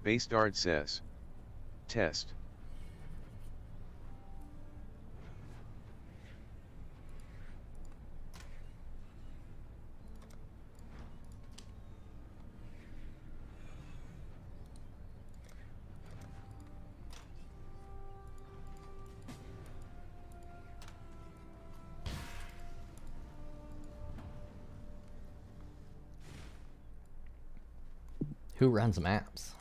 Basedard says. Test. Who runs maps?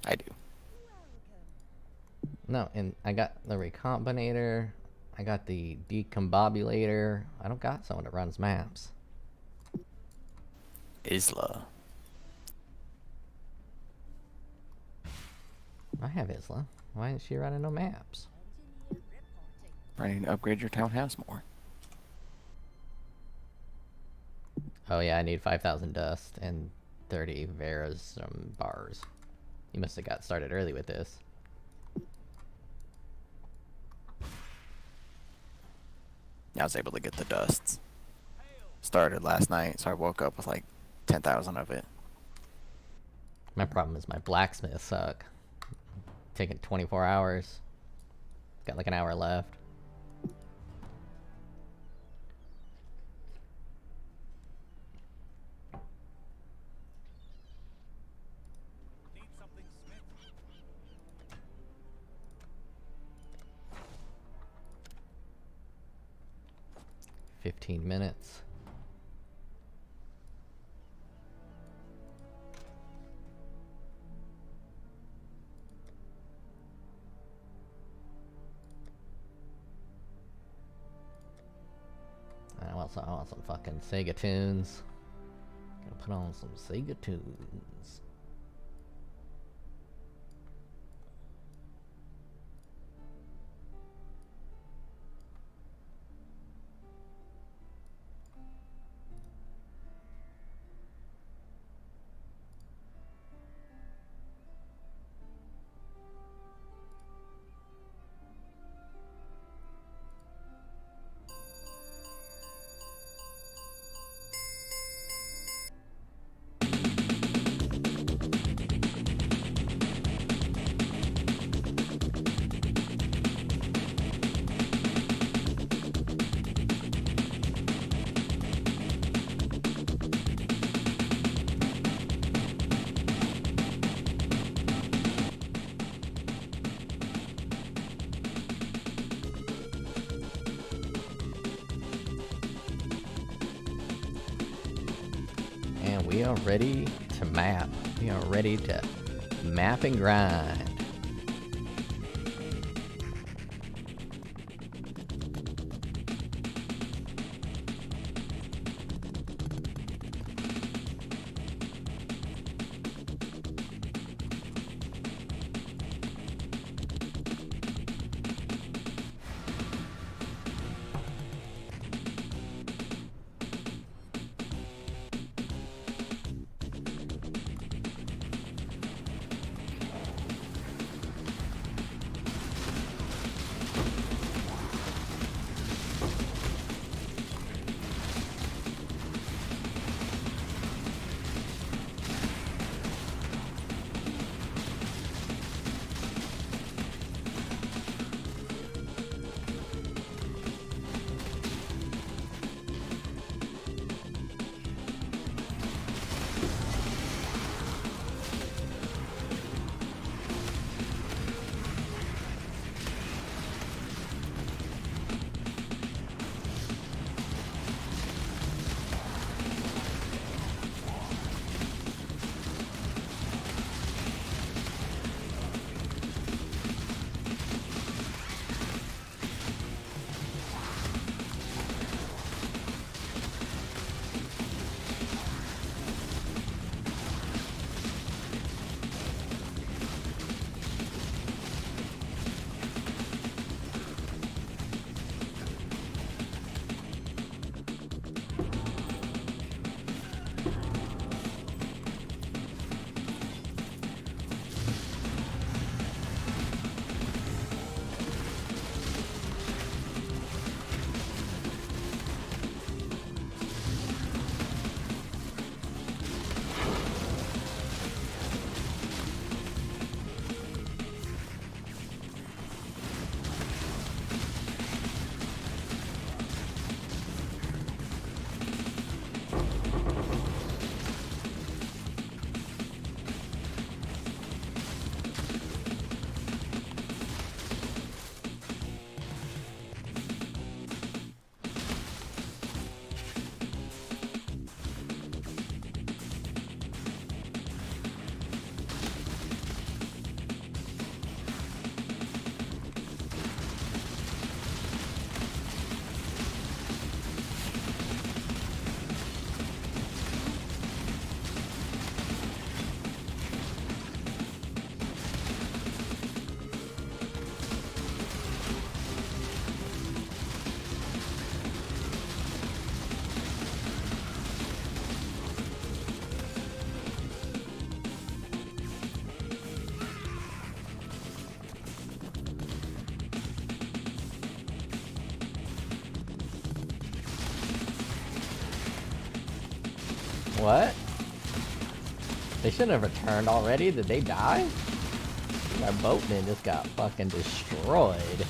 I do. No, and I got the recombinator. I got the decombobulator. I don't got someone that runs maps. Isla. I have Isla. Why isn't she running no maps? I need to upgrade your townhouse more. Oh yeah, I need 5,000 dust and 30 Vera's bars. You must have got started early with this. I was able to get the dusts. Started last night, so I woke up with like 10,000 of it. My problem is my blacksmiths suck. Taking 24 hours. Got like an hour left. Need something, Smith? 15 minutes. I want some fucking Sega tunes. Gonna put on some Sega tunes. And we are ready to map. We are ready to map and grind. What? They shouldn't have returned already. Did they die? Our boatman just got fucking destroyed.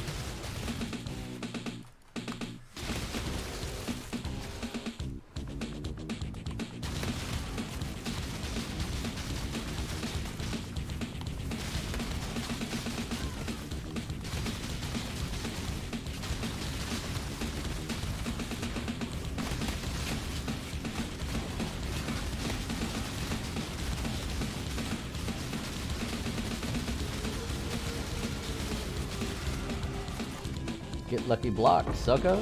Get lucky block, sucker.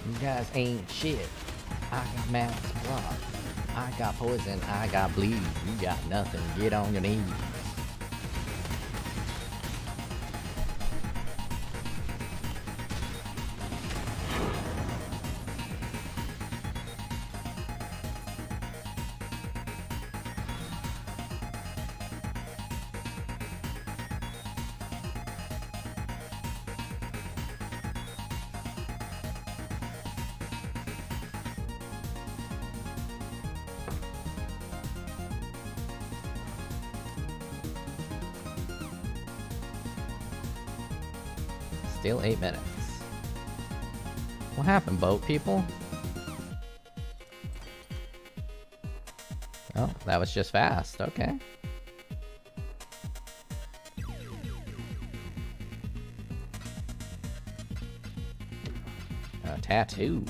You guys ain't shit. I got max block. I got poison. I got bleed. You got nothing. Get on your knees. Still 8 minutes. What happened, boat people? Oh, that was just fast. Okay. A tattoo.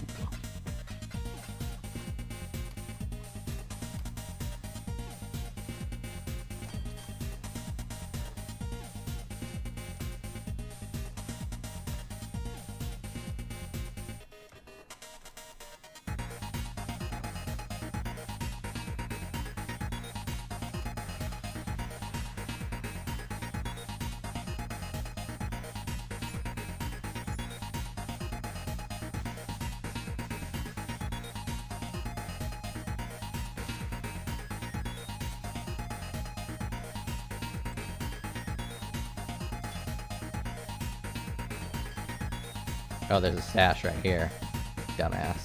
Oh, there's a stash right here. Dumbass.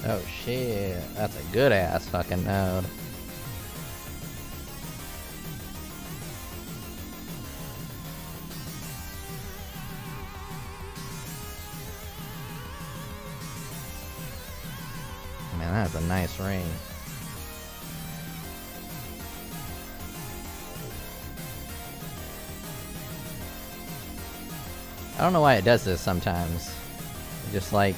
Oh shit, that's a good ass fucking node. Man, that's a nice ring. I don't know why it does this sometimes. It just like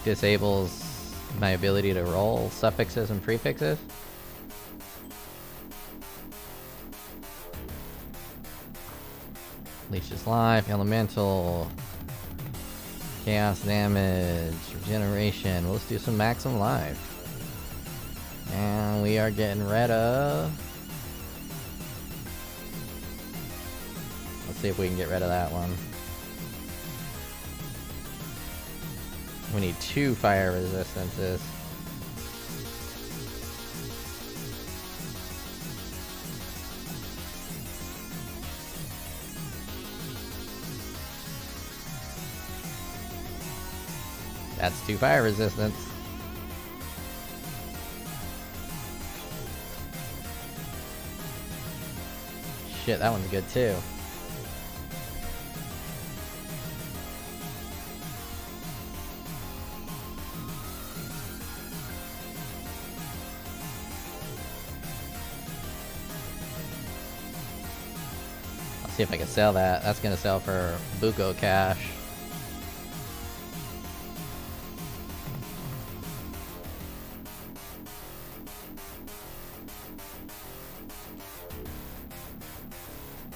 disables my ability to roll suffixes and prefixes. Leeches life, elemental, chaos damage, regeneration. Well, let's do some maximum life. And we are getting rid of... Let's see if we can get rid of that one. We need 2 fire resistances. That's 2 fire resistance. Shit, that one's good too. I'll see if I can sell that. That's gonna sell for buco cash.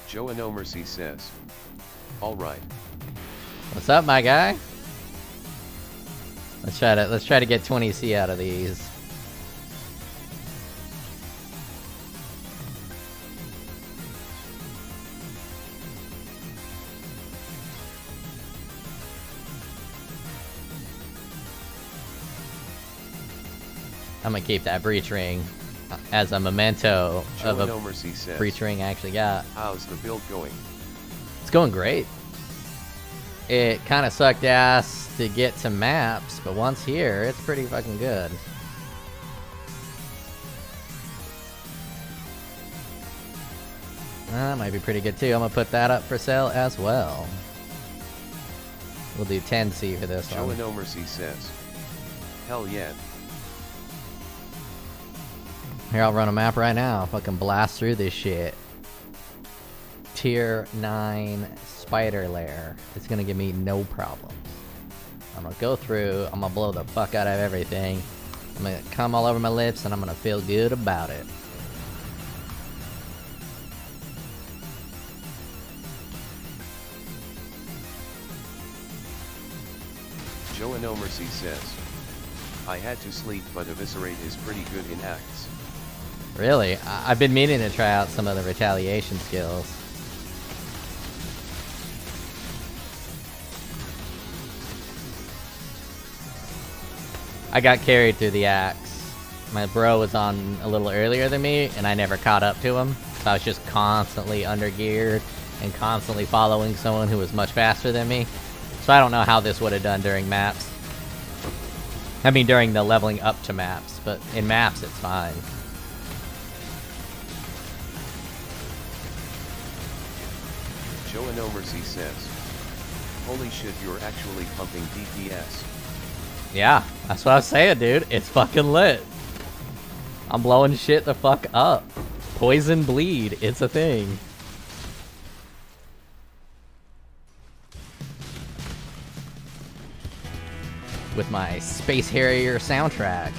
Joa No Mercy says, "Alright." What's up, my guy? Let's try to get 20C out of these. I'm gonna keep that breach ring as a memento of Joa a No Mercy says, breach ring I actually got. "How's the build going?" It's going great. It kind of sucked ass to get to maps, but once here, it's pretty fucking good. That might be pretty good too. I'm gonna put that up for sale as well. We'll do 10C for this Joa one. No Mercy says, "Hell yeah." Here, I'll run a map right now. Fucking blast through this shit. Tier 9 spider lair. It's gonna give me no problems. I'm gonna go through, I'm gonna blow the fuck out of everything. I'm gonna come all over my lips and I'm gonna feel good about it. Joa No Mercy says, "I had to sleep, but Eviscerate is pretty good in acts." Really? I've been meaning to try out some of the retaliation skills. I got carried through the axe. My bro was on a little earlier than me, and I never caught up to him. So I was just constantly undergeared and constantly following someone who was much faster than me. So I don't know how this would have done during maps. I mean, during the leveling up to maps, but in maps it's fine. Joa No Mercy says, "Holy shit, you're actually pumping DPS." Yeah, that's what I was saying, dude. It's fucking lit. I'm blowing shit the fuck up. Poison&Bleed, it's a thing. With my Space Harrier soundtrack.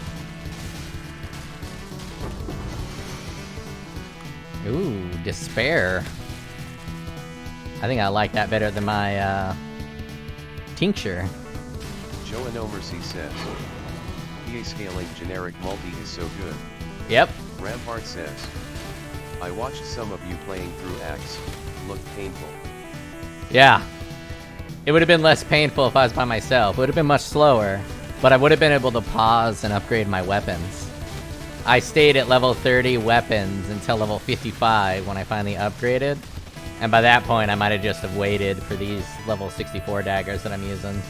Ooh, Despair. I think I like that better than my Tincture. Joa No Mercy says, "PA scaling generic multi is so good." Yep. Rampart says, "I watched some of you playing through Axe. Looked painful." Yeah. It would have been less painful if I was by myself. It would have been much slower, but I would have been able to pause and upgrade my weapons. I stayed at level 30 weapons until level 55 when I finally upgraded. And by that point, I might have just have waited for these level 64 daggers that I'm using.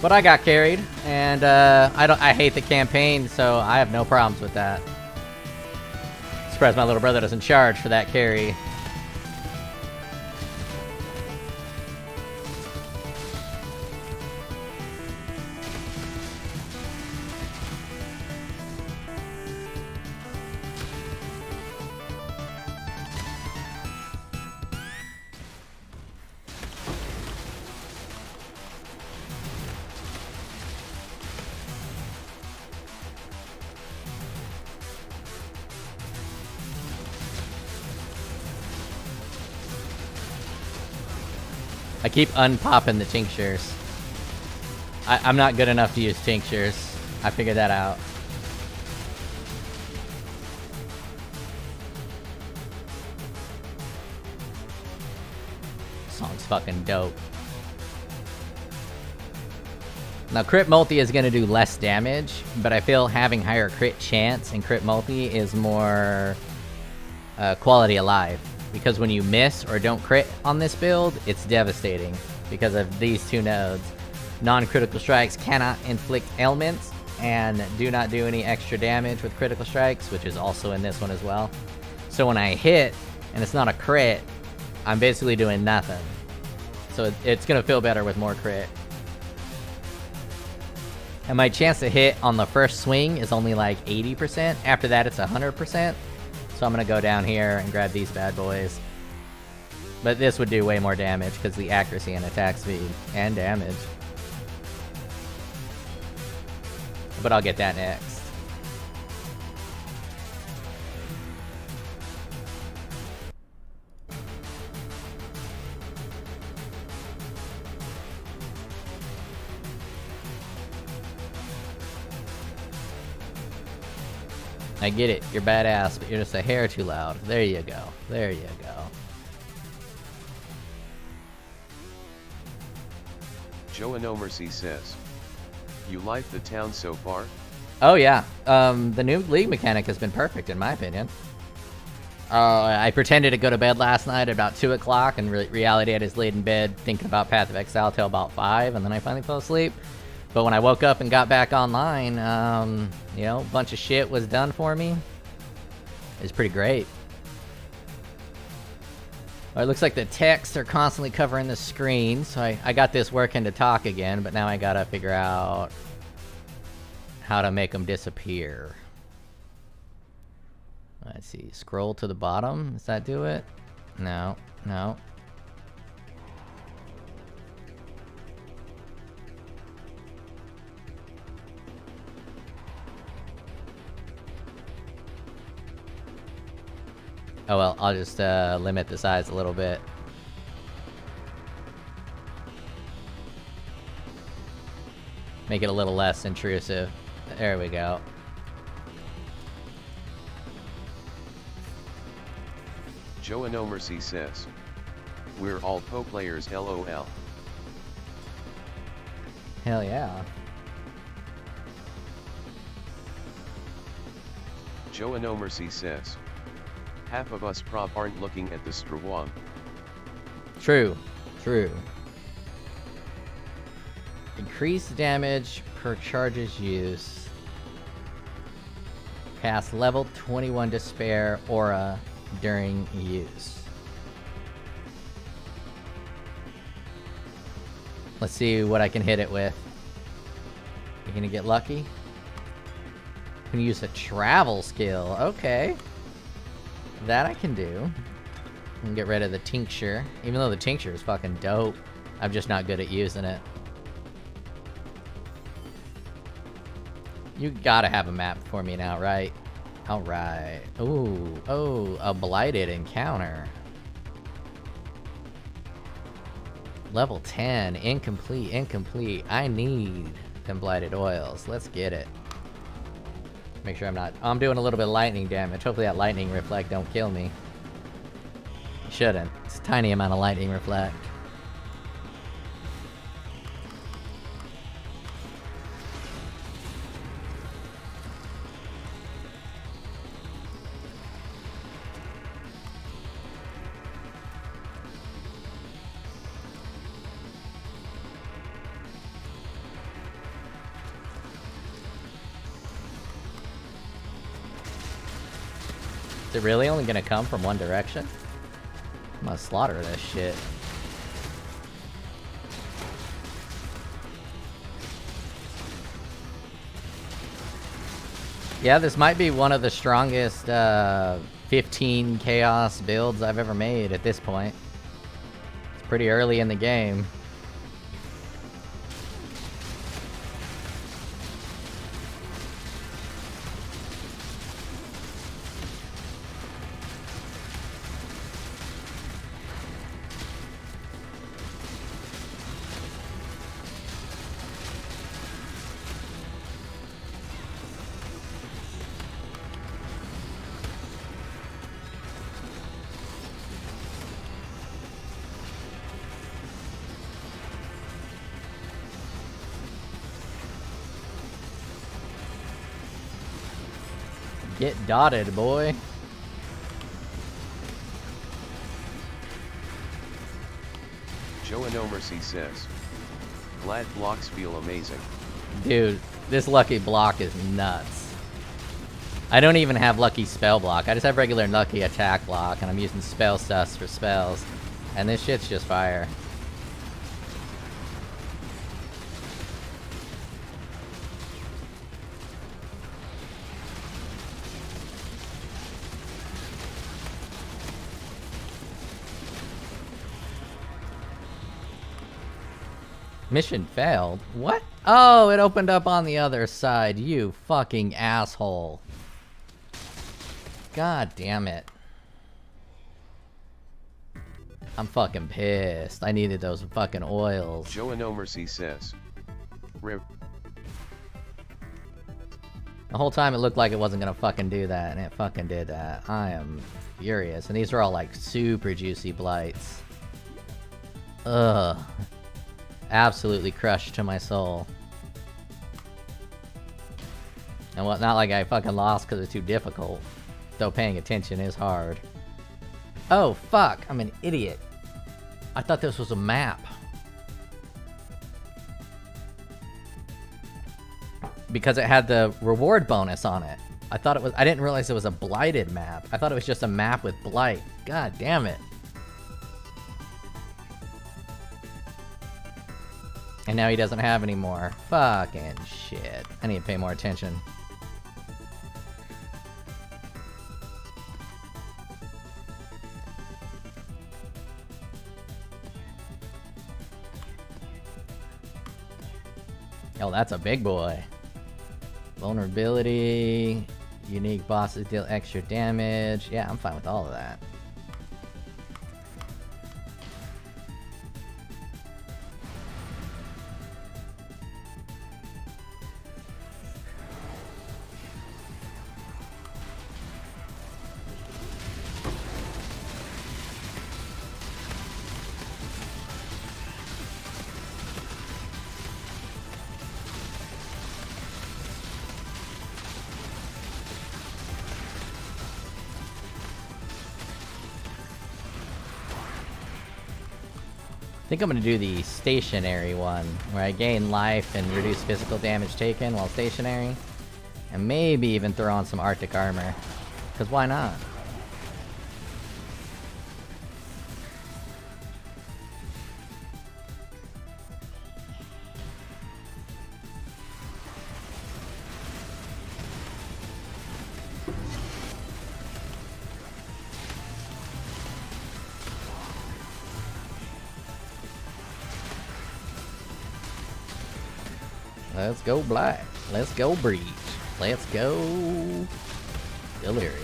But I got carried, and I hate the campaign, so I have no problems with that. Surprised my little brother doesn't charge for that carry. I keep unpopping the tinctures. I'm not good enough to use tinctures. I figured that out. Song's fucking dope. Now, crit multi is going to do less damage, but I feel having higher crit chance and crit multi is more quality of life. Because when you miss or don't crit on this build, it's devastating because of these two nodes. Non-critical strikes cannot inflict ailments and do not do any extra damage with critical strikes, which is also in this one as well. So when I hit and it's not a crit, I'm basically doing nothing. So it's going to feel better with more crit. And my chance to hit on the first swing is only like 80%. After that, it's 100%. So I'm going to go down here and grab these bad boys. But this would do way more damage because the accuracy and attack speed and damage. But I'll get that next. I get it, you're badass, but you're just a hair too loud. There you go. There you go. Joe No Mercy says, "You like the town so far?" Oh yeah, the new league mechanic has been perfect in my opinion. I pretended to go to bed last night at about 2 o'clock, and reality I just laid in bed thinking about Path of Exile till about 5, and then I finally fell asleep. But when I woke up and got back online, you know, a bunch of shit was done for me. It's pretty great. Well, it looks like the texts are constantly covering the screen, so I got this working to talk again, but now I gotta figure out how to make them disappear. Let's see, scroll to the bottom, does that do it? No, no. Oh well, I'll just limit the size a little bit. Make it a little less intrusive. There we go. Joe No Mercy says, "We're all POE players, LOL." Hell yeah. Joe No Mercy says, "Half of us prop aren't looking at the Strawam." True. True. Increased damage per charge's use. Cast level 21 Despair aura during use. Let's see what I can hit it with. You gonna get lucky? Can use a travel skill. Okay. That I can do. And get rid of the tincture. Even though the tincture is fucking dope. I'm just not good at using it. You gotta have a map for me now, right? Alright. Ooh. Oh, a blighted encounter. Level 10. Incomplete. Incomplete. I need them blighted oils. Let's get it. Make sure I'm not... Oh, I'm doing a little bit of lightning damage. Hopefully that lightning reflect don't kill me. It shouldn't. It's a tiny amount of lightning reflect. Is it really only gonna come from one direction? I'm gonna slaughter this shit. Yeah, this might be one of the strongest 15 chaos builds I've ever made at this point. It's pretty early in the game. Get dotted, boy. Joe No Mercy says, glad blocks feel amazing. Dude, this lucky block is nuts. I don't even have lucky spell block. I just have regular lucky attack block, and I'm using spell stuffs for spells. And this shit's just fire. Mission failed? What? Oh, it opened up on the other side. You fucking asshole. God damn it. I'm fucking pissed. I needed those fucking oils. Joe No Mercy says, Reave. The whole time it looked like it wasn't gonna fucking do that, and it fucking did that. I am furious. And these are all like super juicy blights. Ugh. Absolutely crushed to my soul. And what, not like I fucking lost because it's too difficult. Though paying attention is hard. Oh, fuck. I'm an idiot. I thought this was a map. Because it had the reward bonus on it. I thought it was, I didn't realize it was a blighted map. I thought it was just a map with blight. God damn it. And now he doesn't have any more. Fucking shit. I need to pay more attention. Oh, that's a big boy. Vulnerability. Unique bosses deal extra damage. Yeah, I'm fine with all of that. I think I'm gonna do the stationary one, where I gain life and reduce physical damage taken while stationary. And maybe even throw on some Arctic armor. Because why not? Let's go black. Let's go breach. Let's go Illyria.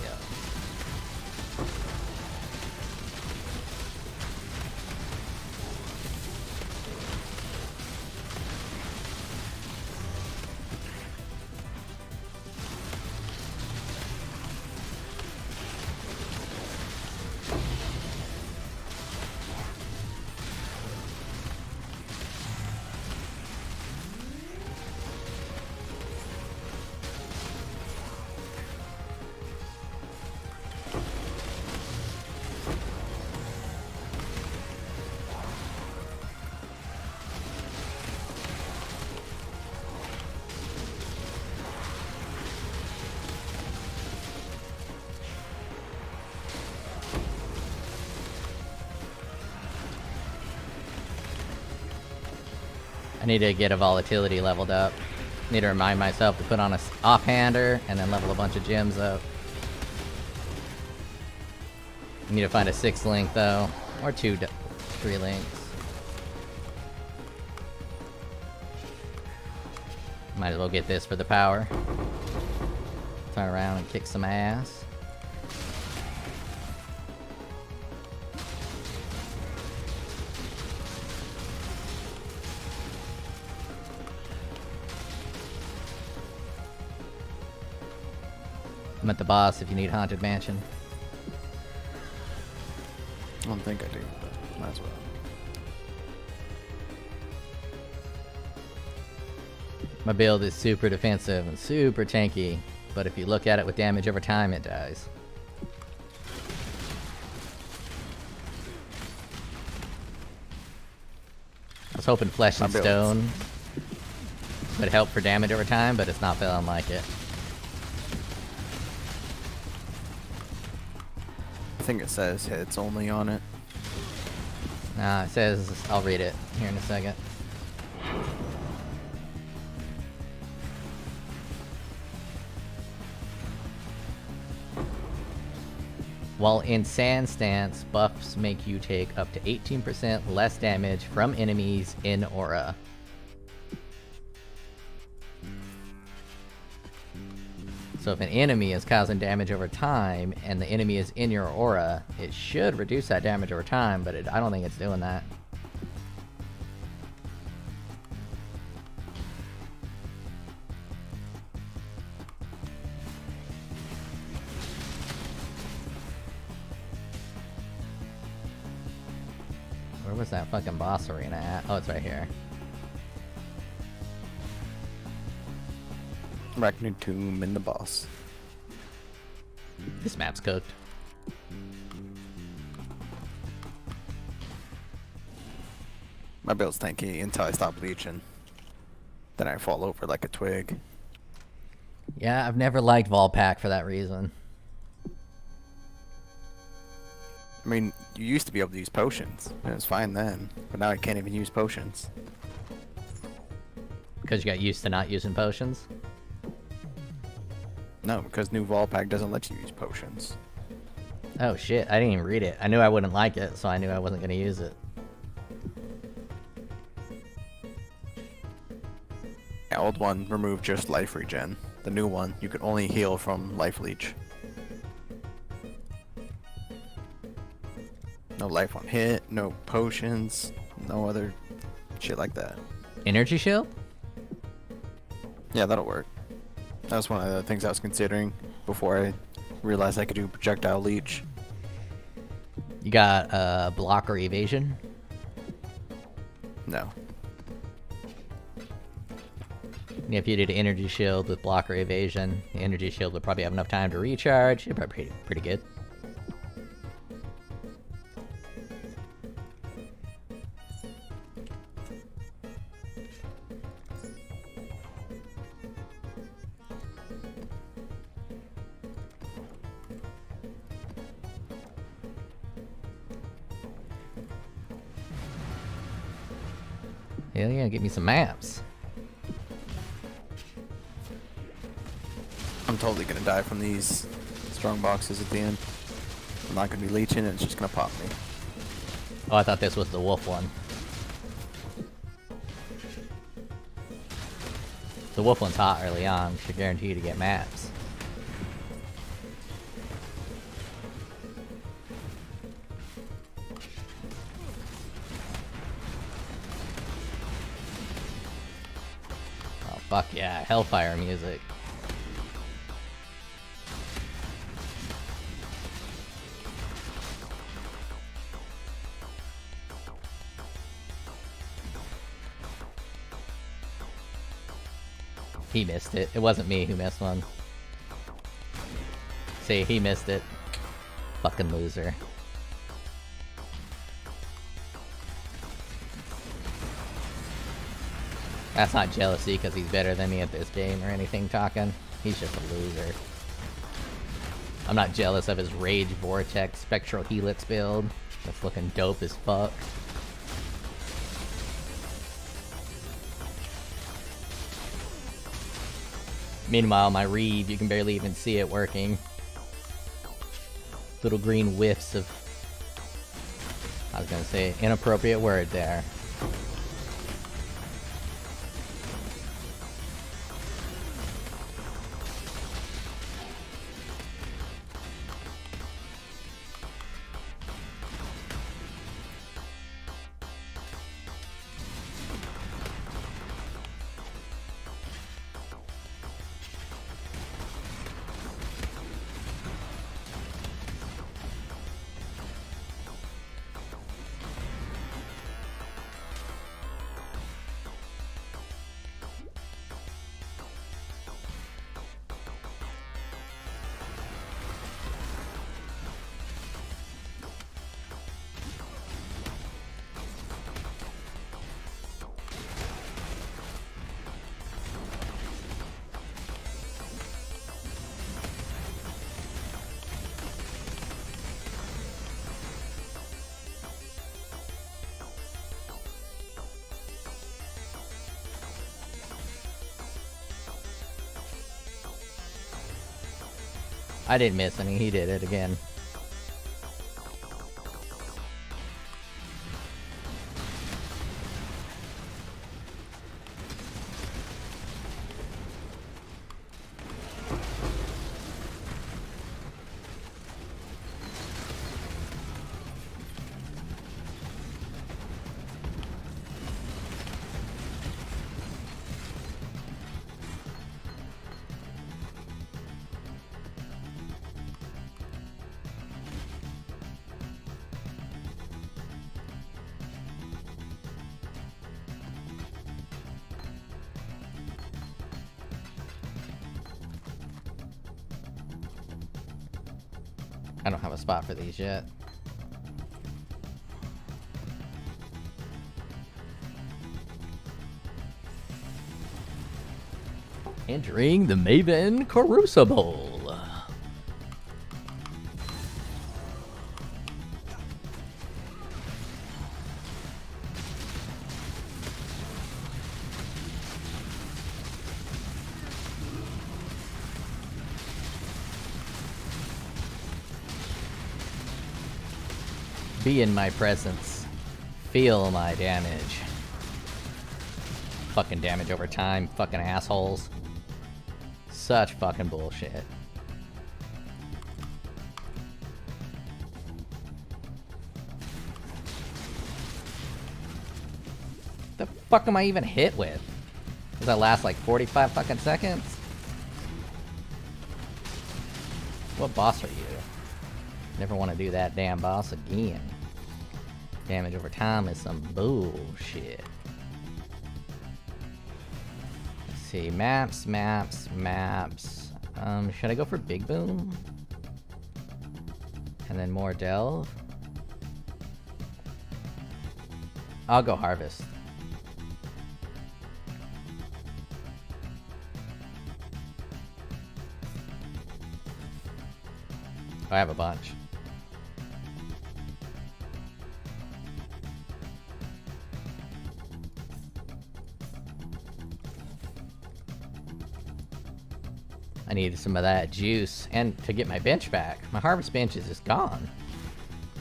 need to get a volatility leveled up. Need to remind myself to put on a offhander and then level a bunch of gems up. Need to find a 6 link though, or 3 links. Might as well get this for the power. Turn around and kick some ass. I'm at the boss if you need Haunted Mansion. I don't think I do, but might as well. My build is super defensive and super tanky, but if you look at it with damage over time, it dies. I was hoping Flesh and Stone would help for damage over time, but it's not feeling like it. I think it says hits only on it. Nah, it says, I'll read it here in a second. While in Sand Stance, buffs make you take up to 18% less damage from enemies in aura. So if an enemy is causing damage over time, and the enemy is in your aura, it should reduce that damage over time, but I don't think it's doing that. Where was that fucking boss arena at? Oh, it's right here. Arachnid Tomb and the boss. This map's cooked. My build's tanky until I stop leeching. Then I fall over like a twig. Yeah, I've never liked Volpack for that reason. I mean, you used to be able to use potions, and it was fine then, but now I can't even use potions. Because you got used to not using potions? No, because new Volpack doesn't let you use potions. Oh shit, I didn't even read it. I knew I wouldn't like it, so I knew I wasn't going to use it. The old one removed just life regen. The new one, you could only heal from life leech. No life on hit, no potions, no other shit like that. Energy shield? Yeah, that'll work. That was one of the things I was considering before I realized I could do projectile leech. You got block or evasion? No. If you did energy shield with block or evasion, the energy shield would probably have enough time to recharge. It'd probably be pretty good. Hell yeah, get me some maps. I'm totally gonna die from these strong boxes at the end. I'm not gonna be leeching and it's just gonna pop me. Oh, I thought this was the wolf one. The wolf one's hot early on. Should guarantee you to get maps. Oh, fuck yeah. Hellfire music. He missed it. It wasn't me who missed one. See, he missed it. Fucking loser. That's not jealousy because he's better than me at this game or anything talking. He's just a loser. I'm not jealous of his Rage Vortex Spectral Helix build. That's looking dope as fuck. Meanwhile, my Reave, you can barely even see it working. Little green whiffs of... I was gonna say inappropriate word there. I didn't miss any, he did it again. I don't have a spot for these yet. Entering the Maven Crucible. Be in my presence. Feel my damage. Fucking damage over time, fucking assholes. Such fucking bullshit. The fuck am I even hit with? Does that last like 45 fucking seconds? What boss are you? Never want to do that damn boss again. Damage over time is some bullshit. Let's see, maps. Should I go for Big Boom? And then more Delve? I'll go Harvest. I have a bunch. I need some of that juice, and to get my bench back. My harvest bench is just gone.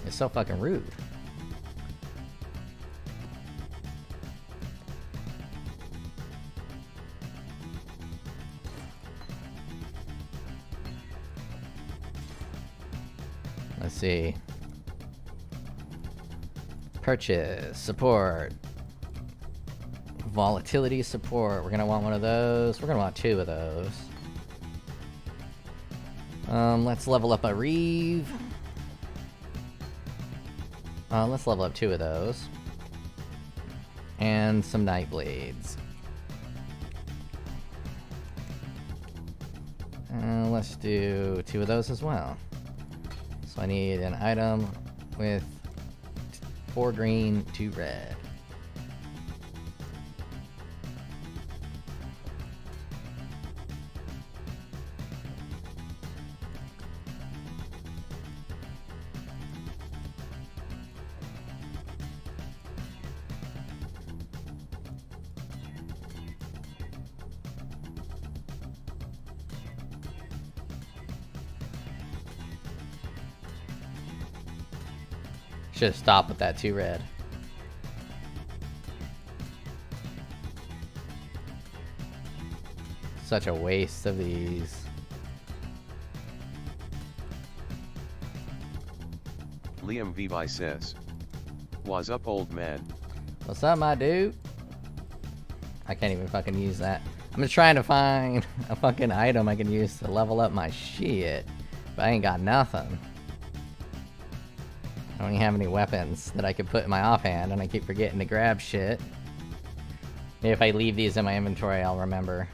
It's so fucking rude. Let's see. Purchase, support. Volatility support. We're gonna want one of those. We're gonna want two of those. Let's level up a Reave. Let's level up two of those. And some Night Blades. Let's do two of those as well. So I need an item with 4 green, 2 red. Should have stopped with that 2 red. Such a waste of these. Liam Vivi says, "Was up, old man?" What's up, my dude? I can't even fucking use that. I'm just trying to find a fucking item I can use to level up my shit, but I ain't got nothing. I don't even have any weapons that I could put in my offhand, and I keep forgetting to grab shit. Maybe if I leave these in my inventory, I'll remember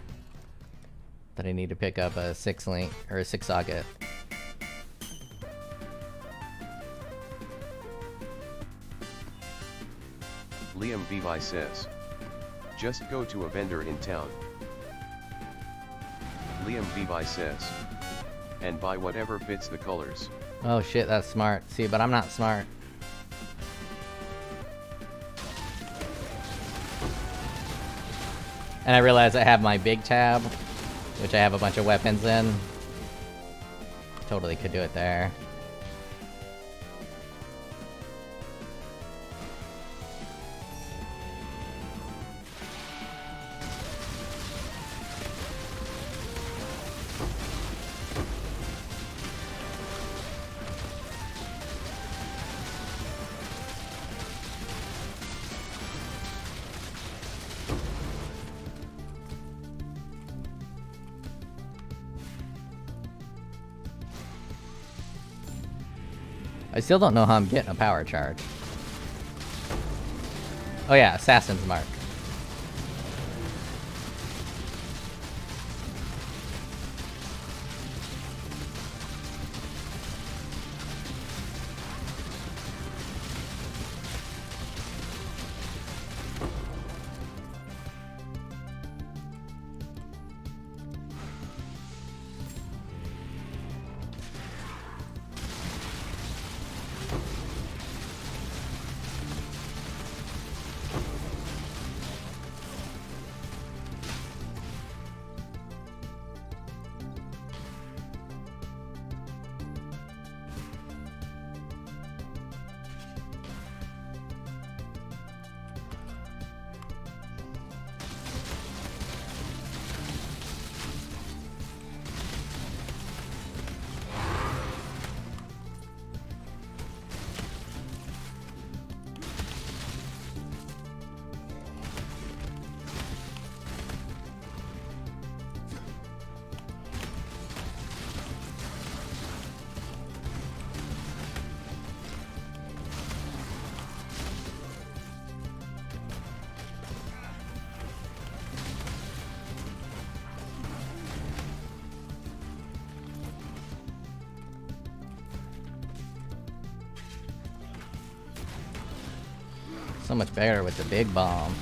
that I need to pick up a 6-link or a 6-socket. Liam Vivi says, "Just go to a vendor in town." Liam Vivi says, "And buy whatever fits the colors." Oh shit, that's smart. See, but I'm not smart. And I realize I have my big tab, which I have a bunch of weapons in. Totally could do it there. I still don't know how I'm getting a power charge. Oh yeah, Assassin's Mark. So much better with the big bomb.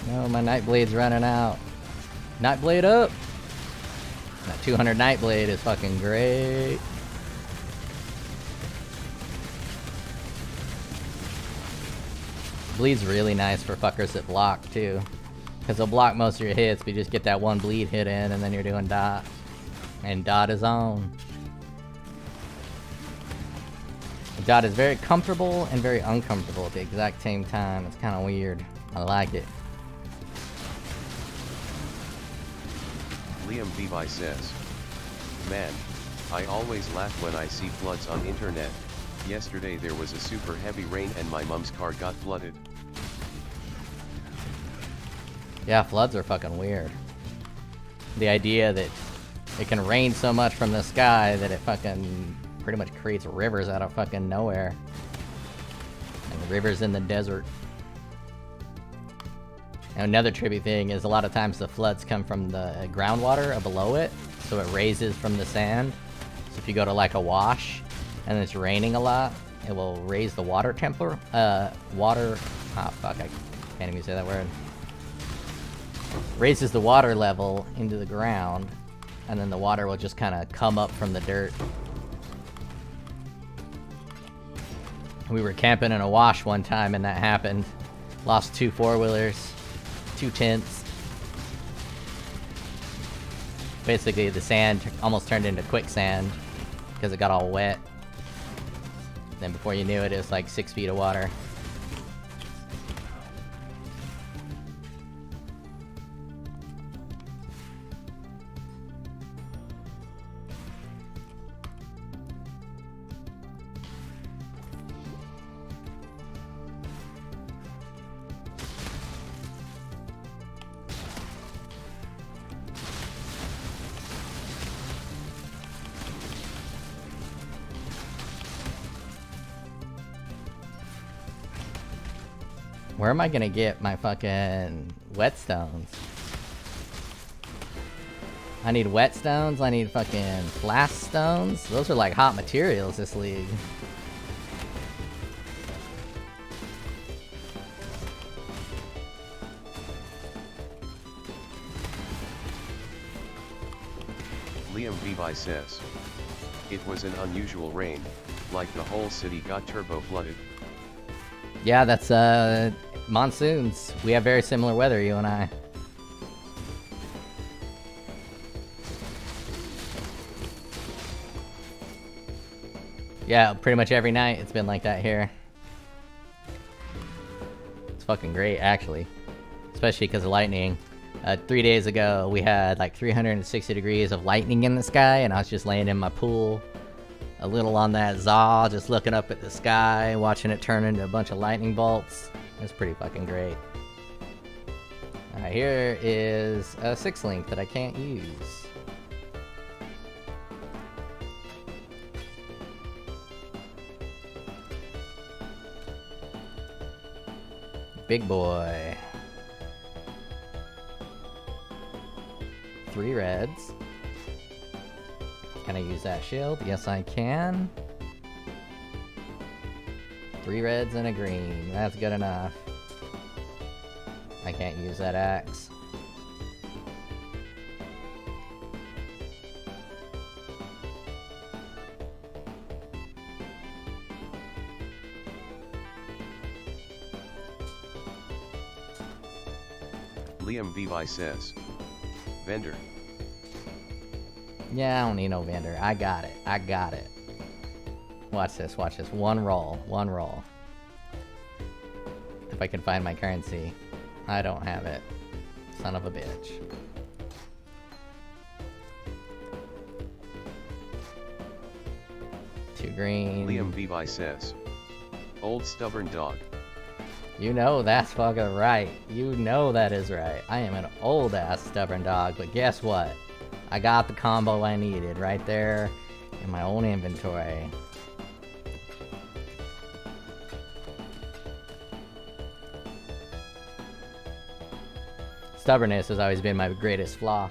No, my Nightblade's running out. Nightblade up! That 200 Nightblade is fucking great. Bleed's really nice for fuckers that block too. Because they'll block most of your hits, but you just get that one bleed hit in and then you're doing dot. And dot is on. Dot is very comfortable and very uncomfortable at the exact same time. It's kind of weird. I like it. Liam Vivi says, "Man, I always laugh when I see floods on internet. Yesterday there was a super heavy rain and my mom's car got flooded." Yeah, floods are fucking weird. The idea that it can rain so much from the sky that it fucking pretty much creates rivers out of fucking nowhere. And rivers in the desert. And another trippy thing is a lot of times the floods come from the groundwater below it, so it raises from the sand. So if you go to like a wash and it's raining a lot, it will raise the water temperature. I can't even say that word. Raises the water level into the ground, and then the water will just kind of come up from the dirt. We were camping in a wash one time and that happened. Lost 2 4-wheelers, 2 tents. Basically, the sand almost turned into quicksand because it got all wet. Then before you knew it, it was like 6 feet of water. Where am I gonna get my fucking whetstones? I need whetstones, I need fucking blast stones. Those are like hot materials this league. Liam Vivi says, it was an unusual rain, like the whole city got turbo flooded. Yeah, that's monsoons. We have very similar weather, you and I. Yeah, pretty much every night it's been like that here. It's fucking great, actually. Especially because of lightning. 3 days ago, we had like 360 degrees of lightning in the sky, and I was just laying in my pool, a little on that Zaw, just looking up at the sky, watching it turn into a bunch of lightning bolts. It was pretty fucking great. Alright, here is a 6-link that I can't use. Big boy. 3 reds. Can I use that shield? Yes, I can. 3 reds and a green. That's good enough. I can't use that axe. Liam Vivi says, vendor. Yeah, I don't need no vendor. I got it. I got it. Watch this, watch this. One roll. One roll. If I can find my currency. I don't have it. Son of a bitch. Two green. Liam Vivi says, old stubborn dog. You know that's fucking right. You know that is right. I am an old ass stubborn dog, but guess what? I got the combo I needed right there in my own inventory. Stubbornness has always been my greatest flaw.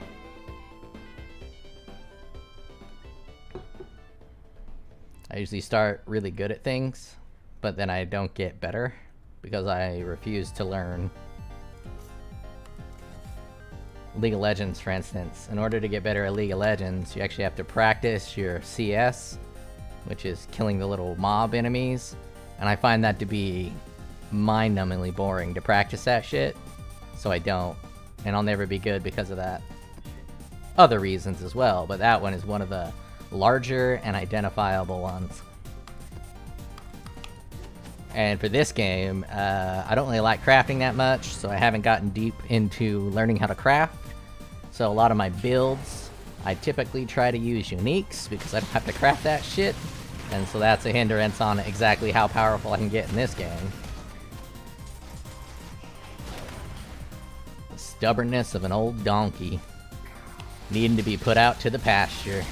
I usually start really good at things, but then I don't get better because I refuse to learn. League of Legends, for instance. In order to get better at League of Legends, you actually have to practice your CS, which is killing the little mob enemies. And I find that to be mind-numbingly boring to practice that shit, so I don't. And I'll never be good because of that. Other reasons as well, but that one is one of the larger and identifiable ones. And for this game, I don't really like crafting that much, so I haven't gotten deep into learning how to craft. So a lot of my builds, I typically try to use uniques because I don't have to craft that shit. And so that's a hindrance on exactly how powerful I can get in this game. The stubbornness of an old donkey, needing to be put out to the pasture.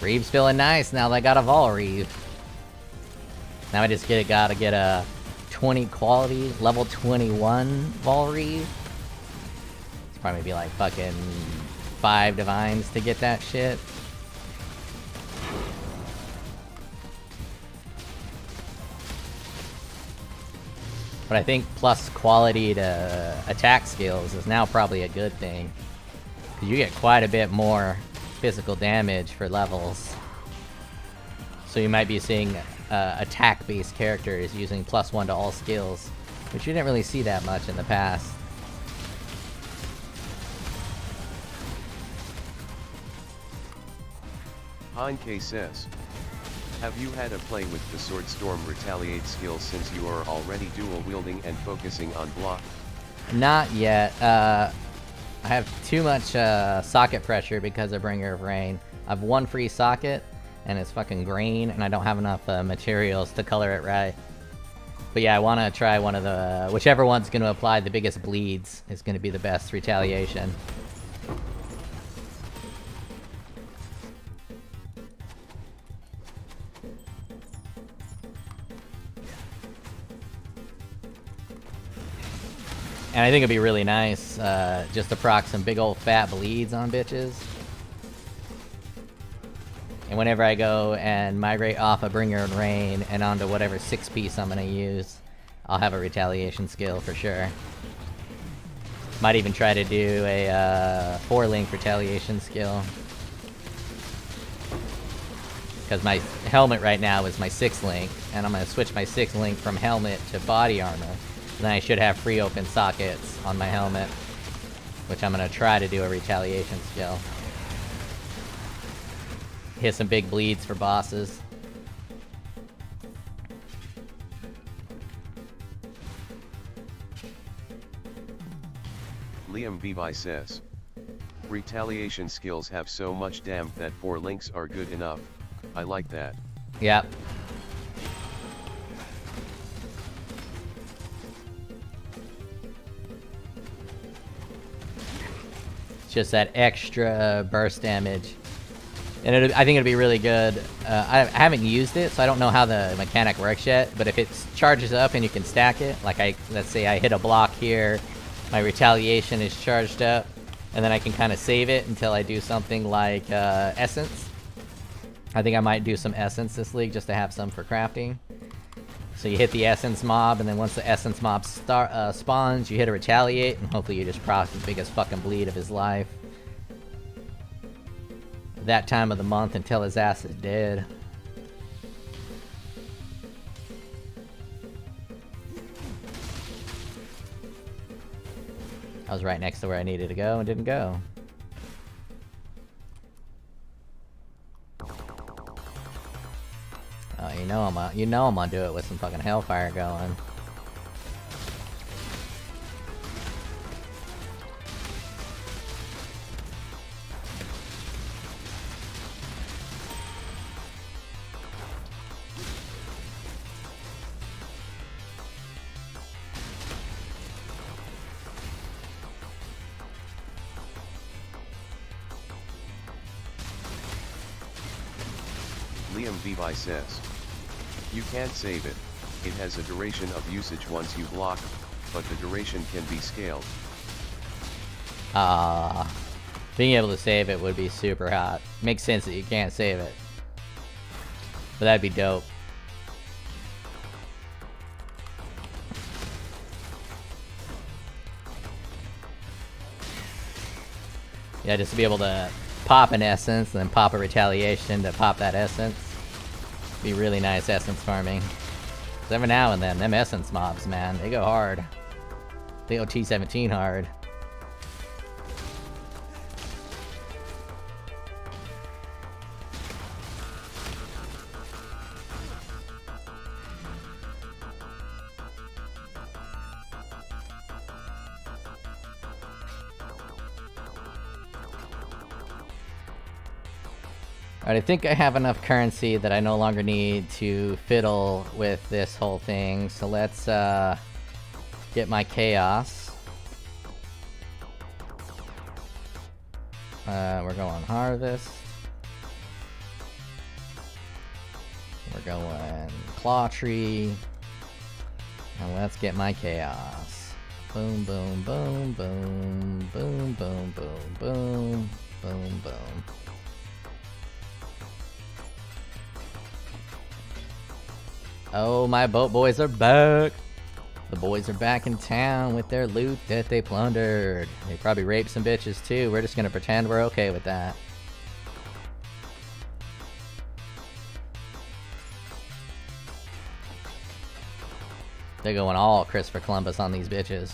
Reave's feeling nice now that I got a Vol Reave. Now I just gotta get a 20 quality, level 21 Vol Reave. It's probably be like fucking 5 divines to get that shit. But I think plus quality to attack skills is now probably a good thing. You get quite a bit more physical damage for levels. So you might be seeing attack-based characters using +1 to all skills, which you didn't really see that much in the past. Heinke says, have you had a play with the Sword Storm Retaliate skill since you are already dual wielding and focusing on block? Not yet. I have too much socket pressure because of Bringer of Rain. I've one free socket, and it's fucking green, and I don't have enough materials to color it right. But yeah, I want to try one of the... whichever one's going to apply the biggest bleeds is going to be the best retaliation. And I think it'd be really nice just to proc some big old fat bleeds on bitches. And whenever I go and migrate off a Bringer of Rain and onto whatever 6-piece I'm gonna use, I'll have a retaliation skill for sure. Might even try to do a 4-link retaliation skill. Because my helmet right now is my 6-link, and I'm gonna switch my 6-link from helmet to body armor. And then I should have free open sockets on my helmet, which I'm gonna try to do a retaliation skill. Hit some big bleeds for bosses. Liam Vivi says, retaliation skills have so much damp that 4 links are good enough. I like that. Yep. It's just that extra burst damage. And I think it'd be really good. I haven't used it, so I don't know how the mechanic works yet, but if it charges up and you can stack it, like let's say I hit a block here, my retaliation is charged up, and then I can kind of save it until I do something like Essence. I think I might do some Essence this league just to have some for crafting. So you hit the Essence mob, and then once the Essence mob spawns, you hit a Retaliate, and hopefully you just proc the biggest fucking bleed of his life. That time of the month until his ass is dead. I was right next to where I needed to go and didn't go. Oh, you know I'm gonna do it with some fucking Hellfire going. Liam Vivi says, you can't save it. It has a duration of usage once you block, but the duration can be scaled. Being able to save it would be super hot. Makes sense that you can't save it. But that'd be dope. Yeah, just to be able to pop an Essence and then pop a Retaliation to pop that Essence. Be really nice Essence farming. 'Cause every now and then, them Essence mobs, man, they go hard. They go T17 hard. Alright, I think I have enough currency that I no longer need to fiddle with this whole thing. So let's get my chaos. We're going harvest. We're going claw tree. And let's get my chaos. Boom, boom, boom, boom, boom, boom, boom, boom, boom, boom. Oh, my boat boys are back. The boys are back in town with their loot that they plundered. They probably raped some bitches too. We're just gonna pretend we're okay with that. They're going all Christopher Columbus on these bitches.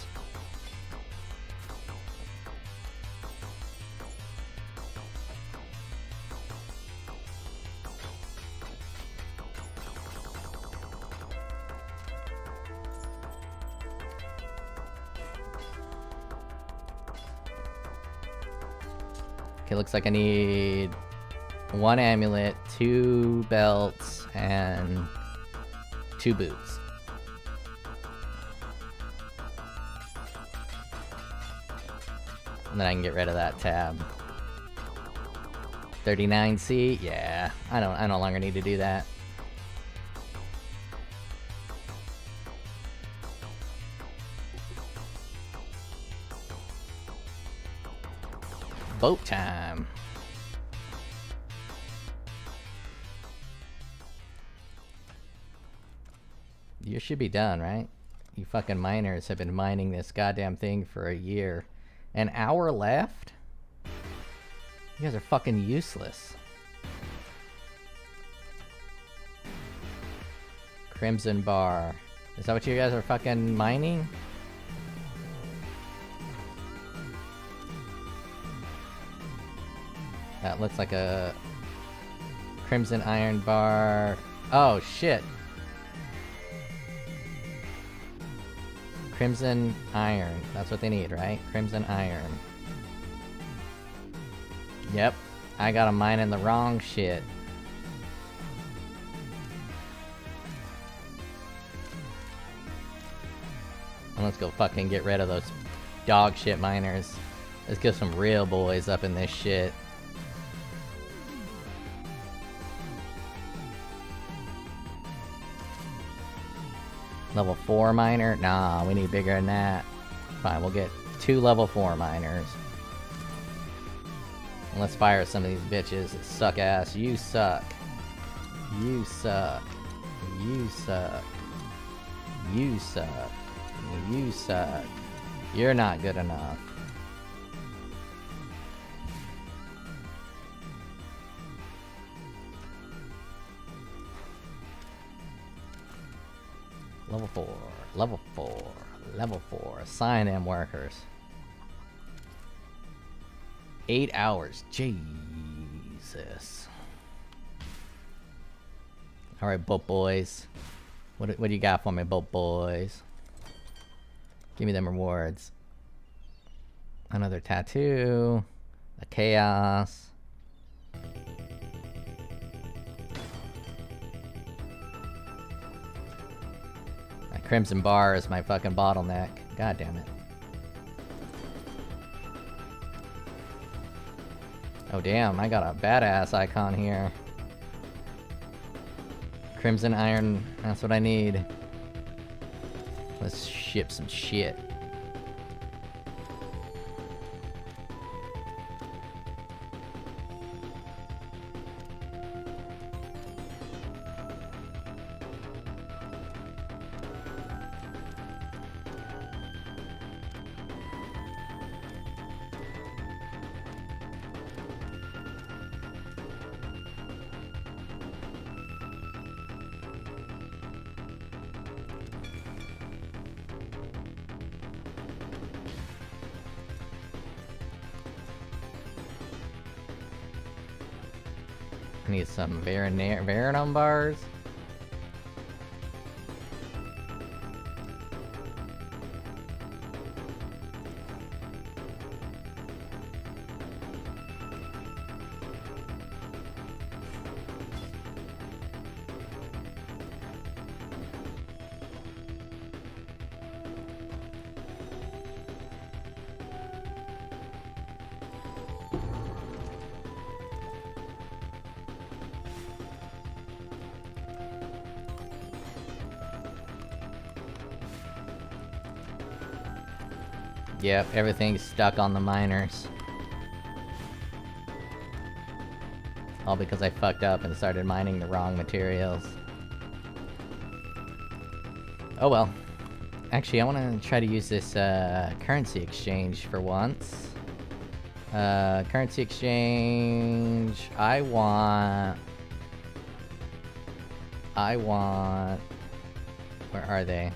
Okay, looks like I need 1 amulet, 2 belts, and 2 boots. And then I can get rid of that tab. 39C? Yeah. I no longer need to do that. Boat time. You should be done, right? You fucking miners have been mining this goddamn thing for a year. An hour left? You guys are fucking useless. Crimson bar. Is that what you guys are fucking mining? That looks like a crimson iron bar. Oh shit. Crimson iron. That's what they need, right? Crimson iron. Yep. I got 'em mining the wrong shit. And let's go fucking get rid of those dog shit miners. Let's get some real boys up in this shit. Level 4 miner? Nah, we need bigger than that. Fine, we'll get 2 level 4 miners. And let's fire some of these bitches that suck ass. You suck. You suck. You suck. You suck. You suck. You're not good enough. Level 4, level 4, level 4. Assign them workers. 8 hours. Jesus. Alright, boat boys. What do you got for me, boat boys? Give me them rewards. Another tattoo. A chaos. Crimson bar is my fucking bottleneck. God damn it. Oh damn, I got a badass icon here. Crimson iron, that's what I need. Let's ship some shit. I need some Veranum bars. Yep, everything's stuck on the miners. All because I fucked up and started mining the wrong materials. Oh well. Actually, I want to try to use this currency exchange for once. Currency exchange. I want. Where are they?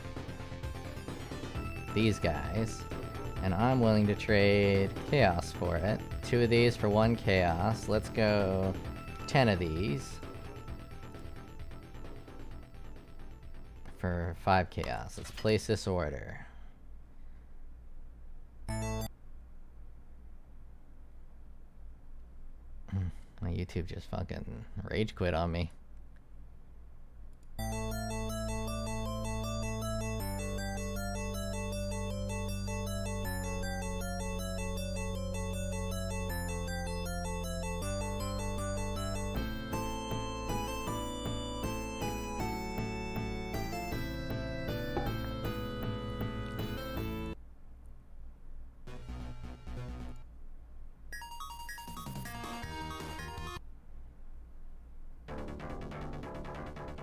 These guys. And I'm willing to trade chaos for it. 2 of these for 1 chaos. Let's go 10 of these. For 5 chaos. Let's place this order. My YouTube just fucking rage quit on me.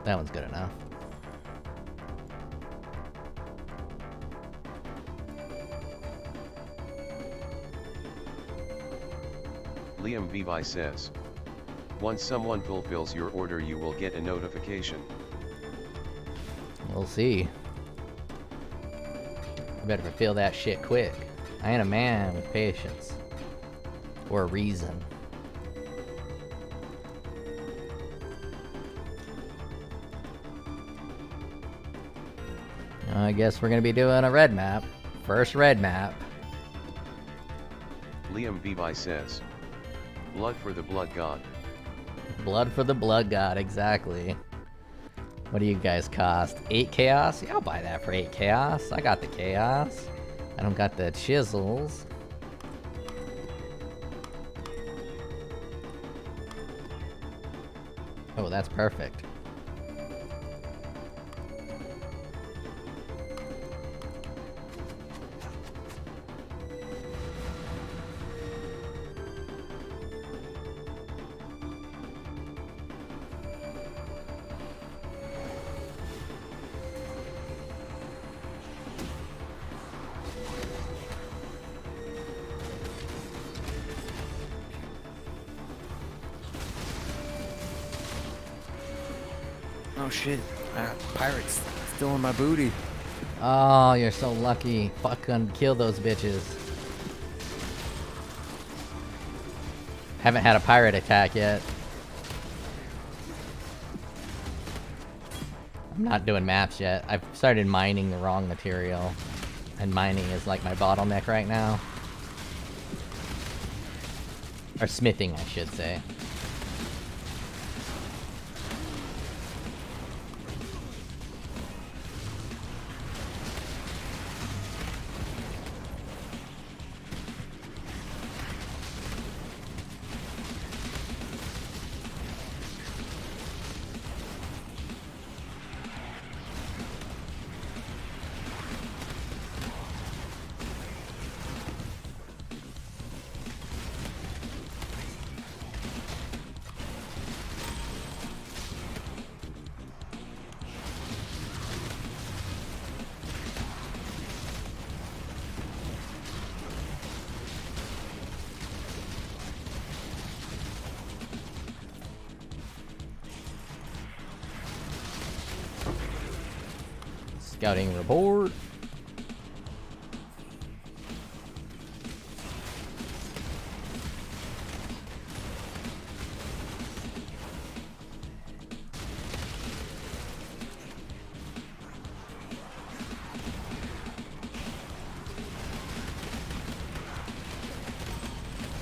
That one's good enough. Liam Vivi says, once someone fulfills your order you will get a notification. We'll see. I better fulfill that shit quick. I ain't a man with patience. Or reason. I guess we're gonna be doing a red map. First red map. Liam Vivi says, blood for the blood god. Blood for the blood god, exactly. What do you guys cost? 8 chaos? Yeah, I'll buy that for 8 chaos. I got the chaos. I don't got the chisels. Oh, that's perfect. Oh shit. Pirates still in my booty. Oh, you're so lucky. Fucking kill those bitches. Haven't had a pirate attack yet. I'm not doing maps yet. I've started mining the wrong material. And mining is like my bottleneck right now. Or smithing, I should say. Scouting report.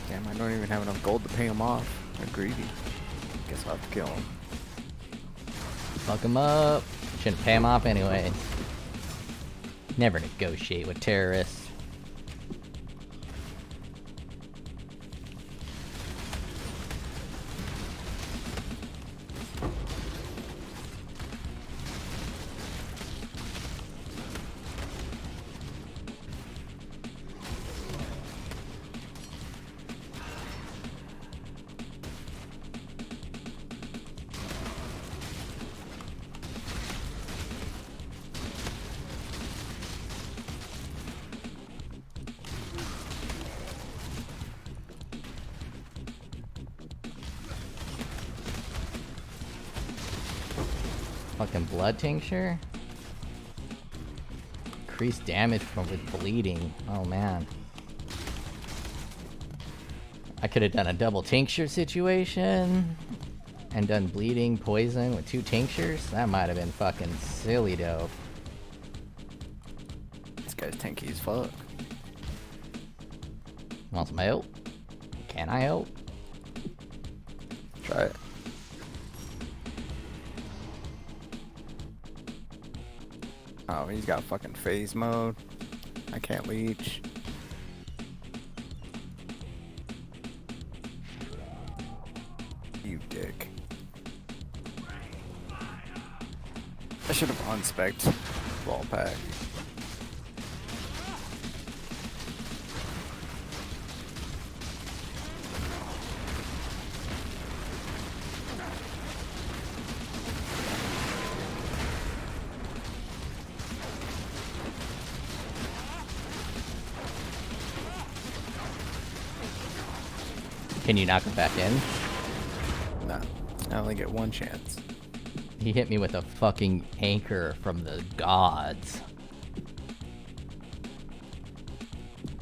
Damn, I don't even have enough gold to pay him off. They're greedy. Guess I'll have to kill him. Fuck him up. Shouldn't pay him off anyway. Never negotiate with terrorists. fucking blood tincture? Increased damage from with bleeding. Oh man. I could have done a double tincture situation and done bleeding poison with 2 tinctures. That might have been fucking silly dope. This guy's tanky as fuck. Want some help? Can I help? Try it. Oh, he's got fucking phase mode. I can't leech. You dick. I should have unspec'd ball pack. Can you knock him back in? Nah, I only get 1 chance. He hit me with a fucking anchor from the gods.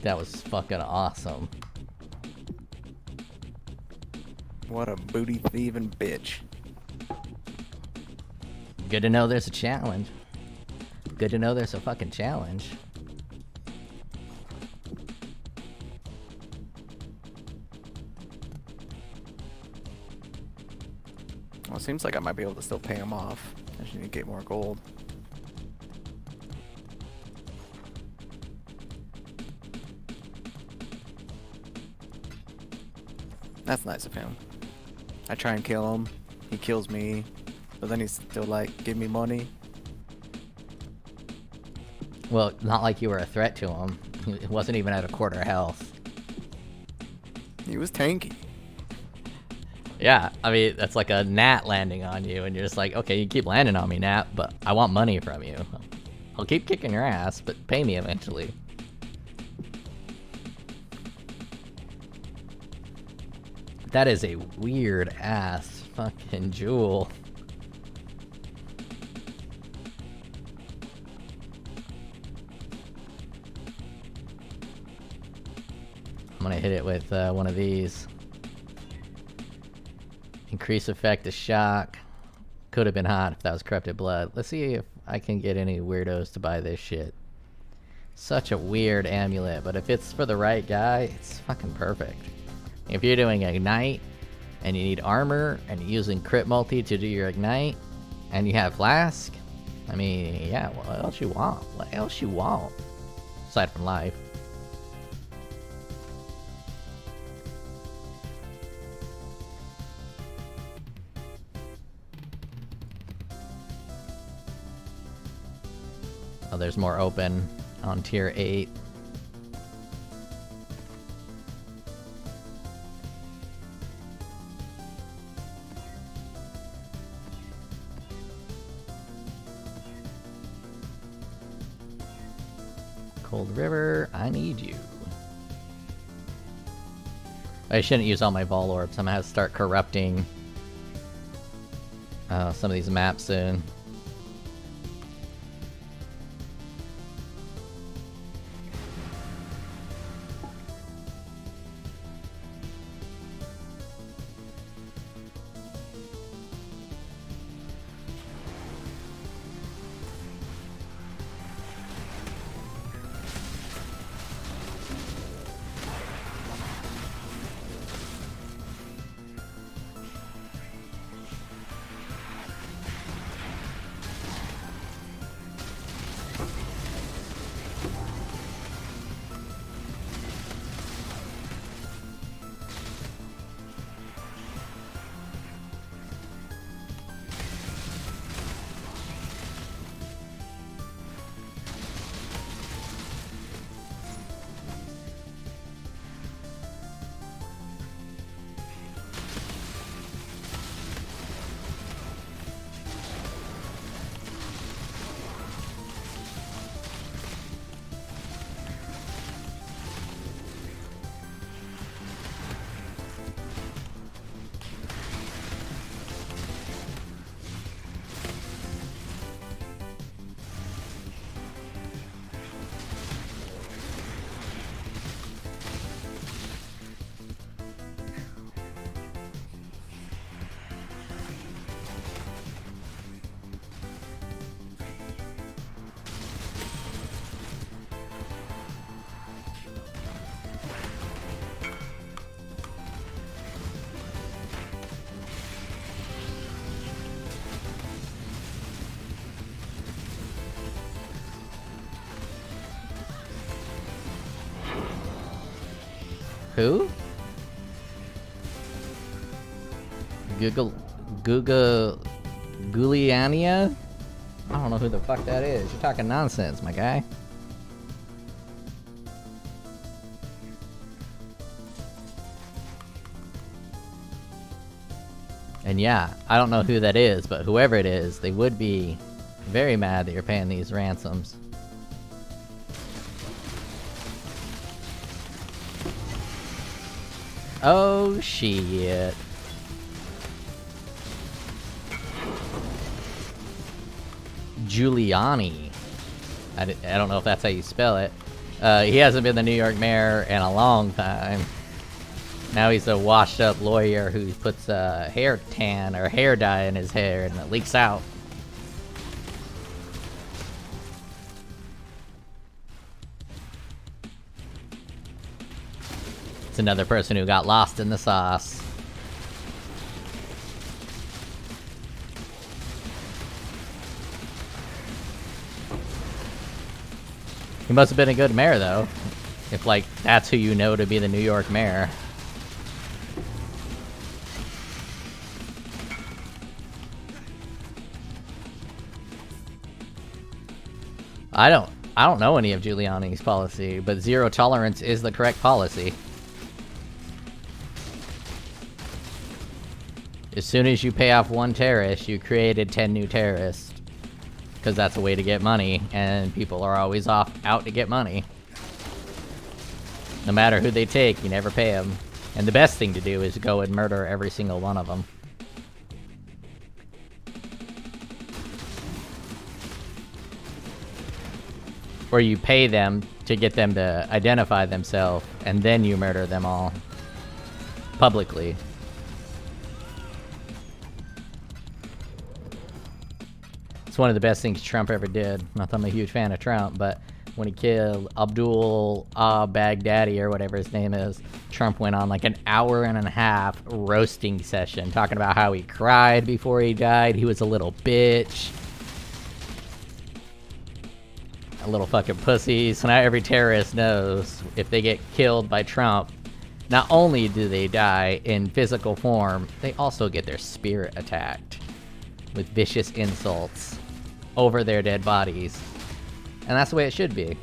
That was fucking awesome. What a booty thieving bitch. Good to know there's a challenge. Good to know there's a fucking challenge. Well, it seems like I might be able to still pay him off. I just need to get more gold. That's nice of him. I try and kill him. He kills me. But then he's still like, give me money. Well, not like you were a threat to him. He wasn't even at a quarter health. He was tanky. Yeah, I mean, that's like a gnat landing on you, and you're just like, okay, you keep landing on me, gnat, but I want money from you. I'll keep kicking your ass, but pay me eventually. That is a weird ass fucking jewel. I'm gonna hit it with one of these. Increase effect of shock. Could have been hot if that was corrupted blood. Let's see if I can get any weirdos to buy this shit. Such a weird amulet, but if it's for the right guy, it's fucking perfect. If you're doing Ignite, and you need armor, and you're using crit multi to do your Ignite, and you have Flask, I mean, yeah, what else you want? What else you want? Aside from life. Oh, there's more open on tier 8. Cold River, I need you. I shouldn't use all my Vol Orbs. I'm gonna have to start corrupting some of these maps soon. Who? Guliania? I don't know who the fuck that is. You're talking nonsense, my guy. And yeah, I don't know who that is, but whoever it is, they would be very mad that you're paying these ransoms. Oh shit. Giuliani. I don't know if that's how you spell it. He hasn't been the New York mayor in a long time. Now he's a washed up lawyer who puts hair tan or hair dye in his hair and it leaks out. It's another person who got lost in the sauce. He must have been a good mayor, though. If, like, that's who you know to be the New York mayor. I don't know any of Giuliani's policy, but zero tolerance is the correct policy. As soon as you pay off one terrorist, you created 10 new terrorists. Because that's a way to get money, and people are always out to get money. No matter who they take, you never pay them. And the best thing to do is go and murder every single one of them. Or you pay them to get them to identify themselves, and then you murder them all. Publicly. It's one of the best things Trump ever did. Not that I'm a huge fan of Trump, but when he killed Abdul Baghdadi or whatever his name is, Trump went on like an hour and a half roasting session talking about how he cried before he died. He was a little bitch. A little fucking pussy. So now every terrorist knows if they get killed by Trump, not only do they die in physical form, they also get their spirit attacked with vicious insults over their dead bodies. And that's the way it should be.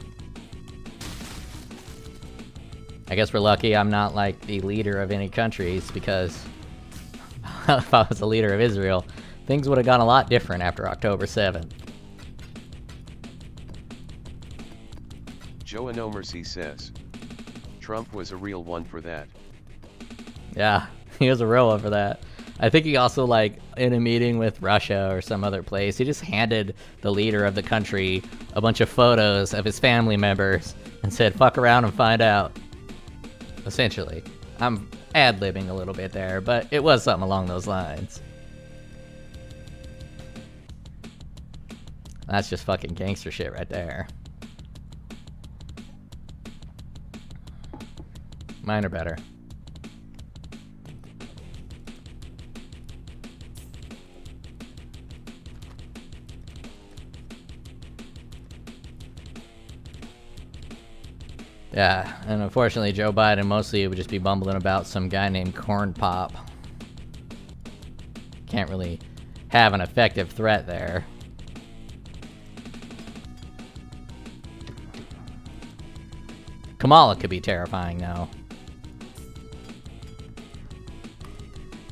I guess we're lucky I'm not like the leader of any countries, because if I was the leader of Israel, things would have gone a lot different after October 7th. Joe No Mercy says, Trump was a real one for that. Yeah, he was a real one for that. I think he also, like, in a meeting with Russia or some other place, he just handed the leader of the country a bunch of photos of his family members and said, fuck around and find out. Essentially. I'm ad-libbing a little bit there, but it was something along those lines. That's just fucking gangster shit right there. Mine are better. Yeah, and unfortunately Joe Biden mostly would just be bumbling about some guy named Corn Pop. Can't really have an effective threat there. Kamala could be terrifying though.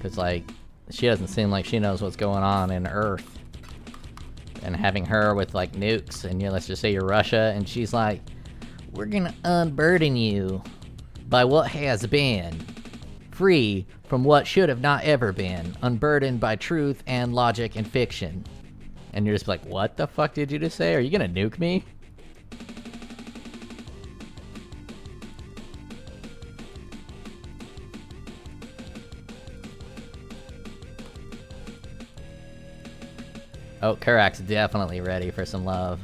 Cause like, she doesn't seem like she knows what's going on in Earth. And having her with like nukes, and you know, let's just say you're Russia, and she's like, we're gonna unburden you by what has been, free from what should have not ever been, unburdened by truth and logic and fiction. And you're just like, what the fuck did you just say? Are you gonna nuke me? Oh, Kurak's definitely ready for some love.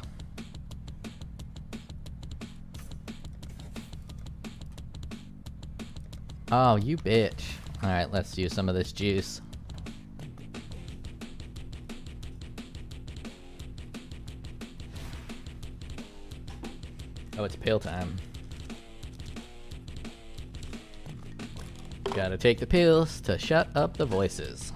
Oh, you bitch. Alright, let's use some of this juice. Oh, it's pill time. Gotta take the pills to shut up the voices.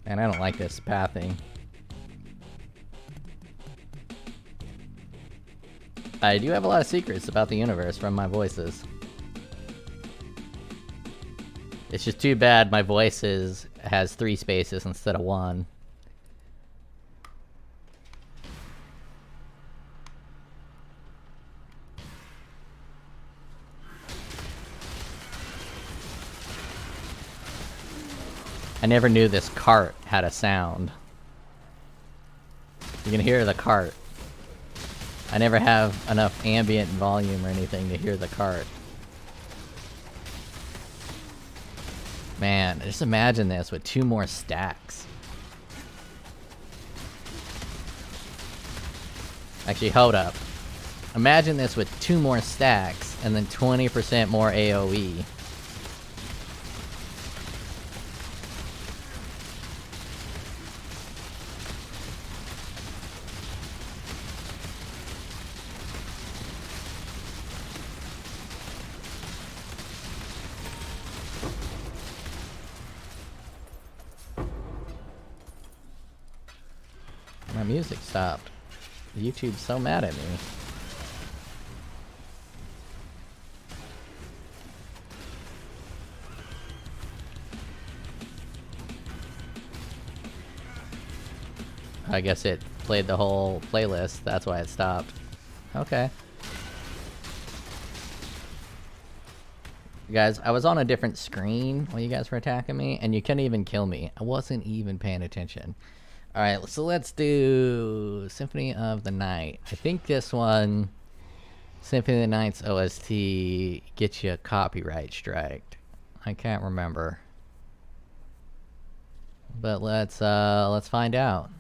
And I don't like this pathing. I do have a lot of secrets about the universe from my voices. It's just too bad my voices has 3 spaces instead of 1. I never knew this cart had a sound. You can hear the cart. I never have enough ambient volume or anything to hear the cart. Man, just imagine this with 2 more stacks. Actually, hold up. Imagine this with 2 more stacks and then 20% more AoE. My music stopped. YouTube's so mad at me. I guess it played the whole playlist, that's why it stopped. Okay. Guys, I was on a different screen while you guys were attacking me, and you couldn't even kill me. I wasn't even paying attention. Alright, so let's do Symphony of the Night. I think this one, Symphony of the Night's OST, gets you a copyright striked. I can't remember. But let's find out.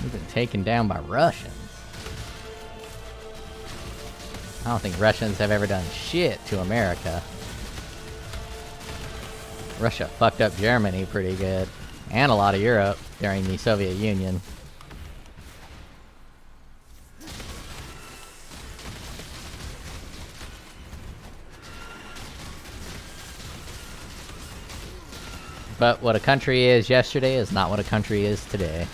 We've been taken down by Russians. I don't think Russians have ever done shit to America. Russia fucked up Germany pretty good. And a lot of Europe during the Soviet Union. But what a country is yesterday is not what a country is today.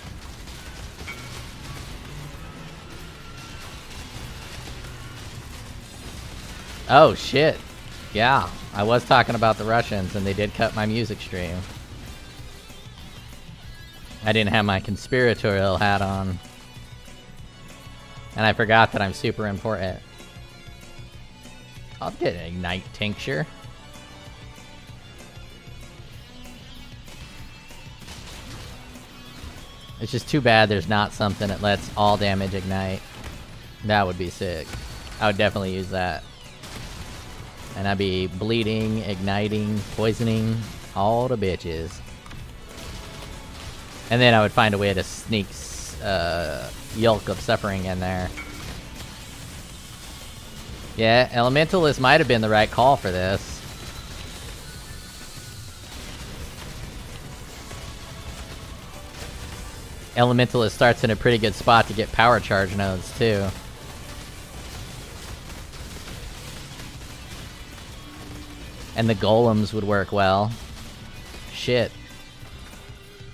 Oh shit. Yeah, I was talking about the Russians and they did cut my music stream. I didn't have my conspiratorial hat on. And I forgot that I'm super important. I'll get an Ignite Tincture. It's just too bad there's not something that lets all damage ignite. That would be sick. I would definitely use that. And I'd be bleeding, igniting, poisoning, all the bitches. And then I would find a way to sneak Yolk of Suffering in there. Yeah, Elementalist might have been the right call for this. Elementalist starts in a pretty good spot to get power charge nodes too. And the golems would work well. shit.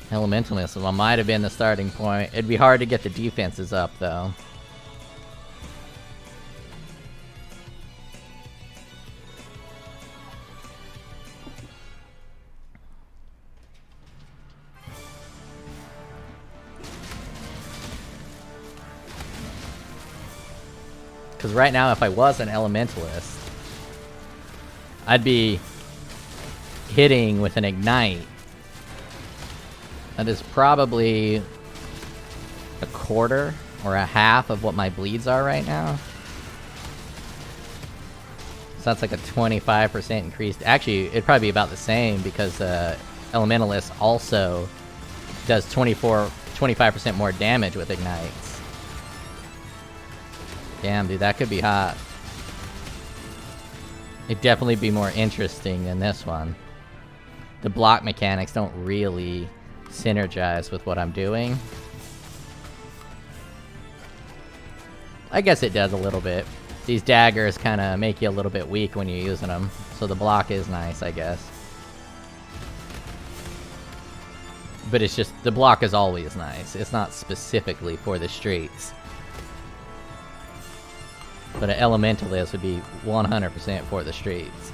Elementalist might have been the starting point. It'd be hard to get the defenses up, though. Because right now, if I was an Elementalist, I'd be hitting with an Ignite. That is probably a quarter or a half of what my bleeds are right now. So that's like a 25% increase. Actually, it'd probably be about the same because Elementalist also does 25% more damage with Ignites. Damn, dude, that could be hot. It'd definitely be more interesting than this one. The block mechanics don't really synergize with what I'm doing. I guess it does a little bit. These daggers kind of make you a little bit weak when you're using them, so the block is nice, I guess. But it's just, the block is always nice. It's not specifically for the streets. But an Elementalist would be 100% for the streets.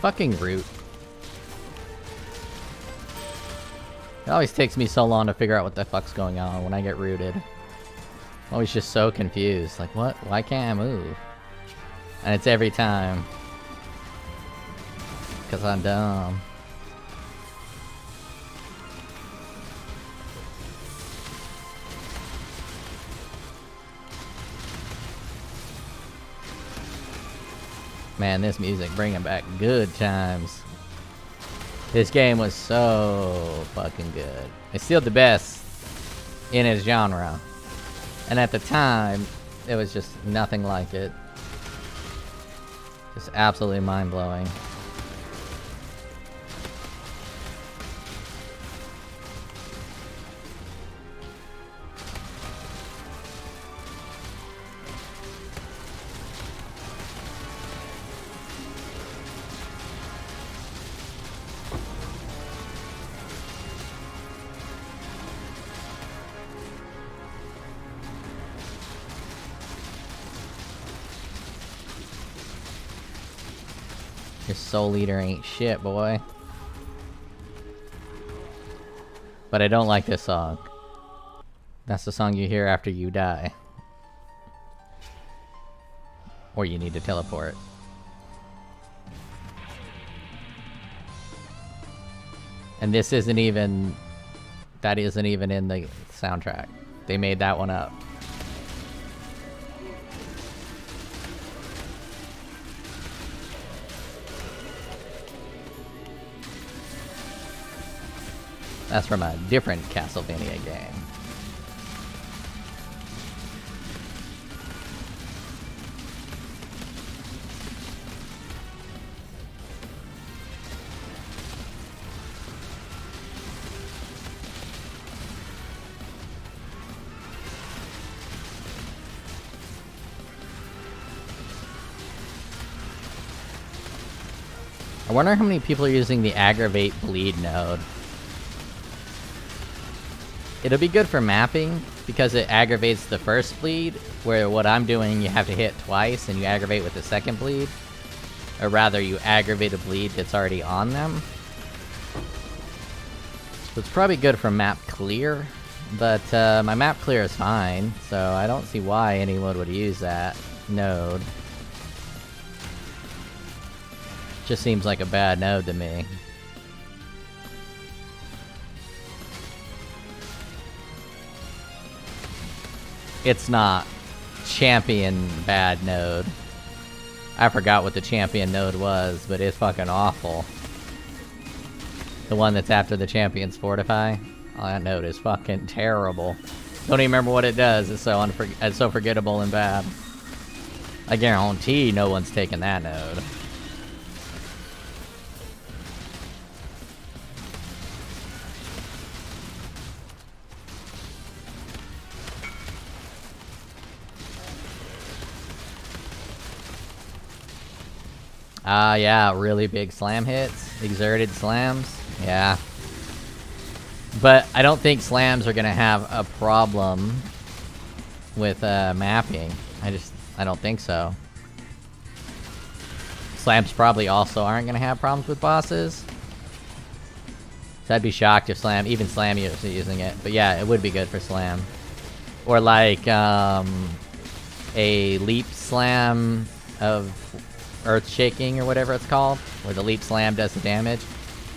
Fucking root. It always takes me so long to figure out what the fuck's going on when I get rooted. I'm always just so confused. Like, what? Why can't I move? And it's every time. Because I'm dumb. Man, this music bringing back good times. This game was so fucking good. It's still the best in its genre. And at the time, it was just nothing like it. Just absolutely mind-blowing. Your soul eater ain't shit, boy. But I don't like this song. That's the song you hear after you die. Or you need to teleport. And this isn't even... That isn't even in the soundtrack. They made that one up. That's from a different Castlevania game. I wonder how many people are using the aggravate bleed node. It'll be good for mapping, because it aggravates the first bleed, where what I'm doing you have to hit twice and you aggravate with the second bleed. Or rather, you aggravate a bleed that's already on them. So it's probably good for map clear, but my map clear is fine, so I don't see why anyone would use that node. Just seems like a bad node to me. it's not champion bad node. I forgot what the champion node was, but it's fucking awful. The one that's after the champions fortify. Oh, that node is fucking terrible. Don't even remember what it does. It's so forgettable and bad. I guarantee no one's taking that node. Yeah, really big slam hits. Exerted slams. Yeah. But I don't think slams are gonna have a problem with mapping. I don't think so. Slams probably also aren't gonna have problems with bosses. So I'd be shocked if even Slam is using it. But yeah, it would be good for Slam. Or like a leap slam of earth shaking or whatever it's called, where the leap slam does the damage.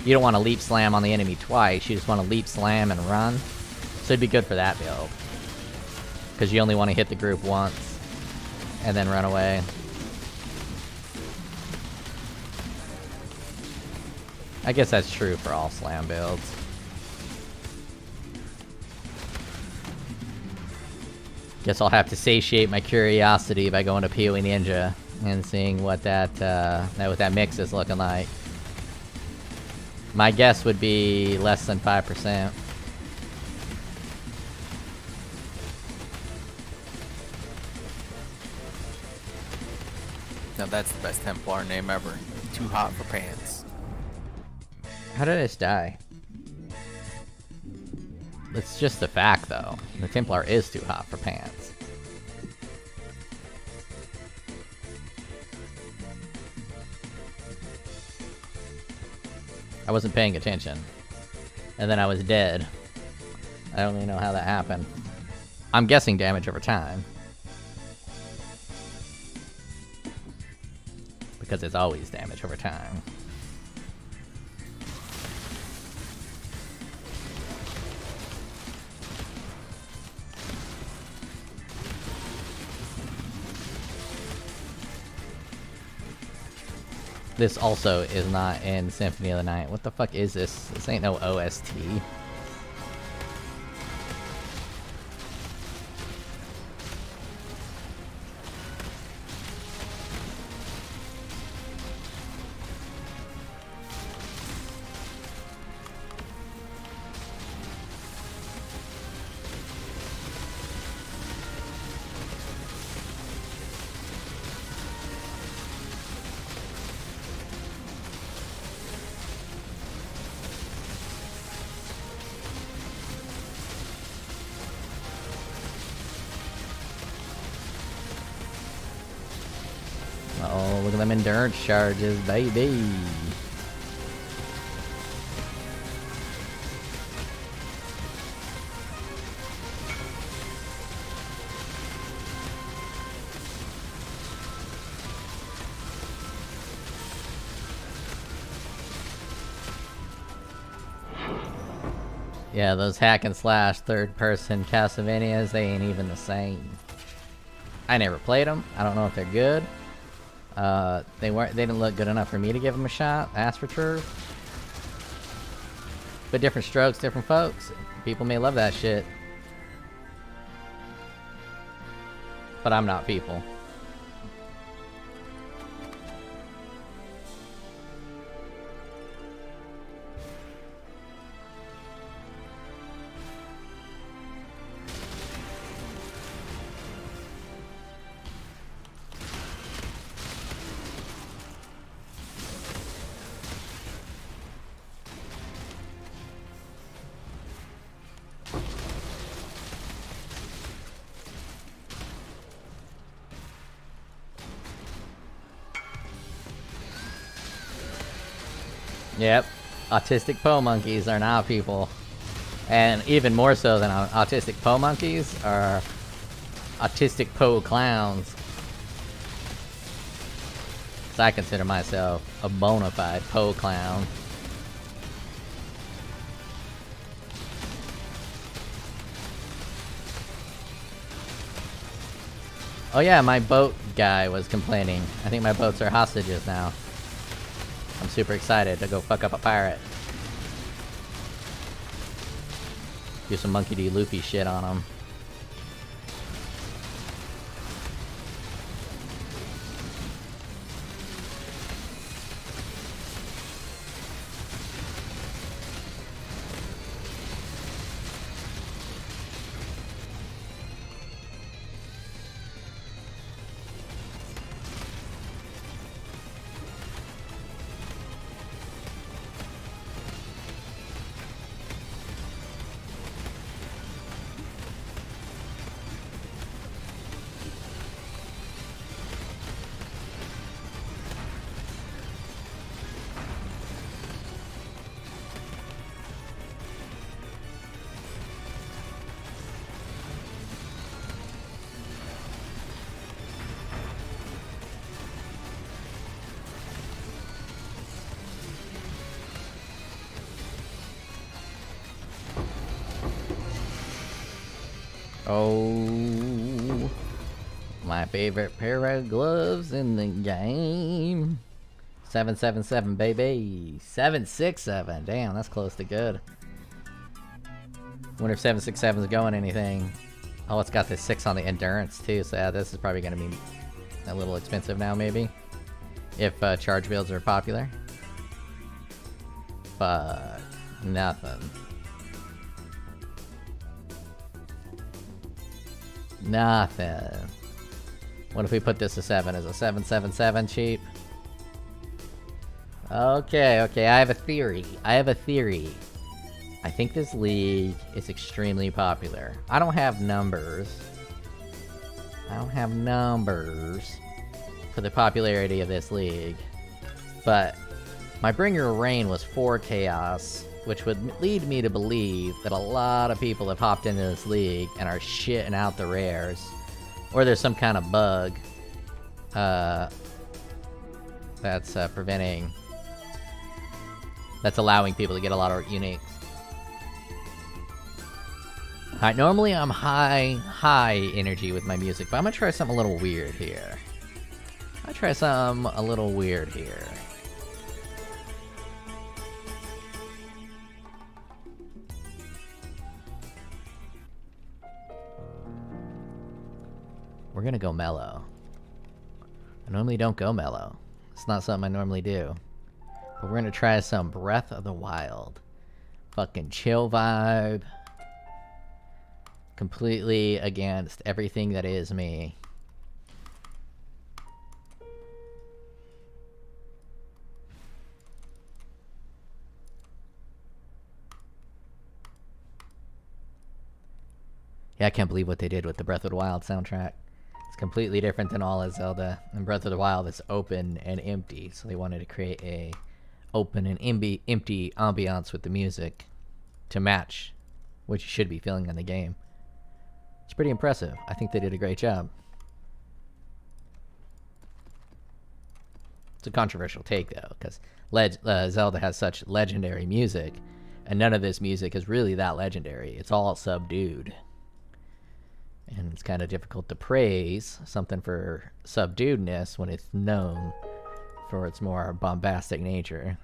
You don't want to leap slam on the enemy twice, you just want to leap slam and run. So it'd be good for that build. Because you only want to hit the group once and then run away. I guess that's true for all slam builds. Guess I'll have to satiate my curiosity by going to POE Ninja and seeing what that mix is looking like. My guess would be less than 5%. Now that's the best Templar name ever. Too hot for pants. How did I just die? It's just a fact, though. The Templar is too hot for pants. I wasn't paying attention. And then I was dead. I don't really know how that happened. I'm guessing damage over time. Because it's always damage over time. This also is not in Symphony of the Night. What the fuck is this? This ain't no OST. Oh, look at them endurance charges, baby. Yeah, those hack and slash third-person Castlevanias, they ain't even the same. I never played them. I don't know if they're good. They didn't look good enough for me to give them a shot. That's for true. But different strokes, different folks. People may love that shit. But I'm not people. Yep, autistic Poe monkeys are now people. And even more so than autistic Poe monkeys are autistic Poe clowns. 'Cause I consider myself a bona fide Poe clown. Oh yeah, my boat guy was complaining. I think my boats are hostages now. I'm super excited to go fuck up a pirate. Do some Monkey D. Luffy shit on him. Oh, my favorite pair of gloves in the game. 777, baby. 767. Damn, that's close to good. Wonder if 767 is going anything. Oh, it's got this 6 on the endurance too, so yeah, this is probably going to be a little expensive now, maybe. If charge builds are popular. But nothing. Nothing. What if we put this to 7? Is a 777 cheap? Okay, I have a theory. I think this league is extremely popular. I don't have numbers for the popularity of this league. But my Bringer of Rain was 4 chaos, which would lead me to believe that a lot of people have hopped into this league and are shitting out the rares. Or there's some kind of bug that's allowing people to get a lot of uniques. Alright, normally I'm high energy with my music, but I'm gonna try something a little weird here. We're gonna go mellow. I normally don't go mellow. It's not something I normally do. But we're gonna try some Breath of the Wild. Fucking chill vibe. Completely against everything that is me. Yeah, I can't believe what they did with the Breath of the Wild soundtrack. It's completely different than all of Zelda. In Breath of the Wild, it's open and empty, so they wanted to create a open and empty ambiance with the music to match what you should be feeling in the game. It's pretty impressive. I think they did a great job. It's a controversial take, though, because Zelda has such legendary music, and none of this music is really that legendary. It's all subdued. And it's kind of difficult to praise something for subduedness when it's known for its more bombastic nature.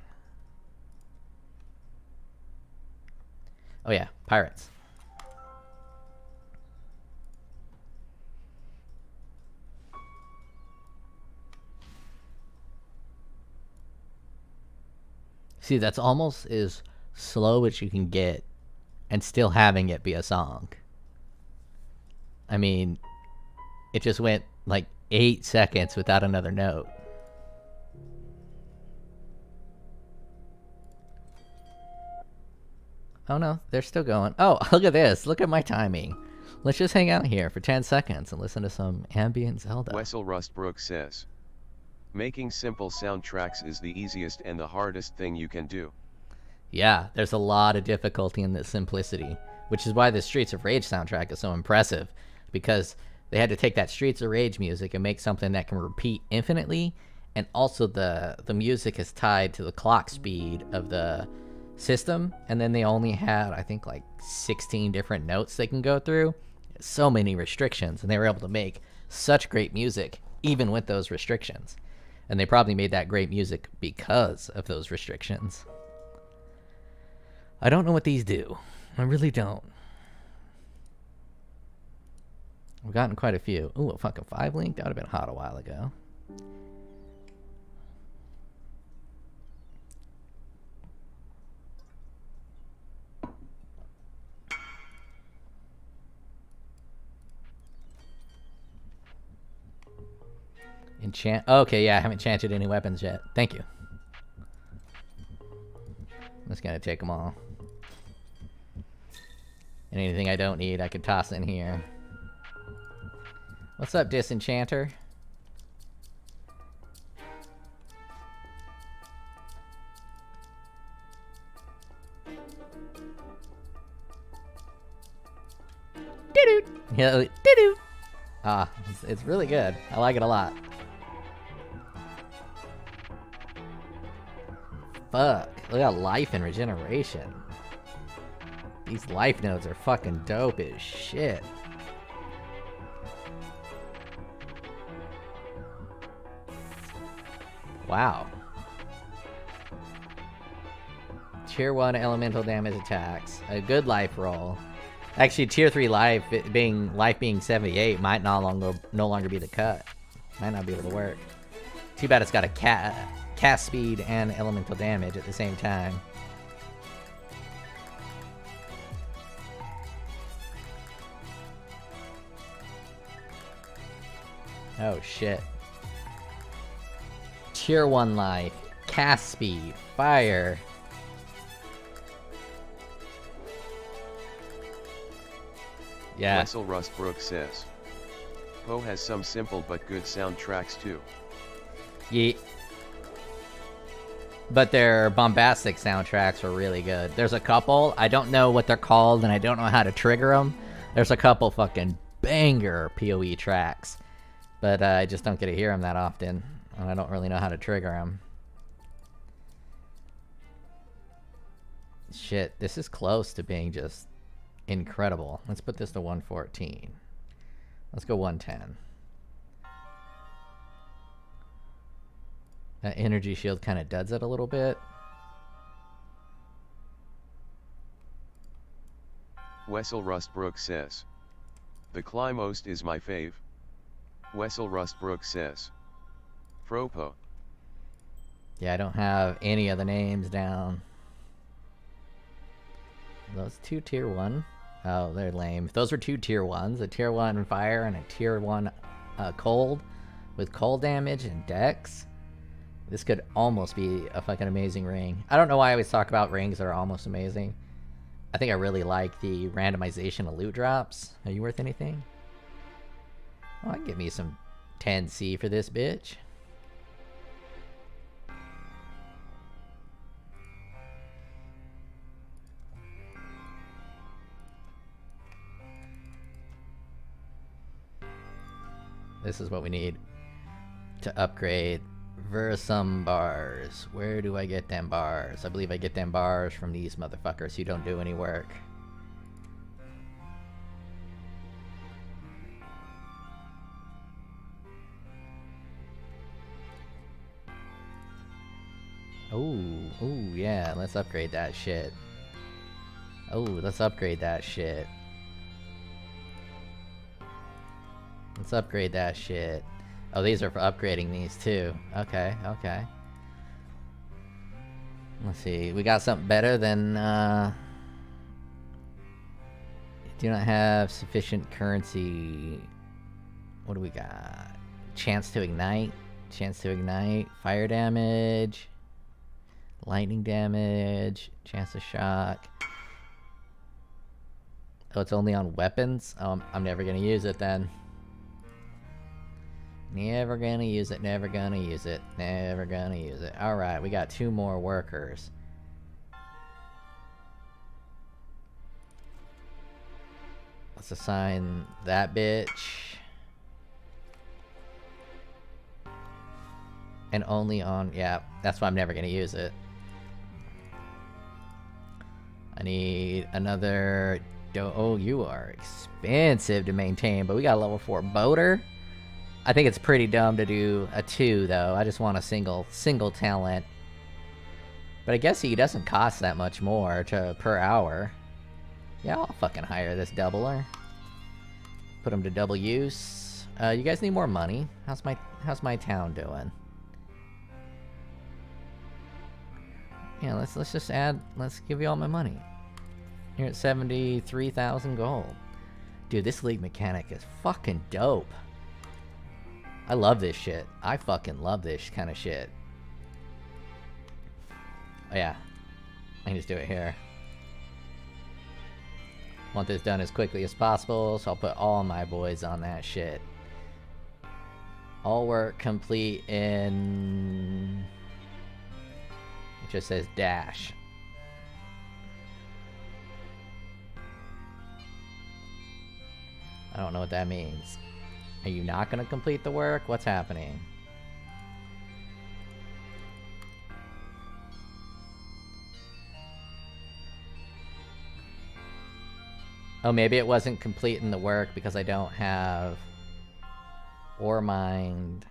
Oh yeah, pirates. See, that's almost as slow as you can get and still having it be a song. I mean, it just went like 8 seconds without another note. Oh no, they're still going. Oh, look at this. Look at my timing. Let's just hang out here for 10 seconds and listen to some ambient Zelda. Wessel Rustbrook says, making simple soundtracks is the easiest and the hardest thing you can do. Yeah, there's a lot of difficulty in this simplicity, which is why the Streets of Rage soundtrack is so impressive, because they had to take that Streets of Rage music and make something that can repeat infinitely, and also the music is tied to the clock speed of the system, and then they only had, I think, like 16 different notes they can go through. So many restrictions, and they were able to make such great music, even with those restrictions. And they probably made that great music because of those restrictions. I don't know what these do. I really don't. We've gotten quite a few. Ooh, a fucking 5 link? That would have been hot a while ago. Enchant. Okay, yeah, I haven't enchanted any weapons yet. Thank you. I'm just gonna take them all. And anything I don't need, I could toss in here. What's up, Disenchanter? Doo-doo! Yeah, doo-doo! Ah, it's really good. I like it a lot. Fuck. Look at life and regeneration. These life nodes are fucking dope as shit. Wow. Tier 1 elemental damage attacks. A good life roll. Actually, tier 3 life being 78 might no longer be the cut. Might not be able to work. Too bad it's got a cast speed and elemental damage at the same time. Oh shit. Tier 1 life, cast speed, fire. Yeah. Russell Rustbrook says, Poe has some simple but good soundtracks too. Yeah. But their bombastic soundtracks are really good. There's a couple, I don't know what they're called and I don't know how to trigger them. There's a couple fucking banger POE tracks. But I just don't get to hear them that often. And I don't really know how to trigger them. Shit, this is close to being just incredible. Let's put this to 114. Let's go 110. That energy shield kind of duds it a little bit. Wessel Rustbrook says, the Clymost is my fave. Wessel Rustbrook says, Fropo. Yeah, I don't have any of the names down. Those two tier 1? Oh, they're lame. Those are two tier 1s. A tier 1 fire and a tier 1 cold. With cold damage and dex. This could almost be a fucking amazing ring. I don't know why I always talk about rings that are almost amazing. I think I really like the randomization of loot drops. Are you worth anything? Oh, I can get me some 10C for this bitch. This is what we need to upgrade Versum bars. Where do I get them bars? I believe I get them bars from these motherfuckers who don't do any work. Ooh, yeah, let's upgrade that shit. Oh, let's upgrade that shit. Let's upgrade that shit. Oh, these are for upgrading these too. Okay, okay. Let's see, we got something better than, do not have sufficient currency. What do we got? Chance to ignite. Chance to ignite. Fire damage. Lightning damage. Chance to shock. Oh, it's only on weapons? Oh, I'm never gonna use it then. Never gonna use it, never gonna use it, never gonna use it. Alright, we got 2 more workers. Let's assign that bitch. And only on, yeah, that's why I'm never gonna use it. I need another, oh, you are expensive to maintain, but we got a level 4 boater. I think it's pretty dumb to do a 2 though. I just want a single talent. But I guess he doesn't cost that much more per hour. Yeah, I'll fucking hire this doubler. Put him to double use. You guys need more money. How's my town doing? Yeah, let's just add. Let's give you all my money. You're at 73,000 gold. Dude, this league mechanic is fucking dope. I love this shit. I fucking love this kind of shit. Oh yeah, I can just do it here. Want this done as quickly as possible, so I'll put all my boys on that shit. All work complete in... It just says dash. I don't know what that means. Are you not gonna complete the work? What's happening? Oh, maybe it wasn't completing the work because I don't have ore mined.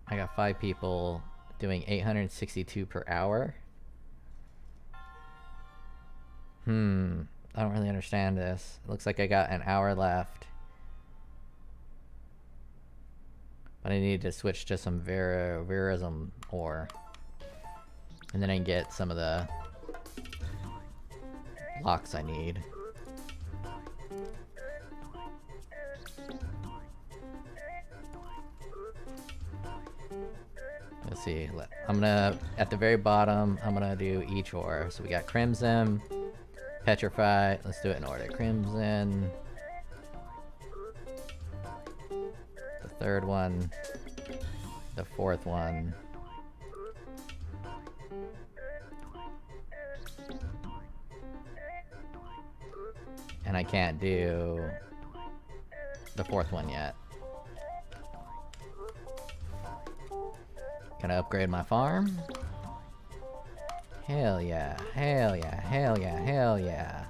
I got 5 people doing 862 per hour. I don't really understand this. It looks like I got an hour left. But I need to switch to some verism ore. And then I can get some of the blocks I need. Let's see. I'm gonna, at the very bottom, I'm gonna do each ore. So we got Crimson, Petrify. Let's do it in order. Crimson. The third one. The fourth one. And I can't do the fourth one yet. Can I upgrade my farm? Hell yeah, hell yeah, hell yeah, hell yeah.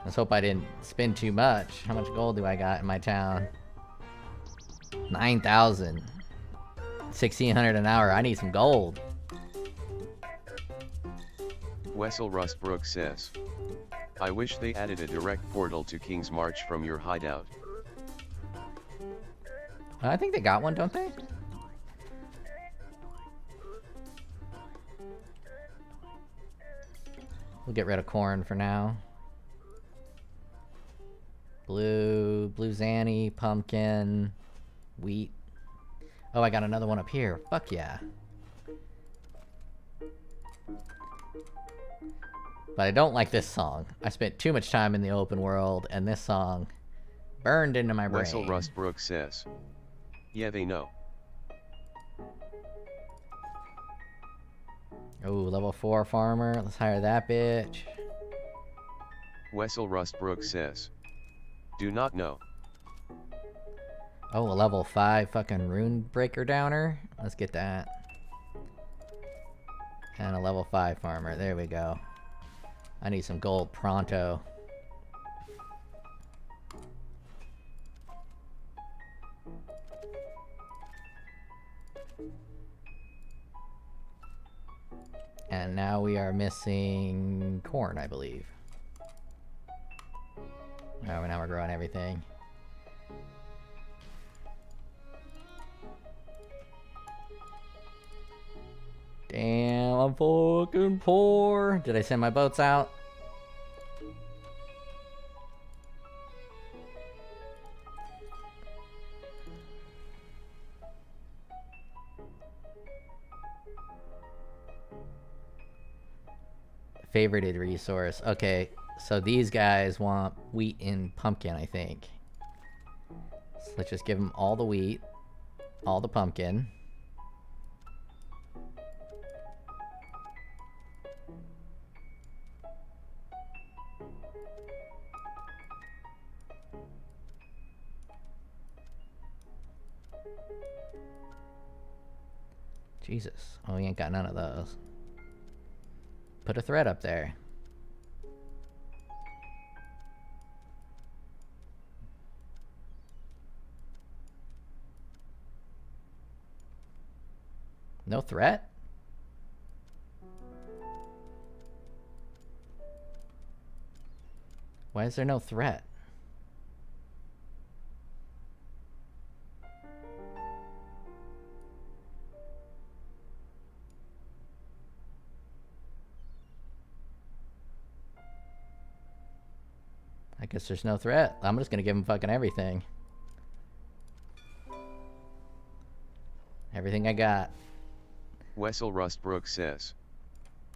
Let's hope I didn't spend too much. How much gold do I got in my town? 9,000. 1,600 an hour. I need some gold. Wessel Rustbrook says, I wish they added a direct portal to King's March from your hideout. I think they got one, don't they? We'll get rid of corn for now. Blue Zanny, pumpkin, wheat. Oh, I got another one up here. Fuck yeah. But I don't like this song. I spent too much time in the open world, and this song burned into my brain. Wessel Rustbrook says, yeah, they know. Oh, level 4 farmer. Let's hire that bitch. Wessel Rustbrook says, do not know. Oh, a level 5 fucking rune breaker downer. Let's get that. And a level 5 farmer. There we go. I need some gold pronto. And now we are missing corn, I believe. Oh, now we're growing everything. Damn, I'm fucking poor. Did I send my boats out? Favorited resource. Okay, so these guys want wheat and pumpkin, I think. So let's just give them all the wheat, all the pumpkin. Jesus. Oh, we ain't got none of those. Put a thread up there. No threat? Why is there no threat? I guess there's no threat. I'm just gonna give him fucking everything. Everything I got. Wessel Rustbrook says,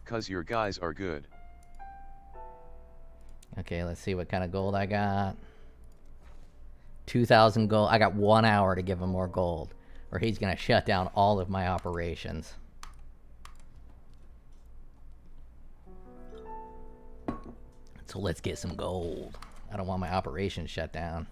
"'Cause your guys are good." Okay, let's see what kind of gold I got. 2,000 gold. I got 1 hour to give him more gold, or he's gonna shut down all of my operations. So let's get some gold. I don't want my operations shut down.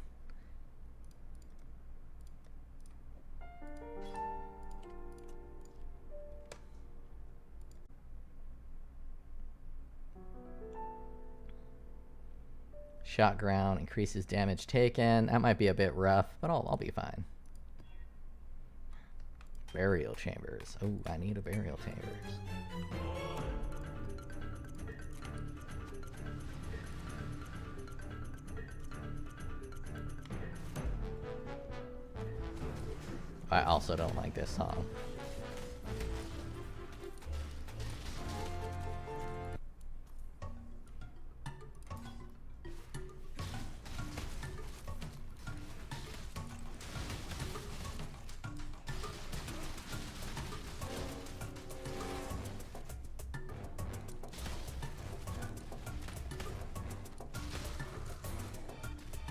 Shot ground increases damage taken. That might be a bit rough, but I'll be fine. Burial chambers. Oh, I need a burial chambers. I also don't like this song.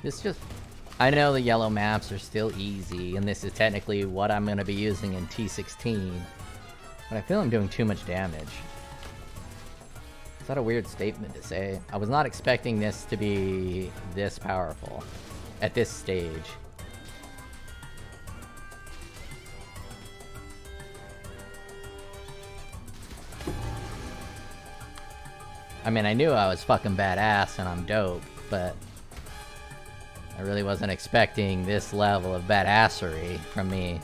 This just... I know the yellow maps are still easy, and this is technically what I'm going to be using in T16, but I feel I'm doing too much damage. Is that a weird statement to say? I was not expecting this to be this powerful at this stage. I mean, I knew I was fucking badass and I'm dope, but I really wasn't expecting this level of badassery from me.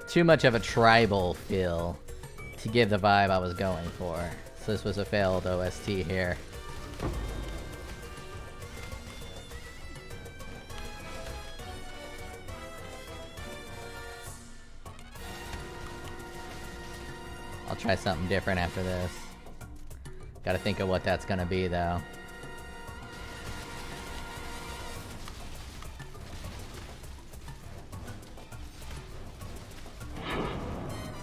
Too much of a tribal feel to give the vibe I was going for. So this was a failed OST here. I'll try something different after this. Gotta think of what that's gonna be though.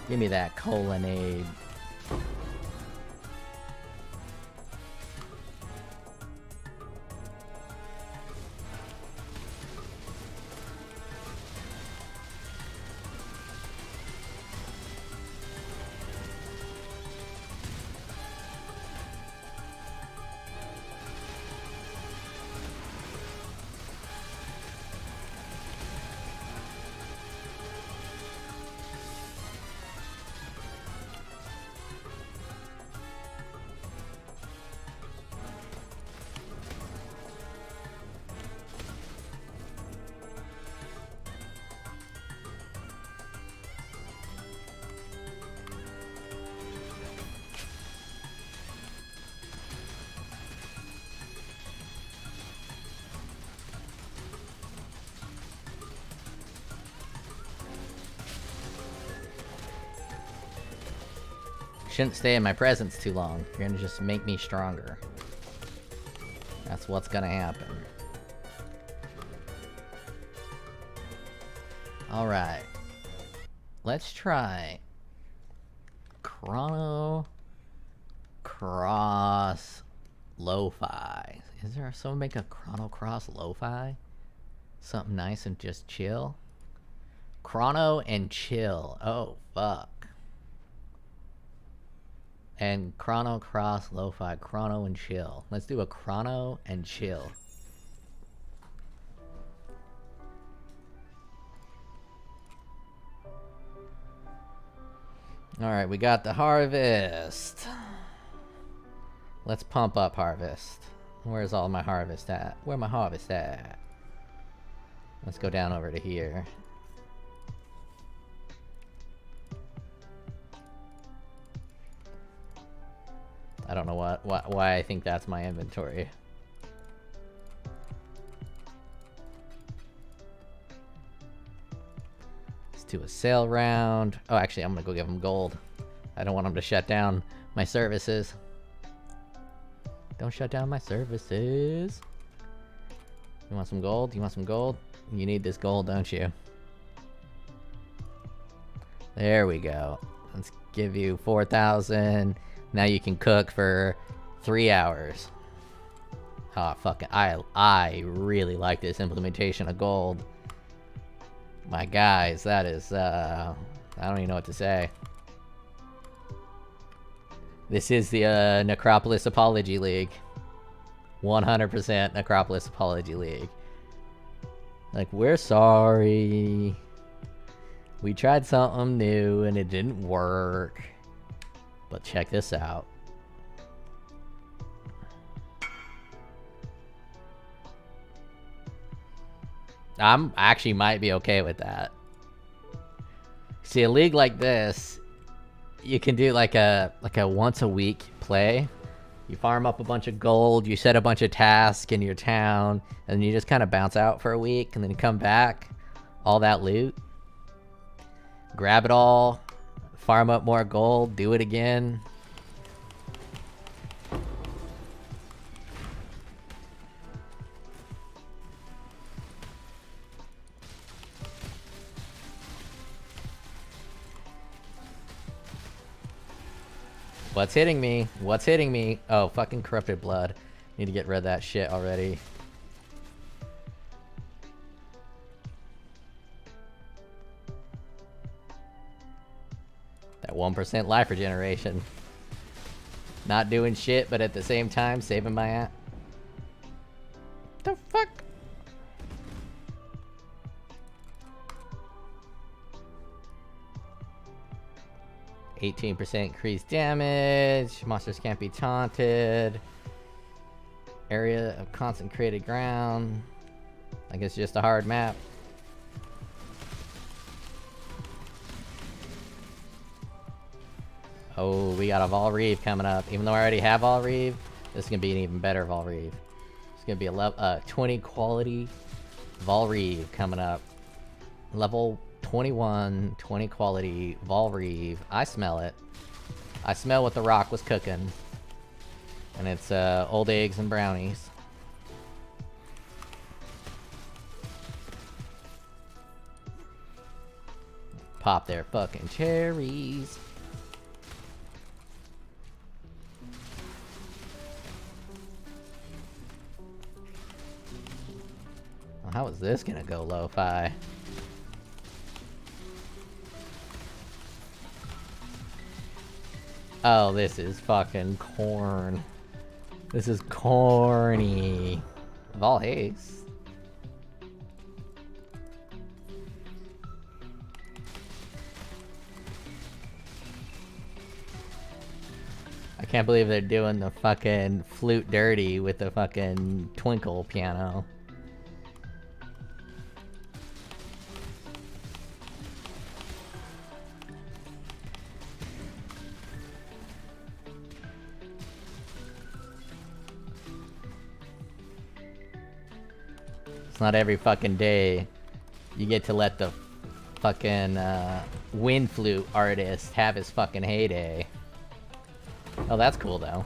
Give me that colonnade. Shouldn't stay in my presence too long. You're gonna just make me stronger. That's what's gonna happen. Alright. Let's try Chrono Cross Lo-Fi. Is there someone make a Chrono Cross Lo-Fi? Something nice and just chill. Chrono and chill. Oh, fuck. And chrono, cross, lo-fi, chrono, and chill. Let's do a chrono and chill. Alright, we got the harvest. Let's pump up harvest. Where's all my harvest at? Where my harvest at? Let's go down over to here. I don't know why I think that's my inventory. Let's do a sale round. Oh, actually, I'm gonna go give them gold. I don't want them to shut down my services. Don't shut down my services. You want some gold? You want some gold? You need this gold, don't you? There we go. Let's give you 4,000. Now you can cook for 3 hours. Oh, fucking, I really like this implementation of gold. My guys, that is, I don't even know what to say. This is the, Necropolis Apology League. 100% Necropolis Apology League. Like, we're sorry. We tried something new and it didn't work. But check this out. I'm actually might be okay with that. See, a league like this, you can do like a once a week play. You farm up a bunch of gold, you set a bunch of tasks in your town, and then you just kind of bounce out for a week, and then you come back, all that loot, grab it all, farm up more gold, do it again. What's hitting me? What's hitting me? Oh, fucking corrupted blood. Need to get rid of that shit already. That 1% life regeneration. Not doing shit, but at the same time saving my ass. The fuck? %, increased damage. Monsters can't be taunted. Area of concentrated ground. I guess just a hard map. Oh, we got a Vol Reave coming up. Even though I already have Vol Reave, this is gonna be an even better Vol Reave. It's gonna be a 20 quality Vol Reave coming up. Level 21, 20 quality Vol Reave. I smell it. I smell what the rock was cooking. And it's old eggs and brownies. Pop their fucking cherries. Well, how is this gonna go lo-fi? Oh, this is fucking corn. This is corny. Vol haste. I can't believe they're doing the fucking flute dirty with the fucking twinkle piano. It's not every fucking day you get to let the fucking wind flute artist have his fucking heyday. Oh, that's cool though.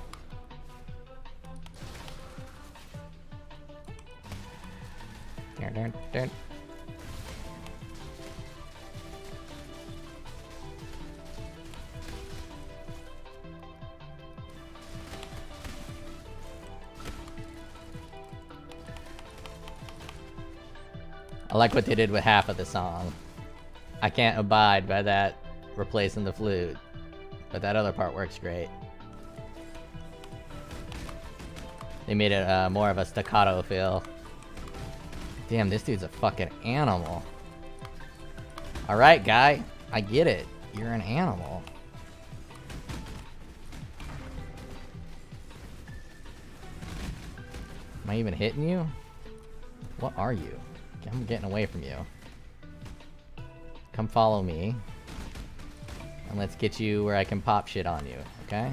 Dun, dun, dun. I like what they did with half of the song. I can't abide by that replacing the flute, but that other part works great. They made it more of a staccato feel. Damn, this dude's a fucking animal. Alright, guy. I get it. You're an animal. Am I even hitting you? What are you? I'm getting away from you. Come follow me. And let's get you where I can pop shit on you, okay?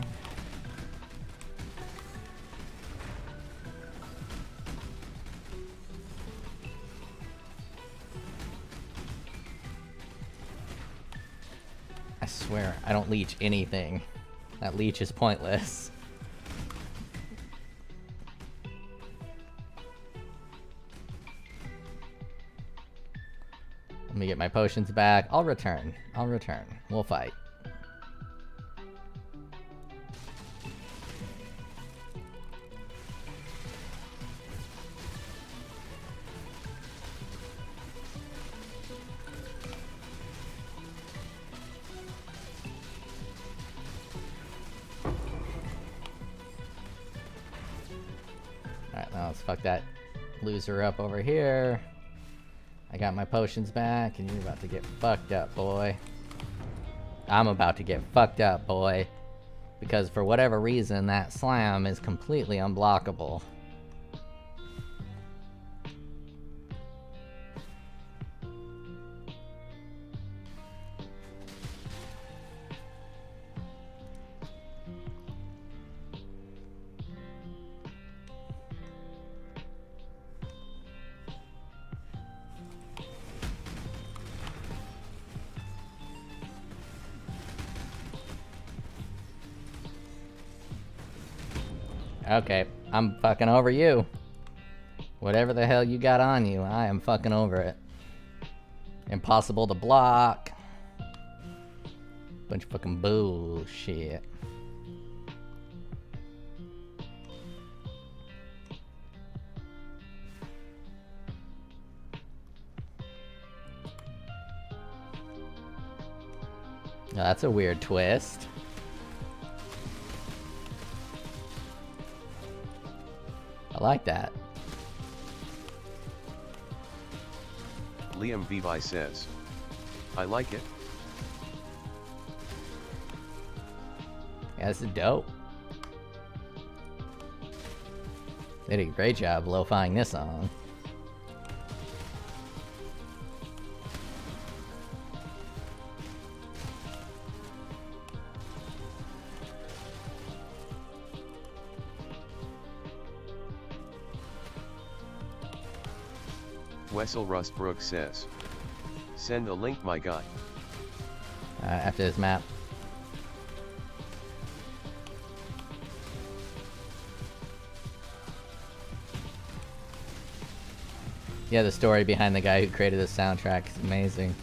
I swear, I don't leech anything. That leech is pointless. Let me get my potions back. I'll return. I'll return. We'll fight. Alright, now let's fuck that loser up over here. I got my potions back, and you're about to get fucked up, boy. I'm about to get fucked up, boy. Because for whatever reason, that slam is completely unblockable. Okay, I'm fucking over you. Whatever the hell you got on you, I am fucking over it. Impossible to block. Bunch of fucking bullshit. Now, that's a weird twist. I like that. Liam Vivi says, I like it. Yeah, this is dope. They did a great job lo-fiing this song. Wessel Rustbrook says, send a link, my guy. After this map. Yeah, the story behind the guy who created this soundtrack is amazing.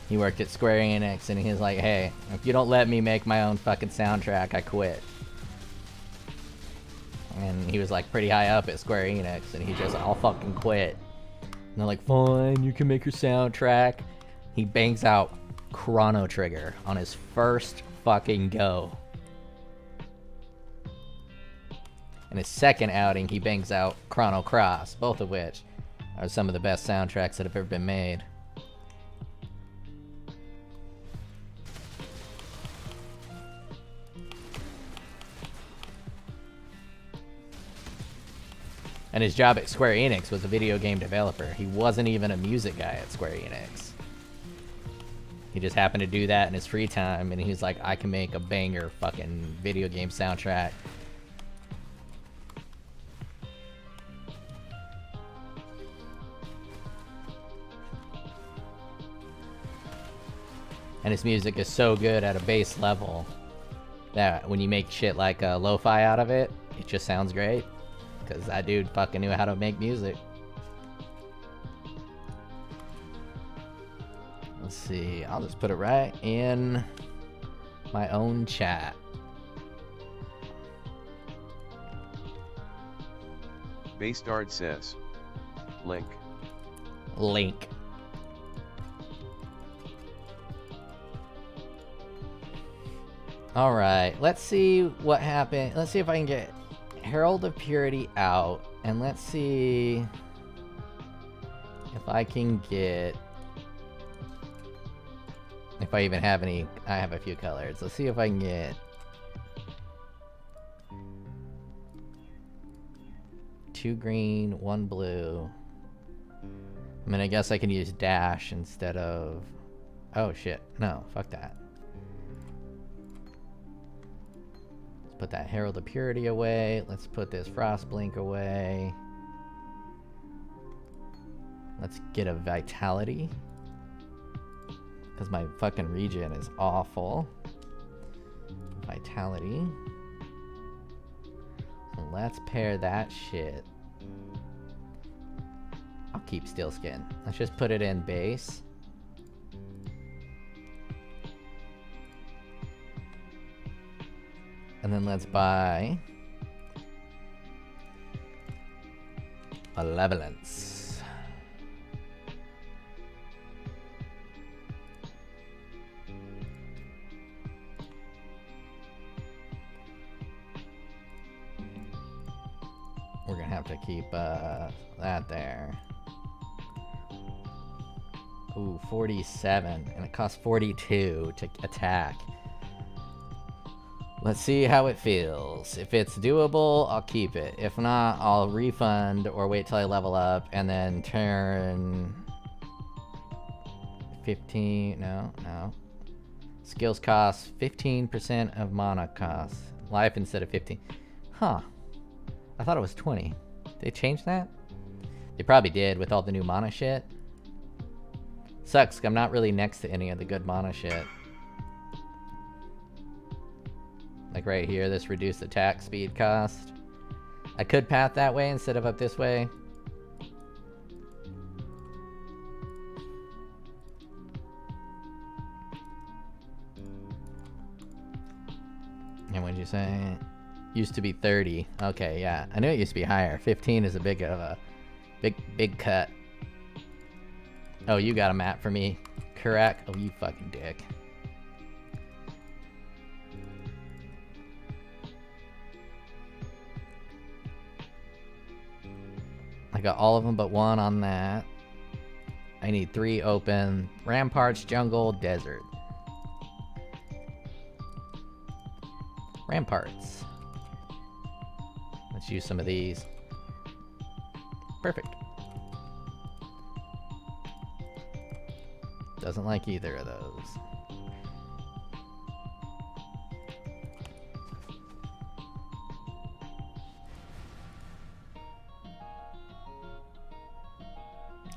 He worked at Square Enix and he was like, hey, if you don't let me make my own fucking soundtrack, I quit. And he was like pretty high up at Square Enix and he just, I'll fucking quit. And they're like, fine, you can make your soundtrack. He bangs out Chrono Trigger on his first fucking go. In his second outing, he bangs out Chrono Cross, both of which are some of the best soundtracks that have ever been made. And his job at Square Enix was a video game developer. He wasn't even a music guy at Square Enix. He just happened to do that in his free time, and he's like, I can make a banger fucking video game soundtrack. And his music is so good at a base level that when you make shit like lo-fi out of it, it just sounds great. Because that dude fucking knew how to make music. Let's see, I'll just put it right in my own chat. Basedard says, link. Link. Alright, let's see what happened. Let's see if I can get Herald of Purity out. And let's see if I can get... If I even have any... I have a few colors. Let's see if I can get... 2 green, 1 blue. I mean, I guess I can use dash instead of... Oh shit, no, fuck that. Let's put that Herald of Purity away. Let's put this Frost Blink away. Let's get a Vitality. Because my fucking regen is awful. Vitality. So let's pair that shit. I'll keep Steel Skin. Let's just put it in base. And then let's buy Malevolence. We're gonna have to keep that there. Ooh, 47, and it costs 42 to attack. Let's see how it feels. If it's doable, I'll keep it. If not, I'll refund or wait till I level up and then turn 15, no. Skills cost 15% of mana cost. Life instead of 15. Huh. I thought it was 20. They changed that? They probably did with all the new mana shit. Sucks, I'm not really next to any of the good mana shit. Like right here, this reduced attack speed cost. I could path that way instead of up this way. And what'd you say? Used to be 30. Okay, yeah. I knew it used to be higher. 15 is a big of a big cut. Oh, you got a map for me. Correct. Oh, you fucking dick. I got all of them but one on that. I need 3 open. Ramparts, jungle, desert. Ramparts. Let's use some of these. Perfect. Doesn't like either of those.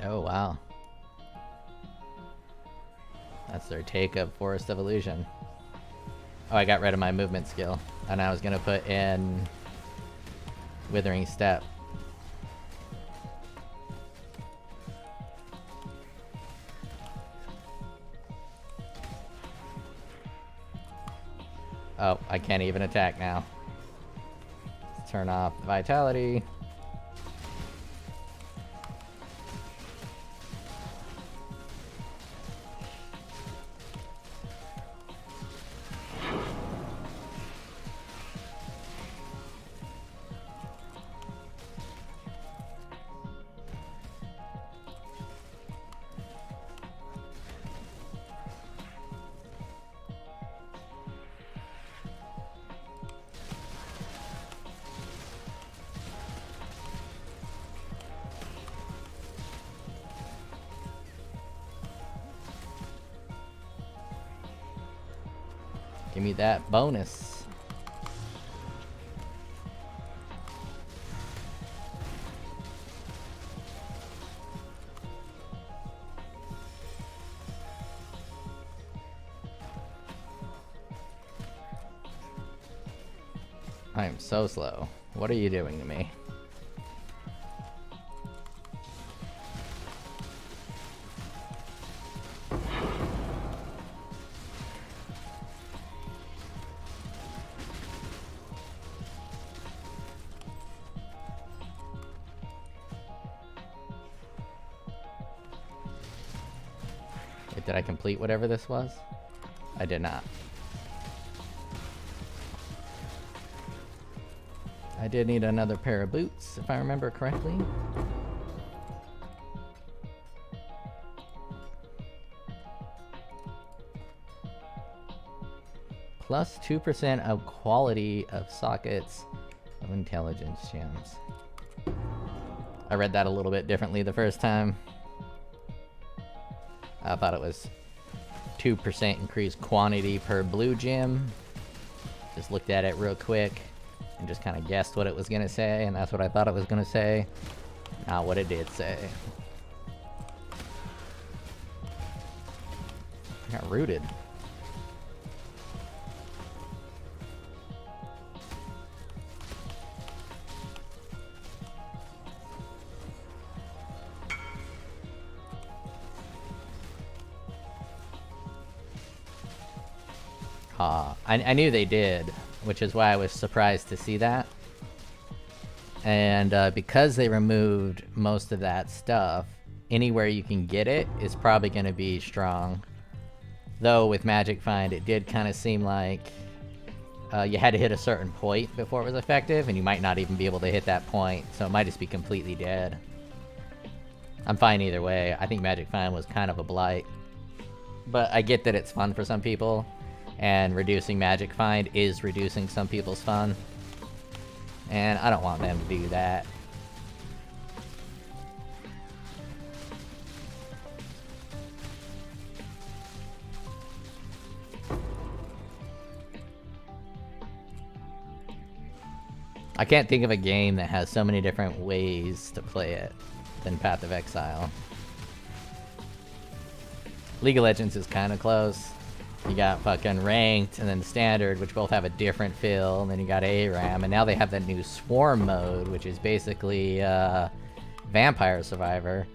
Oh, wow. That's their take of Forest of Illusion. Oh, I got rid of my movement skill. And I was gonna put in Withering Step. Oh, I can't even attack now. Let's turn off the Vitality. Give me that bonus. I am so slow. What are you doing to me? Wait, did I complete whatever this was? I did not. I did need another pair of boots, if I remember correctly. Plus 2% of quality of sockets of intelligence gems. I read that a little bit differently the first time. I thought it was 2% increased quantity per blue gem. Just looked at it real quick and just kind of guessed what it was gonna say, and that's what I thought it was gonna say. Not what it did say. I got rooted. I knew they did, which is why I was surprised to see that. And because they removed most of that stuff, anywhere you can get it is probably going to be strong. Though with Magic Find, it did kind of seem like you had to hit a certain point before it was effective, and you might not even be able to hit that point, so it might just be completely dead. I'm fine either way. I think Magic Find was kind of a blight. But I get that it's fun for some people. And reducing Magic Find is reducing some people's fun. And I don't want them to do that. I can't think of a game that has so many different ways to play it than Path of Exile. League of Legends is kind of close. You got fucking Ranked and then Standard, which both have a different feel, and then you got ARAM, and now they have that new Swarm mode, which is basically Vampire Survivor.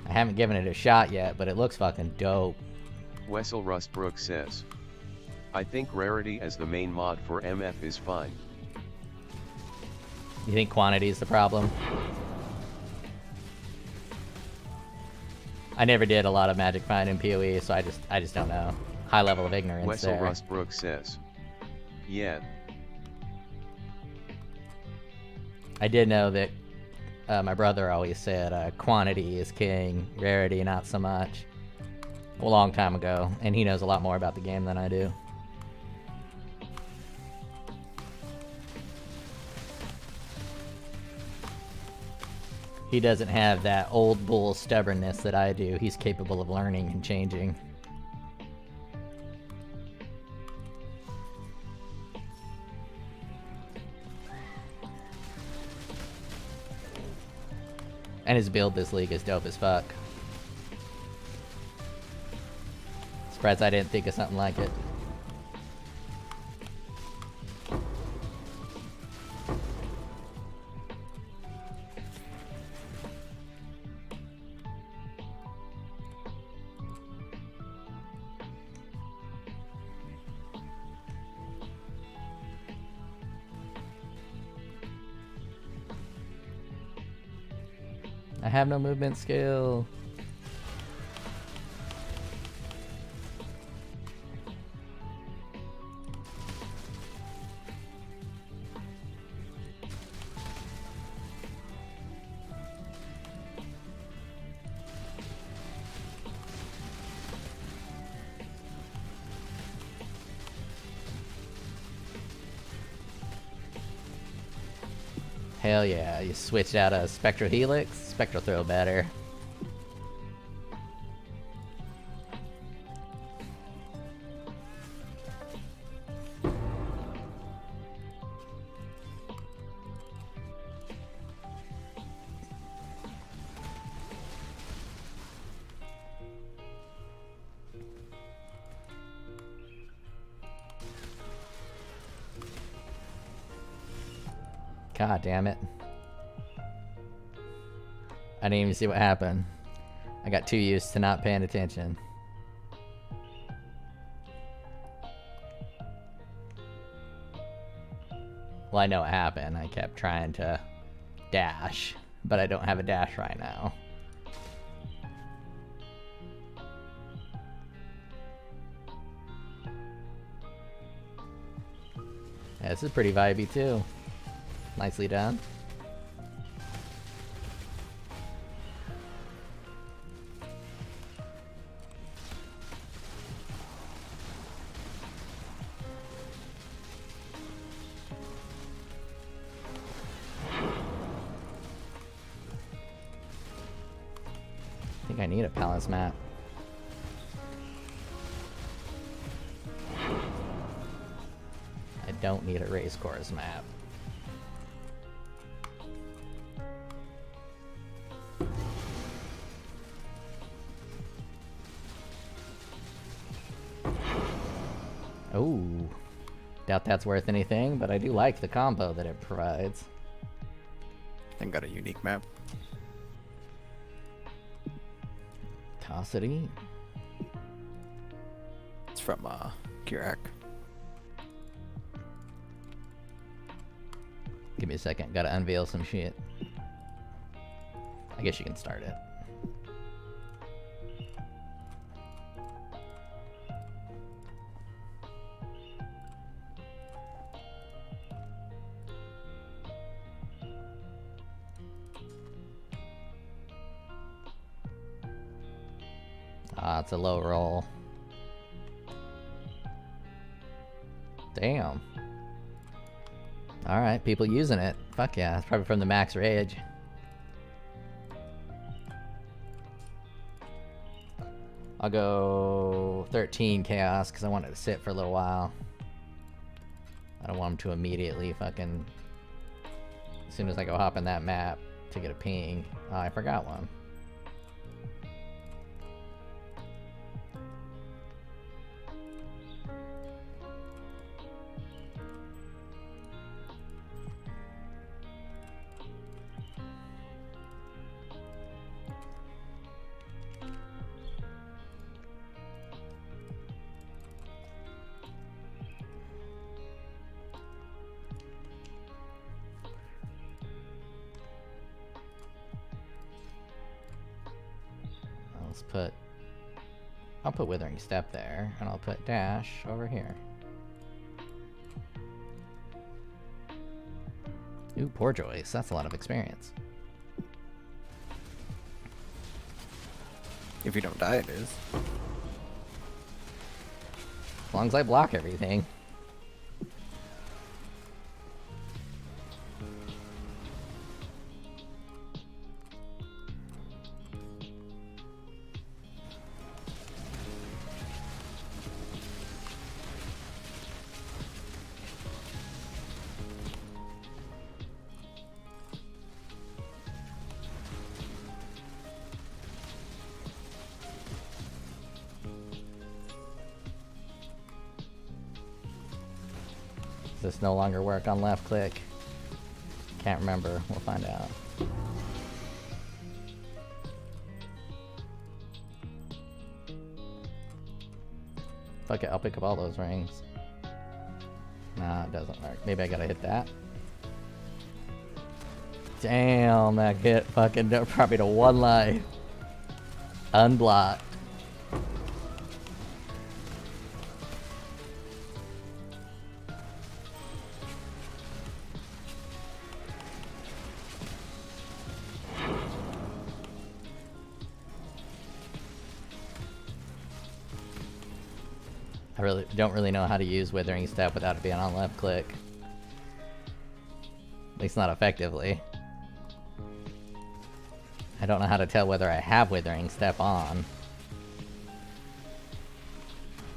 I haven't given it a shot yet, but it looks fucking dope. Wessel Rustbrook says, I think rarity as the main mod for MF is fine. You think quantity is the problem? I never did a lot of Magic Find in POE, so I just don't know. High level of ignorance Wessel there. Rustbrook says, yeah. I did know that my brother always said quantity is king, rarity not so much. A long time ago, and he knows a lot more about the game than I do. He doesn't have that old bull stubbornness that I do. He's capable of learning and changing. And his build this league is dope as fuck. Surprised I didn't think of something like it. I have no movement skill. Hell yeah, you switched out a Spectral Helix, Spectral Throw better. God damn it. I didn't even see what happened. I got too used to not paying attention. Well, I know what happened. I kept trying to dash, but I don't have a dash right now. Yeah, this is pretty vibey too. Nicely done. I think I need a palace map. I don't need a race course map. Oh, doubt that's worth anything, but I do like the combo that it provides. And got a unique map. Tossity. It's from Kirak. Give me a second, gotta unveil some shit. I guess you can start it. Ah, it's a low roll. Damn. Alright, people using it. Fuck yeah, it's probably from the max rage. I'll go 13 chaos because I want it to sit for a little while. I don't want him to immediately fucking... As soon as I go hop in that map to get a ping. Oh, I forgot one. I'll put Withering Step there, and I'll put Dash over here. Ooh, Poor Choice. That's a lot of experience. If you don't die, it is. As long as I block everything. Does this no longer work on left click? Can't remember. We'll find out. Fuck it, I'll pick up all those rings. Nah, it doesn't work. Maybe I gotta hit that. Damn, that hit fucking probably to one life. Unblocked. I don't really know how to use Withering Step without it being on left click. At least not effectively. I don't know how to tell whether I have Withering Step on.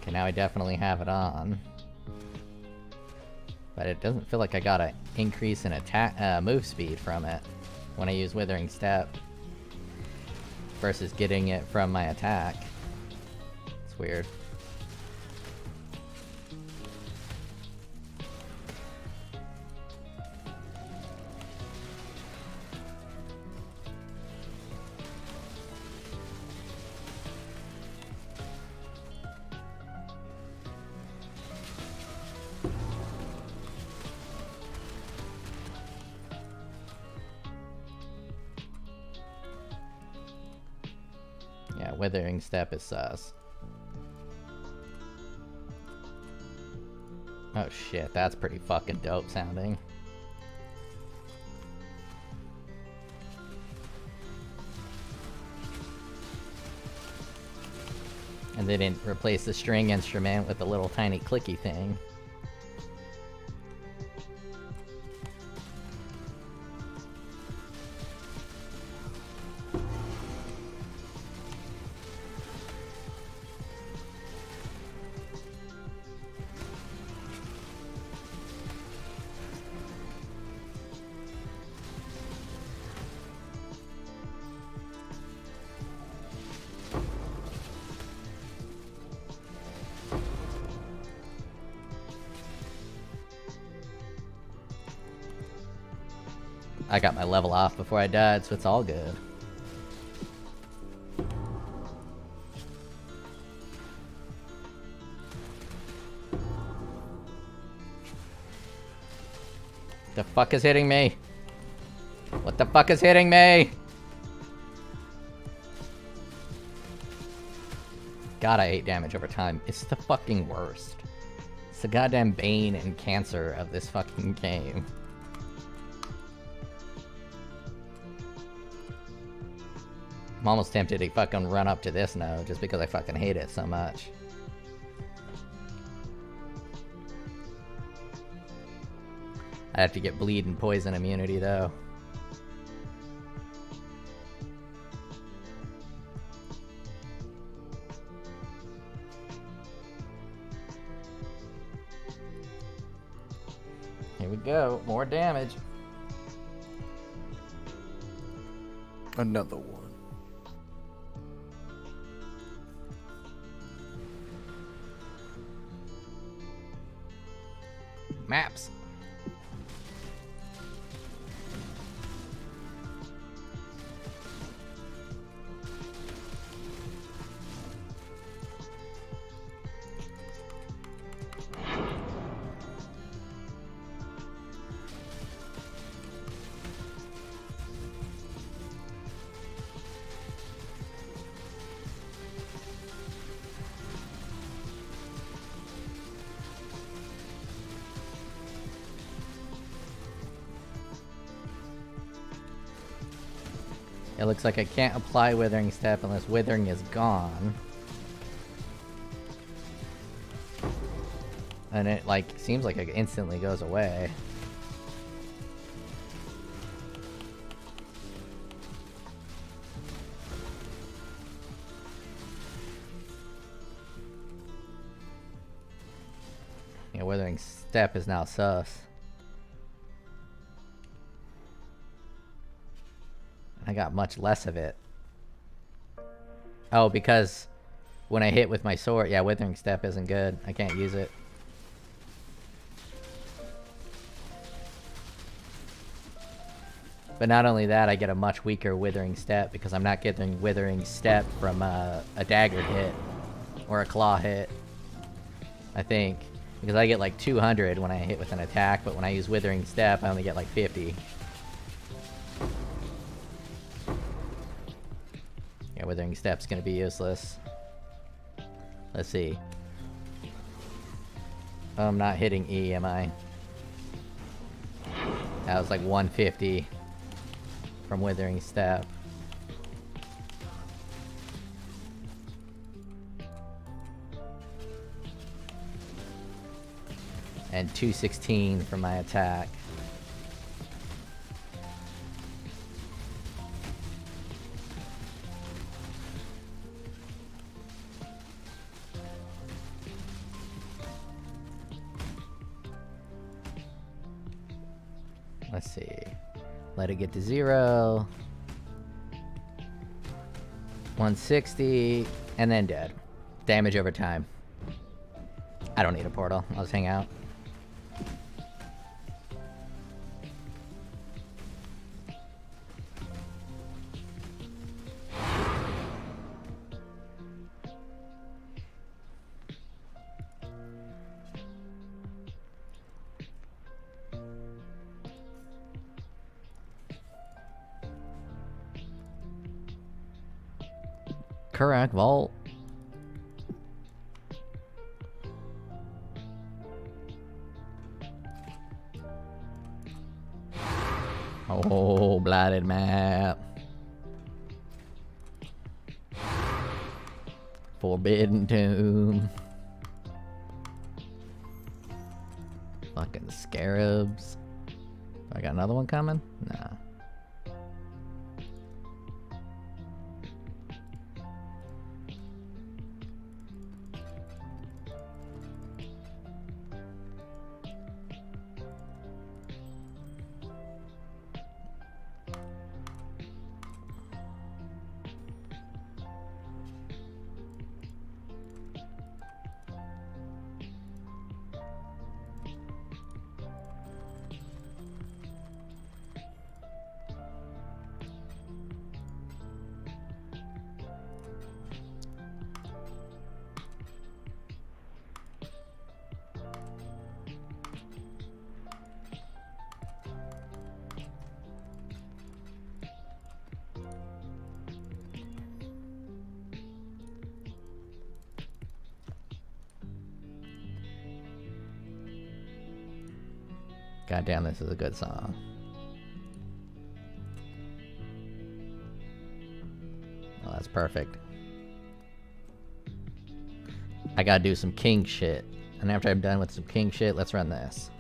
Okay, now I definitely have it on. But it doesn't feel like I got an increase in attack move speed from it when I use Withering Step versus getting it from my attack. It's weird. Yeah, Withering Step is sus. Oh shit, that's pretty fucking dope sounding. And they didn't replace the string instrument with the little tiny clicky thing. I got my level off before I died, so it's all good. The fuck is hitting me? What the fuck is hitting me? God, I ate damage over time. It's the fucking worst. It's the goddamn bane and cancer of this fucking game. I'm almost tempted to fucking run up to this node just because I fucking hate it so much. I have to get bleed and poison immunity though. Here we go, more damage. Another one. Maps. It looks like I can't apply Withering Step unless Withering is gone. And it, like, seems like it instantly goes away. Yeah, Withering Step is now sus. I got much less of it. Oh, because when I hit with my sword, yeah, Withering Step isn't good. I can't use it. But not only that, I get a much weaker Withering Step because I'm not getting Withering Step from a dagger hit or a claw hit, I think. Because I get like 200 when I hit with an attack, but when I use Withering Step, I only get like 50. Yeah, Withering Step's gonna be useless. Let's see. Oh, I'm not hitting E, am I? That was like 150 from Withering Step. And 216 from my attack. Let's see. Let it get to 0. 160. And then dead. Damage over time. I don't need a portal. I'll just hang out. Correct, Vault. Blighted map. Forbidden Tomb. Fucking scarabs. I got another one coming? Nah. Goddamn, this is a good song. Oh, that's perfect. I gotta do some king shit. And after I'm done with some king shit, let's run this.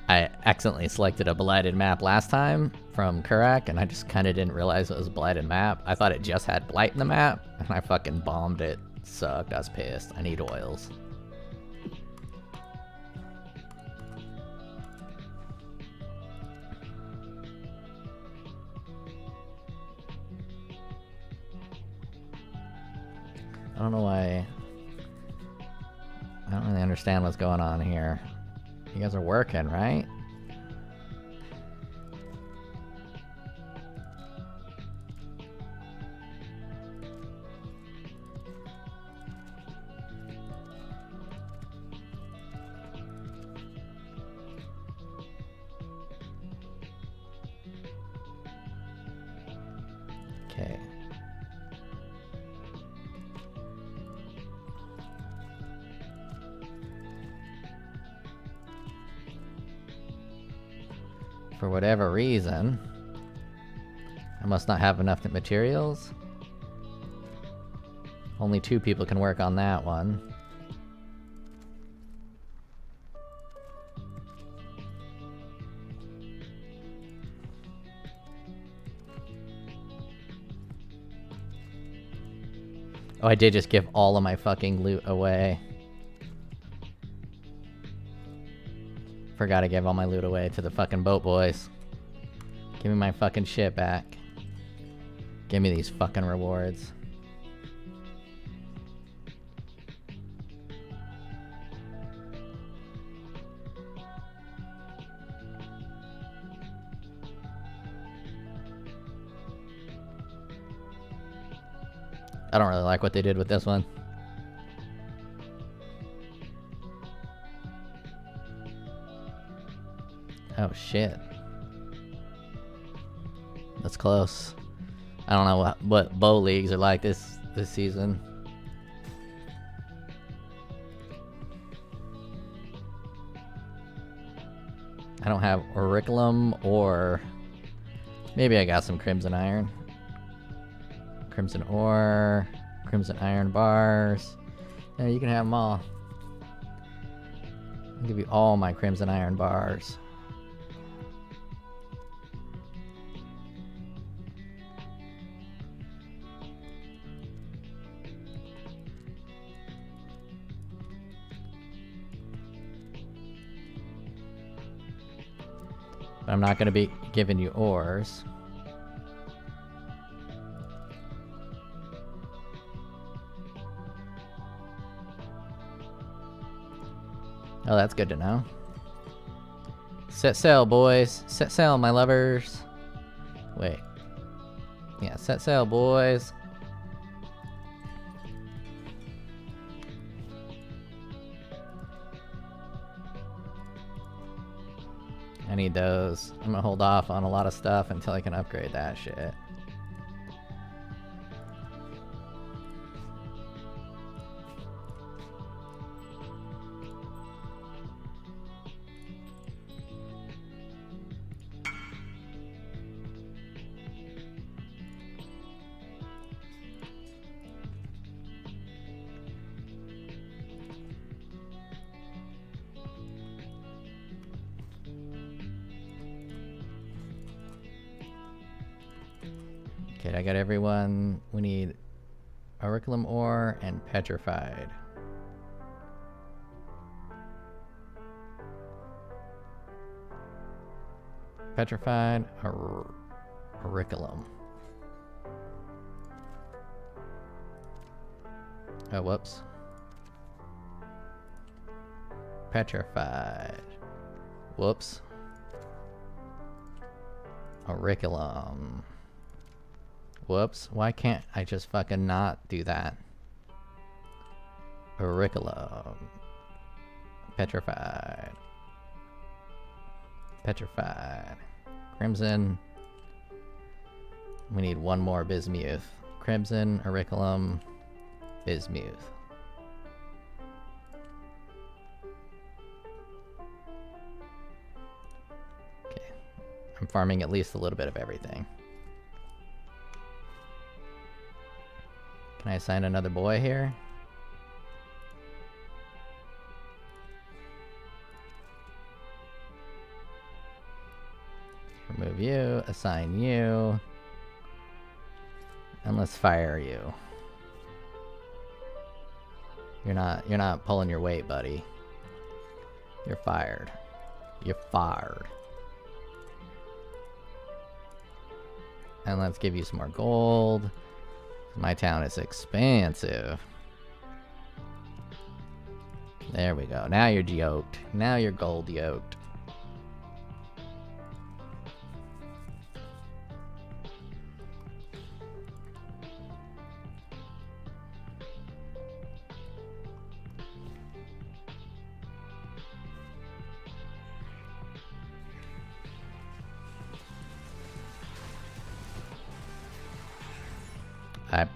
I accidentally selected a blighted map last time from Kurak, and I just kind of didn't realize it was a blighted map. I thought it just had blight in the map, and I fucking bombed it. Sucked. I was pissed. I need oils. I don't know why. I don't really understand what's going on here. You guys are working, right? Okay. For whatever reason, I must not have enough materials. Only 2 people can work on that one. Oh, I did just give all of my fucking loot away. Forgot to give all my loot away to the fucking boat boys. Give me my fucking shit back. Give me these fucking rewards. I don't really like what they did with this one. Oh shit. That's close. I don't know what bow leagues are like this season. I don't have auriculum, or maybe I got some crimson iron. Crimson ore, crimson iron bars. Yeah, you can have them all. I'll give you all my crimson iron bars. But I'm not going to be giving you ores. Oh, that's good to know. Set sail, boys. Set sail, my lovers. Wait. Yeah, set sail, boys. I need those. I'm gonna hold off on a lot of stuff until I can upgrade that shit. Okay, I got everyone. We need auriculum ore and petrified. Petrified auriculum. Oh, whoops. Petrified. Whoops. Auriculum. Whoops. Why can't I just fucking not do that? Auriculum. Petrified. Petrified. Crimson. We need one more bismuth. Crimson, auriculum, bismuth. Okay. I'm farming at least a little bit of everything. Can I assign another boy here? Remove you, assign you, and let's fire you. You're not pulling your weight, buddy. You're fired. You're fired. And let's give you some more gold. My town is expansive. There we go. Now you're yoked. Now you're gold yoked. I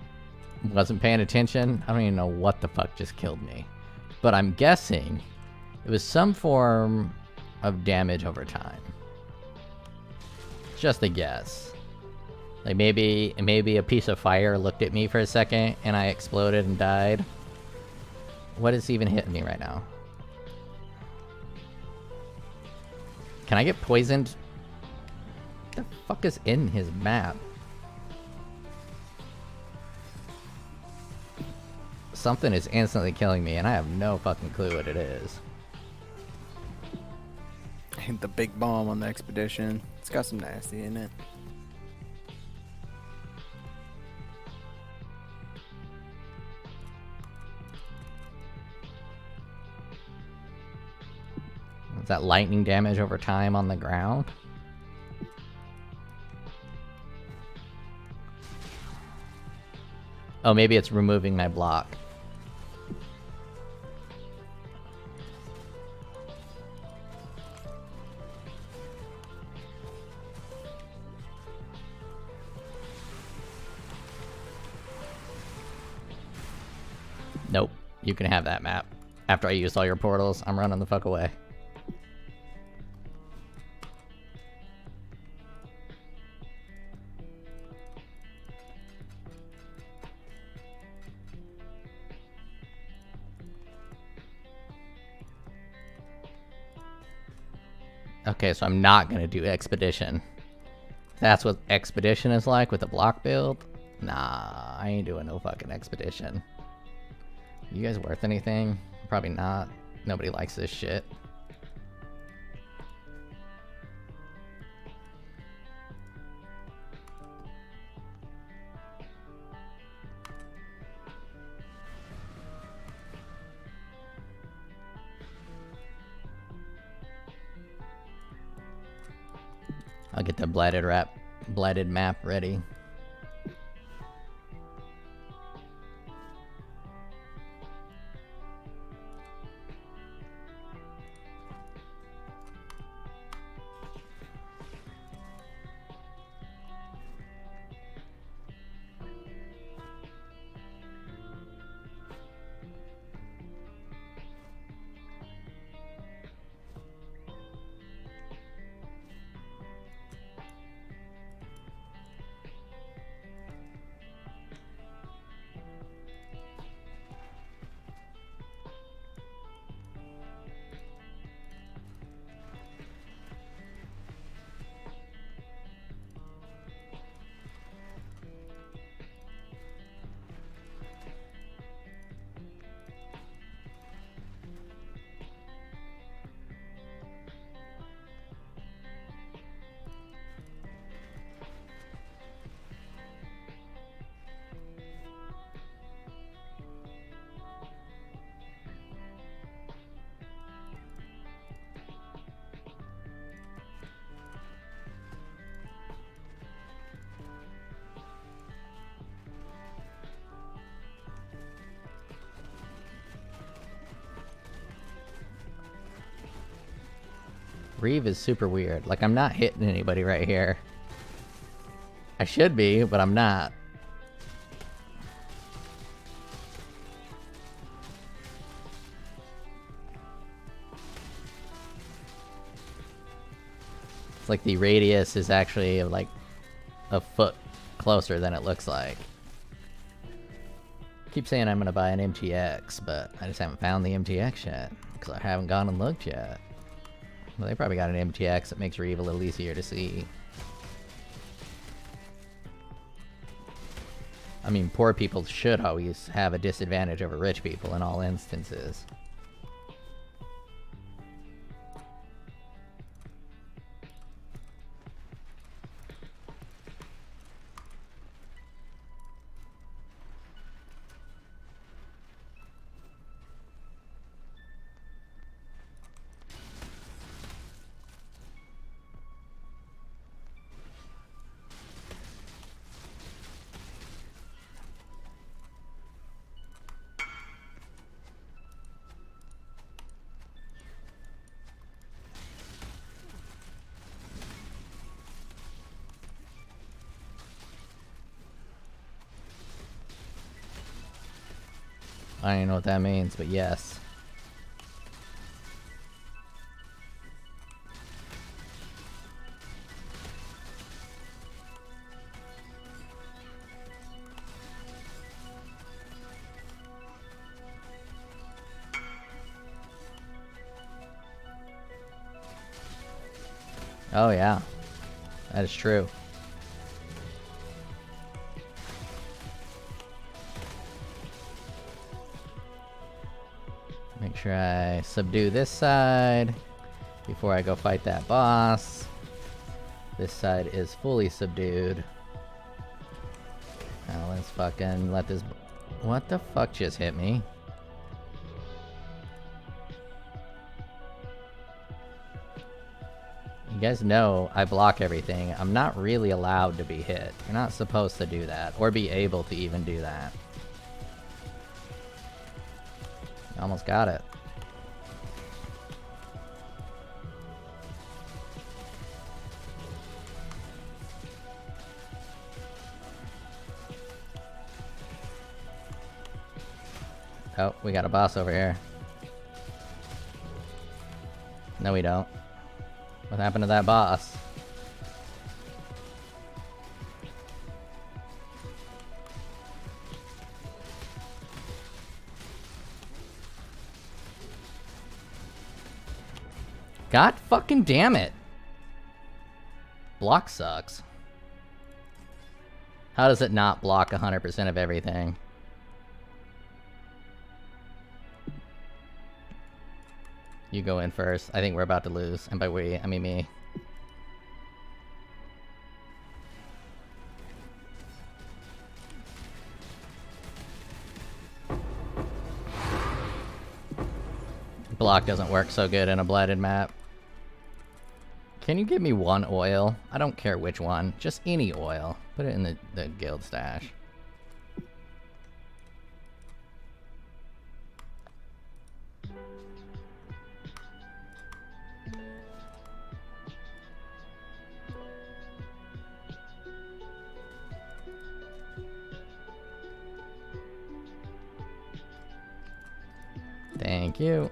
wasn't paying attention. I don't even know what the fuck just killed me. But I'm guessing it was some form of damage over time. Just a guess. Like maybe a piece of fire looked at me for a second and I exploded and died. What is even hitting me right now? Can I get poisoned? What the fuck is in his map? Something is instantly killing me, and I have no fucking clue what it is. I hit the big bomb on the expedition. It's got some nasty in it. Is that lightning damage over time on the ground? Oh, maybe it's removing my block. Nope. You can have that map. After I use all your portals, I'm running the fuck away. Okay, so I'm not gonna do Expedition. That's what Expedition is like with a block build? Nah, I ain't doing no fucking Expedition. You guys worth anything? Probably not. Nobody likes this shit. I'll get the blighted map ready. Reave is super weird. Like, I'm not hitting anybody right here. I should be, but I'm not. It's like the radius is actually like a foot closer than it looks like. Keep saying I'm gonna buy an MTX, but I just haven't found the MTX yet because I haven't gone and looked yet. Well, they probably got an MTX that makes Reave a little easier to see. I mean, poor people should always have a disadvantage over rich people in all instances. I don't even know what that means, but yes. Oh yeah, that is true. Make sure I subdue this side before I go fight that boss. This side is fully subdued. Now let's fucking let this... What the fuck just hit me? You guys know I block everything. I'm not really allowed to be hit. You're not supposed to do that, or be able to even do that. Almost got it. Oh, we got a boss over here. No, we don't. What happened to that boss? God fucking damn it. Block sucks. How does it not block 100% of everything? You go in first. I think we're about to lose. And by we, I mean me. Block doesn't work so good in a blighted map. Can you give me one oil? I don't care which one. Just any oil. Put it in the guild stash. Thank you.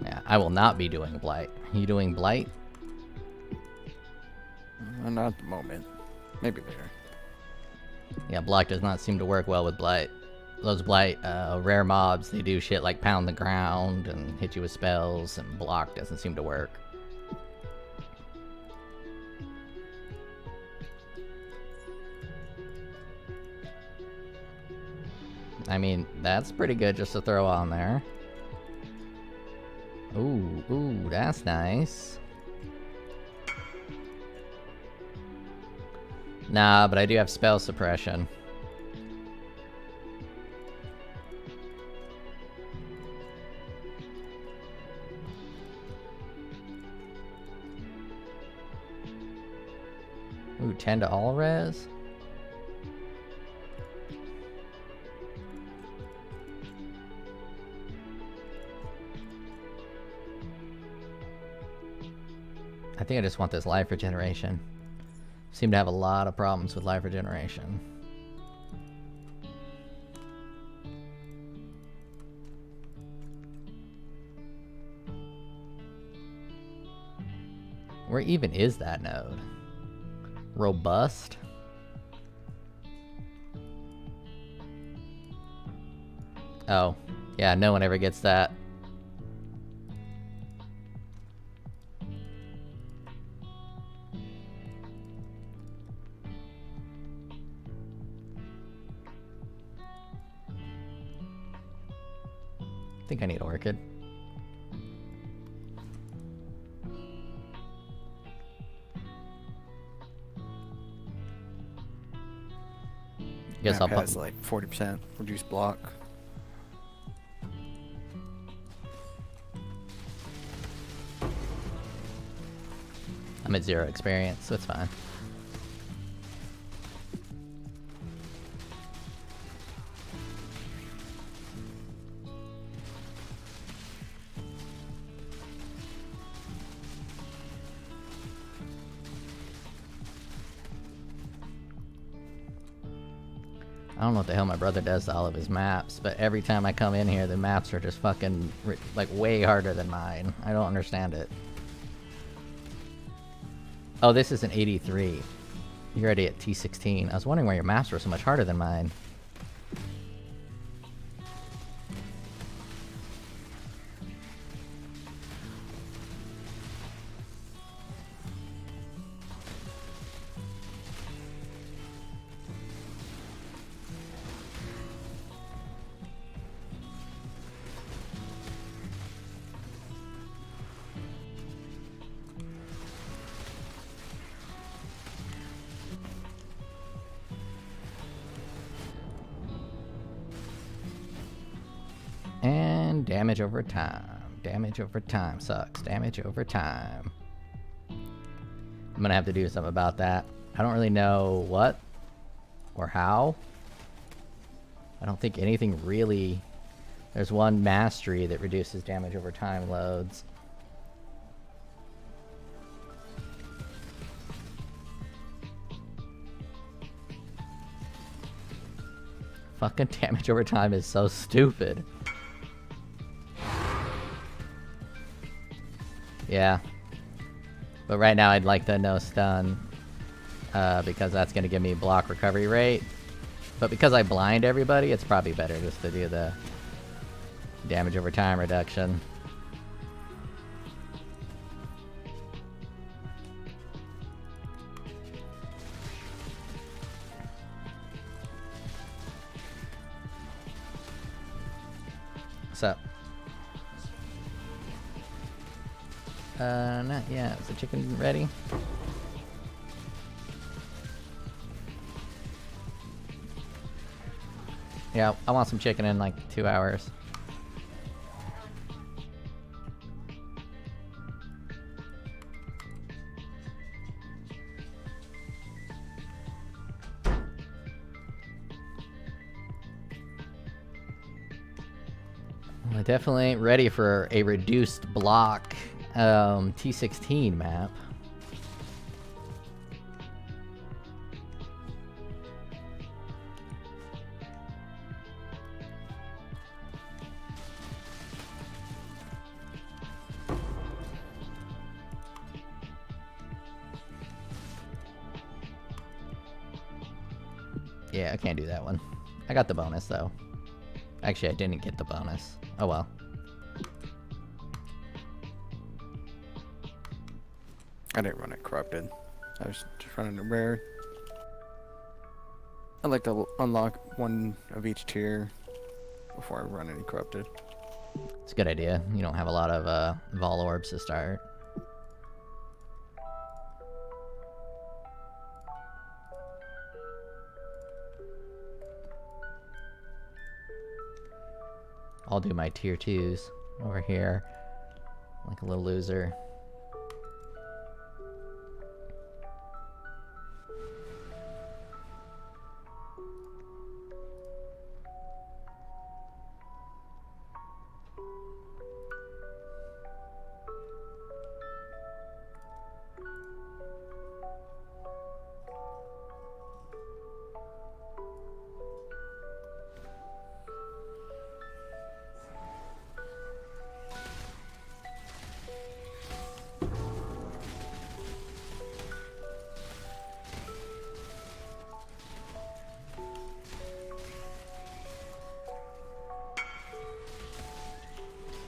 Yeah, I will not be doing Blight. Are you doing Blight? Not at the moment. Maybe later. Yeah, Block does not seem to work well with Blight. Those Blight rare mobs, they do shit like pound the ground and hit you with spells, and Block doesn't seem to work. I mean, that's pretty good just to throw on there. Ooh, ooh, that's nice. Nah, but I do have spell suppression. Ooh, 10 to all res? I think I just want this life regeneration. Seem to have a lot of problems with life regeneration. Where even is that node? Robust? Oh, yeah, no one ever gets that. I think I need Orchid. Guess I'll Map put has like 40% reduced block. I'm at 0 experience, so it's fine. I don't know what the hell my brother does to all of his maps, but every time I come in here, the maps are just fucking, like, way harder than mine. I don't understand it. Oh, this is an 83. You're already at T16. I was wondering why your maps were so much harder than mine. And damage over time. Damage over time sucks. Damage over time. I'm gonna have to do something about that. I don't really know what or how. I don't think anything really... There's one mastery that reduces damage over time loads. Fucking damage over time is so stupid. Yeah. But right now I'd like the no stun. Because that's going to give me block recovery rate. But because I blind everybody, it's probably better just to do the damage over time reduction. What's up? Not yet. Is the chicken ready? Yeah, I want some chicken in like 2 hours. I definitely ain't ready for a reduced block T16 map. Yeah, I can't do that one. I got the bonus though. Actually, I didn't get the bonus. Oh well. I didn't run it corrupted. I was just running it rare. I'd like to unlock one of each tier before I run any corrupted. It's a good idea. You don't have a lot of Vol Orbs to start. I'll do my tier 2s over here. Like a little loser.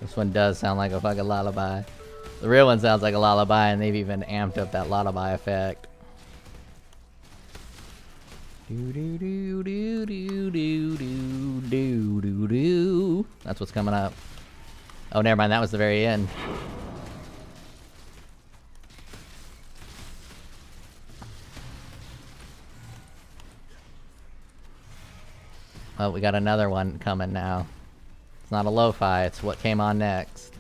This one does sound like a fucking lullaby. The real one sounds like a lullaby, and they've even amped up that lullaby effect. Do do do do do do do do do do. That's what's coming up. Oh, never mind. That was the very end. Oh, we got another one coming now. It's not a lo-fi, it's what came on next.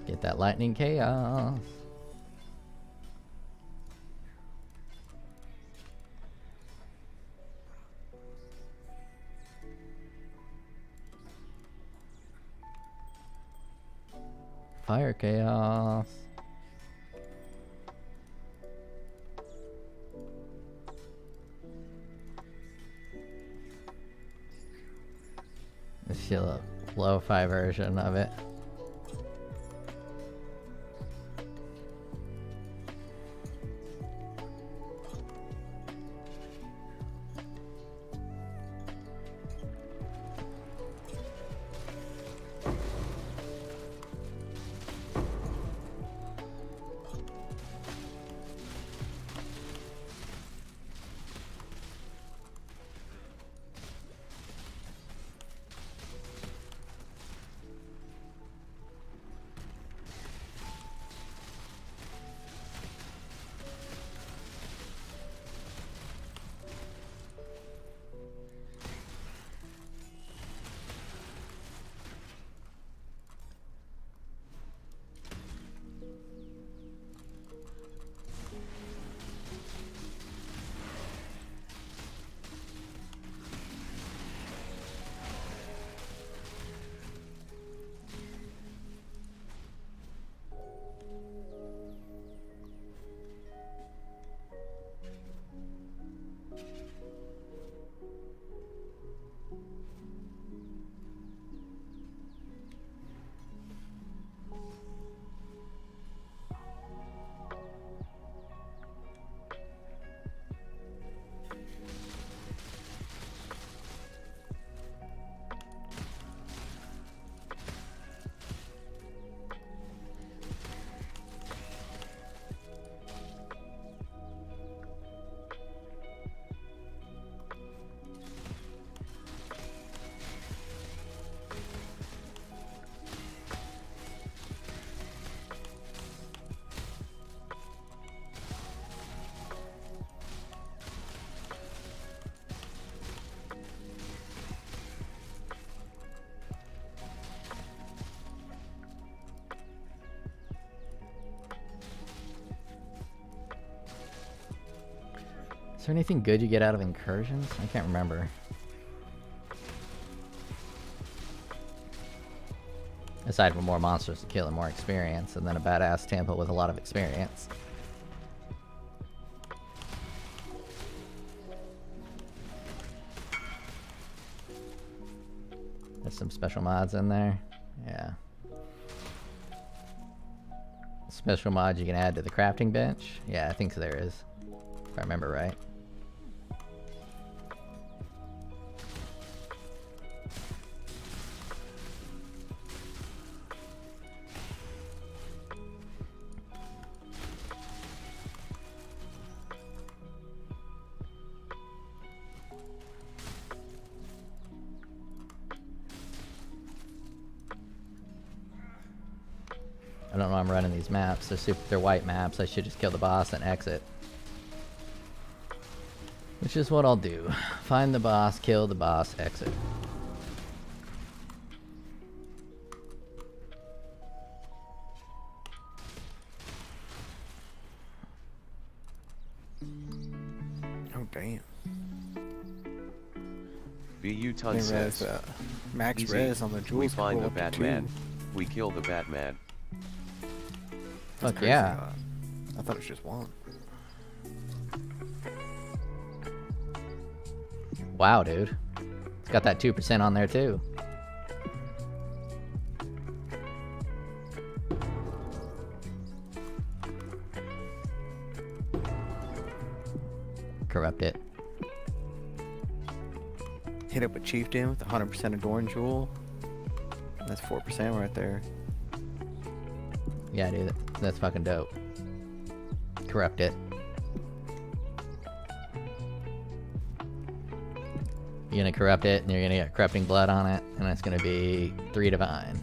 Get that lightning chaos. Fire chaos. This is a lo-fi version of it. Is there anything good you get out of incursions? I can't remember. Aside from more monsters to kill and more experience, and then a badass temple with a lot of experience. There's some special mods in there. Yeah. Special mods you can add to the crafting bench? Yeah, I think there is. If I remember right. I don't know I'm running these maps. They're white maps. I should just kill the boss and exit. Which is what I'll do. Find the boss, kill the boss, exit. Oh damn. BU Ton Didn't realize says. that. Max Easy. res on the jewels. We could find go the up to Batman. 2. We kill the Batman. That's Fuck crazy. yeah. I thought it was just 1. Wow, dude. It's got that 2% on there too. Corrupt it. Hit up a chieftain with 100% Adorn jewel. That's 4% right there. Yeah, dude, that's fucking dope. Corrupt it. You're gonna corrupt it, and you're gonna get corrupting blood on it, and it's gonna be 3 divine.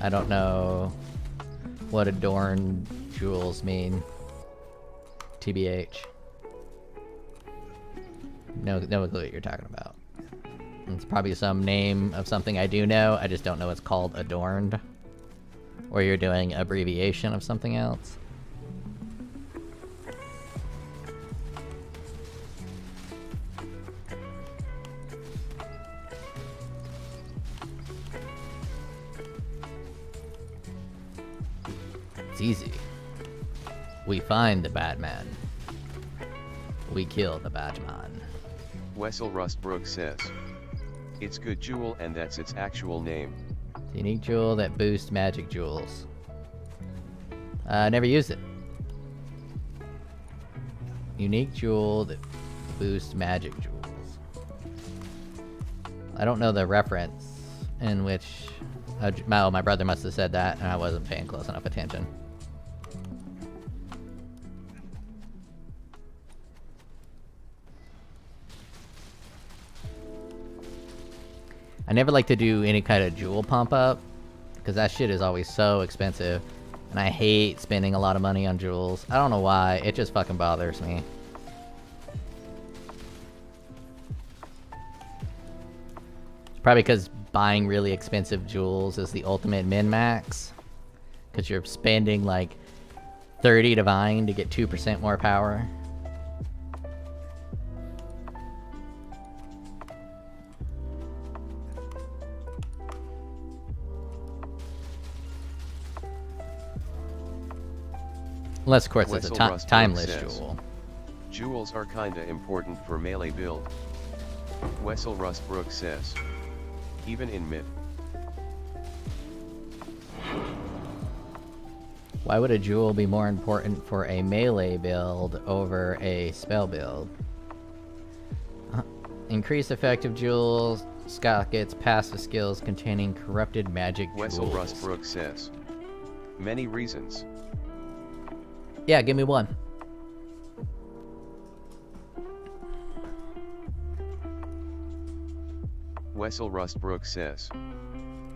I don't know what adorned jewels mean. TBH. No clue what you're talking about. It's probably some name of something I do know. I just don't know it's called adorned. Or you're doing abbreviation of something else. It's easy. We find the Batman. We kill the Batman. Wessel Rustbrook says. It's good jewel and that's its actual name. Unique jewel that boosts magic jewels. Never used it. Unique jewel that boosts magic jewels. I don't know the reference in which... my brother must have said that, and I wasn't paying close enough attention. I never like to do any kind of jewel pump up, because that shit is always so expensive, and I hate spending a lot of money on jewels. I don't know why, it just fucking bothers me. Probably because buying really expensive jewels is the ultimate min-max, because you're spending like 30 divine to get 2% more power. Unless, of course, it's a Wessel Rustbrook timeless says, jewel. Jewels are kinda important for melee build. Wessel Rustbrook says. Even in mid. Why would a jewel be more important for a melee build over a spell build? Increase effective jewels. Scott gets passive skills containing corrupted magic Wessel jewels. Rustbrook says. Many reasons. Yeah, give me one. Wessel Rustbrook says.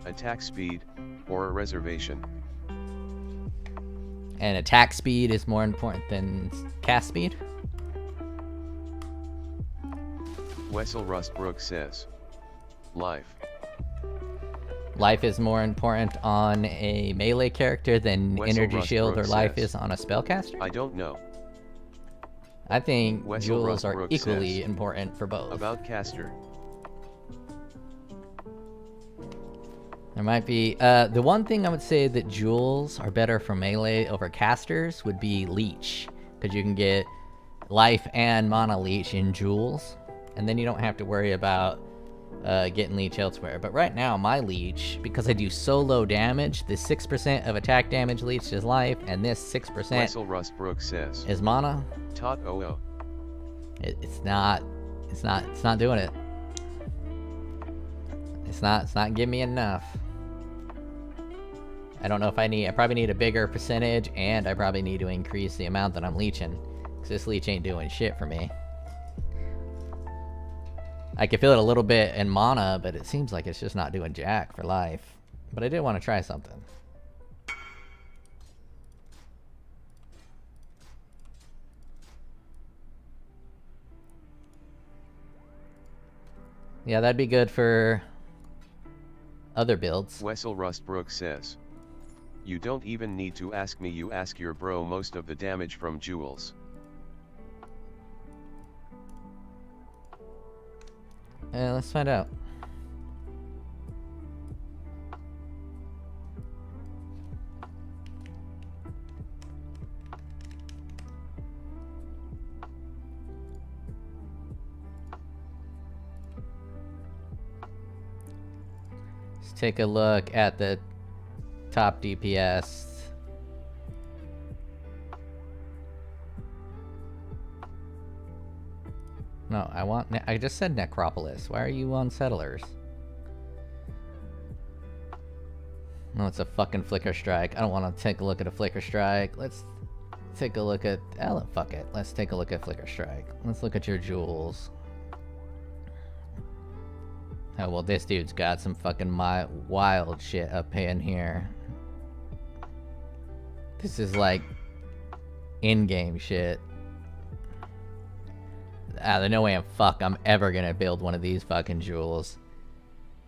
Attack speed, or a reservation. And attack speed is more important than cast speed? Wessel Rustbrook says. Life. Life is more important on a melee character than Wessel energy shield or Rustbrook life says. is on a spellcaster? I don't know. I think Wessel jewels are Rustbrook equally says. important for both. About caster. There might be, the one thing I would say that jewels are better for melee over casters would be leech. Because you can get life and mana leech in jewels. And then you don't have to worry about getting leech elsewhere. But right now, my leech, because I do so low damage, the 6% of attack damage leech is life, and this 6% Wessel Rustbrook says. is mana. Tot OO. It's not doing it. It's not giving me enough. I don't know if I probably need a bigger percentage, and I probably need to increase the amount that I'm leeching. Because this leech ain't doing shit for me. I can feel it a little bit in mana, but it seems like it's just not doing jack for life. But I did want to try something. Yeah, that'd be good for other builds. Wessel Rustbrook says, you don't even need to ask me, you ask your bro. Most of the damage from jewels. Let's find out. Let's take a look at the top DPS. No, I just said Necropolis. Why are you on Settlers? No, it's a fucking Flicker Strike. I don't want to take a look at a Flicker Strike. Let's take a look at... Oh, fuck it. Let's take a look at Flicker Strike. Let's look at your jewels. Oh, well, this dude's got some fucking wild shit up in here. This is like in-game shit. There's no way I'm ever gonna build one of these fucking jewels.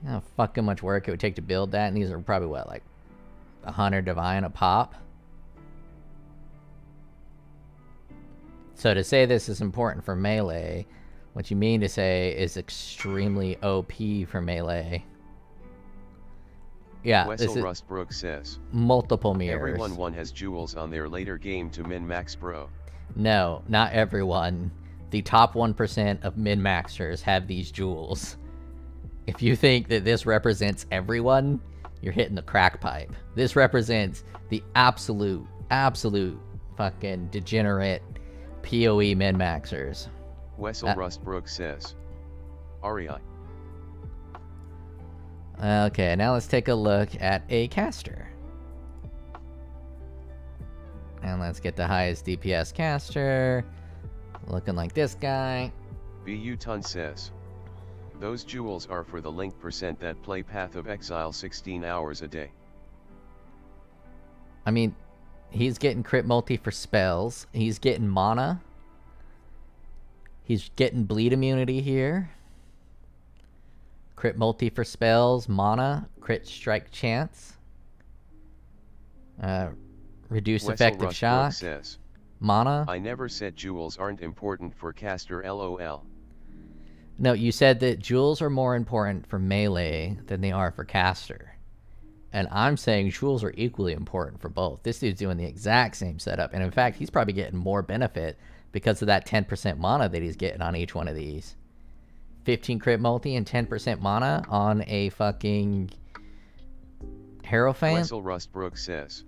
You know how fucking much work it would take to build that, and these are probably what, like 100 divine a pop? So to say this is important for melee, what you mean to say is extremely OP for melee. Yeah, Wessel Rustbrook says, multiple mirrors. Everyone has jewels on their later game to min-max, bro. No, not everyone. The top 1% of min-maxers have these jewels. If you think that this represents everyone, you're hitting the crack pipe. This represents the absolute fucking degenerate POE min-maxers. Wessel Rustbrook says, REI. Okay, now let's take a look at a caster. And let's get the highest DPS caster. Looking like this guy. VU Ton says, those jewels are for the link percent that play Path of Exile 16 hours a day. I mean, he's getting crit multi for spells. He's getting mana. He's getting bleed immunity here. Crit multi for spells, mana, crit strike chance. Reduce Wessel effective Rustbrook shock. says, Mana. I never said jewels aren't important for caster, lol. No, you said that jewels are more important for melee than they are for caster. And I'm saying jewels are equally important for both. This dude's doing the exact same setup. And in fact, he's probably getting more benefit because of that 10% mana that he's getting on each one of these. 15 crit multi and 10% mana on a fucking Hierophant? Wessel Rustbrook says,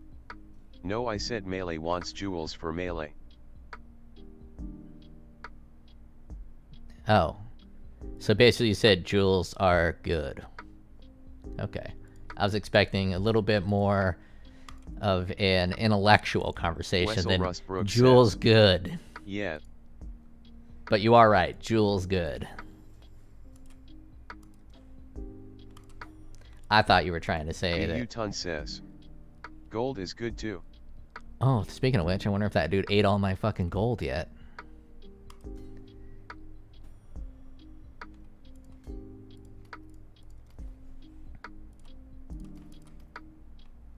no, I said melee wants jewels for melee. Oh. So basically you said jewels are good. Okay. I was expecting a little bit more of an intellectual conversation Wessel than Rustbrook jewels says, good. Yeah. But you are right. Jewels good. I thought you were trying to say VU that... Ton says, gold is good too. Oh, speaking of which, I wonder if that dude ate all my fucking gold yet.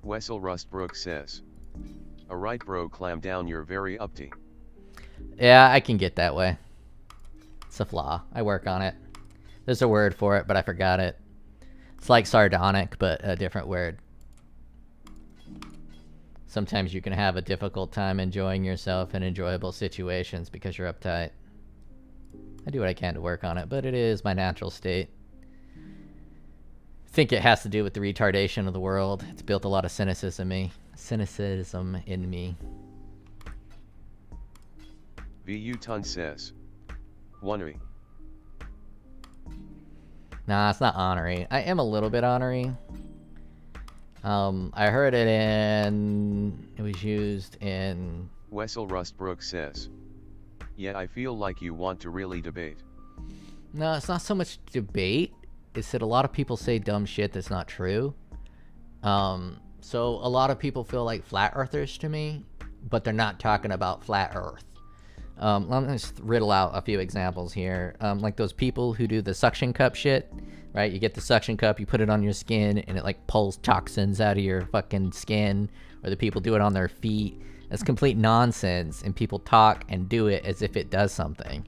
Wessel Rustbrook says, alright bro, clam down, you're very uppity. Yeah, I can get that way. It's a flaw. I work on it. There's a word for it, but I forgot it. It's like sardonic, but a different word. Sometimes you can have a difficult time enjoying yourself in enjoyable situations because you're uptight. I do what I can to work on it, but it is my natural state. I think it has to do with the retardation of the world. It's built a lot of cynicism in me. VU Ton says, Wonnery. Nah, it's not honorary. I am a little bit honorary. I heard it it was used in... Wessel Rustbrook says, yeah, I feel like you want to really debate. No, it's not so much debate. It's that a lot of people say dumb shit that's not true. So a lot of people feel like flat earthers to me, but they're not talking about flat earth. Let me just riddle out a few examples here. Like those people who do the suction cup shit, right? You get the suction cup, you put it on your skin, and it like pulls toxins out of your fucking skin, or the people do it on their feet. It's complete nonsense, and people talk and do it as if it does something.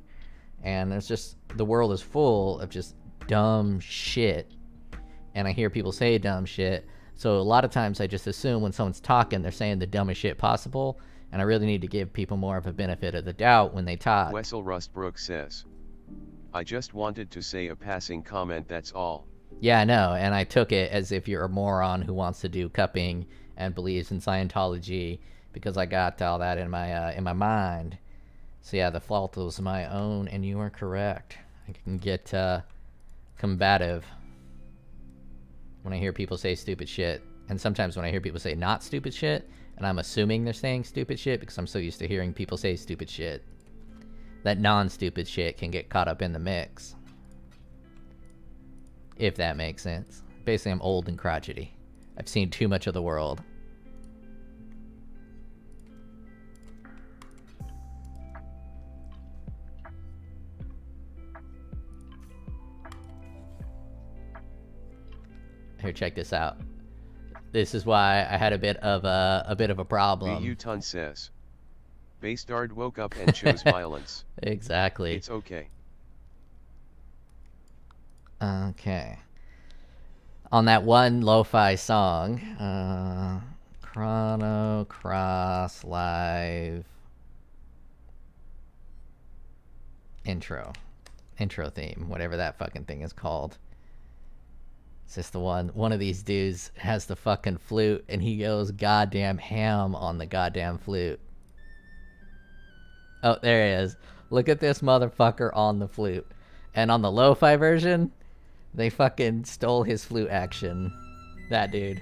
And there's just, the world is full of just dumb shit. And I hear people say dumb shit. So a lot of times I just assume when someone's talking, they're saying the dumbest shit possible. And I really need to give people more of a benefit of the doubt when they talk. Wessel Rustbrook says, I just wanted to say a passing comment, that's all. Yeah, I know. And I took it as if you're a moron who wants to do cupping and believes in Scientology, because I got all that in my mind. So yeah, the fault was my own, and you are correct. I can get combative when I hear people say stupid shit. And sometimes when I hear people say not stupid shit, and I'm assuming they're saying stupid shit because I'm so used to hearing people say stupid shit, that non-stupid shit can get caught up in the mix. If that makes sense. Basically, I'm old and crotchety. I've seen too much of the world. Here, check this out. This is why I had a bit of a problem. The Utun says, Basedard woke up and chose violence. Exactly. It's okay. Okay. On that one lo-fi song, Chrono Cross Live intro theme, whatever that fucking thing is called. It's just the one of these dudes has the fucking flute, and he goes goddamn ham on the goddamn flute. Oh, there he is. Look at this motherfucker on the flute. And on the lo-fi version, they fucking stole his flute action. That dude.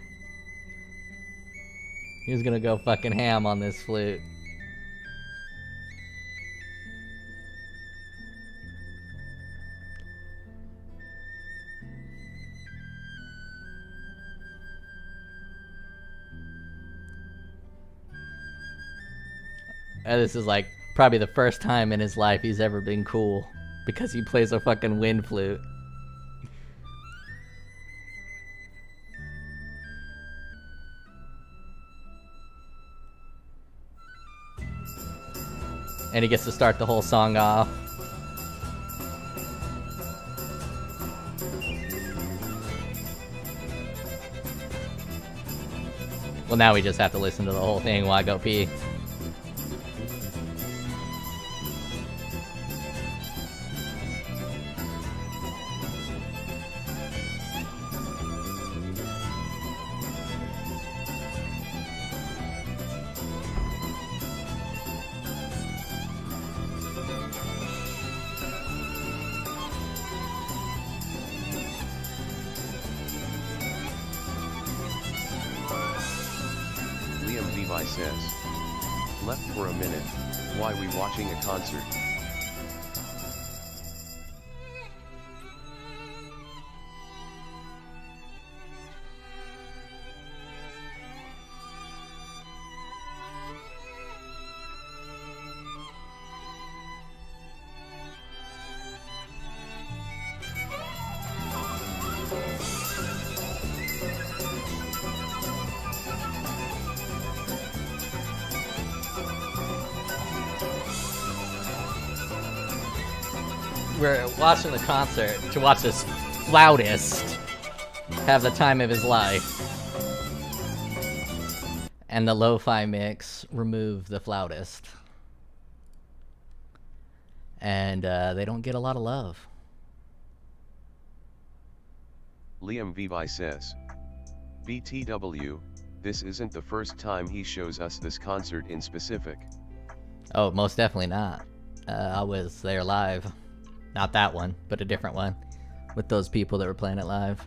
He was gonna go fucking ham on this flute. And this is like probably the first time in his life he's ever been cool, because he plays a fucking wind flute. And he gets to start the whole song off. Well, now we just have to listen to the whole thing while I go pee. Levi says, left for a minute, why we watching a concert? We're watching the concert to watch this flautist have the time of his life. And the lo-fi mix remove the flautist. And they don't get a lot of love. Liam Vivi says, BTW, this isn't the first time he shows us this concert in specific. Oh, most definitely not. I was there live. Not that one, but a different one. With those people that were playing it live.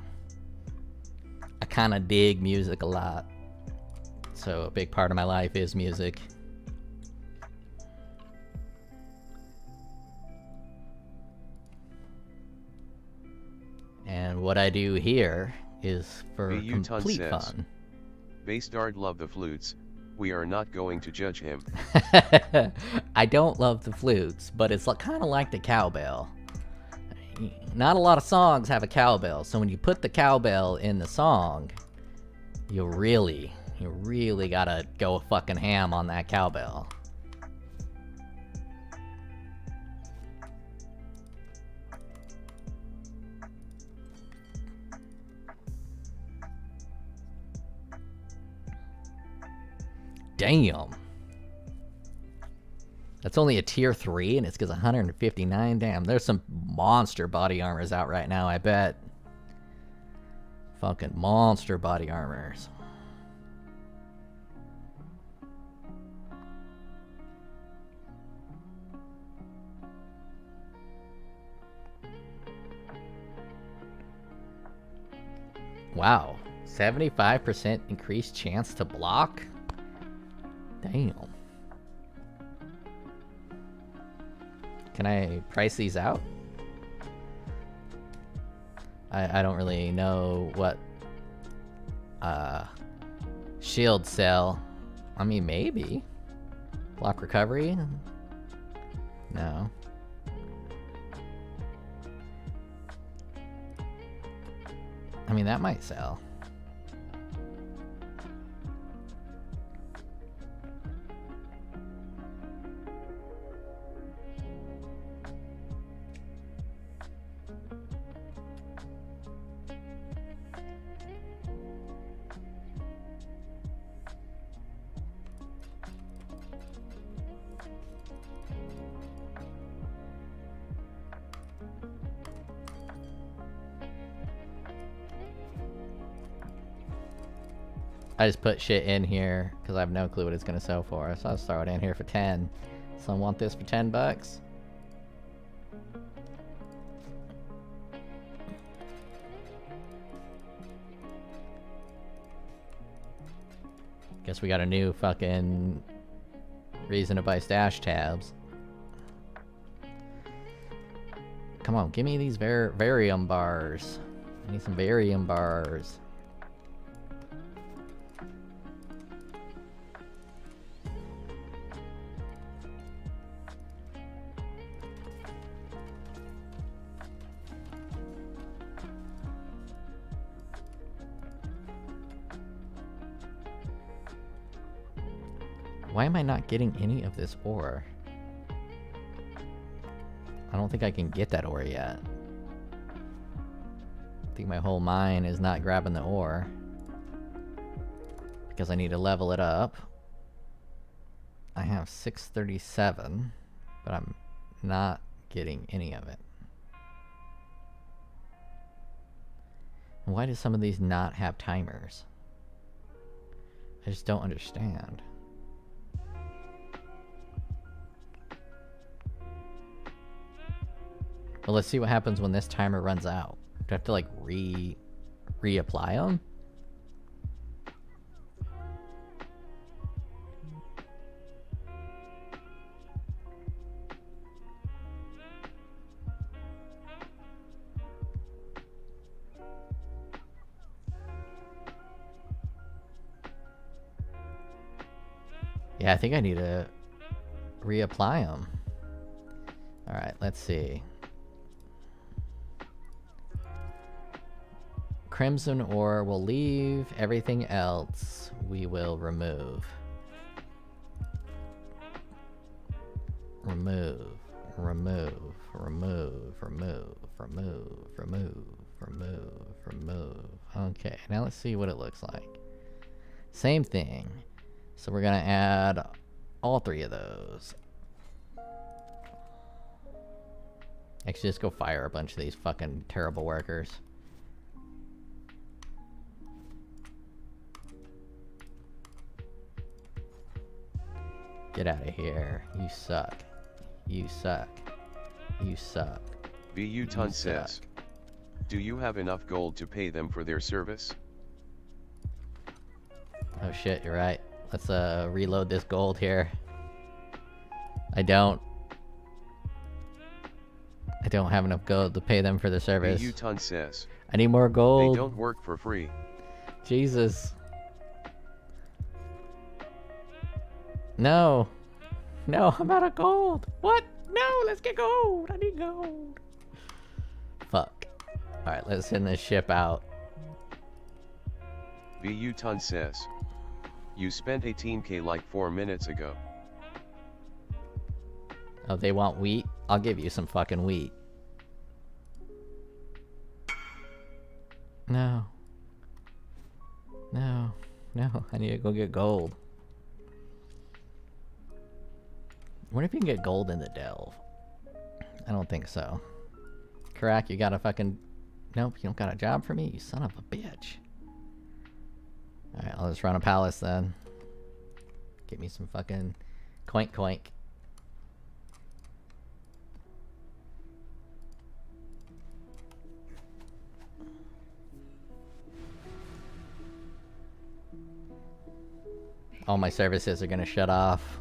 I kind of dig music a lot. So a big part of my life is music. And what I do here is for VU Ton complete says, fun. Basedard love the flutes. We are not going to judge him. I don't love the flutes, but it's kind of like the cowbell. Not a lot of songs have a cowbell, so when you put the cowbell in the song, you really gotta go fucking ham on that cowbell. Damn. That's only a tier 3 and it's because 159. Damn, there's some monster body armors out right now, I bet. Fucking monster body armors. Wow. 75% increased chance to block? Damn. Can I price these out? I don't really know what shields sell. I mean, maybe. Block recovery? No. I mean, that might sell. I just put shit in here because I have no clue what it's gonna sell for, so I'll throw it in here for 10. Someone want this for 10 bucks? Guess we got a new fucking reason to buy stash tabs. Come on, give me these varium bars. I need some varium bars. Why am I not getting any of this ore? I don't think I can get that ore yet. I think my whole mine is not grabbing the ore. Because I need to level it up. I have 637, but I'm not getting any of it. And why do some of these not have timers? I just don't understand. Well, let's see what happens when this timer runs out. Do I have to like reapply them? Yeah, I think I need to reapply them. Alright, let's see. Crimson ore will leave, everything else we will remove. Remove, remove, remove, remove, remove, remove, remove, remove. Okay, now let's see what it looks like. Same thing. So we're gonna add all 3 of those. Actually, just go fire a bunch of these fucking terrible workers. Get out of here. You suck. You suck. You suck. VU Ton says, do you have enough gold to pay them for their service? Oh shit, you're right. Let's reload this gold here. I don't have enough gold to pay them for the service. VU Ton says, I need more They gold. don't work for free. Jesus. No. No, I'm out of gold. What? No, let's get gold. I need gold. Fuck. Alright, let's send this ship out. VU Ton says. You spent 18k like 4 minutes ago. Oh, they want wheat? I'll give you some fucking wheat. No. No. No, I need to go get gold. I wonder if you can get gold in the delve. I don't think so. Karak, you got a fucking... Nope, you don't got a job for me? You son of a bitch. Alright, I'll just run a palace then. Get me some fucking... Coink coink. All my services are gonna shut off.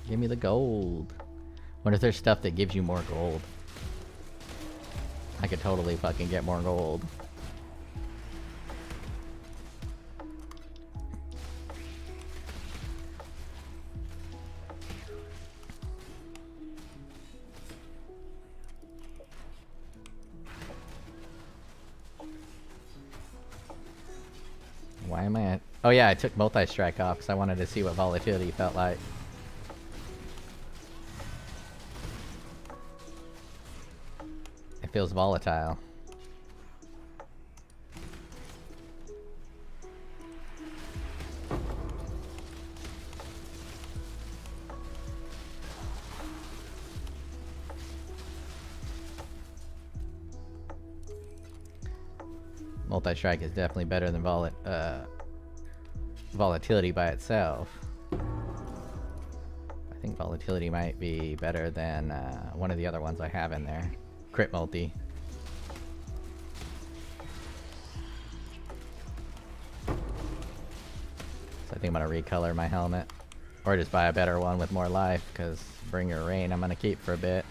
Give me the gold. Wonder if there's stuff that gives you more gold. I could totally fucking get more gold. Why am I at... Oh yeah, I took multi-strike off because I wanted to see what volatility felt like. It feels volatile. Multi-strike is definitely better than volatility by itself. I think volatility might be better than one of the other ones I have in there. Crit multi. So I think I'm gonna recolor my helmet. Or just buy a better one with more life, because Bring Your Rain I'm gonna keep for a bit.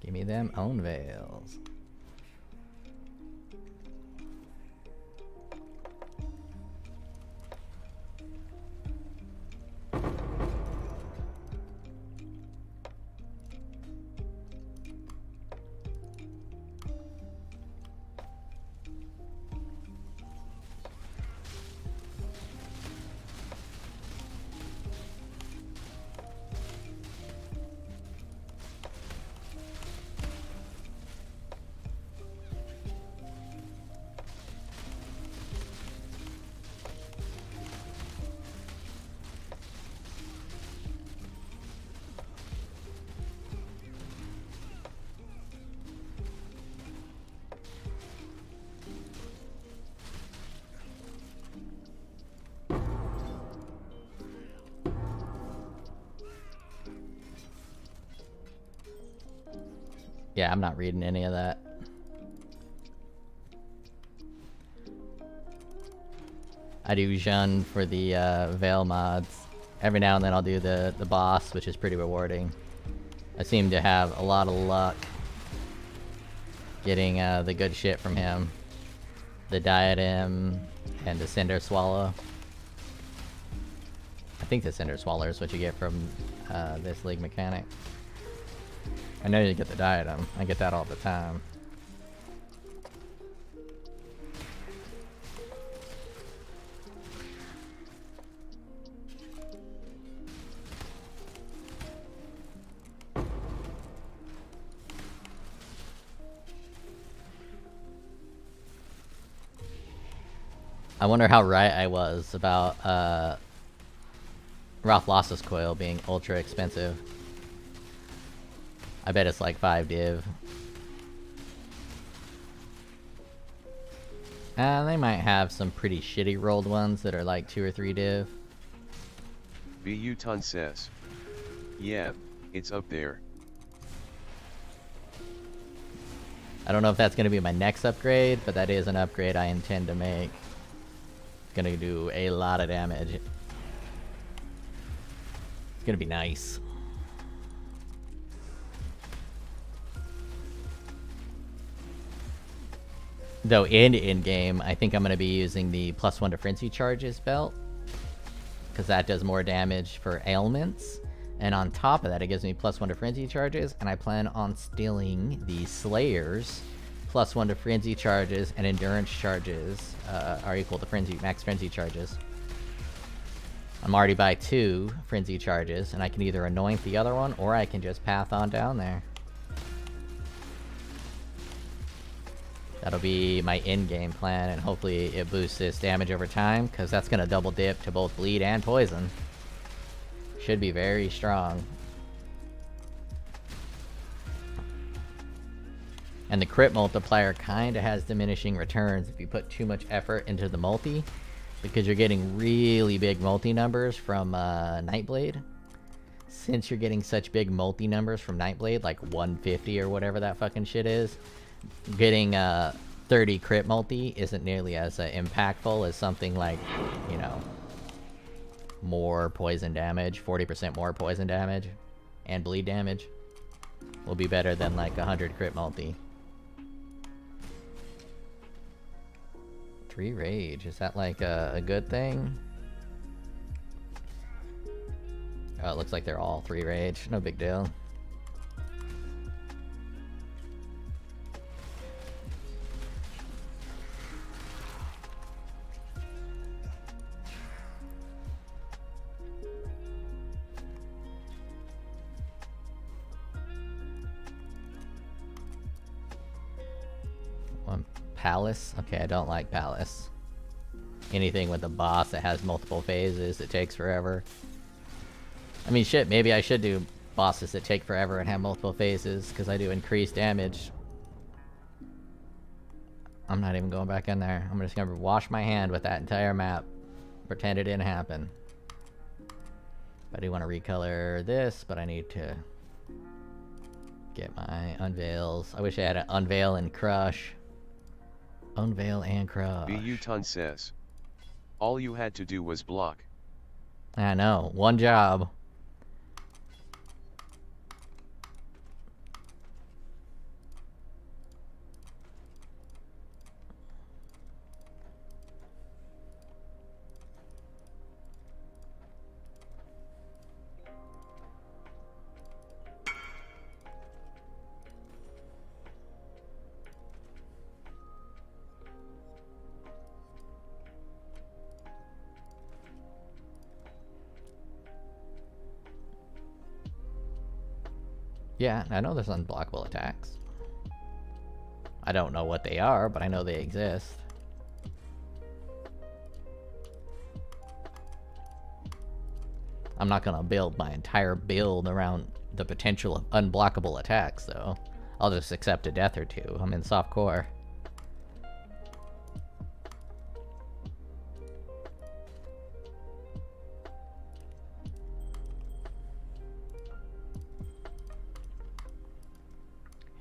Give me them own veils. Yeah, I'm not reading any of that. I do Jun for the Veil mods. Every now and then I'll do the boss, which is pretty rewarding. I seem to have a lot of luck getting the good shit from him. The Diadem and the Cinder Swallow. I think the Cinder Swallow is what you get from this League mechanic. I know you get the Diadem. I get that all the time. I wonder how right I was about Ralph Losses Coil being ultra expensive. I bet it's like 5 div. They might have some pretty shitty rolled ones that are like 2 or 3 div. VU Ton says. Yeah, it's up there. I don't know if that's going to be my next upgrade, but that is an upgrade I intend to make. It's going to do a lot of damage. It's going to be nice. Though in-game, I think I'm going to be using the +1 to Frenzy Charges belt, because that does more damage for ailments. And on top of that, it gives me +1 to Frenzy Charges, and I plan on stealing the Slayers. +1 to Frenzy Charges and Endurance Charges are equal to max Frenzy Charges. I'm already by 2 Frenzy Charges, and I can either anoint the other one, or I can just path on down there. That'll be my in-game plan, and hopefully it boosts this damage over time, because that's going to double dip to both bleed and poison. Should be very strong. And the crit multiplier kind of has diminishing returns if you put too much effort into the multi, because you're getting really big multi numbers from Nightblade. Since you're getting such big multi numbers from Nightblade, like 150 or whatever that fucking shit is, getting 30 crit multi isn't nearly as impactful as something like, you know, more poison damage, 40% more poison damage, and bleed damage will be better than like 100 crit multi. 3 rage, is that like a good thing? Oh, it looks like they're all 3 rage, no big deal. Palace? Okay, I don't like Palace. Anything with a boss that has multiple phases, it takes forever. I mean, shit, maybe I should do bosses that take forever and have multiple phases, because I do increased damage. I'm not even going back in there. I'm just gonna wash my hand with that entire map. Pretend it didn't happen. I do want to recolor this, but I need to get my unveils. I wish I had an unveil and crush. Unveil and crush. VU Ton says. All you had to do was block. I know, one job. Yeah, I know there's unblockable attacks. I don't know what they are, but I know they exist. I'm not gonna build my entire build around the potential of unblockable attacks, though. I'll just accept a death or two. I'm in soft core.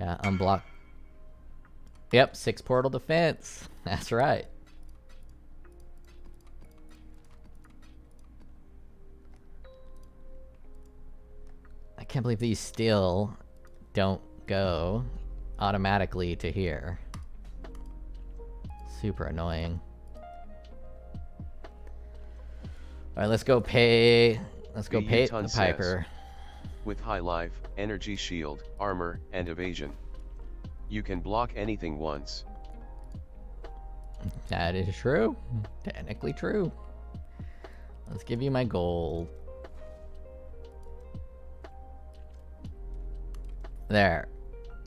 Yeah, unblock. Yep, 6 portal defense. That's right. I can't believe these still don't go automatically to here. Super annoying. Alright, let's go pay. Let's go pay the Piper. With high life, energy shield, armor, and evasion. You can block anything once. That is true. Technically true. Let's give you my gold. There.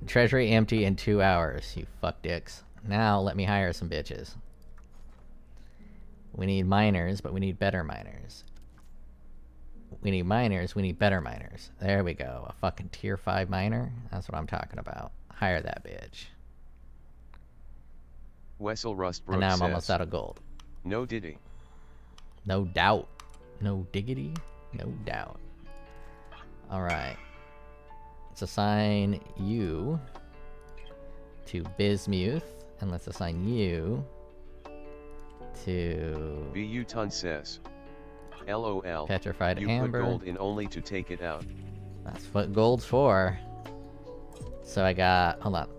Treasury empty in 2 hours, you fuck dicks. Now let me hire some bitches. We need miners, but we need better miners. We need miners, we need better miners. There we go. A fucking tier 5 miner? That's what I'm talking about. Hire that bitch. Wessel Rustbrook And now I'm says, almost out of gold. no diddy. No doubt. No diggity. No doubt. Alright. Let's assign you to Bismuth. And let's assign you to Bu Ton says, LOL. Petrified You Amber. put gold in only to take it out. That's what gold's for. So I got, hold on.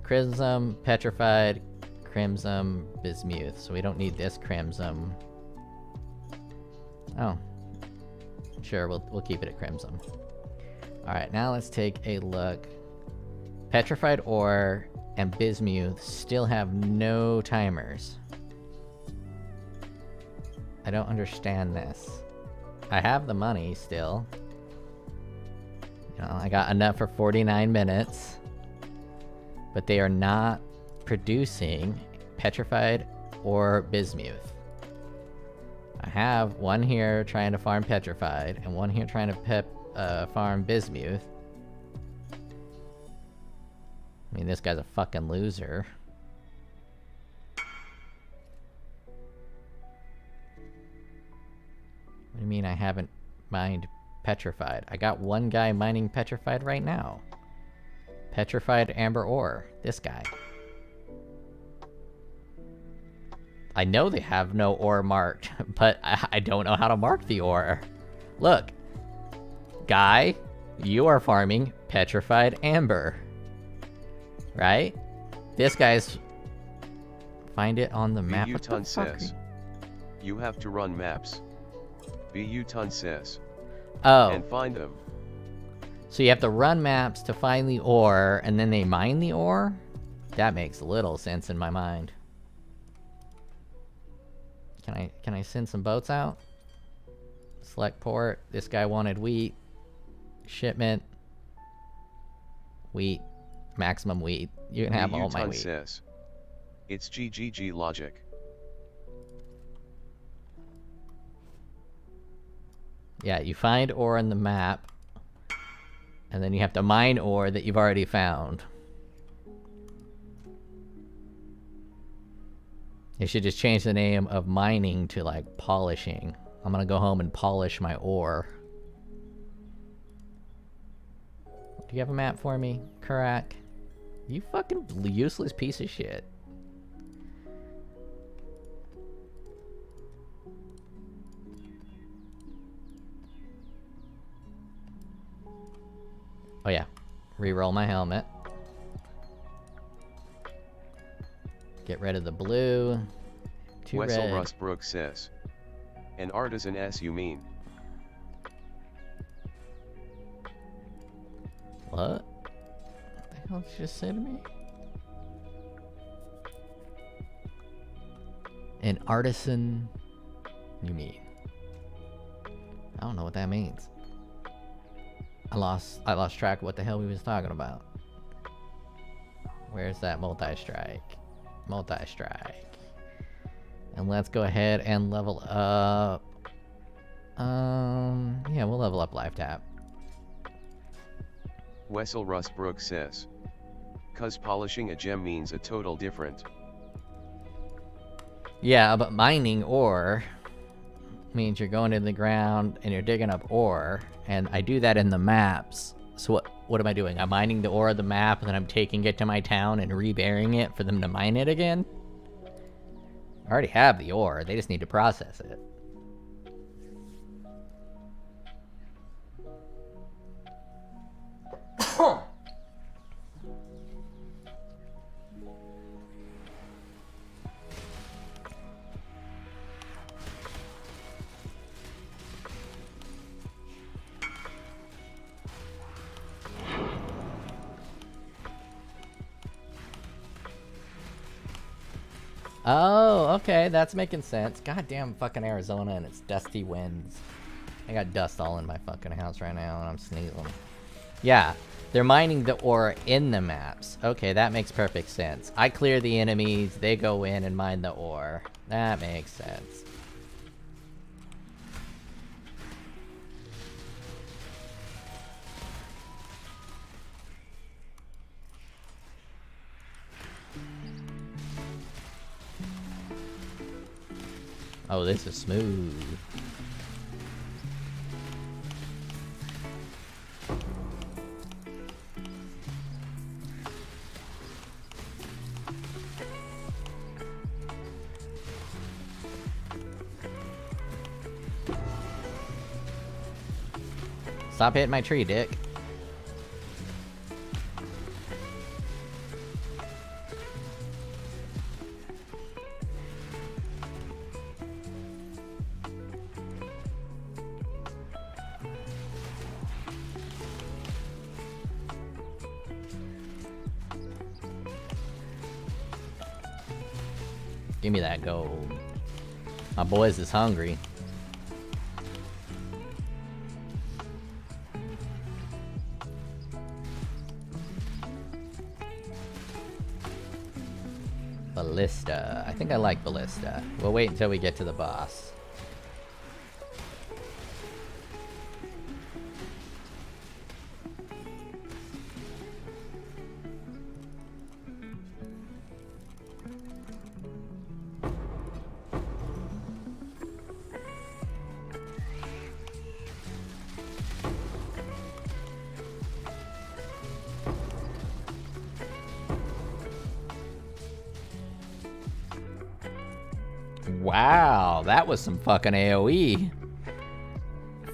Crimson, Petrified, Crimson, Bismuth. So we don't need this Crimson. Oh. Sure, we'll keep it at Crimson. Alright, now let's take a look. Petrified Ore and Bismuth still have no timers. I don't understand this. I have the money still. You know, I got enough for 49 minutes. But they are not producing Petrified or Bismuth. I have one here trying to farm Petrified, and one here trying to farm Bismuth. I mean, this guy's a fucking loser. What do you mean I haven't mined Petrified? I got one guy mining Petrified right now. Petrified Amber Ore. This guy. I know they have no ore marked, but I don't know how to mark the ore. Look. Guy, you are farming Petrified Amber. Right? This guy's... Find it on the map. Bu What the Ton fuck? says, you have to run maps. Bu Ton says, Oh. and find them. So you have to run maps to find the ore, and then they mine the ore? That makes little sense in my mind. Can I send some boats out? Select port. This guy wanted wheat. Shipment. Wheat. Maximum wheat. You can have all my Ton wheat. says, it's GGG logic. Yeah, you find ore in the map, and then you have to mine ore that you've already found. You should just change the name of mining to, like, polishing. I'm gonna go home and polish my ore. Do you have a map for me, Karak? You fucking useless piece of shit. Oh yeah, re-roll my helmet. Get rid of the blue. Two Wessel red. Rustbrook says, an artisan S you mean? What? What the hell did you just say to me? An artisan, you mean? I don't know what that means. I lost track of what the hell we was talking about. Where's that multi-strike? Multi-strike. And let's go ahead and level up. Yeah, we'll level up Life Tap. Wessel Rustbrook says, cause polishing a gem means a total different. Yeah, but mining ore means you're going into the ground and you're digging up ore, and I do that in the maps. So what am I doing? I'm mining the ore of the map, and then I'm taking it to my town and reburying it for them to mine it again? I already have the ore, they just need to process it. Oh, okay, that's making sense. Goddamn fucking Arizona and its dusty winds. I got dust all in my fucking house right now and I'm sneezing. Yeah, they're mining the ore in the maps. Okay, that makes perfect sense. I clear the enemies, they go in and mine the ore. That makes sense. Oh, this is smooth. Stop hitting my tree, dick. Give me that gold. My boys is hungry. Ballista. I think I like Ballista. We'll wait until we get to the boss. Wow, that was some fucking AoE.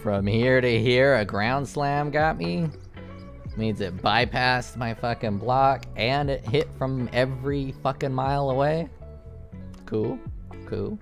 From here to here, a ground slam got me. Means it bypassed my fucking block and it hit from every fucking mile away. Cool, cool.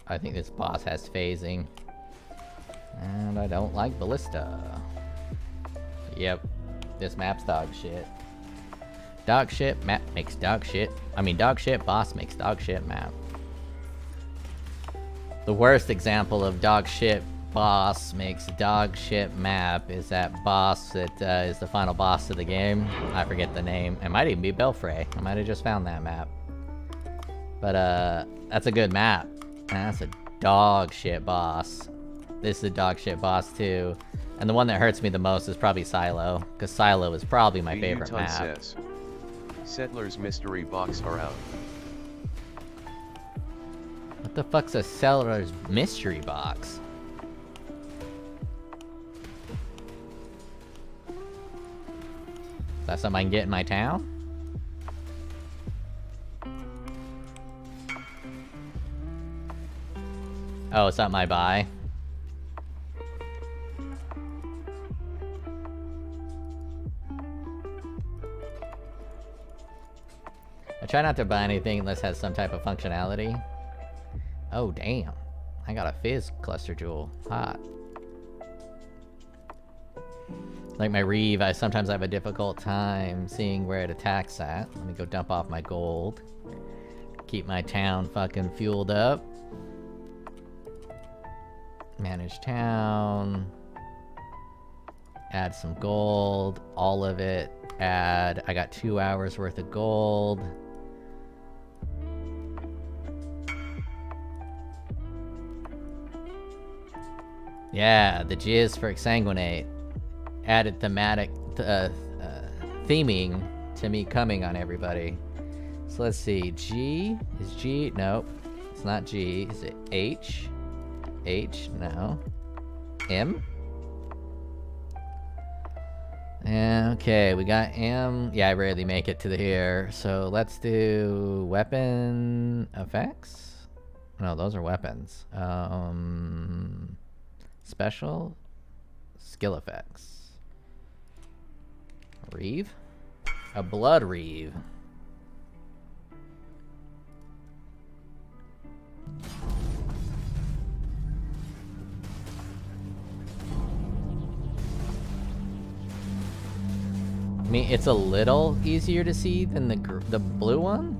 I think this boss has phasing. And I don't like Ballista. Yep. This map's dog shit. Dog shit map makes dog shit. I mean dog shit boss makes dog shit map. The worst example of dog shit boss makes dog shit map is that boss that is the final boss of the game. I forget the name. It might even be Belfray. I might have just found that map. But that's a good map. That's a dog shit boss. This is a dog shit boss too. And the one that hurts me the most is probably Silo, because Silo is probably my favorite Utah map. says, Settlers mystery box are out. What the fuck's a seller's mystery box? Is that something I can get in my town? Oh, it's something I buy. I try not to buy anything unless it has some type of functionality. Oh, damn. I got a fizz cluster jewel. Hot. Like my Reave, I sometimes have a difficult time seeing where it attacks at. Let me go dump off my gold. Keep my town fucking fueled up. Manage town. Add some gold. All of it. Add. I got 2 hours worth of gold. Yeah, the jizz for Exsanguinate. Added thematic theming to me coming on everybody. So let's see. G? Is G? Nope. It's not G. Is it H? H? No. M? Okay, we got M. Yeah, I rarely make it to the here. So let's do weapon effects. No, those are weapons. Special skill effects. Reave? A blood Reave. I mean, it's a little easier to see than the blue one.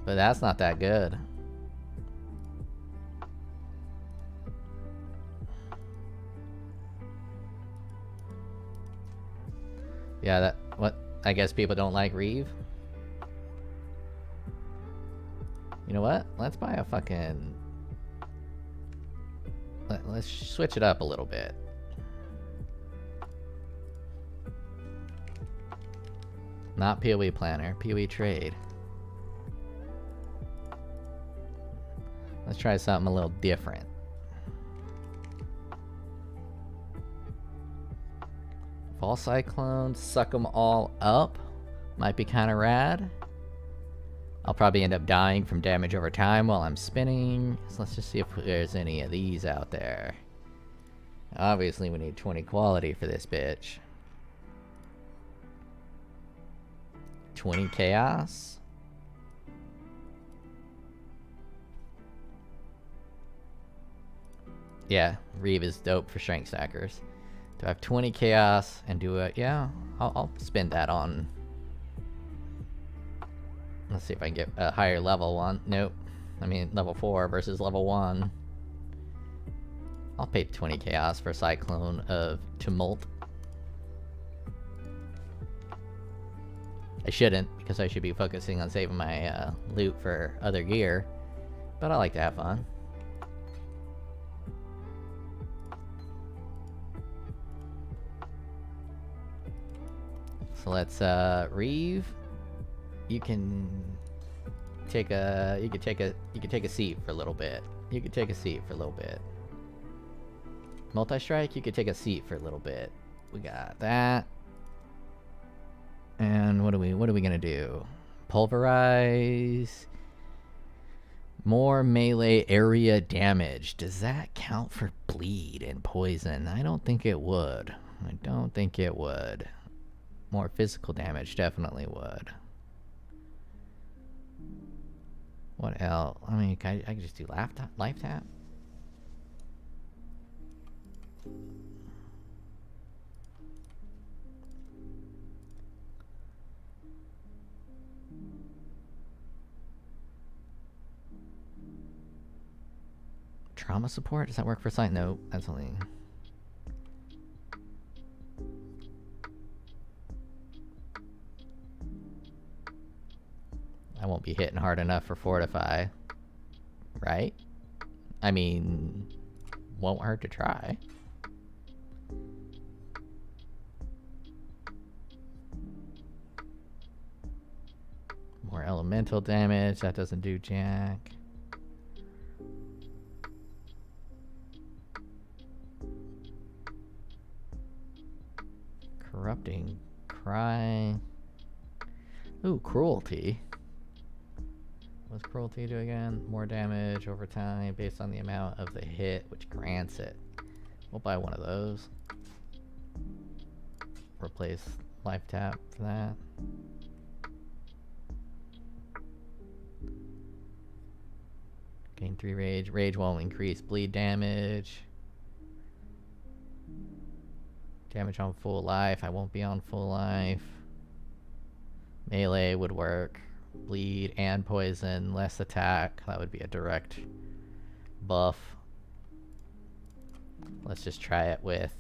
But that's not that good. Yeah, that what I guess people don't like Reave. You know what? Let's buy a fucking let's switch it up a little bit. Not POE planner, POE trade. Let's try something a little different. Fall Cyclone, suck them all up. Might be kind of rad. I'll probably end up dying from damage over time while I'm spinning. So let's just see if there's any of these out there. Obviously we need 20 quality for this bitch. 20 chaos. Yeah, Reave is dope for strength stackers. Do I have 20 chaos and do it? Yeah, I'll spend that on. Let's see if I can get a higher level one. Nope. I mean, level 4 versus level 1. I'll pay 20 chaos for Cyclone of Tumult. I shouldn't, because I should be focusing on saving my loot for other gear. But I like to have fun. So let's Reave. You can take a seat for a little bit. You can take a seat for a little bit. Multi-strike, you could take a seat for a little bit. We got that. And what are we gonna do? Pulverize. More melee area damage. Does that count for bleed and poison? I don't think it would. I don't think it would. More physical damage definitely would. What else? I mean, I can just do life tap. Trauma support? Does that work for sight? Nope, that's only. I won't be hitting hard enough for fortify. Right? I mean, won't hurt to try. More elemental damage. That doesn't do jack. Corrupting cry. Ooh, cruelty. What's cruelty do again? More damage over time based on the amount of the hit, which grants it. We'll buy one of those. Replace life tap for that. Gain 3 rage. Rage won't increase bleed damage. Damage on full life. I won't be on full life. Melee would work. Bleed and poison. Less attack. That would be a direct buff. Let's just try it with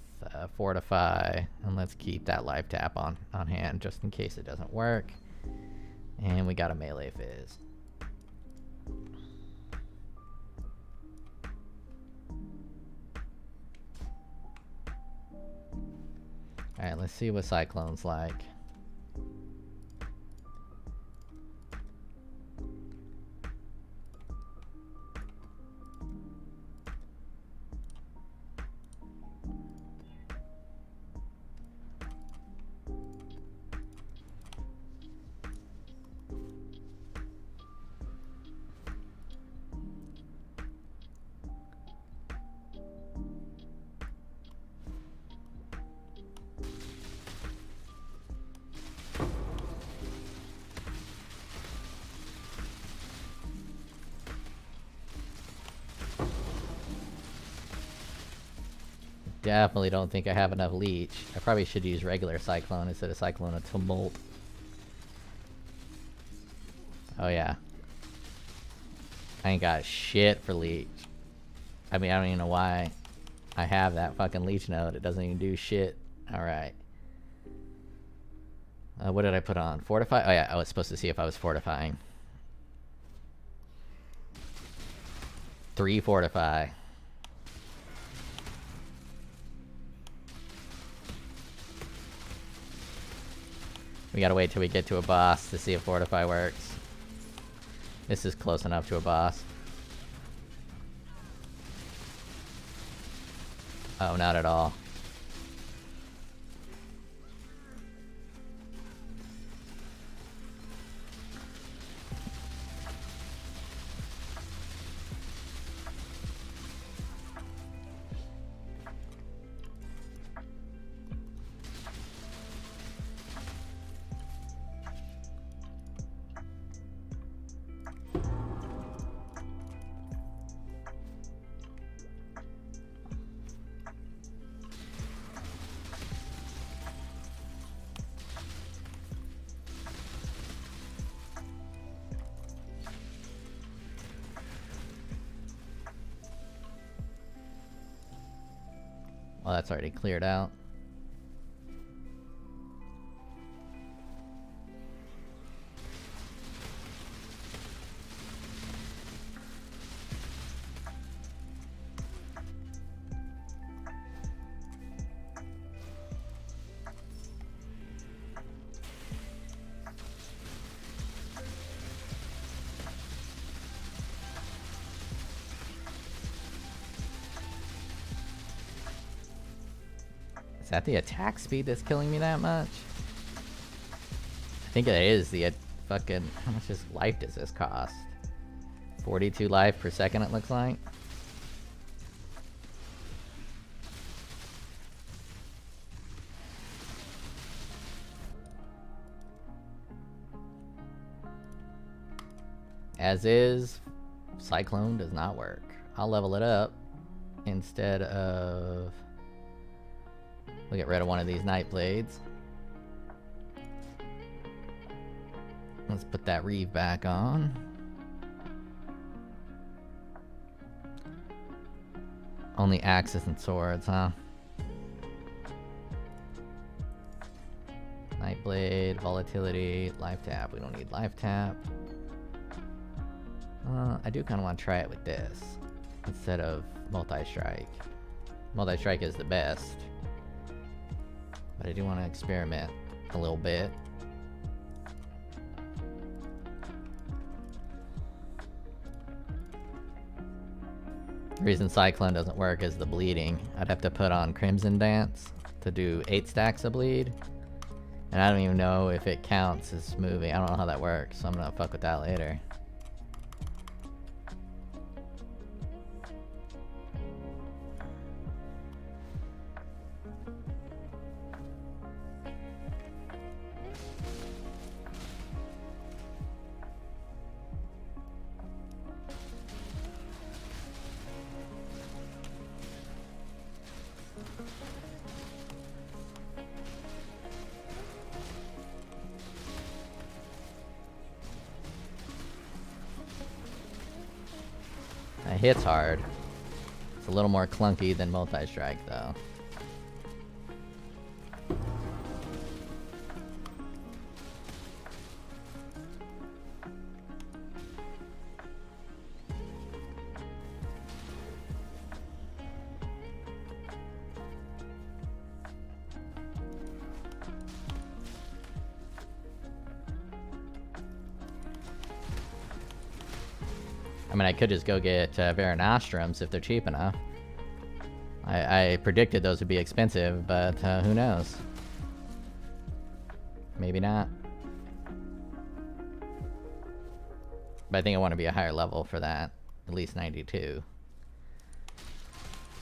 fortify. And let's keep that life tap on hand just in case it doesn't work. And we got a melee fizz. Alright, let's see what Cyclone's like. definitely don't think I have enough leech. I probably should use regular Cyclone instead of Cyclone of Tumult. Oh yeah. I ain't got shit for leech. I mean, I don't even know why I have that fucking leech node. It doesn't even do shit. Alright. What did I put on? Fortify? Oh yeah, I was supposed to see if I was fortifying. 3 fortify. We gotta wait till we get to a boss to see if fortify works. This is close enough to a boss. Oh, not at all. Well, that's already cleared out. Is that the attack speed that's killing me that much? I think it is the fucking... How much life does this cost? 42 life per second it looks like. As is, Cyclone does not work. I'll level it up instead of... We'll get rid of one of these Night Blades. Let's put that Reave back on. Only axes and swords, huh? Nightblade, volatility, life tap. We don't need life tap. I do kind of want to try it with this instead of multi-strike. Multi-strike is the best. But I do want to experiment a little bit. The reason Cyclone doesn't work is the bleeding. I'd have to put on Crimson Dance to do 8 stacks of bleed. And I don't even know if it counts as moving. I don't know how that works, so I'm gonna fuck with that later. It hits hard. It's a little more clunky than multi-strike though. I mean, I could just go get Varanostrums if they're cheap enough. I predicted those would be expensive, but who knows? Maybe not. But I think I want to be a higher level for that. At least 92.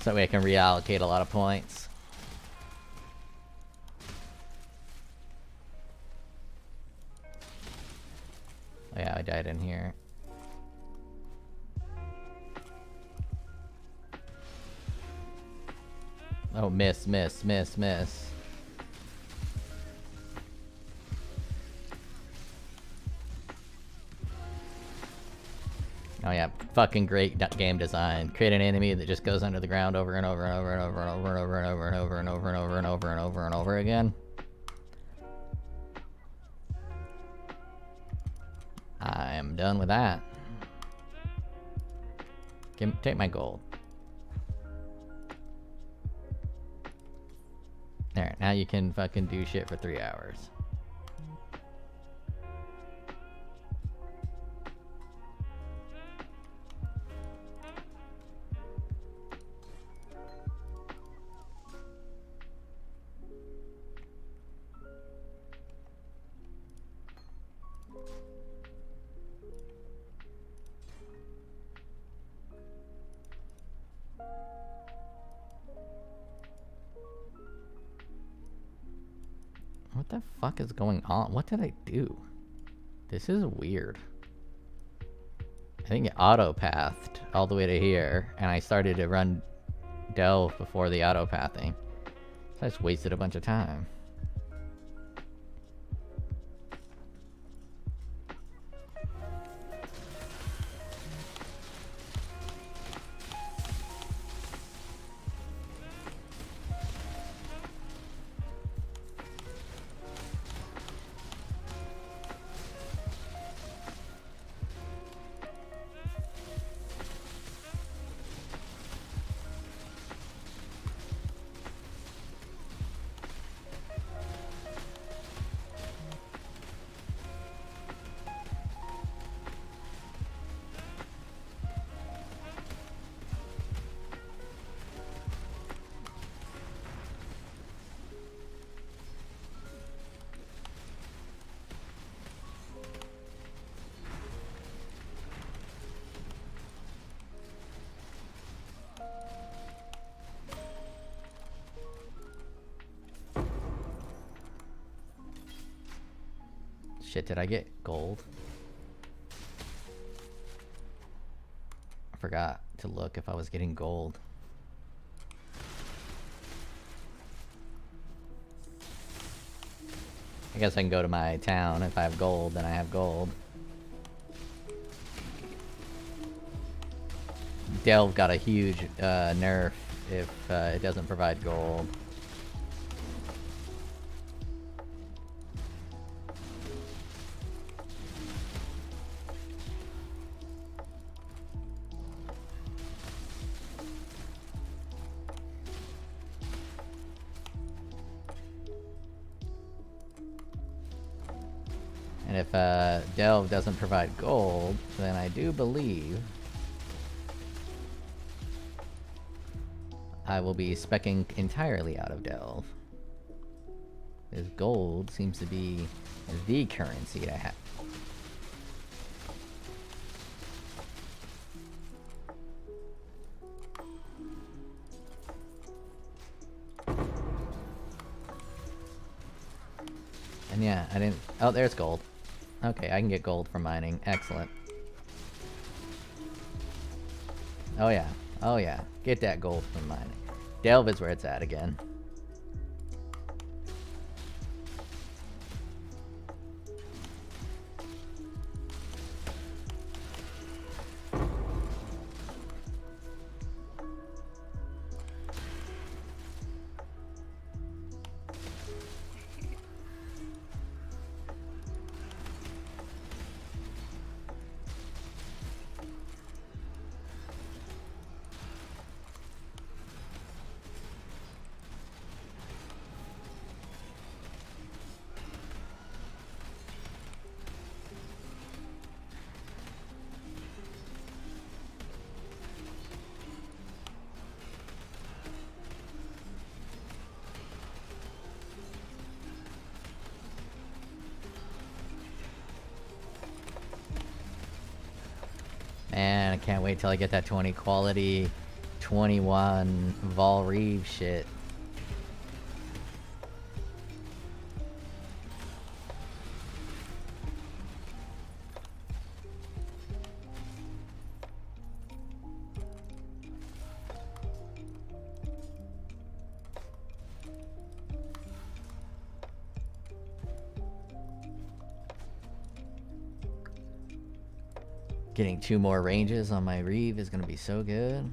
So that way I can reallocate a lot of points. Oh yeah, I died in here. Oh, miss, miss, miss, miss. Oh yeah, fucking great game design. Create an enemy that just goes under the ground over and over and over and over and over and over and over and over and over and over and over and over and over again. I am done with that. Take my gold. There, now you can fucking do shit for 3 hours. What the fuck is going on? What did I do? This is weird. I think it auto-pathed all the way to here, and I started to run delve before the auto-pathing. So I just wasted a bunch of time. Shit, did I get gold? I forgot to look if I was getting gold. I guess I can go to my town. If I have gold, then I have gold. Delve got a huge nerf if it doesn't provide gold. And if Delve doesn't provide gold, then I do believe I will be speccing entirely out of Delve. Because gold seems to be the currency to have. And yeah, I didn't... Oh, there's gold. Okay, I can get gold from mining. Excellent. Oh yeah. Oh yeah. Get that gold from mining. Delve is where it's at again. Man, I can't wait till I get that 20 quality 21 Reave shit. Getting 2 more ranges on my Reave is gonna be so good.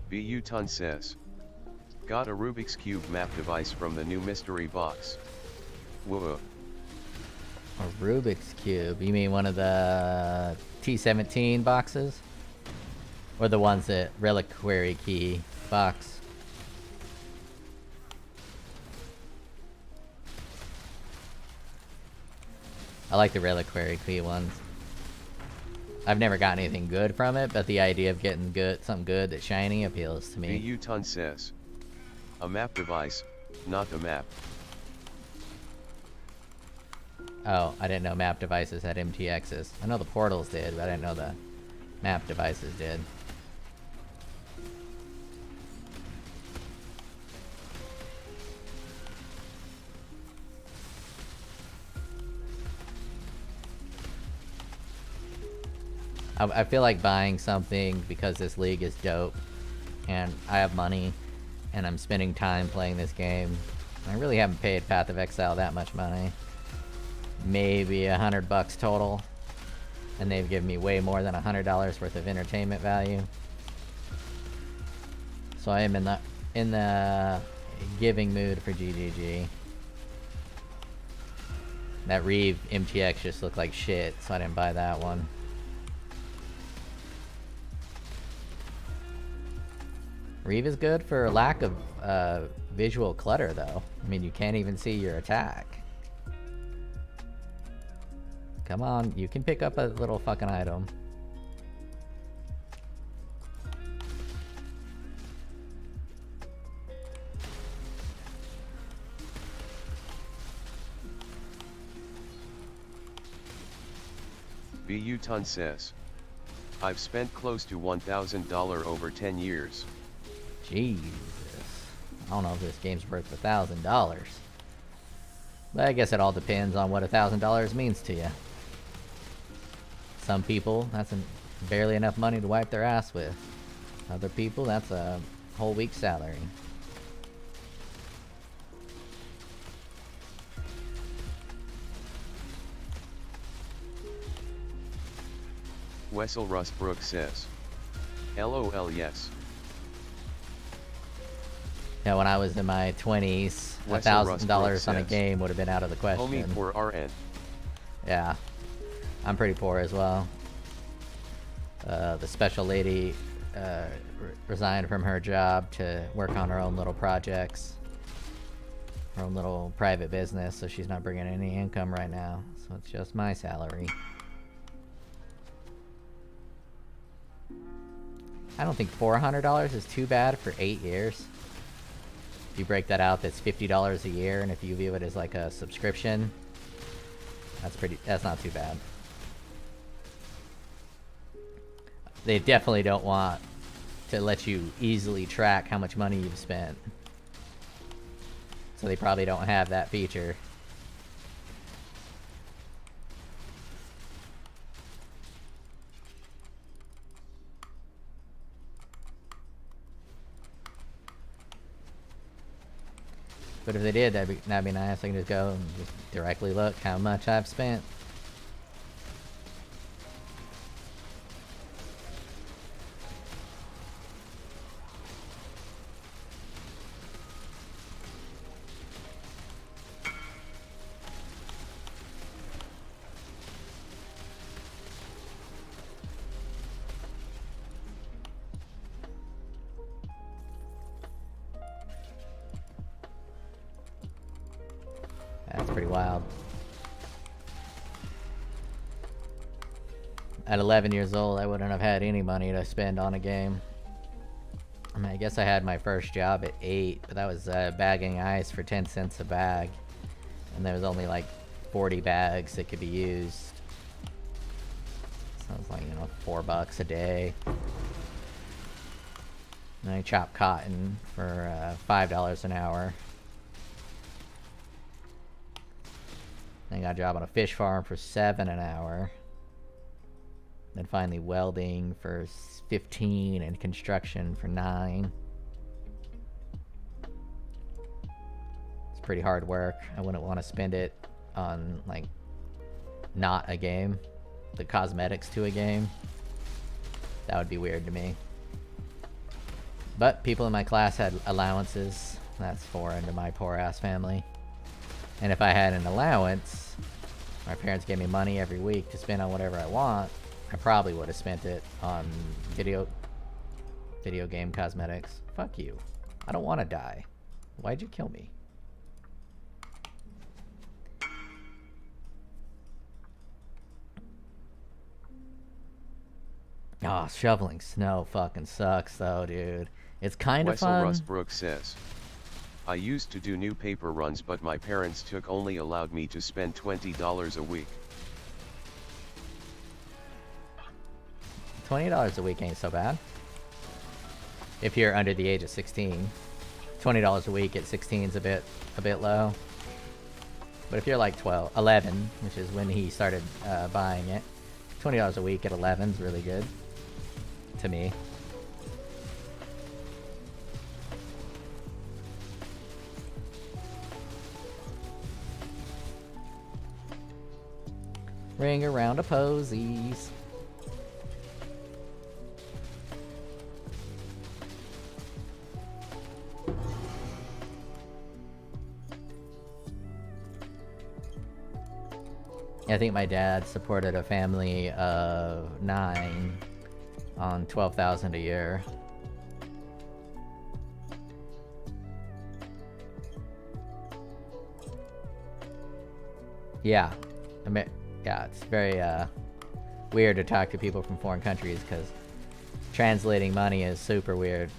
Bu Ton says. Got a Rubik's Cube map device from the new mystery box. Whoa. A Rubik's Cube? You mean one of the T17 boxes? Or the ones that Reliquary Key box? I like the Reliquary Key ones. I've never gotten anything good from it, but the idea of getting something good that's shiny appeals to me. Bu Ton says. A map device, not a map. Oh, I didn't know map devices had MTXs. I know the portals did, but I didn't know the map devices did. I feel like buying something because this league is dope and I have money and I'm spending time playing this game. I really haven't paid Path of Exile that much money. Maybe $100 total. And they've given me way more than $100 worth of entertainment value. So I am in the giving mood for GGG. That Reave MTX just looked like shit, so I didn't buy that one. Reave is good for lack of visual clutter, though. I mean, you can't even see your attack. Come on, you can pick up a little fucking item. Bu Ton says. I've spent close to $1,000 over 10 years. Jesus. I don't know if this game's worth $1,000. But I guess it all depends on what $1,000 means to you. Some people, that's barely enough money to wipe their ass with. Other people, that's a whole week's salary. Wessel Rustbrook says. LOL yes. Yeah, when I was in my 20s, Wessel $1,000 on a says, game would have been out of the question. Homie for RN. Yeah, I'm pretty poor as well. The special lady resigned from her job to work on her own little projects, her own little private business, so she's not bringing any income right now. So it's just my salary. I don't think $400 is too bad for 8 years. If you break that out, that's $50 a year, and if you view it as like a subscription, that's not too bad. They definitely don't want to let you easily track how much money you've spent. So they probably don't have that feature. But if they did, that'd be nice. I can just go and just directly look how much I've spent. That's pretty wild. at 11 years old, I wouldn't have had any money to spend on a game. I mean, I guess I had my first job at 8, but that was bagging ice for 10 cents a bag. And there was only like 40 bags that could be used. So it was like, you know, $4 a day. And I chopped cotton for $5 an hour. Then I got a job on a fish farm for $7 an hour. Then finally welding for 15 and construction for 9. It's pretty hard work. I wouldn't want to spend it on, like, not a game. The cosmetics to a game. That would be weird to me. But people in my class had allowances. That's foreign to my poor ass family. And if I had an allowance, my parents gave me money every week to spend on whatever I want, I probably would have spent it on video game cosmetics. Fuck you. I don't want to die. Why'd you kill me? Oh, shoveling snow fucking sucks though, dude. It's kind of fun. Wessel Rustbrook says, I used to do new paper runs, but my parents only allowed me to spend $20 a week. $20 a week ain't so bad. If you're under the age of 16. $20 a week at 16 is a bit low. But if you're like 11, which is when he started buying it, $20 a week at 11 is really good. To me. Ring around a posies. I think my dad supported a family of 9 on $12,000 a year. Yeah. Yeah, it's very weird to talk to people from foreign countries because translating money is super weird.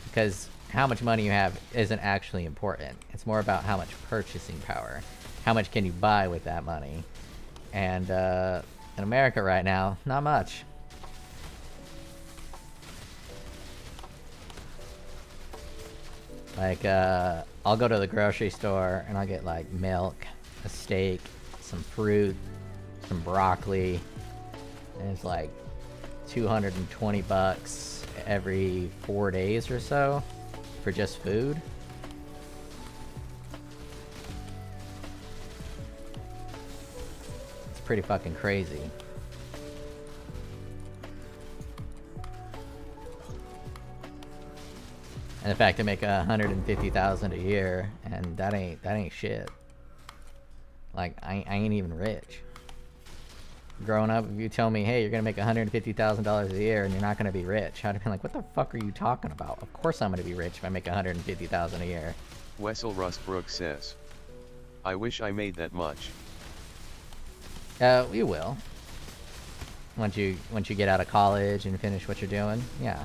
Because how much money you have isn't actually important. It's more about how much purchasing power. How much can you buy with that money? And in America right now, not much. Like, I'll go to the grocery store and I'll get like milk, a steak, some fruit, some broccoli, and it's like $220 every 4 days or so for just food. It's pretty fucking crazy. And in fact, I make $150,000 a year, and that ain't shit. Like, I ain't even rich. Growing up, if you tell me, hey, you're gonna make $150,000 a year and you're not gonna be rich, I'd be like, what the fuck are you talking about? Of course I'm gonna be rich if I make $150,000 a year. Wessel Rustbrook says, I wish I made that much. You will. Once you get out of college and finish what you're doing, yeah.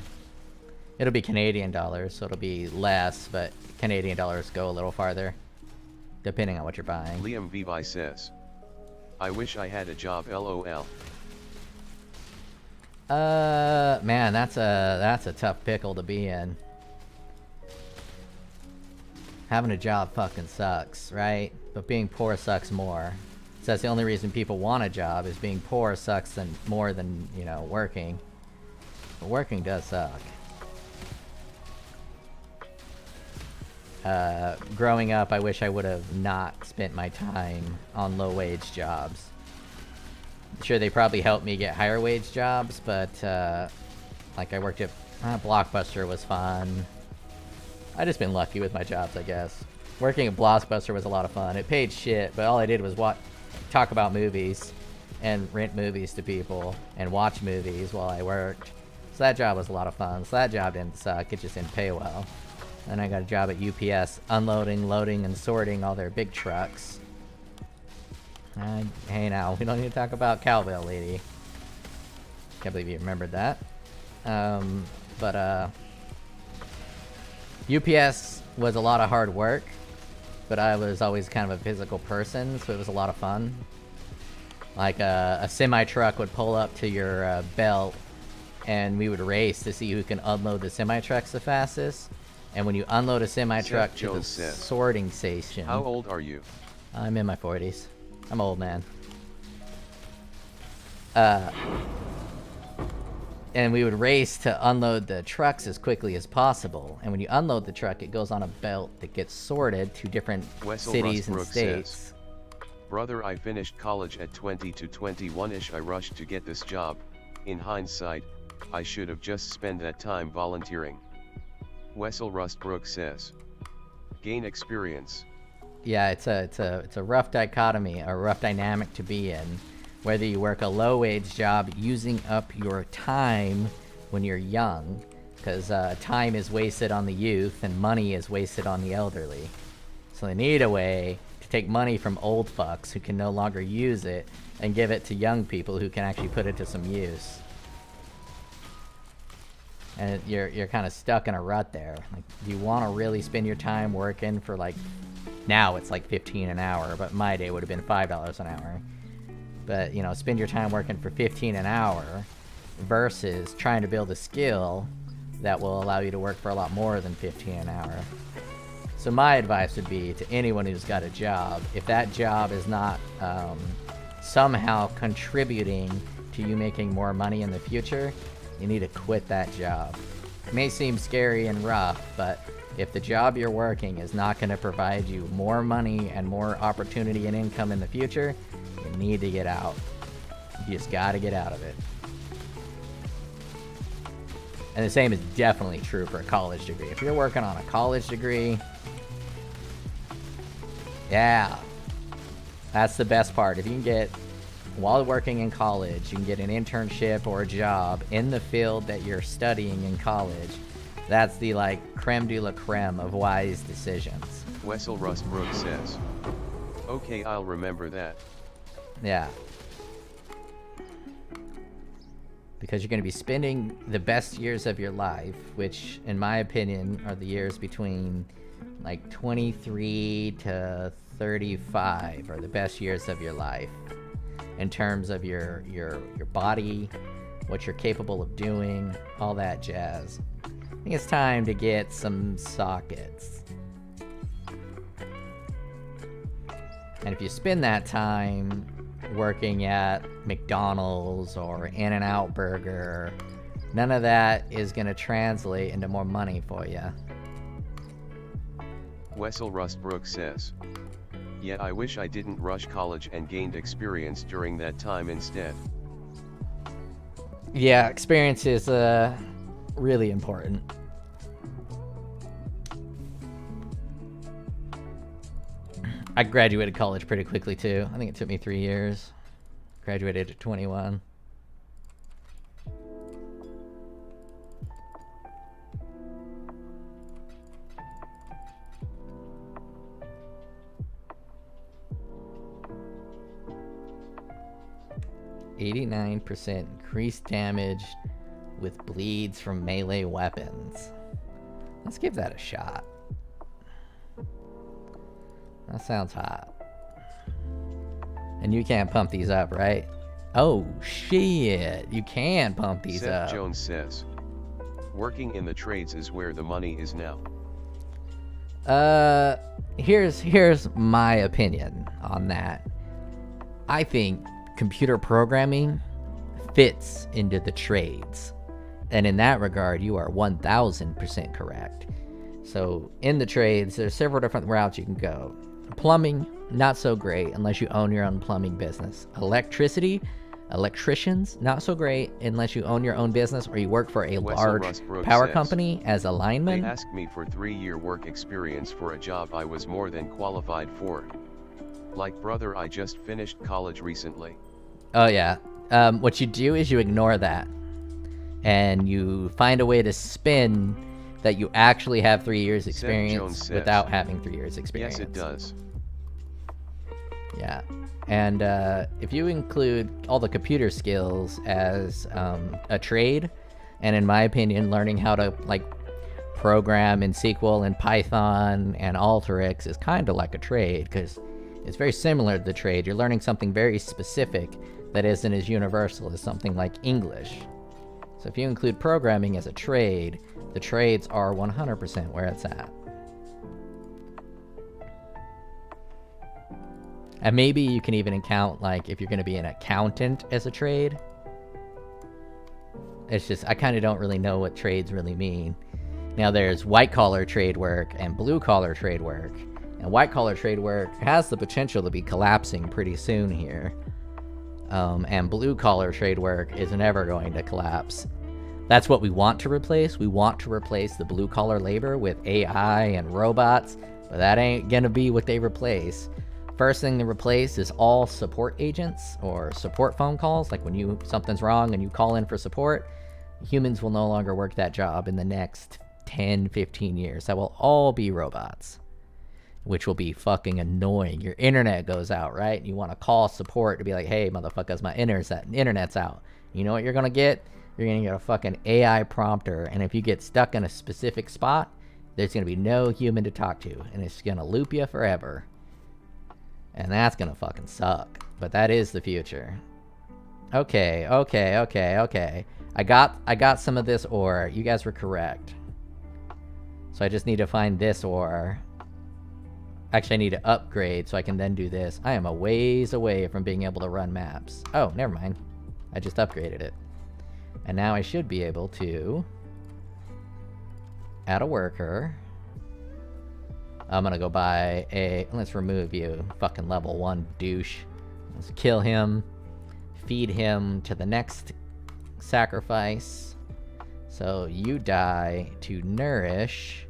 It'll be Canadian dollars, so it'll be less, but Canadian dollars go a little farther, depending on what you're buying. Liam Vivi says, I wish I had a job, LOL. Man, that's a tough pickle to be in. Having a job fucking sucks, right? But being poor sucks more. So that's the only reason people want a job, is being poor sucks more than, you know, working. But working does suck. Growing up, I wish I would have not spent my time on low-wage jobs. Sure, they probably helped me get higher-wage jobs, but, like, I worked at Blockbuster was fun. I just been lucky with my jobs, I guess. Working at Blockbuster was a lot of fun. It paid shit, but all I did was talk about movies and rent movies to people and watch movies while I worked. So that job was a lot of fun. So that job didn't suck, it just didn't pay well. Then I got a job at UPS, unloading, loading, and sorting all their big trucks. Hey now, we don't need to talk about cowbell lady. Can't believe you remembered that. But UPS was a lot of hard work, but I was always kind of a physical person, so it was a lot of fun. Like a semi-truck would pull up to your belt, and we would race to see who can unload the semi-trucks the fastest. And when you unload a semi-truck to the sorting station... How old are you? I'm in my 40s. I'm an old man. And we would race to unload the trucks as quickly as possible. And when you unload the truck, it goes on a belt that gets sorted to different cities and states. Says, brother, I finished college at 20 to 21-ish. I rushed to get this job. In hindsight, I should have just spent that time volunteering. Wessel Rustbrook says, gain experience. Yeah, it's a rough dichotomy, a rough dynamic to be in. Whether you work a low-wage job using up your time when you're young, because time is wasted on the youth and money is wasted on the elderly. So they need a way to take money from old fucks who can no longer use it and give it to young people who can actually put it to some use. And you're kind of stuck in a rut there. Like, do you want to really spend your time working for, like, now it's like $15 an hour, but my day would have been $5 an hour. But, you know, spend your time working for $15 an hour versus trying to build a skill that will allow you to work for a lot more than $15 an hour. So my advice would be to anyone who's got a job, if that job is not somehow contributing to you making more money in the future, you need to quit that job. It may seem scary and rough, but if the job you're working is not going to provide you more money and more opportunity and income in the future, you need to get out. You just got to get out of it. And the same is definitely true for a college degree. If you're working on a college degree, yeah, that's the best part. If you can get, while working in college, you can get an internship or a job in the field that you're studying in college, that's the, like, creme de la creme of wise decisions. Wessel Rustbrook says, okay, I'll remember that. Yeah. Because you're going to be spending the best years of your life, which, in my opinion, are the years between, like, 23 to 35 are the best years of your life. In terms of your body, what you're capable of doing, all that jazz. I think it's time to get some sockets. And if you spend that time working at McDonald's or In-N-Out Burger, none of that is going to translate into more money for you. Wessel Rustbrook says, yet I wish I didn't rush college and gained experience during that time instead. Yeah, experience is really important. I graduated college pretty quickly too. I think it took me 3 years. Graduated at 21. %, increased damage with bleeds from melee weapons. Let's give that a shot. That sounds hot. And you can't pump these up, right? Oh, shit. You can pump these up. Seth Jones says, working in the trades is where the money is now. Here's my opinion on that. I think computer programming fits into the trades. And in that regard, you are 1000% correct. So in the trades, there's several different routes you can go. Plumbing, not so great unless you own your own plumbing business. Electricians, not so great unless you own your own business or you work for a large power company as a lineman. They asked me for 3-year work experience for a job I was more than qualified for. Like, brother, I just finished college recently. Oh yeah. What you do is you ignore that. And you find a way to spin that you actually have 3 years experience says, without having 3 years experience. Yes, it does. Yeah. And if you include all the computer skills as a trade, and in my opinion, learning how to like program in SQL and Python and Alteryx is kind of like a trade, because it's very similar to the trade. You're learning something very specific that isn't as universal as something like English. So if you include programming as a trade, the trades are 100% where it's at. And maybe you can even count, like, if you're going to be an accountant as a trade. It's just, I kind of don't really know what trades really mean. Now, there's white-collar trade work and blue-collar trade work. And white-collar trade work has the potential to be collapsing pretty soon here. And blue-collar trade work is never going to collapse. That's what we want to replace. We want to replace the blue-collar labor with AI and robots, but that ain't going to be what they replace. First thing to replace is all support agents or support phone calls. Like when something's wrong and you call in for support, humans will no longer work that job in the next 10, 15 years. That will all be robots, which will be fucking annoying. Your internet goes out, right? You want to call support to be like, hey, motherfuckers, my internet's out. You know what you're going to get? You're going to get a fucking AI prompter. And if you get stuck in a specific spot, there's going to be no human to talk to. And it's going to loop you forever. And that's gonna fucking suck. But that is the future. Okay. I got some of this ore. You guys were correct. So I just need to find this ore. Actually, I need to upgrade so I can then do this. I am a ways away from being able to run maps. Oh, never mind. I just upgraded it. And now I should be able to add a worker. I'm gonna go buy let's remove you, fucking level 1 douche. Let's kill him, feed him to the next sacrifice. So you die to nourish.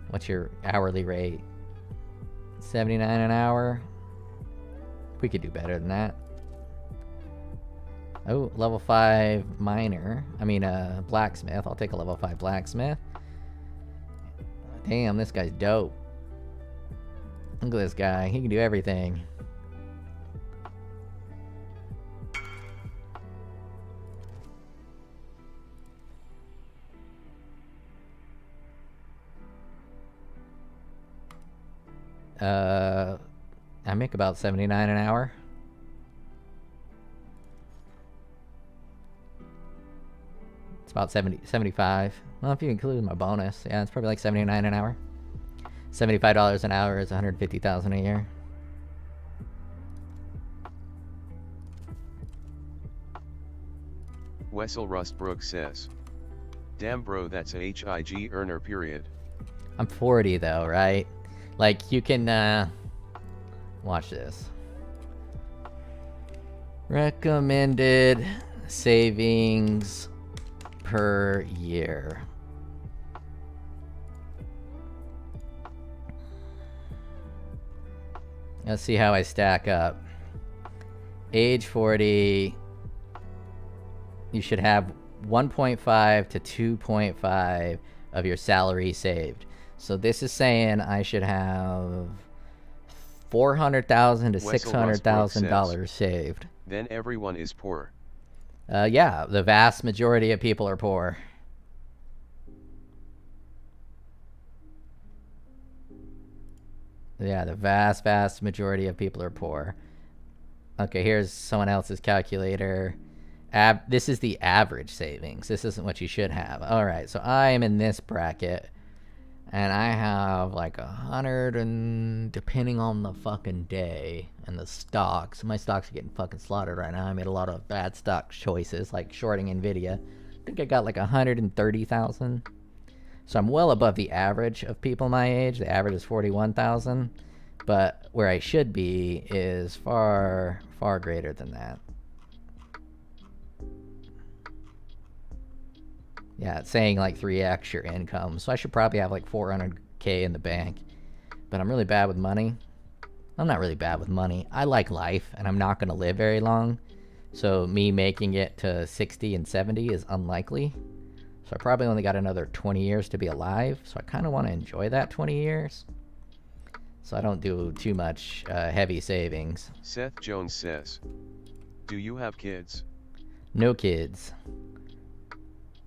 What's your hourly rate? 79 an hour? We could do better than that. Oh, level 5 miner. Blacksmith. I'll take a level 5 blacksmith. Damn, this guy's dope. Look at this guy. He can do everything. I make about 79 an hour. It's about 75. Well, if you include my bonus, yeah, it's probably like 79 an hour. $75 an hour is 150,000 a year. Wessel Rustbrook says, damn bro, that's a HIG earner period. I'm 40 though, right? Like, you can, watch this. Recommended savings per year. Let's see how I stack up. Age 40, you should have 1.5 to 2.5 of your salary saved. So this is saying I should have $400,000 to $600,000 saved. Then everyone is poor. Yeah, the vast majority of people are poor. Yeah, the vast majority of people are poor. Okay, here's someone else's calculator. This is the average savings. This isn't what you should have. All right, so I am in this bracket, and I have like 100 and depending on the fucking day and the stocks. My stocks are getting fucking slaughtered right now. I made a lot of bad stock choices, like shorting Nvidia. I think I got like 130,000. So I'm well above the average of people my age. The average is 41,000, but where I should be is far greater than that. Yeah, it's saying like 3x your income, so I should probably have like 400K in the bank. But I'm really bad with money. I'm not really bad with money. I like life, and I'm not going to live very long. So me making it to 60 and 70 is unlikely. So I probably only got another 20 years to be alive. So I kind of want to enjoy that 20 years. So I don't do too much heavy savings. Seth Jones says, do you have kids? No kids.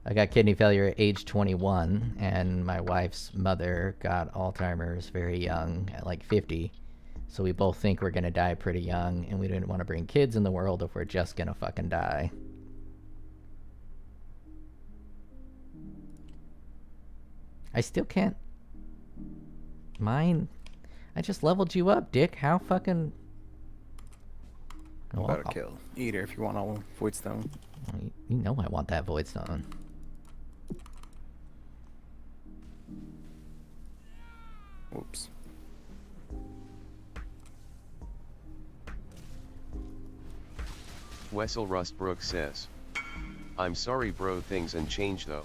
I got kidney failure at age 21, and my wife's mother got Alzheimer's very young, at like 50. So we both think we're gonna die pretty young, and we didn't want to bring kids in the world if we're just gonna fucking die. I still can't mine. I just leveled you up, Dick. How fucking... Oh, About to kill. Eater if you want all void stone. you know I want that void stone. Whoops. Wessel Rustbrook says, I'm sorry bro, things and change though.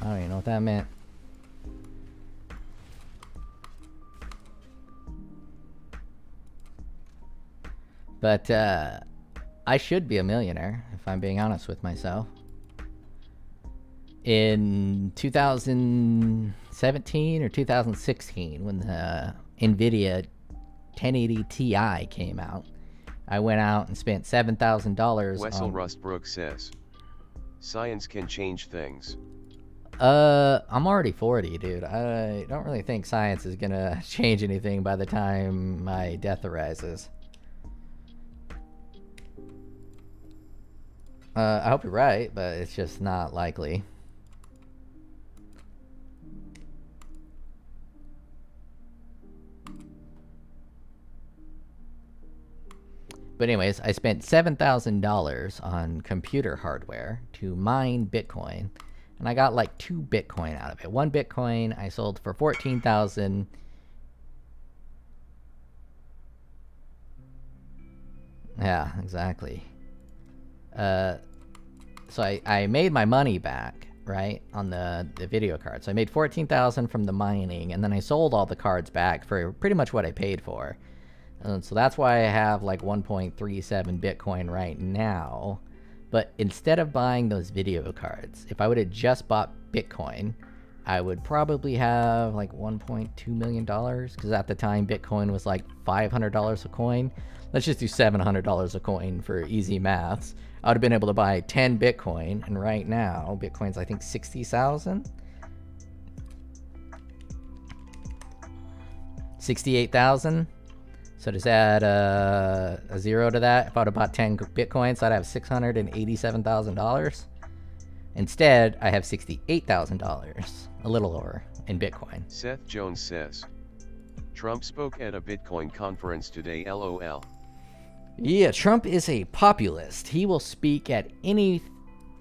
I don't even know what that meant. But, I should be a millionaire, if I'm being honest with myself. In 2017 or 2016, when the NVIDIA 1080 Ti came out, I went out and spent $7,000 Wessel on... Rustbrook says, science can change things. I'm already 40, dude. I don't really think science is gonna change anything by the time my death arises. I hope you're right, but it's just not likely. But anyways, I spent $7,000 on computer hardware to mine Bitcoin, and I got like 2 Bitcoin out of it. 1 Bitcoin I sold for 14,000. Yeah, exactly. So I made my money back, right, on the video card. So I made 14,000 from the mining, and then I sold all the cards back for pretty much what I paid for. And so that's why I have like 1.37 Bitcoin right now. But instead of buying those video cards, if I would have just bought Bitcoin, I would probably have like $1.2 million, because at the time Bitcoin was like $500 a coin. Let's just do $700 a coin for easy maths. I would have been able to buy 10 Bitcoin, and right now Bitcoin's I think 60,000, 68,000. So just add a 0 to that. If I would have bought 10 Bitcoins, I'd have $687,000. Instead, I have $68,000, a little over, in Bitcoin. Seth Jones says, Trump spoke at a Bitcoin conference today, LOL. Yeah, Trump is a populist. He will speak at any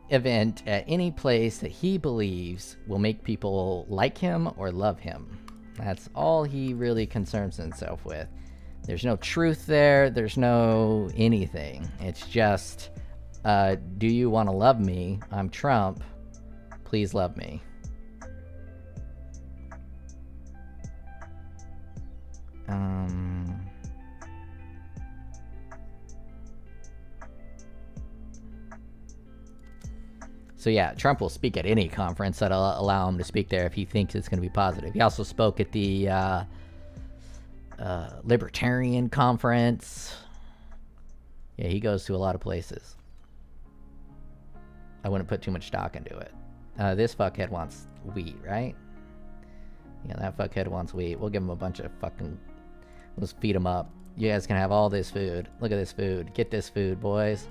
event, at any place that he believes will make people like him or love him. That's all he really concerns himself with. There's no truth there. There's no anything. It's just, do you want to love me? I'm Trump. Please love me. So yeah, Trump will speak at any conference that'll allow him to speak there if he thinks it's going to be positive. He also spoke at the Libertarian conference. Yeah, he goes to a lot of places. I wouldn't put too much stock into it. This fuckhead wants wheat, right? Yeah, that fuckhead wants wheat. We'll give him a bunch of fucking... Let's feed him up. You guys can have all this food. Look at this food. Get this food, boys.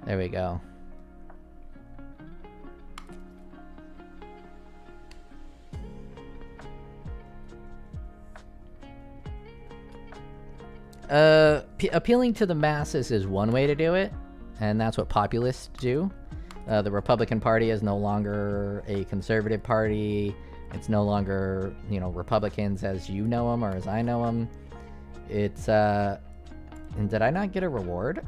There we go. Appealing to the masses is one way to do it, and that's what populists do. The Republican Party is no longer a conservative party. It's no longer, you know, Republicans as you know them or as I know them. It's, and did I not get a reward?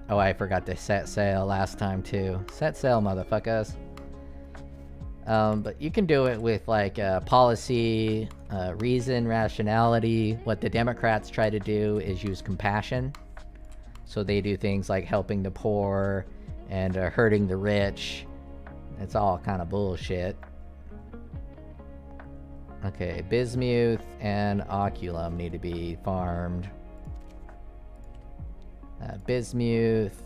Oh, I forgot to set sail last time too. Set sail, motherfuckers. But you can do it with like policy, reason, rationality. What the Democrats try to do is use compassion. So they do things like helping the poor and hurting the rich. It's all kind of bullshit. Okay, bismuth and oculum need to be farmed. Bismuth.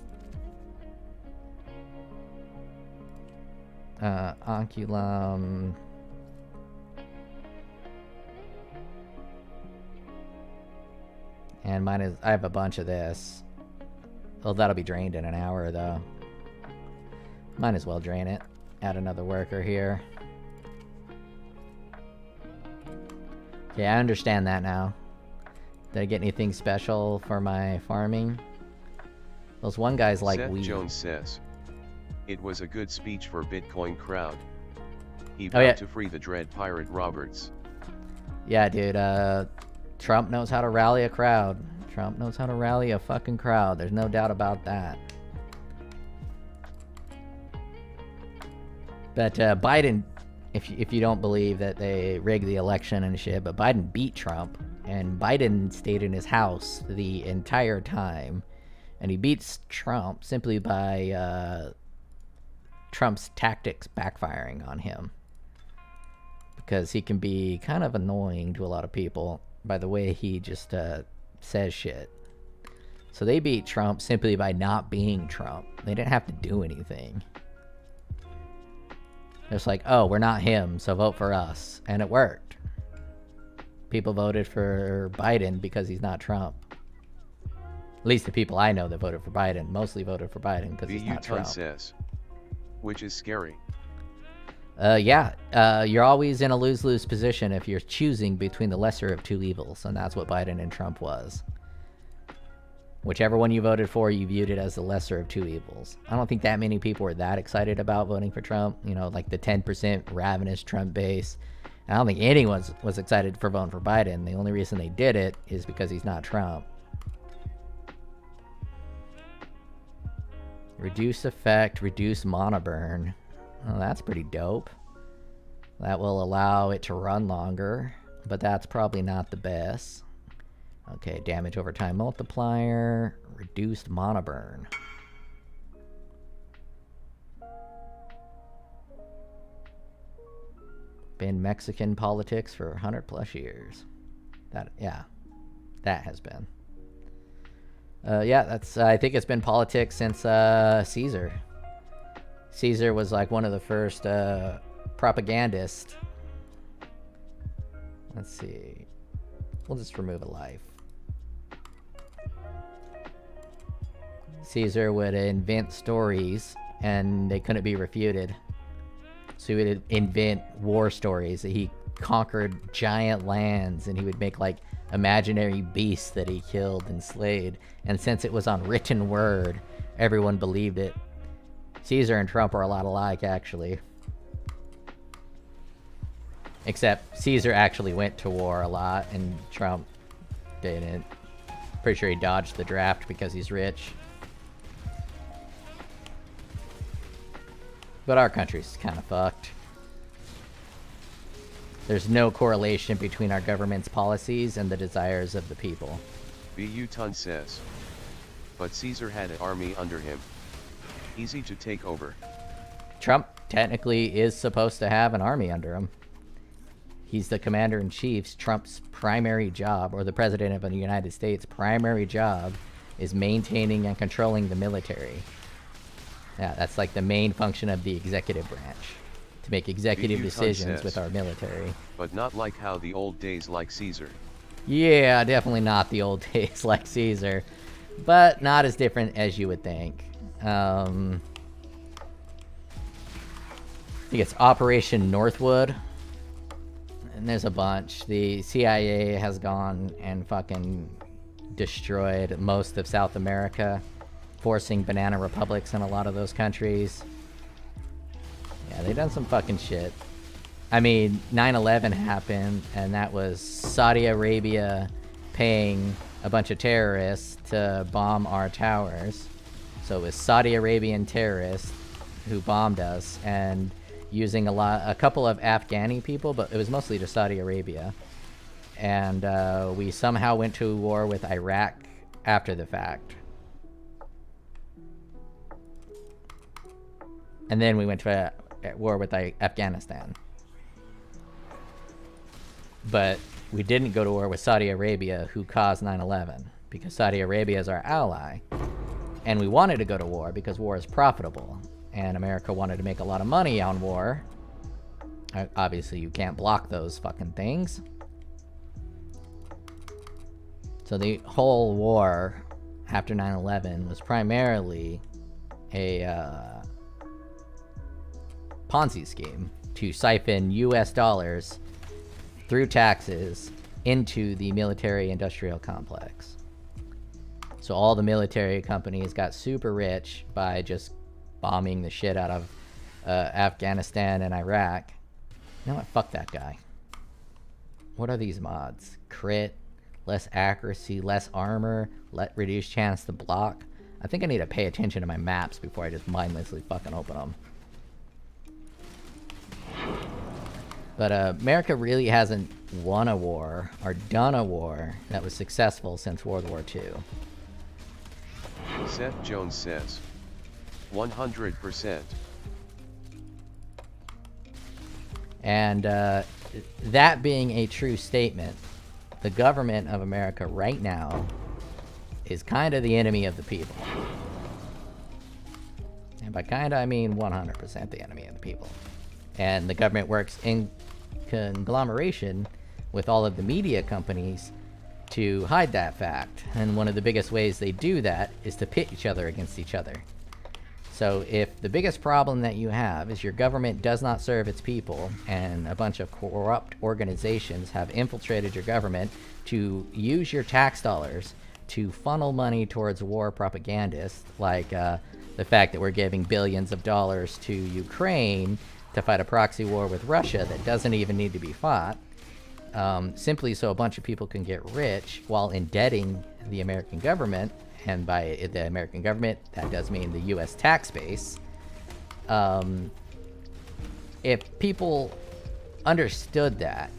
Oculum. And mine is, I have a bunch of this. Oh, that'll be drained in an hour though. Might as well drain it. Add another worker here. Okay, I understand that now. Did I get anything special for my farming? Those one guy's like Seth weed. Jones says, it was a good speech for Bitcoin crowd. He Oh, vowed yeah. to free the Dread Pirate Roberts. Yeah, dude, Trump knows how to rally a crowd. Trump knows how to rally a fucking crowd. There's no doubt about that. But Biden, if you don't believe that they rigged the election and shit, but Biden beat Trump, and Biden stayed in his house the entire time, and he beats Trump simply by Trump's tactics backfiring on him. Because he can be kind of annoying to a lot of people by the way he just says shit. So they beat Trump simply by not being Trump. They didn't have to do anything. It's like, oh, we're not him, so vote for us. And it worked. People voted for Biden because he's not Trump. At least the people I know that voted for Biden mostly voted for Biden because he's not Trump. says, which is scary. Yeah, you're always in a lose-lose position if you're choosing between the lesser of two evils, and that's what Biden and Trump was. Whichever one you voted for, you viewed it as the lesser of two evils. I don't think that many people were that excited about voting for Trump, you know, like the 10% ravenous Trump base. And I don't think anyone was excited for voting for Biden. The only reason they did it is because he's not Trump. Reduce effect, reduce mana burn. Oh, that's pretty dope. That will allow it to run longer, but that's probably not the best. Okay, damage over time multiplier, reduced mana burn. Been Mexican politics for 100 plus years. That has been. Yeah, that's. I think it's been politics since Caesar. Caesar was like one of the first propagandists. Let's see. We'll just remove a life. Caesar would invent stories and they couldn't be refuted. So he would invent war stories that he conquered giant lands, and he would make like imaginary beasts that he killed and slayed. And since it was on written word, everyone believed it. Caesar and Trump are a lot alike, actually. Except Caesar actually went to war a lot, and Trump didn't. Pretty sure he dodged the draft because he's rich. But our country's kind of fucked. There's no correlation between our government's policies and the desires of the people. Bu Ton says, but Caesar had an army under him. Easy to take over. Trump technically is supposed to have an army under him. He's the commander-in-chief. Trump's primary job, or the president of the United States' primary job, is maintaining and controlling the military. Yeah, that's like the main function of the executive branch, to make executive decisions with our military. But not like how the old days like Caesar. Yeah, definitely not the old days like Caesar, but not as different as you would think. I think it's Operation Northwood. And there's a bunch. The CIA has gone and fucking destroyed most of South America, forcing banana republics in a lot of those countries. Yeah, they done some fucking shit. I mean, 9/11 happened, and that was Saudi Arabia paying a bunch of terrorists to bomb our towers. So it was Saudi Arabian terrorists who bombed us, and using a couple of Afghani people, but it was mostly to Saudi Arabia. And we somehow went to war with Iraq after the fact. And then we went to war with Afghanistan. But we didn't go to war with Saudi Arabia, who caused 9/11, because Saudi Arabia is our ally. And we wanted to go to war because war is profitable. And America wanted to make a lot of money on war. Obviously, you can't block those fucking things. So the whole war after 9/11 was primarily a Ponzi scheme to siphon US dollars through taxes into the military-industrial complex. So all the military companies got super rich by just bombing the shit out of Afghanistan and Iraq. You know what? Fuck that guy. What are these mods? Crit, less accuracy, less armor, reduced chance to block. I think I need to pay attention to my maps before I just mindlessly fucking open them. But America really hasn't won a war or done a war that was successful since World War II. Seth Jones says, 100%. And that being a true statement, the government of America right now is kind of the enemy of the people. And by kind of, I mean 100% the enemy of the people. And the government works in conglomeration with all of the media companies to hide that fact. And one of the biggest ways they do that is to pit each other against each other. So if the biggest problem that you have is your government does not serve its people, and a bunch of corrupt organizations have infiltrated your government to use your tax dollars to funnel money towards war propagandists, like the fact that we're giving billions of dollars to Ukraine to fight a proxy war with Russia that doesn't even need to be fought, simply so a bunch of people can get rich while indebting the American government. And by the American government, that does mean the U.S. tax base. If people understood that,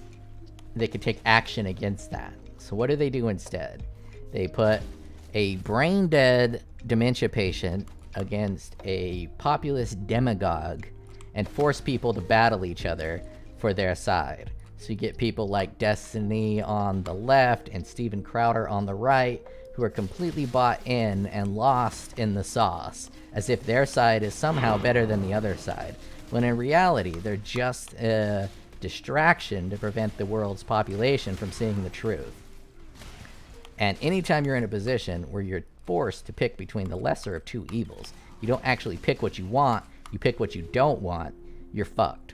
they could take action against that. So what do they do instead? They put a brain-dead dementia patient against a populist demagogue and force people to battle each other for their side. So you get people like Destiny on the left and Steven Crowder on the right, who are completely bought in and lost in the sauce, as if their side is somehow better than the other side, when in reality they're just a distraction to prevent the world's population from seeing the truth. And anytime you're in a position where you're forced to pick between the lesser of two evils, you don't actually pick what you want, you pick what you don't want, you're fucked.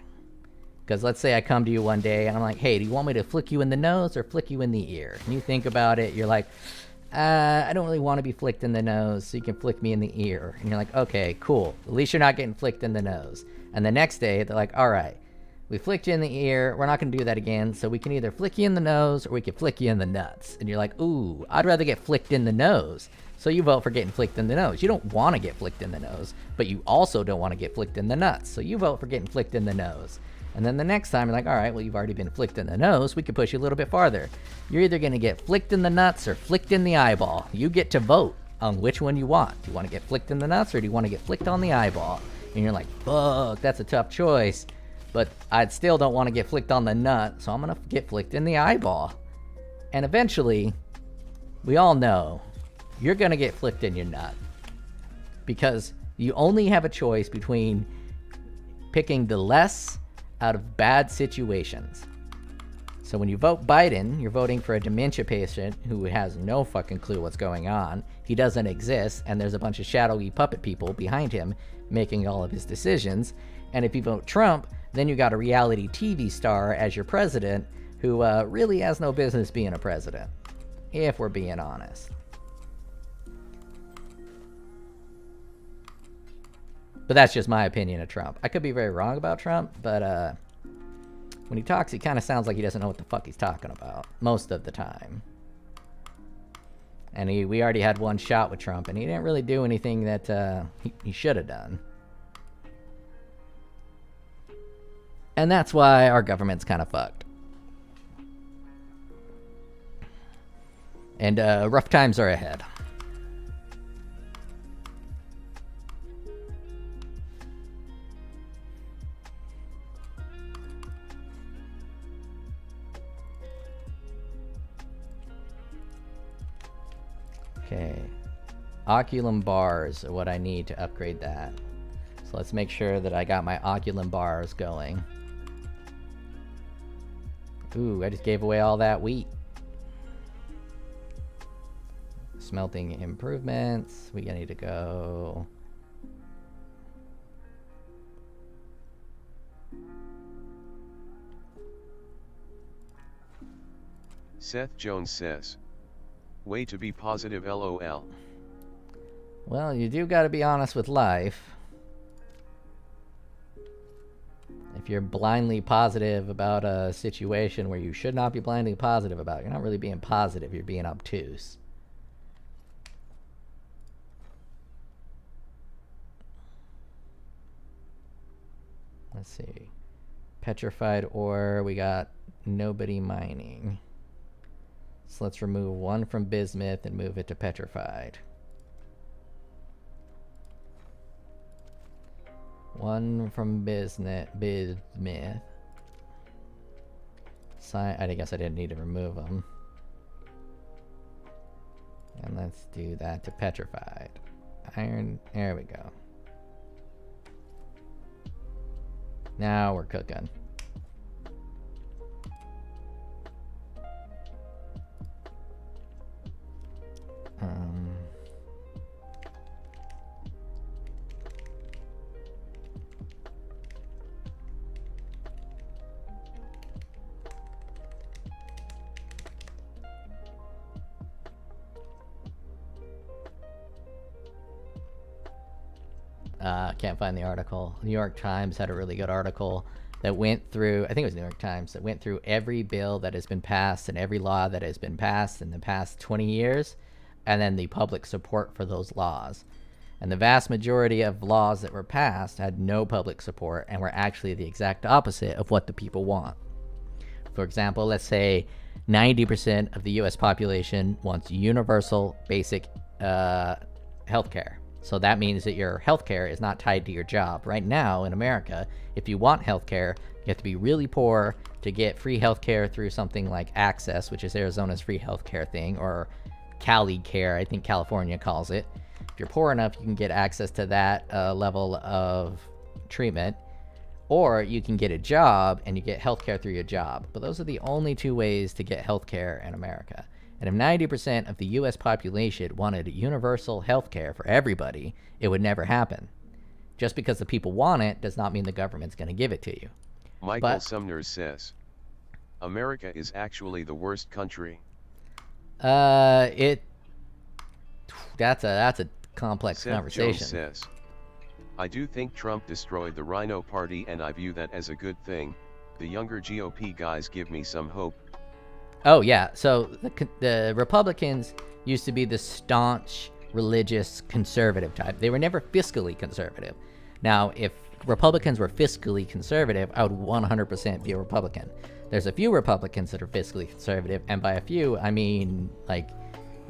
Because let's say I come to you one day and I'm like, hey, do you want me to flick you in the nose or flick you in the ear? And you think about it, you're like, I don't really want to be flicked in the nose, so you can flick me in the ear. And you're like, okay, cool. At least you're not getting flicked in the nose. And the next day, they're like, all right, we flicked you in the ear. We're not going to do that again. So we can either flick you in the nose or we can flick you in the nuts. And you're like, ooh, I'd rather get flicked in the nose. So you vote for getting flicked in the nose. You don't want to get flicked in the nose, but you also don't want to get flicked in the nuts. So you vote for getting flicked in the nose. And then the next time, you're like, all right, well, you've already been flicked in the nose. We could push you a little bit farther. You're either going to get flicked in the nuts or flicked in the eyeball. You get to vote on which one you want. Do you want to get flicked in the nuts or do you want to get flicked on the eyeball? And you're like, fuck, that's a tough choice. But I still don't want to get flicked on the nut, so I'm going to get flicked in the eyeball. And eventually, we all know you're going to get flicked in your nut. Because you only have a choice between picking the less out of bad situations. So when you vote Biden, you're voting for a dementia patient who has no fucking clue what's going on. He doesn't exist, and there's a bunch of shadowy puppet people behind him making all of his decisions. And if you vote Trump, then you got a reality TV star as your president who really has no business being a president, if we're being honest. But that's just my opinion of Trump. I could be very wrong about Trump, but when he talks, he kind of sounds like he doesn't know what the fuck he's talking about most of the time. And we already had one shot with Trump, and he didn't really do anything that he should have done. And that's why our government's kind of fucked. And rough times are ahead. Okay. Oculum bars are what I need to upgrade that. So let's make sure that I got my Oculum bars going. Ooh, I just gave away all that wheat. Smelting improvements. We need to go. Seth Jones says, way to be positive LOL. Well, you do gotta be honest with life. If you're blindly positive about a situation where you should not be blindly positive about, you're not really being positive, you're being obtuse. Let's see. Petrified ore, we got nobody mining. So let's remove one from bismuth and move it to petrified. One from bismuth. I guess I didn't need to remove them. And let's do that to petrified. Iron, there we go. Now we're cooking. Can't find the article. New York Times had a really good article that went through, I think it was New York Times, that went through every bill that has been passed and every law that has been passed in the past 20 years, and then the public support for those laws. And the vast majority of laws that were passed had no public support and were actually the exact opposite of what the people want. For example, let's say 90% of the US population wants universal basic healthcare. So that means that your healthcare is not tied to your job. Right now in America, if you want healthcare, you have to be really poor to get free healthcare through something like Access, which is Arizona's free healthcare thing, or Cali Care, I think California calls it. If you're poor enough, you can get access to that level of treatment, or you can get a job and you get healthcare through your job. But those are the only two ways to get healthcare in America. And if 90% of the US population wanted universal healthcare for everybody, it would never happen. Just because the people want it does not mean the government's going to give it to you. Michael Sumner says, America is actually the worst country. That's a complex Seth conversation. Jones says, I do think Trump destroyed the Rhino Party and I view that as a good thing. The younger GOP guys give me some hope. Oh yeah, so the Republicans used to be the staunch, religious, conservative type. They were never fiscally conservative. Now, if Republicans were fiscally conservative, I would 100% be a Republican. There's a few Republicans that are fiscally conservative, and by a few, I mean, like,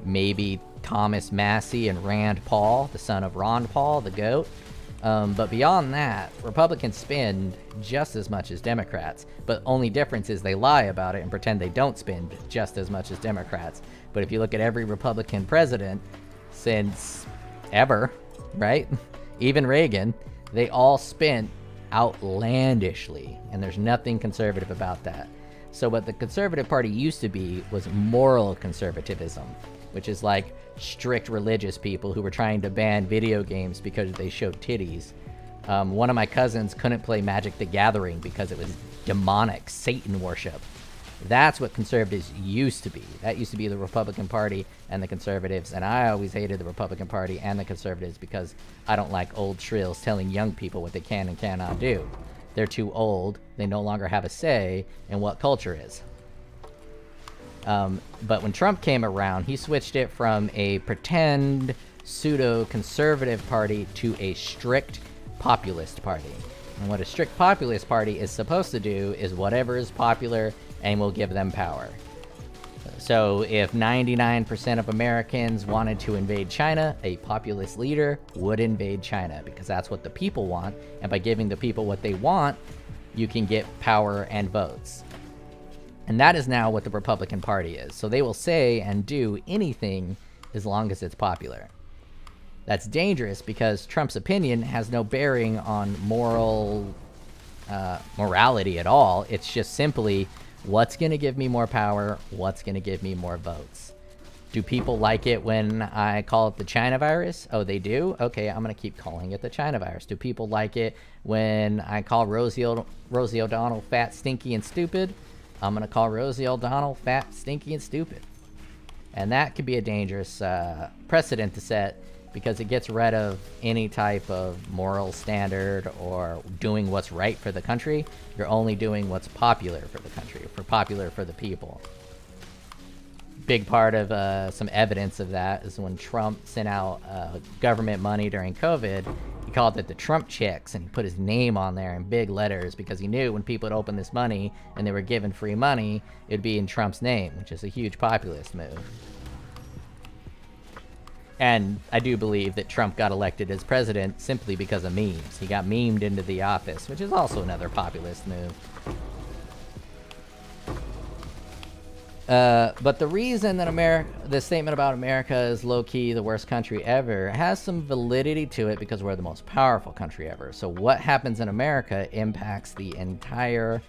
maybe Thomas Massey and Rand Paul, the son of Ron Paul, the GOAT. But beyond that, Republicans spend just as much as Democrats, but only difference is they lie about it and pretend they don't spend just as much as Democrats. But if you look at every Republican president since ever, right? Even Reagan, they all spent outlandishly, and there's nothing conservative about that. So what the Conservative Party used to be was moral conservatism, which is like strict religious people who were trying to ban video games because they showed titties. One of my cousins couldn't play Magic the Gathering because it was demonic Satan worship. That's what conservatives used to be. That used to be the Republican Party and the conservatives, and I always hated the Republican Party and the conservatives because I don't like old shrills telling young people what they can and cannot do. They're too old. They no longer have a say in what culture is. But when Trump came around, he switched it from a pretend pseudo-conservative party to a strict populist party. And what a strict populist party is supposed to do is whatever is popular and will give them power. So if 99% of Americans wanted to invade China, a populist leader would invade China because that's what the people want. And by giving the people what they want, you can get power and votes. And that is now what the Republican Party is. So they will say and do anything as long as it's popular. That's dangerous because Trump's opinion has no bearing on morality at all. It's just simply, what's going to give me more power? What's going to give me more votes? Do people like it when I call it the China virus? Oh, they do? Okay, I'm going to keep calling it the China virus. Do people like it when I call Rosie O'Donnell fat, stinky, and stupid? I'm going to call Rosie O'Donnell fat, stinky, and stupid. And that could be a dangerous precedent to set because it gets rid of any type of moral standard or doing what's right for the country. You're only doing what's popular for the country, popular for the people. Big part of some evidence of that is when Trump sent out government money during COVID. He called it the Trump checks, and he put his name on there in big letters because he knew when people would open this money and they were given free money, it'd be in Trump's name, which is a huge populist move. And I do believe that Trump got elected as president simply because of memes. He got memed into the office, which is also another populist move. But the reason that the statement about America is low-key the worst country ever has some validity to it because we're the most powerful country ever. So what happens in America impacts the entire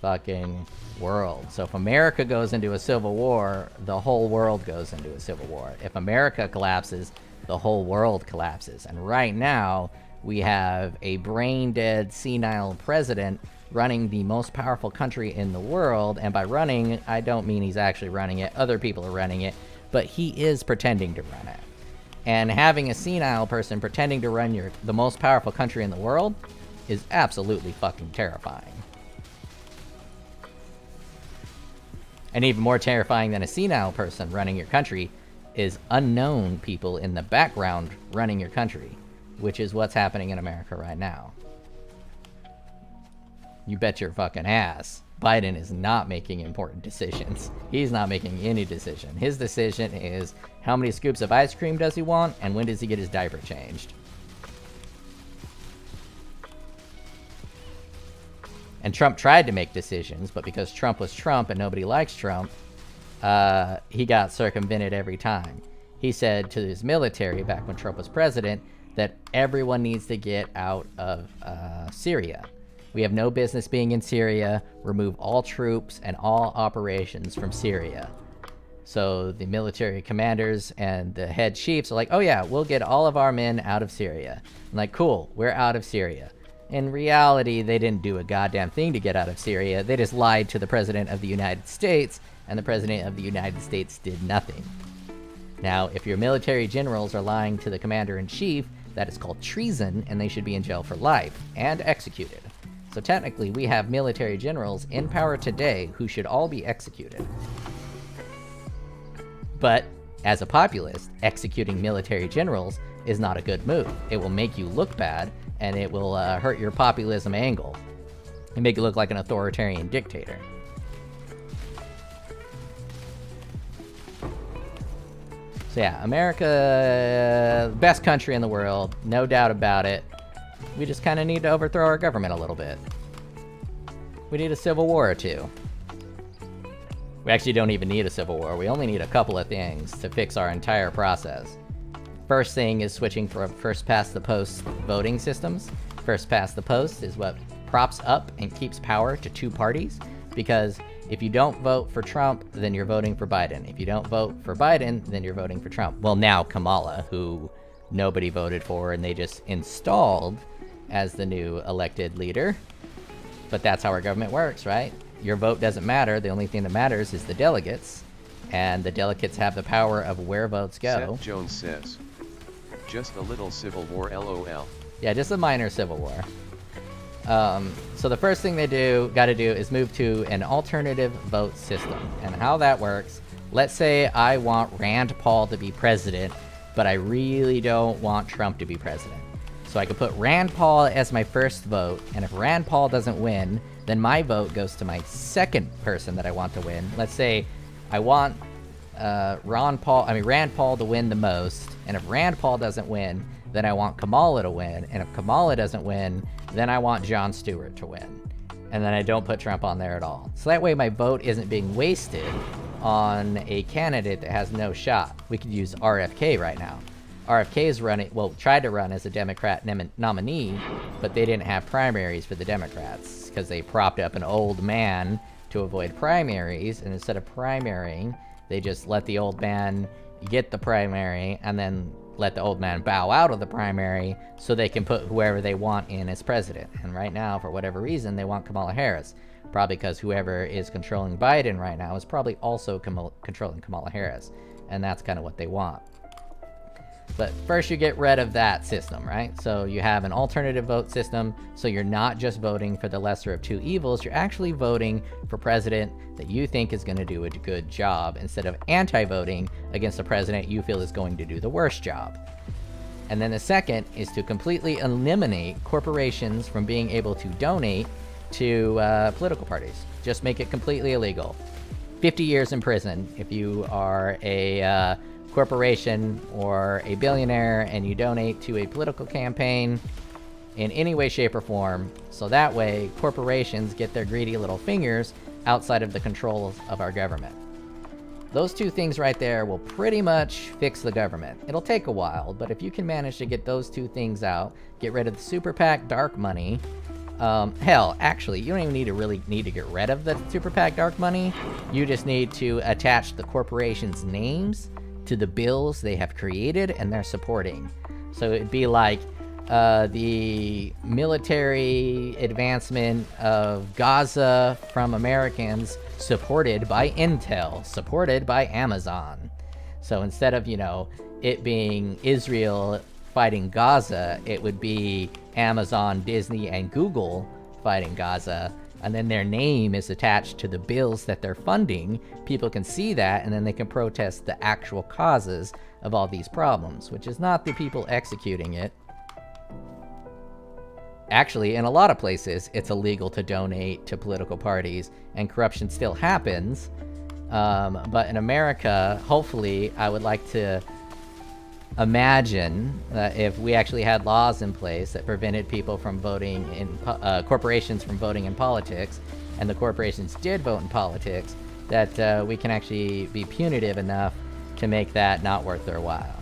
fucking world. So if America goes into a civil war, the whole world goes into a civil war. If America collapses, the whole world collapses. And right now, we have a brain-dead, senile president running the most powerful country in the world. And by running, I don't mean he's actually running it. Other people are running it. But he is pretending to run it. And having a senile person pretending to run the most powerful country in the world is absolutely fucking terrifying. And even more terrifying than a senile person running your country is unknown people in the background running your country, which is what's happening in America right now. You bet your fucking ass Biden is not making important decisions. He's not making any decision. His decision is how many scoops of ice cream does he want and when does he get his diaper changed. And Trump tried to make decisions, but because Trump was Trump and nobody likes Trump, he got circumvented every time. He said to his military back when Trump was president that everyone needs to get out of Syria. We have no business being in Syria. Remove all troops and all operations from Syria. So the military commanders and the head chiefs are like, oh yeah, we'll get all of our men out of Syria. I'm like, cool, we're out of Syria. In reality, they didn't do a goddamn thing to get out of Syria. They just lied to the President of the United States, and the President of the United States did nothing. Now, if your military generals are lying to the Commander-in-Chief, that is called treason, and they should be in jail for life, and executed. So technically, we have military generals in power today who should all be executed. But, as a populist, executing military generals is not a good move. It will make you look bad, and it will hurt your populism angle and make you look like an authoritarian dictator. So yeah, America, best country in the world, no doubt about it. We just kind of need to overthrow our government a little bit. We need a civil war or two. We actually don't even need a civil war. We only need a couple of things to fix our entire process. First thing is switching from first-past-the-post voting systems. First-past-the-post is what props up and keeps power to two parties, because if you don't vote for Trump, then you're voting for Biden. If you don't vote for Biden, then you're voting for Trump. Well, now Kamala, who nobody voted for and they just installed as the new elected leader. But that's how our government works, right? Your vote doesn't matter. The only thing that matters is the delegates, and the delegates have the power of where votes go. Seth Jones says, just a little civil war, LOL. Yeah, just a minor civil war. So the first thing they gotta do is move to an alternative vote system. And how that works, let's say I want Rand Paul to be president, but I really don't want Trump to be president. So I could put Rand Paul as my first vote, and if Rand Paul doesn't win, then my vote goes to my second person that I want to win. Let's say I want Rand Paul to win the most, and if Rand Paul doesn't win, then I want Kamala to win, and if Kamala doesn't win, then I want Jon Stewart to win. And then I don't put Trump on there at all. So that way my vote isn't being wasted on a candidate that has no shot. We could use RFK right now. RFK is running, well, tried to run as a Democrat nominee, but they didn't have primaries for the Democrats because they propped up an old man to avoid primaries, and instead of primarying, they just let the old man get the primary and then let the old man bow out of the primary so they can put whoever they want in as president. And right now, for whatever reason, they want Kamala Harris. Probably because whoever is controlling Biden right now is probably also controlling Kamala Harris. And that's kind of what they want. But first you get rid of that system, right? So you have an alternative vote system, so you're not just voting for the lesser of two evils, you're actually voting for president that you think is going to do a good job, instead of anti-voting against the president you feel is going to do the worst job. And then the second is to completely eliminate corporations from being able to donate to political parties. Just make it completely illegal. 50 years in prison if you are a corporation or a billionaire and you donate to a political campaign in any way, shape, or form. So that way corporations get their greedy little fingers outside of the control of our government. Those two things right there will pretty much fix the government. It'll take a while, but if you can manage to get those two things out, get rid of the super PAC dark money. Hell, actually, you don't even need to get rid of the super PAC dark money. You just need to attach the corporations' names to the bills they have created and they're supporting. So it'd be like the military advancement of Gaza from Americans supported by Intel, supported by Amazon. So instead of, it being Israel fighting Gaza, it would be Amazon, Disney, and Google fighting Gaza. And then their name is attached to the bills that they're funding. People can see that, and then they can protest the actual causes of all these problems, which is not the people executing it. Actually, in a lot of places, it's illegal to donate to political parties, and corruption still happens. But in America, hopefully, I would like to imagine that if we actually had laws in place that prevented people from voting in corporations from voting in politics, and the corporations did vote in politics, that we can actually be punitive enough to make that not worth their while.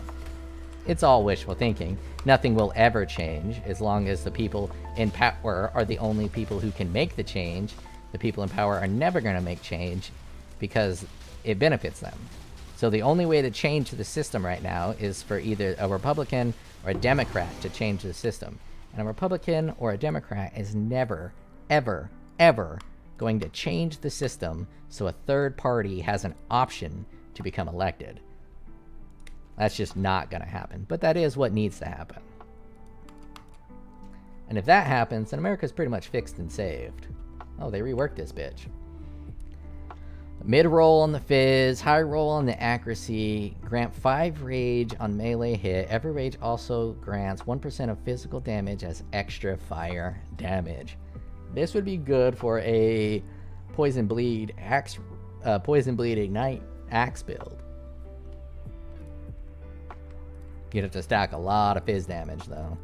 It's all wishful thinking. Nothing will ever change as long as the people in power are the only people who can make the change. The people in power are never going to make change because it benefits them. So the only way to change the system right now is for either a Republican or a Democrat to change the system. And a Republican or a Democrat is never, ever, ever going to change the system so a third party has an option to become elected. That's just not going to happen. But that is what needs to happen. And if that happens, then America's pretty much fixed and saved. Oh, they reworked this bitch. Mid-roll on the fizz, high roll on the accuracy, grant 5 rage on melee hit. Every rage also grants 1% of physical damage as extra fire damage. This would be good for a Poison&Bleed axe, Poison&Bleed Ignite axe build. You'd have to stack a lot of fizz damage though.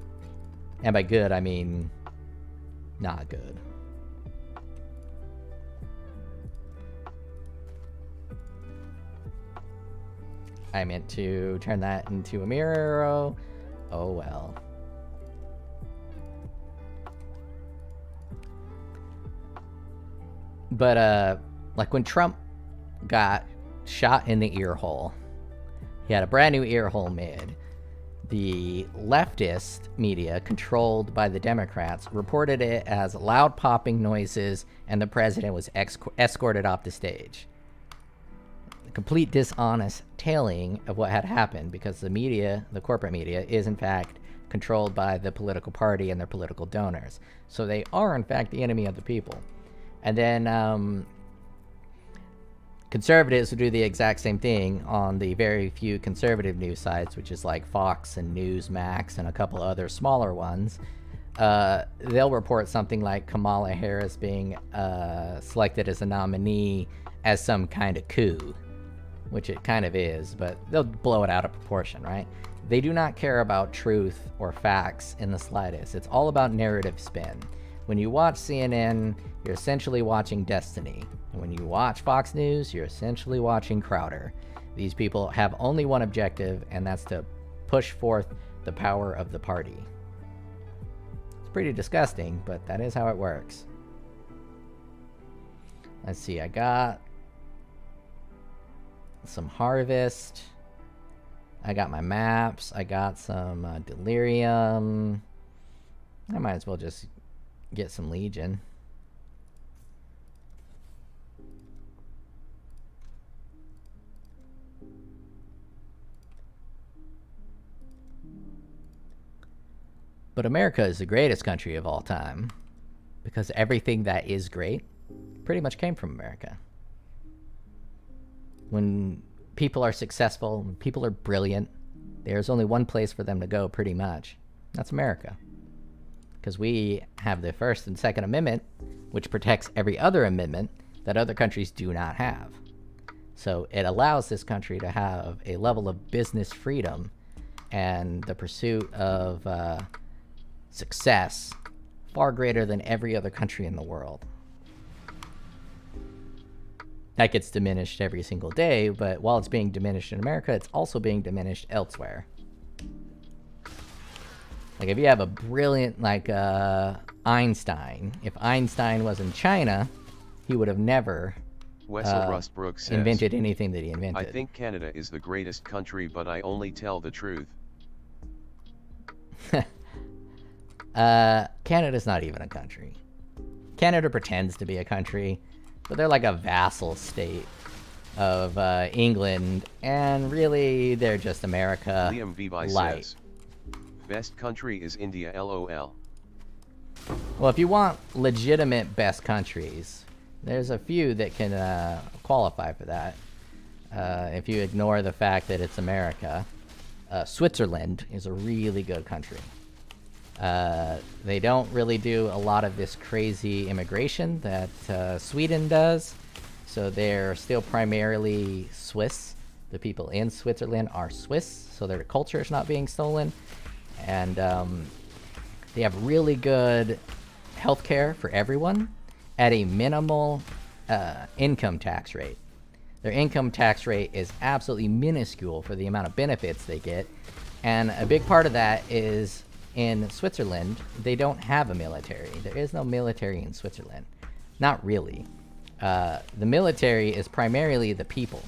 And by good, I mean not good. I meant to turn that into a mirror arrow. Oh well. But like when Trump got shot in the ear hole, he had a brand new ear hole made. The leftist media, controlled by the Democrats, reported it as loud popping noises, and the president was escorted off the stage. A complete dishonest telling of what had happened, because the media, the corporate media, is in fact controlled by the political party and their political donors. So they are in fact the enemy of the people. And then Conservatives will do the exact same thing on the very few conservative news sites, which is like Fox and Newsmax and a couple other smaller ones. They'll report something like Kamala Harris being selected as a nominee as some kind of coup, which it kind of is, but they'll blow it out of proportion, right? They do not care about truth or facts in the slightest. It's all about narrative spin. When you watch CNN, you're essentially watching Destiny. And when you watch Fox News, you're essentially watching Crowder. These people have only one objective, and that's to push forth the power of the party. It's pretty disgusting, but that is how it works. Let's see, I got some harvest. I got my maps. I got some delirium. I might as well just get some legion. But America is the greatest country of all time because everything that is great pretty much came from America. When people are successful, when people are brilliant, there's only one place for them to go, pretty much. That's America. Because we have the First and Second Amendment, which protects every other amendment that other countries do not have. So it allows this country to have a level of business freedom and the pursuit of success far greater than every other country in the world. That gets diminished every single day, but while it's being diminished in America, it's also being diminished elsewhere. Like, if you have a brilliant, like, Einstein, if Einstein was in China, he would have never invented anything that he invented. I think Canada is the greatest country, but I only tell the truth. Canada's not even a country. Canada pretends to be a country, but they're like a vassal state of England, and really they're just America Liam Vivi light. says, best country is India, LOL. Well, if you want legitimate best countries, there's a few that can qualify for that. If you ignore the fact that it's America, Switzerland is a really good country. They don't really do a lot of this crazy immigration that Sweden does, so they're still primarily Swiss. The people in Switzerland are Swiss, so their culture is not being stolen. And they have really good healthcare for everyone at a minimal income tax rate. Their income tax rate is absolutely minuscule for the amount of benefits they get, and a big part of that is in Switzerland, they don't have a military. There is no military in Switzerland. Not really. The military is primarily the people.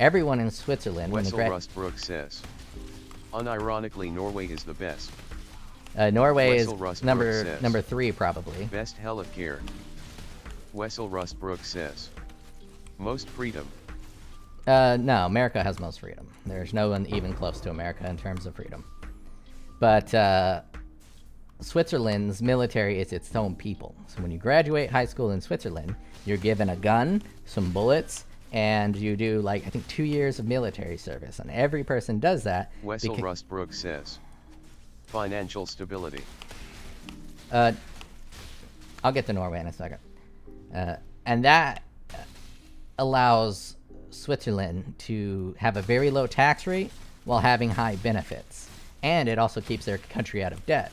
Everyone in Switzerland... Wessel Rustbrook says, unironically, Norway is the best. Norway is says, number 3, probably. Best healthcare. Wessel Rustbrook says, most freedom. No, America has most freedom. There's no one even close to America in terms of freedom. But Switzerland's military is its own people. So when you graduate high school in Switzerland, you're given a gun, some bullets, and you do, like, I think 2 years of military service. And every person does that. Wessel Rustbrook says, financial stability. I'll get to Norway in a second. And that allows Switzerland to have a very low tax rate while having high benefits. And it also keeps their country out of debt.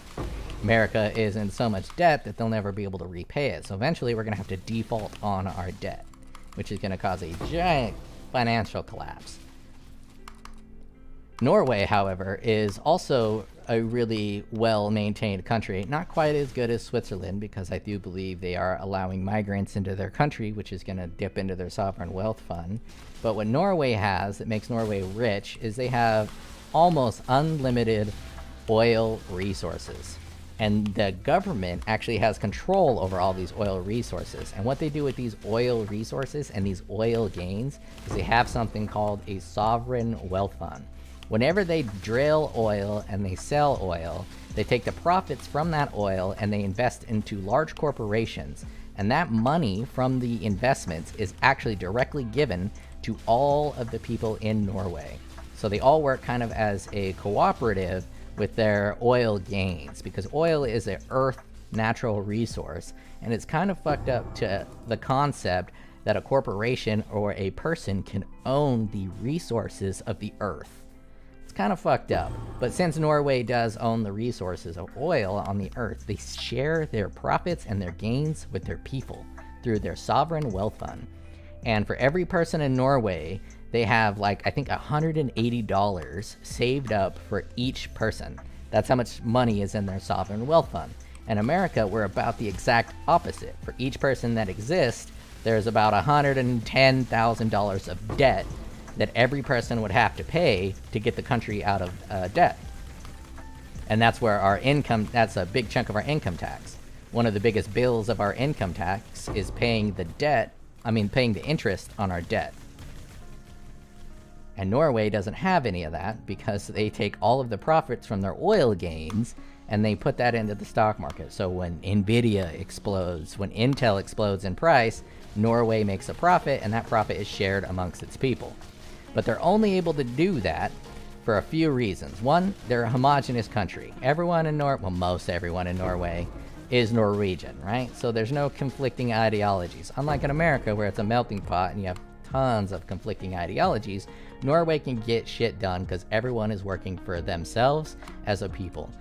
America is in so much debt that they'll never be able to repay it. So eventually we're going to have to default on our debt, which is going to cause a giant financial collapse. Norway, however, is also a really well-maintained country. Not quite as good as Switzerland, because I do believe they are allowing migrants into their country, which is going to dip into their sovereign wealth fund. But what Norway has that makes Norway rich is they have almost unlimited oil resources. And the government actually has control over all these oil resources. And what they do with these oil resources and these oil gains is they have something called a sovereign wealth fund. Whenever they drill oil and they sell oil, They take the profits from that oil and they invest into large corporations. And that money from the investments is actually directly given to all of the people in Norway. So they all work kind of as a cooperative with their oil gains, because oil is an earth natural resource, and it's kind of fucked up to the concept that a corporation or a person can own the resources of the earth. It's kind of fucked up. But since Norway does own the resources of oil on the earth, they share their profits and their gains with their people through their sovereign wealth fund. And for every person in Norway, they have like, I think $180 saved up for each person. That's how much money is in their sovereign wealth fund. In America, we're about the exact opposite. For each person that exists, there's about $110,000 of debt that every person would have to pay to get the country out of debt. And that's where our income, that's a big chunk of our income tax. One of the biggest bills of our income tax is paying the interest on our debt. And Norway doesn't have any of that because they take all of the profits from their oil gains and they put that into the stock market. So when Nvidia explodes, when Intel explodes in price, Norway makes a profit, and that profit is shared amongst its people. But they're only able to do that for a few reasons. One, they're a homogenous country. Most everyone in Norway is Norwegian, right? So there's no conflicting ideologies. Unlike in America, where it's a melting pot and you have tons of conflicting ideologies, Norway can get shit done because everyone is working for themselves as a people.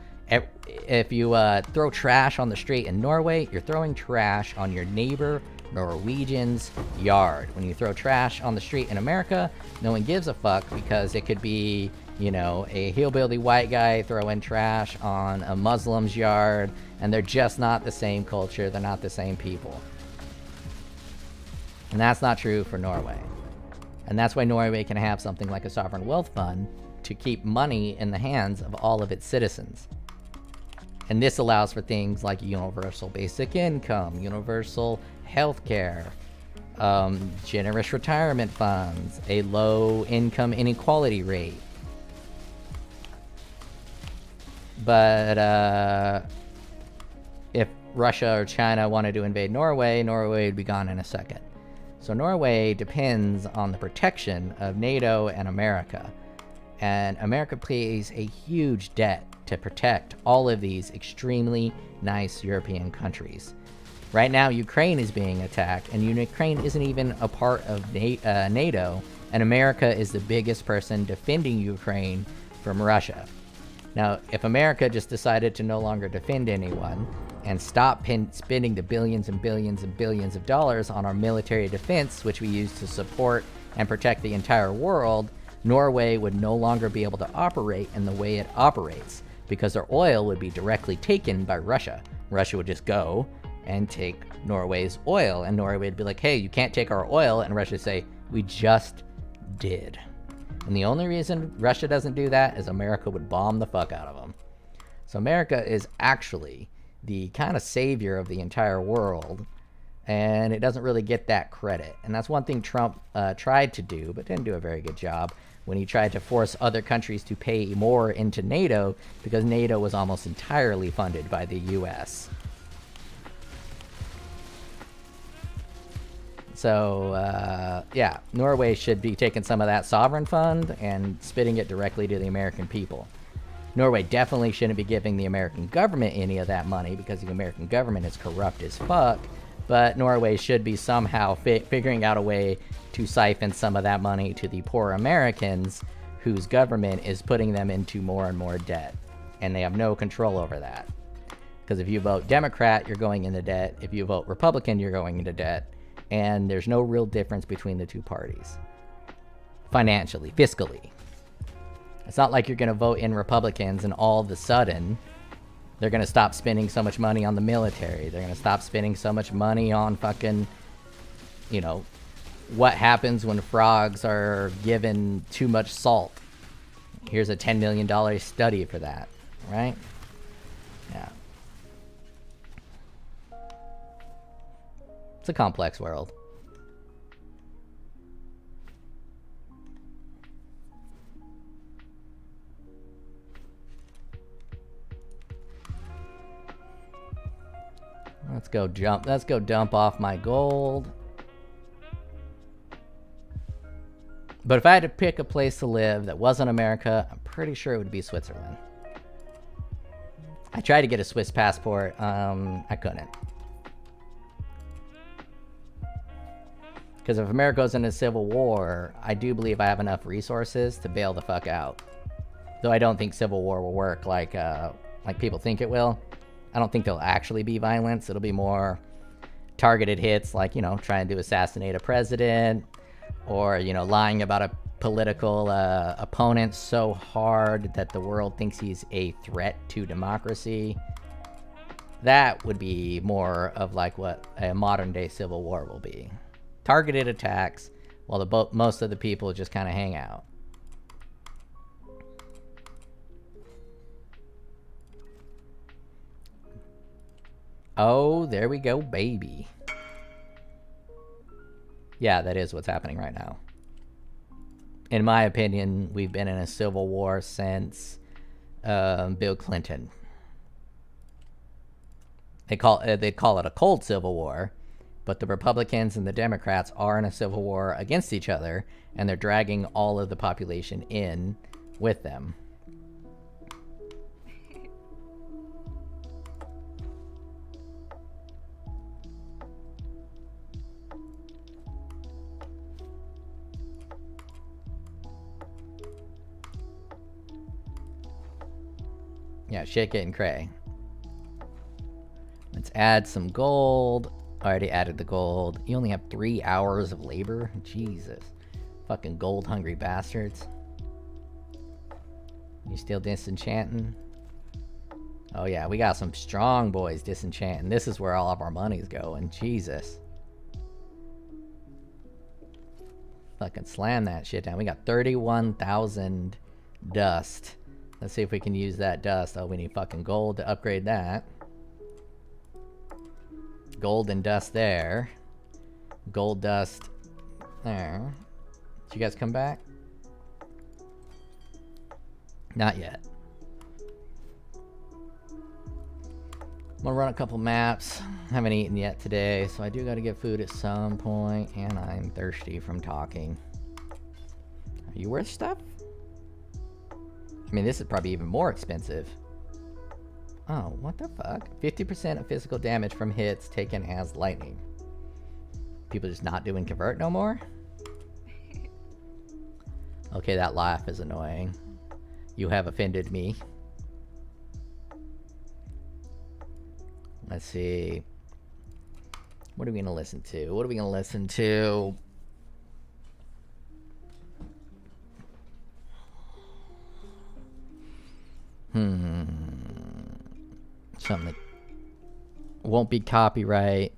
If you throw trash on the street in Norway, you're throwing trash on your neighbor Norwegian's yard. When you throw trash on the street in America, no one gives a fuck because it could be, you know, a hillbilly white guy throwing trash on a Muslim's yard, and they're just not the same culture, they're not the same people. And that's not true for Norway. And that's why Norway can have something like a sovereign wealth fund to keep money in the hands of all of its citizens. And this allows for things like universal basic income, universal healthcare, generous retirement funds, a low income inequality rate. But if Russia or China wanted to invade Norway, Norway would be gone in a second. So Norway depends on the protection of NATO and America. And America pays a huge debt to protect all of these extremely nice European countries. Right now, Ukraine is being attacked, and Ukraine isn't even a part of NATO, and America is the biggest person defending Ukraine from Russia. Now, if America just decided to no longer defend anyone and stop spending the billions and billions and billions of dollars on our military defense, which we use to support and protect the entire world, Norway would no longer be able to operate in the way it operates because their oil would be directly taken by Russia. Russia would just go and take Norway's oil, and Norway would be like, hey, you can't take our oil, and Russia would say, we just did. And the only reason Russia doesn't do that is America would bomb the fuck out of them. So America is actually the kind of savior of the entire world, and it doesn't really get that credit. And that's one thing Trump tried to do, but didn't do a very good job, when he tried to force other countries to pay more into NATO, because NATO was almost entirely funded by the US. So, yeah, Norway should be taking some of that sovereign fund and spitting it directly to the American people. Norway definitely shouldn't be giving the American government any of that money because the American government is corrupt as fuck, but Norway should be somehow figuring out a way to siphon some of that money to the poor Americans whose government is putting them into more and more debt, and they have no control over that. Because if you vote Democrat, you're going into debt. If you vote Republican, you're going into debt. And there's no real difference between the two parties. Financially, fiscally. It's not like you're going to vote in Republicans and all of a sudden they're going to stop spending so much money on the military. They're going to stop spending so much money on fucking, you know, what happens when frogs are given too much salt. Here's a $10 million study for that, right? Yeah. It's a complex world. go dump off my gold. But if I had to pick a place to live that wasn't America, I'm pretty sure it would be Switzerland. I tried to get a Swiss passport. I couldn't. Because if America goes into civil war, I do believe I have enough resources to bail the fuck out. Though I don't think civil war will work like people think it will. I don't think there'll actually be violence. It'll be more targeted hits, like, you know, trying to assassinate a president, or, you know, lying about a political opponent so hard that the world thinks he's a threat to democracy. That would be more of like what a modern day civil war will be. Targeted attacks while most of the people just kind of hang out. Oh, there we go, baby. Yeah, that is what's happening right now. In my opinion, we've been in a civil war since Bill Clinton. They call it a cold civil war, but the Republicans and the Democrats are in a civil war against each other, and they're dragging all of the population in with them. Yeah, shit getting cray. Let's add some gold. I already added the gold. You only have 3 hours of labor? Jesus. Fucking gold hungry bastards. You still disenchanting? Oh yeah, we got some strong boys disenchanting. This is where all of our money's going. Jesus. Fucking slam that shit down. We got 31,000 dust. Let's see if we can use that dust. Oh, we need fucking gold to upgrade that. Gold and dust there. Gold dust there. Did you guys come back? Not yet. I'm gonna run a couple maps. Haven't eaten yet today, so I do gotta get food at some point, and I'm thirsty from talking. Are you worth stuff? I mean, this is probably even more expensive. Oh, what the fuck? 50% of physical damage from hits taken as lightning. People just not doing convert no more? Okay, that laugh is annoying. You have offended me. Let's see. What are we gonna listen to? What are we gonna listen to? Something that won't be copyright.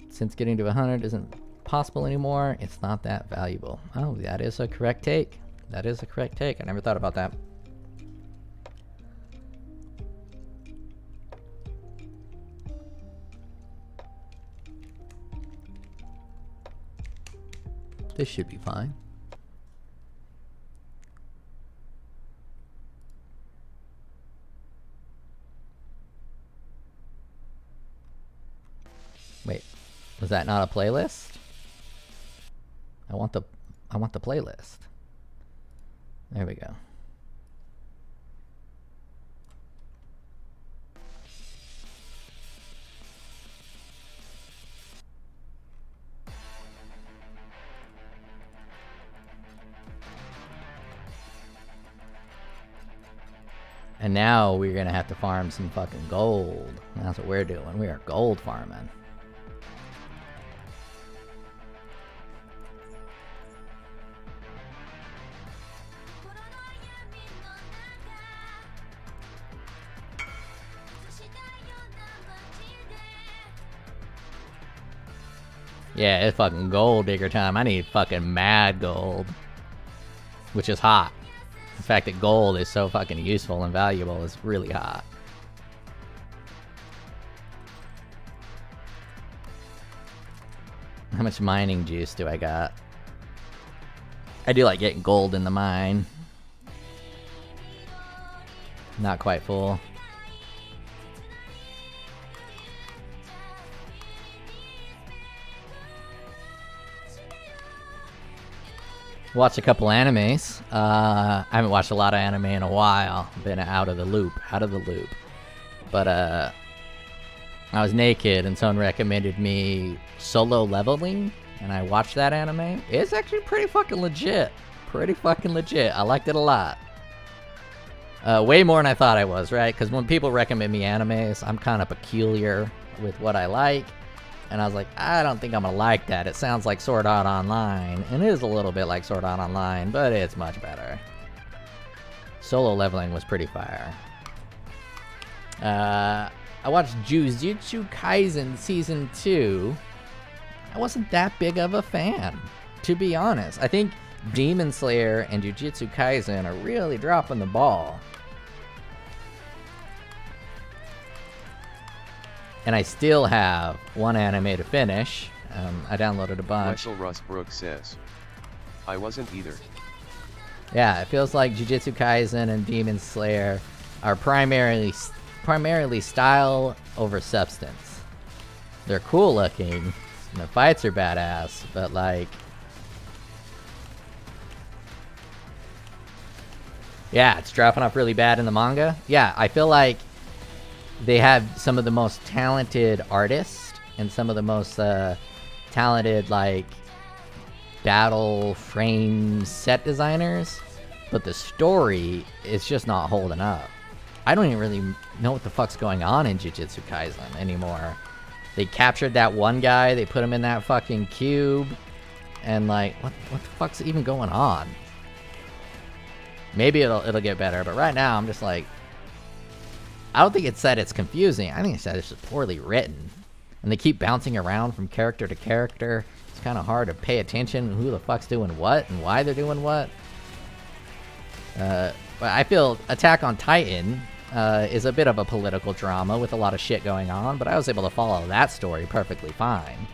Since getting to 100 isn't possible anymore, it's not that valuable. Oh, that is a correct take. That is a correct take. I never thought about that. This should be fine. Wait, was that not a playlist? I want the playlist. There we go. And now we're gonna have to farm some fucking gold. That's what we're doing. We are gold farming. Yeah, it's fucking gold digger time. I need fucking mad gold. Which is hot. The fact that gold is so fucking useful and valuable is really hot. How much mining juice do I got? I do like getting gold in the mine. Not quite full. Watched a couple animes. I haven't watched a lot of anime in a while. Been out of the loop. But I was naked and someone recommended me Solo Leveling, and I watched that anime. It's actually pretty fucking legit. I liked it a lot. Way more than I thought I was, right? Because when people recommend me animes, I'm kind of peculiar with what I like. And I was like, I don't think I'm gonna like that. It sounds like Sword Art Online. And it is a little bit like Sword Art Online, but it's much better. Solo Leveling was pretty fire. I watched Jujutsu Kaisen Season 2. I wasn't that big of a fan, to be honest. I think Demon Slayer and Jujutsu Kaisen are really dropping the ball. And I still have one anime to finish. I downloaded a bunch. Wessel Rustbrook says, I wasn't either. Yeah, it feels like Jujutsu Kaisen and Demon Slayer are primarily style over substance. They're cool looking, and the fights are badass, but like... Yeah, it's dropping off really bad in the manga. Yeah, I feel like they have some of the most talented artists and some of the most talented, like, battle frame set designers, but the story is just not holding up. I don't even really know what the fuck's going on in Jujutsu Kaisen anymore. They captured that one guy, they put him in that fucking cube, and like, what the fuck's even going on? Maybe it'll get better, but right now I'm just like, I don't think it's that it's confusing. I think it's that it's just poorly written. And they keep bouncing around from character to character. It's kind of hard to pay attention to who the fuck's doing what and why they're doing what. But I feel Attack on Titan is a bit of a political drama with a lot of shit going on, but I was able to follow that story perfectly fine.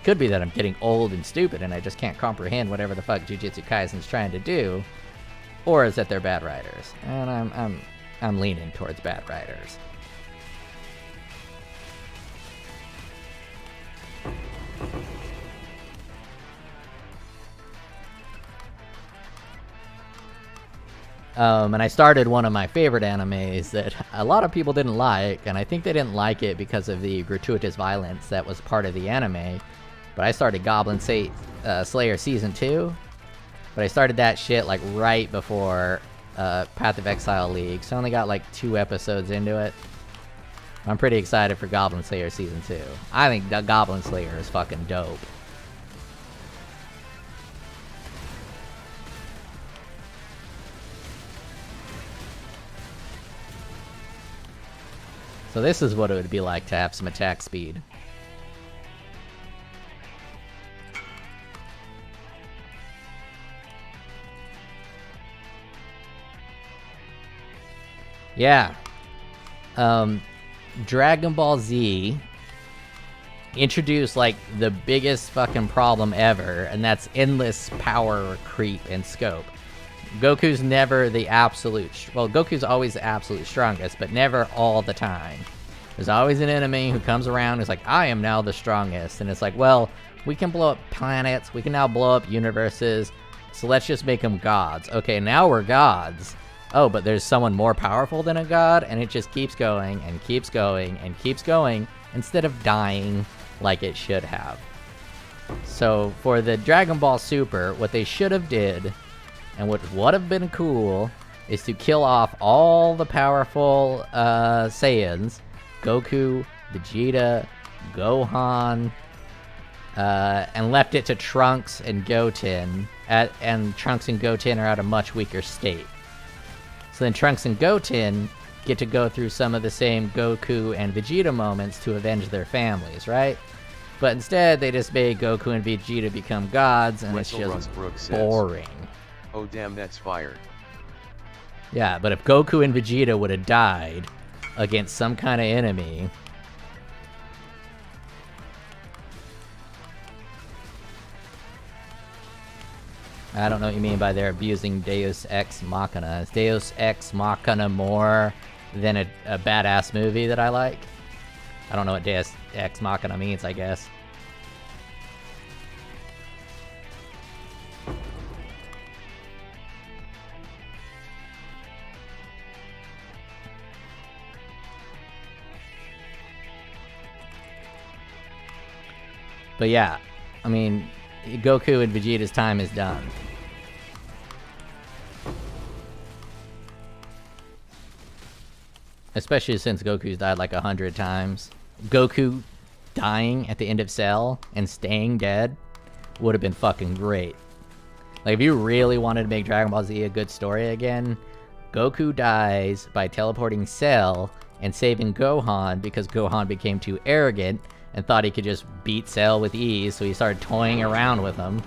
Could be that I'm getting old and stupid and I just can't comprehend whatever the fuck Jujutsu Kaisen's trying to do, or is that they're bad writers. And I'm leaning towards bad writers. And I started one of my favorite animes that a lot of people didn't like, and I think they didn't like it because of the gratuitous violence that was part of the anime. But I started Goblin Slayer Season 2, but I started that shit like right before Path of Exile League, so I only got like 2 episodes into it. I'm pretty excited for Goblin Slayer Season 2. I think the Goblin Slayer is fucking dope. So this is what it would be like to have some attack speed. Yeah. Dragon Ball Z introduced like the biggest fucking problem ever, and that's endless power creep and scope. Goku's never the absolute... Well, Goku's always the absolute strongest, but never all the time. There's always an enemy who comes around who's like, I am now the strongest. And it's like, well, we can blow up planets. We can now blow up universes. So let's just make them gods. Okay, now we're gods. Oh, but there's someone more powerful than a god, and it just keeps going and keeps going and keeps going instead of dying like it should have. So for the Dragon Ball Super, what they should have did, and what would have been cool, is to kill off all the powerful Saiyans, Goku, Vegeta, Gohan, and left it to Trunks and Goten, and Trunks and Goten are at a much weaker state. So then Trunks and Goten get to go through some of the same Goku and Vegeta moments to avenge their families, right? But instead, they just made Goku and Vegeta become gods, and it's just boring. Oh damn, that's fire. Yeah, but if Goku and Vegeta would have died against some kind of enemy... I don't know what you mean by they're abusing Deus Ex Machina. Is Deus Ex Machina more than a badass movie that I like? I don't know what Deus Ex Machina means, I guess. But yeah, I mean, Goku and Vegeta's time is done. Especially since Goku's died like 100 times. Goku dying at the end of Cell and staying dead would have been fucking great. Like, if you really wanted to make Dragon Ball Z a good story again, Goku dies by teleporting Cell and saving Gohan because Gohan became too arrogant and thought he could just beat Cell with ease, so he started toying around with him.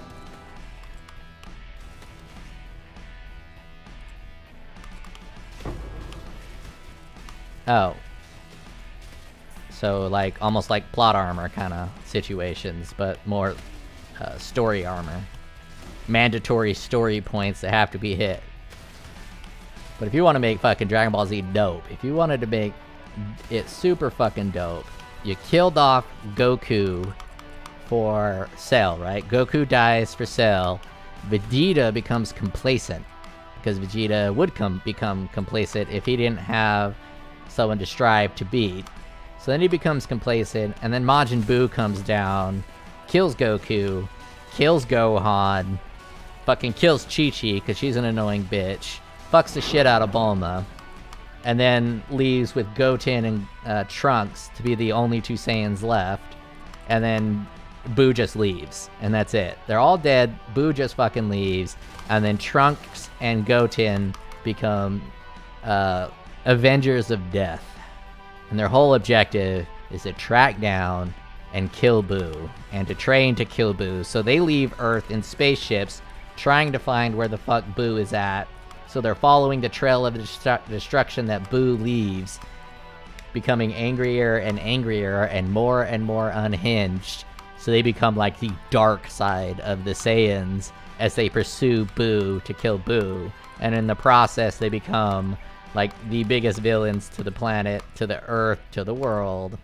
Oh. So, like, almost like plot armor kind of situations, but more story armor. Mandatory story points that have to be hit. But if you want to make fucking Dragon Ball Z dope, if you wanted to make it super fucking dope, you killed off Goku for Cell, right? Goku dies for Cell. Vegeta becomes complacent, because Vegeta would become complacent if he didn't have someone to strive to beat. So then he becomes complacent, and then Majin Buu comes down, kills Goku, kills Gohan, fucking kills Chi-Chi, because she's an annoying bitch, fucks the shit out of Bulma, and then leaves with Goten and Trunks to be the only two Saiyans left, and then Buu just leaves, and that's it. They're all dead, Buu just fucking leaves, and then Trunks and Goten become Avengers of Death. And their whole objective is to track down and kill Buu, and to train to kill Buu. So they leave Earth in spaceships, trying to find where the fuck Buu is at. So they're following the trail of destruction that Buu leaves, becoming angrier and more unhinged. So they become like the dark side of the Saiyans as they pursue Buu to kill Buu. And in the process, they become like the biggest villains to the planet, to the Earth, to the world.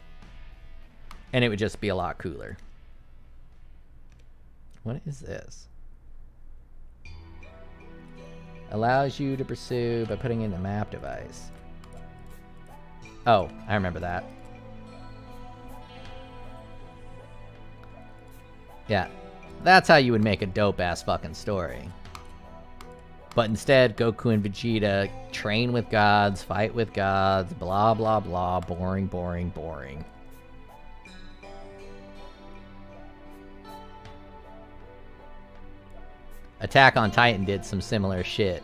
And it would just be a lot cooler. What is this? Allows you to pursue by putting in the map device. Oh, I remember that. Yeah, that's how you would make a dope-ass fucking story. But instead, Goku and Vegeta train with gods, fight with gods, blah blah blah, boring, boring, boring. Attack on Titan did some similar shit.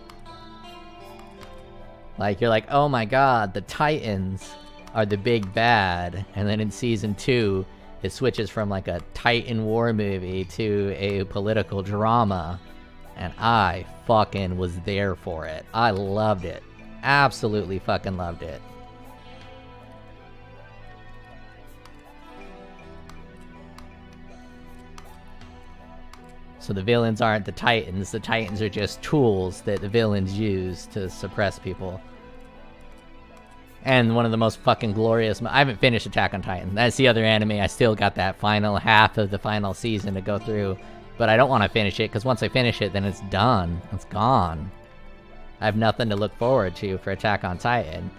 Like, you're like, oh my god, the Titans are the big bad, and then in Season 2, it switches from like a Titan war movie to a political drama. And I fucking was there for it. I loved it. Absolutely fucking loved it. So the villains aren't the Titans. The Titans are just tools that the villains use to suppress people. And one of the most fucking glorious... I haven't finished Attack on Titan. That's the other anime. I still got that final half of the final season to go through. But I don't want to finish it, because once I finish it, then it's done. It's gone. I have nothing to look forward to for Attack on Titan.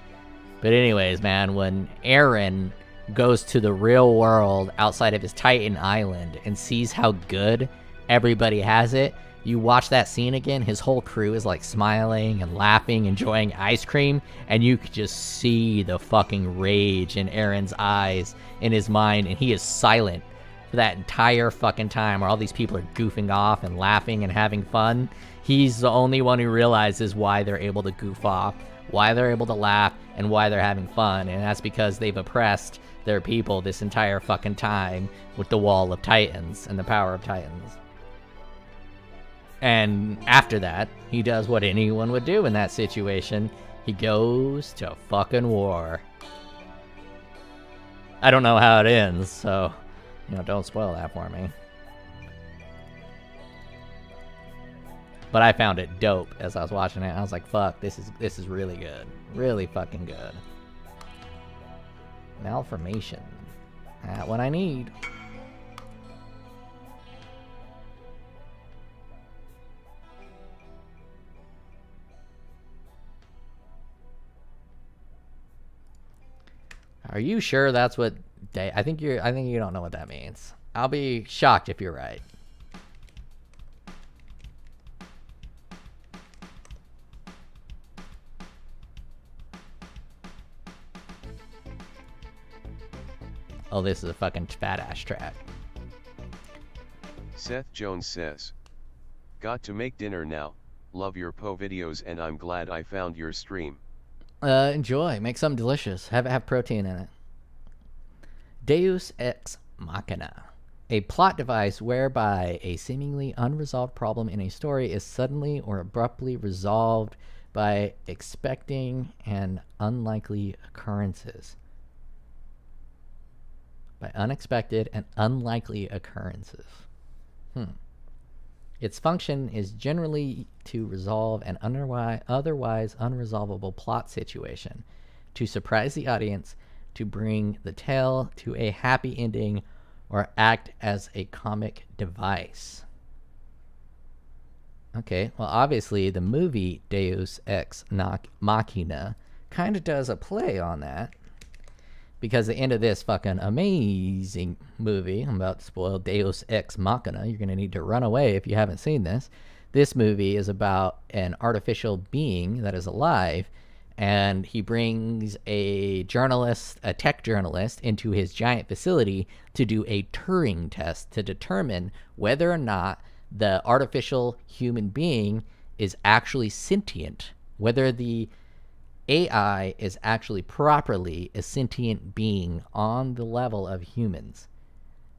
But anyways, man, when Eren goes to the real world outside of his Titan island and sees how good everybody has it, you watch that scene again, his whole crew is like smiling and laughing, enjoying ice cream, and you could just see the fucking rage in Eren's eyes, in his mind, and he is silent for that entire fucking time where all these people are goofing off and laughing and having fun. He's the only one who realizes why they're able to goof off, why they're able to laugh, and why they're having fun, and that's because they've oppressed their people this entire fucking time with the Wall of Titans and the power of Titans. And after that, he does what anyone would do in that situation. He goes to fucking war. I don't know how it ends, so... don't spoil that for me. But I found it dope as I was watching it. I was like, fuck, this is really good. Really fucking good. Malformation. Not what I need. Are you sure that's what I think you don't know what that means. I'll be shocked if you're right. Oh, this is a fucking badass track. Seth Jones says, got to make dinner now, love your POE videos and I'm glad I found your stream. Enjoy, make something delicious, have protein in it. Deus Ex Machina, a plot device whereby a seemingly unresolved problem in a story is suddenly or abruptly resolved by expecting and unlikely occurrences. By unexpected and unlikely occurrences. Its function is generally to resolve an otherwise unresolvable plot situation, to surprise the audience, to bring the tale to a happy ending, or act as a comic device. Okay, well obviously the movie Deus Ex Machina kind of does a play on that. Because the end of this fucking amazing movie, I'm about to spoil Deus Ex Machina, you're going to need to run away if you haven't seen this. This movie is about an artificial being that is alive, and he brings a journalist, a tech journalist, into his giant facility to do a Turing test to determine whether or not the artificial human being is actually sentient, whether the AI is actually properly a sentient being on the level of humans.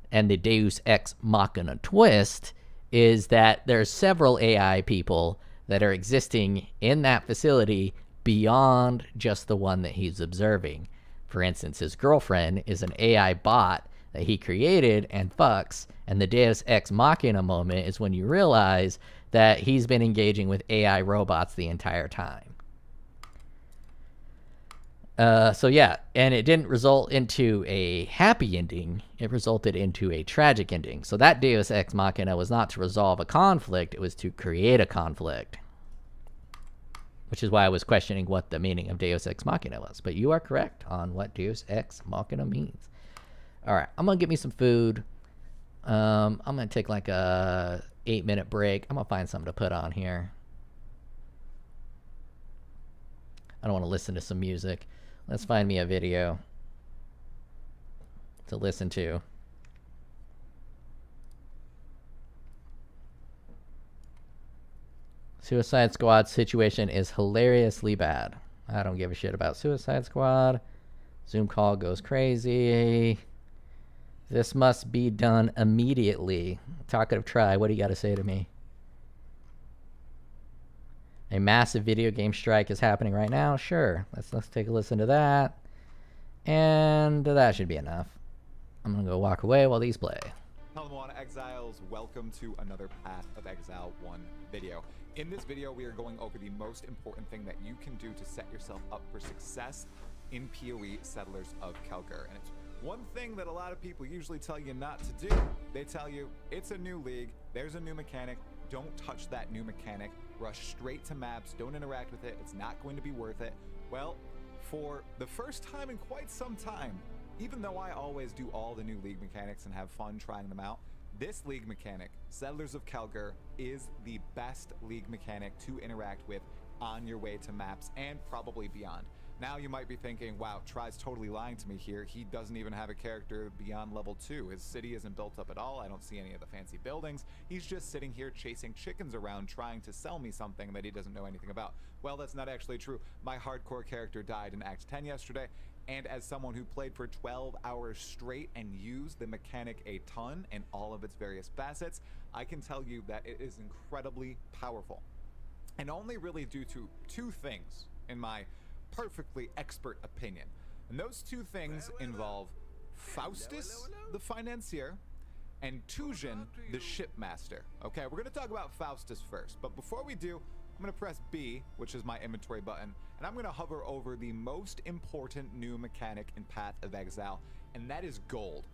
And the Deus Ex Machina twist is that there's several AI people that are existing in that facility beyond just the one that he's observing. For instance, his girlfriend is an AI bot that he created and fucks, and the Deus Ex Machina moment is when you realize that he's been engaging with AI robots the entire time. So yeah, and it didn't result into a happy ending, it resulted into a tragic ending. So that Deus Ex Machina was not to resolve a conflict, it was to create a conflict. Which is why I was questioning what the meaning of Deus Ex Machina was. But you are correct on what Deus Ex Machina means. Alright, I'm gonna get me some food. I'm gonna take like a 8-minute break. I'm gonna find something to put on here. I don't want to listen to some music. Let's find me a video to listen to. Suicide Squad situation is hilariously bad. I don't give a shit about Suicide Squad. Zoom call goes crazy. This must be done immediately. Talkative Try, what do you got to say to me? A massive video game strike is happening right now. Sure, let's take a listen to that. And that should be enough. I'm gonna go walk away while these play. Hello Exiles, welcome to another Path of Exile 1 video. In this video, we are going over the most important thing that you can do to set yourself up for success in POE Settlers of Kelgar. And it's one thing that a lot of people usually tell you not to do. They tell you, it's a new league, there's a new mechanic, don't touch that new mechanic, rush straight to maps, don't interact with it, it's not going to be worth it. Well, for the first time in quite some time, even though I always do all the new league mechanics and have fun trying them out, this league mechanic, Settlers of Kelgar, is the best league mechanic to interact with on your way to maps and probably beyond. Now you might be thinking, wow, Try's totally lying to me here. He doesn't even have a character beyond level 2. His city isn't built up at all. I don't see any of the fancy buildings. He's just sitting here chasing chickens around trying to sell me something that he doesn't know anything about. Well, that's not actually true. My hardcore character died in Act 10 yesterday, and as someone who played for 12 hours straight and used the mechanic a ton in all of its various facets, I can tell you that it is incredibly powerful. And only really due to two things, in my perfectly expert opinion. And those two things involve Faustus, the financier, and Tujen, the shipmaster. Okay, we're gonna talk about Faustus first, but before we do, I'm gonna press B, which is my inventory button, and I'm gonna hover over the most important new mechanic in Path of Exile, and that is gold.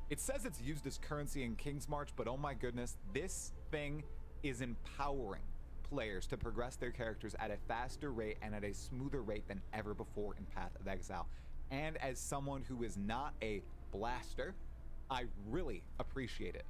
It says it's used as currency in King's March, but oh my goodness, this thing is empowering players to progress their characters at a faster rate and at a smoother rate than ever before in Path of Exile. And as someone who is not a blaster, I really appreciate it.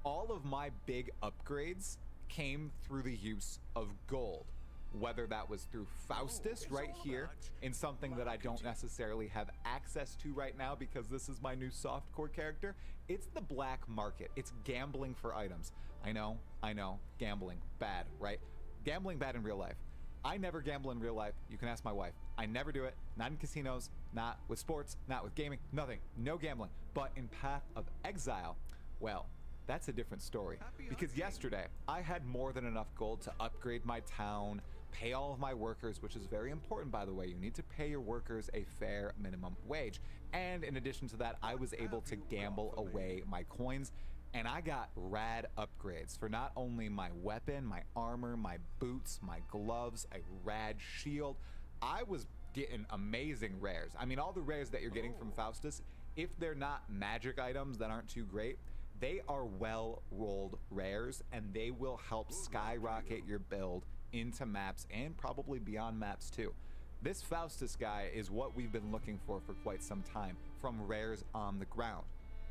All of my big upgrades came through the use of gold, whether that was through Faustus right here in something that I don't necessarily have access to right now because this is my new softcore character. It's the black market. It's gambling for items. I know, gambling, bad, right? Gambling bad in real life. I never gamble in real life. You can ask my wife. I never do it. Not in casinos, not with sports, not with gaming, nothing. No gambling. But in Path of Exile, well, that's a different story. Because yesterday, I had more than enough gold to upgrade my town, pay all of my workers, which is very important, by the way. You need to pay your workers a fair minimum wage. And in addition to that, I was able to gamble away my coins. And I got rad upgrades for not only my weapon, my armor, my boots, my gloves, a rad shield. I was getting amazing rares. I mean, all the rares that you're getting from Faustus, if they're not magic items that aren't too great, they are well-rolled rares, and they will help skyrocket your build into maps and probably beyond maps too. This Faustus guy is what we've been looking for quite some time from rares on the ground.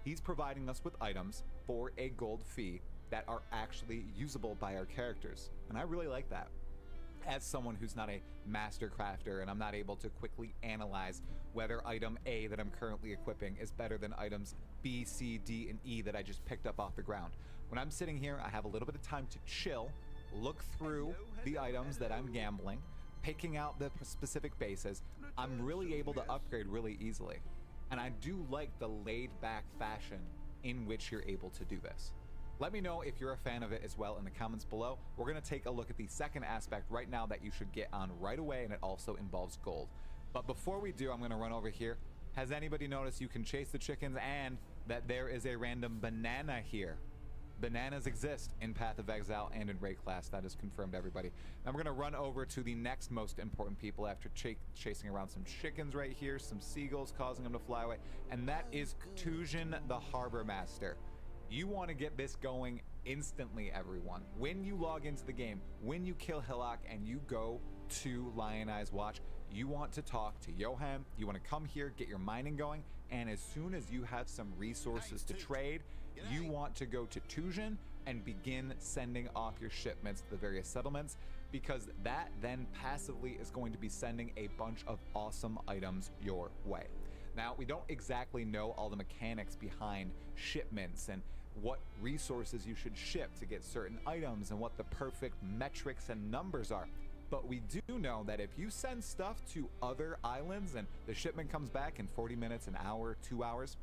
He's providing us with items for a gold fee that are actually usable by our characters, and I really like that. As someone who's not a master crafter and I'm not able to quickly analyze whether item A that I'm currently equipping is better than items B, C, D, and E that I just picked up off the ground. When I'm sitting here, I have a little bit of time to chill, look through the items that I'm gambling, picking out the specific bases. I'm really able to upgrade really easily. And I do like the laid back fashion in which you're able to do this. Let me know if you're a fan of it as well in the comments below. We're gonna take a look at the second aspect right now that you should get on right away, and it also involves gold. But before we do, I'm gonna run over here. Has anybody noticed you can chase the chickens and that there is a random banana here? Bananas exist in Path of Exile and in Raid class. That is confirmed, everybody. Now we're gonna run over to the next most important people after chasing around some chickens right here, some seagulls causing them to fly away, and that is Tujen the Harbor Master. You want to get this going instantly, everyone. When you log into the game, when you kill Hillock and you go to Lion Eyes Watch, you want to talk to Johan, you want to come here, get your mining going, and as soon as you have some resources to trade, you want to go to Tujen and begin sending off your shipments to the various settlements, because that then passively is going to be sending a bunch of awesome items your way. Now, we don't exactly know all the mechanics behind shipments and what resources you should ship to get certain items and what the perfect metrics and numbers are. But we do know that if you send stuff to other islands and the shipment comes back in 40 minutes, an hour, 2 hours,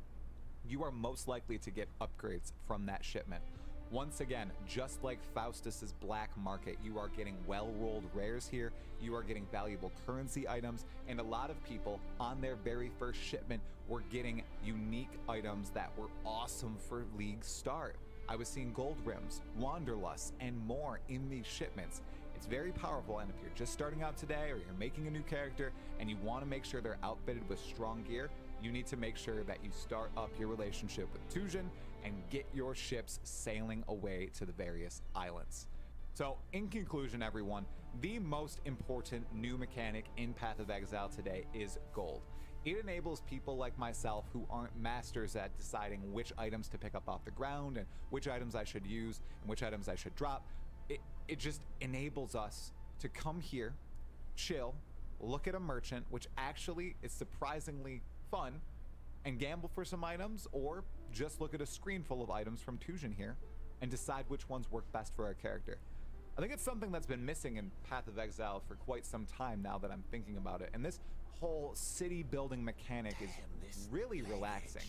you are most likely to get upgrades from that shipment. Once again, just like Faustus's black market, you are getting well-rolled rares here, you are getting valuable currency items, and a lot of people on their very first shipment were getting unique items that were awesome for League start. I was seeing gold rims, wanderlusts, and more in these shipments. It's very powerful, and if you're just starting out today or you're making a new character and you want to make sure they're outfitted with strong gear, you need to make sure that you start up your relationship with Tujen and get your ships sailing away to the various islands. So in conclusion, everyone, the most important new mechanic in Path of Exile today is gold. It enables people like myself who aren't masters at deciding which items to pick up off the ground and which items I should use and which items I should drop. It just enables us to come here, chill, look at a merchant, which actually is surprisingly fun, and gamble for some items, or just look at a screen full of items from Tujen here and decide which ones work best for our character. I think it's something that's been missing in Path of Exile for quite some time now that I'm thinking about it, and this whole city building mechanic is really relaxing.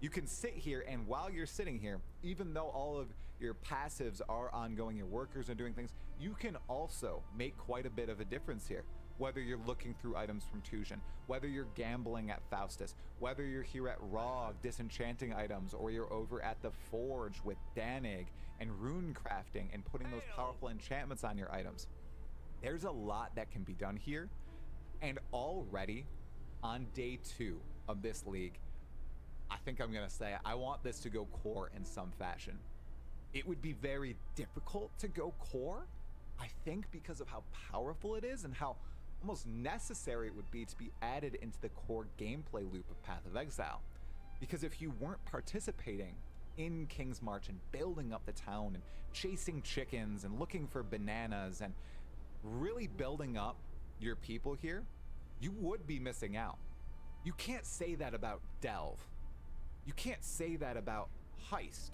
You can sit here, and while you're sitting here, even though all of your passives are ongoing, your workers are doing things, you can also make quite a bit of a difference here. whether you're looking through items from Tusion, whether you're gambling at Faustus, whether you're here at Rog disenchanting items, or you're over at the Forge with Danig and rune crafting and putting those powerful enchantments on your items. There's a lot that can be done here, and already on day 2 of this league, I think I'm gonna say I want this to go core in some fashion. It would be very difficult to go core, I think, because of how powerful it is and how almost necessary it would be to be added into the core gameplay loop of Path of Exile. Because if you weren't participating in King's March and building up the town and chasing chickens and looking for bananas and really building up your people here, you would be missing out. You can't say that about Delve. You can't say that about Heist.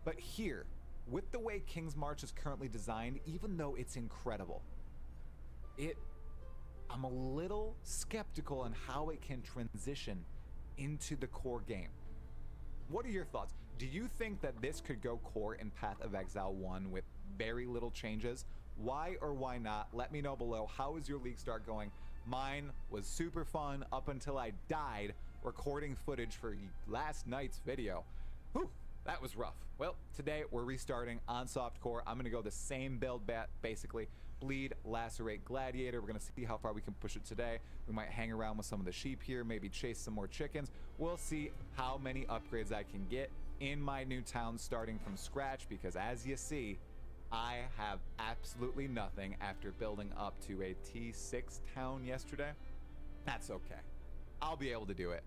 But here, with the way King's March is currently designed, even though it's incredible, I'm a little skeptical on how it can transition into the core game. What are your thoughts? Do you think that this could go core in Path of Exile 1 with very little changes? Why or why not? Let me know below. How is your league start going? Mine was super fun up until I died recording footage for last night's video. Whew, that was rough. Well, today we're restarting on softcore. I'm gonna go the same build basically. Bleed, Lacerate, Gladiator. We're gonna see how far we can push it today. We might hang around with some of the sheep here, maybe chase some more chickens. We'll see how many upgrades I can get in my new town starting from scratch, because as you see, I have absolutely nothing after building up to a T6 town yesterday. That's okay. I'll be able to do it.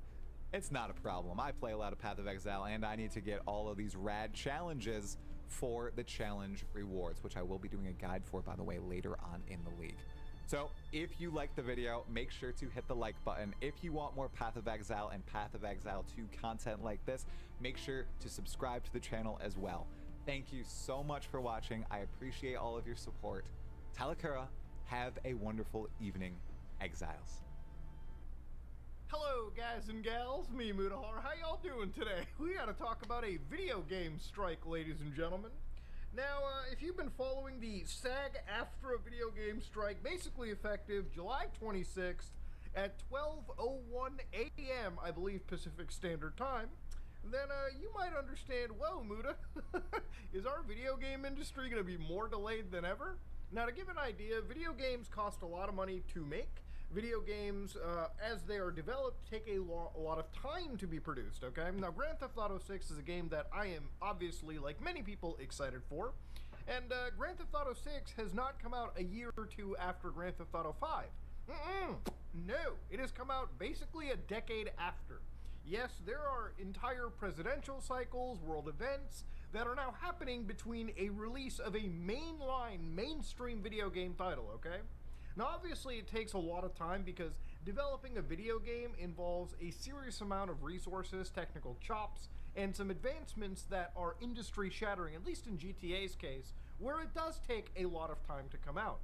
It's not a problem. I play a lot of Path of Exile, and I need to get all of these rad challenges for the challenge rewards, which I will be doing a guide for, by the way, later on in the league. So if you liked the video, make sure to hit the like button. If you want more Path of Exile and Path of Exile 2 content like this, make sure to subscribe to the channel as well. Thank you so much for watching. I appreciate all of your support. Talakura, have a wonderful evening, Exiles. Hello guys and gals, me Mudahar. How y'all doing today? We gotta talk about a video game strike, ladies and gentlemen. Now, if you've been following the SAG-AFTRA video game strike, basically effective July 26th at 12:01 a.m., I believe, Pacific Standard Time, then you might understand, whoa, Muda, is our video game industry going to be more delayed than ever? Now, to give an idea, video games cost a lot of money to make. Video games, as they are developed, take a lot of time to be produced, okay? Now, Grand Theft Auto 6 is a game that I am obviously, like many people, excited for. And Grand Theft Auto 6 has not come out a year or two after Grand Theft Auto 5. No, it has come out basically a decade after. Yes, there are entire presidential cycles, world events, that are now happening between a release of a mainstream video game title, okay? Now, obviously, it takes a lot of time because developing a video game involves a serious amount of resources, technical chops, and some advancements that are industry-shattering, at least in GTA's case, where it does take a lot of time to come out.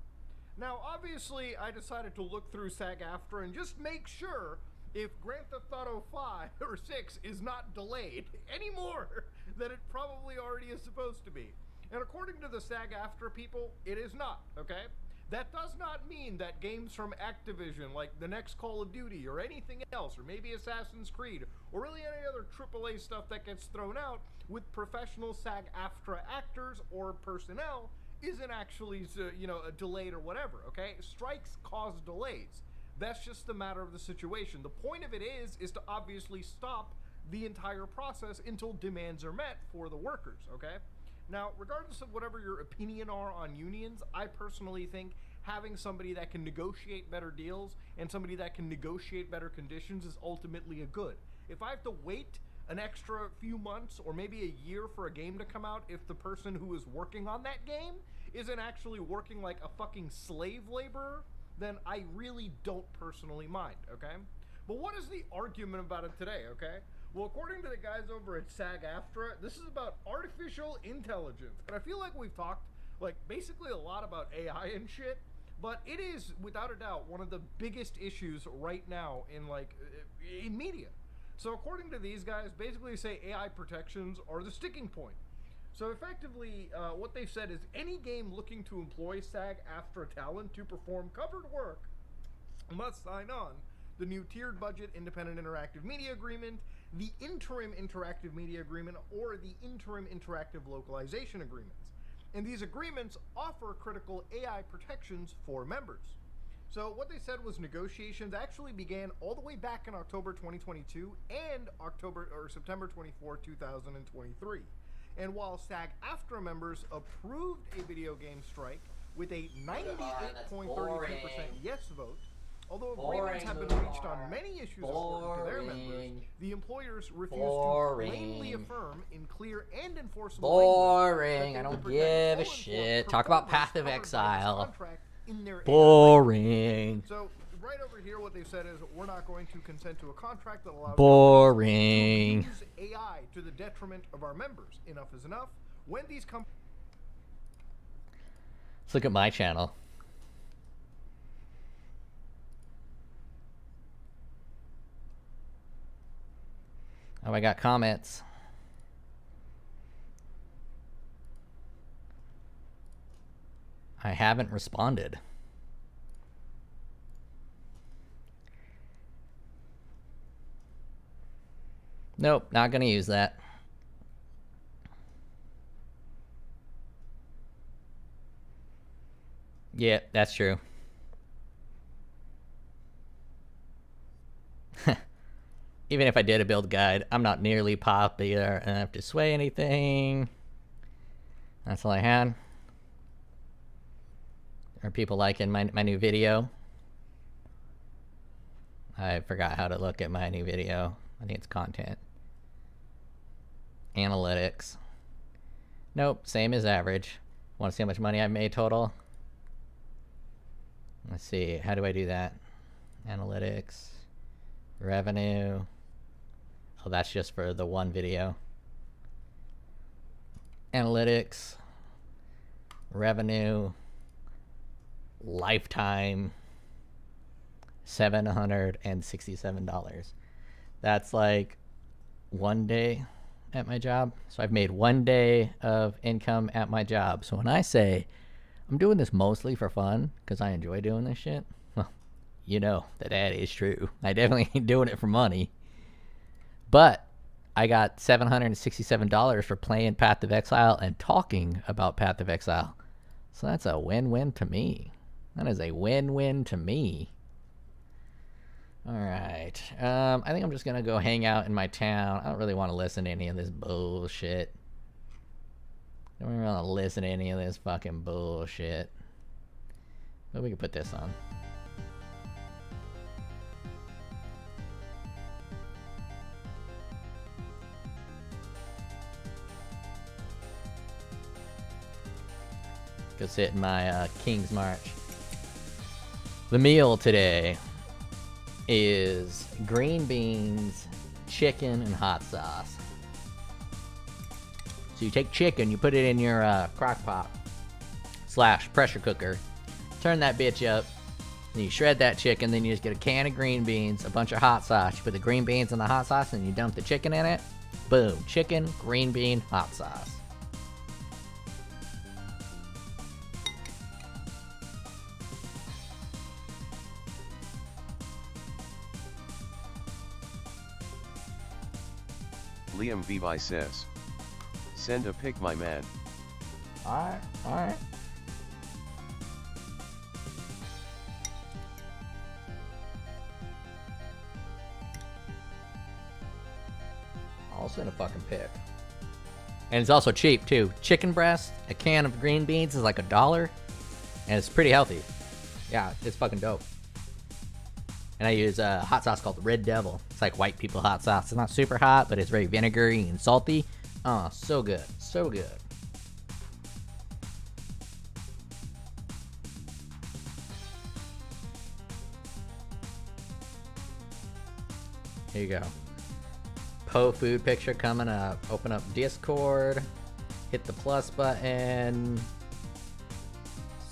Now, obviously, I decided to look through SAG-AFTRA and just make sure if Grand Theft Auto 5 or 6 is not delayed any more than it probably already is supposed to be. And according to the SAG-AFTRA people, it is not, okay? That does not mean that games from Activision, like the next Call of Duty or anything else, or maybe Assassin's Creed, or really any other AAA stuff that gets thrown out with professional SAG-AFTRA actors or personnel, isn't actually, delayed or whatever, okay? Strikes cause delays. That's just the matter of the situation. The point of it is to obviously stop the entire process until demands are met for the workers, okay? Now, regardless of whatever your opinion are on unions, I personally think having somebody that can negotiate better deals and somebody that can negotiate better conditions is ultimately a good. If I have to wait an extra few months or maybe a year for a game to come out if the person who is working on that game isn't actually working like a fucking slave laborer, then I really don't personally mind, okay? But what is the argument about it today, okay? Well, according to the guys over at SAG-AFTRA, this is about artificial intelligence. And I feel like we've talked, basically a lot about AI and shit, but it is, without a doubt, one of the biggest issues right now in media. So according to these guys, basically say AI protections are the sticking point. So effectively, what they've said is any game looking to employ SAG-AFTRA talent to perform covered work must sign on the new tiered budget independent interactive media agreement, the interim interactive media agreement, or the interim interactive localization agreements. And these agreements offer critical AI protections for members. So what they said was negotiations actually began all the way back in October 2022 and September 24, 2023. And while SAG-AFTRA members approved a video game strike with a 98.32% yes vote, although agreements have been reached on many issues important to their members, the employers refused to plainly affirm in clear and enforceable Boring. language I that they don't would give protect a full and shit. full Talk about performance Path of covered by this Exile. contract in their AI Boring. so right over here, what they've said is we're not going to consent to a contract that allows Boring. companies to use AI to the detriment of our members. Enough is enough. When these companies Let's look at my channel. Oh, I got comments. I haven't responded. Nope, not gonna use that. Yeah, that's true. Even if I did a build guide, I'm not nearly popular enough to sway anything. That's all I had. Are people liking my new video? I forgot how to look at my new video. I think it's content. Analytics. Nope, same as average. Want to see how much money I made total? Let's see, how do I do that? Analytics. Revenue. Oh, that's just for the one video. Analytics. Revenue. Lifetime. $767. That's like 1 day at my job. So I've made 1 day of income at my job. So when I say I'm doing this mostly for fun because I enjoy doing this shit, well, you know that is true. I definitely ain't doing it for money. But I got $767 for playing Path of Exile and talking about Path of Exile. So that's a win-win to me. That is a win-win to me. Alright. I think I'm just gonna go hang out in my town. I don't really want to listen to any of this bullshit. I don't really want to listen to any of this fucking bullshit. But we can put this on. Go sit in my King's March. The meal today is green beans, chicken, and hot sauce. So you take chicken, you put it in your crock pot / pressure cooker, turn that bitch up, then you shred that chicken, then you just get a can of green beans, a bunch of hot sauce, you put the green beans in the hot sauce, and you dump the chicken in it. Boom, chicken, green bean, hot sauce. Liam Vivi says, send a pic, my man. Alright. I'll send a fucking pic. And it's also cheap too. Chicken breast, a can of green beans is like $1, and it's pretty healthy. Yeah, it's fucking dope. And I use a hot sauce called Red Devil. It's like white people hot sauce. It's not super hot, but it's very vinegary and salty. Oh, so good. So good. Here you go. Poe food picture coming up. Open up Discord. Hit the plus button.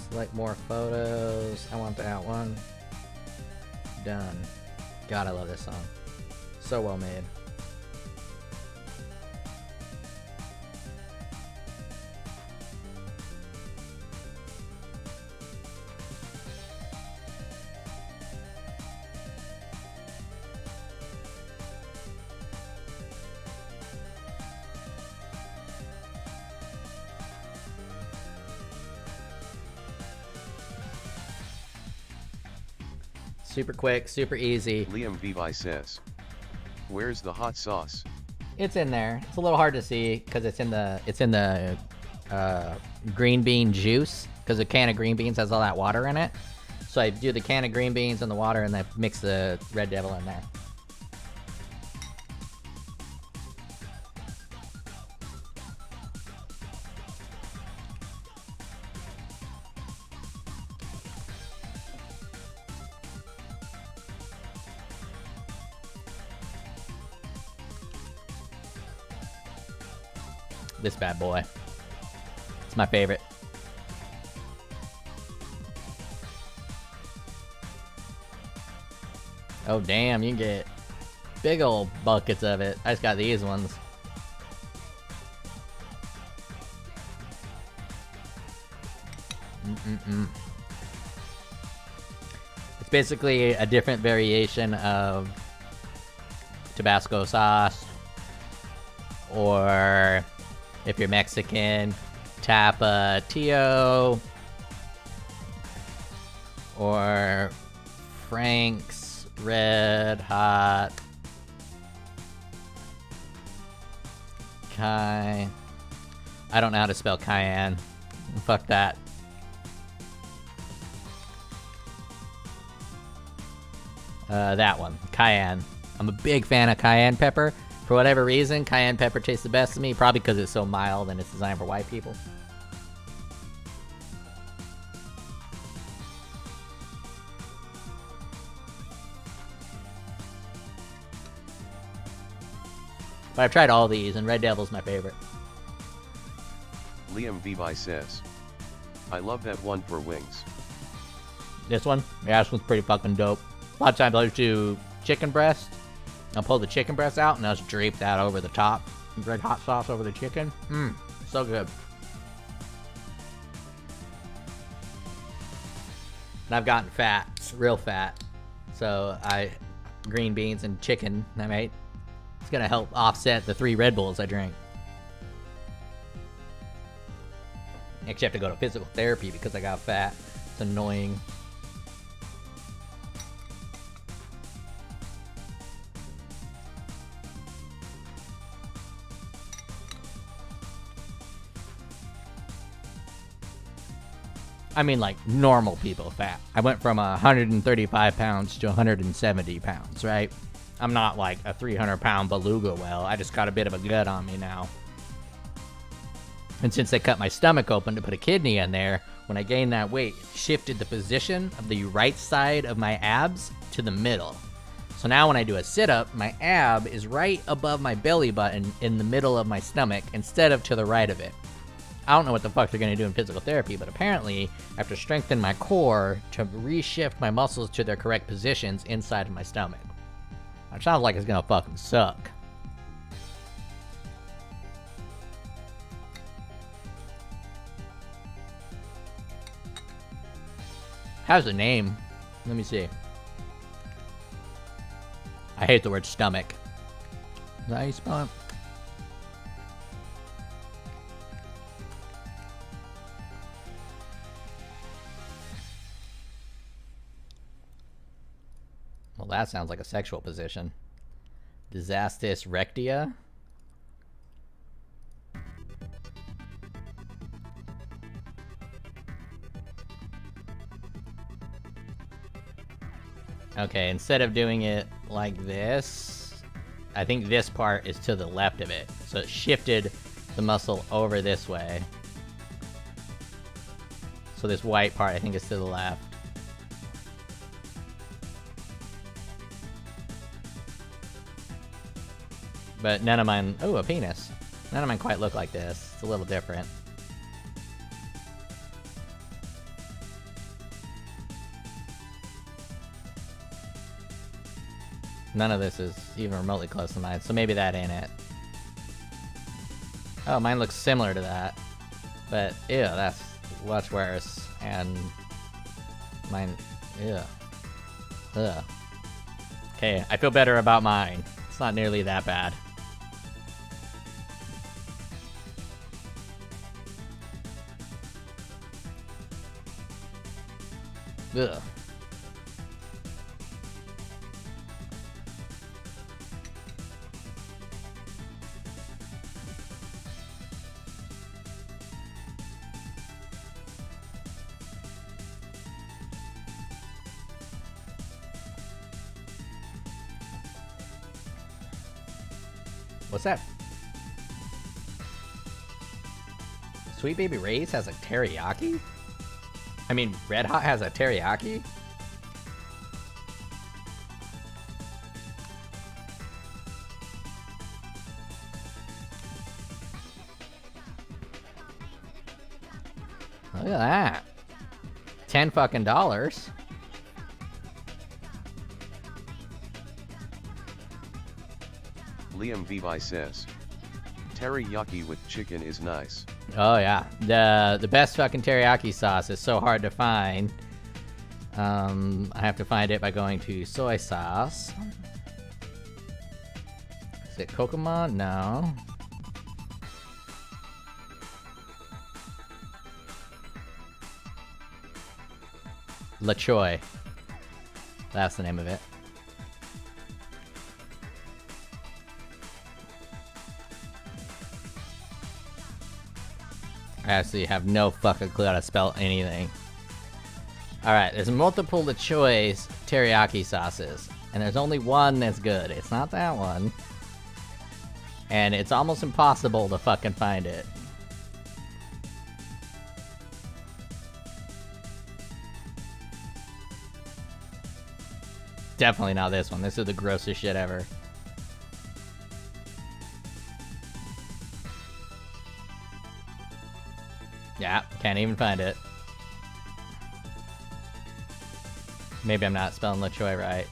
Select more photos. I want that one. Done. God, I love this song. So well made. Super quick, super easy. Liam Vivi says, where's the hot sauce? It's in there. It's a little hard to see because it's in the green bean juice, because a can of green beans has all that water in it. So I do the can of green beans and the water, and I mix the Red Devil in there. This bad boy. It's my favorite. Oh damn, you can get big old buckets of it. I just got these ones. It's basically a different variation of Tabasco sauce, or if you're Mexican, Tapatio, or Frank's Red Hot I don't know how to spell cayenne. Fuck that. That one, cayenne. I'm a big fan of cayenne pepper. For whatever reason, cayenne pepper tastes the best to me, probably because it's so mild and it's designed for white people. But I've tried all these, and Red Devil's my favorite. Liam Vivi says, I love that one for wings. This one? Yeah, this one's pretty fucking dope. A lot of times I'll just do chicken breast. I'll pull the chicken breast out, and I'll just drape that over the top. Red hot sauce over the chicken. Mmm, so good. And I've gotten fat, real fat. So green beans and chicken, I made. It's gonna help offset the 3 Red Bulls I drank. Actually, I have to go to physical therapy because I got fat. It's annoying. I mean, like, normal people fat. I went from 135 pounds to 170 pounds, right? I'm not like a 300-pound beluga whale. I just got a bit of a gut on me now. And since they cut my stomach open to put a kidney in there, when I gained that weight, it shifted the position of the right side of my abs to the middle. So now when I do a sit-up, my ab is right above my belly button in the middle of my stomach instead of to the right of it. I don't know what the fuck they're going to do in physical therapy, but apparently I have to strengthen my core to reshift my muscles to their correct positions inside of my stomach. It sounds like it's going to fucking suck. How's the name? Let me see. I hate the word stomach. Is that how you spell it? Well, that sounds like a sexual position. Disastis rectia? Okay, instead of doing it like this, I think this part is to the left of it. So it shifted the muscle over this way. So this white part, I think, is to the left. But none of mine... Ooh, a penis. None of mine quite look like this. It's a little different. None of this is even remotely close to mine, so maybe that ain't it. Oh, mine looks similar to that. But, ew, that's much worse. And... mine... ew. Ugh. Okay, I feel better about mine. It's not nearly that bad. Ugh. What's that? Sweet Baby Ray's has a teriyaki? I mean, Red Hot has a teriyaki? Look at that. $10 fucking dollars. Liam Vivi says, teriyaki with chicken is nice. Oh yeah, the best fucking teriyaki sauce is so hard to find. I have to find it by going to soy sauce. Is it Kokomon? No. La Choy. That's the name of it. I actually have no fucking clue how to spell anything. Alright, there's multiple La Choi's teriyaki sauces. And there's only one that's good. It's not that one. And it's almost impossible to fucking find it. Definitely not this one. This is the grossest shit ever. Yeah, can't even find it. Maybe I'm not spelling La Choy right.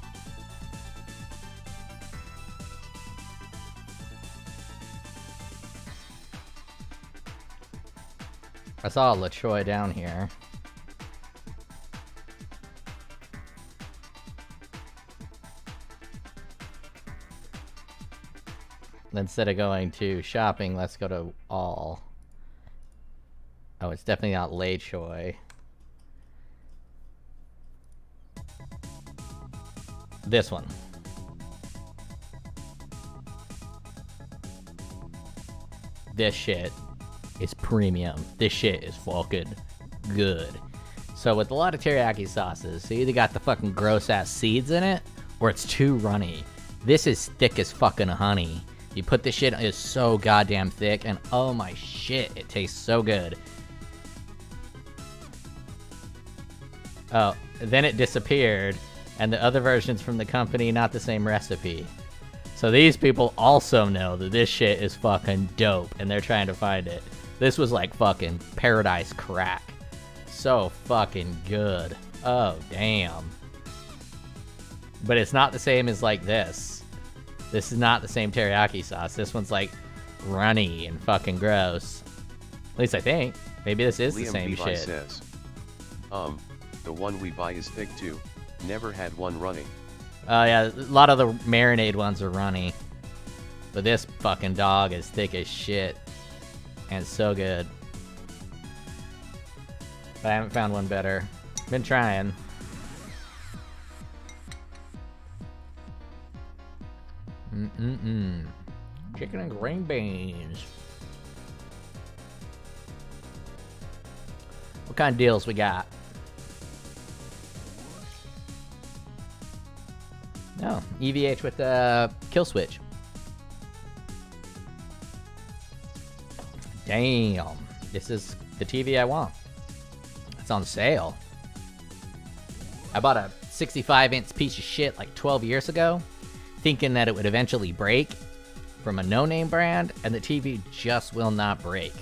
I saw La Choy down here. Instead of going to shopping, let's go to all. Oh, it's definitely not Lei Choi. This one. This shit is premium. This shit is fucking good. So with a lot of teriyaki sauces, you either got the fucking gross ass seeds in it, or it's too runny. This is thick as fucking honey. You put this shit, it's so goddamn thick, and oh my shit, it tastes so good. Oh, then it disappeared, and the other versions from the company, not the same recipe. So these people also know that this shit is fucking dope, and they're trying to find it. This was like fucking paradise crack. So fucking good. Oh, damn. But it's not the same as like this. This is not the same teriyaki sauce. This one's like runny and fucking gross. At least I think. Maybe this is the same Vivi shit. Says, the one we buy is thick too. Never had one runny. Oh yeah, a lot of the marinade ones are runny. But this fucking dog is thick as shit. And so good. But I haven't found one better. Been trying. Chicken and green beans. What kind of deals we got? No, EVH with the kill switch. Damn, this is the TV I want. It's on sale. I bought a 65-inch piece of shit like 12 years ago, thinking that it would eventually break from a no-name brand, and the TV just will not break.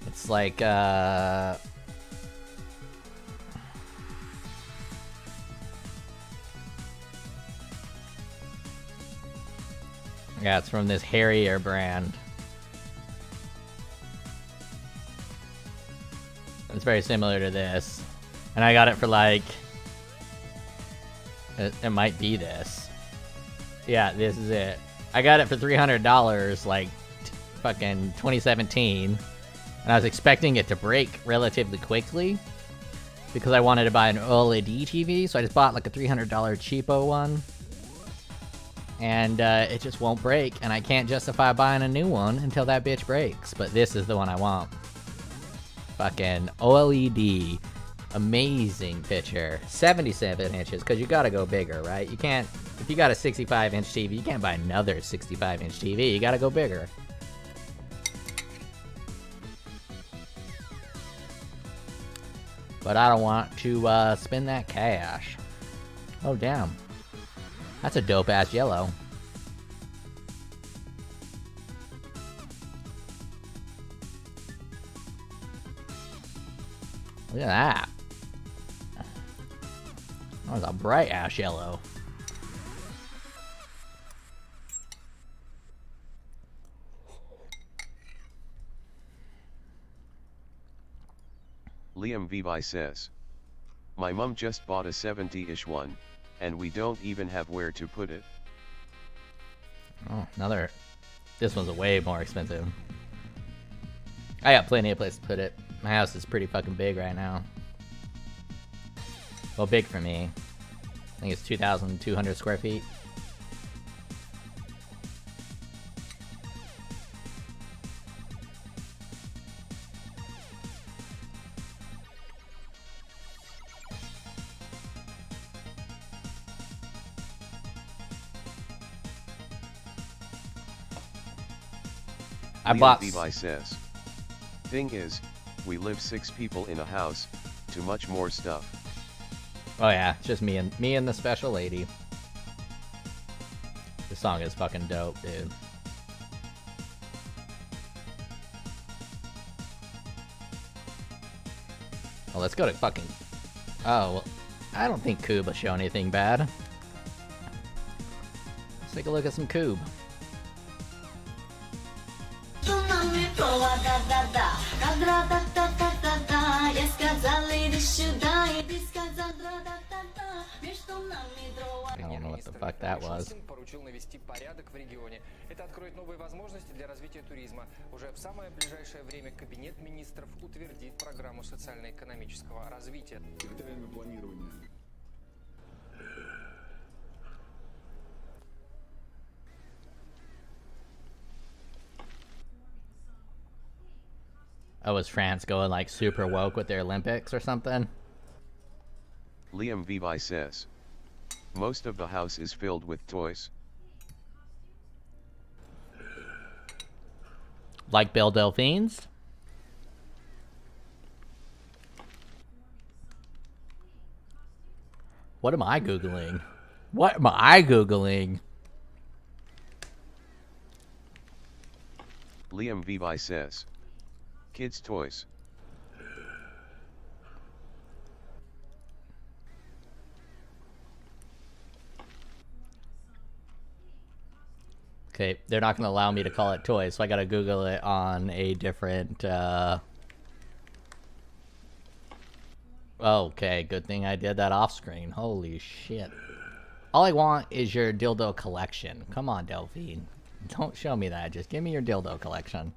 It's like, yeah, it's from this Harrier brand. It's very similar to this. And I got it for like... It might be this. Yeah, this is it. I got it for $300 like fucking 2017. And I was expecting it to break relatively quickly. Because I wanted to buy an OLED TV. So I just bought like a $300 cheapo one. And it just won't break. And I can't justify buying a new one until that bitch breaks. But this is the one I want. Fucking OLED. Amazing picture. 77 inches, because you gotta go bigger, right? You can't If you got a 65-inch TV, you can't buy another 65-inch TV. You gotta go bigger. But I don't want to spend that cash. Oh, damn. That's a dope-ass yellow. Look at that. That was a bright-ass yellow. Liam Vivi says, my mum just bought a 70-ish one, and we don't even have where to put it. Oh, another. This one's way more expensive. I got plenty of place to put it. My house is pretty fucking big right now. Well, big for me. I think it's 2,200 square feet. I bought. Vivi says, thing is, we live 6 people in a house, too much more stuff. Oh yeah, it's just me and the special lady. This song is fucking dope, dude. Well, let's go to fucking. Oh, well, I don't think Coob will show anything bad. Let's take a look at some Coob. I don't know what the fuck that was. Поручил навести порядок в регионе. Это откроет новые возможности для развития туризма. Уже в самое ближайшее время Кабинет министров утвердит программу социально-экономического развития. Территориальное планирование. Oh, is France going like super woke with their Olympics or something? Liam Vivi says, most of the house is filled with toys. Like Belle Delphine's? What am I Googling? What am I Googling? Liam Vivi says, kids' toys. Okay, they're not going to allow me to call it toys, so I got to Google it on a different, Okay, good thing I did that off screen. Holy shit. All I want is your dildo collection. Come on, Delphine. Don't show me that. Just give me your dildo collection.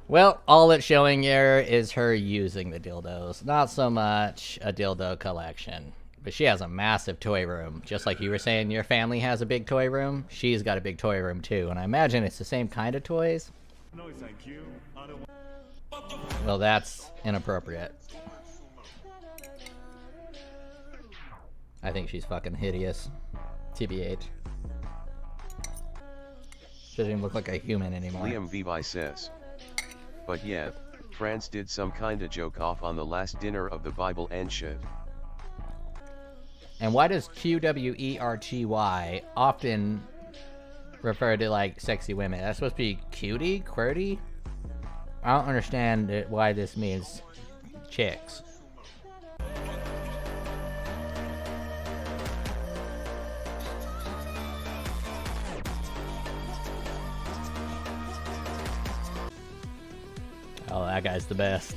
Well, all it's showing here is her using the dildos. Not so much a dildo collection. But she has a massive toy room. Just like you were saying your family has a big toy room, she's got a big toy room too. And I imagine it's the same kind of toys. No, thank you. I don't want... Well, that's inappropriate. I think she's fucking hideous. TBH. She doesn't even look like a human anymore. Liam Vivi says, but yeah, France did some kinda joke off on the last dinner of the Bible and shit. And why does QWERTY often refer to like sexy women? That's supposed to be cutie? QWERTY? I don't understand why this means chicks. Oh, that guy's the best.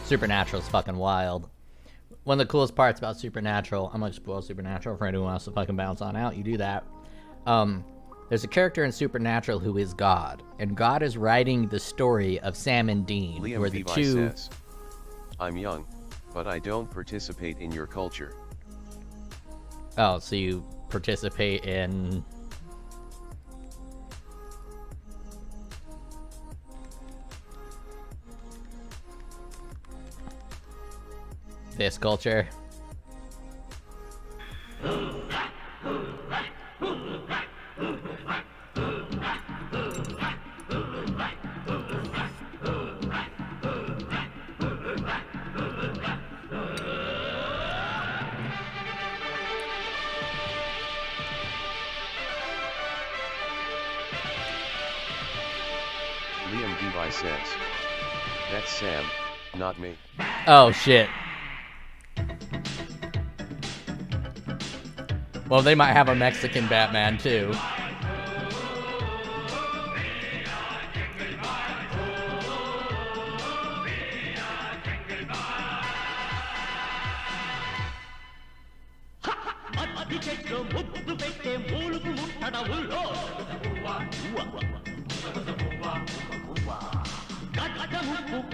Supernatural's fucking wild. One of the coolest parts about Supernatural, I'm gonna spoil Supernatural for anyone else to fucking bounce on out, you do that. There's a character in Supernatural who is God, and God is writing the story of Sam and Dean, Liam where the Vivi two... says, I'm young, but I don't participate in your culture. Oh, so you participate in this culture. Liam Devi says. That's Sam, not me. Oh shit. Well, they might have a Mexican Batman too.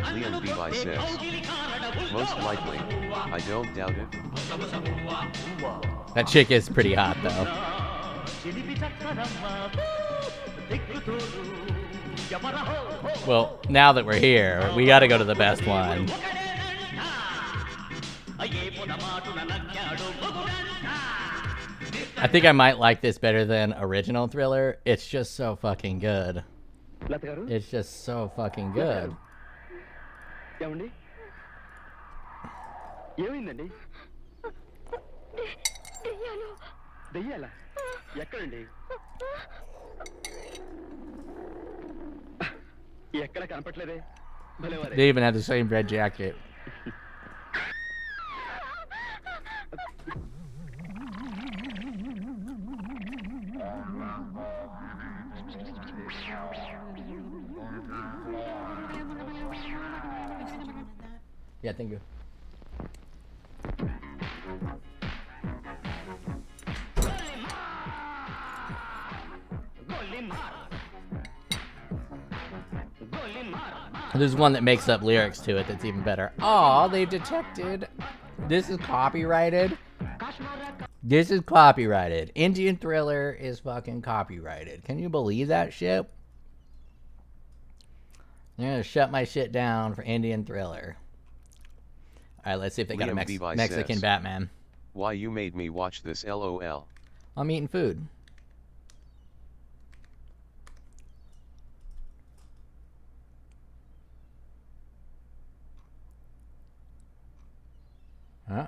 Liam Devi says. Most likely, I don't doubt it. That chick is pretty hot though. Well, now that we're here, we gotta go to the best one. I think I might like this better than original Thriller. It's just so fucking good. It's just so fucking good. They even have the same red jacket. Yeah, thank you. There's one that makes up lyrics to it that's even better. Aw, they've detected. This is copyrighted. This is copyrighted. Indian Thriller is fucking copyrighted. Can you believe that shit? I'm gonna shut my shit down for Indian Thriller. Alright, let's see if they got a Mexican says, Batman. Why you made me watch this LOL. I'm eating food. Huh?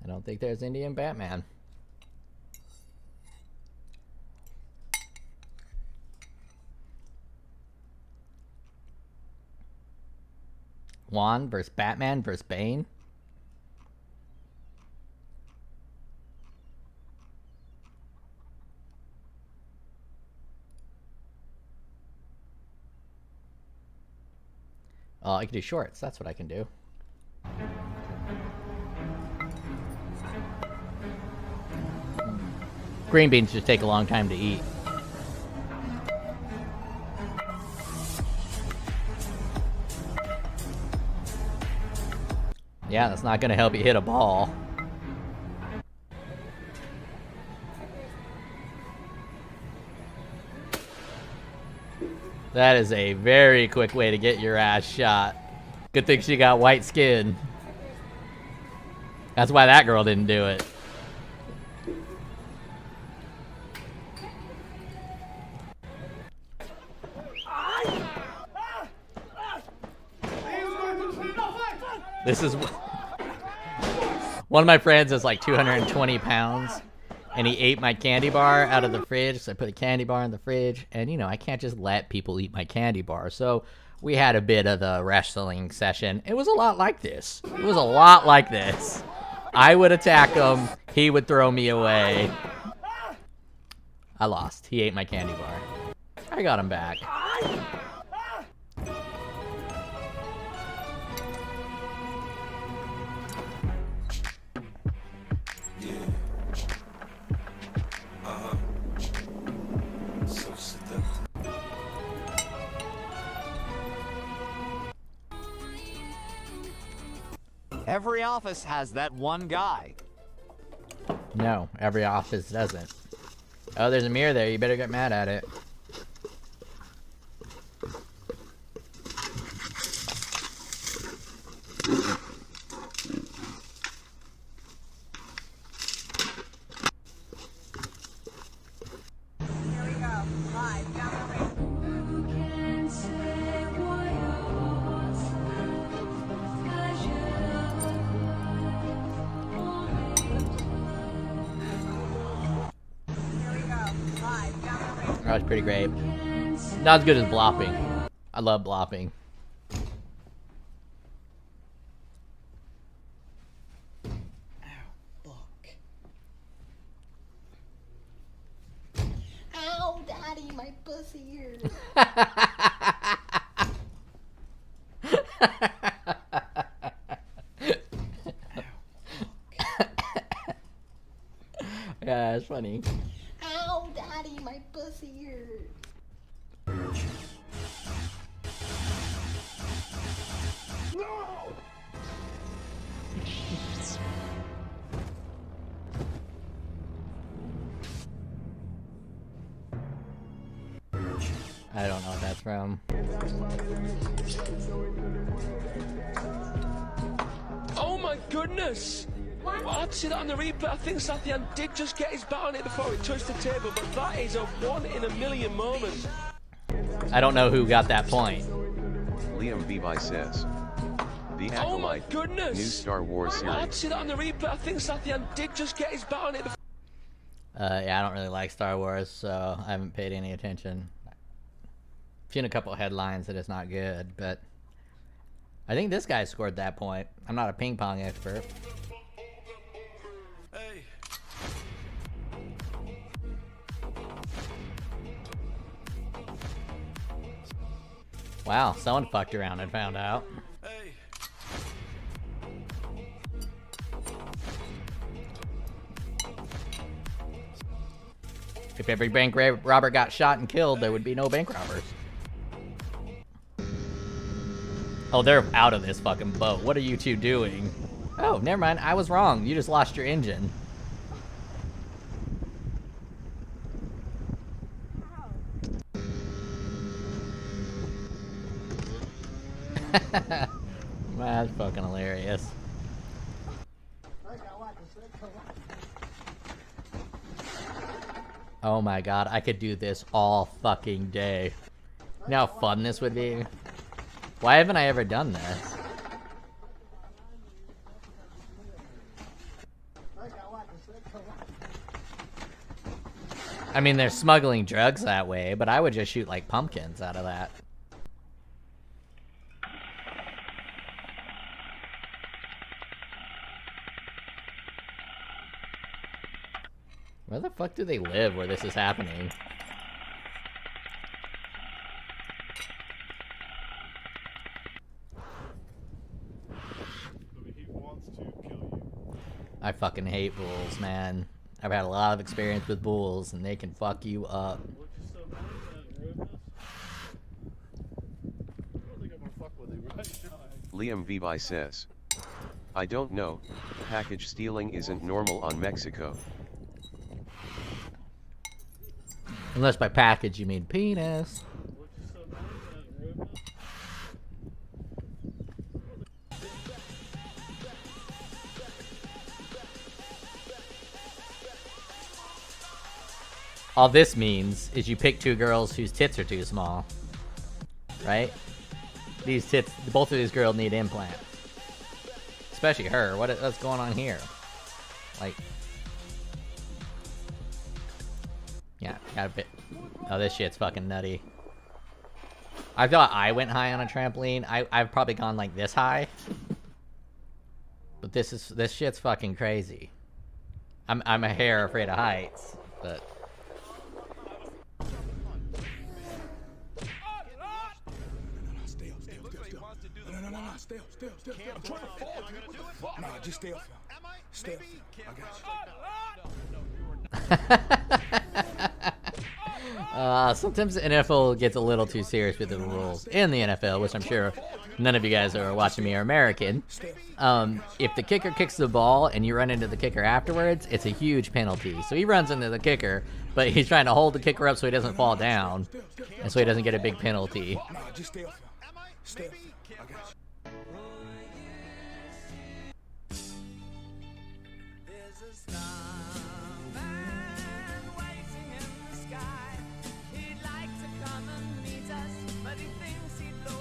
I don't think there's Indian Batman. Juan versus Batman versus Bane. Oh, I can do shorts. That's what I can do. Green beans just take a long time to eat. Yeah, that's not gonna help you hit a ball. That is a very quick way to get your ass shot. Good thing she got white skin. That's why that girl didn't do it. This is one of my friends is like 220 pounds and he ate my candy bar out of the fridge. So I put a candy bar in the fridge and you know, I can't just let people eat my candy bar. So we had a bit of the wrestling session. It was a lot like this. It was a lot like this. I would attack him. He would throw me away. I lost. He ate my candy bar. I got him back. Every office has that one guy. No, every office doesn't. Oh, there's a mirror there. You better get mad at it. dodge pretty great. Not as good as blopping. I love blopping. Ow, Daddy, my pussy hurts. Yeah, it's funny. Ow, Daddy, my pussy hurts. I don't know what that's from. Oh my goodness! Well, I'd see that on the replay. I think Sathian did just get his bat on it before it touched the table, but that is a 1 in a million moment. I don't know who got that point. Liam Vivi says, The Oh my Acolyte, goodness! new Star Wars series. I'd see that on the replay. I think Sathian did just get his bat on it before. Yeah, I don't really like Star Wars, so I haven't paid any attention. I've seen a couple headlines that it's not good, but I think this guy scored that point. I'm not a ping pong expert. Hey. Wow, someone fucked around and found out. Hey. If every bank robber got shot and killed, there would be no bank robbers. Oh, they're out of this fucking boat. What are you two doing? Oh, never mind. I was wrong. You just lost your engine. That's fucking hilarious. Oh my god, I could do this all fucking day. You know how fun this would be? Why haven't I ever done this? I mean, they're smuggling drugs that way, but I would just shoot like pumpkins out of that. Where the fuck do they live where this is happening? I fucking hate bulls, man. I've had a lot of experience with bulls, and they can fuck you up. Liam Vivi says, I don't know, package stealing isn't normal on Mexico. Unless by package you mean penis. All this means is you pick two girls whose tits are too small. Right? These tits, both of these girls need implants. Especially her. What's going on here? Like... Yeah, got a bit. Oh, this shit's fucking nutty. I thought I went high on a trampoline. I've probably gone like this high. But this shit's fucking crazy. I'm a hair afraid of heights, but... Stay I'm trying to fall. Nah, just stay up. Stay up. I got you. Sometimes the NFL gets a little too serious with the rules in the NFL, which I'm sure none of you guys who are watching me are American. If the kicker kicks the ball and you run into the kicker afterwards, it's a huge penalty. So he runs into the kicker, but he's trying to hold the kicker up so he doesn't fall down, and so he doesn't get a big penalty. Nah, just stay up. Stay up. I got you.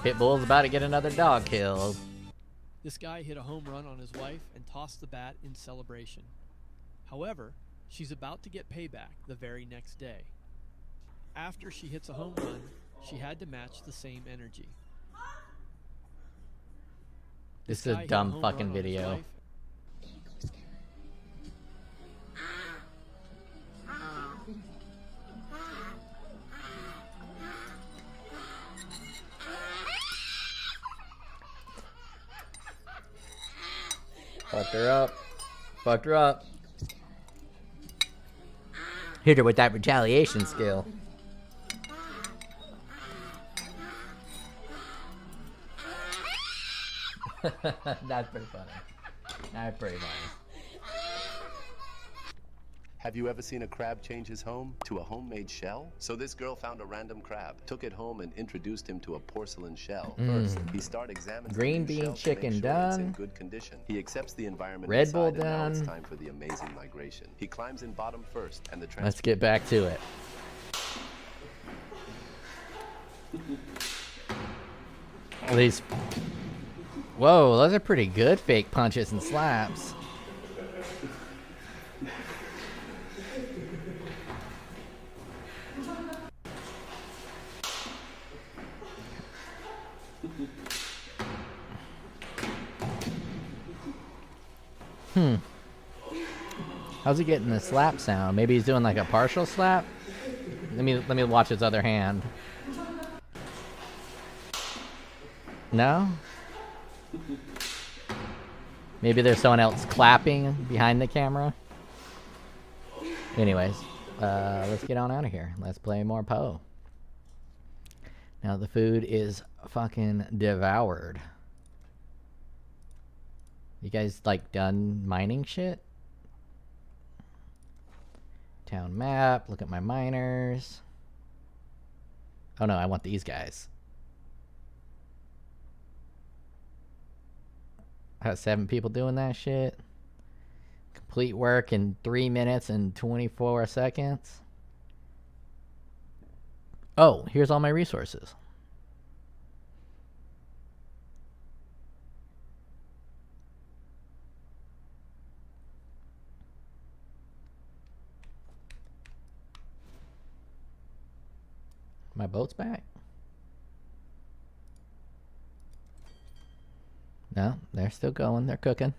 Pitbull's about to get another dog killed. This guy hit a home run on his wife and tossed the bat in celebration. However, she's about to get payback the very next day. after she hits a home run, she had to match the same energy. This is guy a hit dumb home fucking run on his video. wife. Fucked her up. Fucked her up. Hit her with that retaliation skill. That's pretty funny. That's pretty funny. Have you ever seen a crab change his home to a homemade shell? So this girl found a random crab, took it home and introduced him to a porcelain shell. First, he started examining Green the new bean shell to chicken make sure it's in done. good condition. He accepts the environment Red Bull inside, and now it's done. time for the amazing migration. He climbs in bottom first, and the Let's get back to it. These. Whoa, those are pretty good fake punches and slaps. How's he getting the slap sound? Maybe he's doing like a partial slap? Let me watch his other hand. No? Maybe there's someone else clapping behind the camera. Anyways, let's get on out of here. Let's play more POE. Now the food is fucking devoured. You guys like done mining shit? Town map, look at my miners. Oh no, I want these guys. I got 7 people doing that shit. Complete work in 3 minutes and 24 seconds. Oh, here's all my resources. My boat's back. No, they're still going. They're cooking.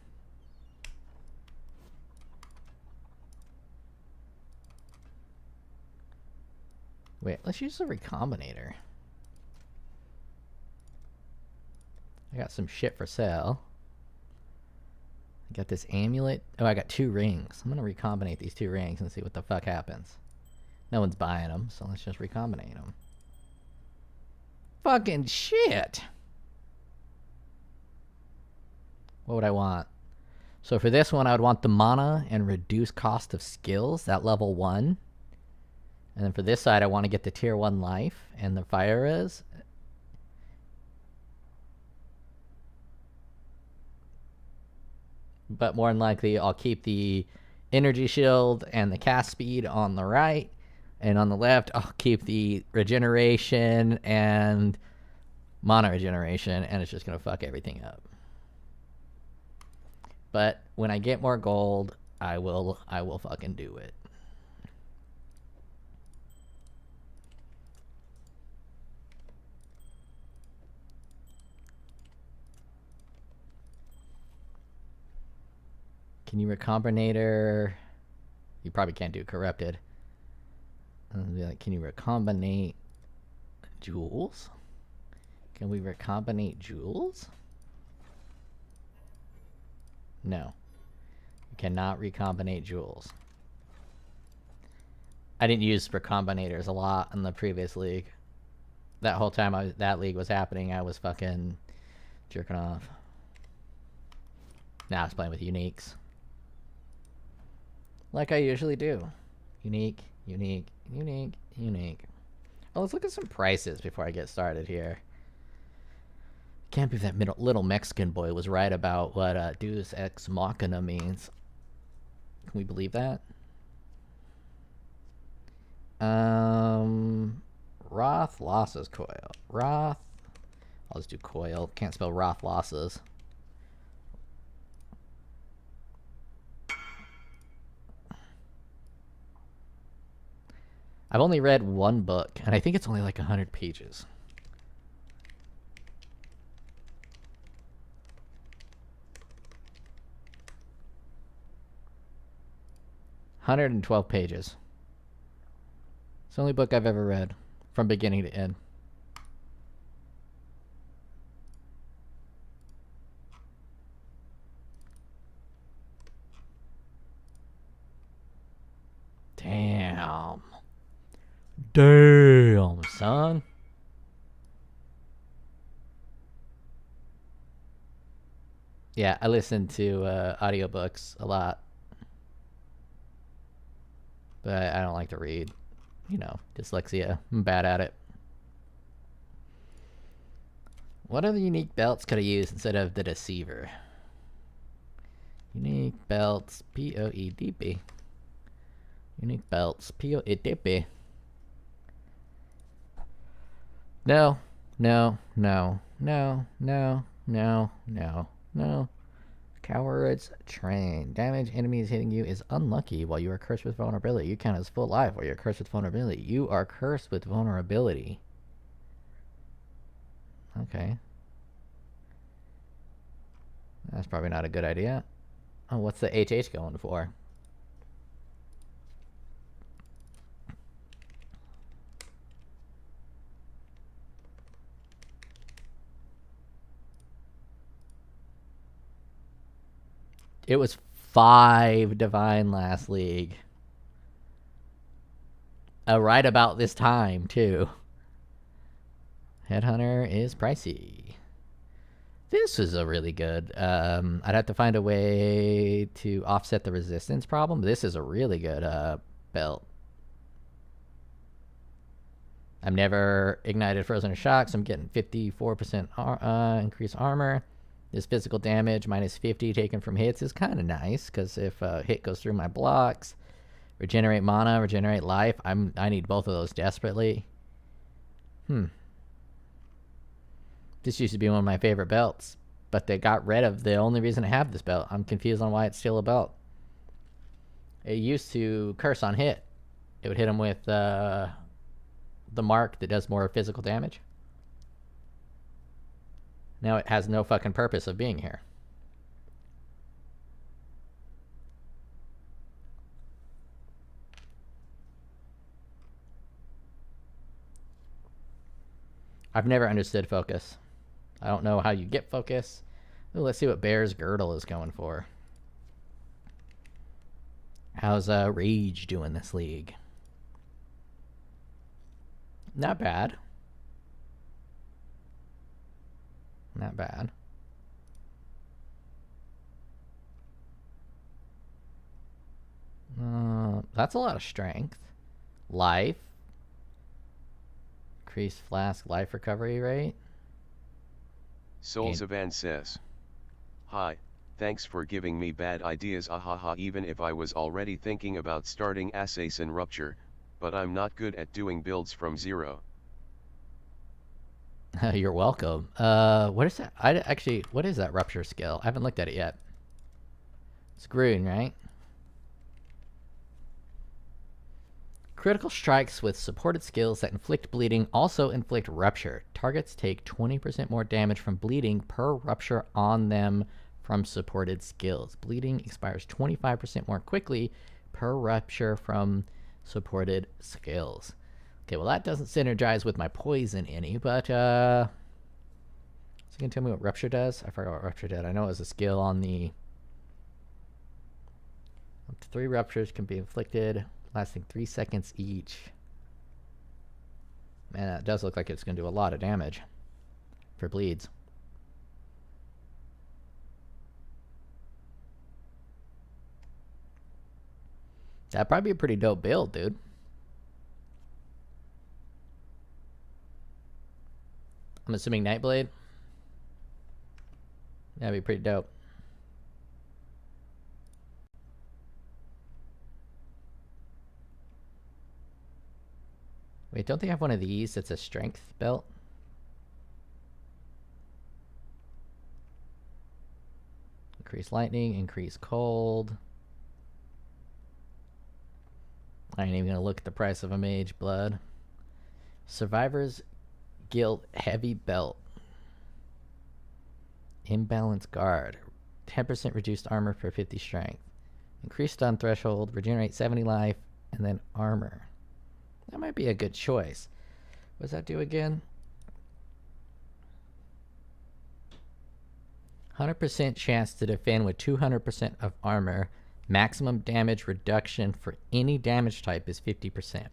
Wait, let's use the recombinator. I got some shit for sale. I got this amulet. Oh, I got 2 rings. I'm gonna recombinate these 2 rings and see what the fuck happens. No one's buying them, so let's just recombinate them. Fucking shit! What would I want? So for this one, I would want the mana and reduce cost of skills at level 1. And then for this side, I want to get the tier 1 life and the fire res. But more than likely, I'll keep the energy shield and the cast speed on the right. And on the left, I'll keep the regeneration and mana regeneration. And it's just going to fuck everything up. But when I get more gold, I will fucking do it. Can you recombinator? You probably can't do corrupted. Be like, can you recombinate jewels? Can we recombinate jewels? No. You cannot recombinate jewels. I didn't use recombinators a lot in the previous league. That whole time that league was happening, I was fucking jerking off. Now I was playing with uniques. Like I usually do. Unique, unique, unique, unique. Oh, let's look at some prices before I get started here. Can't believe that little Mexican boy was right about what Deus Ex Machina means. Can we believe that? Roth losses coil. Roth. I'll just do coil. Can't spell Roth losses. I've only read one book, and I think it's only like 100 pages. $112 pages. It's the only book I've ever read, from beginning to end. Damn. Damn, son. Yeah, I listen to audiobooks a lot. But I don't like to read. You know, dyslexia. I'm bad at it. What other unique belts could I use instead of the Deceiver? Unique belts. POE. Unique belts. POE. No. No. No. No. No. No. No. No. Cowards train. Damage enemies hitting you is unlucky while you are cursed with vulnerability. You count as full life while you're cursed with vulnerability. You are cursed with vulnerability. Okay. That's probably not a good idea. Oh, what's the HH going for? It was 5 divine last league. Right about this time, too. Headhunter is pricey. This is a really good. I'd have to find a way to offset the resistance problem. This is a really good belt. I'm never ignited, frozen, or shocked, so I'm getting 54% increased armor. This physical damage, minus 50 taken from hits, is kind of nice, because if a hit goes through my blocks, regenerate mana, regenerate life, I need both of those desperately. This used to be one of my favorite belts, but they got rid of the only reason to have this belt. I'm confused on why it's still a belt. It used to curse on hit. It would hit him with the mark that does more physical damage. Now it has no fucking purpose of being here. I've never understood focus. I don't know how you get focus. Ooh, let's see what Bear's Girdle is going for. How's Rage doing this league? Not bad. Not bad. That's a lot of strength. Life. Increased flask life recovery rate. Soulsavan says, "Hi, thanks for giving me bad ideas, ahaha, even if I was already thinking about starting Assassin Rupture, but I'm not good at doing builds from zero." You're welcome. What is that? What is that Rupture skill? I haven't looked at it yet. It's green, right? Critical strikes with supported skills that inflict bleeding also inflict rupture. Targets take 20% more damage from bleeding per rupture on them from supported skills. Bleeding expires 25% more quickly per rupture from supported skills. Okay, well that doesn't synergize with my poison any, but so you can tell me what rupture does? I forgot what rupture did. I know it was a skill on the up to 3 ruptures can be inflicted, lasting 3 seconds each. Man, that does look like it's going to do a lot of damage for bleeds. That'd probably be a pretty dope build, dude. I'm assuming Nightblade. That'd be pretty dope. Wait, don't they have one of these that's a strength belt? Increase lightning, increase cold. I ain't even gonna look at the price of a mage blood. Survivor's Guild heavy belt. Imbalance guard. 10% reduced armor for 50 strength. Increased stun threshold, regenerate 70 life, and then armor. That might be a good choice. What does that do again? 100% chance to defend with 200% of armor. Maximum damage reduction for any damage type is 50%.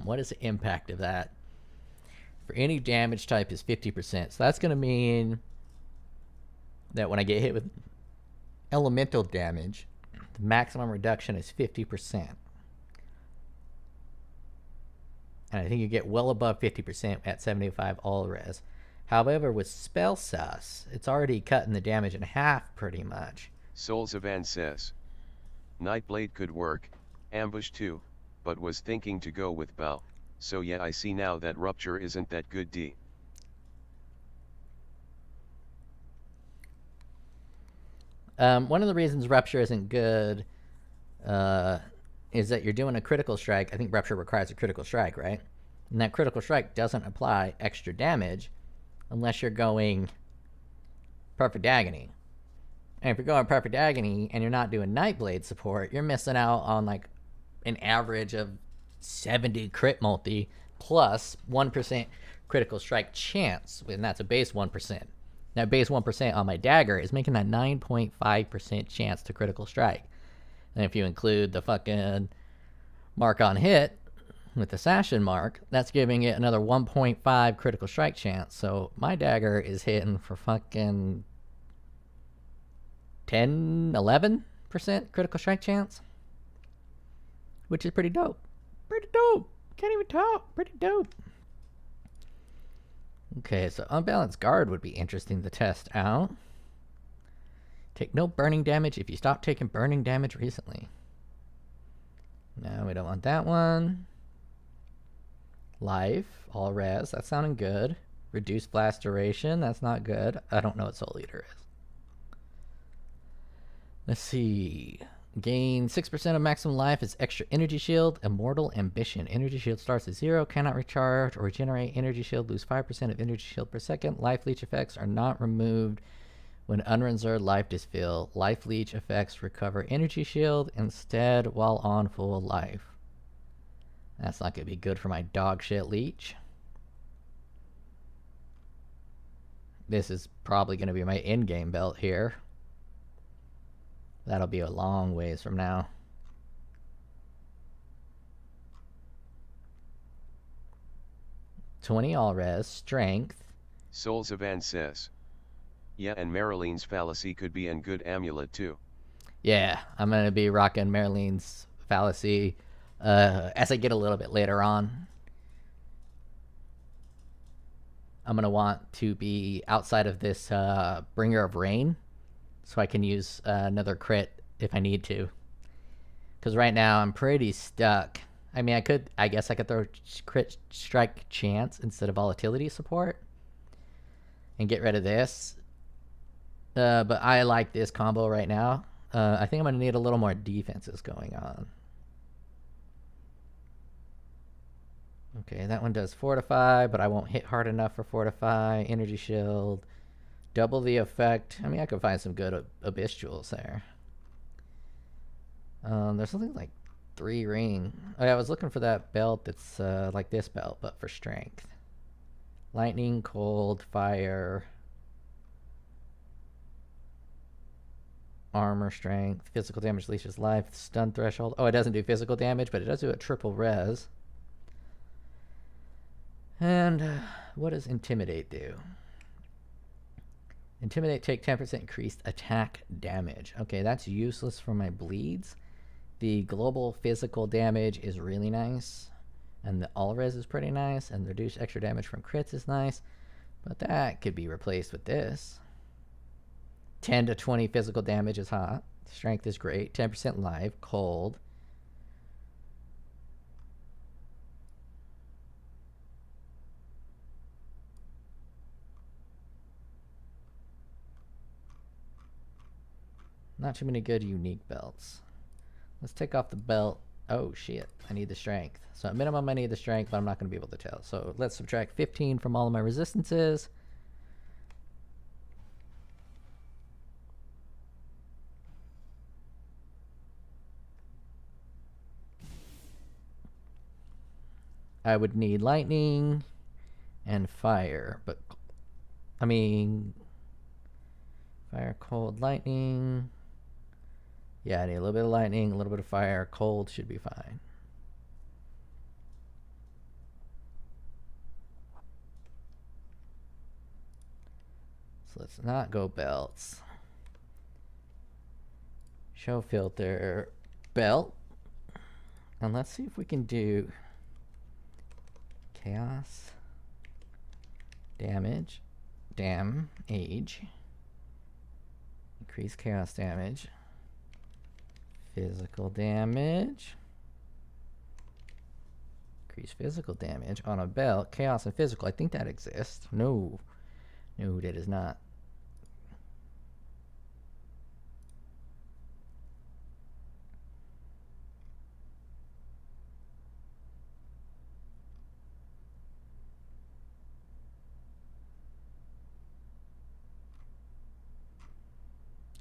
What is the impact of that? For any damage type is 50%. So that's going to mean that when I get hit with elemental damage, the maximum reduction is 50%. And I think you get well above 50% at 75 all res. However, with spell sus, it's already cutting the damage in half pretty much. Souls of Anne says, Nightblade could work, ambush too, but was thinking to go with bow, so yeah, I see now that rupture isn't that good. D. One of the reasons rupture isn't good is that you're doing a critical strike. I think rupture requires a critical strike, right? And that critical strike doesn't apply extra damage unless you're going perfect agony. And if you're going perfect agony and you're not doing Nightblade support, you're missing out on like an average of 70 crit multi plus 1% critical strike chance, and that's a base 1%. That base 1% on my dagger is making that 9.5% chance to critical strike. And if you include the fucking mark on hit with the Sashin mark, that's giving it another 1.5 critical strike chance. So my dagger is hitting for fucking 11% critical strike chance, which is pretty dope. Pretty dope. Can't even talk. Pretty dope. Okay, so Unbalanced Guard would be interesting to test out. Take no burning damage if you stop taking burning damage recently. No, we don't want that one. Life, all res, that's sounding good. Reduced blast duration, that's not good. I don't know what Soul Eater is. Let's see. Gain 6% of maximum life as extra energy shield. Immortal Ambition. Energy shield starts at 0, cannot recharge or regenerate. Energy shield, lose 5% of energy shield per second. Life leech effects are not removed when unreserved life is filled. Life leech effects recover energy shield instead while on full life. That's not going to be good for my dog shit leech. This is probably going to be my in-game belt here. That'll be a long ways from now. $20 all res, strength. Souls of Anne says, yeah, and Maralene's fallacy could be an good amulet too. Yeah, I'm going to be rocking Maralene's fallacy as I get a little bit later on. I'm going to want to be outside of this Bringer of Rain, so I can use another crit if I need to. Because right now I'm pretty stuck. I mean, I guess I could throw crit strike chance instead of volatility support and get rid of this. But I like this combo right now. I think I'm going to need a little more defenses going on. Okay, that one does Fortify, but I won't hit hard enough for Fortify. Energy Shield. Double the effect. I mean, I could find some good Abyss Jewels there. There's something like 3 ring. Oh yeah, I was looking for that belt that's like this belt, but for strength. Lightning, cold, fire, armor, strength, physical damage leashes life, stun threshold. Oh, it doesn't do physical damage, but it does do a triple res. And what does Intimidate do? Intimidate, take 10% increased attack damage. Okay, that's useless for my bleeds. The global physical damage is really nice. And the all res is pretty nice. And the reduced extra damage from crits is nice. But that could be replaced with this. 10 to 20 physical damage is hot. Strength is great. 10% life. Cold. Not too many good unique belts. Let's take off the belt Oh shit, I need the strength. So at minimum I need the strength, but I'm not going to be able to tell. So let's subtract 15 from all of my resistances. I would need lightning and fire, but I mean, fire, cold, lightning. Yeah, I need a little bit of lightning, a little bit of fire. Cold should be fine. So let's not go belts. Show filter belt. And let's see if we can do chaos, damage, age, increase chaos damage, physical damage, increase physical damage on a belt, chaos and physical. I think that exists. No, no, that is not.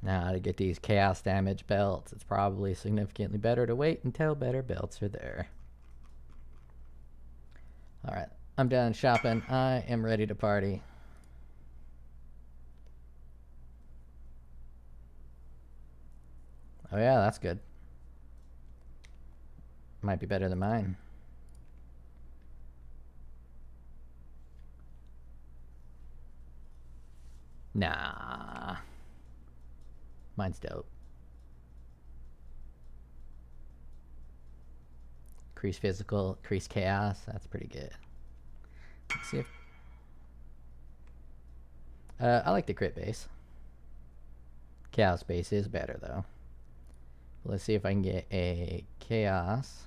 Now to get these chaos damage belts, it's probably significantly better to wait until better belts are there. Alright, I'm done shopping. I am ready to party. Oh yeah, that's good. Might be better than mine. Nah. Mine's dope. Increase physical, increase chaos. That's pretty good. Let's see if... I like the crit base. Chaos base is better though. Let's see if I can get a chaos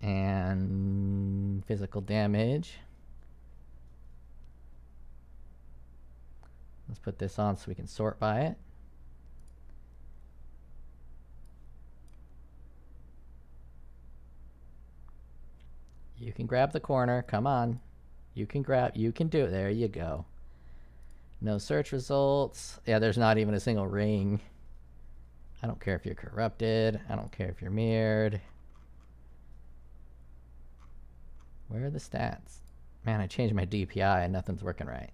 and physical damage. Let's put this on so we can sort by it. You can grab the corner. Come on. You can do it. There you go. No search results. Yeah, there's not even a single ring. I don't care if you're corrupted. I don't care if you're mirrored. Where are the stats? Man, I changed my DPI and nothing's working right.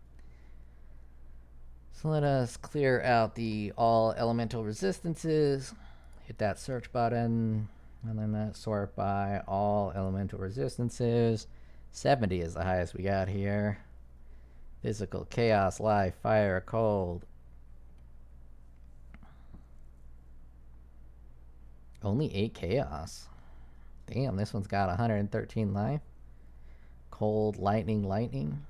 So let us clear out the all elemental resistances. Hit that search button. And then that sort by all elemental resistances. 70 is the highest we got here. Physical, chaos, life, fire, cold. Only 8 chaos. Damn, this one's got 113 life. Cold, lightning, lightning.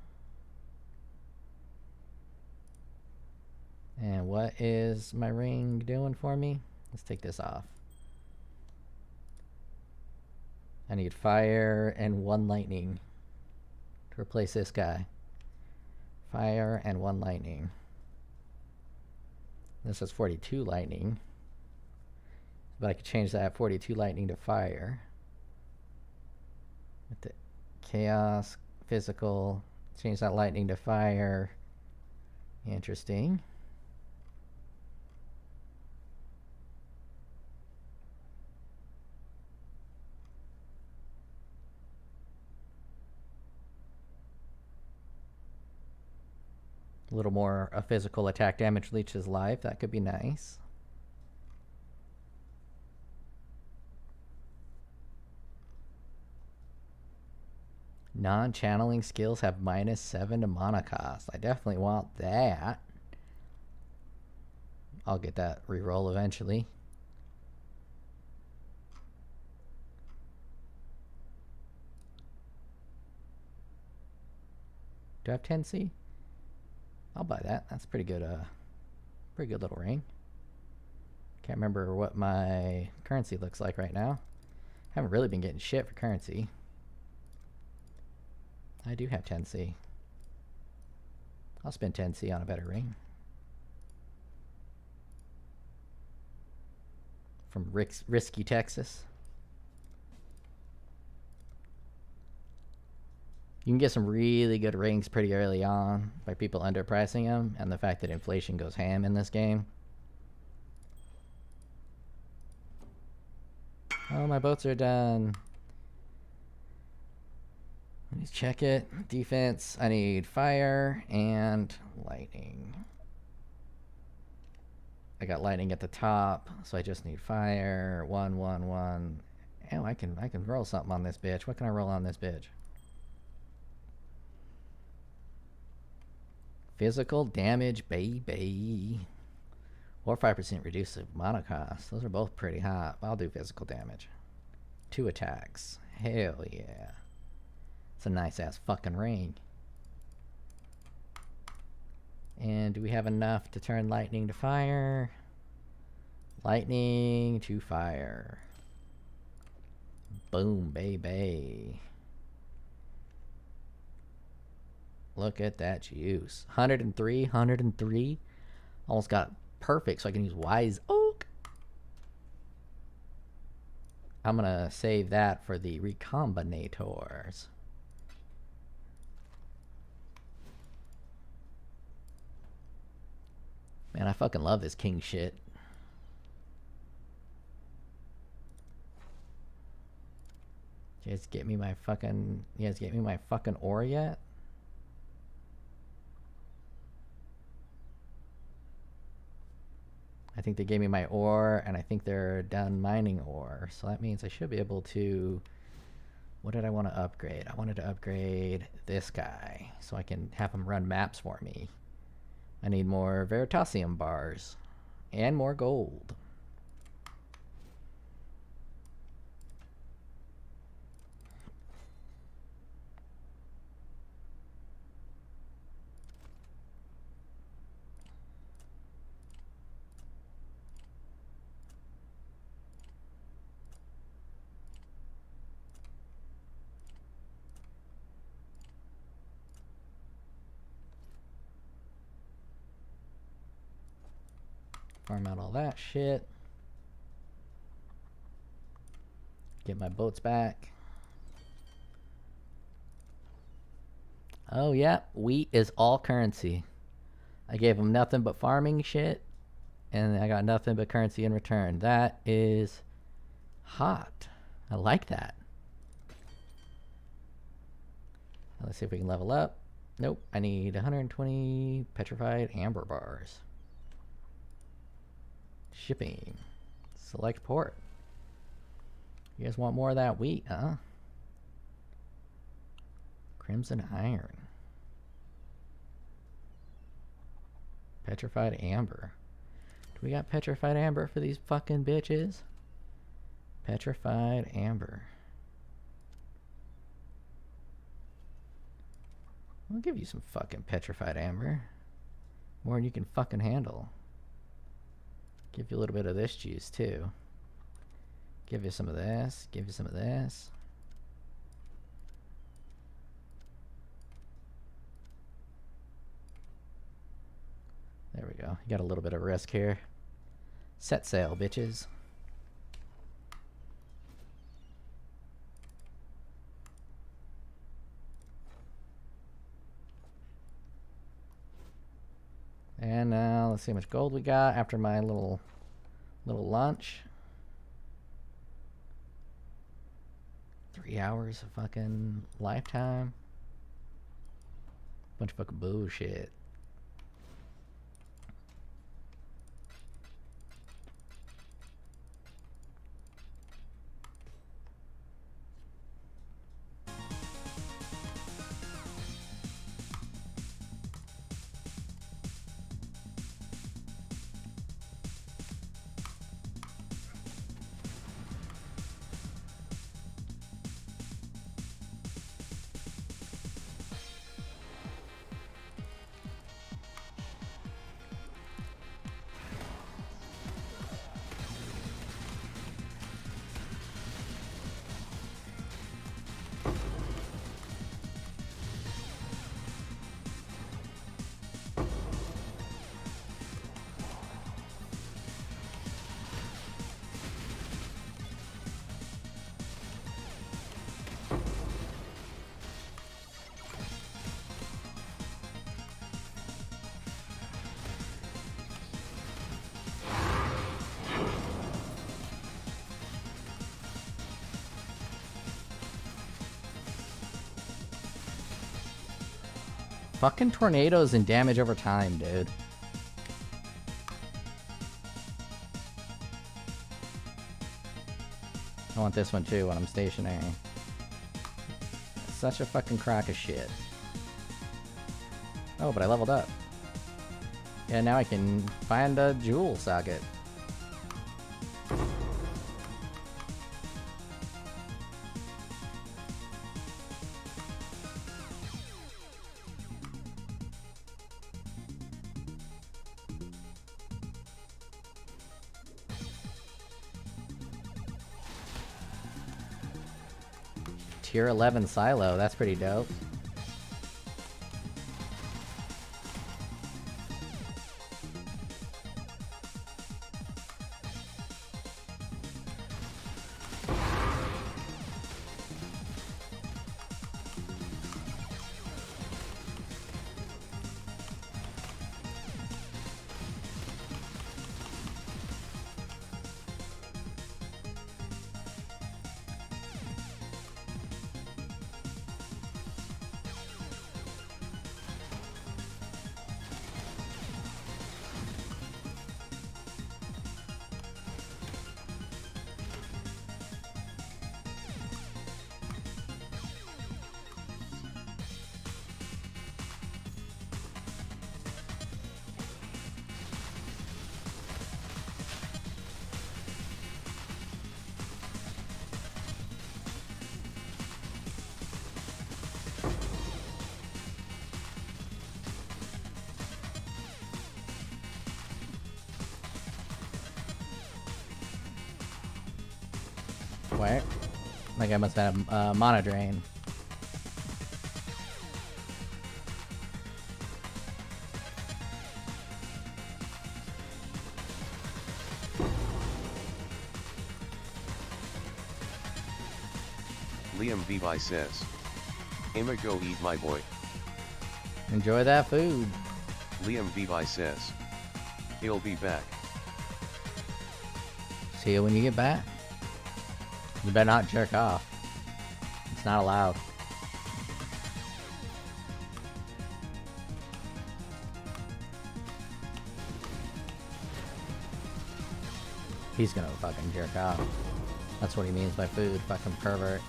And what is my ring doing for me? Let's take this off. I need fire and 1 lightning to replace this guy. Fire and 1 lightning. This is 42 lightning. But I could change that 42 lightning to fire. With the chaos, physical, change that lightning to fire. Interesting. A little more a physical attack damage leeches life. That could be nice. Non-channeling skills have -7 to mana cost. I definitely want that. I'll get that reroll eventually. Do I have 10C? I'll buy that. That's pretty good little ring. Can't remember what my currency looks like right now. Haven't really been getting shit for currency. I do have 10C. I'll spend 10C on a better ring. from Risky, Texas. You can get some really good rings pretty early on by people underpricing them, and the fact that inflation goes ham in this game. Oh, my boats are done. Let me check it. Defense, I need fire and lightning. I got lightning at the top, so I just need fire. 1, 1, 1. Oh, I can roll something on this bitch. What can I roll on this bitch? Physical damage, baby. Or 5% reduced mana cost. Those are both pretty hot. I'll do physical damage. 2 attacks. Hell yeah. It's a nice ass fucking ring. And do we have enough to turn lightning to fire? Lightning to fire. Boom, baby. Look at that juice. 103, 103. Almost got perfect, so I can use Wise Oak. I'm gonna save that for the recombinators. Man, I fucking love this king shit. You guys get me my fucking ore yet? I think they gave me my ore, and I think they're done mining ore. So that means I should be able to... What did I want to upgrade? I wanted to upgrade this guy, so I can have him run maps for me. I need more Veritasium bars. And more gold. Farm out all that shit. Get my boats back. Oh yeah, wheat is all currency. I gave them nothing but farming shit, and I got nothing but currency in return. That is hot. I like that. Now let's see if we can level up. Nope, I need 120 petrified amber bars. Shipping. Select port. You guys want more of that wheat, huh? Crimson iron. Petrified amber. Do we got petrified amber for these fucking bitches? Petrified amber. I'll give you some fucking petrified amber. More than you can fucking handle. Give you a little bit of this juice too. Give you some of this. Give you some of this. There we go. You got a little bit of risk here. Set sail, bitches. And now let's see how much gold we got after my little lunch. 3 hours of fucking lifetime. Bunch of fucking bullshit. Fucking tornadoes and damage over time, dude. I want this one too when I'm stationary. Such a fucking crock of shit. Oh, but I leveled up. Yeah, now I can find a jewel socket. Tier 11 silo, that's pretty dope. Wait. Like I must have a mana drain. Liam Vivi says, I'ma go eat my boy. Enjoy that food. Liam Vivi says, he'll be back. See you when you get back. You better not jerk off. It's not allowed. He's gonna fucking jerk off. That's what he means by food, fucking pervert.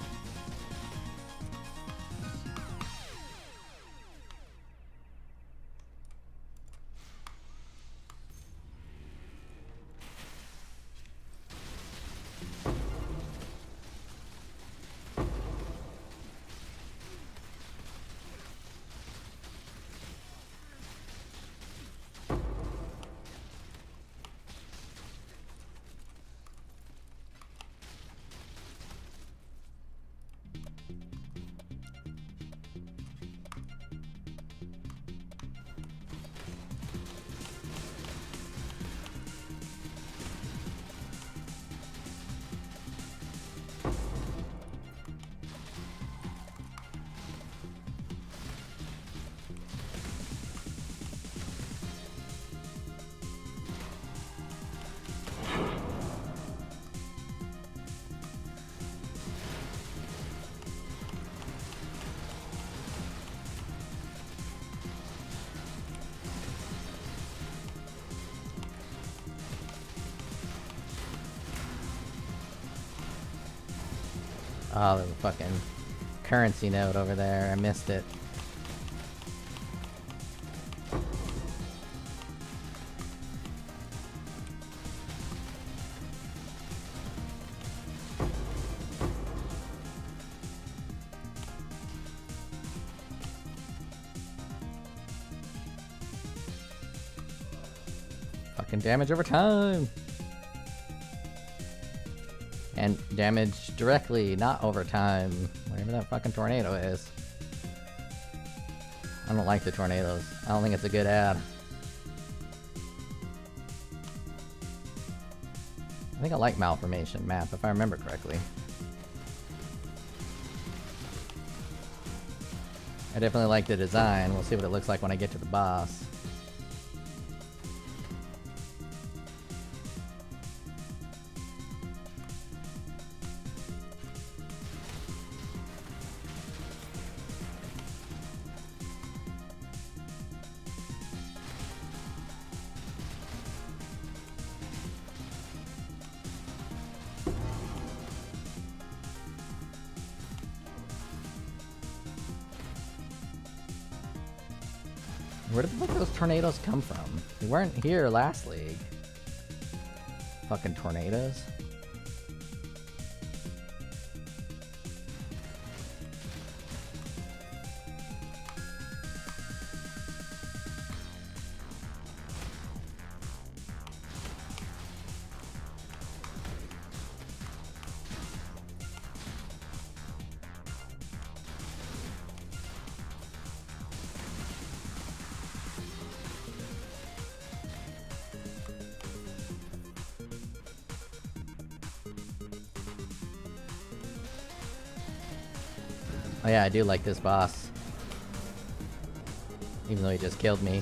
Oh, there's a fucking currency note over there. I missed it. Fucking damage over time. And damage directly, not over time. Whatever that fucking tornado is. I don't like the tornadoes. I don't think it's a good ad. I think I like Malformation map, if I remember correctly. I definitely like the design. We'll see what it looks like when I get to the boss. Where did the fuck those tornadoes come from? They weren't here last league. Fucking tornadoes. Oh yeah, I do like this boss. Even though he just killed me.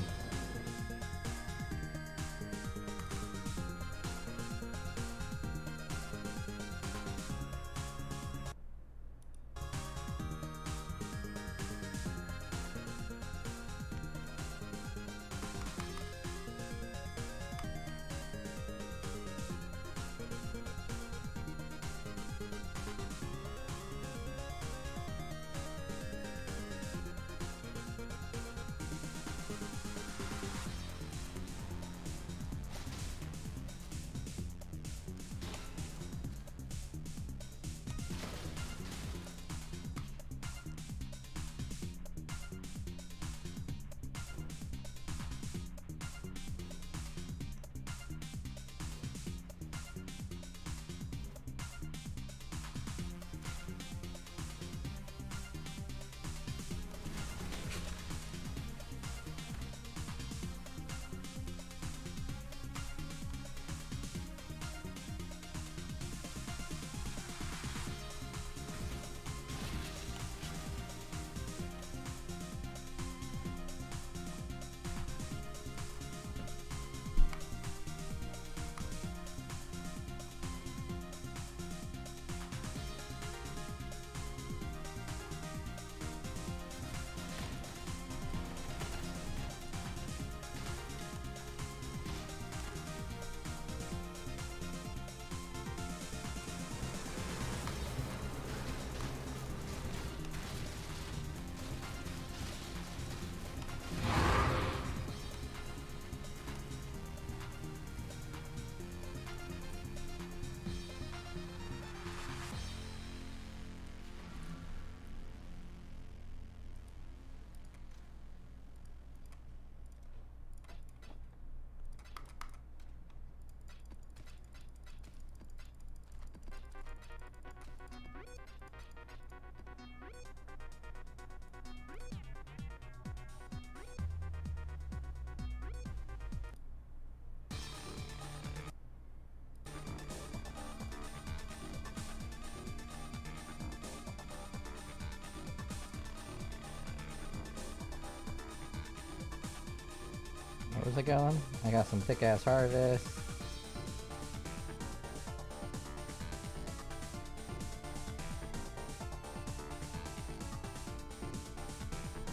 Where's it going? I got some thick ass harvest.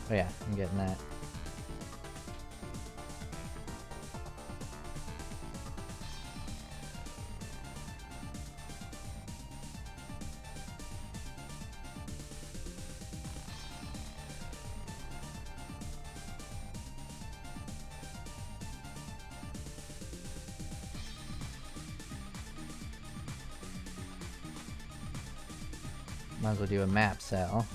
Oh yeah, I'm getting that. Might as well do a map sell.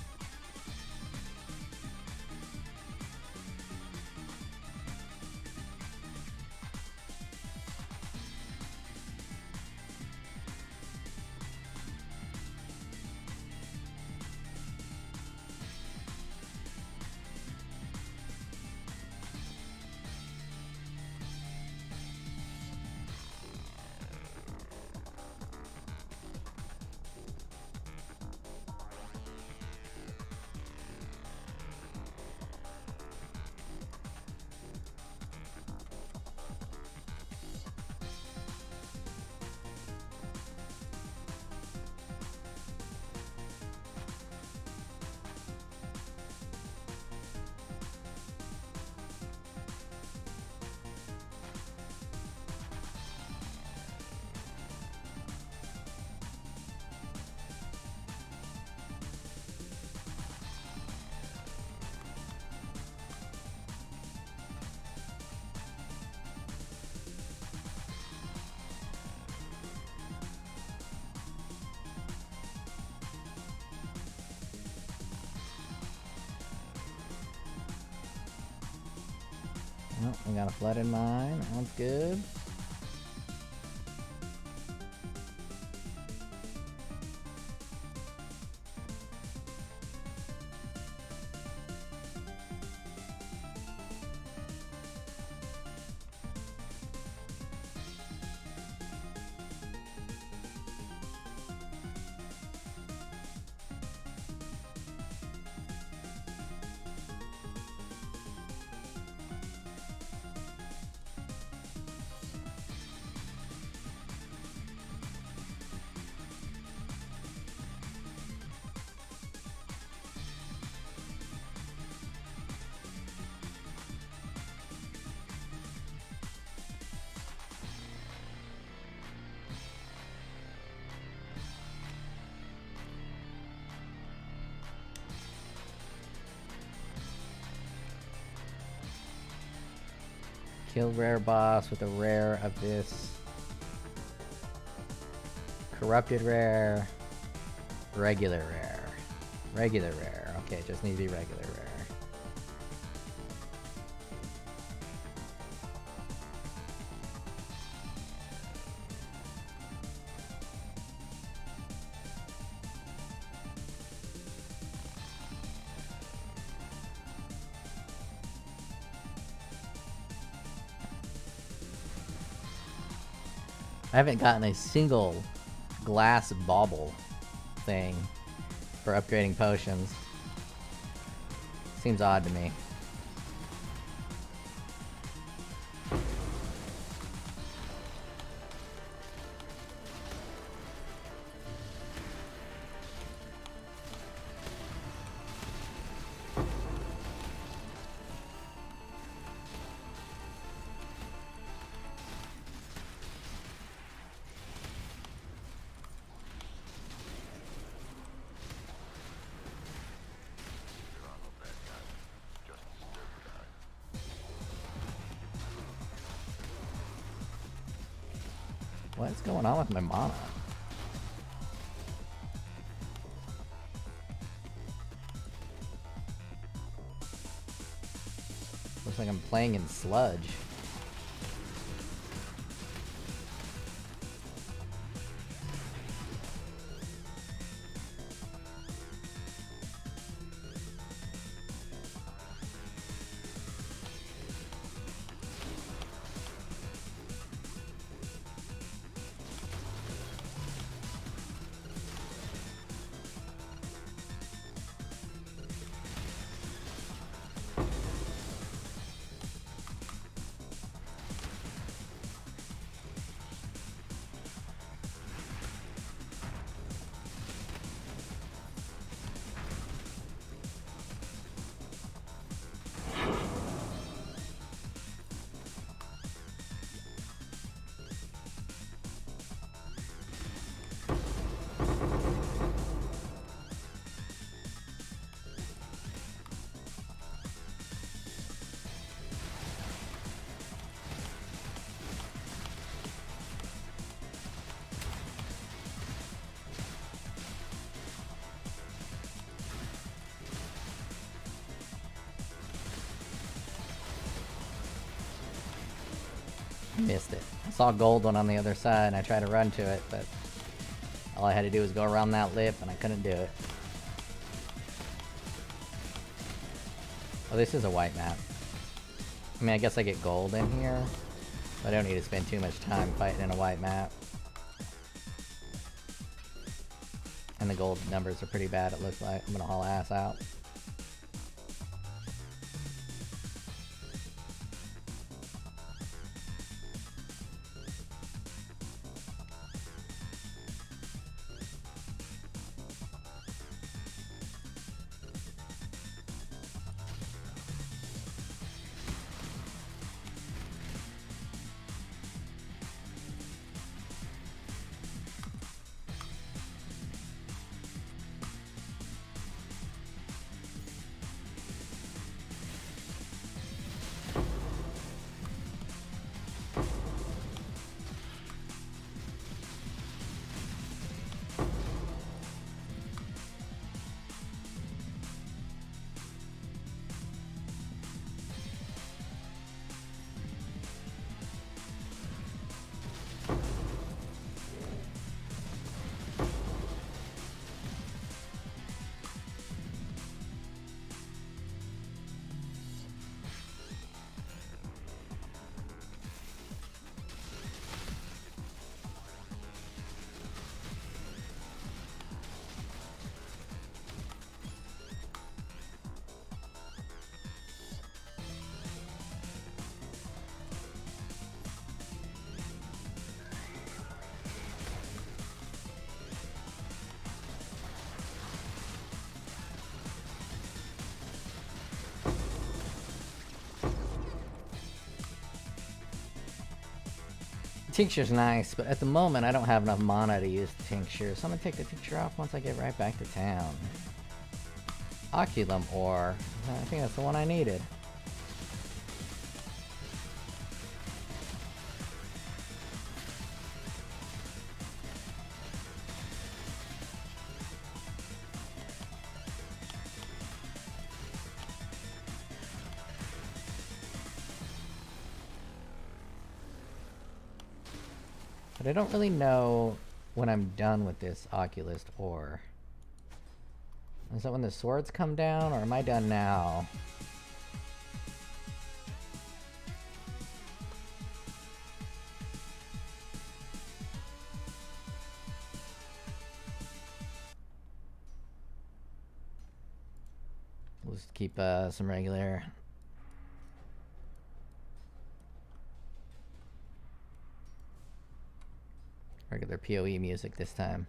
Oh, we got a flooded mine. That one's good. Kill rare boss with a rare of this. Corrupted rare. Regular rare. Regular rare. Okay, just need to be regular rare. I haven't gotten a single glass bauble thing for upgrading potions. Seems odd to me. What's going on with my mana? Looks like I'm playing in sludge. Missed it. I saw a gold one on the other side and I tried to run to it, but all I had to do was go around that lip and I couldn't do it. Oh, this is a white map. I mean, I guess I get gold in here, but I don't need to spend too much time fighting in a white map. And the gold numbers are pretty bad, it looks like. I'm gonna haul ass out. Tincture's nice, but at the moment I don't have enough mana to use the tincture, so I'm gonna take the tincture off once I get right back to town. Oculum ore. I think that's the one I needed. But I don't really know when I'm done with this Oculist ore. Is that when the swords come down, or am I done now? We'll just keep some regular. Regular POE music this time.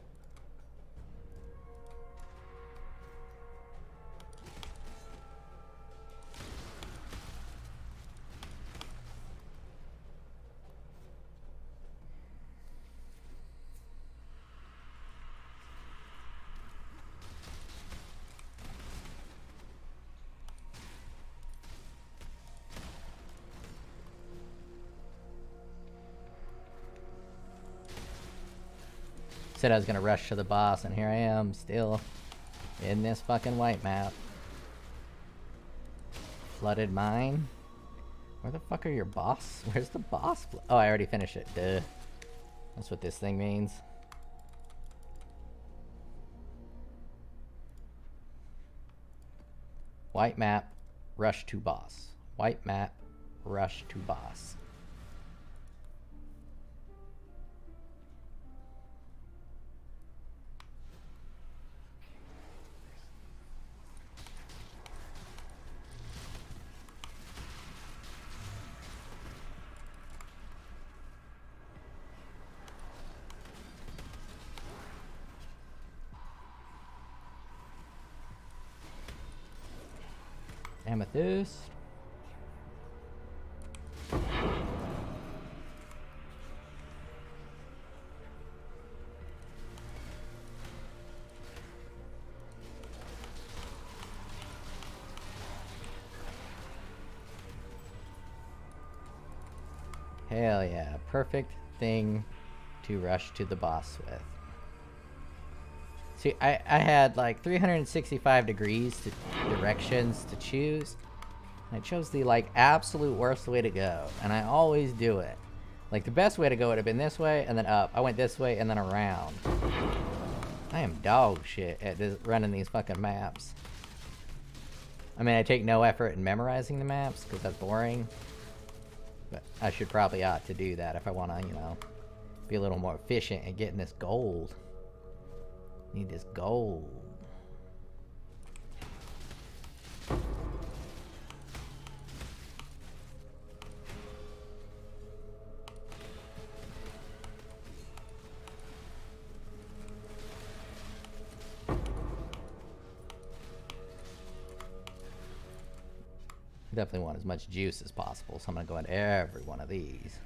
Said I was gonna rush to the boss, and here I am, still in this fucking white map. Flooded mine? Where the fuck are your boss? Where's the boss? Oh, I already finished it. Duh. That's what this thing means. White map, rush to boss. White map, rush to boss. Amethyst. Hell yeah, perfect thing to rush to the boss with. See, I had like 365 degrees to directions to choose. And I chose the like absolute worst way to go, and I always do it. Like the best way to go would have been this way and then up. I went this way and then around. I am dog shit at running these fucking maps. I mean, I take no effort in memorizing the maps because that's boring. But I should probably ought to do that if I want to, you know, be a little more efficient at getting this gold. Need this gold. Definitely want as much juice as possible, so I'm gonna go into every one of these.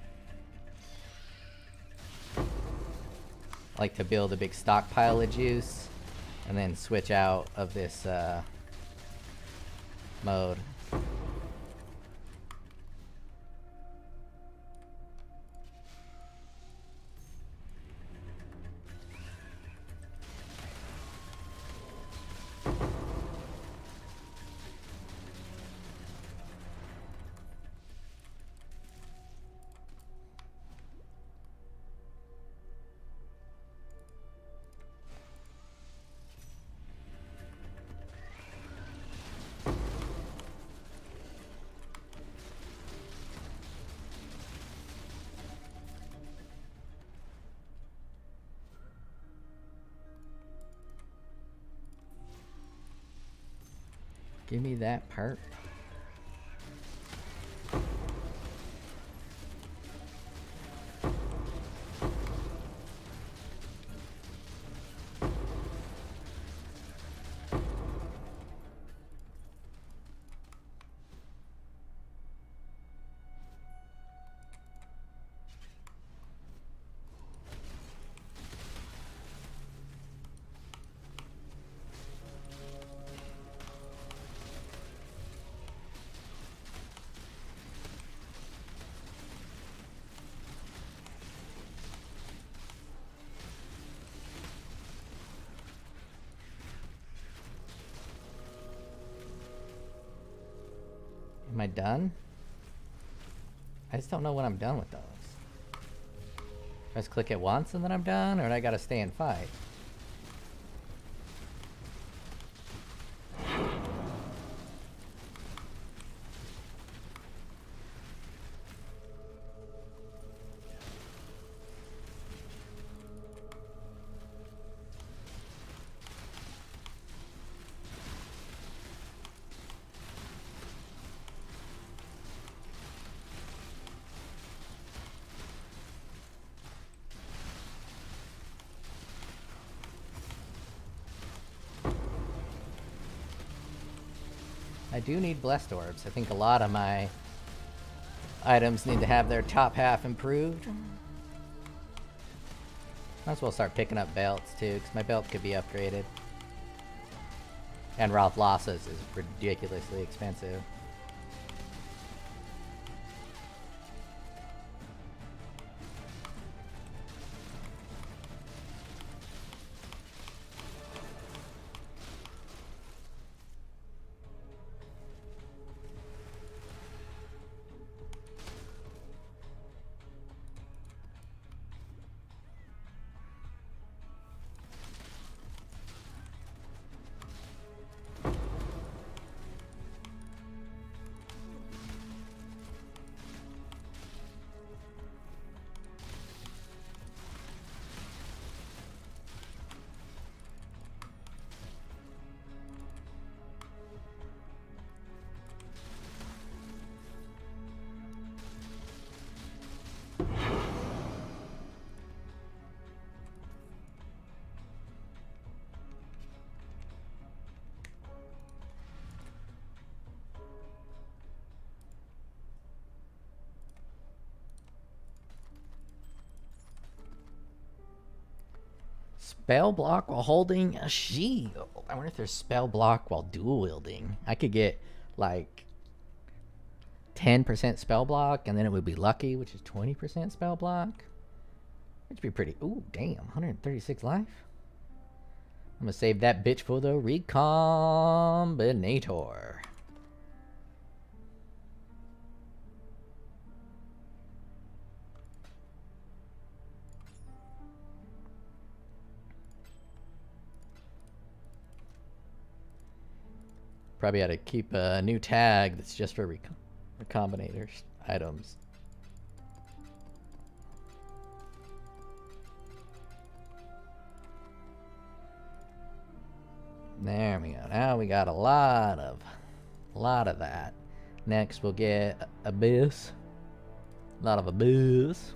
I like to build a big stockpile of juice and then switch out of this mode. Give me that part. Am I done? I just don't know when I'm done with those. Just click it once and then I'm done, or do I gotta stay and fight? I do need blessed orbs. I think a lot of my items need to have their top half improved. Might as well start picking up belts too, because my belt could be upgraded. And Ralph Losses is ridiculously expensive. Spell block while holding a shield. I wonder if there's spell block while dual wielding. I could get like 10% spell block and then it would be lucky, which is 20% spell block. Which would be pretty. Ooh, damn. 136 life. I'm gonna save that bitch for the Recombinator. Probably ought to keep a new tag that's just for recombinators items. There we go. Now we got a lot of that. Next we'll get Abyss. A lot of Abyss.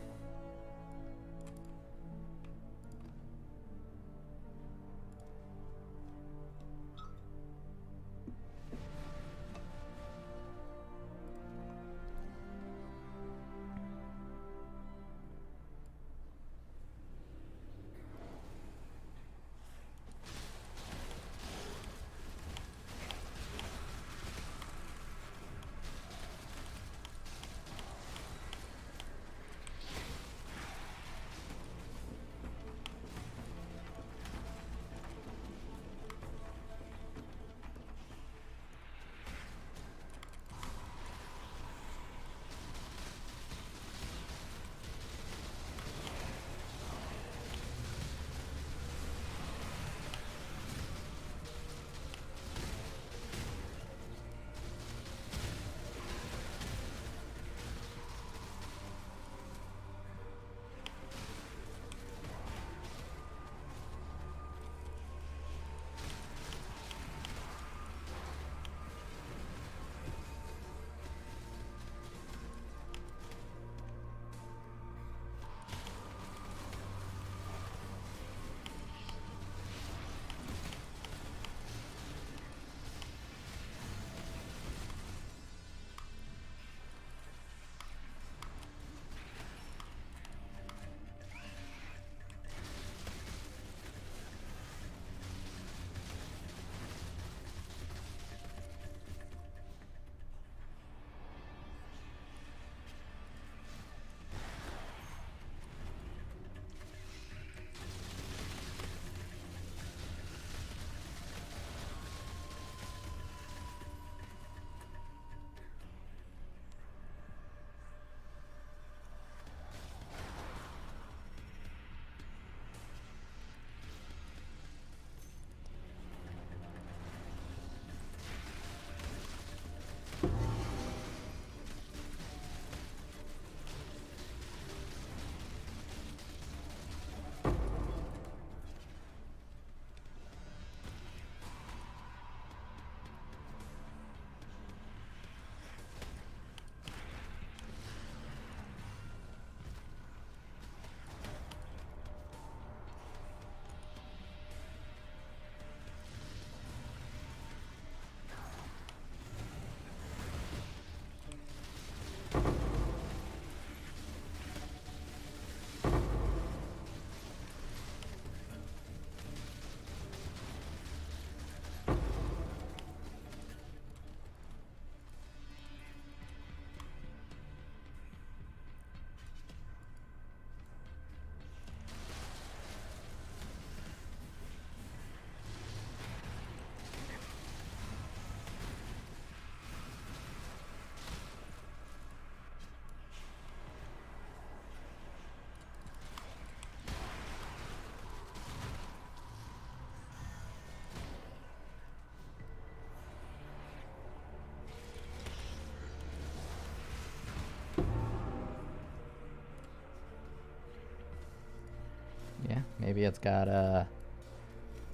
Maybe it's got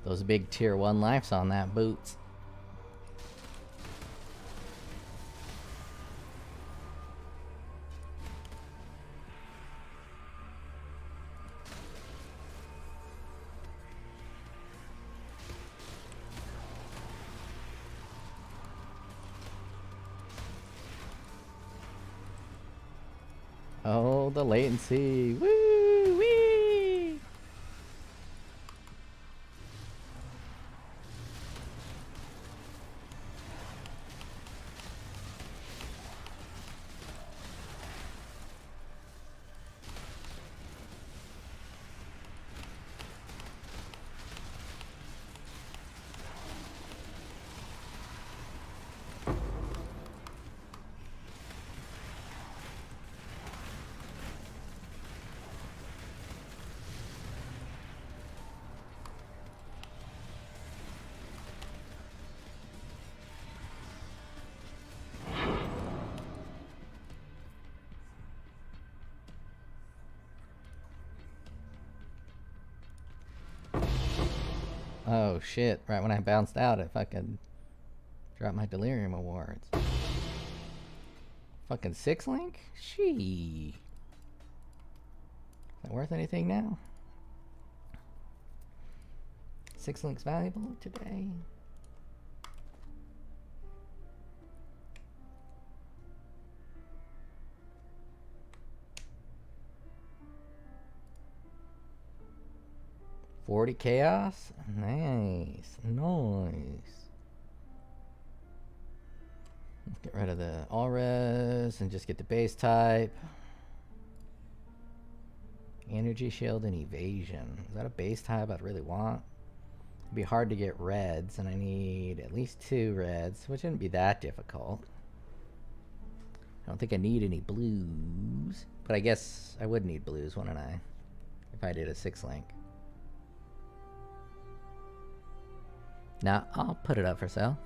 those big tier 1 lives on that boots. Oh, the latency. Woo wee. Oh shit, right when I bounced out, it fucking dropped my delirium awards. Fucking 6-link? Shee. Is that worth anything now? 6-link's valuable today. $40 chaos? Nice. Nice. Let's get rid of the all-res and just get the base type. Energy shield and evasion. Is that a base type I'd really want? It'd be hard to get reds, and I need at least 2 reds, which shouldn't be that difficult. I don't think I need any blues, but I guess I would need blues, wouldn't I? If I did a 6-link. Nah, I'll put it up for sale.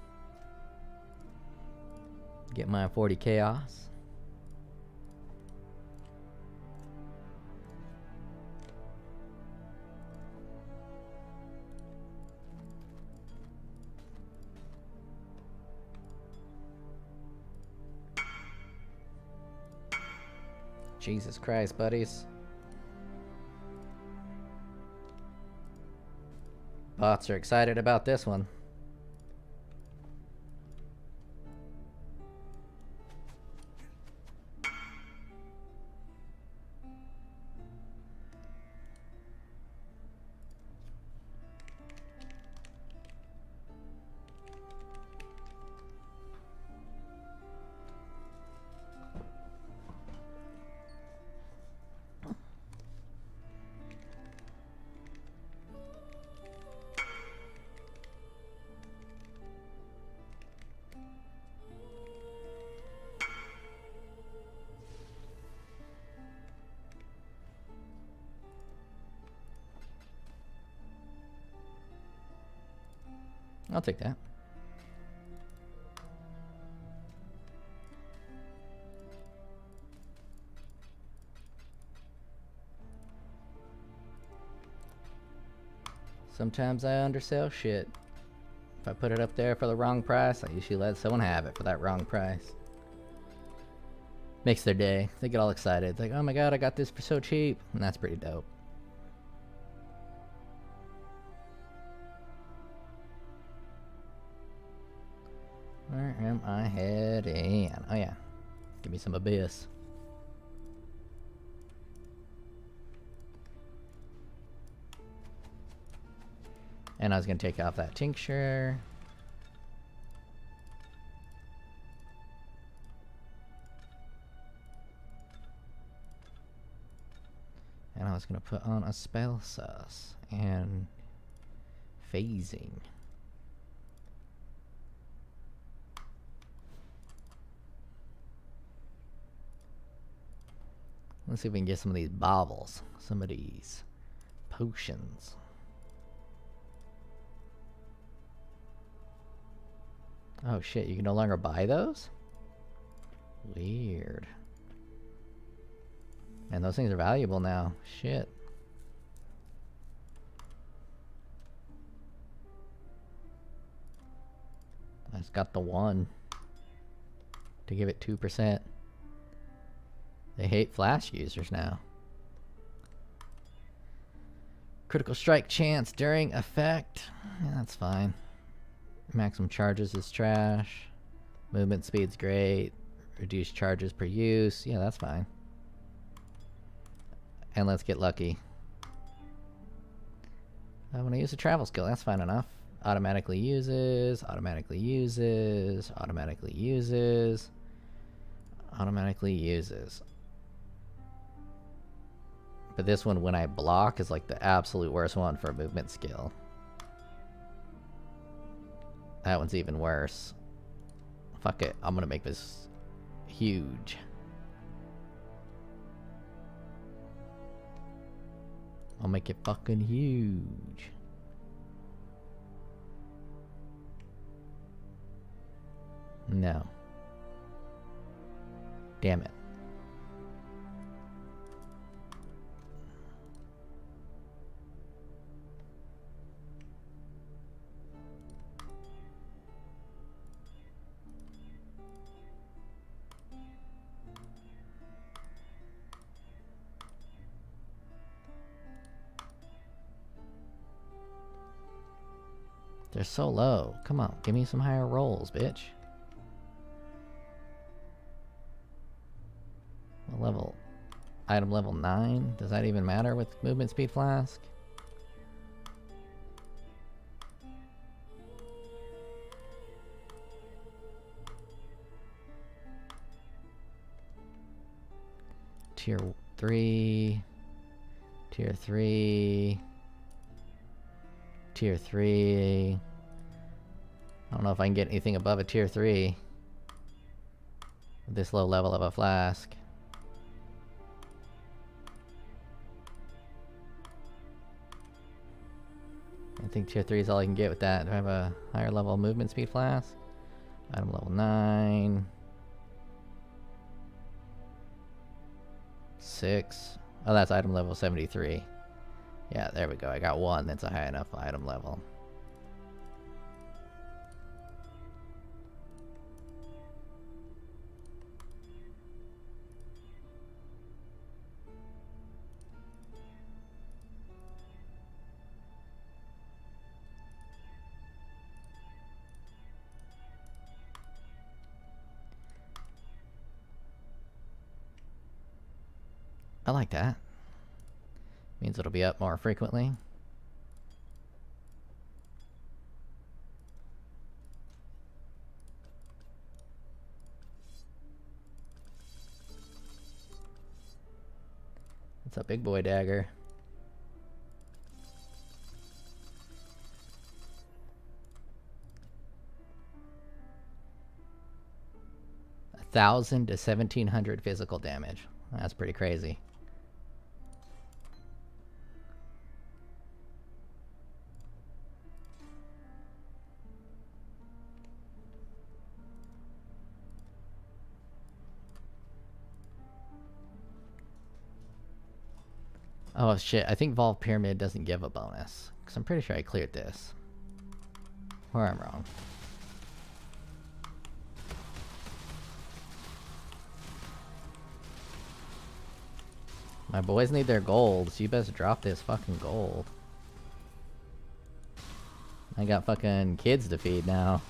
Get my 40 chaos. Jesus Christ, buddies. Bots are excited about this one. I'll take that. Sometimes I undersell shit. If I put it up there for the wrong price, I usually let someone have it for that wrong price. Makes their day. They get all excited. It's like, oh my god, I got this for so cheap. And that's pretty dope. Where am I heading? Oh yeah. Give me some abyss. And I was gonna take off that tincture. And I was gonna put on a spell sus and phasing. Let's see if we can get some of these baubles, some of these potions. Oh shit, you can no longer buy those? Weird. And those things are valuable now. Shit. It's got the 1 to give it 2%. They hate flash users now. Critical strike chance during effect. Yeah, that's fine. Maximum charges is trash. Movement speed's great. Reduced charges per use. Yeah, that's fine. And let's get lucky. When I use a travel skill, that's fine enough. Automatically uses, automatically uses, automatically uses, automatically uses. But this one, when I block, is like the absolute worst one for a movement skill. That one's even worse. Fuck it, I'm gonna make this huge. I'll make it fucking huge. No. Damn it. They're so low. Come on, give me some higher rolls, bitch. What level? Item level 9? Does that even matter with movement speed flask? Tier 3. Tier 3. Tier 3. I don't know if I can get anything above a tier 3 with this low level of a flask. I think tier 3 is all I can get with that. Do I have a higher level movement speed flask? Item level 9. 6. Oh, that's item level 73. Yeah, there we go. I got 1 that's a high enough item level. I like that. Means it'll be up more frequently. It's a big boy dagger. $1,000 to 1,700 physical damage. That's pretty crazy. Oh shit, I think Volve Pyramid doesn't give a bonus. Because I'm pretty sure I cleared this. Or I'm wrong. My boys need their gold, so you best drop this fucking gold. I got fucking kids to feed now.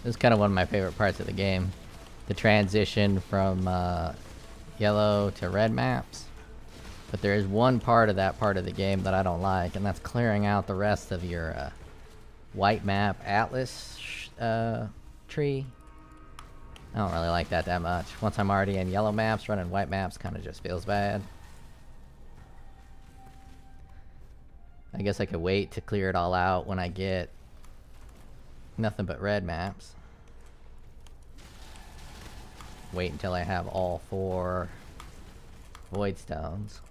This is kind of one of my favorite parts of the game. The transition from yellow to red maps. But there is one part of the game that I don't like, and that's clearing out the rest of your white map atlas tree. I don't really like that much. Once I'm already in yellow maps, running white maps kind of just feels bad. I guess I could wait to clear it all out when I get nothing but red maps. Wait until I have all 4 void stones.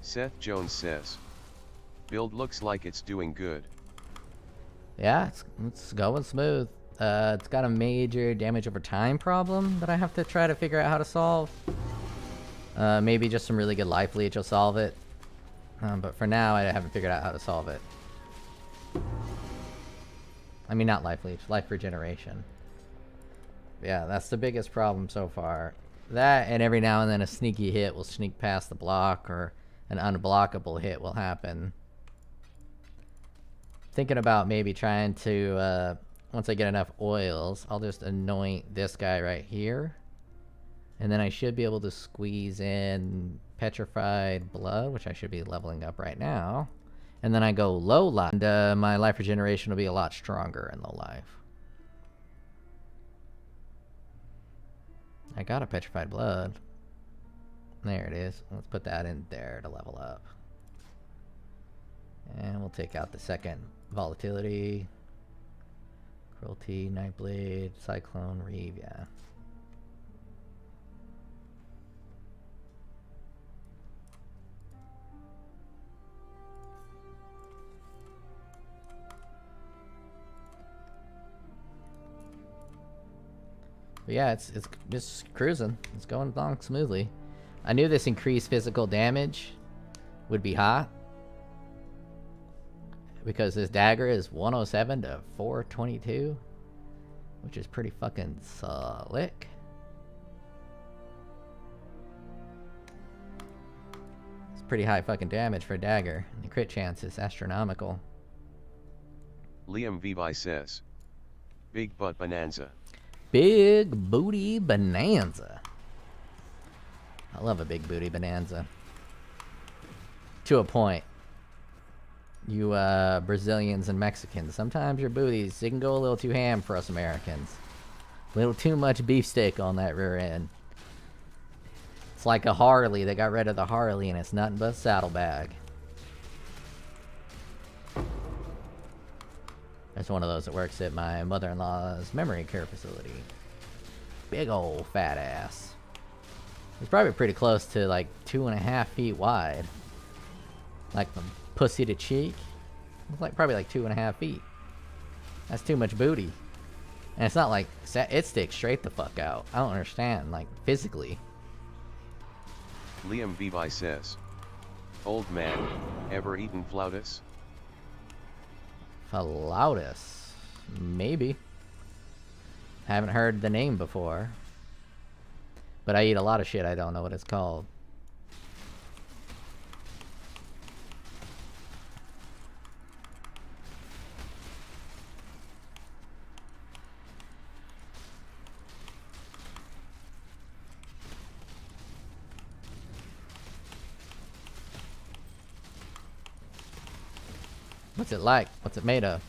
Seth Jones says, build looks like it's doing good. Yeah, it's going smooth. It's got a major damage over time problem that I have to try to figure out how to solve. Maybe just some really good life leech will solve it. But for now, I haven't figured out how to solve it. I mean, not life leech, life regeneration. Yeah, that's the biggest problem so far. That, and every now and then a sneaky hit will sneak past the block, or an unblockable hit will happen. Thinking about maybe trying to, once I get enough oils, I'll just anoint this guy right here. And then I should be able to squeeze in petrified blood, which I should be leveling up right now. And then I go low life, and my life regeneration will be a lot stronger in low life. I got a petrified blood. There it is. Let's put that in there to level up. And we'll take out the second volatility. Cruelty, Nightblade, Cyclone, Reave, yeah. But yeah, it's just cruising. It's going along smoothly. I knew this increased physical damage would be hot, because this dagger is 107 to 422, which is pretty fucking slick. It's pretty high fucking damage for a dagger, and the crit chance is astronomical. Liam Vivi says, big butt bonanza. Big booty bonanza. I love a big booty bonanza. To a point. You Brazilians and Mexicans, sometimes your booties, they can go a little too ham for us Americans. A little too much beefsteak on that rear end. It's like a Harley. They got rid of the Harley and it's nothing but saddlebag. There's one of those that works at my mother-in-law's memory care facility. Big old fat ass. He's probably pretty close to like 2.5 feet wide. Like from pussy to cheek. It's like probably like 2.5 feet. That's too much booty. And it's not like it sticks straight the fuck out. I don't understand, like physically. Liam Vivi says, old man, ever eaten flautas? Flautas? Maybe. Haven't heard the name before. But I eat a lot of shit I don't know what it's called. What's it like? What's it made of?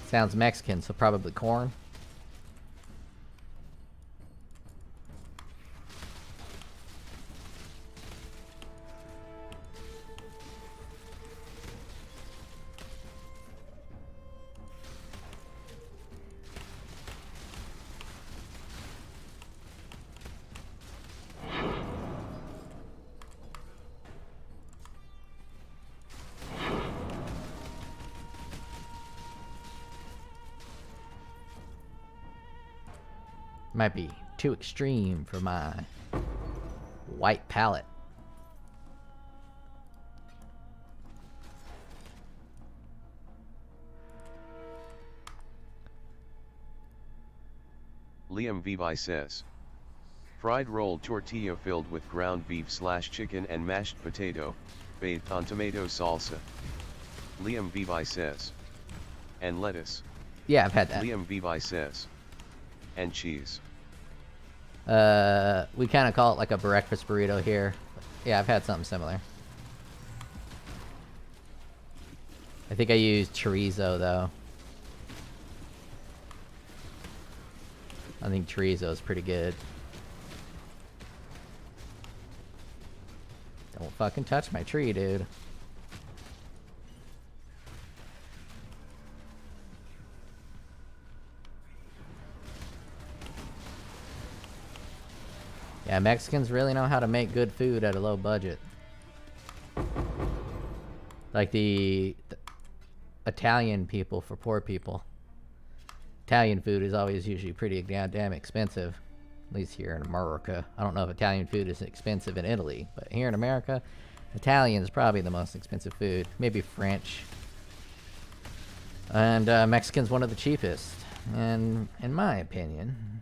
Sounds Mexican, so probably corn. Might be too extreme for my white palate. Liam Vivi says, fried rolled tortilla filled with ground beef / chicken and mashed potato, bathed on tomato salsa. Liam Vivi says, and lettuce. Yeah, I've had that. Liam Vivi says, and cheese. We kind of call it like a breakfast burrito here. Yeah, I've had something similar. I think I used chorizo though. I think chorizo is pretty good. Don't fucking touch my tree, dude. Yeah, Mexicans really know how to make good food at a low budget. Like the Italian people for poor people. Italian food is always usually pretty goddamn expensive. At least here in America. I don't know if Italian food is expensive in Italy, but here in America, Italian is probably the most expensive food. Maybe French. And Mexican's one of the cheapest. And in my opinion,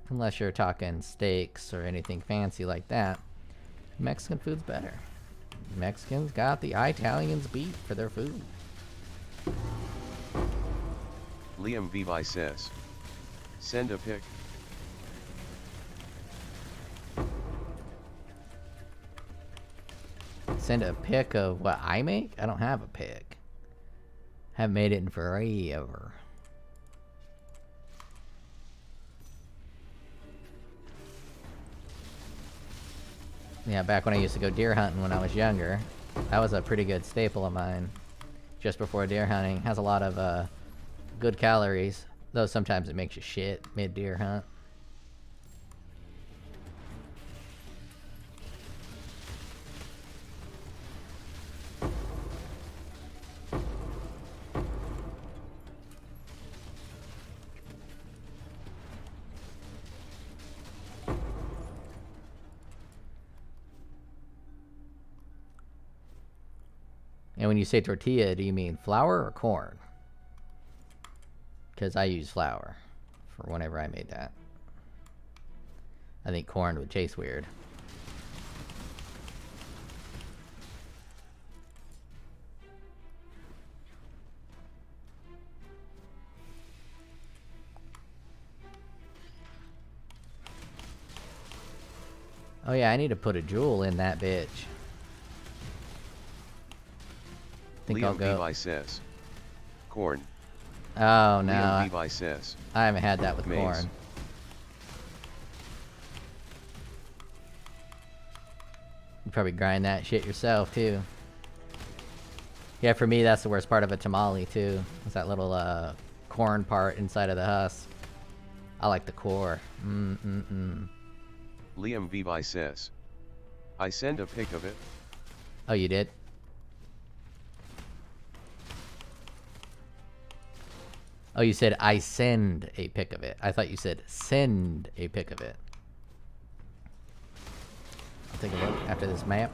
unless you're talking steaks or anything fancy like that, Mexican food's better. Mexicans got the Italians beat for their food. Liam Vivi says, send a pic. Send a pic of what I make? I don't have a pic. Haven't made it in forever. Yeah, back when I used to go deer hunting when I was younger, that was a pretty good staple of mine. Just before deer hunting, has a lot of good calories, though sometimes it makes you shit mid-deer hunt. And when you say tortilla, do you mean flour or corn? Because I use flour for whenever I made that. I think corn would taste weird. Oh yeah, I need to put a jewel in that bitch. Think I'll Liam go. Vivi says, corn. Oh no, Liam Vivi says, I haven't had that with maize. corn. You probably grind that shit yourself too. Yeah, for me that's the worst part of a tamale too. It's that little corn part inside of the husk. I like the core. Liam Vivi says, I send a pic of it. Oh, you did? Oh, you said I send a pic of it. I thought you said send a pic of it. I'll take a look after this map.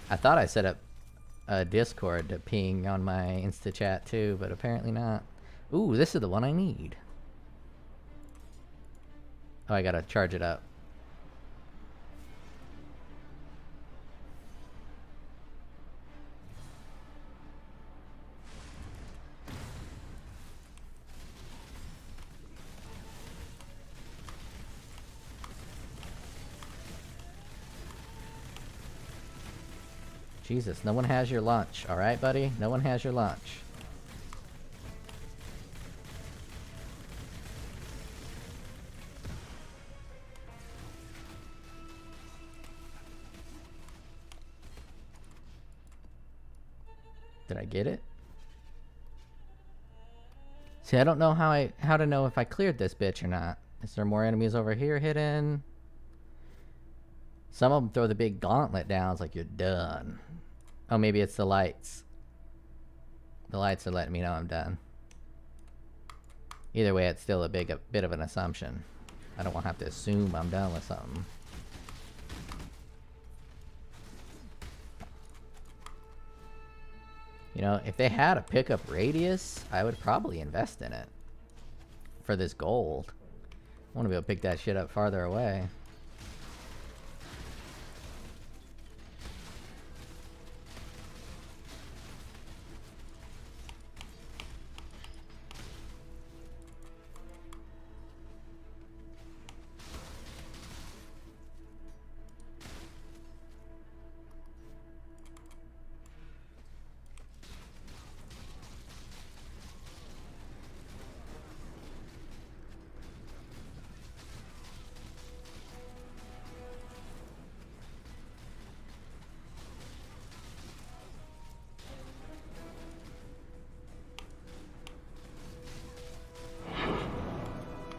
I thought I set up a Discord to ping on my InstaChat too, but apparently not. Ooh, this is the one I need. Oh, I gotta charge it up. Jesus, no one has your lunch, alright, buddy? No one has your lunch. Did I get it? See, I don't know how to know if I cleared this bitch or not. Is there more enemies over here hidden? Some of them throw the big gauntlet down. It's like you're done. Oh, maybe it's the lights. The lights are letting me know I'm done. Either way, it's still a bit of an assumption. I don't want to have to assume I'm done with something. You know, if they had a pickup radius, I would probably invest in it. For this gold. I want to be able to pick that shit up farther away.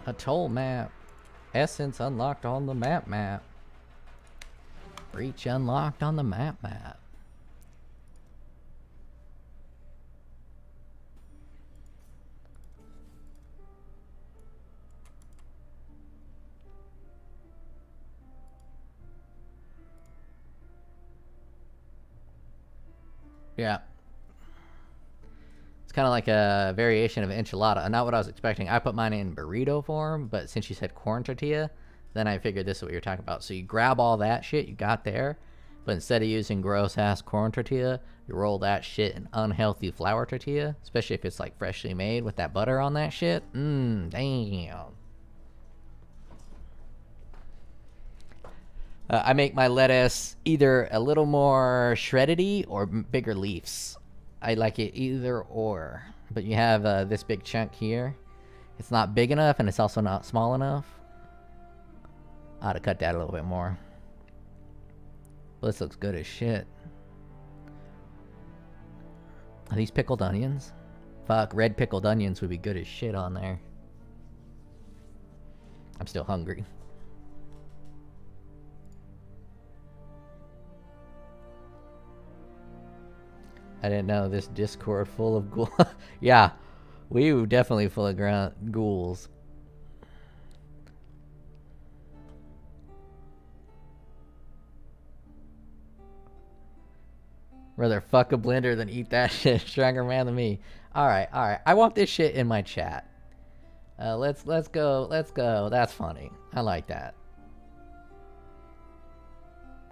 A toll map. Essence unlocked on the map. Breach unlocked on the map. Yeah. It's kind of like a variation of enchilada. Not what I was expecting. I put mine in burrito form, but since you said corn tortilla, then I figured this is what you're talking about. So you grab all that shit you got there, but instead of using gross-ass corn tortilla, you roll that shit in unhealthy flour tortilla, especially if it's like freshly made with that butter on that shit. Damn. I make my lettuce either a little more shreddedy or bigger leaves. I like it either or. But you have this big chunk here. It's not big enough and it's also not small enough. I ought to cut that a little bit more. But this looks good as shit. Are these pickled onions? Fuck, red pickled onions would be good as shit on there. I'm still hungry. I didn't know this Discord full of ghouls. Yeah, we were definitely full of ghouls. Rather fuck a blender than eat that shit. Stronger man than me. Alright, alright. I want this shit in my chat. Let's go. That's funny. I like that.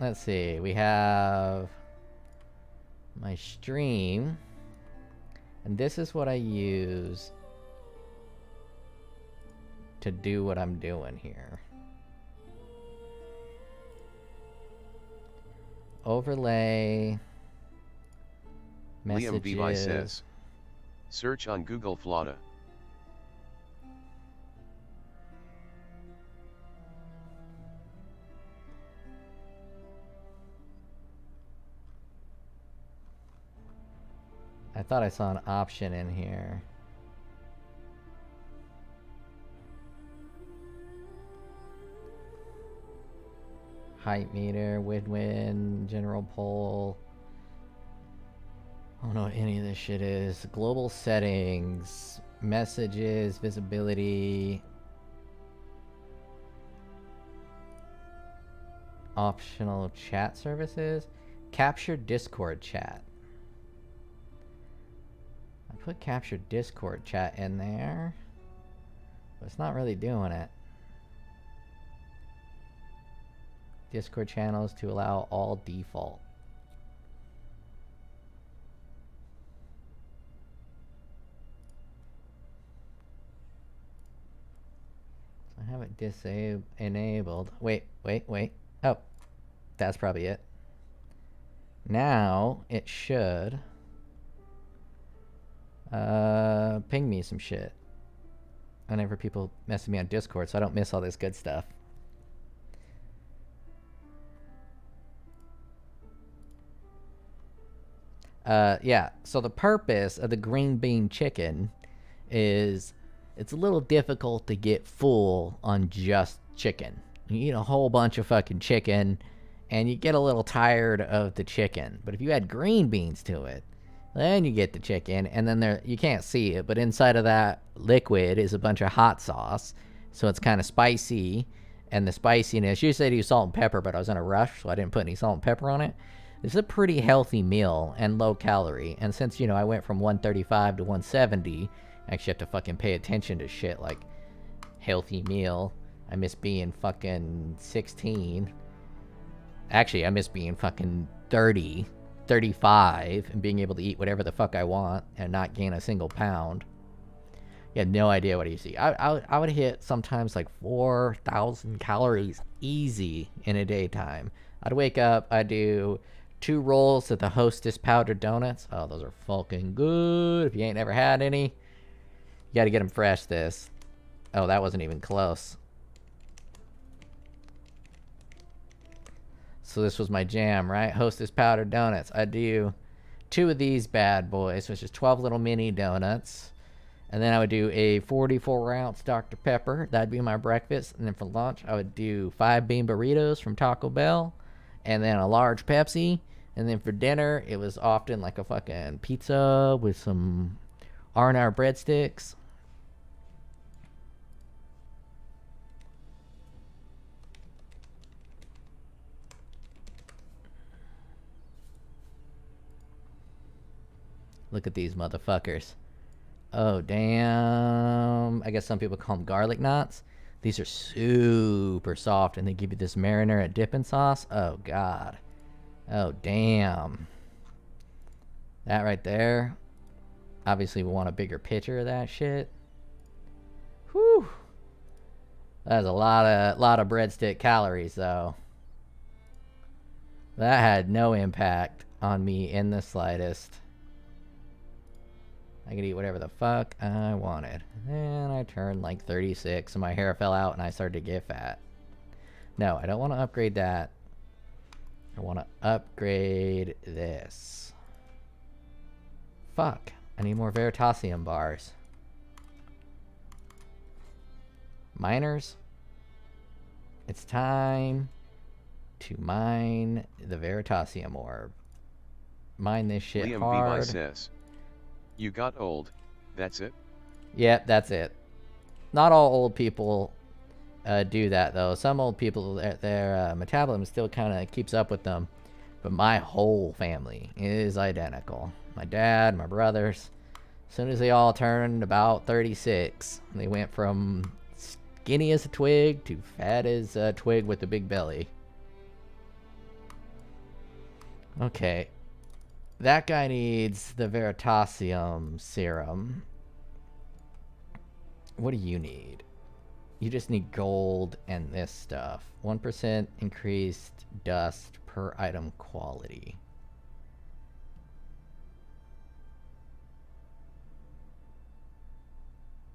Let's see. We have my stream. And this is what I use to do what I'm doing here. Overlay. Messages. Liam Vivi says, search on Google Flauta. I thought I saw an option in here. Height meter, win-win, general poll. I don't know what any of this shit is. Global settings, messages, visibility. Optional chat services. Capture Discord chat. I put capture Discord chat in there, but it's not really doing it. Discord channels to allow all default. I have it enabled. Wait. Oh, that's probably it. Now it should ping me some shit whenever people message me on Discord, so I don't miss all this good stuff. Yeah, so the purpose of the green bean chicken is it's a little difficult to get full on just chicken. You eat a whole bunch of fucking chicken and you get a little tired of the chicken. But if you add green beans to it, Then you get the chicken, and then there you can't see it, but inside of that liquid is a bunch of hot sauce, so it's kind of spicy. And the spiciness, you said you use salt and pepper, but I was in a rush, so I didn't put any salt and pepper on it. This is a pretty healthy meal and low calorie. And since, you know, I went from 135 to 170, I actually have to fucking pay attention to shit like healthy meal. I miss being fucking 16. Actually, I miss being fucking 30, 35, and being able to eat whatever the fuck I want and not gain a single pound. You had no idea what you see. I would hit sometimes like 4,000 calories easy in a daytime. I'd wake up, I'd do 2 rolls of the Hostess powdered donuts. Oh, those are fucking good. If you ain't never had any, you gotta get them fresh. This. Oh, that wasn't even close. So this was my jam, right? Hostess powdered donuts. I'd do 2 of these bad boys, which is 12 little mini donuts. And then I would do a 44-ounce Dr. Pepper. That'd be my breakfast. And then for lunch, I would do 5 bean burritos from Taco Bell. And then a large Pepsi. And then for dinner, it was often like a fucking pizza with some R&R breadsticks. Look at these motherfuckers. Oh, damn. I guess some people call them garlic knots. These are super soft, and they give you this marinara dipping sauce. Oh, God. Oh, damn. That right there. Obviously, we want a bigger picture of that shit. Whew. That's a lot of breadstick calories, though. That had no impact on me in the slightest. I could eat whatever the fuck I wanted. And I turned like 36 and my hair fell out and I started to get fat. No, I don't want to upgrade that. I want to upgrade this. Fuck. I need more Veritasium bars. Miners. It's time to mine the Veritasium orb. Mine this shit Liam hard. Levi says, "You got old, that's it?" Yep, that's it. Not all old people do that, though. Some old people, their metabolism still kind of keeps up with them. But my whole family is identical. My dad, my brothers. As soon as they all turned about 36, they went from skinny as a twig to fat as a twig with a big belly. Okay. That guy needs the Veritasium serum. What do you need? You just need gold and this stuff. 1% increased dust per item quality.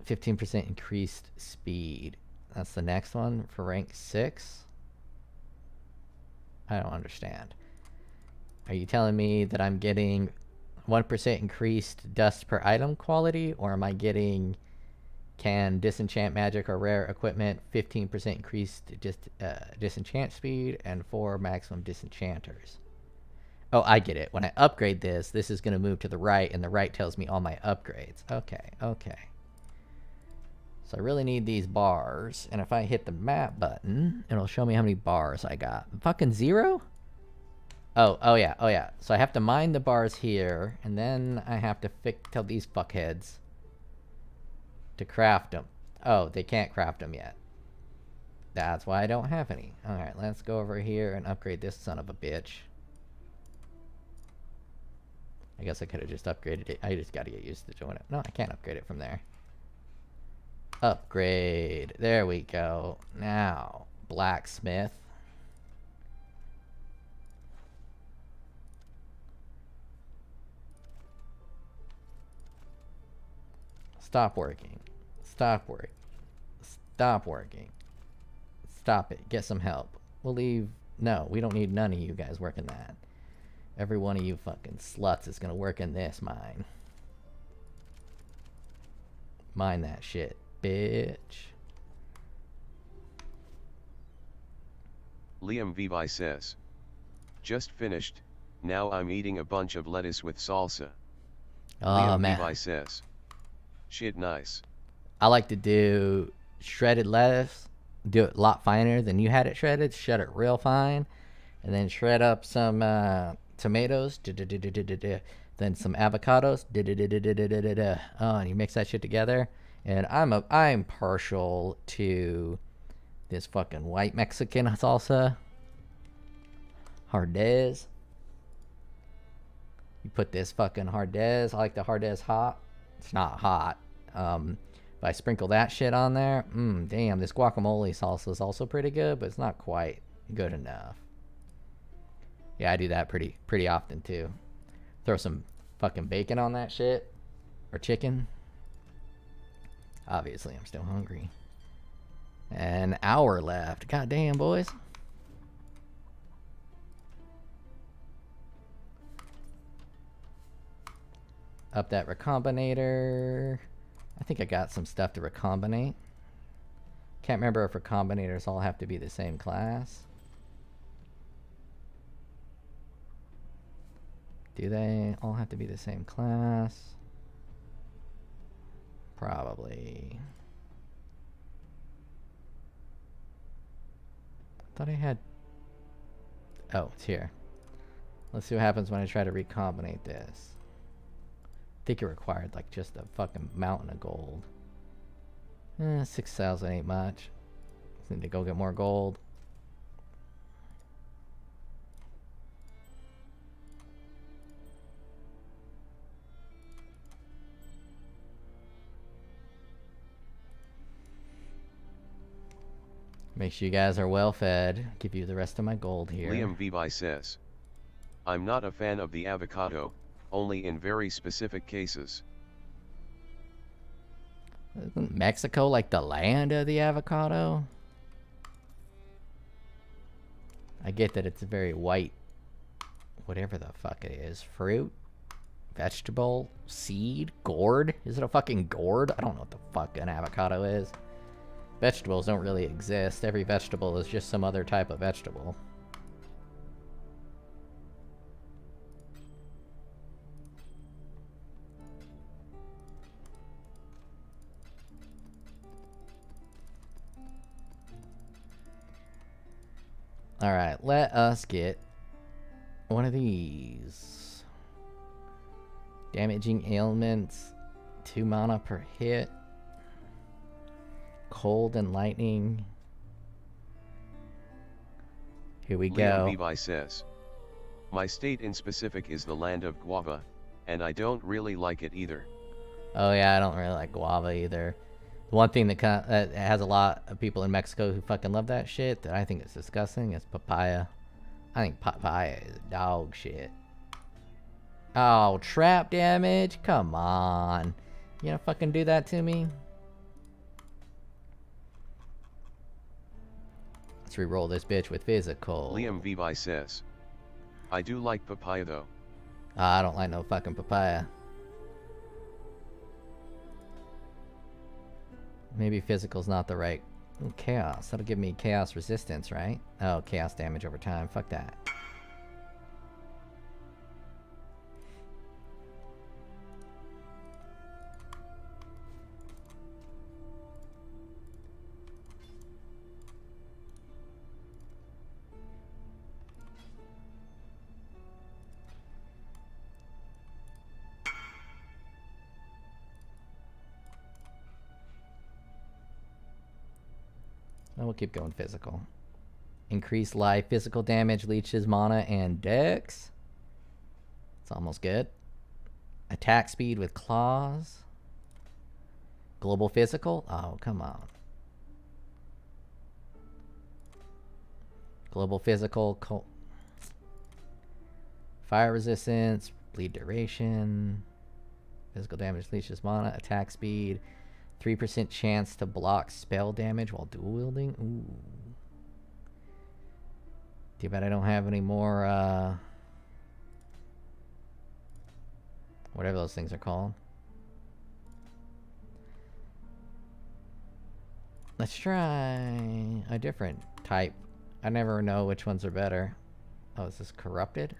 %15 increased speed. That's the next one for rank 6. I don't understand. Are you telling me that I'm getting 1% increased dust per item quality, or am I getting can disenchant magic or rare equipment, 15% increased disenchant speed, and 4 maximum disenchanters? Oh, I get it. When I upgrade this, this is going to move to the right, and the right tells me all my upgrades. Okay, okay. So I really need these bars, and if I hit the map button, it'll show me how many bars I got. Fucking 0? Oh yeah. So I have to mine the bars here, and then I have to tell these fuckheads to craft them. Oh, they can't craft them yet. That's why I don't have any. Alright, let's go over here and upgrade this son of a bitch. I guess I could have just upgraded it. I just gotta get used to doing it. No, I can't upgrade it from there. Upgrade. There we go. Now, blacksmith. Stop working. Stop working. Stop working. Stop it. Get some help. We'll leave. No, we don't need none of you guys working that. Every one of you fucking sluts is gonna work in this mine. Mine that shit, bitch. Liam Vivi says, "Just finished, now I'm eating a bunch of lettuce with salsa." Oh, Liam man. Levi says. Shit nice. I like to do shredded lettuce, do it a lot finer than you had it shredded, shred it real fine, and then shred up some tomatoes, then some avocados, oh, and you mix that shit together. And I'm partial to this fucking white Mexican salsa, Hardez. You put this fucking Hardez. I like the Hardez hot. It's not hot. But I sprinkle that shit on there. Damn, this guacamole salsa is also pretty good, but it's not quite good enough. Yeah, I do that pretty often too. Throw some fucking bacon on that shit. Or chicken. Obviously, I'm still hungry. An hour left. God damn, boys. Up that recombinator. I think I got some stuff to recombinate. Can't remember if recombinators all have to be the same class. Do they all have to be the same class? Probably. I thought I had... Oh, it's here. Let's see what happens when I try to recombinate this. I think it required like just a fucking mountain of gold. 6,000 ain't much. Just need to go get more gold. Make sure you guys are well fed. Give you the rest of my gold here. Liam Vivi says. I'm not a fan of the avocado, only in very specific cases. Isn't Mexico like the land of the avocado? I get that it's a very white, whatever the fuck it is, fruit, vegetable, seed, gourd. Is it a fucking gourd? I don't know what the fuck an avocado is. Vegetables don't really exist. Every vegetable is just some other type of vegetable. Alright, let us get one of these. Damaging ailments, 2 mana per hit. Cold and lightning. Here we go. Liam Vivi says. My state in specific is the land of guava, and I don't really like it either. Oh yeah, I don't really like guava either. The one thing that has a lot of people in Mexico who fucking love that shit that I think is disgusting is papaya. I think papaya is dog shit. Oh, trap damage? Come on. You gonna fucking do that to me? Let's re-roll this bitch with physical. Liam Vivi says. I do like papaya though. I don't like no fucking papaya. Maybe physical's not the right... Ooh, chaos. That'll give me chaos resistance, right? Oh, chaos damage over time. Fuck that. We'll keep going physical. Increase life, physical damage, leeches, mana, and dex. It's almost good. Attack speed with claws. Global physical? Oh, come on. Global physical. Fire resistance. Bleed duration. Physical damage, leeches, mana, attack speed. 3% chance to block spell damage while dual wielding. Ooh. Too bad I don't have any more, whatever those things are called. Let's try a different type. I never know which ones are better. Oh, is this corrupted?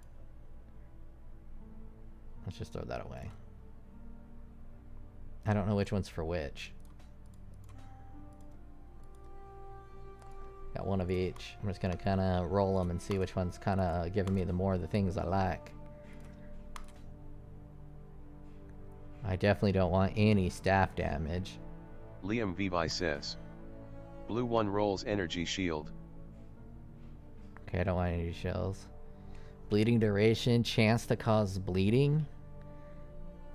Let's just throw that away. I don't know which one's for which. Got one of each. I'm just gonna kind of roll them and see which one's kind of giving me the more of the things I like. I definitely don't want any staff damage. Liam Vivi says. Blue 1 rolls energy shield. Okay, I don't want any shells. Bleeding duration, chance to cause bleeding.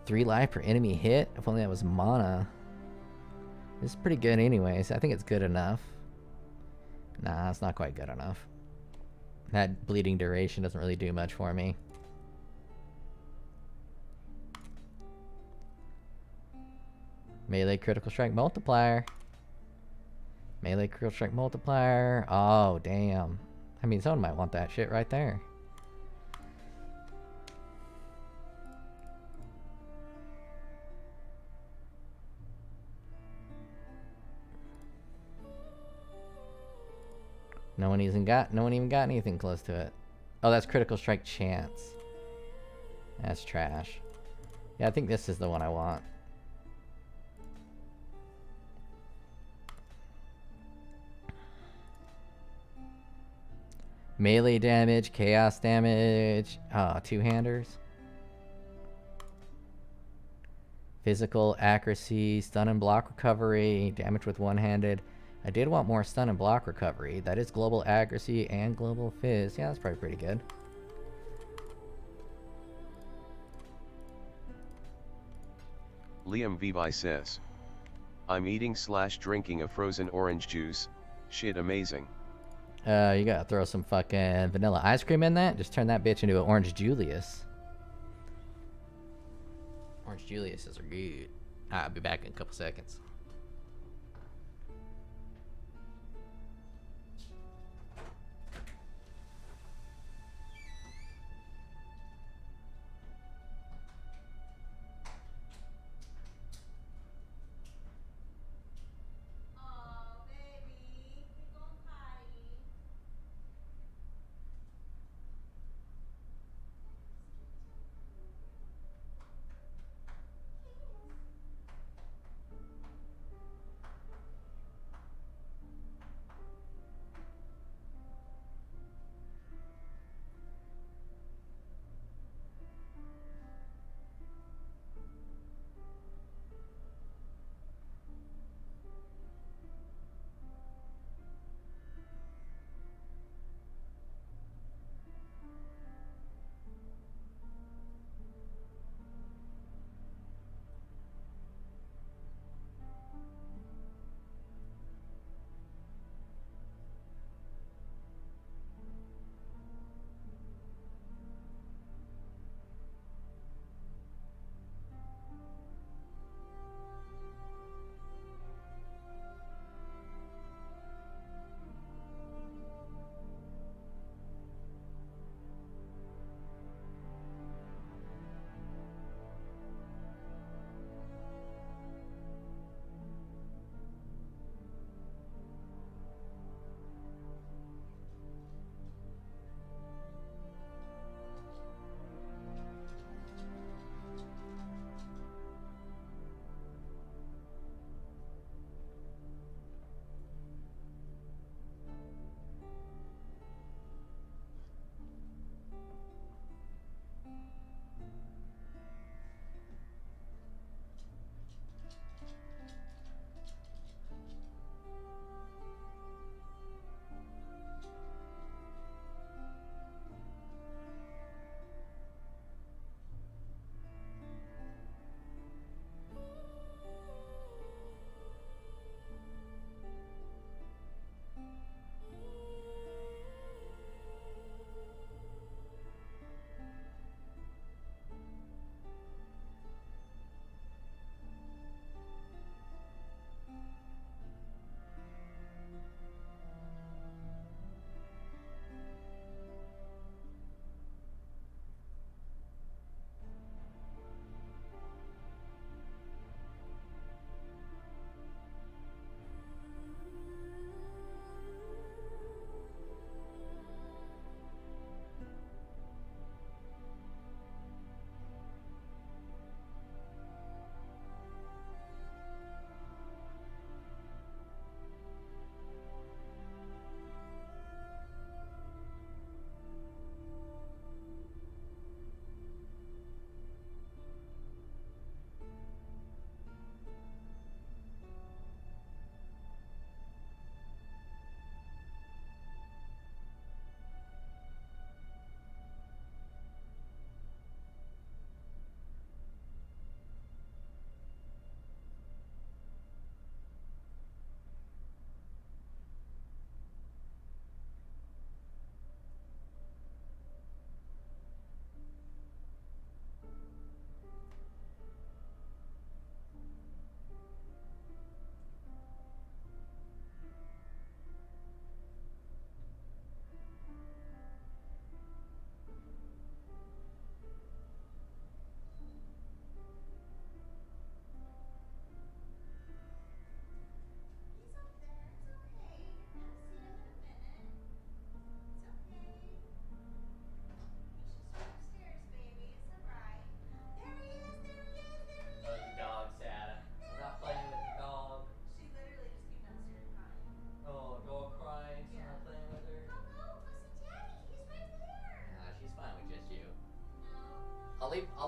3 life per enemy hit. If only that was mana. This is pretty good anyways. I think it's good enough. Nah, it's not quite good enough. That bleeding duration doesn't really do much for me. Melee critical strike multiplier. Melee critical strike multiplier. Oh, damn. I mean, someone might want that shit right there. No one even got anything close to it. Oh, that's critical strike chance. That's trash. Yeah, I think this is the one I want. Melee damage, chaos damage, two-handers. Physical accuracy, stun and block recovery, damage with one-handed. I did want more stun and block recovery. That is global accuracy and global fizz. Yeah, that's probably pretty good. Liam Vivi says. I'm eating / drinking a frozen orange juice. Shit amazing. You gotta throw some fucking vanilla ice cream in that. Just turn that bitch into an Orange Julius. Orange Juliuses are good. I'll be back in a couple seconds.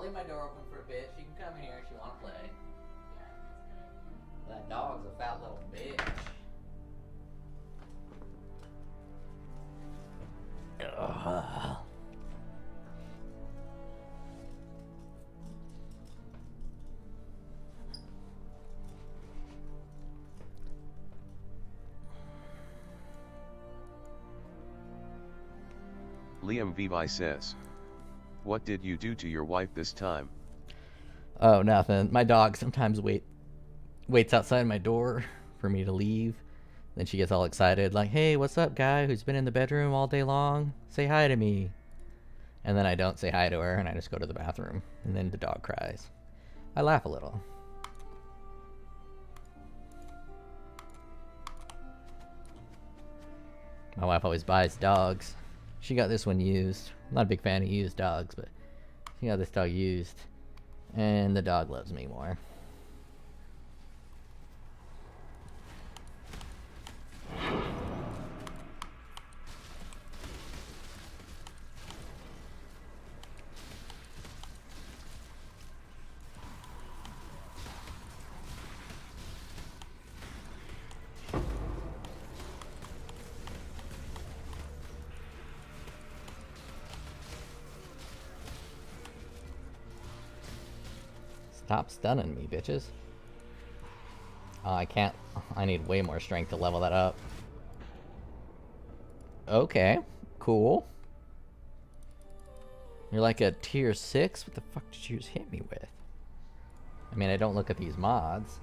leave my door open for a bit. She can come in here if she want to play. That dog's a fat little bitch. Ugh. Liam Vivi says, "What did you do to your wife this time?" Oh, nothing. My dog sometimes waits outside my door for me to leave. Then she gets all excited, like, "Hey, what's up, guy who's been in the bedroom all day long? Say hi to me." And then I don't say hi to her, and I just go to the bathroom. And then the dog cries. I laugh a little. My wife always buys dogs. She got this one used. I'm not a big fan of used dogs, but she got this dog used. And the dog loves me more. Stop stunning me, bitches. Oh, I can't. I need way more strength to level that up. Okay, cool. You're like a tier 6? What the fuck did you just hit me with? I mean, I don't look at these mods.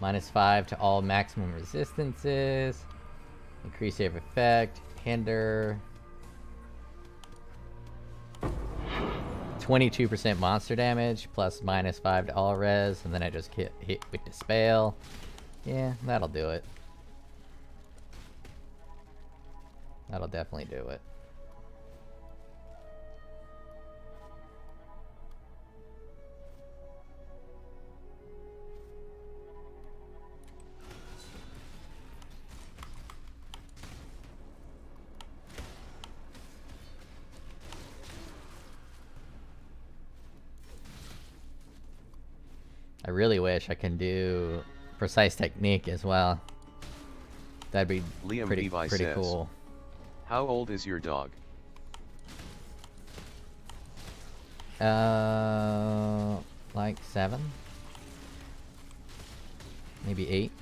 -5 to all maximum resistances. Increase save effect. Hinder. 22% monster damage, plus -5 to all res, and then I just hit with Dispel. Yeah, that'll do it. That'll definitely do it. I really wish I can do precise technique as well. That'd be Liam pretty Levi says, cool. "How old is your dog?" Like 7, maybe 8.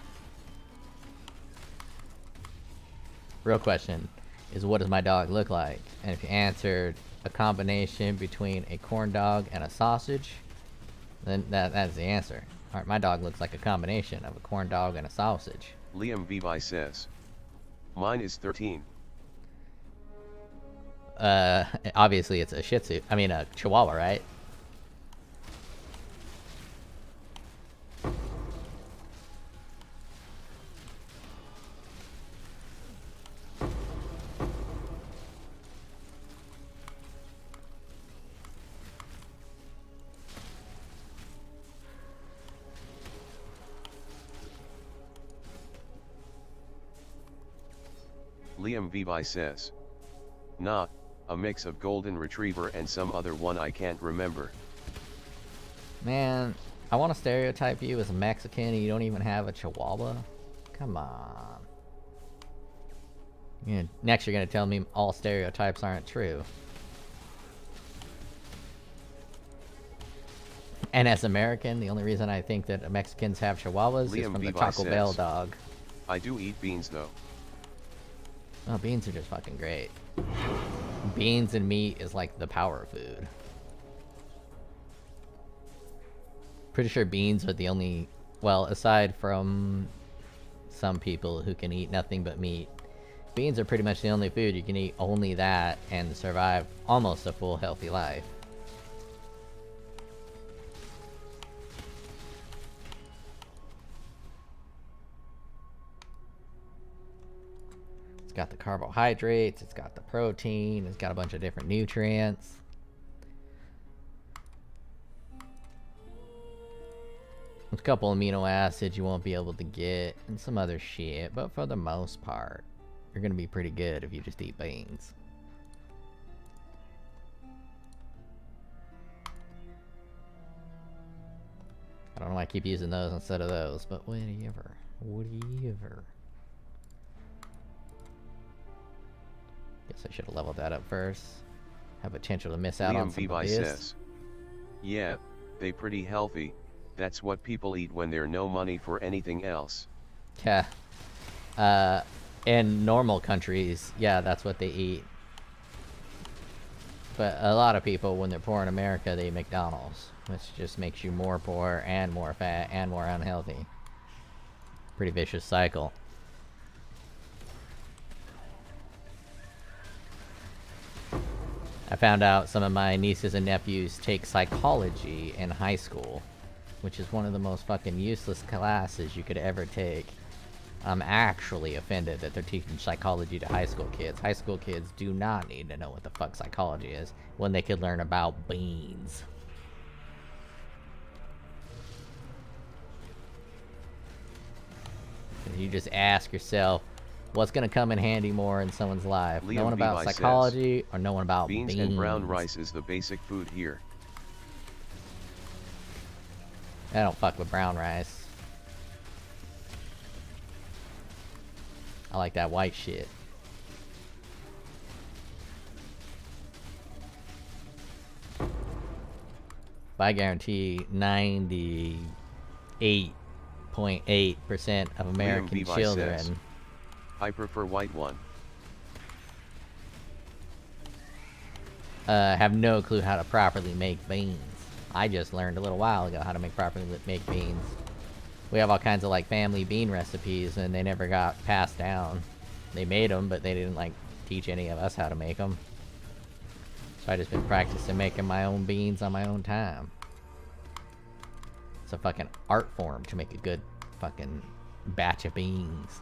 Real question is, what does my dog look like? And if you answered a combination between a corn dog and a sausage, then that's the answer. Alright, my dog looks like a combination of a corn dog and a sausage. Liam Vivi says, "Mine is 13. Obviously it's a Shih Tzu. I mean a Chihuahua, right? Liam Vivi says, "Nah, a mix of golden retriever and some other one I can't remember." Man, I want to stereotype you as a Mexican and you don't even have a Chihuahua? Come on. Yeah, next you're going to tell me all stereotypes aren't true. And as American, the only reason I think that Mexicans have Chihuahuas is Liam from the Vivi Taco Bell says, dog. "I do eat beans though." Oh, beans are just fucking great. Beans and meat is like the power food. Pretty sure beans are the only, well, aside from some people who can eat nothing but meat, beans are pretty much the only food you can eat only that and survive almost a full healthy life. It's got the carbohydrates, it's got the protein, it's got a bunch of different nutrients. There's a couple amino acids you won't be able to get, and some other shit, but for the most part, you're gonna be pretty good if you just eat beans. I don't know why I keep using those instead of those, but whatever. Whatever. Guess I should have leveled that up first. Have potential to miss out on some Liam of this. says, yeah, they pretty healthy. That's what people eat when there no money for anything else. Yeah. In normal countries, yeah, that's what they eat. But a lot of people, when they're poor in America, they eat McDonald's, which just makes you more poor and more fat and more unhealthy. Pretty vicious cycle. I found out some of my nieces and nephews take psychology in high school, which is one of the most fucking useless classes you could ever take. I'm actually offended that they're teaching psychology to high school kids. High school kids do not need to know what the fuck psychology is when they could learn about beans. You just ask yourself, what's gonna come in handy more in someone's life? Liam Knowing about Levi psychology says, or knowing about beans? And brown rice is the basic food here. I don't fuck with brown rice. I like that white shit. But I guarantee 98.8% of American children says, I prefer white one. Have no clue how to properly make beans. I just learned a little while ago how to properly make beans. We have all kinds of like family bean recipes, and they never got passed down. They made them, but they didn't like teach any of us how to make them. So I just been practicing making my own beans on my own time. It's a fucking art form to make a good fucking batch of beans.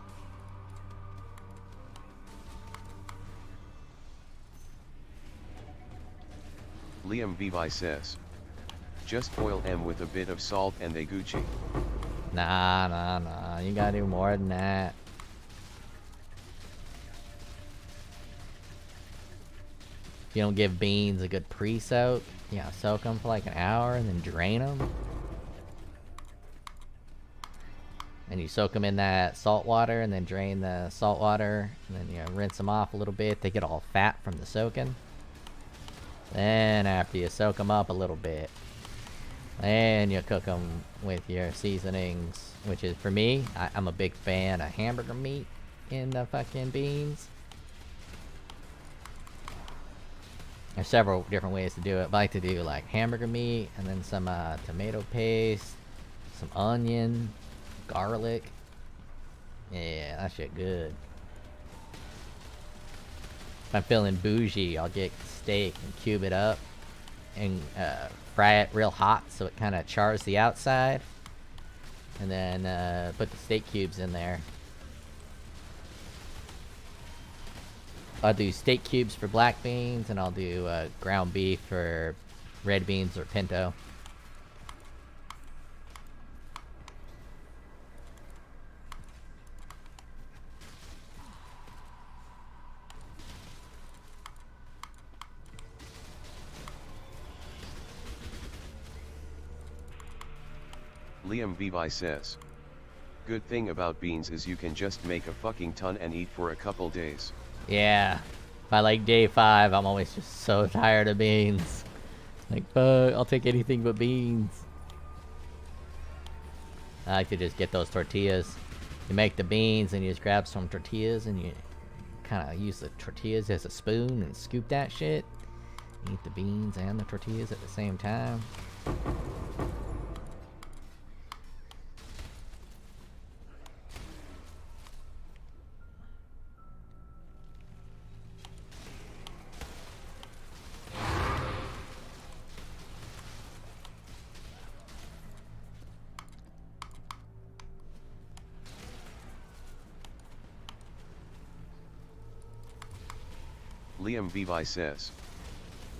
Liam Vivi says, just boil them with a bit of salt and they Gucci. Nah. You gotta do more than that. If you don't give beans a good pre-soak, you gotta soak them for like an hour and then drain them. And you soak them in that salt water and then drain the salt water. And then you rinse them off a little bit. They get all fat from the soaking. Then after you soak them up a little bit, and you cook them with your seasonings, which is, for me, I'm a big fan of hamburger meat in the fucking beans. There's several different ways to do it, but I like to do like hamburger meat, and then some tomato paste, some onion, garlic. Yeah, that shit good. If I'm feeling bougie, I'll get steak and cube it up and fry it real hot so it kind of chars the outside, and then put the steak cubes in there. I'll do steak cubes for black beans, and I'll do ground beef for red beans or pinto. Liam Vivi says, good thing about beans is you can just make a fucking ton and eat for a couple days. Yeah. By like day 5, I'm always just so tired of beans. Like, fuck, I'll take anything but beans. I like to just get those tortillas. You make the beans and you just grab some tortillas and you kind of use the tortillas as a spoon and scoop that shit. Eat the beans and the tortillas at the same time. Liam Vivi says,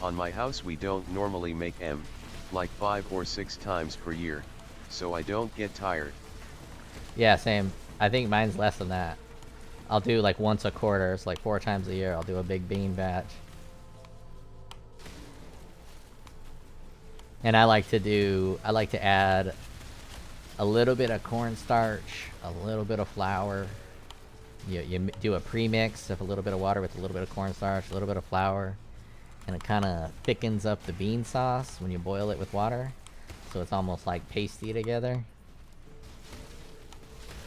on my house we don't normally make like 5 or 6 times per year, so I don't get tired. Yeah, same. I think mine's less than that. I'll do like once a quarter, it's like 4 times a year, I'll do a big bean batch. And I like to add a little bit of cornstarch, a little bit of flour. You do a premix of a little bit of water with a little bit of cornstarch, a little bit of flour, and it kind of thickens up the bean sauce when you boil it with water, so it's almost like pasty together.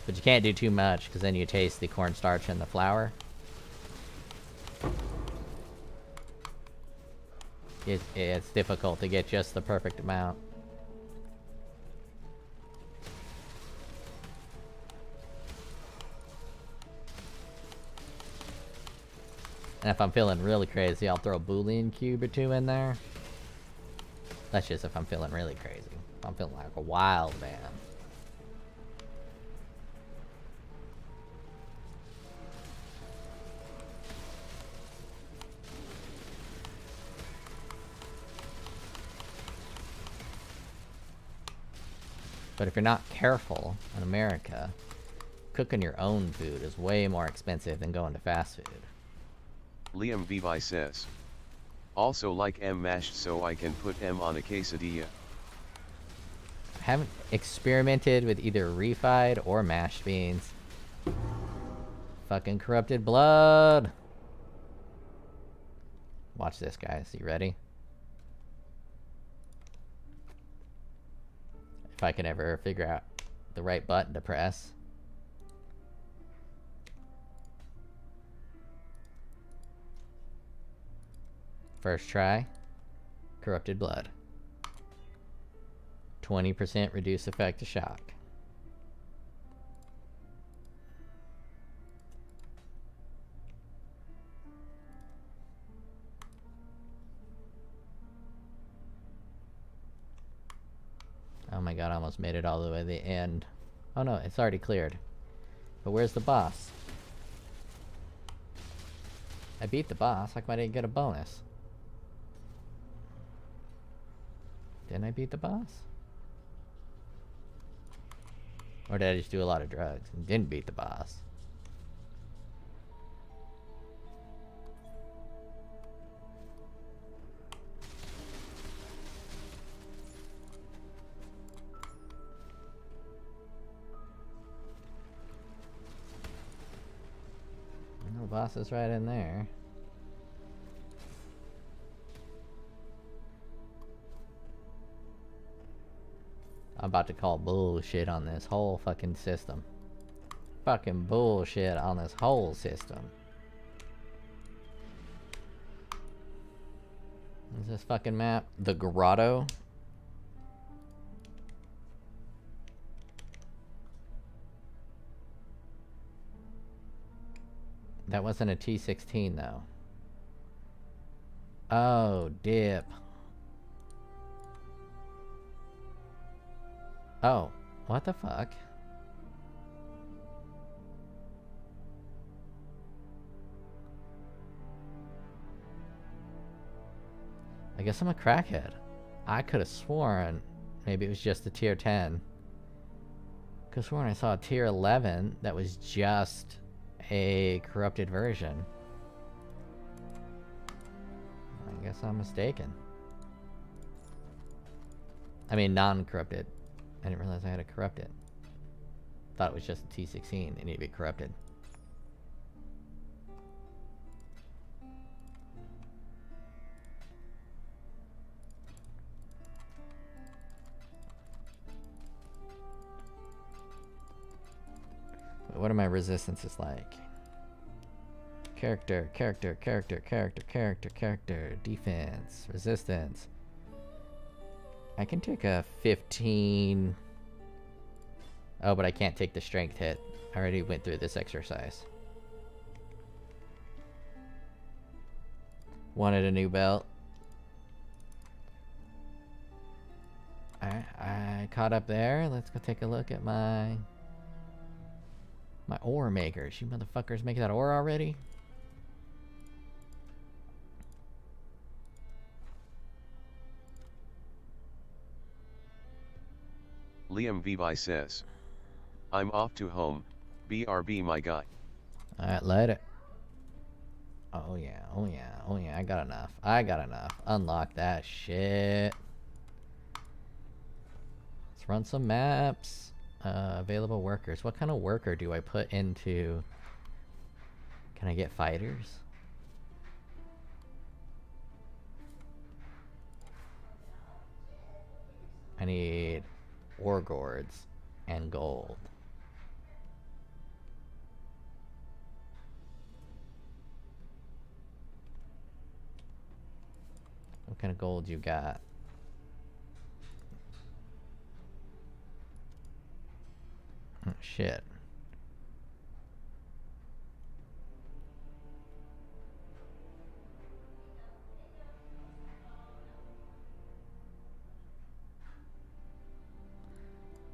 But you can't do too much, because then you taste the cornstarch and the flour. It's difficult to get just the perfect amount. And if I'm feeling really crazy, I'll throw a Boolean cube or two in there. That's just if I'm feeling really crazy. If I'm feeling like a wild man. But if you're not careful in America, cooking your own food is way more expensive than going to fast food. Liam Vivi says. Also like M mashed so I can put M on a quesadilla. I haven't experimented with either refried or mashed beans. Fucking corrupted blood. Watch this, guys. You ready? If I can ever figure out the right button to press. First try. Corrupted blood. 20% reduced effect to shock. Oh my god, I almost made it all the way to the end. Oh no, it's already cleared. But where's the boss? I beat the boss. How come I didn't get a bonus? Didn't I beat the boss? Or did I just do a lot of drugs and didn't beat the boss? The boss is right in there. I'm about to call bullshit on this whole fucking system. Fucking bullshit on this whole system. Is this fucking map the grotto? That wasn't a T16 though. Oh, dip. Oh, what the fuck? I guess I'm a crackhead. I could have sworn maybe it was just a tier 10. Could have sworn I saw a tier 11 that was just a corrupted version. I guess I'm mistaken. I mean, non-corrupted. I didn't realize I had to corrupt it. Thought it was just a T16. It needed to be corrupted. What are my resistances like? Character, character, character, character, character, character, defense, resistance. I can take a 15. Oh, but I can't take the strength hit. I already went through this exercise. Wanted a new belt. I caught up there. Let's go take a look at my ore makers. You motherfuckers making that ore already? Liam Vivi says. I'm off to home, BRB my guy. Alright, later. Oh yeah, oh yeah, oh yeah, I got enough. I got enough. Unlock that shit. Let's run some maps. Available workers. What kind of worker do I put into... Can I get fighters? I need ore gourds and gold. What kind of gold you got? Oh, shit.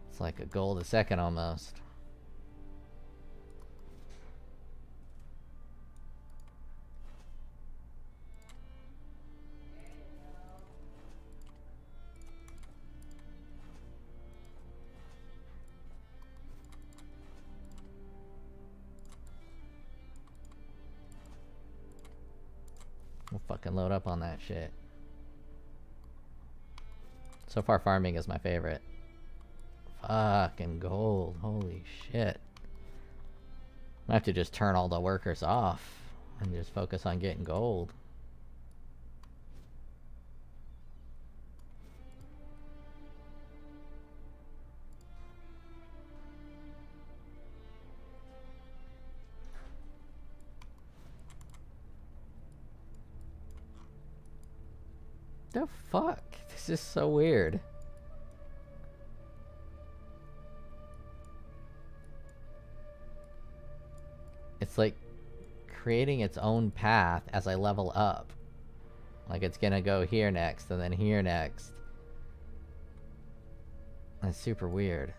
It's like a gold a second almost. We'll fucking load up on that shit. So far, farming is my favorite. Fucking gold. Holy shit. I have to just turn all the workers off and just focus on getting gold. The fuck? This is so weird. It's like creating its own path as I level up. Like it's gonna go here next and then here next. That's super weird.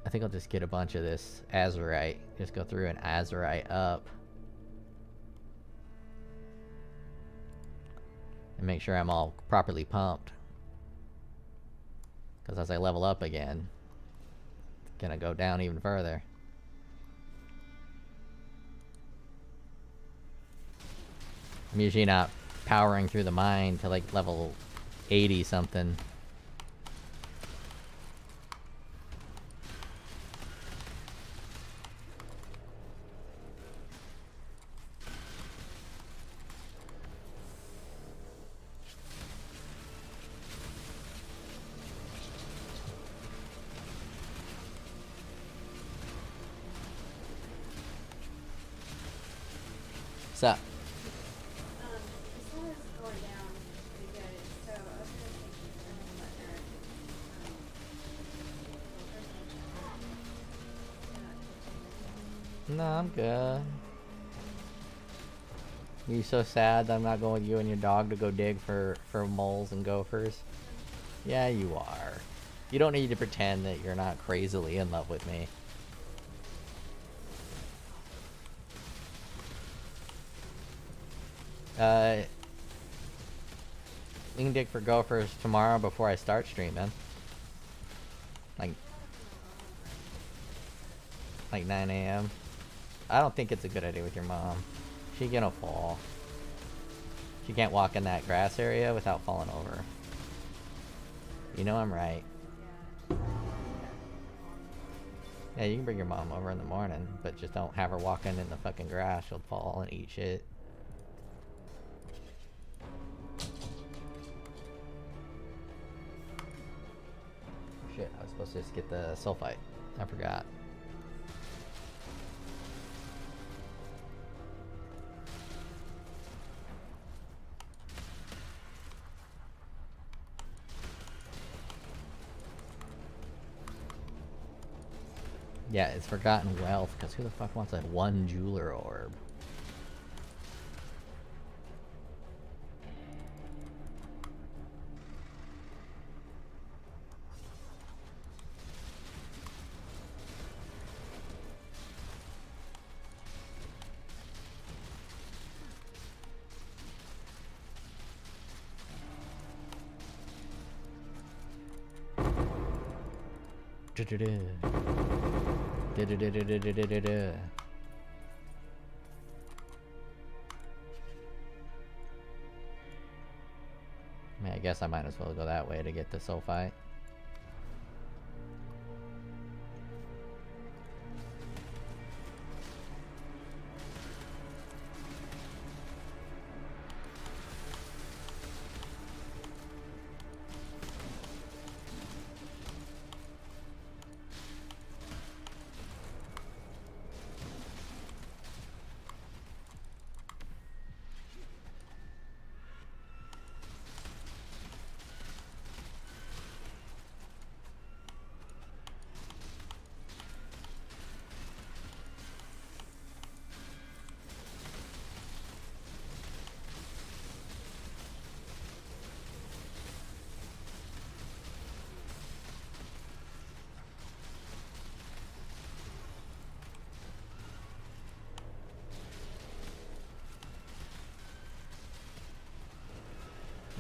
I think I'll just get a bunch of this azurite. Just go through and azurite up. And make sure I'm all properly pumped. Because as I level up again, it's gonna go down even further. I'm usually not powering through the mine to like level 80 something. What's up? No, I'm good. You so sad that I'm not going with you and your dog to go dig for moles and gophers? Yeah, you are. You don't need to pretend that you're not crazily in love with me. We can dig for gophers tomorrow before I start streaming. Like 9 a.m. I don't think it's a good idea with your mom. She's gonna fall. She can't walk in that grass area without falling over. You know I'm right. Yeah, you can bring your mom over in the morning, but just don't have her walking in the fucking grass. She'll fall and eat shit. Shit, I was supposed to just get the sulfite. I forgot. Yeah, it's Forgotten Wealth, because who the fuck wants that one jeweler orb? I mean, I guess I might as well go that way to get the sulfite.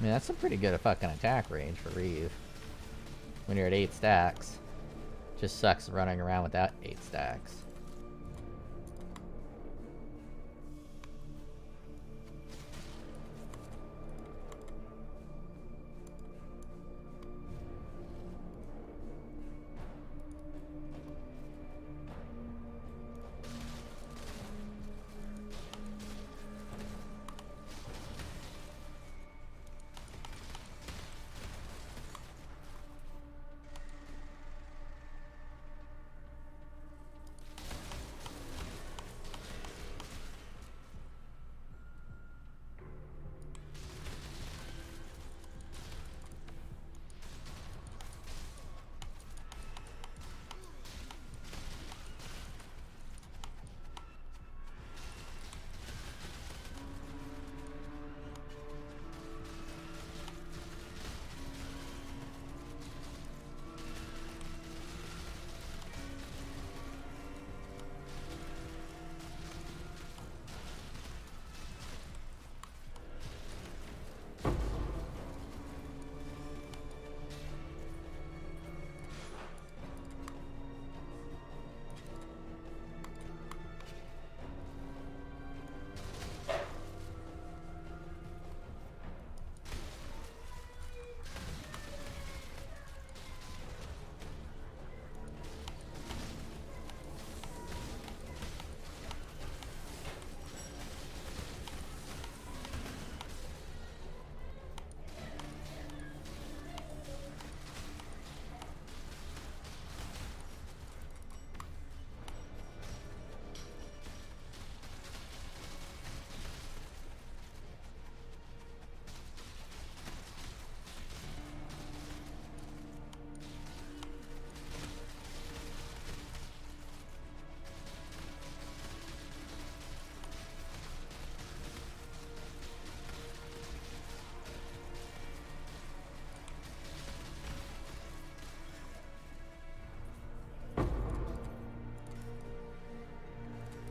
I mean, that's a pretty good fucking attack range for Reave. When you're at 8 stacks. Just sucks running around without 8 stacks.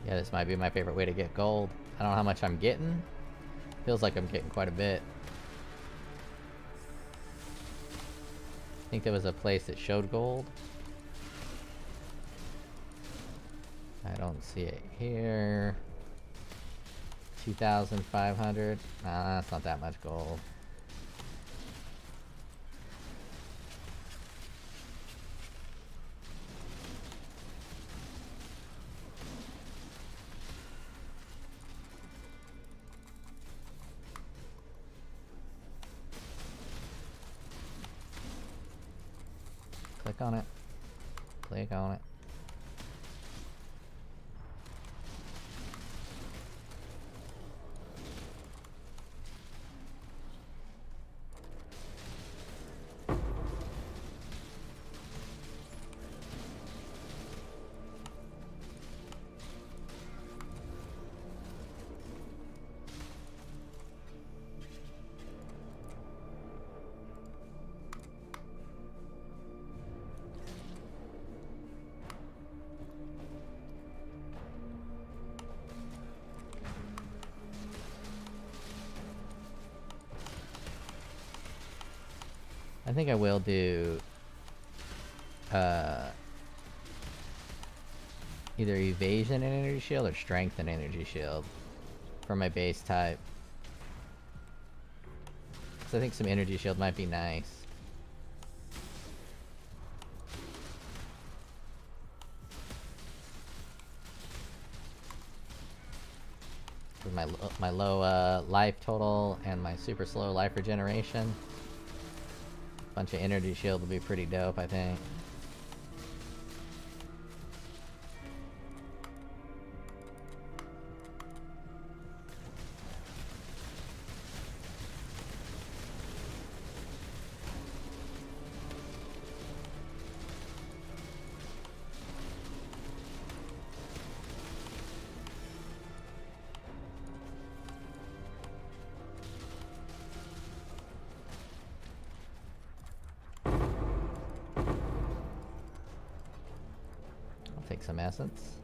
Yeah, this might be my favorite way to get gold. I don't know how much I'm getting. Feels like I'm getting quite a bit. I think there was a place that showed gold. I don't see it here. 2,500. Nah, that's not that much gold. Click on it. Click on it. I think I will do either evasion and energy shield or strength and energy shield for my base type. So I think some energy shield might be nice. With my low life total and my super slow life regeneration. Bunch of energy shield would be pretty dope, I think. Take some essence.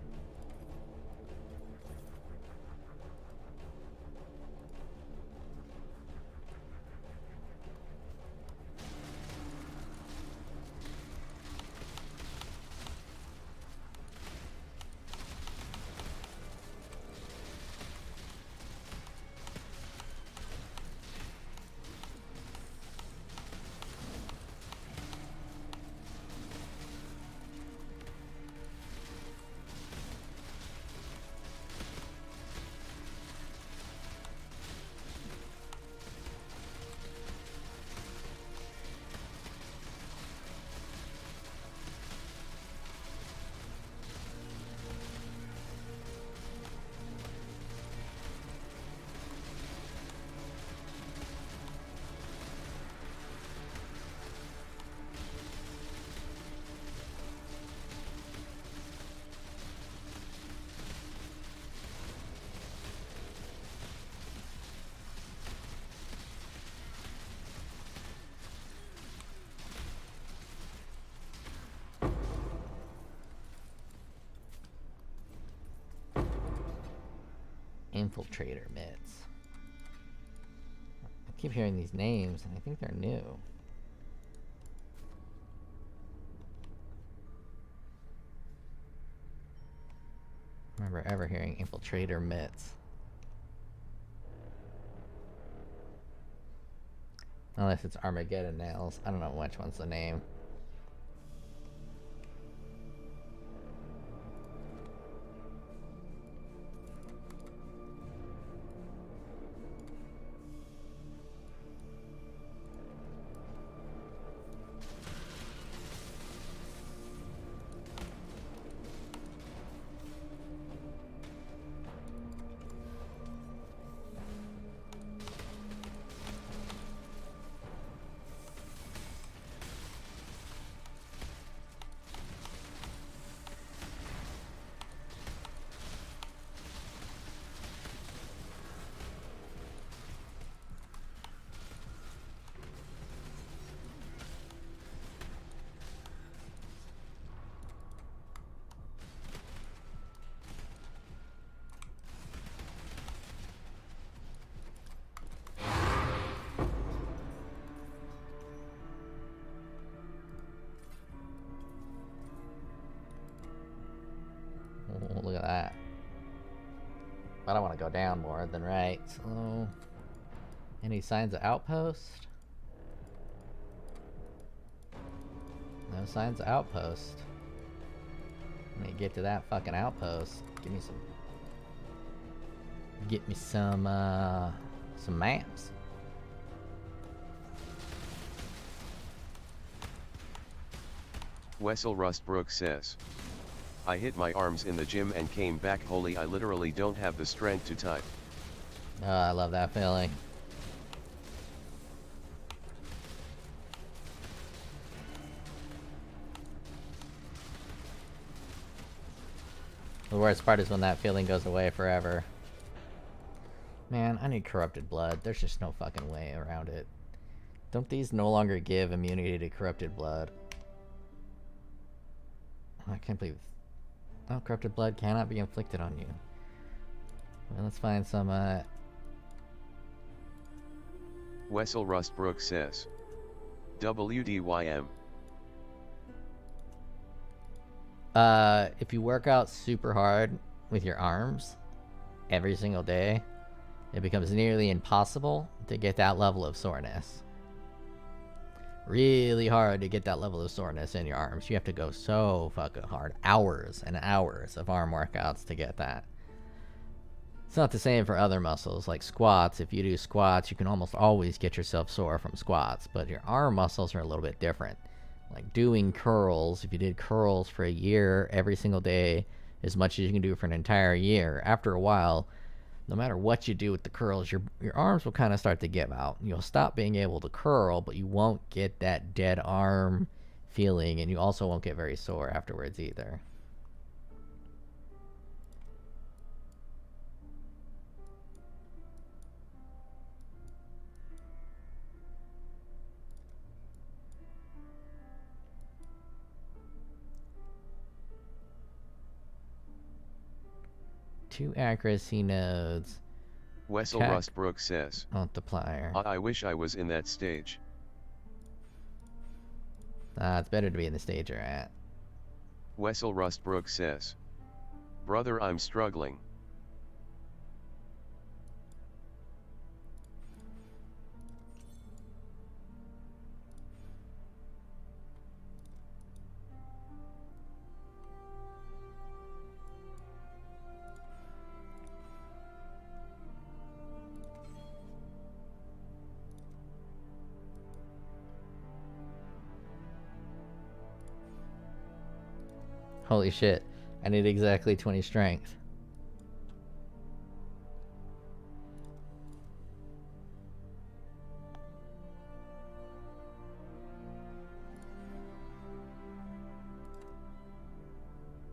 Infiltrator mitts. I keep hearing these names, and I think they're new. I remember ever hearing Infiltrator mitts. Unless it's Armageddon nails. I don't know which one's the name. Oh, look at that. I don't want to go down more than right, so... Any signs of outpost? No signs of outpost. Let me get to that fucking outpost. Give me some... Get me some maps. Wessel Rustbrook says, I hit my arms in the gym and came back holy, I literally don't have the strength to type. Oh, I love that feeling. The worst part is when that feeling goes away forever. Man, I need corrupted blood. There's just no fucking way around it. Don't these no longer give immunity to corrupted blood? I can't believe... Oh, corrupted blood cannot be inflicted on you. Well, let's find some, Wessel Rustbrook says, WDYM. If you work out super hard with your arms every single day, it becomes nearly impossible to get that level of soreness. Really hard to get that level of soreness in your arms. You have to go so fucking hard. Hours and hours of arm workouts to get that. It's not the same for other muscles, like squats. If you do squats, you can almost always get yourself sore from squats, but your arm muscles are a little bit different. Like doing curls, if you did curls for a year, every single day, as much as you can do for an entire year, after a while, no matter what you do with the curls, your arms will kind of start to give out. You'll stop being able to curl, but you won't get that dead arm feeling, and you also won't get very sore afterwards either. Two accuracy nodes. Wessel Rustbrook says, multiplier. I wish I was in that stage. It's better to be in the stage you're at. Wessel Rustbrook says, brother, I'm struggling. Holy shit, I need exactly 20 strength.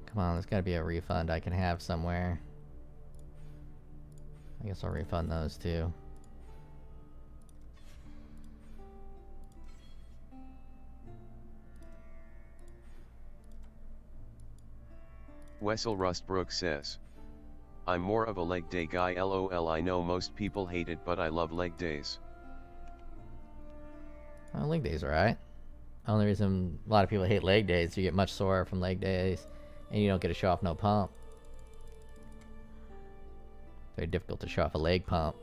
Come on, there's gotta be a refund I can have somewhere. I guess I'll refund those too. Wessel Rustbrook says, I'm more of a leg day guy lol. I know most people hate it, but I love leg days. Well, leg days are alright. Only reason a lot of people hate leg days, you get much sore from leg days, and you don't get to show off no pump. Very difficult to show off a leg pump.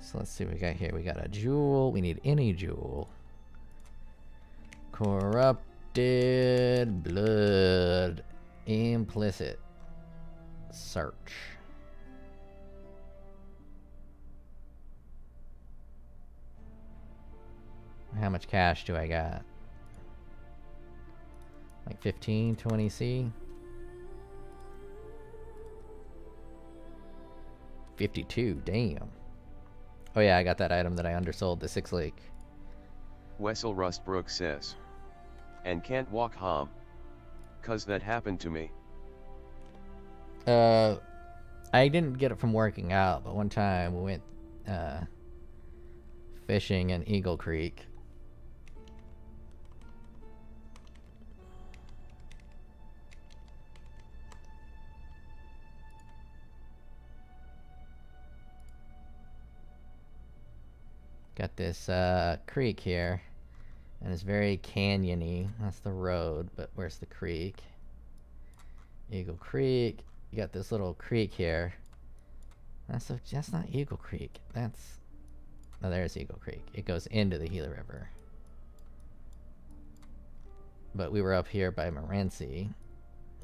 So let's see what we got here. We got a jewel. We need any jewel. Corrupted blood. Implicit search. How much cash do I got? Like 15, 20 C? 52, damn. Oh yeah, I got that item that I undersold, the 6 Lake. Wessel Rustbrook says. And can't walk home. 'Cause that happened to me. I didn't get it from working out, but one time we went fishing in Eagle Creek. Got this creek here, and it's very canyony. That's the road, but where's the creek? Eagle Creek. You got this little creek here. That's not Eagle Creek. That's... Oh, there's Eagle Creek. It goes into the Gila River. But we were up here by Morenci.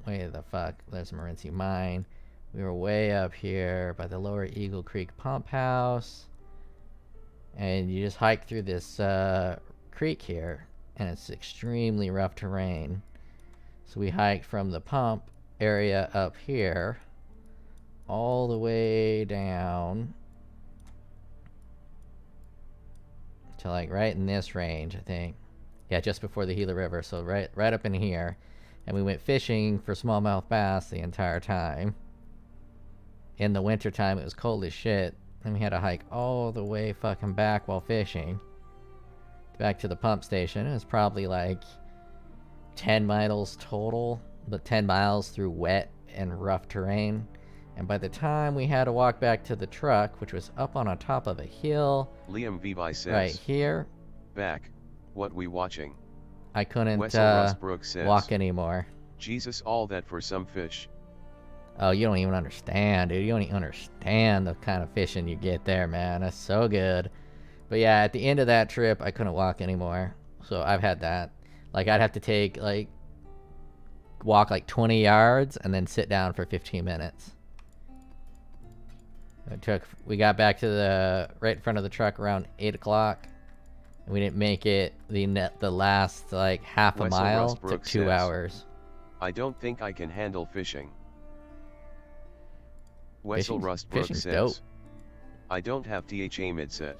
Way the fuck. There's Morenci Mine. We were way up here by the lower Eagle Creek pump house. And you just hike through this creek here, and it's extremely rough terrain. So we hiked from the pump area up here all the way down to like right in this range, I think. Yeah, just before the Gila River, so right up in here. And we went fishing for smallmouth bass the entire time. In the winter time, it was cold as shit. And we had to hike all the way fucking back while fishing. Back to the pump station. It was probably like 10 miles total. But 10 miles through wet and rough terrain. And by the time we had to walk back to the truck, which was up on top of a hill. Liam Vivi says. Right here. Back. What we watching? I couldn't says, walk anymore. Jesus, all that for some fish. Oh, you don't even understand, dude. You don't even understand the kind of fishing you get there, man. That's so good. But yeah, at the end of that trip, I couldn't walk anymore. So I've had that. Like, I'd have to take, like, walk like 20 yards and then sit down for 15 minutes. We got back to the right in front of the truck around 8 o'clock. And we didn't make it the last, like, half a mile. Took 2 hours. I don't think I can handle fishing. Wessel Rustbrook says, dope. I don't have THA midset.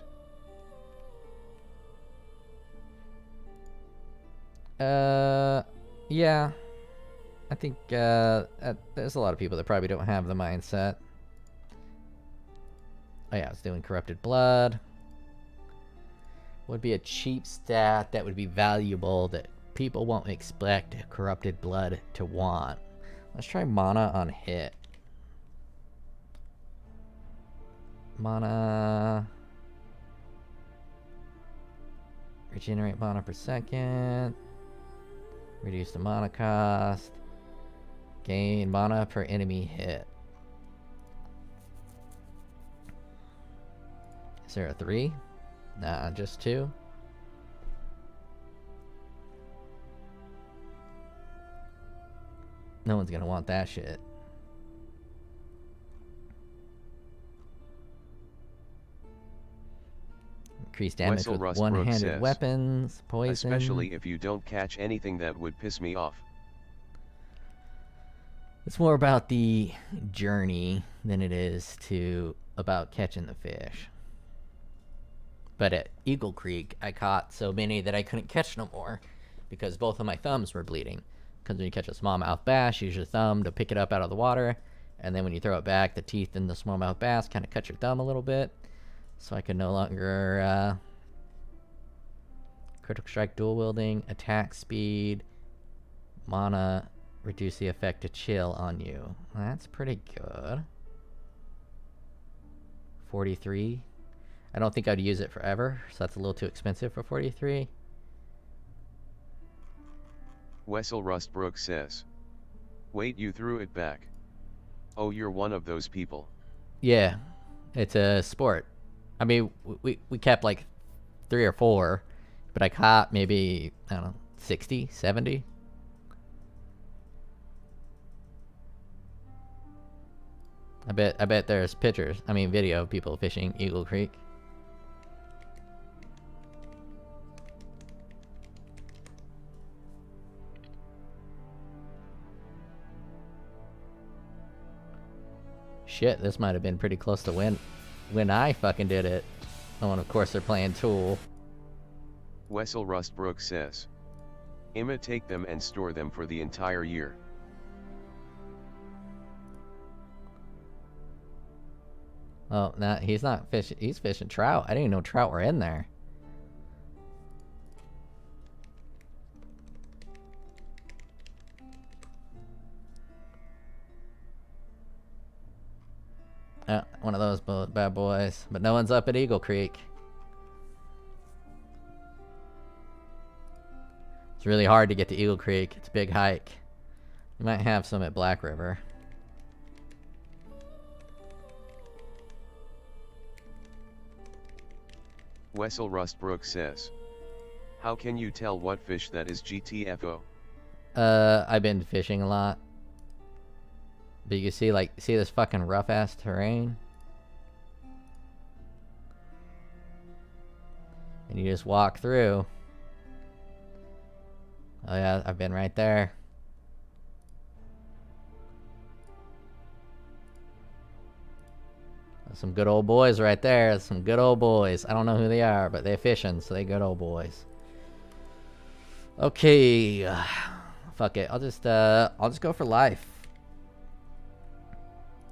Yeah. I think, there's a lot of people that probably don't have the mindset. Oh yeah, I was doing Corrupted Blood. Would be a cheap stat that would be valuable that people won't expect Corrupted Blood to want. Let's try Mana on hit. Mana. Regenerate mana per second. Reduce the mana cost. Gain mana per enemy hit. Is there a 3? Nah, just 2. No one's gonna want that shit. Increased damage with one-handed weapons, poison. Especially if you don't catch anything, that would piss me off. It's more about the journey than it is about catching the fish. But at Eagle Creek, I caught so many that I couldn't catch no more because both of my thumbs were bleeding. Because when you catch a smallmouth bass, you use your thumb to pick it up out of the water, and then when you throw it back, the teeth in the smallmouth bass kind of cut your thumb a little bit. So I could no longer critical strike, dual wielding, attack speed, mana, Reduce the effect to chill on you. That's pretty good. 43. I don't think I'd use it forever, so that's a little too expensive for 43. Wessel Rustbrook says. Wait, you threw it back. Oh, you're one of those people. Yeah, it's a sport. I mean, we kept like 3 or 4, but I caught maybe, I don't know, 60, 70. I bet there's pictures, I mean video of people fishing Eagle Creek. Shit, this might have been pretty close to when I fucking did it. Oh, and of course they're playing Tool. Wessel Rustbrook says. Imitate them and store them for the entire year. Oh, no, he's not fishing. He's fishing trout. I didn't even know trout were in there. One of those bad boys. But no one's up at Eagle Creek. It's really hard to get to Eagle Creek. It's a big hike. You might have some at Black River. Wessel Rustbrook says. How can you tell what fish that is GTFO? I've been fishing a lot. But you see, like, see this fucking rough-ass terrain? And you just walk through. Oh yeah, I've been right there. Some good old boys right there. Some good old boys. I don't know who they are, but they're fishing, so they're good old boys. Okay. Fuck it. I'll just go for life.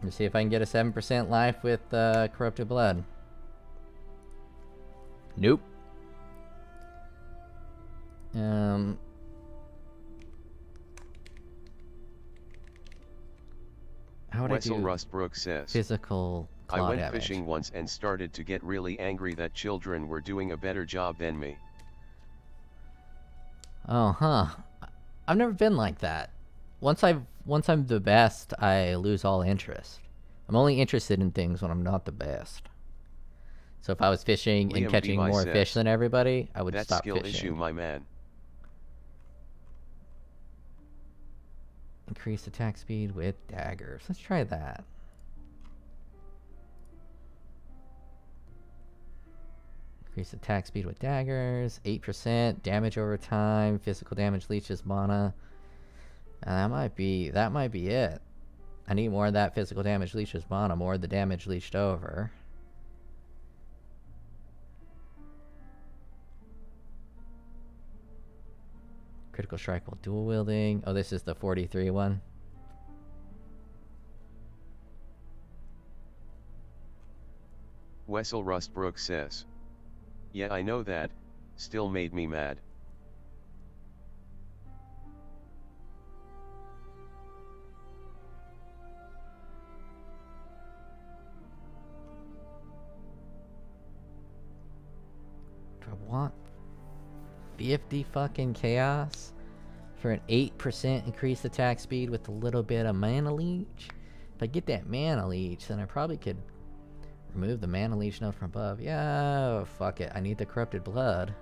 Let's see if I can get a 7% life with corrupted blood. Nope. How would Wessel I do Rustbrook says. physical claw I went damage? fishing once and started to get really angry that children were doing a better job than me. Oh, huh. I've never been like that. Once I'm the best, I lose all interest. I'm only interested in things when I'm not the best. So if I was fishing and Liam catching Levi more says, fish than everybody, I would That's stop skill fishing. issue, my man. Increase attack speed with daggers. Let's try that. Increase attack speed with daggers. 8% damage over time. Physical damage leeches mana. That might be it. I need more of that physical damage leeches mana, more of the damage leached over. Critical strike while dual wielding. Oh, this is the 43 one. Wessel Rustbrook says. Yeah, I know that, still made me mad. Do I want 50 fucking chaos for an 8% increased attack speed with a little bit of mana leech? If I get that mana leech, then I probably could remove the mana leech node from above. Yeah, fuck it. I need the corrupted blood.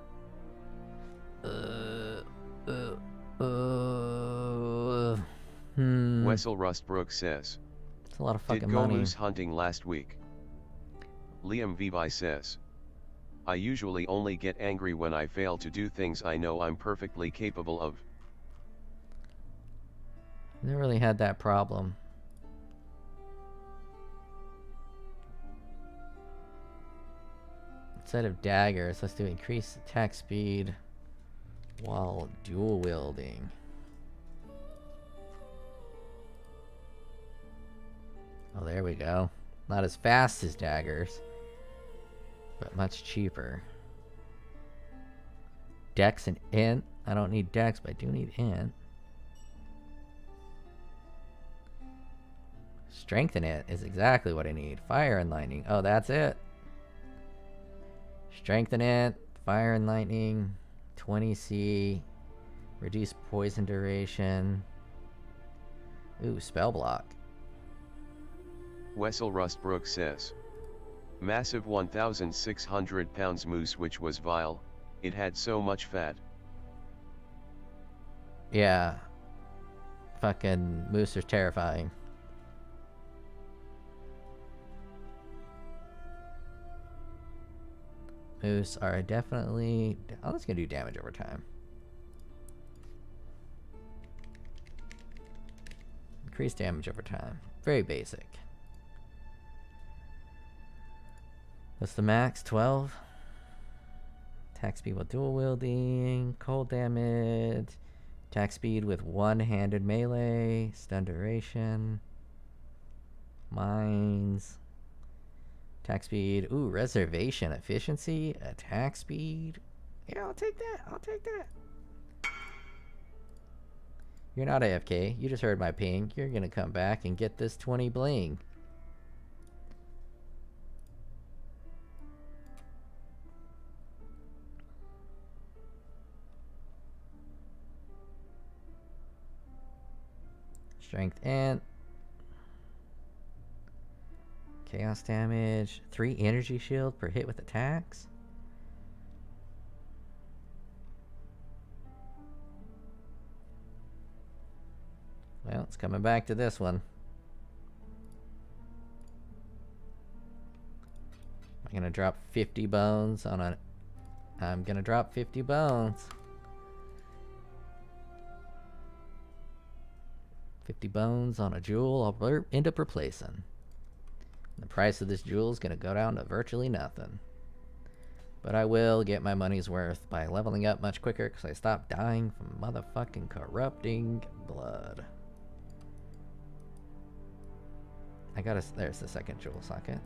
Wessel Rustbrook says. It's a lot of fucking Did go money. moose hunting last week. Liam Levi says. I usually only get angry when I fail to do things I know I'm perfectly capable of. Never really had that problem. Instead of daggers, let's do increased attack speed while dual wielding. Oh, there we go. Not as fast as daggers, but much cheaper. Dex and int. I don't need dex, but I do need int. Strengthen it is exactly what I need. Fire and lightning. Oh, that's it. Strengthen it. Fire and lightning. 20C. Reduce poison duration. Ooh, spell block. Wessel Rustbrook says. Massive 1,600 pounds moose which was vile, it had so much fat. Yeah. Fucking moose are terrifying. Moose are definitely... Oh, that's gonna do damage over time. Increase damage over time. Very basic. What's the max? 12? Attack speed with dual wielding. Cold damage. Attack speed with one-handed melee. Stun duration. Mines. Attack speed. Ooh, reservation efficiency. Attack speed. Yeah, I'll take that. I'll take that. You're not AFK. You just heard my ping. You're gonna come back and get this 20 bling. Strength and chaos damage. 3 energy shield per hit with attacks. Well, it's coming back to this one. I'm gonna drop 50 bones on a... I'm gonna drop 50 bones. 50 bones on a jewel I'll end up replacing. The price of this jewel is gonna go down to virtually nothing. But I will get my money's worth by leveling up much quicker because I stopped dying from motherfucking corrupting blood. I got a... There's the second jewel socket.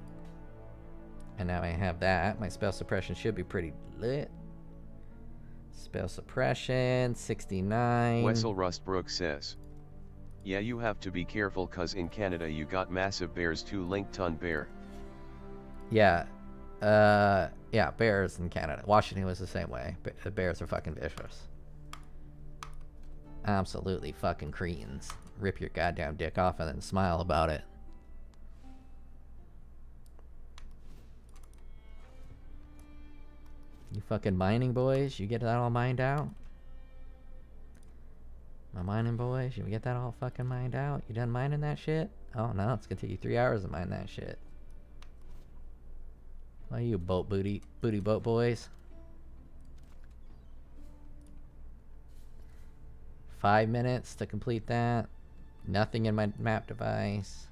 And now I have that. My spell suppression should be pretty lit. Spell suppression, 69. Wessel Rustbrook says. Yeah, you have to be careful cause in Canada you got massive bears too. Link ton bear. Yeah. Yeah, bears in Canada. Washington was the same way. The bears are fucking vicious. Absolutely fucking cretins. Rip your goddamn dick off and then smile about it. You fucking mining boys, you get that all mined out? My mining boys, you get that all fucking mined out? You done mining that shit? Oh no, it's gonna take you 3 hours to mine that shit. Why you booty boat boys? 5 minutes to complete that. Nothing in my map device.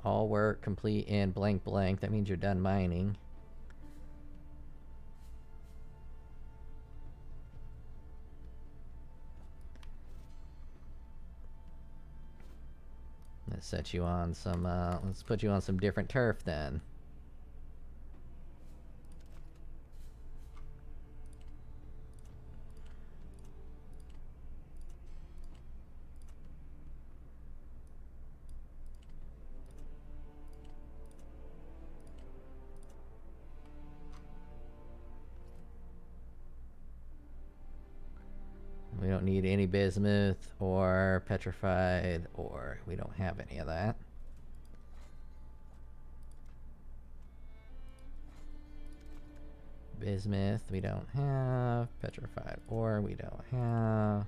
All work complete in blank blank. That means you're done mining. Let's set you on some, let's put you on some different turf then. We don't need any bismuth or petrified, or we don't have any of that. Bismuth we don't have, petrified ore we don't have.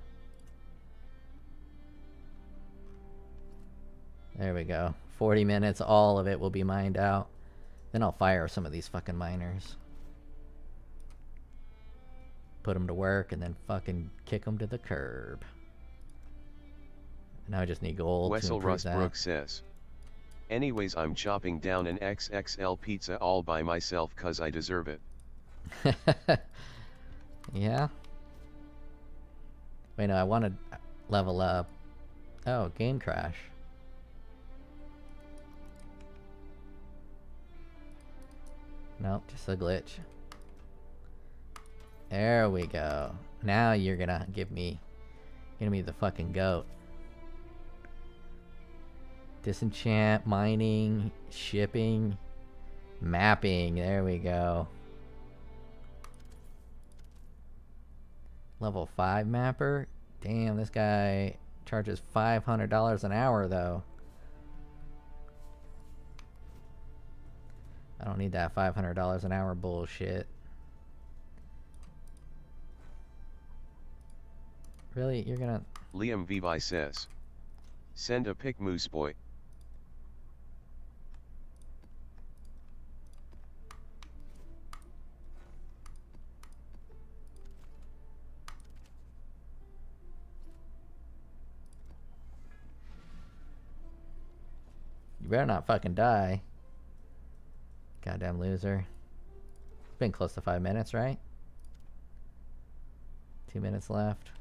There we go. 40 minutes, all of it will be mined out. Then I'll fire some of these fucking miners. Put them to work and then fucking kick them to the curb. Now I just need gold. Wessel Rustbrook says. Anyways, I'm chopping down an XXL pizza all by myself cause I deserve it. Yeah. Wait, no, I want to level up. Oh, game crash. Nope, just a glitch. There we go. Now you're gonna give me the fucking goat. Disenchant, mining, shipping, mapping. There we go. Level 5 mapper? Damn, this guy charges $500 an hour though. I don't need that $500 an hour bullshit. Really? You're gonna... Liam Vivi says. Send a pic, Moose Boy. You better not fucking die. Goddamn loser. It's been close to 5 minutes, right? 2 minutes left.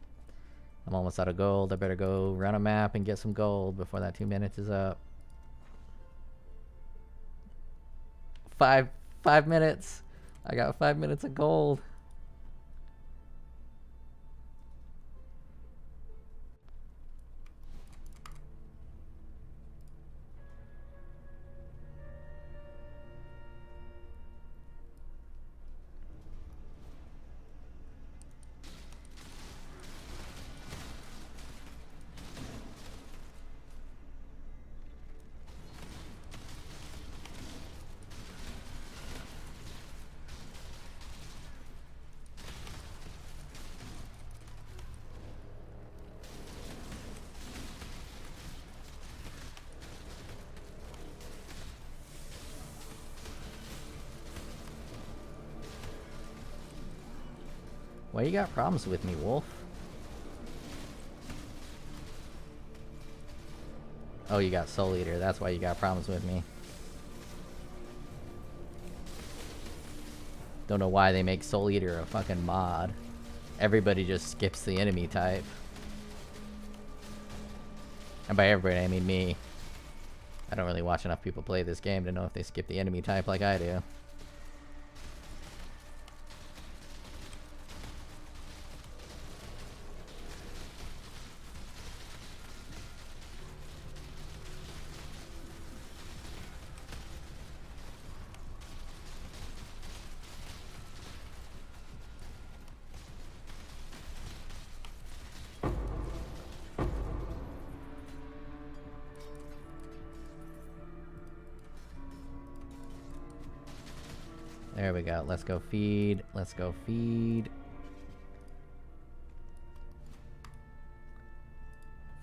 I'm almost out of gold. I better go run a map and get some gold before that 2 minutes is up. 5 minutes. I got 5 minutes of gold. Why you got problems with me, Wolf? Oh, you got Soul Eater. That's why you got problems with me. Don't know why they make Soul Eater a fucking mod. Everybody just skips the enemy type. And by everybody, I mean me. I don't really watch enough people play this game to know if they skip the enemy type like I do. There we go. Let's go feed. Let's go feed.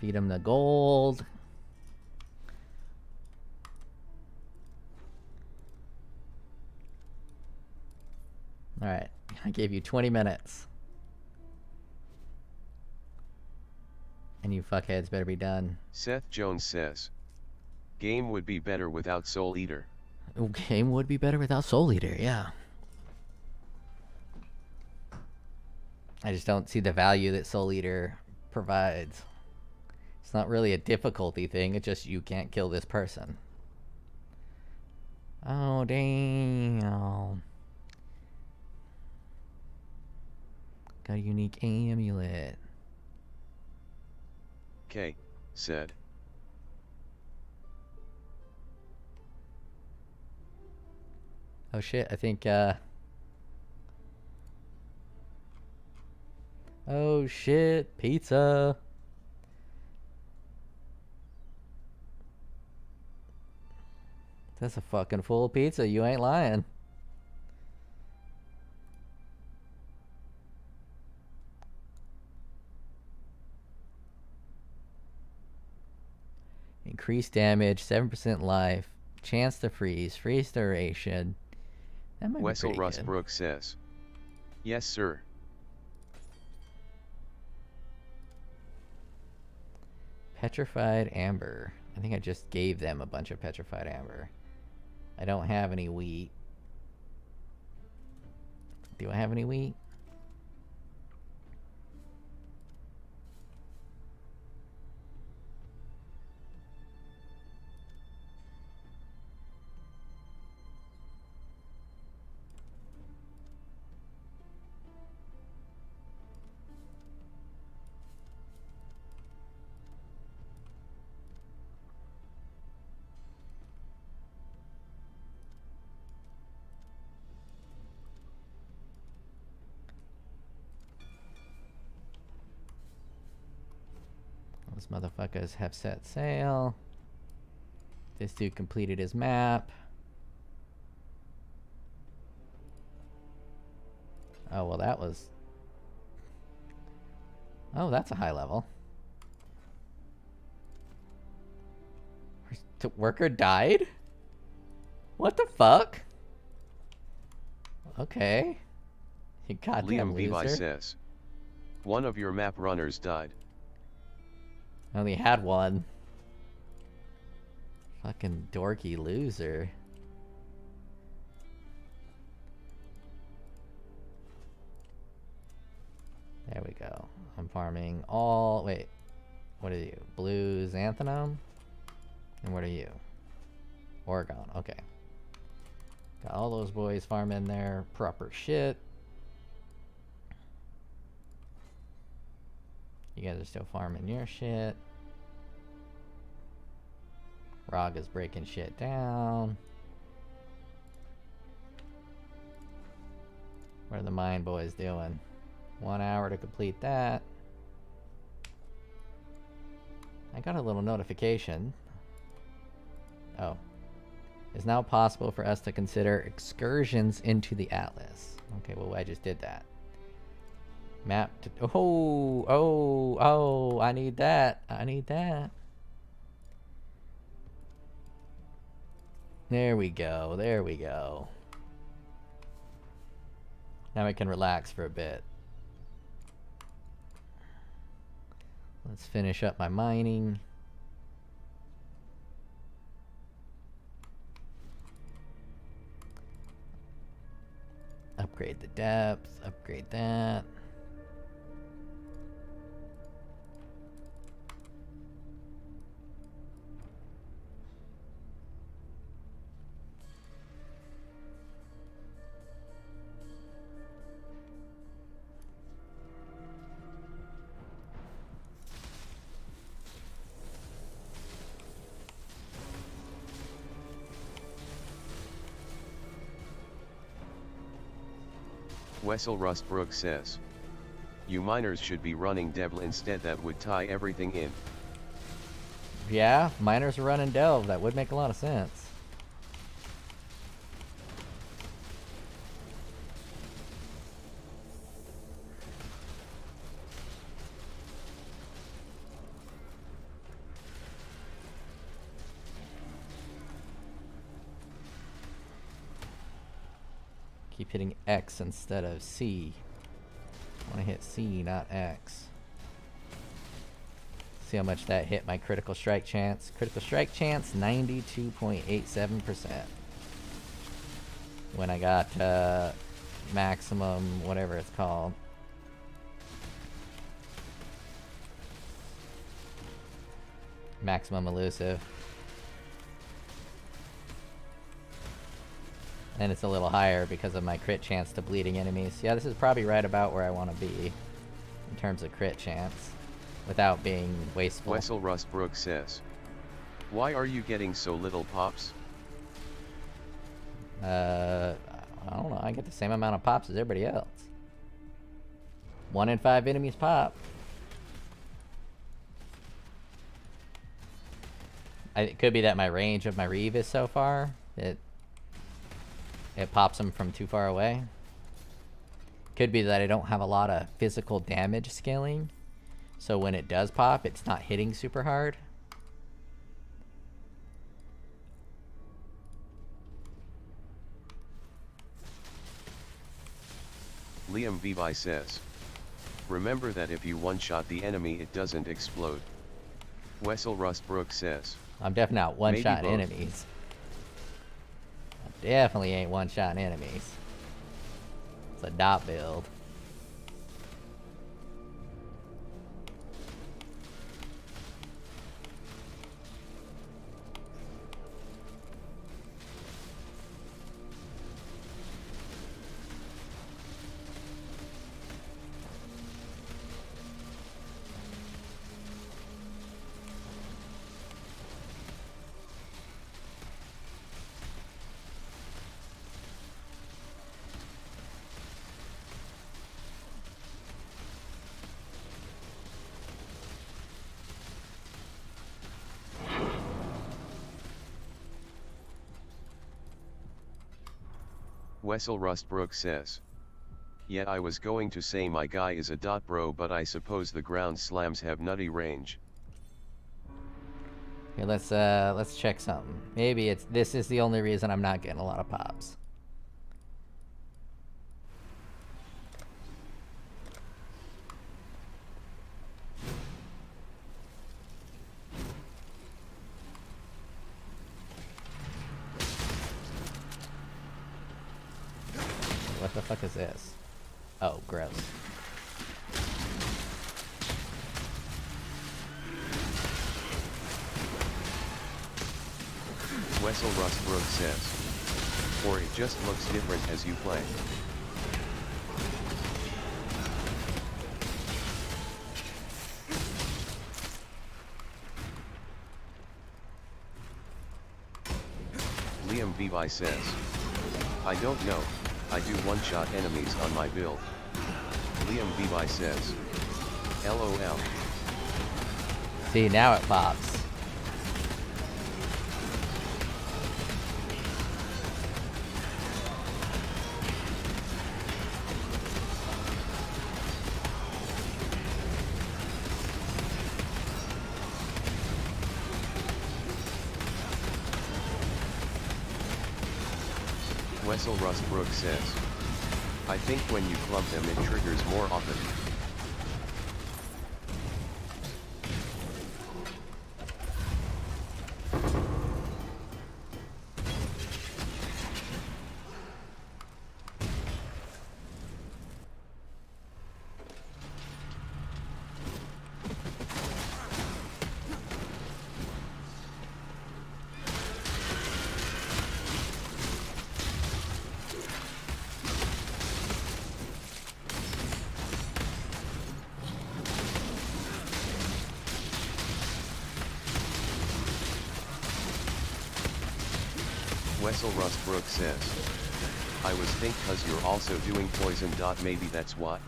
Feed him the gold. Alright. I gave you 20 minutes. And you fuckheads better be done. Seth Jones says. Game would be better without Soul Eater. Game would be better without Soul Eater, yeah. I just don't see the value that Soul Eater provides. It's not really a difficulty thing, it's just you can't kill this person. Oh, damn. Got a unique amulet. K said. Oh shit, I think, oh shit, pizza! That's a fucking full pizza, you ain't lying. Increased damage, 7% life, chance to freeze, freeze duration. That might Wessel be pretty good. Rustbrook says. Yes, sir. Petrified amber. I think I just gave them a bunch of petrified amber. I don't have any wheat. Do I have any wheat? Those motherfuckers have set sail. This dude completed his map. Oh, well that was... Oh, that's a high level. The worker died? What the fuck? Okay. You goddamn Liam Vivi loser. says, one of your map runners died. I only had one. Fucking dorky loser. There we go. I'm farming all... Wait. What are you? Blue Xanthanum? And what are you? Oregon. Okay. Got all those boys farming their proper shit. You guys are still farming your shit. Rog is breaking shit down. What are the mine boys doing? 1 hour to complete that. I got a little notification. Oh. It's now possible for us to consider excursions into the Atlas. Okay, well, I just did that. Map to... Oh, I need that. I need that. There we go. There we go. Now I can relax for a bit. Let's finish up my mining. Upgrade the depth. Upgrade that. Wessel Rustbrook says, you miners should be running Devil instead, that would tie everything in. Yeah, miners are running Delve. That would make a lot of sense. Keep hitting X instead of C. I want to hit C, not X. See how much that hit my critical strike chance. Critical strike chance, 92.87%. When I got maximum, whatever it's called. Maximum elusive. And it's a little higher because of my crit chance to bleeding enemies. Yeah, this is probably right about where I want to be in terms of crit chance without being wasteful. Wessel Rustbrook says, why are you getting so little pops? I don't know. I get the same amount of pops as everybody else. 1 in 5 enemies pop. It could be that my range of my Reave is so far. It pops them from too far away. Could be that I don't have a lot of physical damage scaling. So when it does pop, it's not hitting super hard. Liam Vivi says, remember that if you one-shot the enemy it doesn't explode. Wessel Rustbrook says, I'm definitely not one-shot enemies. Definitely ain't one-shot enemies. It's a dot build. Wessel Rustbrook says. Yet I was going to say my guy is a dot bro, but I suppose the ground slams have nutty range. Okay, let's check something. Maybe this is the only reason I'm not getting a lot of pops. What the fuck is this? Oh, gross. Wessel Rustbrook says. Or it just looks different as you play. Liam Vivi says. I don't know, I do one-shot enemies on my build. Liam Vivi says. LOL. See, now it pops. Wessel Rustbrook says. I think when you clump them it triggers more often. Wessel Rustbrook says. I was think cause you're also doing poison. Maybe that's what?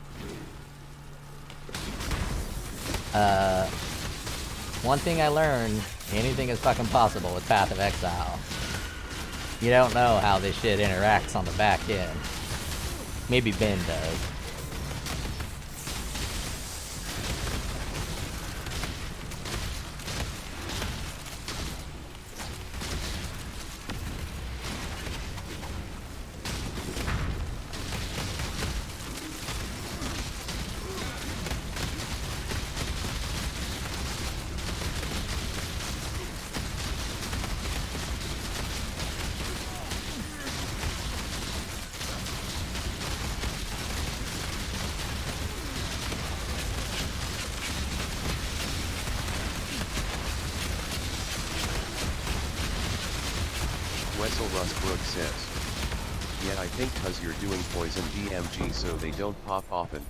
One thing I learned, anything is fucking possible with Path of Exile. You don't know how this shit interacts on the back end. Maybe Ben does. Wessel Rustbrook says. Yeah, I think cause you're doing poison DMG so they don't pop often.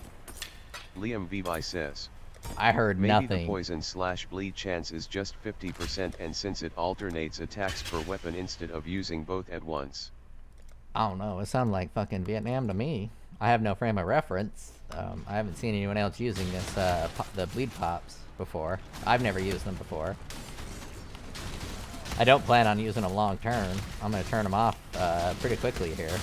Liam Vivi says. I heard maybe nothing. The poison/bleed chance is just 50% and since it alternates attacks per weapon instead of using both at once. I don't know, it sounded like fucking Vietnam to me. I have no frame of reference. I haven't seen anyone else using this, the bleed pops before. I've never used them before. I don't plan on using them long term. I'm gonna turn them off pretty quickly here.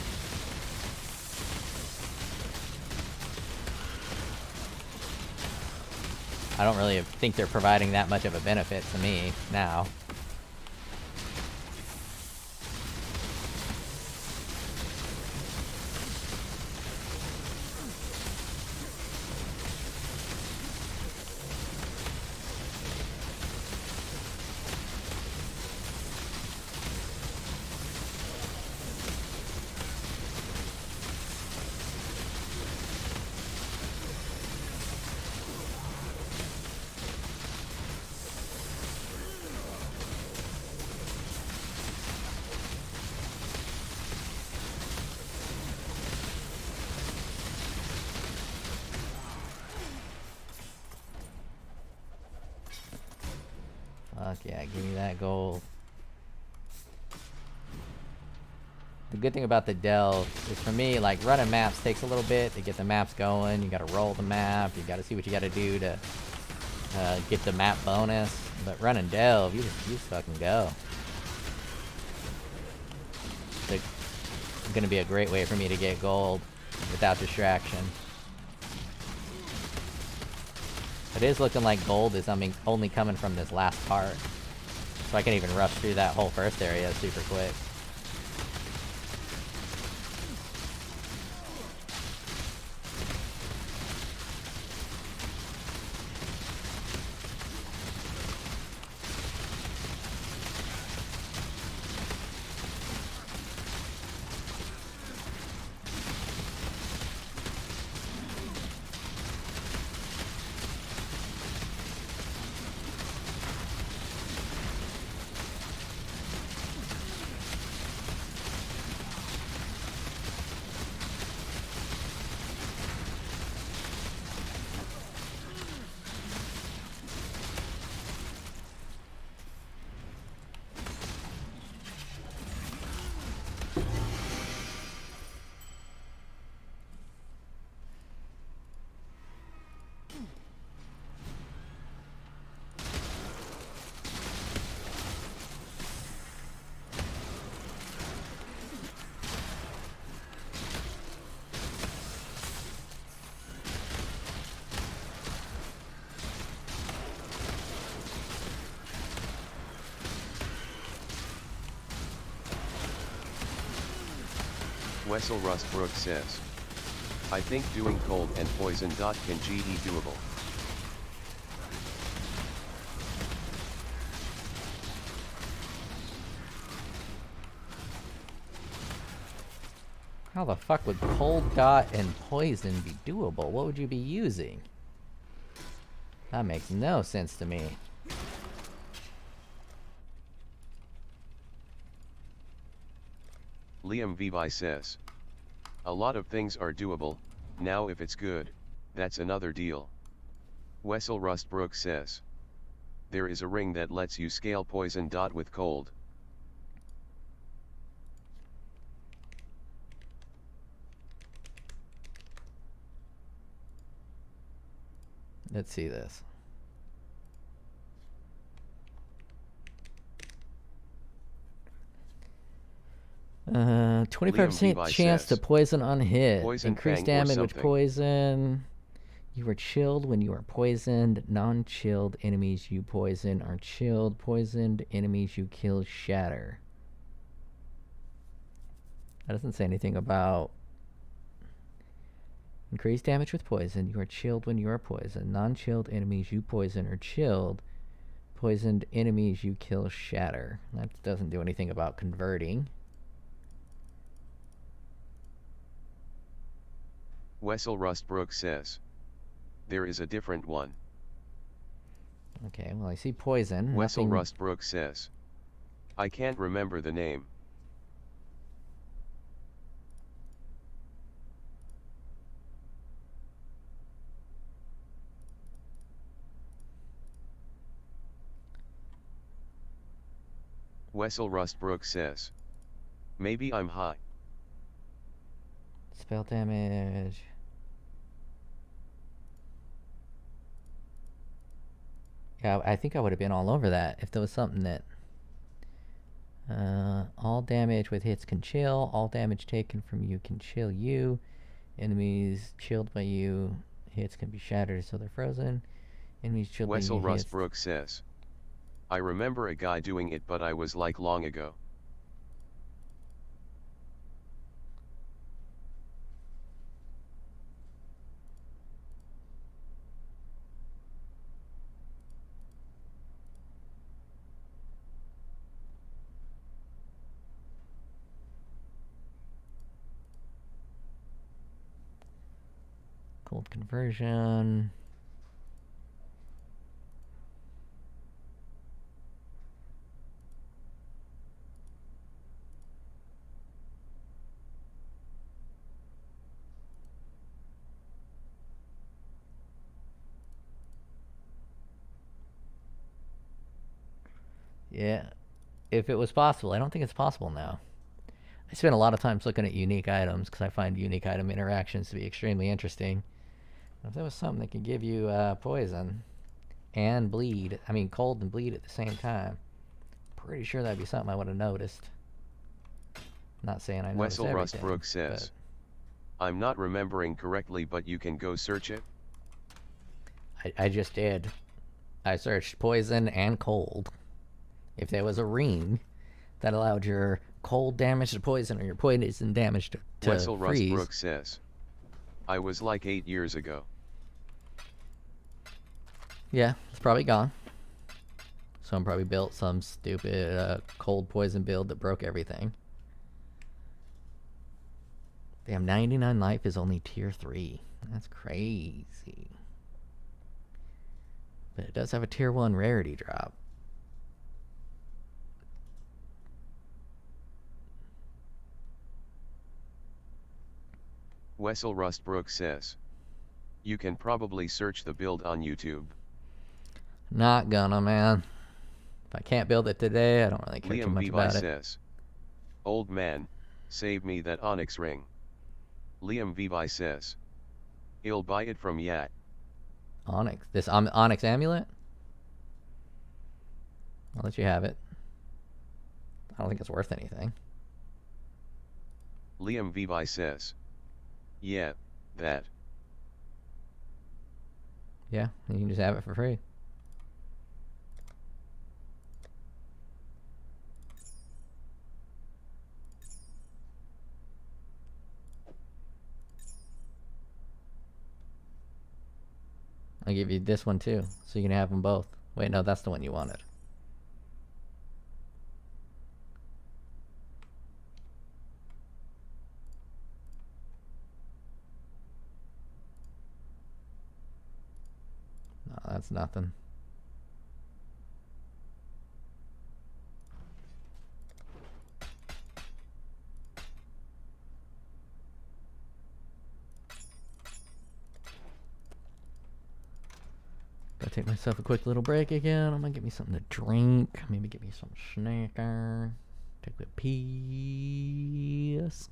I don't really think they're providing that much of a benefit to me now. Fuck yeah, give me that gold. The good thing about the delve is for me, like, running maps takes a little bit to get the maps going. You gotta roll the map, you gotta see what you gotta do to get the map bonus. But running delve, you just fucking go. gonna be a great way for me to get gold without distraction. It is looking like gold is only coming from this last part. So I can even rush through that whole first area super quick. Wessel Rustbrook says, I think doing cold and poison. Can GE doable? How the fuck would cold dot and poison be doable? What would you be using? That makes no sense to me. Liam Vivi says, a lot of things are doable, now if it's good, that's another deal. Wessel Rustbrook says, there is a ring that lets you scale poison. With cold. Let's see this. 25% chance to poison on hit. Increased damage with poison. You are chilled when you are poisoned. Non-chilled enemies you poison are chilled. Poisoned enemies you kill shatter. That doesn't say anything about increased damage with poison. You are chilled when you are poisoned. Non-chilled enemies you poison are chilled. Poisoned enemies you kill shatter. That doesn't do anything about converting. Wessel Rustbrook says, there is a different one. Okay, well I see poison. Wessel Rustbrook says, I can't remember the name. Wessel Rustbrook says, maybe I'm high. Spell damage. Yeah, I think I would have been all over that if there was something that all damage with hits can chill. All damage taken from you can chill you. Enemies chilled by you. Hits can be shattered so they're frozen. Enemies chilled by you. Wessel Rustbrook says, I remember a guy doing it, but I was like long ago. Cold conversion. Yeah, if it was possible. I don't think it's possible now. I spend a lot of times looking at unique items because I find unique item interactions to be extremely interesting. If there was something that could give you poison and bleed, I mean cold and bleed at the same time, pretty sure that'd be something I would have noticed. Not saying I notice Wessel everything. Rustbrook says, I'm not remembering correctly, but you can go search it. I just did. I searched poison and cold. If there was a ring that allowed your cold damage to poison or your poison damage to Wessel freeze. Rustbrook says, I was like 8 years ago. Yeah, it's probably gone. Someone probably built some stupid cold poison build that broke everything. Damn, 99 life is only tier 3. That's crazy. But it does have a tier 1 rarity drop. Wessel Rustbrook says, you can probably search the build on YouTube. Not gonna, man. If I can't build it today, I don't really care too Liam much Vivi about it. says, old man, save me that onyx ring. Liam Vivi says, he'll buy it from Yat. Onyx. This Onyx amulet? I'll let you have it. I don't think it's worth anything. Liam Vivi says, yeah, that. Yeah, you can just have it for free. I'll give you this one too, so you can have them both. Wait, no, that's the one you wanted. No, that's nothing. Gotta take myself a quick little break again. I'm gonna get me something to drink. Maybe get me some snacker. Take a piece.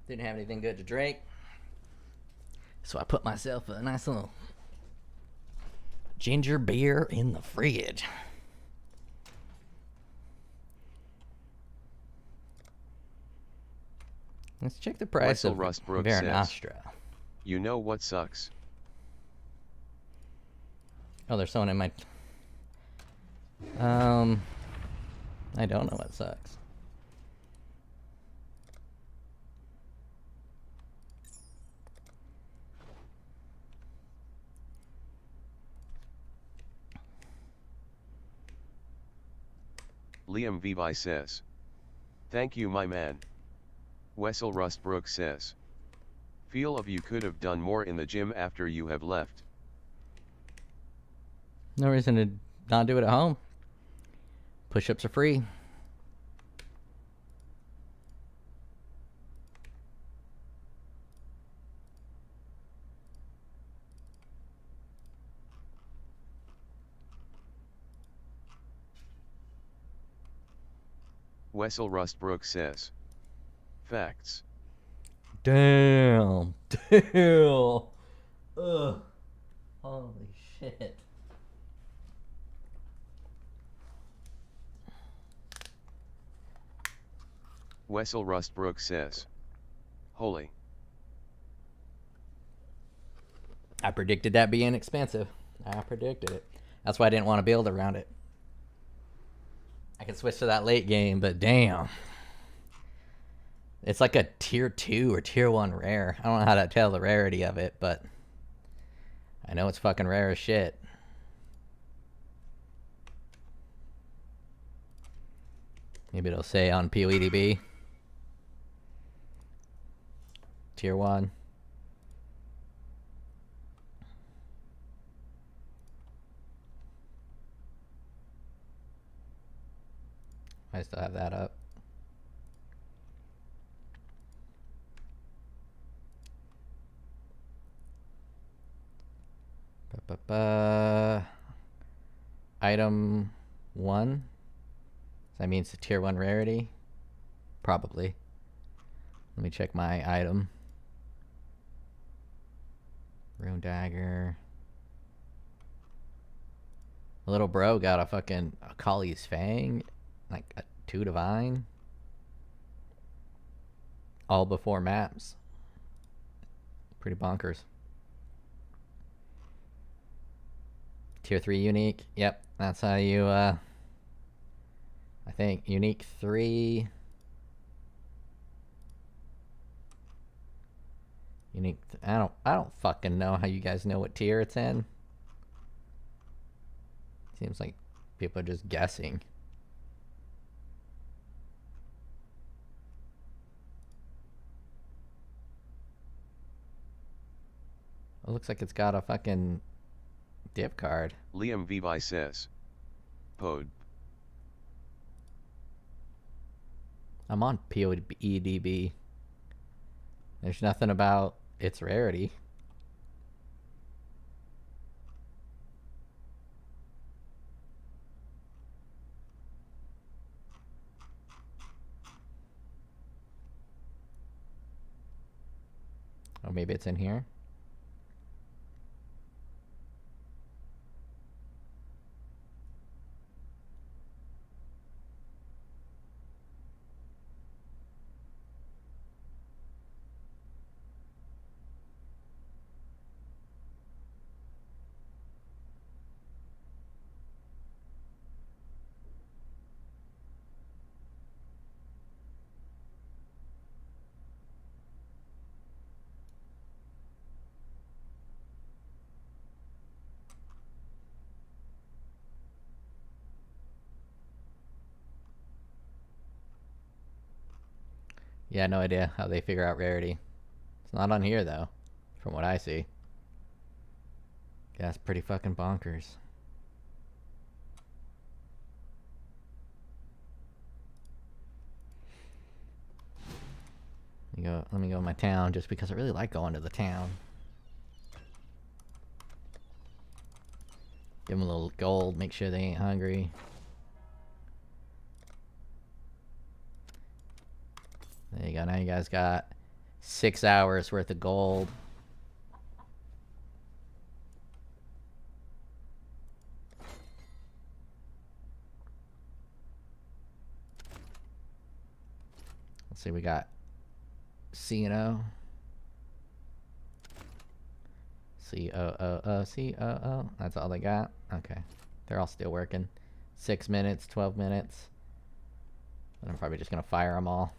Didn't have anything good to drink. So I put myself a nice little ginger beer in the fridge. Let's check the price Wessel of Rustbrook Vera says, Nostra. You know what sucks? Oh, there's someone in my... I don't know what sucks. Liam Vivi says, thank you my man. Wessel Rustbrook says, feel of you could have done more in the gym after you have left. No reason to not do it at home. Push-ups are free. Wessel Rustbrook says, facts. Damn. Damn. Ugh. Holy shit. Wessel Rustbrook says, holy. I predicted that being expensive. I predicted it. That's why I didn't want to build around it. I can switch to that late game, but damn. It's like a tier 2 or tier 1 rare. I don't know how to tell the rarity of it, but I know it's fucking rare as shit. Maybe it'll say on POEDB. Tier 1. I still have that up. Item 1. That means the tier 1 rarity. Probably. Let me check my item. Rune dagger. The little bro got a fucking Akali's Fang. Like a 2 divine. All before maps. Pretty bonkers. Tier 3 unique. Yep, that's how you I think unique 3. Unique I don't fucking know how you guys know what tier it's in. Seems like people are just guessing. It looks like it's got a fucking dip card. Liam Vivi says, Pod. I'm on POEDB. There's nothing about its rarity. Oh, maybe it's in here. Yeah, no idea how they figure out rarity. It's not on here, though, from what I see. Yeah, it's pretty fucking bonkers. Let me go to my town, just because I really like going to the town. Give them a little gold, make sure they ain't hungry. There you go, now you guys got 6 hours worth of gold. Let's see, we got C&O. C-O-O-O, C-O-O. That's all they got? Okay. They're all still working. 6 minutes, 12 minutes. And I'm probably just gonna fire them all.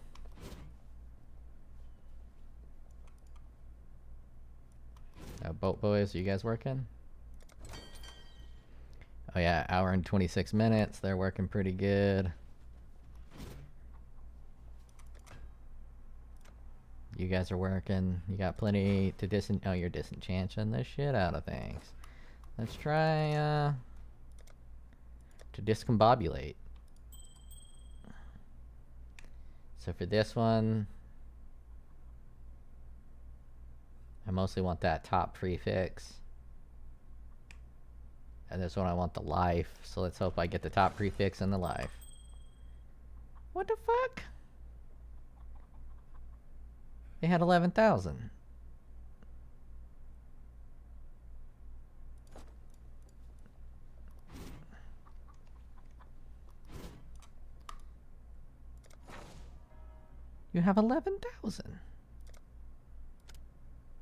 Boat boys, are you guys working? Oh yeah, hour and 26 minutes. They're working pretty good. You guys are working. You got plenty to oh, you're disenchanting the shit out of things. Let's try to discombobulate. So for this one, I mostly want that top prefix. And this one I want the life. So let's hope I get the top prefix and the life. What the fuck? They had 11,000. You have 11,000.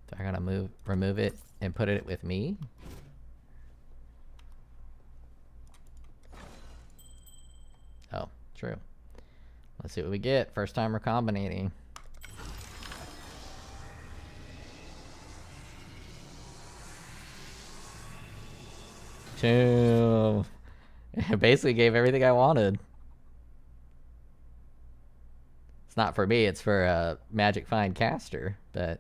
So I gotta remove it and put it with me. Oh, true. Let's see what we get. First time recombinating. Two. It basically gave everything I wanted. It's not for me, it's for a Magic Find caster, but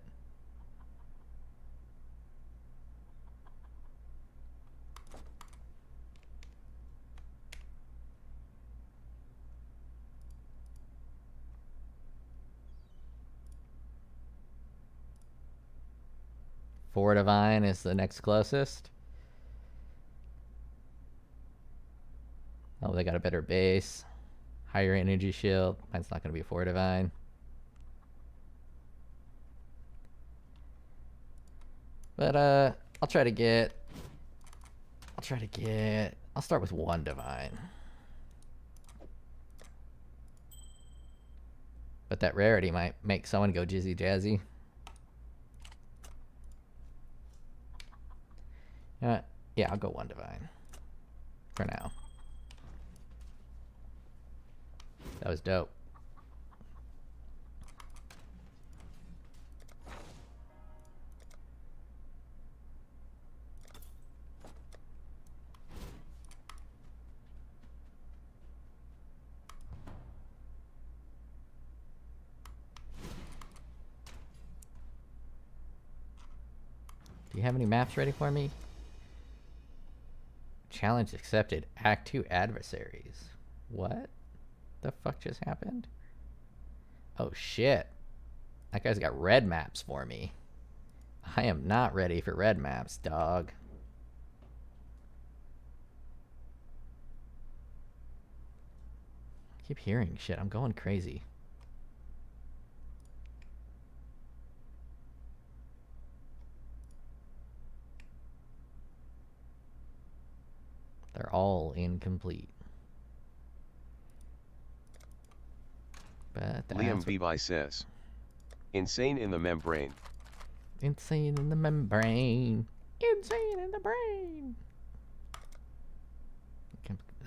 Four Divine is the next closest. Oh, they got a better base. Higher energy shield. Mine's not going to be 4 Divine. But, I'll start with 1 Divine. But that rarity might make someone go Jizzy Jazzy. Yeah, I'll go 1 Divine. For now. That was dope. Do you have any maps ready for me? Challenge accepted. Act 2 adversaries. What the fuck just happened? Oh shit. That guy's got red maps for me. I am not ready for red maps, dog. I keep hearing shit. I'm going crazy. They're all incomplete. But Liam Vivi says, insane in the membrane. Insane in the membrane. Insane in the brain.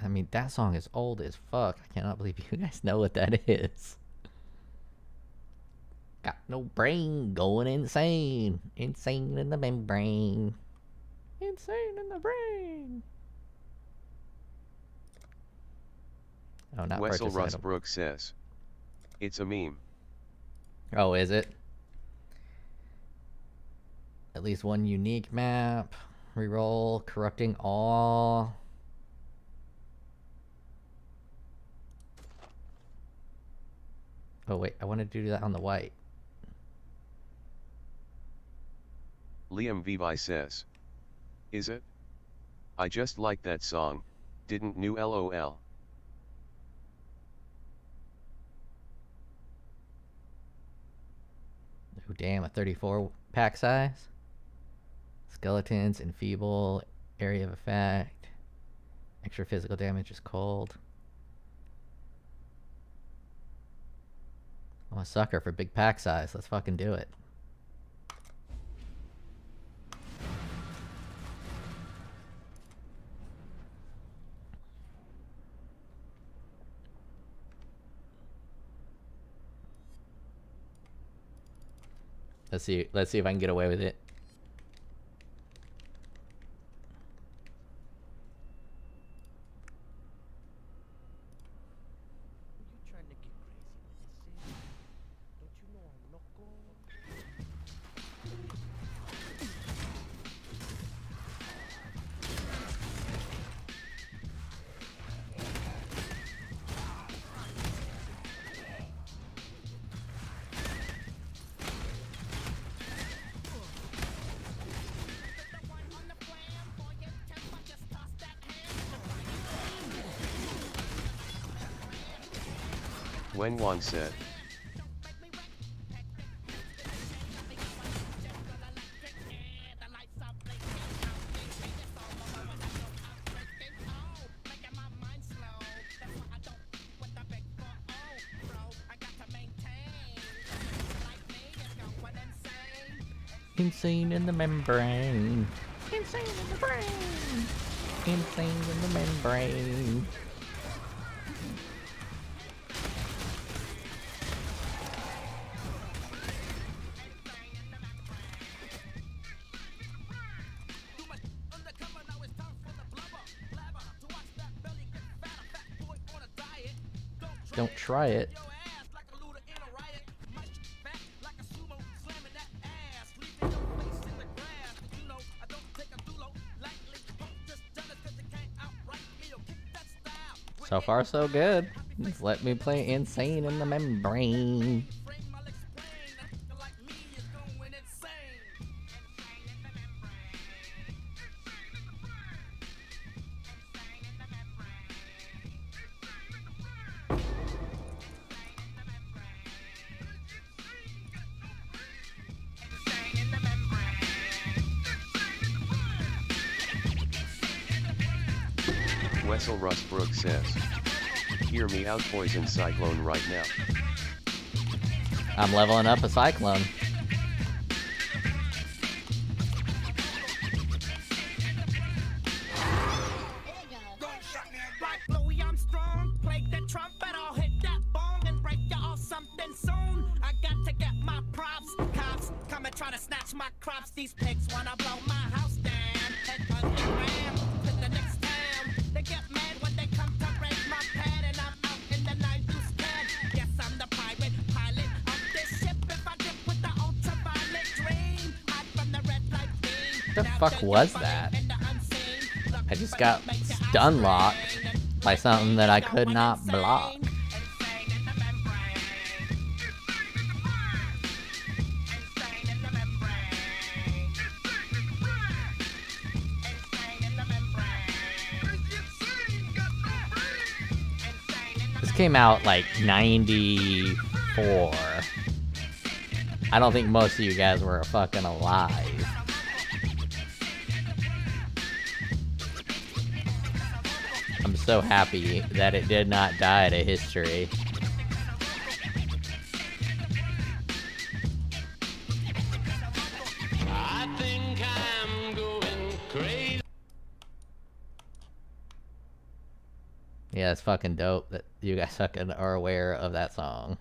I mean, that song is old as fuck. I cannot believe you guys know what that is. Got no brain, going insane. Insane in the membrane. Insane in the brain. Oh, not Wessel purchase item. Russbrook says, it's a meme. Oh, is it? At least one unique map. Reroll, corrupting all. Oh wait, I wanted to do that on the white. Liam Vivi says, is it? I just like that song, didn't new LOL. Oh damn, a 34 pack size. Skeletons, enfeeble, area of effect. Extra physical damage is cold. I'm a sucker for big pack size. Let's fucking do it. Let's see if I can get away with it. When Juan said, Insane in the membrane. Insane in the brain. Insane in the membrane. Don't try it. So far, so good. Just let me play Insane in the Membrane. Wessel Rustbrook says, hear me out, Poison Cyclone right now. I'm leveling up a Cyclone. These pigs wanna blow my house down. Head underground to the next town. They get mad when they come to raid my pad, and I'm out in the night to scan. Yes, I'm the pirate pilot of this ship. If I dip with the ultraviolet dream, hide from the red light beam. What the fuck was that? I just got stun locked by something that I could not block. Came out like 94. I don't think most of you guys were fucking alive. I'm so happy that it did not die to history. I think I'm going crazy. Yeah, it's fucking dope that you guys fucking are aware of that song.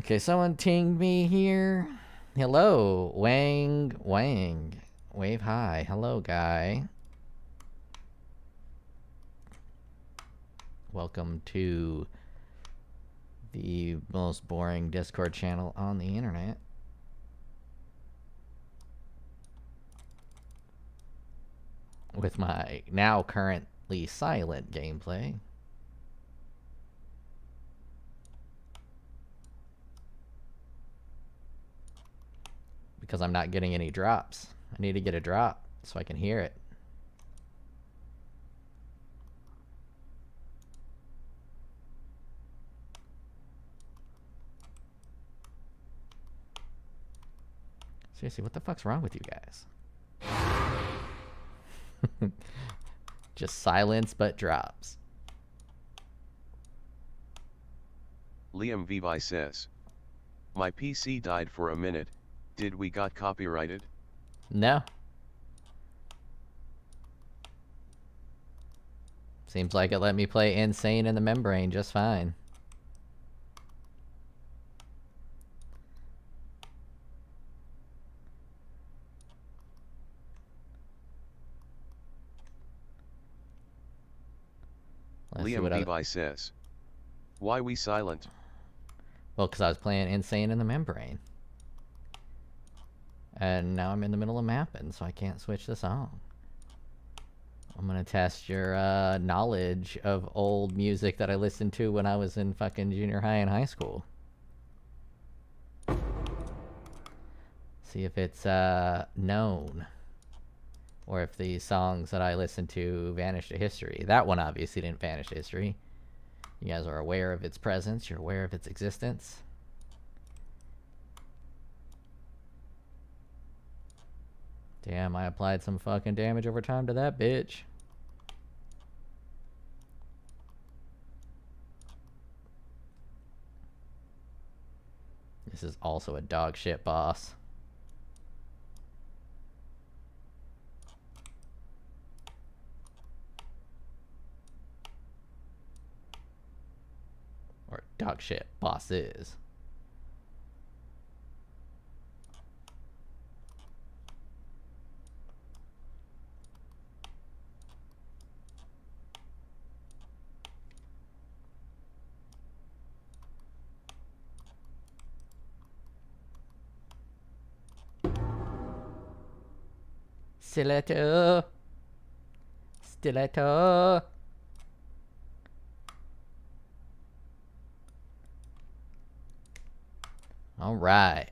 Okay, someone tinged me here. Hello, Wang. Wave hi. Hello, guy. Welcome to the most boring Discord channel on the internet. With my now currently silent gameplay. Because I'm not getting any drops. I need to get a drop so I can hear it. Seriously, what the fuck's wrong with you guys? Just silence but drops. Liam Vivi says, my PC died for a minute, did we got copyrighted? No. Seems like it let me play Insane in the Membrane just fine. Liam Vivi says, why we silent? Well, because I was playing Insane in the Membrane. And now I'm in the middle of mapping, so I can't switch the song. I'm gonna test your knowledge of old music that I listened to when I was in fucking junior high and high school. See if it's known. Or if the songs that I listened to vanished to history. That one obviously didn't vanish to history. You guys are aware of its presence. You're aware of its existence. Damn, I applied some fucking damage over time to that bitch. This is also a dog shit boss. Or dog shit boss is. Stiletto. Stiletto. All right.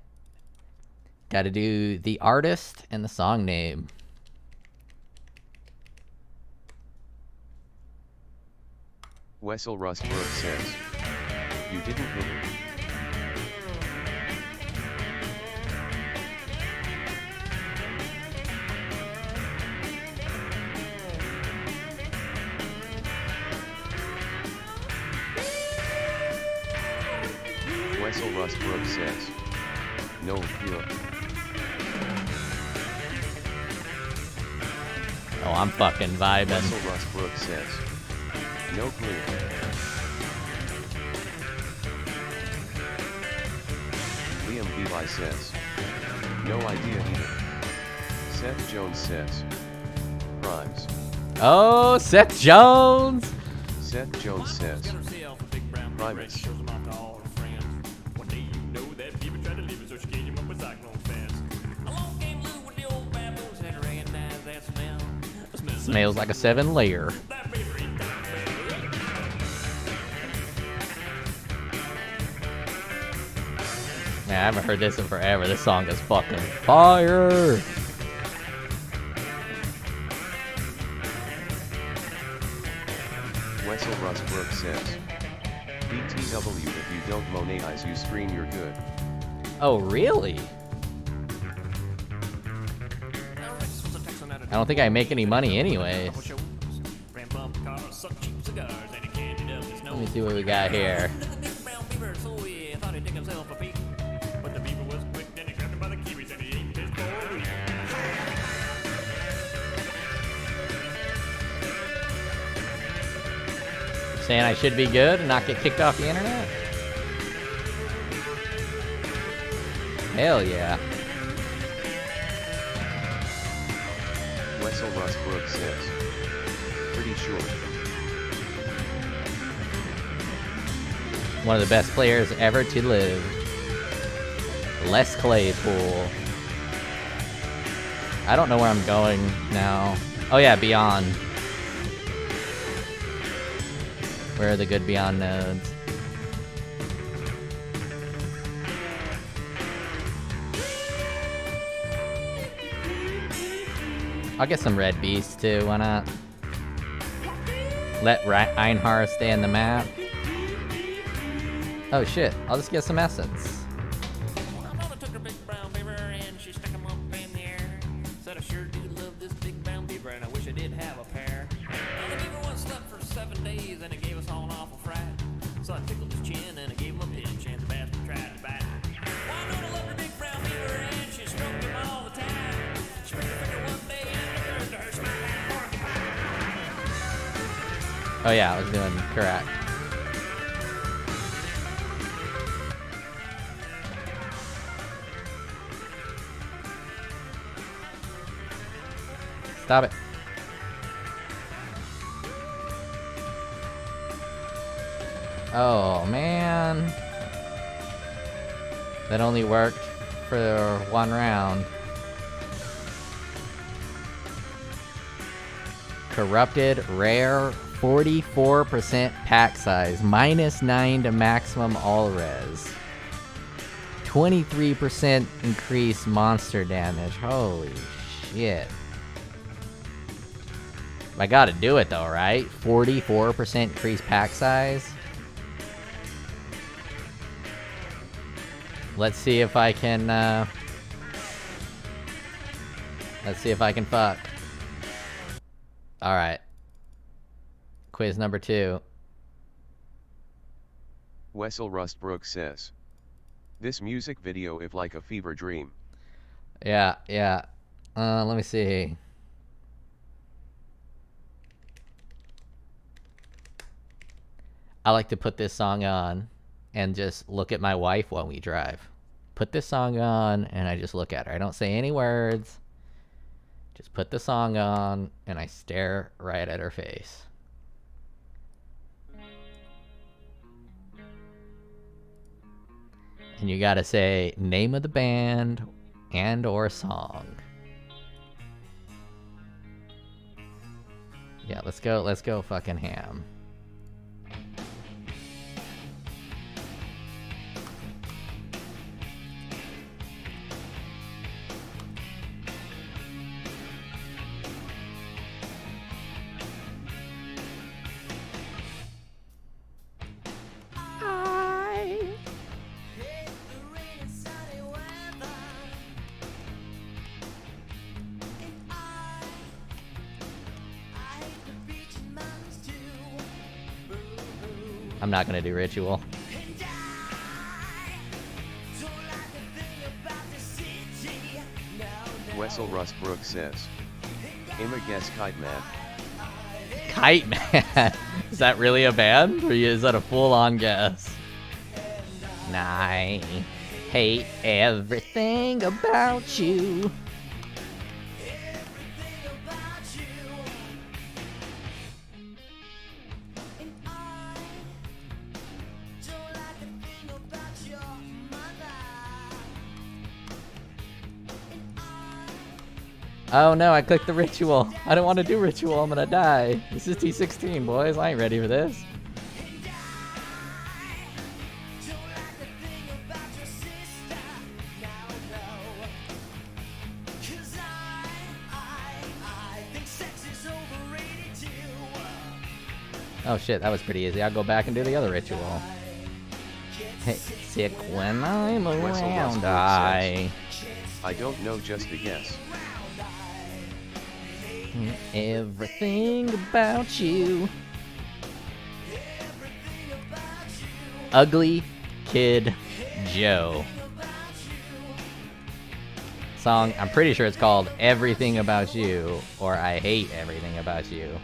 Got to do the artist and the song name. Wessel Rustbrook says, you didn't hit it. Wessel Rustbrook says, no clue. Oh, I'm fucking vibing. Wessel Rustbrook says, no clue. Liam Vivi says, no idea either. Seth Jones says, Primes. Oh, Seth Jones! Seth Jones says, Primus. Smells like a 7-layer. Man, I haven't heard this in forever. This song is fucking fire. Wessel Rustbrook says, BTW, if you don't monetize you stream, you're good. Oh, really? I don't think I make any money anyways. Let me see what we got here. Saying I should be good and not get kicked off the internet? Hell yeah. Wessel Rustbrook says, pretty sure. One of the best players ever to live. Les Claypool. I don't know where I'm going now. Oh yeah, Beyond. Where are the good Beyond nodes? I'll get some Red Beast too, why not? Let Einhar stay in the map. Oh shit, I'll just get some Essence. Oh yeah, I was doing correct. Stop it. Oh man. That only worked for one round. Corrupted, rare, 44% pack size, -9 to maximum all res. 23% increased monster damage. Holy shit. I gotta do it though, right? 44% increased pack size. Let's see if I can, let's see if I can fuck. Alright. Quiz number 2. Wessel Rustbrook says, this music video is like a fever dream. Yeah. Let me see. I like to put this song on and just look at my wife while we drive. Put this song on and I just look at her. I don't say any words. Just put the song on and I stare right at her face. And you gotta say name of the band and or song. Yeah, let's go fucking ham. I'm not gonna do ritual. Wessel Rustbrook says, I'm a guess Kite Man. Kite Man? Is that really a band? Or is that a full-on guess? I hate everything about you. Oh no, I clicked the ritual. I don't want to do ritual, I'm gonna die. This is T16, boys. I ain't ready for this. Oh shit, that was pretty easy. I'll go back and do the other ritual. Hey, sick when I'm around, I don't know, just a guess. Everything about you. Ugly Kid Joe. Song, I'm pretty sure it's called Everything About You, or I Hate Everything About You.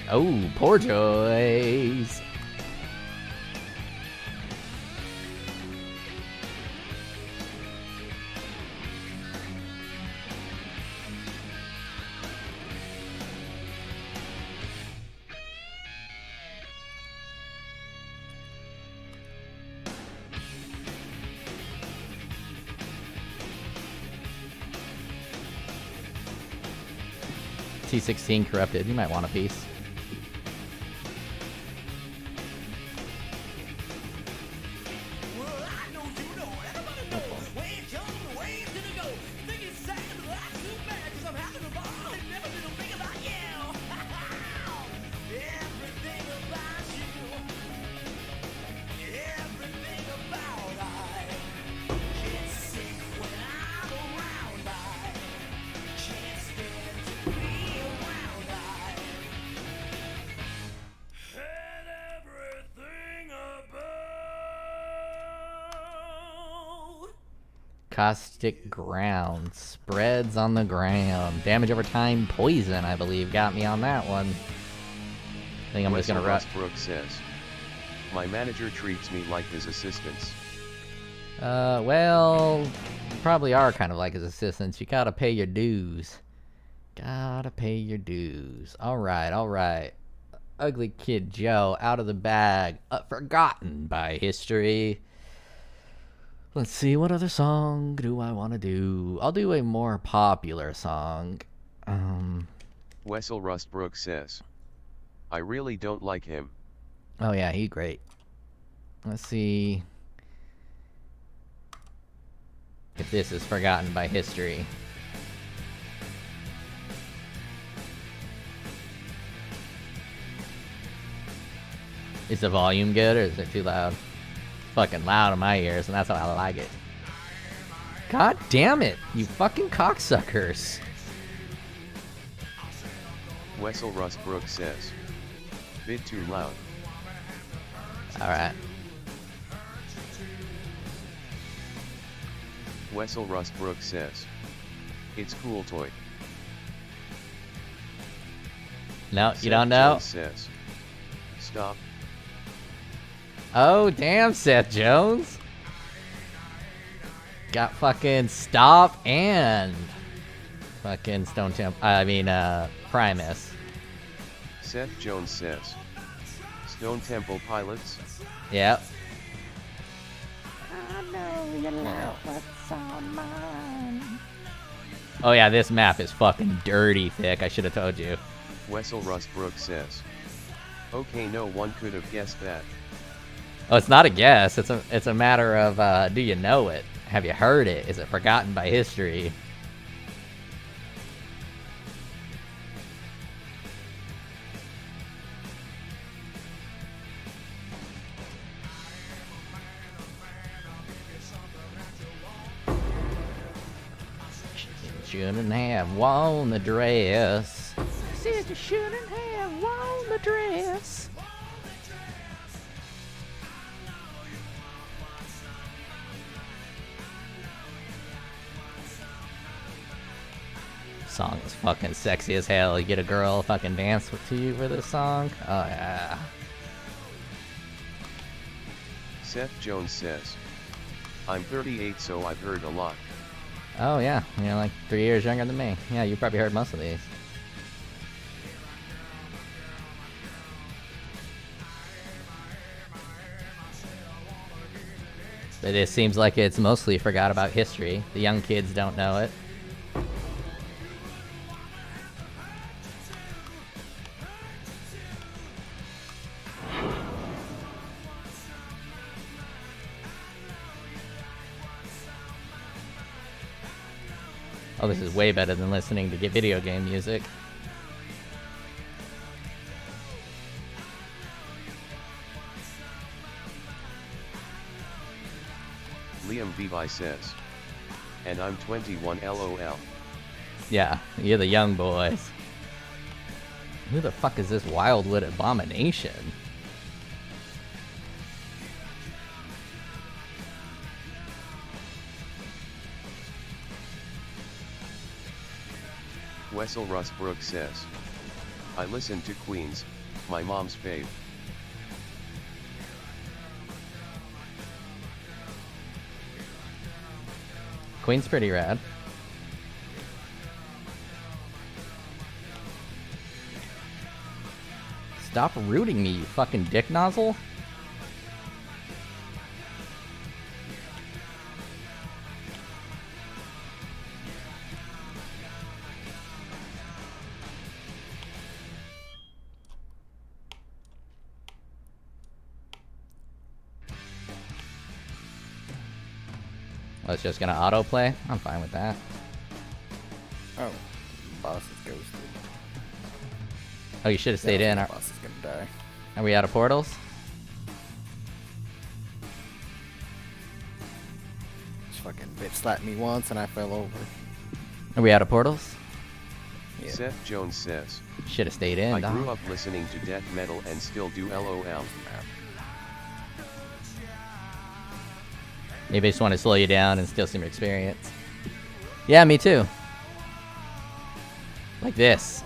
Oh, poor choice. T16 corrupted. You might want a piece. Caustic ground. Spreads on the ground. Damage over time. Poison, I believe, got me on that one. I think I'm just gonna rush. Brooks says, my manager treats me like his assistants. Well, you probably are kind of like his assistants. You gotta pay your dues. Gotta pay your dues. Alright, alright. Ugly Kid Joe, out of the bag. Forgotten by history. Let's see, what other song do I want to do? I'll do a more popular song. Wessel Rustbrook says, I really don't like him. Oh yeah, he's great. Let's see if this is forgotten by history. Is the volume good or is it too loud? It's fucking loud in my ears, and that's how I like it. God damn it, you fucking cocksuckers. Wessel Rustbrook says, bit too loud. Alright. Wessel Rustbrook says, it's cool toy. No, Seth you don't know? Jones says, stop. Oh, damn, Seth Jones. Got fucking Stop and fucking Stone Temple. Primus. Seth Jones says, Stone Temple Pilots. Yep. I know you know what's on mine. Oh yeah, this map is fucking dirty thick. I should have told you. Wessel Rustbrook says, okay, no one could have guessed that. Oh, it's not a guess. It's a matter of do you know it? Have you heard it? Is it forgotten by history? Shouldn't have worn the dress. Said you shouldn't have worn the dress. Song is fucking sexy as hell. You get a girl fucking dance to you for this song. Oh yeah. Seth Jones says, I'm 38, so I've heard a lot. Oh yeah, you're like 3 years younger than me. Yeah, you probably heard most of these. But it seems like it's mostly forgot about history. The young kids don't know it. Oh, this is way better than listening to get video game music. Liam Vivi says, and I'm 21 LOL. Yeah, you're the young boys. Who the fuck is this Wildwood Abomination? Wessel Rustbrook says, I listen to Queens, my mom's fave. Queen's pretty rad. Stop rooting me, you fucking dick nozzle. Oh, it's just gonna autoplay? I'm fine with that. Oh, boss is ghosted. Oh, you should have stayed in. Boss is gonna die. Are we out of portals? Just fucking bitch slapped me once and I fell over. Are we out of portals? Yeah. Seth Jones says, Should have stayed in. I dog. grew up listening to death metal and still do LOL. Maybe I just want to slow you down and steal some experience. Yeah, me too. Like this.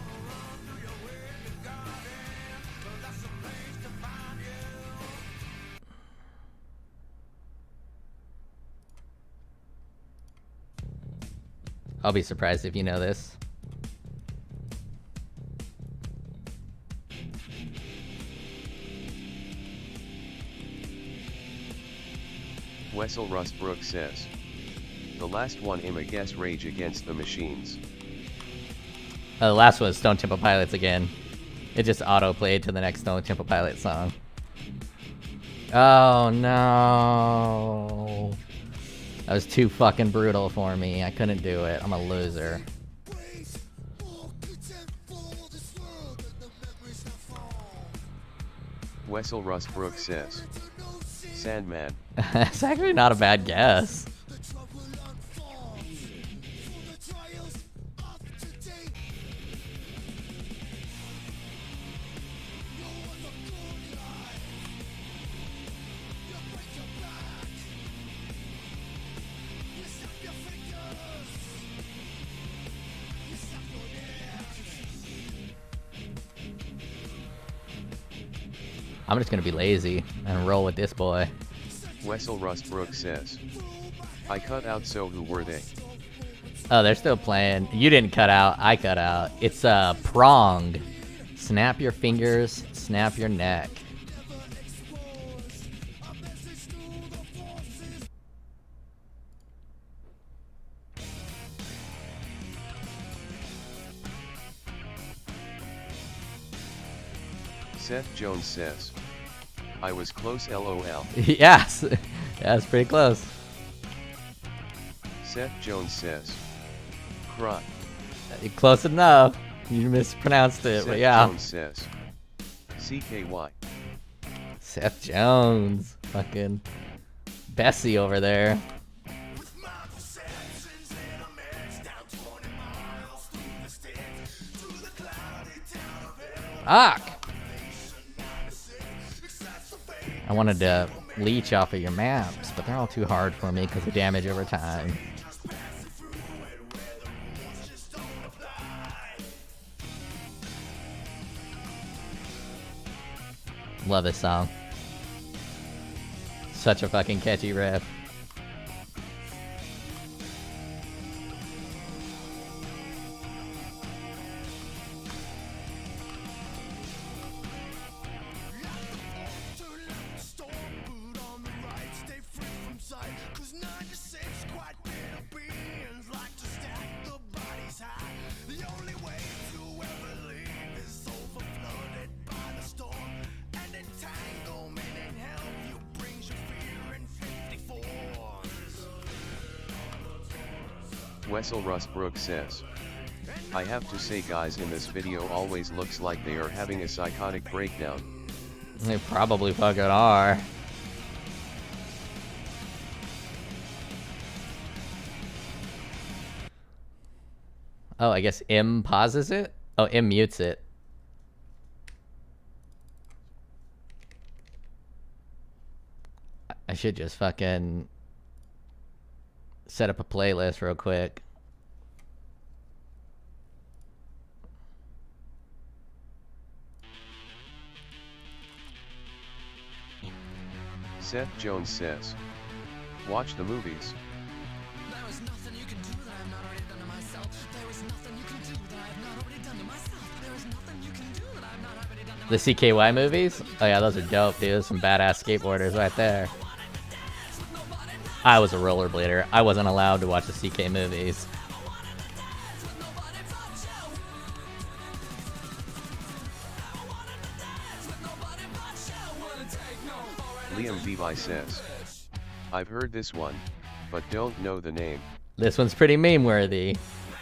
I'll be surprised if you know this. Wessel Rustbrook says, the last one I guess Rage Against the Machines. The last was Stone Temple Pilots again. It just auto-played to the next Stone Temple Pilots song. Oh no. That was too fucking brutal for me. I couldn't do it. I'm a loser. Wessel Rustbrook says, Sandman. It's actually not a bad guess. I'm just gonna be lazy and roll with this boy. Wessel Rustbrook says, I cut out, so who were they? Oh, they're still playing. You didn't cut out, I cut out. It's Prong. Snap your fingers, snap your neck. Seth Jones says, I was close, lol. Yes, that's pretty close. Seth Jones says, cry. Close enough. You mispronounced it, Seth but yeah. Jones says, CKY. Seth Jones. Fucking Bessie over there. Fuck! I wanted to leech off of your maps, but they're all too hard for me because of damage over time. Love this song. Such a fucking catchy riff. Wessel Rustbrook says, I have to say guys in this video always looks like they are having a psychotic breakdown. They probably fucking are. Oh, I guess M pauses it? Oh, M mutes it. I should just fucking set up a playlist real quick. Seth Jones says, watch the movies. The CKY movies? Oh yeah, those are dope, dude. Some badass skateboarders right there. I was a rollerblader. I wasn't allowed to watch the CK movies. Liam Vivi says, I've heard this one, but don't know the name. This one's pretty meme worthy.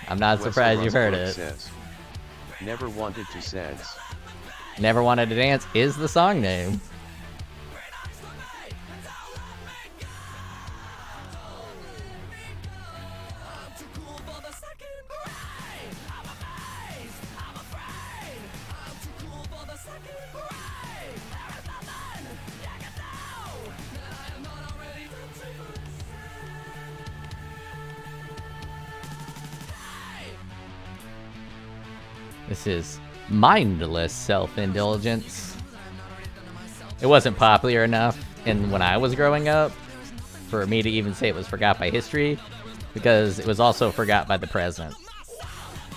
I'm not surprised you've heard it. Says, never wanted to dance. Never Wanted to Dance is the song name. This is mindless self-indulgence. It wasn't popular enough when I was growing up for me to even say it was forgot by history, because it was also forgot by the present.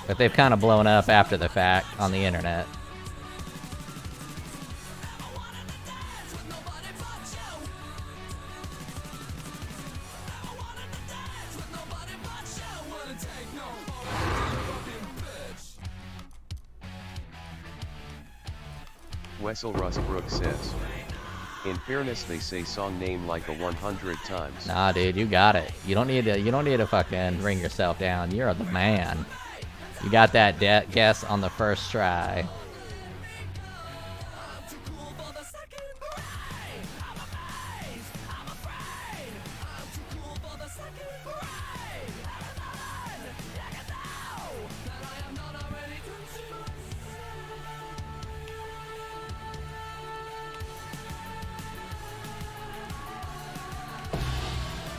But they've kind of blown up after the fact on the internet. Wessel Rustbrook says, in fairness, they say song name like a 100 times. Nah, dude, you got it. You don't need to fucking bring yourself down. You're the man. You got that guess on the first try.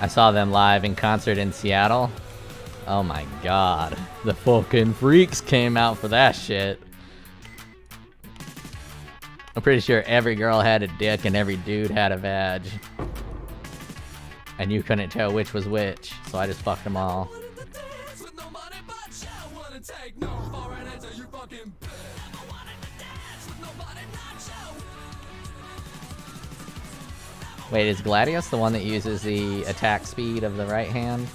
I saw them live in concert in Seattle. Oh my god. The fucking freaks came out for that shit. I'm pretty sure every girl had a dick and every dude had a vag. And you couldn't tell which was which, so I just fucked them all. Wait, is Gladius the one that uses the attack speed of the right hand?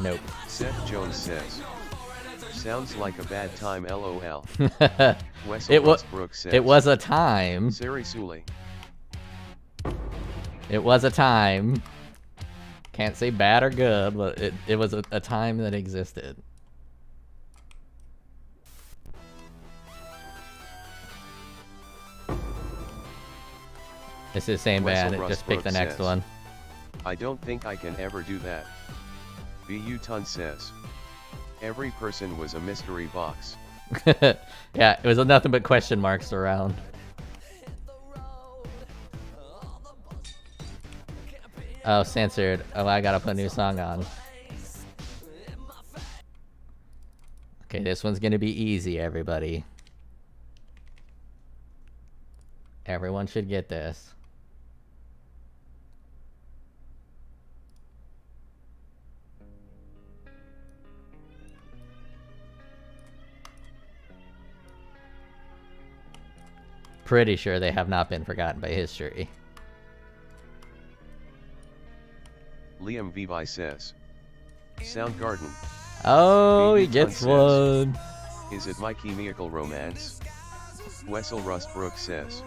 Nope. Seth Jones says, sounds like a bad time, lol. It was a time. Seriously. It was a time. Can't say bad or good, but it was a time that existed. This is same band, just pick the next one. I don't think I can ever do that. BU Ton says, every person was a mystery box. Yeah, it was nothing but question marks around. Oh, censored. Oh, I gotta put a new song on. Okay, this one's gonna be easy, everybody. Everyone should get this. Pretty sure they have not been forgotten by history. Liam Vivi says, Soundgarden. Oh, he gets one. Is it My Chemical Romance? Wessel Rustbrook says,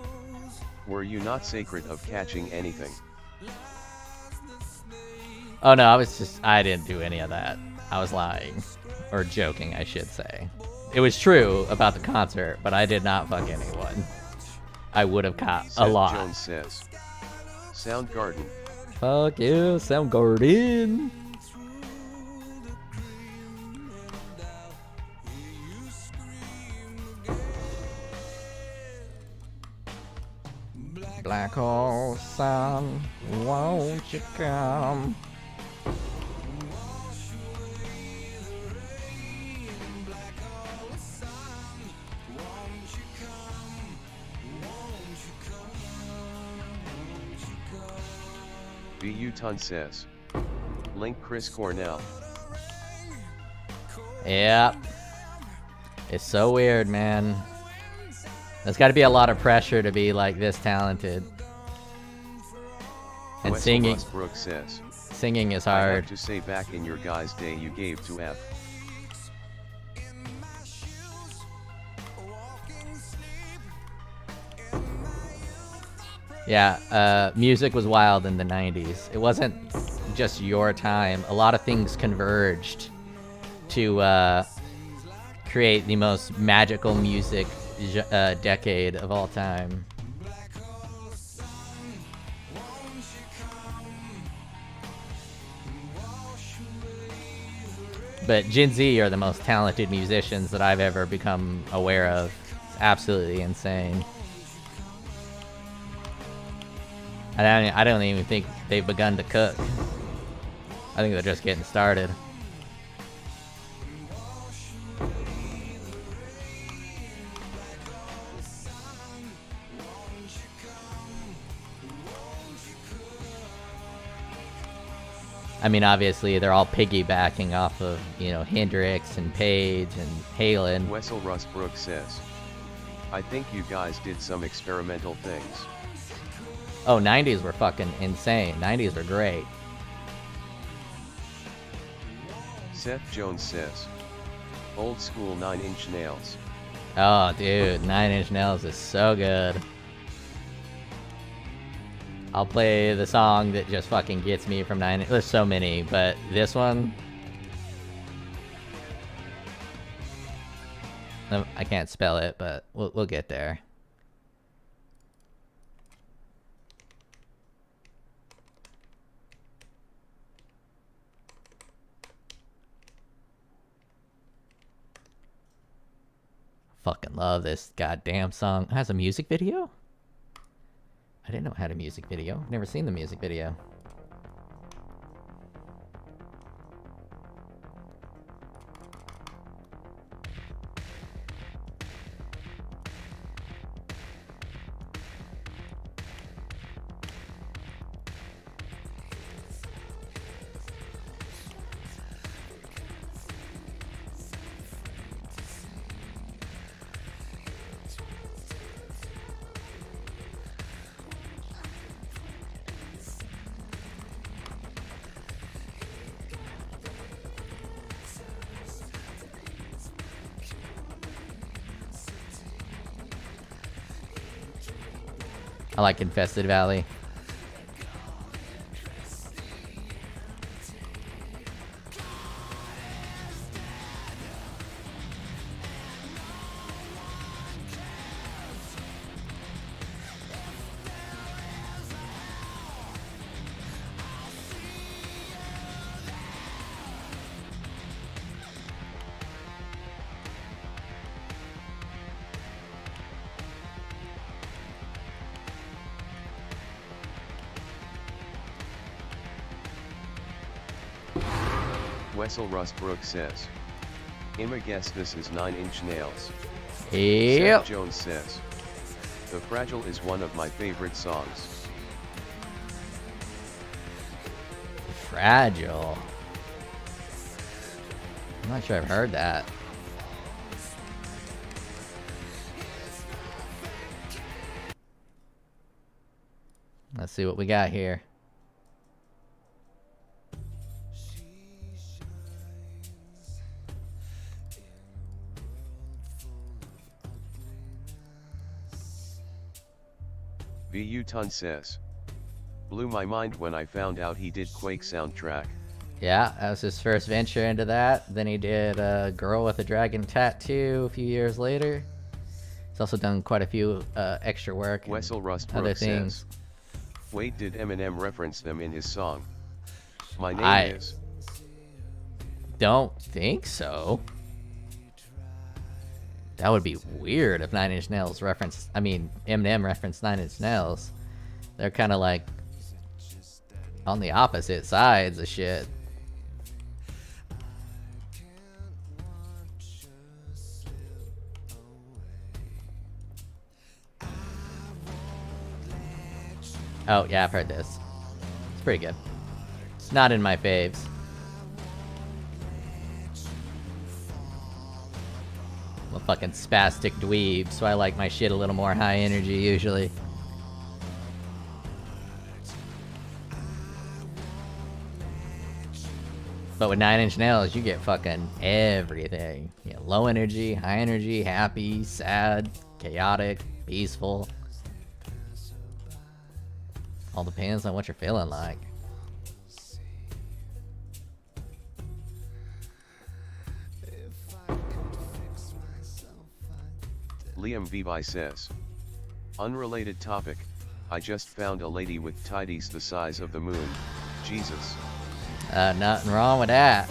were you not sacred of catching anything? Oh no, I didn't do any of that. I was lying. Or joking, I should say. It was true about the concert, but I did not fuck anyone. I would have caught a lot. Jones says, Soundgarden. Fuck you, Soundgarden. Black hole sun, won't you come? BU Ton says, link Chris Cornell. Yep. It's so weird, man. There's got to be a lot of pressure to be like this talented. And Wessel singing. Rustbrook says, Singing is I hard. have to say, back in your guys' day, you gave to F. Yeah, music was wild in the 90s. It wasn't just your time. A lot of things converged to create the most magical music decade of all time. But Gen Z are the most talented musicians that I've ever become aware of. It's absolutely insane. I don't even think they've begun to cook. I think they're just getting started. I mean, obviously, they're all piggybacking off of, you know, Hendrix and Page and Halen. Wessel Rustbrook says, I think you guys did some experimental things. Oh, 90s were fucking insane. 90s were great. Seth Jones says, old school 9-inch nails. Oh, dude, 9-inch nails is so good. I'll play the song that just fucking gets me from 9. There's so many, but this one, I can't spell it, but we'll get there. Fucking love this goddamn song. It has a music video? I didn't know it had a music video. Never seen the music video. I like Infested Valley. Wessel Rustbrook says, I'ma guess this is 9-inch nails. Yep. Seth Jones says, The Fragile is one of my favorite songs. Fragile. I'm not sure I've heard that. Let's see what we got here. VU Ton says, blew my mind when I found out he did Quake soundtrack. Yeah, that was his first venture into that. Then he did Girl with a Dragon Tattoo a few years later. He's also done quite a few extra work. Wessel Rustbrook says, wait, did Eminem reference them in his song? My name is... Don't think so. That would be weird if 9 Inch Nails referenced... I mean, Eminem referenced 9 Inch Nails. They're kind of like on the opposite sides of shit. Oh, yeah, I've heard this. It's pretty good. It's not in my faves. I'm a fucking spastic dweeb, so I like my shit a little more high energy usually. But with 9 Inch Nails, you get fucking everything. You get low energy, high energy, happy, sad, chaotic, peaceful. All depends on what you're feeling like. Liam Vivi says, unrelated topic, I just found a lady with tidies the size of the moon. Jesus. Nothing wrong with that.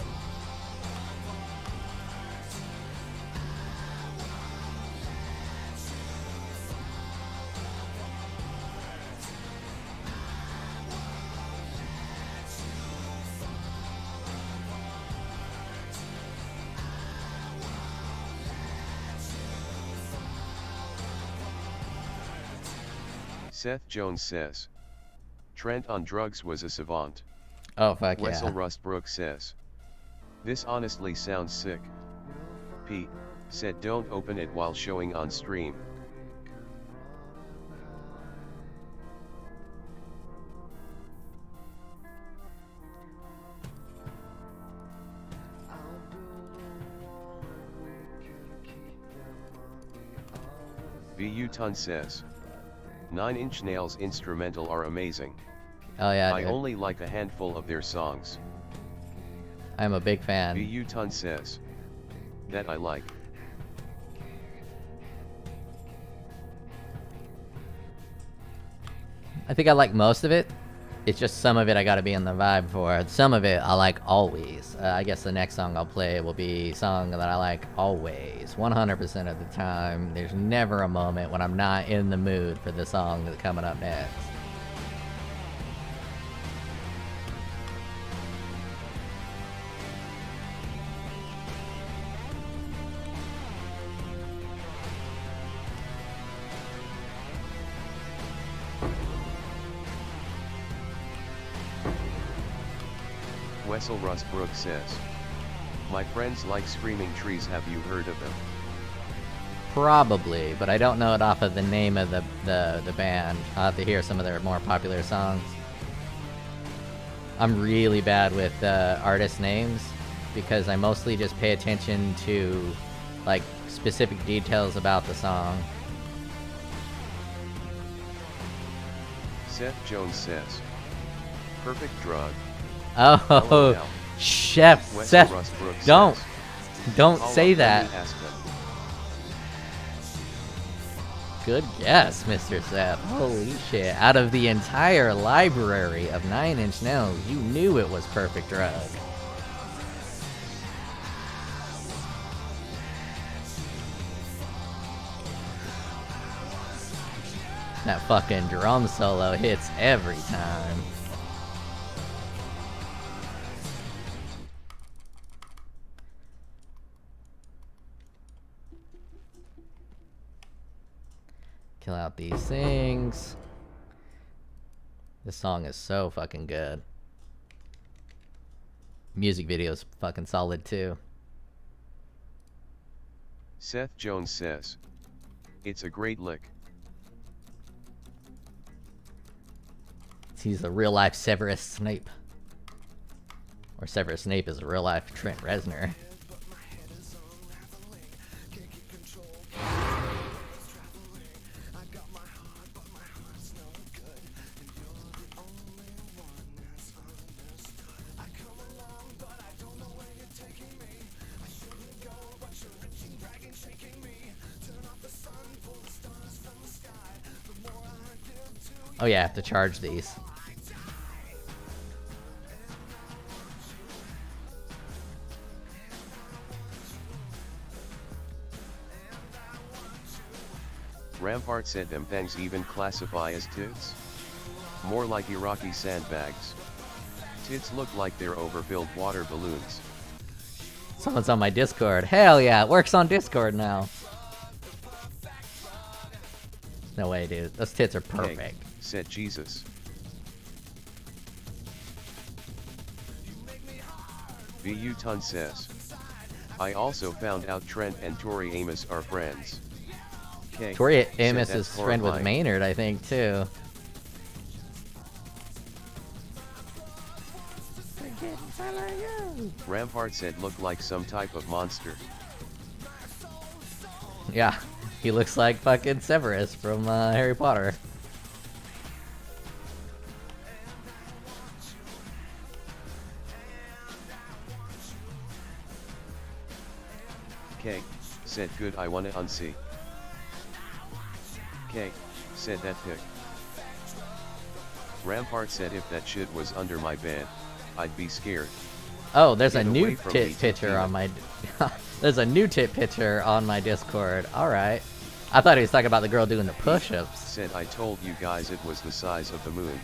Seth Jones says, Trent on drugs was a savant. Oh, fuck Wessel yeah. Rustbrook says, "This honestly sounds sick." P said, "Don't open it while showing on stream." VU Ton says, 9 Inch Nails instrumental are amazing. Oh yeah, I dude. only like a handful of their songs. I'm a big fan. VU Ton says, that I like. I think I like most of it. It's just some of it I gotta be in the vibe for. Some of it I like always. I guess the next song I'll play will be a song that I like always. 100% of the time. There's never a moment when I'm not in the mood for the song that's coming up next. Wessel Rustbrook says, "My friends like Screaming Trees, have you heard of them?" Probably, but I don't know it off of the name of the band. I'll have to hear some of their more popular songs. I'm really bad with artist names because I mostly just pay attention to like specific details about the song. Seth Jones says, "Perfect Drug." Oh, LOL. Chef Wessel Seth, Rustbrook don't says, say "Call up that. and ask them." Good guess, Mr. Seth. Holy shit. Out of the entire library of 9 Inch Nails, you knew it was Perfect Drug. That fucking drum solo hits every time. Kill out these things. This song is so fucking good. Music video's fucking solid too. Seth Jones says, "It's a great lick." He's a real life Severus Snape. Or Severus Snape is a real life Trent Reznor. Oh yeah, I have to charge these. Rampart said, "Them things even classify as tits? More like Iraqi sandbags. Tits look like they're overfilled water balloons." Someone's on my Discord. Hell yeah, it works on Discord now. No way, dude. Those tits are perfect. Hey, said Jesus. VU Ton says, "I also found out Trent and Tori Amos are friends." K Tori said, Amos "That's is friend with horrifying." Maynard, I think, too. Rampart said, "Look like some type of monster." Yeah, he looks like fucking Severus from Harry Potter. K said, "Good, I wanna unsee." K said, "That pic." Rampart said, "If that shit was under my bed, I'd be scared." Oh, there's Get a away new from tit me, picture Tina. on my... There's a new tit picture on my Discord. Alright. I thought he was talking about the girl doing the push-ups. Said, "I told you guys it was the size of the moon."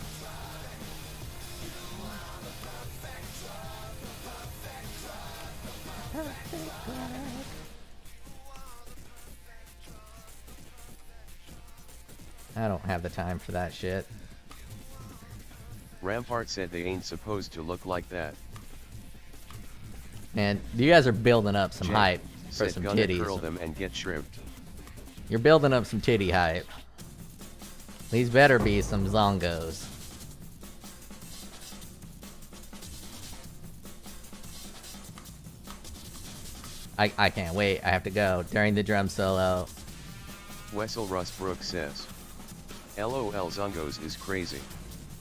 I don't have the time for that shit. Rampart said they ain't supposed to look like that. Man, you guys are building up some Jack hype for said some gonna titties. curl them and get shrimped. You're building up some titty hype. These better be some zongos. I can't wait. I have to go during the drum solo. Wessel Rustbrook says, LOL Zongos is crazy.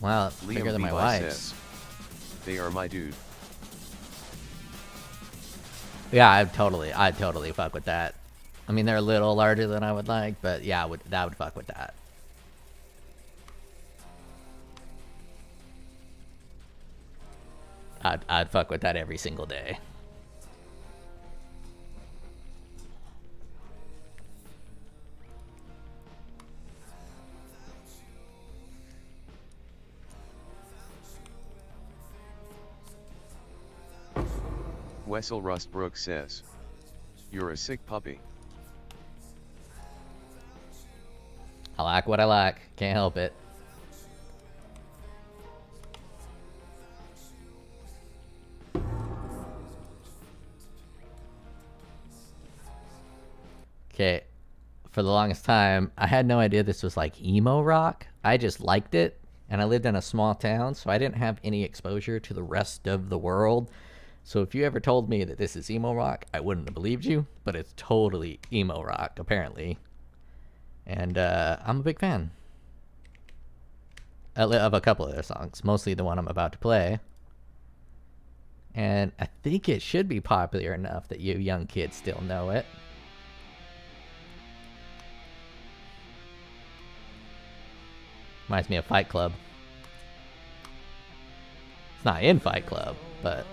Wow, Liam bigger than my Levi wife's. says, they are my dude. Yeah, I'd totally fuck with that. I mean, they're a little larger than I would like, but yeah, that would fuck with that. I'd fuck with that every single day. Wessel Rustbrook says, you're a sick puppy. I like what I like. Can't help it. Okay, for the longest time, I had no idea this was like emo rock. I just liked it, and I lived in a small town, so I didn't have any exposure to the rest of the world. So if you ever told me that this is emo rock, I wouldn't have believed you, but it's totally emo rock, apparently. And I'm a big fan of a couple of their songs, mostly the one I'm about to play. And I think it should be popular enough that you young kids still know it. Reminds me of Fight Club. It's not in Fight Club, but...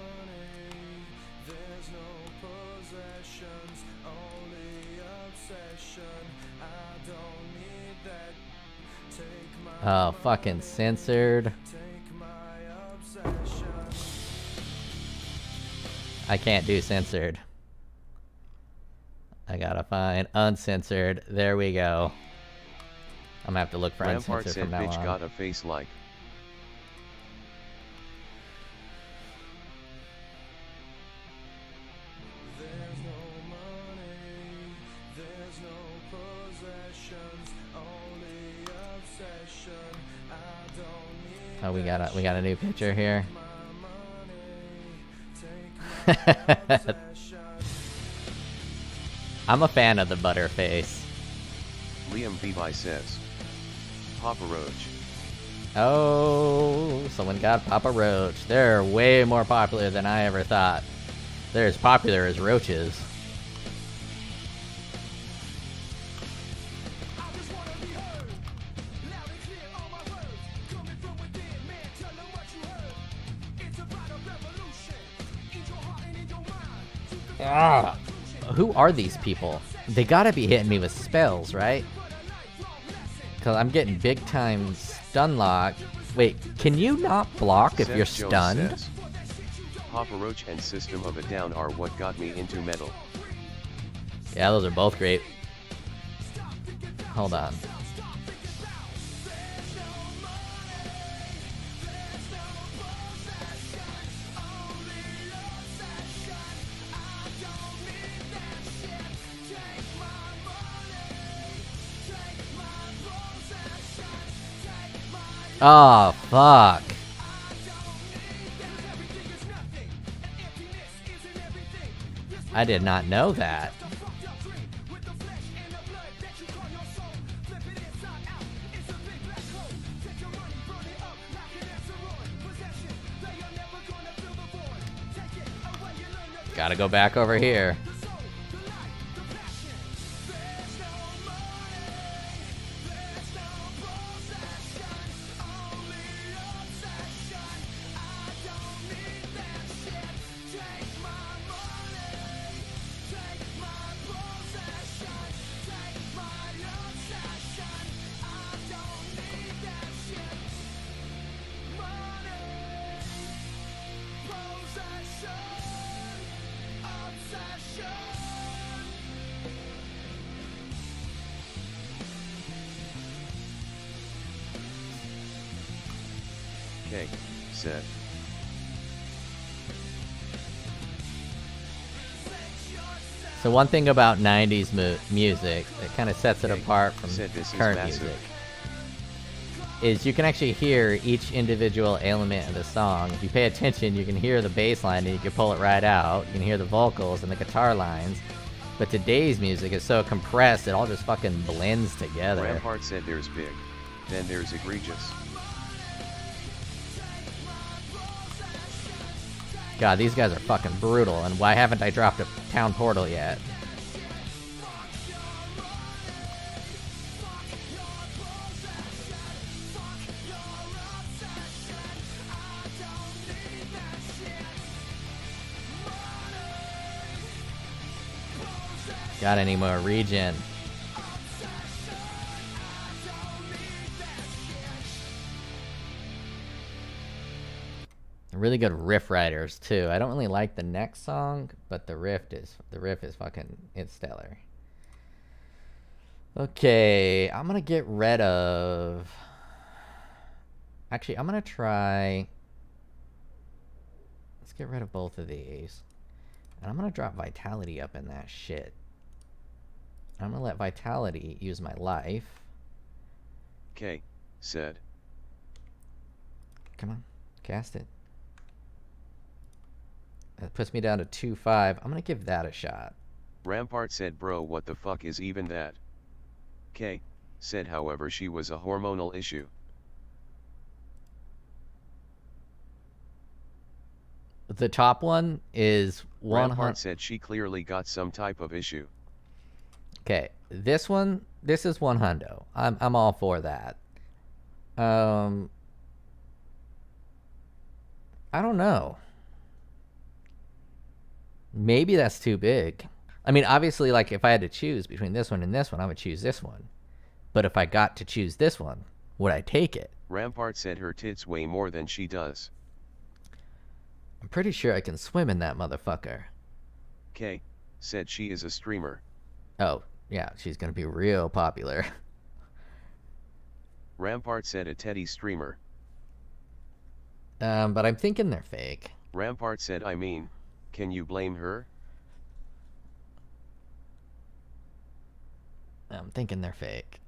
Oh, fucking censored. I can't do censored. I gotta find uncensored. There we go. I'm gonna have to look for Rampart uncensored said from now bitch on. got a face like. Oh, we got a new picture here. I'm a fan of the butterface. Liam Levi says, Papa Roach. Oh, someone got Papa Roach. They're way more popular than I ever thought. They're as popular as roaches. Ah, who are these people? They gotta be hitting me with spells, right? Because I'm getting big time stun lock. Wait, can you not block if Seth you're Jones stunned? says, Papa Roach and System of a Down are what got me into metal. Yeah, those are both great. Hold on. Oh, fuck. I did not know that. Gotta go back over here. K said. So one thing about 90s music that kind of sets it apart from current music is you can actually hear each individual element of the song. If you pay attention, you can hear the bass line and you can pull it right out. You can hear the vocals and the guitar lines. But today's music is so compressed, it all just fucking blends together. Rampart said there's big, then there's egregious. God, these guys are fucking brutal, and why haven't I dropped a town portal yet? Got any more regen? Really good riff writers too. I don't really like the next song, but the riff is fucking, it's stellar. Okay, I'm gonna get rid of. Actually, I'm gonna try. Let's get rid of both of these, and I'm gonna drop vitality up in that shit. I'm gonna let vitality use my life. K said. Come on, cast it. That puts me down to 2-5. I'm gonna give that a shot. Rampart said, bro, what the fuck is even that? K said, however, she was a hormonal issue. The top one is 100. Rampart said she clearly got some type of issue. Okay, this one, this is 100. I'm all for that. I don't know. Maybe that's too big. I mean, obviously, like, if I had to choose between this one and this one, I would choose this one. But if I got to choose this one, would I take it? Rampart said her tits weigh more than she does. I'm pretty sure I can swim in that motherfucker. K said she is a streamer. Oh, yeah, she's gonna be real popular. Rampart said a Teddy streamer. But I'm thinking they're fake. Rampart said, I mean, can you blame her? I'm thinking they're fake.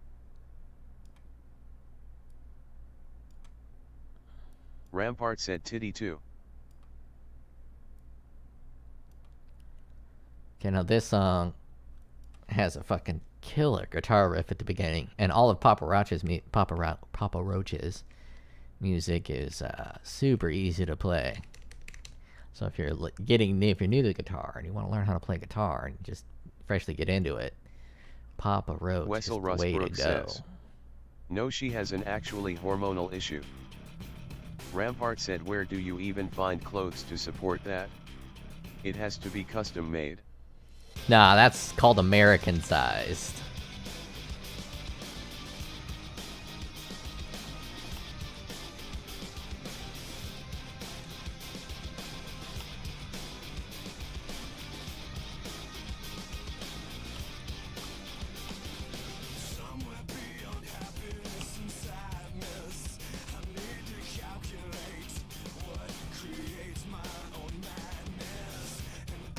Rampart said titty too. Okay, now this song has a fucking killer guitar riff at the beginning, and all of Papa Roach's music is super easy to play. So if you're if you're new to guitar and you want to learn how to play guitar and just freshly get into it, Papa Roach is the way to go. Says, no, she has an actually hormonal issue. Rampart said, where do you even find clothes to support that? It has to be custom made. Nah, that's called American sized.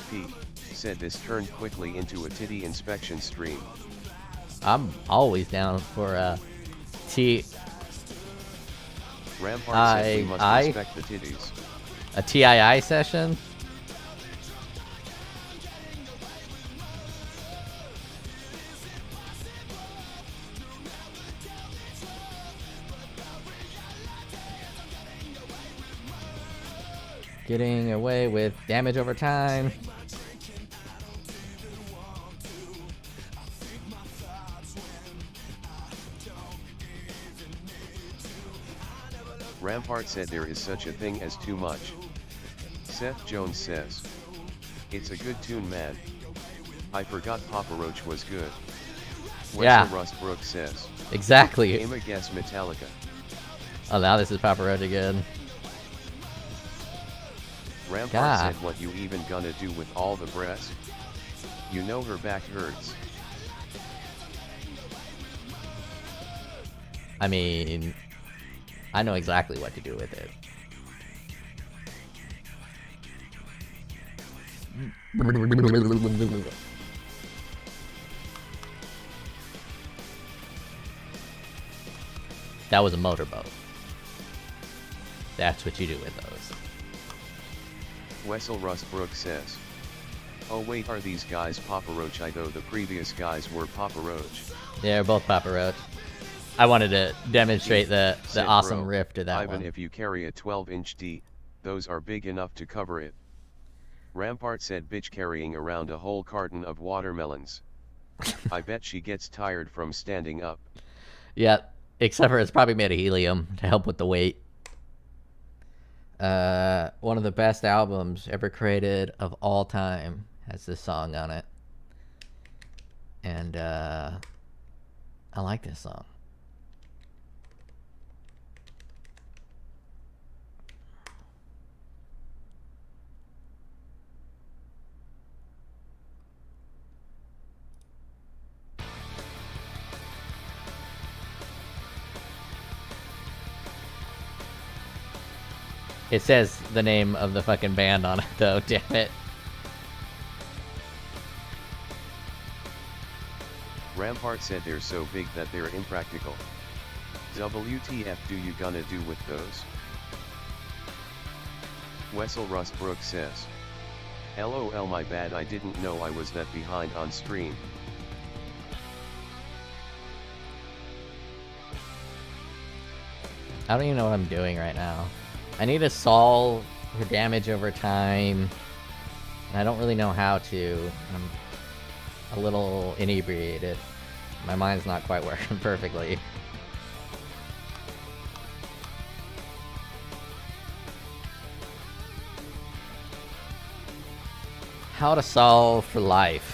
P said this turned quickly into a titty inspection stream. I'm always down for a Rampart said we must inspect the titties. A TII session? Getting away with damage over time. Rampart said there is such a thing as too much. Seth Jones says, it's a good tune, man. I forgot Papa Roach was good. Yeah. Russ Brooks says, exactly. Aim a guess Metallica. Oh, now this is Papa Roach again. Rampart said, what you even gonna do with all the breasts? You know her back hurts. I mean, I know exactly what to do with it. That was a motorboat. That's what you do with those. Wessel Rustbrook says, oh wait, are these guys Papa Roach? I though the previous guys were Papa Roach. They're both Papa Roach. I wanted to demonstrate the awesome riff to that Ivan, one. if you carry a 12-inch D, those are big enough to cover it. Rampart said, bitch carrying around a whole carton of watermelons. I bet she gets tired from standing up. Yeah, except for it's probably made of helium to help with the weight. One of the best albums ever created of all time has this song on it. And I like this song. It says the name of the fucking band on it, though, damn it. Rampart said they're so big that they're impractical. WTF do you gonna do with those? Wessel Rustbrook says, LOL, my bad, I didn't know I was that behind on stream. I don't even know what I'm doing right now. I need to solve her damage over time. And I don't really know how to. I'm a little inebriated. My mind's not quite working perfectly. How to solve for life.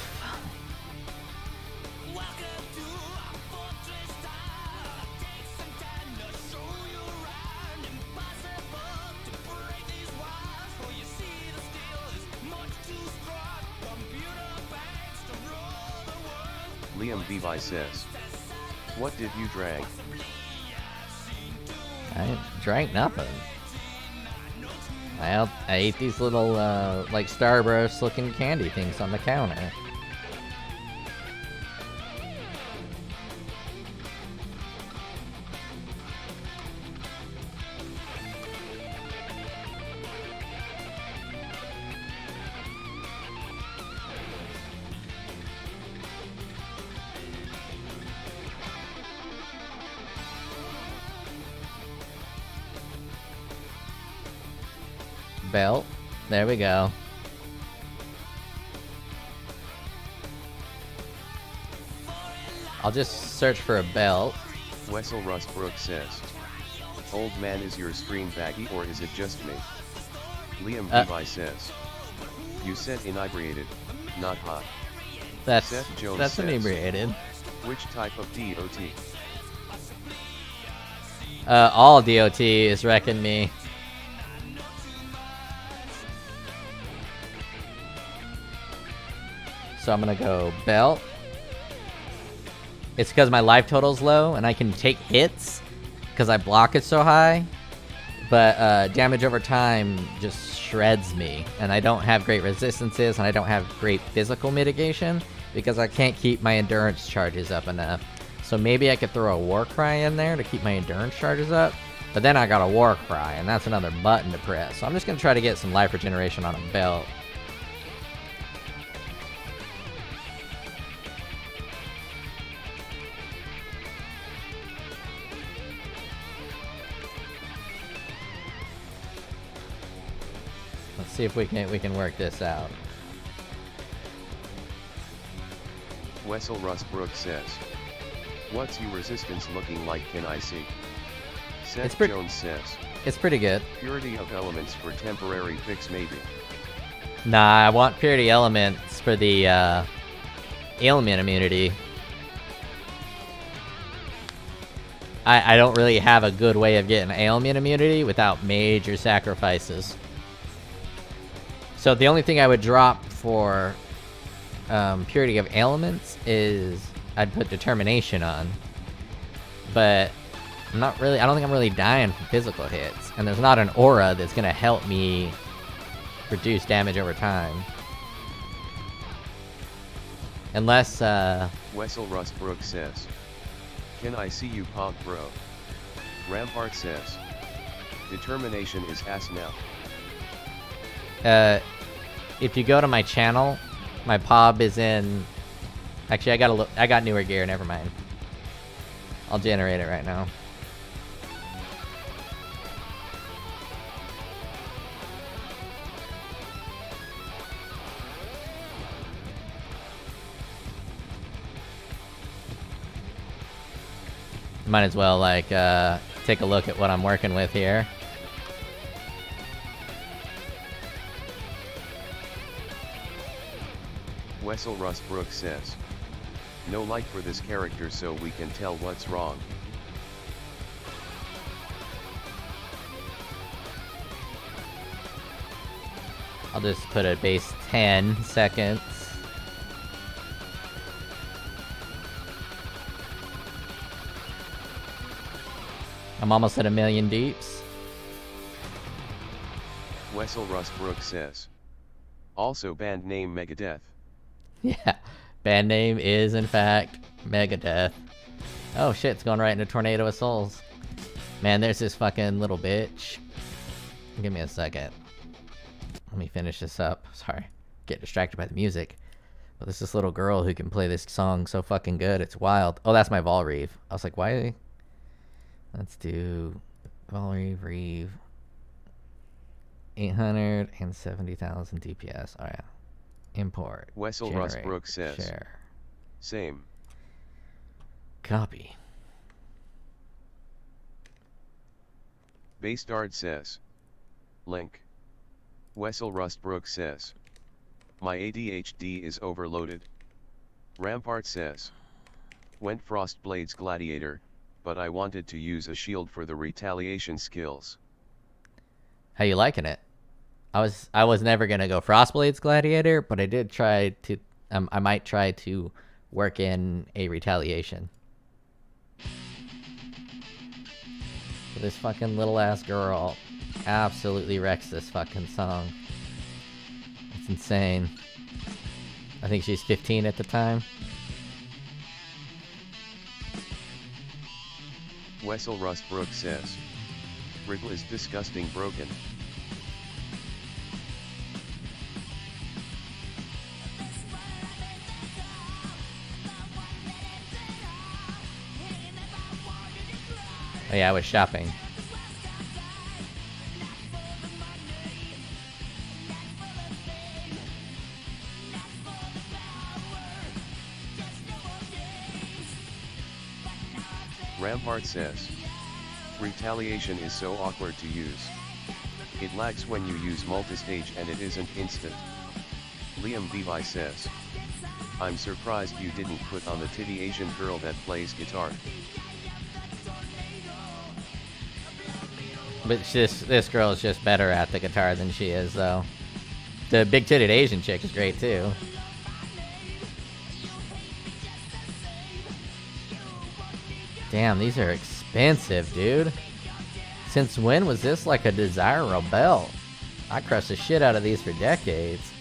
Liam Vivi says, what did you drink? I drank nothing. I ate these little, like Starburst looking candy things on the counter. Belt. There we go. I'll just search for a belt. Wessel Rustbrook says, old man, is your stream baggy or is it just me? Liam Vivi says, you said inebriated, not hot. That's Seth Jones that's says, inebriated. which type of DOT? All DOT is wrecking me. So I'm gonna go belt. It's because my life total's low and I can take hits because I block it so high. But damage over time just shreds me. And I don't have great resistances and I don't have great physical mitigation because I can't keep my endurance charges up enough. So maybe I could throw a war cry in there to keep my endurance charges up. But then I got a war cry and that's another button to press. So I'm just gonna try to get some life regeneration on a belt. Let's see if we can work this out. Wessel Rustbrook says, what's your resistance looking like, can I see? Seth Jones says, it's pretty good. Purity of elements for temporary fix maybe. Nah, I want purity elements for the ailment immunity. I don't really have a good way of getting ailment immunity without major sacrifices. So the only thing I would drop for purity of ailments is I'd put determination on. But I don't think I'm really dying from physical hits. And there's not an aura that's gonna help me reduce damage over time. Unless, Wessel Rustbrook says, "Can I see you pog, bro?" Rampart says, "Determination is ass now." if you go to my channel, my POB is in... Actually, I got newer gear, never mind. I'll generate it right now. Might as well, like, take a look at what I'm working with here. Wessel Rustbrook says, "No like for this character so we can tell what's wrong." I'll just put a base 10 seconds. I'm almost at 1,000,000 deeps. Wessel Rustbrook says, "Also band name Megadeth." Yeah, band name is in fact Megadeth. Oh shit, it's going right into Tornado of Souls. Man, there's this fucking little bitch. Give me a second. Let me finish this up. Sorry, get distracted by the music. But there's this little girl who can play this song so fucking good, it's wild. Oh, that's my Vol Reave. I was like, why? Let's do Vol Reave. 870,000 DPS. Alright. Import. Wessel Generate, Rustbrook says, share. "Same." Copy. Basedard says, "Link." Wessel Rustbrook says, "My ADHD is overloaded." Rampart says, "Went Frostblade's Gladiator, but I wanted to use a shield for the retaliation skills." How you liking it? I was never gonna go Frostblade's Gladiator, but I did try to. I might try to work in a retaliation. This fucking little ass girl absolutely wrecks this fucking song. It's insane. I think she's 15 at the time. Wessel Rustbrook says, "Wriggle is disgusting broken." Oh yeah, I was shopping. Rampart says, "Retaliation is so awkward to use. It lags when you use multistage and it isn't instant." Liam Levi says, "I'm surprised you didn't put on the titty Asian girl that plays guitar." But this girl is just better at the guitar than she is, though. The big-titted Asian chick is great, too. Damn, these are expensive, dude. Since when was this like a desirable belt? I crushed the shit out of these for decades.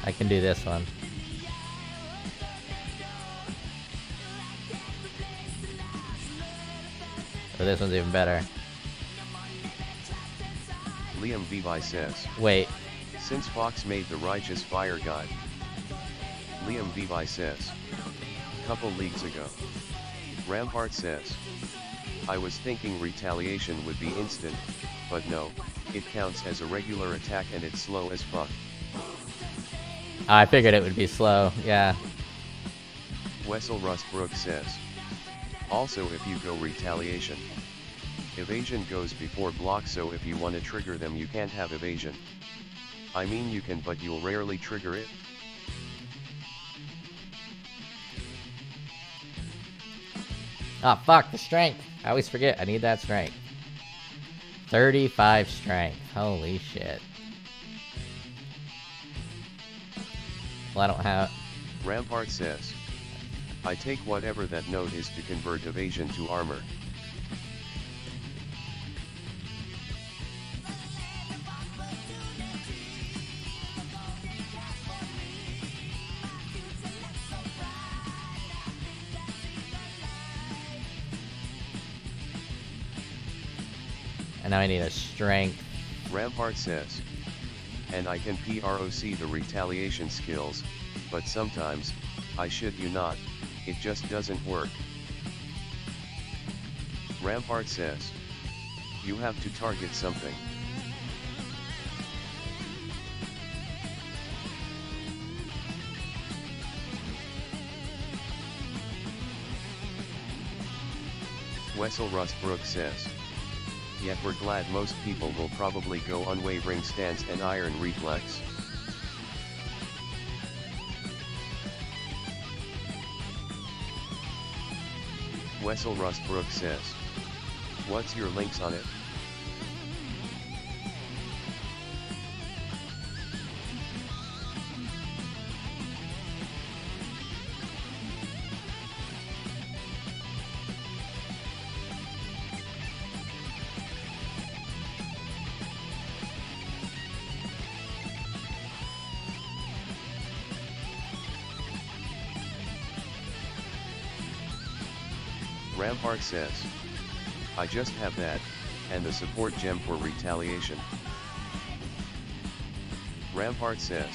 I can do this one. Or this one's even better. Liam Levi says, "Wait. Since Fox made the Righteous Fire Guide." Liam Levi says, "Couple leagues ago." Rampart says, "I was thinking retaliation would be instant, but no, it counts as a regular attack and it's slow as fuck." I figured it would be slow, yeah. Wessel Rustbrook says, "Also if you go retaliation, evasion goes before block, so if you want to trigger them you can't have evasion. I mean you can, but you'll rarely trigger it." Oh, fuck, the strength. I always forget, I need that strength. 35 strength, holy shit. Well, I don't have... Rampart says, I take whatever that note is to convert evasion to armor. And now I need a strength. Rampart says, and I can PROC the retaliation skills, but sometimes, I shit you not, it just doesn't work. Rampart says, you have to target something. Wessel Rustbrook says, yet we're glad most people will probably go unwavering stance and iron reflex. Wessel Rustbrook says, what's your links on it? Rampart says, I just have that, and the support gem for retaliation. Rampart says,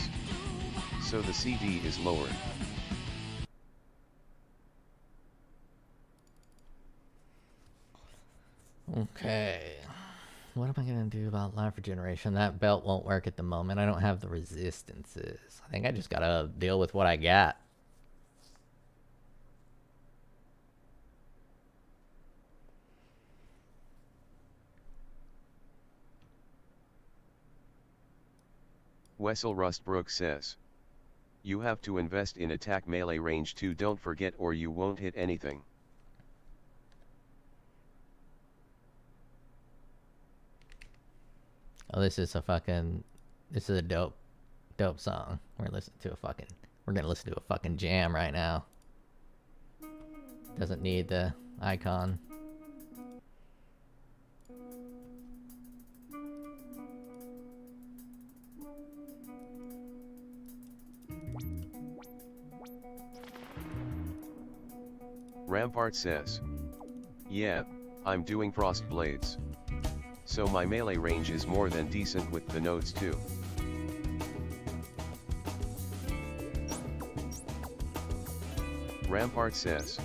so the CD is lowered. Okay. What am I gonna do about life regeneration? That belt won't work at the moment. I don't have the resistances. I think I just gotta deal with what I got. Wessel Rustbrook says, you have to invest in attack melee range too, don't forget, or you won't hit anything. Oh, this is a dope song. We're gonna listen to a fucking jam right now. Doesn't need the icon. Rampart says, yeah, I'm doing frost blades. So my melee range is more than decent with the nodes too. Rampart says,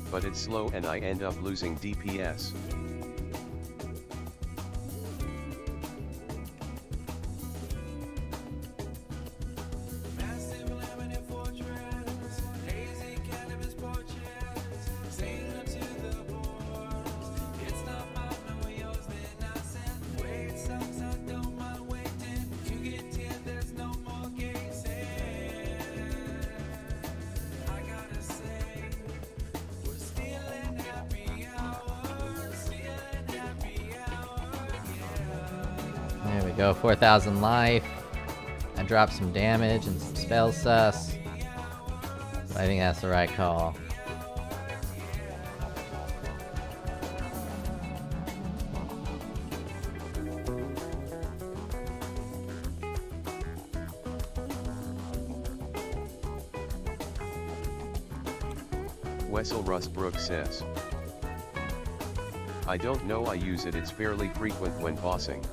but it's slow and I end up losing DPS. There we go, 4,000 life. I dropped some damage and some spell sus. But I think that's the right call. Wessel Rustbrook says, I don't know, I use it, it's fairly frequent when bossing.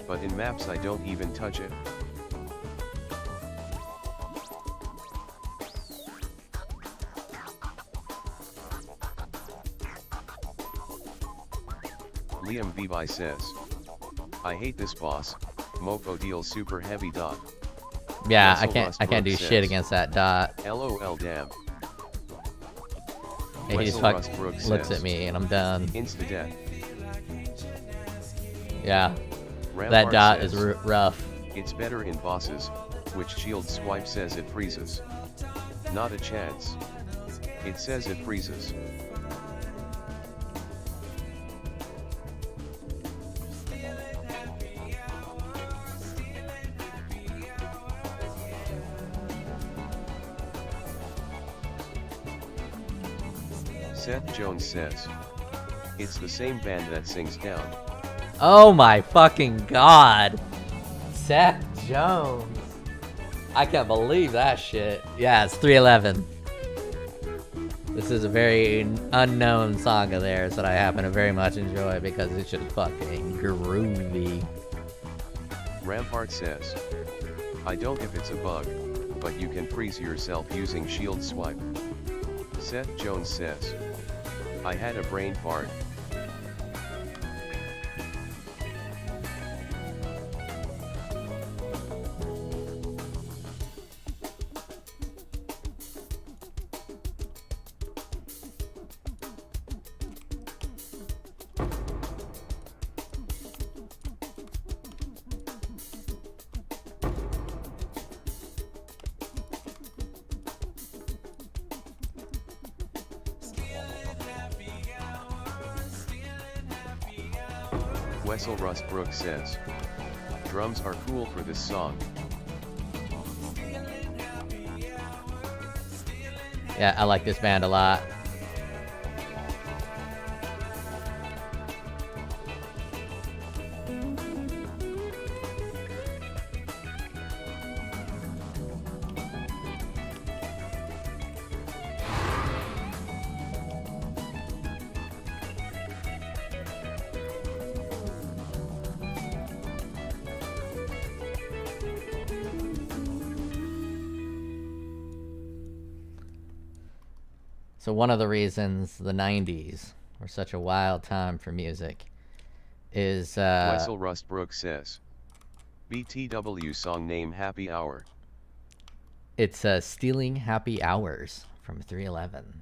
But in maps I don't even touch it. Liam Vivi says, I hate this boss, Mofo deals super heavy dot. Yeah, Wessel I can't do Rustbrook shit says, against that dot. LOL damn. Yeah, he just looks at me and I'm done. Insta death. Yeah, Rampart that dot says, is rough. It's better in bosses, which shield swipe says it freezes. Not a chance. It says it freezes. Seth Jones says, it's the same band that sings Down. Oh my fucking god. Seth Jones. I can't believe that shit. Yeah, it's 311. This is a very unknown song of theirs that I happen to very much enjoy because it's just fucking groovy. Rampart says, I don't know if it's a bug, but you can freeze yourself using shield swipe. Seth Jones says, I had a brain fart. Wessel Rustbrook says, drums are cool for this song. Yeah, I like this band a lot. So one of the reasons the 90s were such a wild time for music is Wessel Rustbrook says, BTW song name Happy Hour. It's Stealing Happy Hours from 311.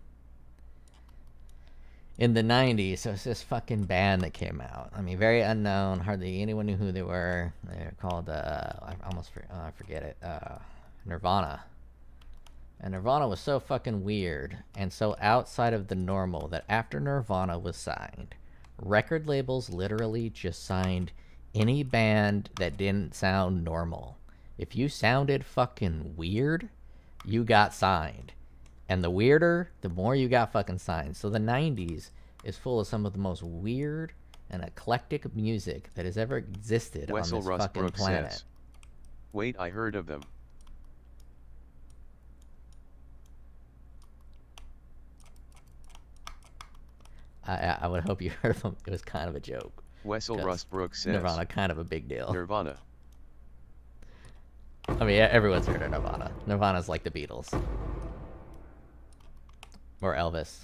In the 90s, so it's this fucking band that came out. I mean, very unknown. Hardly anyone knew who they were. They're called, I forget it, Nirvana. And Nirvana was so fucking weird and so outside of the normal that after Nirvana was signed, record labels literally just signed any band that didn't sound normal. If you sounded fucking weird, you got signed. And the weirder, the more you got fucking signed. So the 90s is full of some of the most weird and eclectic music that has ever existed Wessel on this fucking Rustbrook planet. says, wait, I heard of them. I would hope you heard them. It was kind of a joke. Wessel Rustbrook says, Nirvana, kind of a big deal. Nirvana. I mean, everyone's heard of Nirvana. Nirvana's like the Beatles. Or Elvis.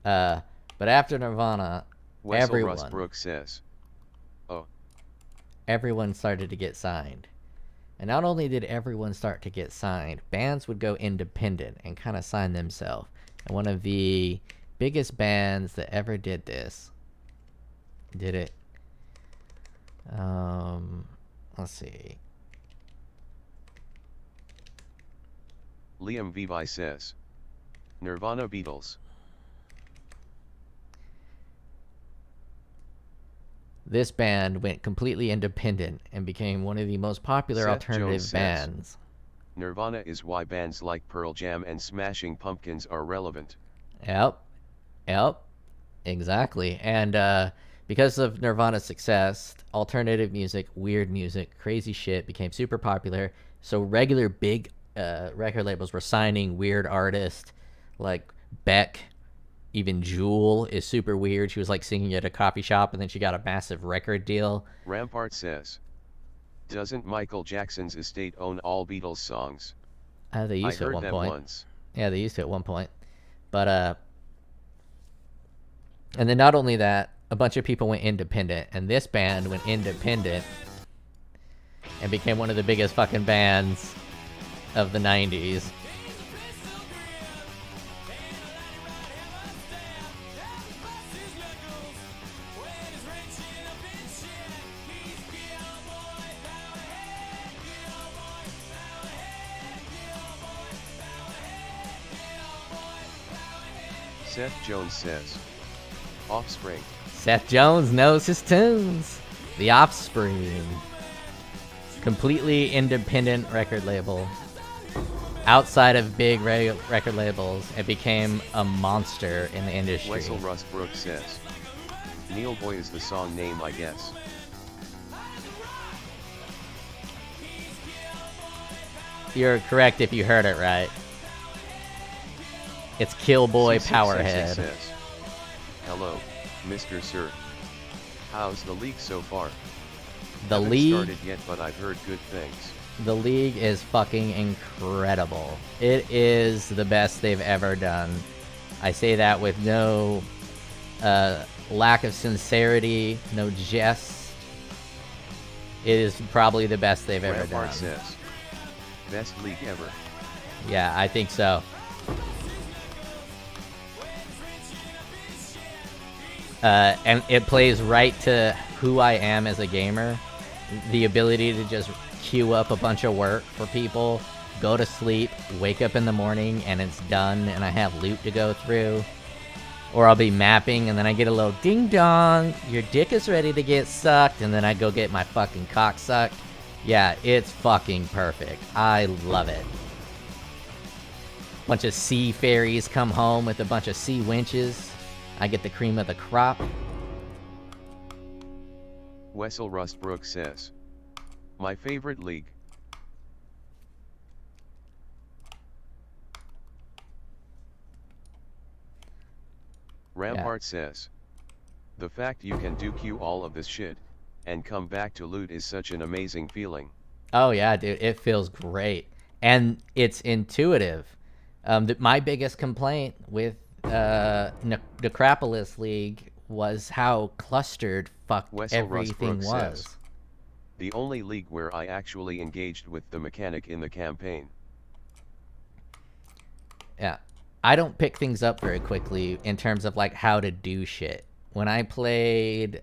But after Nirvana, Wessel Rustbrook says, oh. Everyone started to get signed. And not only did everyone start to get signed, bands would go independent and kind of sign themselves. And one of the biggest bands that ever did this, did it, let's see. Liam Vivi says, Nirvana Beatles. This band went completely independent and became one of the most popular Seth alternative Jones bands. Says, Nirvana is why bands like Pearl Jam and Smashing Pumpkins are relevant. Yep. Exactly. And because of Nirvana's success, alternative music, weird music, crazy shit became super popular. So regular big record labels were signing weird artists like Beck. Even Jewel is super weird. She was like singing at a coffee shop and then she got a massive record deal. Rampart says, doesn't Michael Jackson's estate own all Beatles songs? They used to at one point. Once. Yeah, they used to at one point. But and then not only that, a bunch of people went independent, and this band went independent and became one of the biggest fucking bands of the 90s. Seth Jones says, Offspring. Seth Jones knows his tunes. The Offspring. Completely independent record label. Outside of big record labels, it became a monster in the industry. Wessel Rustbrook says, Neil Boy is the song name, I guess. You're correct if you heard it right. It's Killboy Powerhead. Says, hello, Mr. Sir. How's the league so far? The Haven't league started yet, but I've heard good things. The league is fucking incredible. It is the best they've ever done. I say that with no lack of sincerity, no jest. It is probably the best they've ever done. Says, best league ever. Yeah, I think so. And it plays right to who I am as a gamer. The ability to just queue up a bunch of work for people, go to sleep, wake up in the morning, and it's done, and I have loot to go through. Or I'll be mapping, and then I get a little ding-dong, your dick is ready to get sucked, and then I go get my fucking cock sucked. Yeah, it's fucking perfect. I love it. Bunch of sea fairies come home with a bunch of sea winches. I get the cream of the crop. Wessel Rustbrook says, my favorite league. Rampart says, the fact you can do queue all of this shit, and come back to loot is such an amazing feeling. Oh yeah, dude, it feels great. And it's intuitive. My biggest complaint with Necropolis League was how clustered everything was. Says, the only league where I actually engaged with the mechanic in the campaign. Yeah. I don't pick things up very quickly in terms of like how to do shit. When I played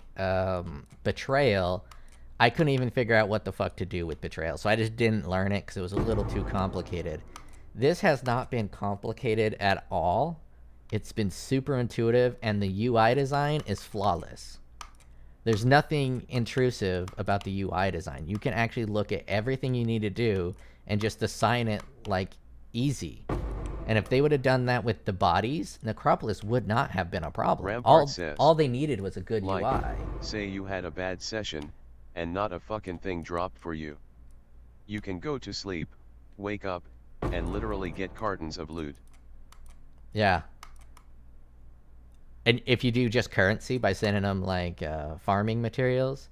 Betrayal, I couldn't even figure out what the fuck to do with Betrayal. So I just didn't learn it because it was a little too complicated. This has not been complicated at all. It's been super intuitive, and the UI design is flawless. There's nothing intrusive about the UI design. You can actually look at everything you need to do and just assign it like easy. And if they would have done that with the bodies, Necropolis would not have been a problem. All they needed was a good like, UI. Say you had a bad session, and not a fucking thing dropped for you. You can go to sleep, wake up, and literally get cartons of loot. Yeah. And if you do just currency by sending them like farming materials,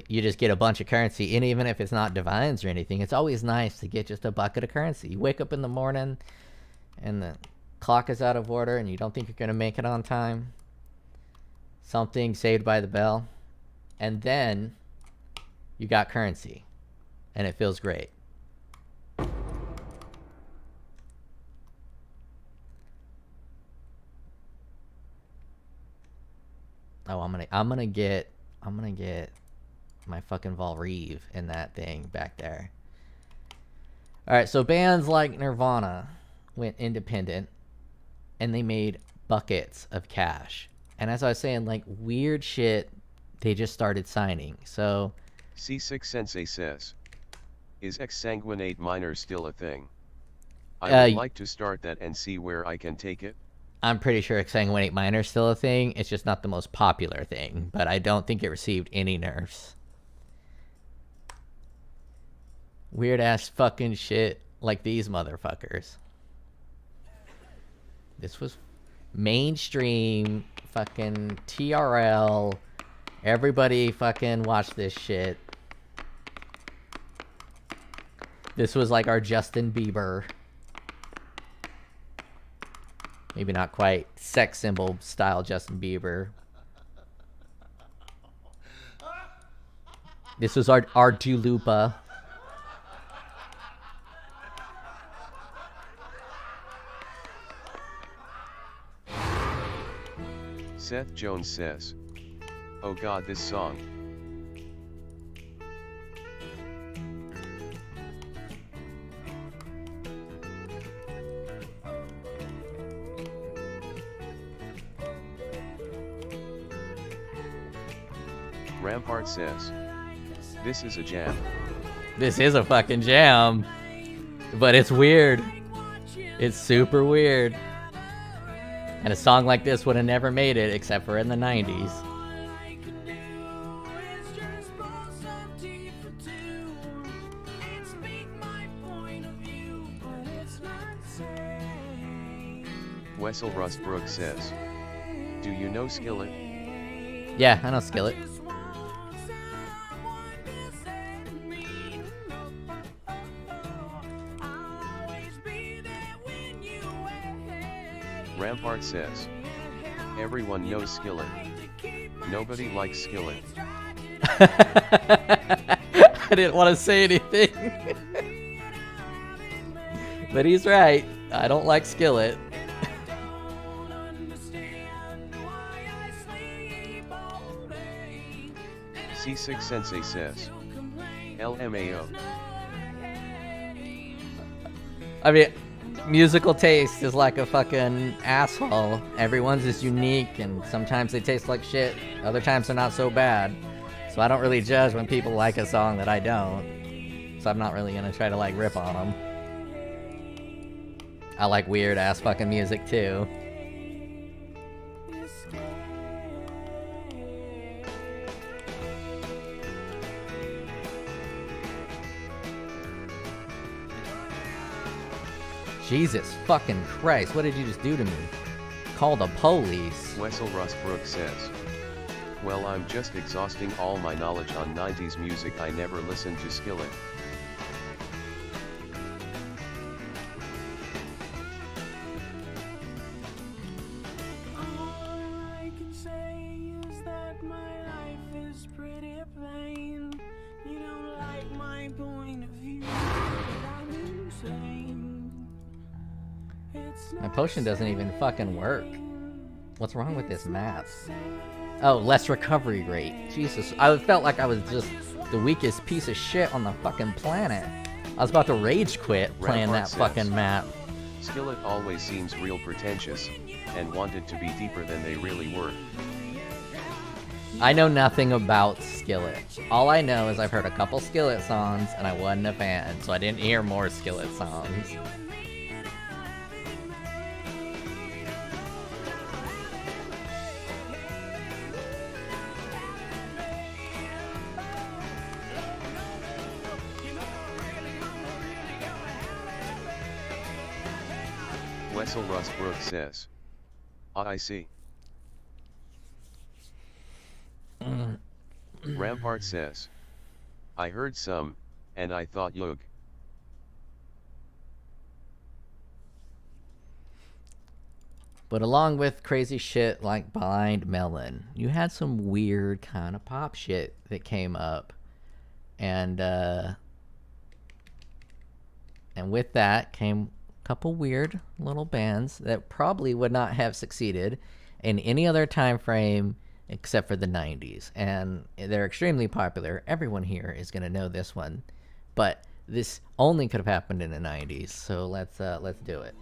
you just get a bunch of currency. And even if it's not divines or anything, it's always nice to get just a bucket of currency. You wake up in the morning and the clock is out of order and you don't think you're going to make it on time. Something saved by the bell. And then you got currency. And it feels great. Oh, I'm gonna get my fucking Reave in that thing back there. Alright, so bands like Nirvana went independent and they made buckets of cash. And as I was saying, like weird shit they just started signing. So C6 Sensei says, is exsanguinate miner still a thing? I would like to start that and see where I can take it. I'm pretty sure exsanguinate miner is still a thing. It's just not the most popular thing, but I don't think it received any nerfs. Weird ass fucking shit like these motherfuckers. This was mainstream fucking TRL. Everybody fucking watched this shit. This was like our Justin Bieber. Maybe not quite sex symbol style Justin Bieber. This was our Dulupa. Seth Jones says, oh god, this song. Rampart says, this is a jam. This is a fucking jam. But it's weird. It's super weird. And a song like this would have never made it except for in the 90s. Wessel Rustbrook says, do you know Skillet? Yeah, I know Skillet. Rampart says, everyone knows Skillet. Nobody likes Skillet. I didn't want to say anything. But he's right. I don't like Skillet. C6 Sensei says, LMAO. I mean, musical taste is like a fucking asshole. Everyone's is unique, and sometimes they taste like shit. Other times they're not so bad. So I don't really judge when people like a song that I don't. So I'm not really gonna try to like rip on them. I like weird ass fucking music too. Jesus fucking Christ, what did you just do to me? Call the police. Wessel Rustbrook says, well, I'm just exhausting all my knowledge on 90s music. I never listened to Skillet. My potion doesn't even fucking work. What's wrong with this map? Oh, less recovery rate. Jesus, I felt like I was just the weakest piece of shit on the fucking planet. I was about to rage quit playing that fucking map. Skillet always seems real pretentious, and wanted to be deeper than they really were. I know nothing about Skillet. All I know is I've heard a couple Skillet songs, and I wasn't a fan, so I didn't hear more Skillet songs. Wessel Rustbrook says, I see. Rampart says, I heard some, and I thought yug. But along with crazy shit like Blind Melon, you had some weird kind of pop shit that came up. And with that came a couple weird little bands that probably would not have succeeded in any other time frame except for the 90s. And they're extremely popular. Everyone here is going to know this one. But this only could have happened in the 90s. So let's do it.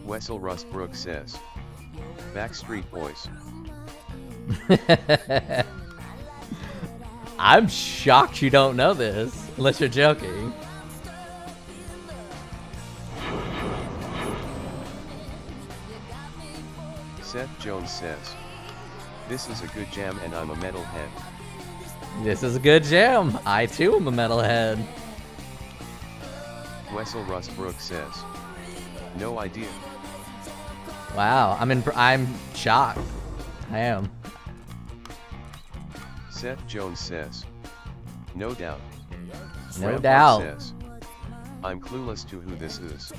Wessel Rustbrook says, Backstreet Boys. I'm shocked you don't know this, unless you're joking. Seth Jones says, this is a good jam and I'm a metalhead. This is a good jam. I too am a metalhead. Wessel Rustbrook says, no idea. Wow, I'm shocked. I am. Seth Jones says, no doubt. No Rampart doubt. Says, I'm clueless to who this is.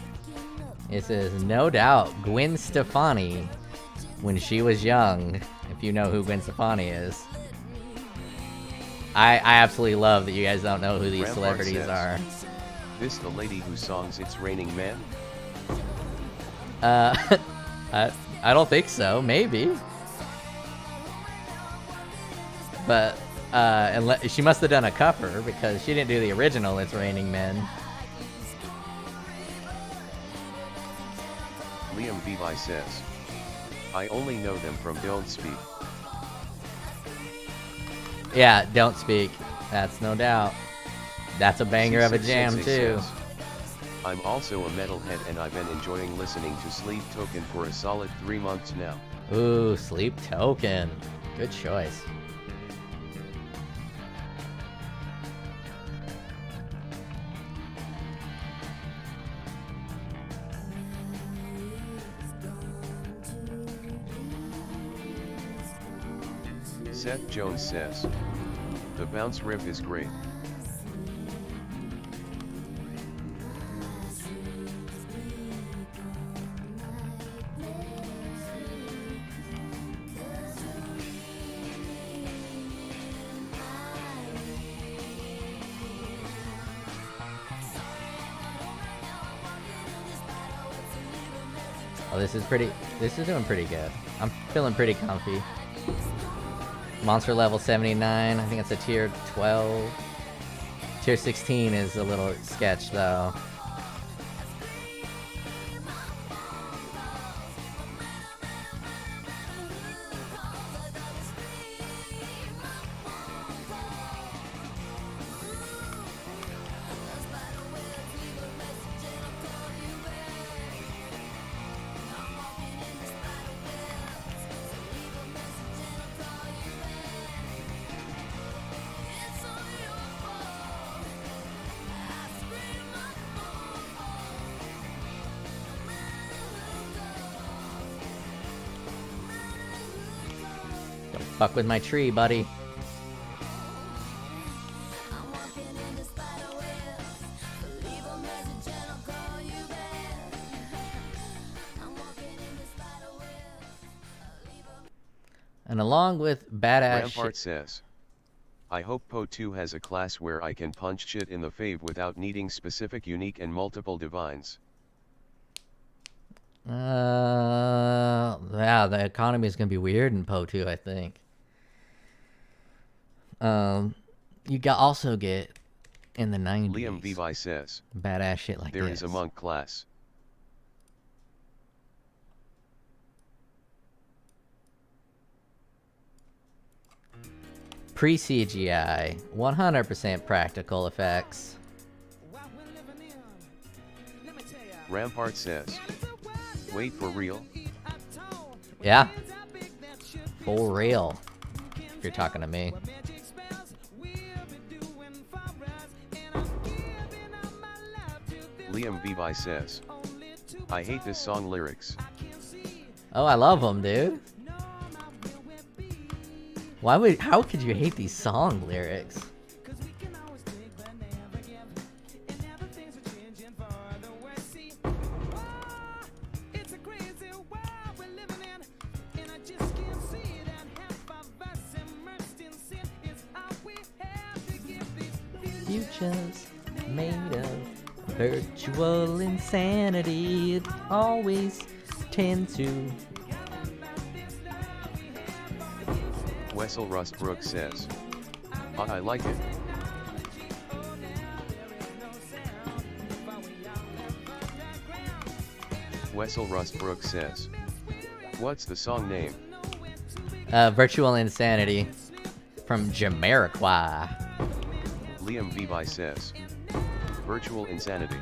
It is no doubt Gwen Stefani when she was young, if you know who Gwen Stefani is. I absolutely love that you guys don't know who these Rampart celebrities says, are. This the lady whose songs It's Raining Men? I don't think so. Maybe. But she must have done a cover because she didn't do the original It's Raining Men. Liam Vivi says, I only know them from Don't Speak. Yeah, Don't Speak. That's no doubt. That's a banger of a jam C6 too. says, I'm also a metalhead and I've been enjoying listening to Sleep Token for a solid 3 months now. Ooh, Sleep Token. Good choice. Seth Jones says, the bounce riff is great. Oh, this is doing pretty good. I'm feeling pretty comfy. Monster level 79, I think it's a tier 12. Tier 16 is a little sketch though. Fuck with my tree, buddy. And along with badass Rampart says, I hope PO2 has a class where I can punch shit in the fave without needing specific unique and multiple divines. Yeah, the economy is gonna be weird in PO2, I think. You also get in the 90s. Liam Vivi says, badass shit like there this. is a monk class. Pre-CGI, 100% practical effects. Rampart says, wait, for real? Yeah. For real. If you're talking to me. Liam Vivi says, I hate this song lyrics. Oh, I love them, dude. How could you hate these song lyrics? Futures made of virtual insanity. It always tend to. Wessel Rustbrook says, I like it. Wessel Rustbrook says, what's the song name? Virtual Insanity from Jamiroquai. Liam Vivi says, Virtual Insanity.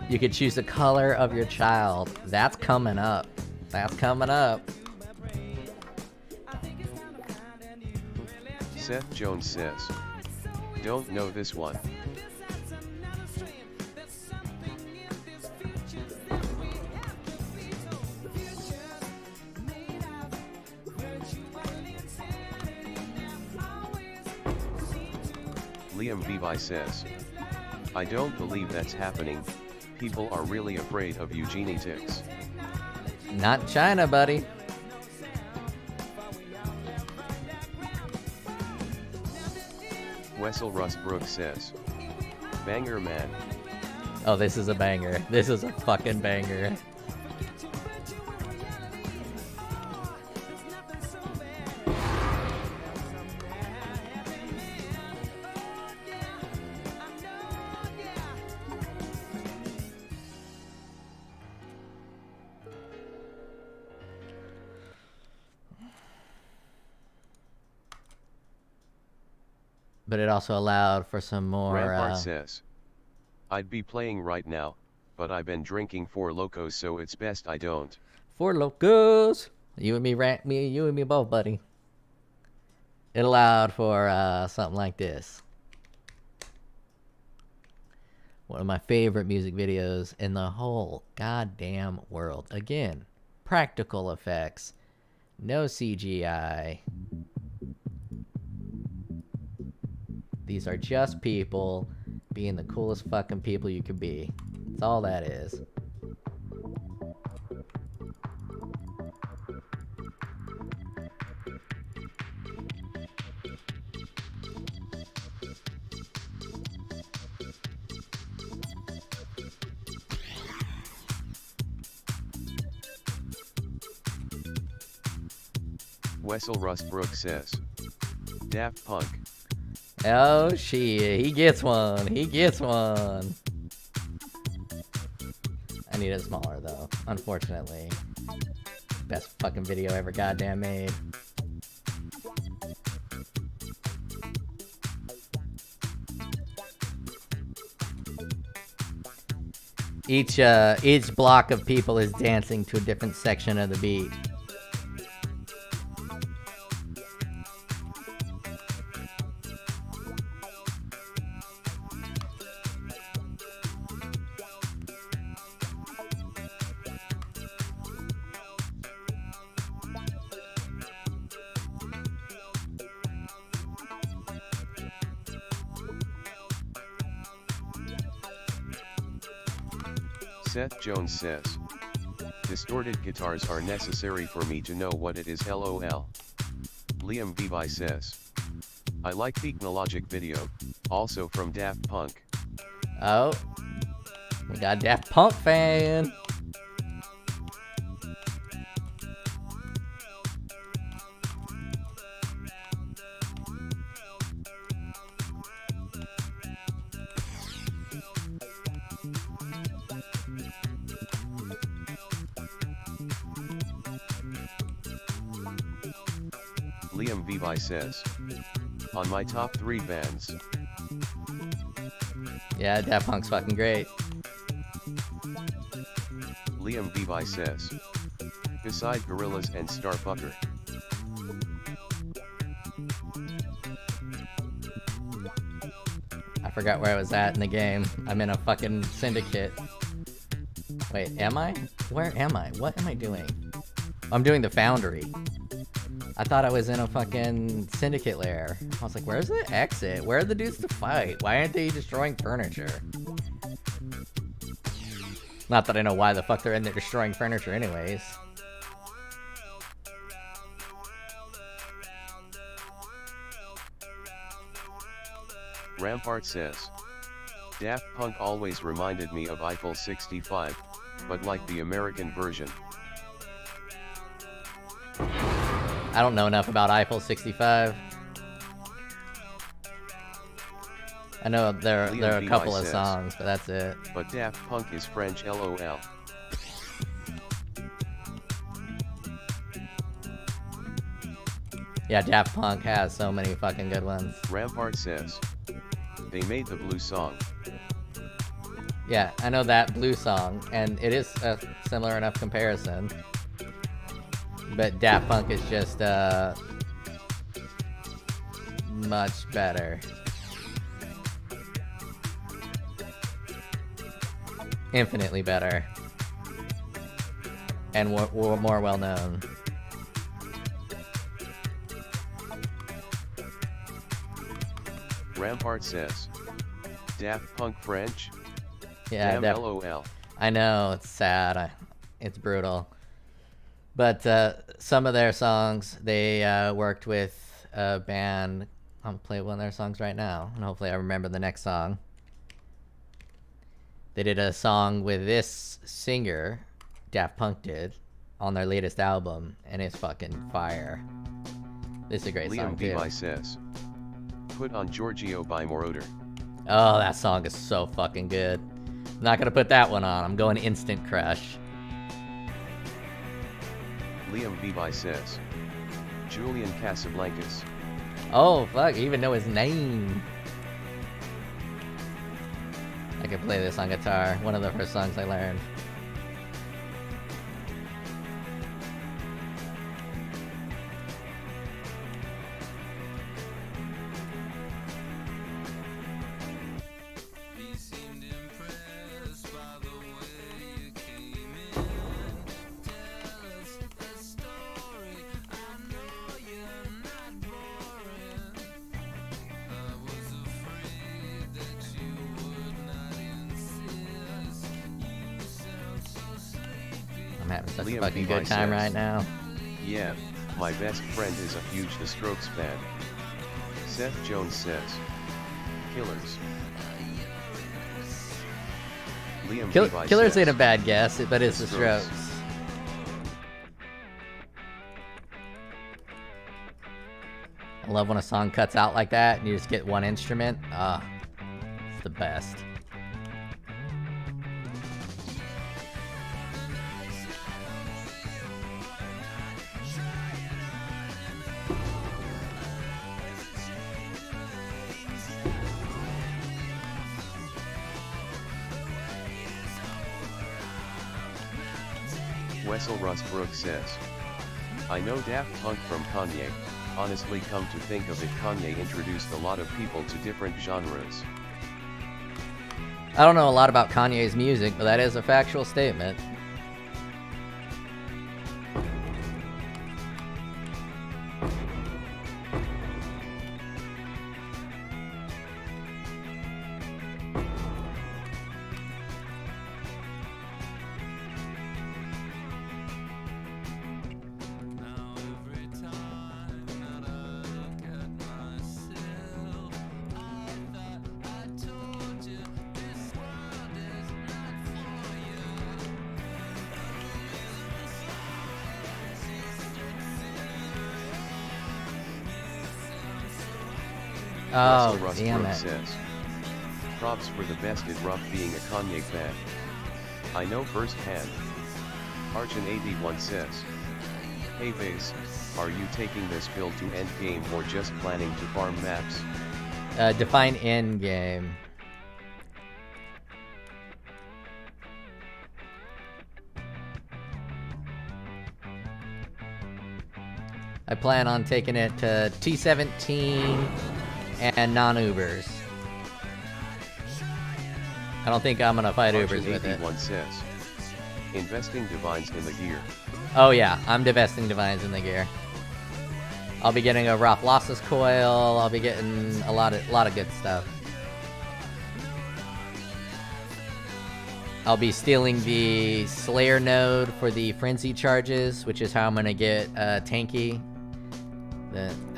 You could choose the color of your child. That's coming up. That's coming up. Seth Jones says, don't know this one. Liam Vivi says, I don't believe that's happening. People are really afraid of eugenetics. Not China, buddy. Wessel Rustbrook says, banger man. Oh, this is a banger. This is a fucking banger. But it also allowed for some more. Rampart says, I'd be playing right now, but I've been drinking 4 Locos, so it's best I don't. 4 Locos. You and me, you and me both, buddy. It allowed for something like this. One of my favorite music videos in the whole goddamn world. Again, practical effects, no CGI. These are just people being the coolest fucking people you could be. That's all that is. Wessel Rustbrook says, Daft Punk. Oh shit, he gets one. He gets one. I need it smaller though, unfortunately. Best fucking video ever goddamn made. Each block of people is dancing to a different section of the beat. Seth Jones says, distorted guitars are necessary for me to know what it is, lol. Liam Vivi says, I like Technologic video, also from Daft Punk. Oh, we got a Daft Punk fan. Liam Vivi says, on my top 3 bands. Yeah, Daft Punk's fucking great. Liam Vivi says, beside Gorillaz and Starfucker. I forgot where I was at in the game. I'm in a fucking syndicate. Wait, am I? Where am I? What am I doing? I'm doing the Foundry. I thought I was in a fucking syndicate lair. I was like, where's the exit? Where are the dudes to fight? Why aren't they destroying furniture? Not that I know why the fuck they're in there destroying furniture anyways. Rampart says, Daft Punk always reminded me of Eiffel 65, but like the American version. I don't know enough about Eiffel 65. I know there are a couple of songs, but that's it. But Daft Punk is French, lol. Yeah, Daft Punk has so many fucking good ones. Rampart says, they made the blue song. Yeah, I know that blue song, and it is a similar enough comparison. But Daft Punk is just much better. Infinitely better. And more well known. Rampart says, Daft Punk French? Yeah, damn, lol. I know, it's sad. It's brutal. But some of their songs, they worked with a band. I'm gonna play one of their songs right now, and hopefully I remember the next song. They did a song with this singer, Daft Punk did, on their latest album, and it's fucking fire. This is a great song too. Liam Levi says, put on Giorgio by Moroder. Oh, that song is so fucking good. I'm not gonna put that one on. I'm going Instant Crush. Liam Levi says, Julian Casablancas. Oh, fuck, I even know his name. I can play this on guitar. One of the first songs I learned. I'm having such a fucking good time right now. Yeah, my best friend is a huge The Strokes fan. Seth Jones says, Killers. Liam Levi Killers says, ain't a bad guess, but it's The Strokes. I love when a song cuts out like that and you just get one instrument. It's the best. Wessel Rustbrook says, I know Daft Punk from Kanye. Honestly, come to think of it, Kanye introduced a lot of people to different genres. I don't know a lot about Kanye's music, but that is a factual statement. Oh, damn it. Says, props for the best at rough being a Kanye fan. I know firsthand. Archon81 says, hey Base, are you taking this build to end game or just planning to farm maps? Define end game. I plan on taking it to T17 and non-Ubers. I don't think I'm gonna fight Ubers with it. Archon81 says, investing divines in the gear. Oh yeah, I'm divesting divines in the gear. I'll be getting a Roth Losses coil. I'll be getting a lot of good stuff. I'll be stealing the Slayer node for the Frenzy charges, which is how I'm gonna get tanky.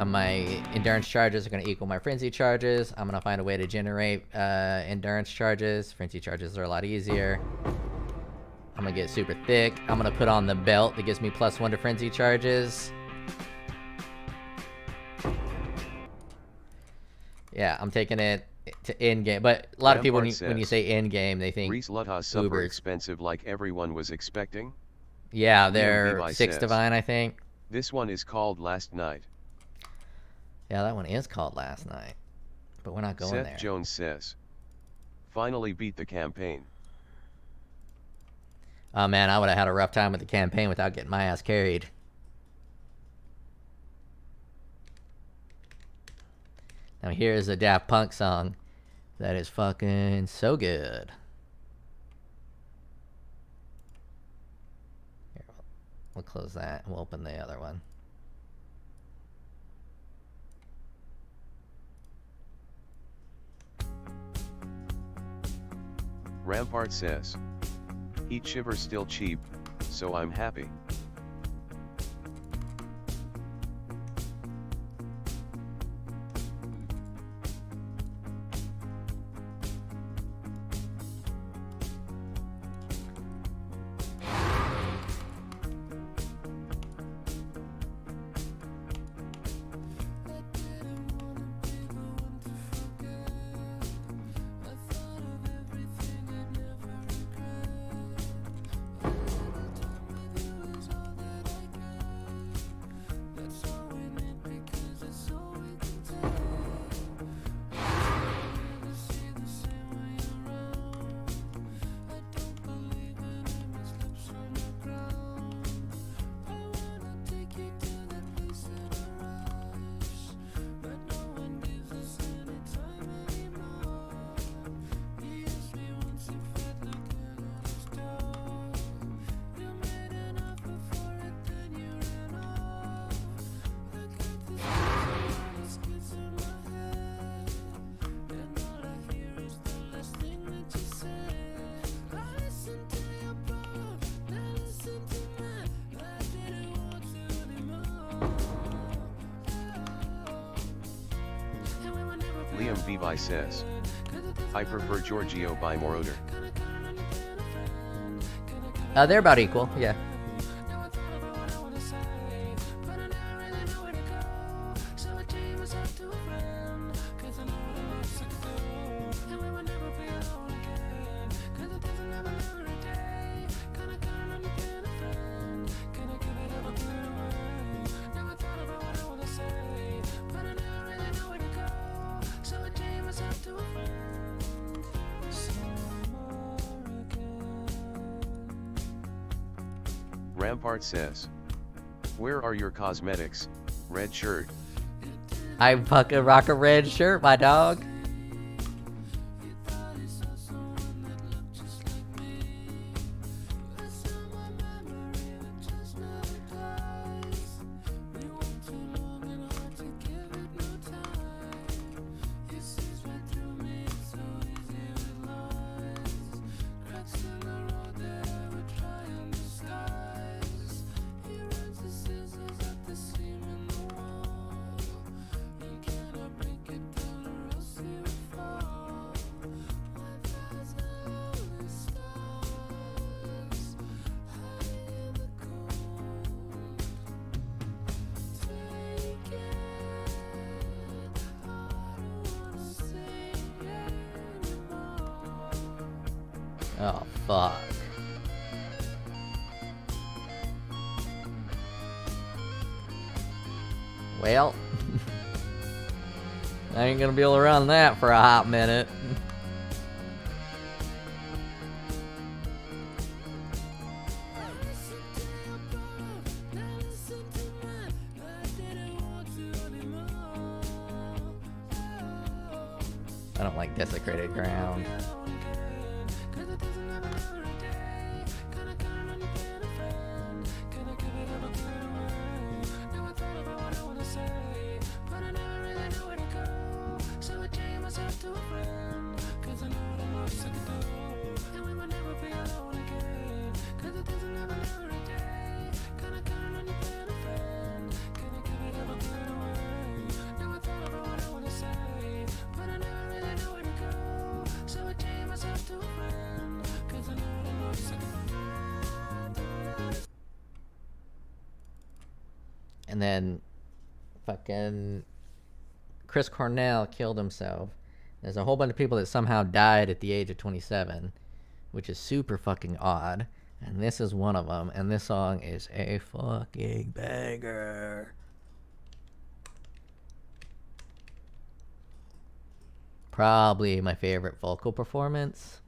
My endurance charges are gonna equal my Frenzy charges. I'm gonna find a way to generate endurance charges. Frenzy charges are a lot easier. I'm gonna get super thick. I'm gonna put on the belt that gives me +1 to Frenzy charges. Yeah, I'm taking it to end game. But a lot of people, when you say end game, they think Reese Lutha's super expensive like everyone was expecting. Yeah, they're 6 divine, I think. This one is called Last Night. Yeah, that one is called Last Night. But we're not going there. Seth Jones says, finally beat the campaign. Oh man, I would have had a rough time with the campaign without getting my ass carried. Now here's a Daft Punk song that is fucking so good. Here, we'll close that and we'll open the other one. Rampart says, Heat Shiver still cheap, so I'm happy. Vivi says, I prefer Giorgio by Moroder. They're about equal, yeah. Rampart says, where are your cosmetics, red shirt? I fucking rock a red shirt, my dog. Oh, fuck. Well, I ain't gonna be able to run that for a hot minute. I don't like desecrated ground. And then fucking Chris Cornell killed himself. There's a whole bunch of people that somehow died at the age of 27, which is super fucking odd. And this is one of them. And this song is a fucking banger. Probably my favorite vocal performance.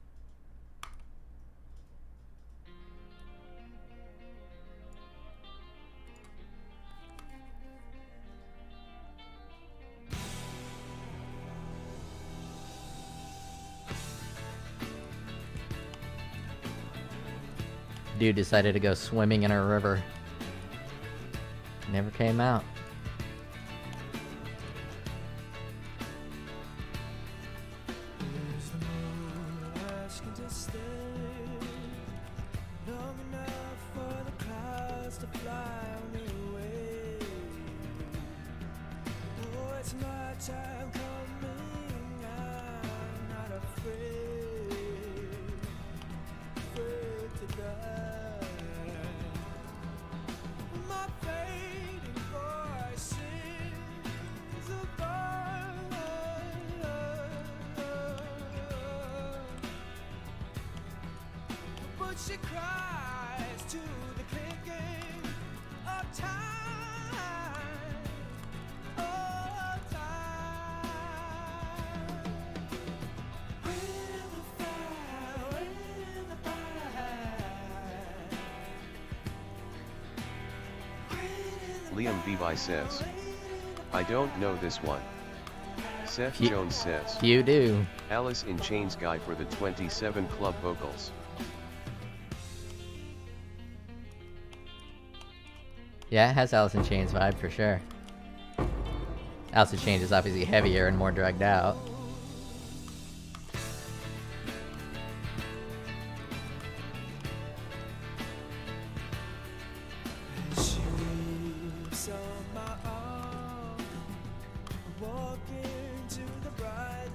Dude decided to go swimming in a river. Never came out. She cries to the clicking of time, oh time. When the fire, when the fire. Liam Vivi says, I don't know this one. Seth You- Jones says, You do. Alice in Chains guy for the 27 club vocals. Yeah, it has Alice in Chains vibe for sure. Alice in Chains is obviously heavier and more drugged out. She's on my arm, walking to the bright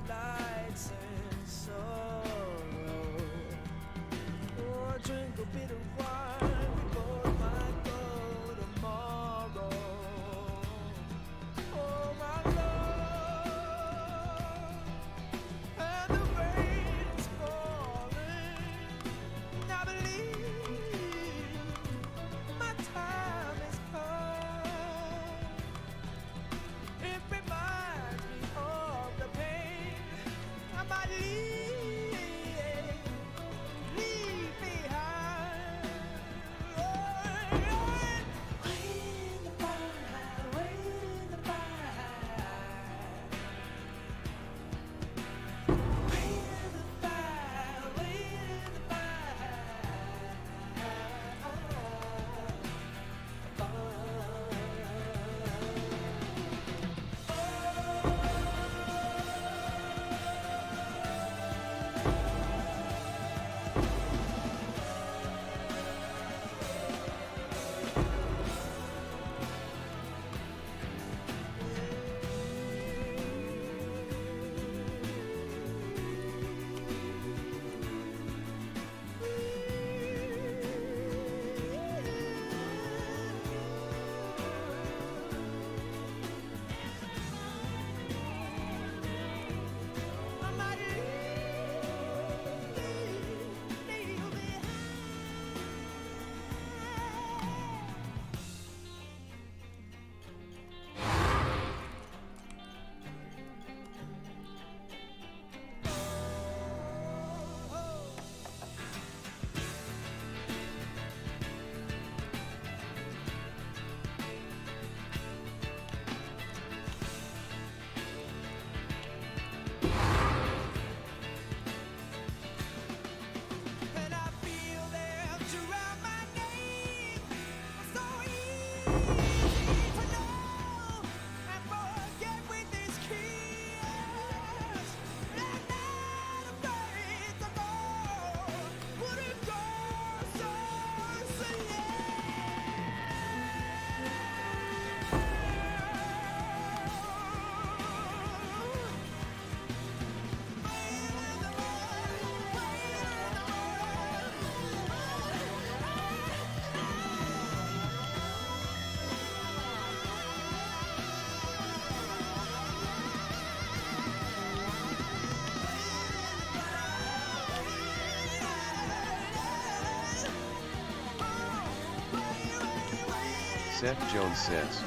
Seth Jones says,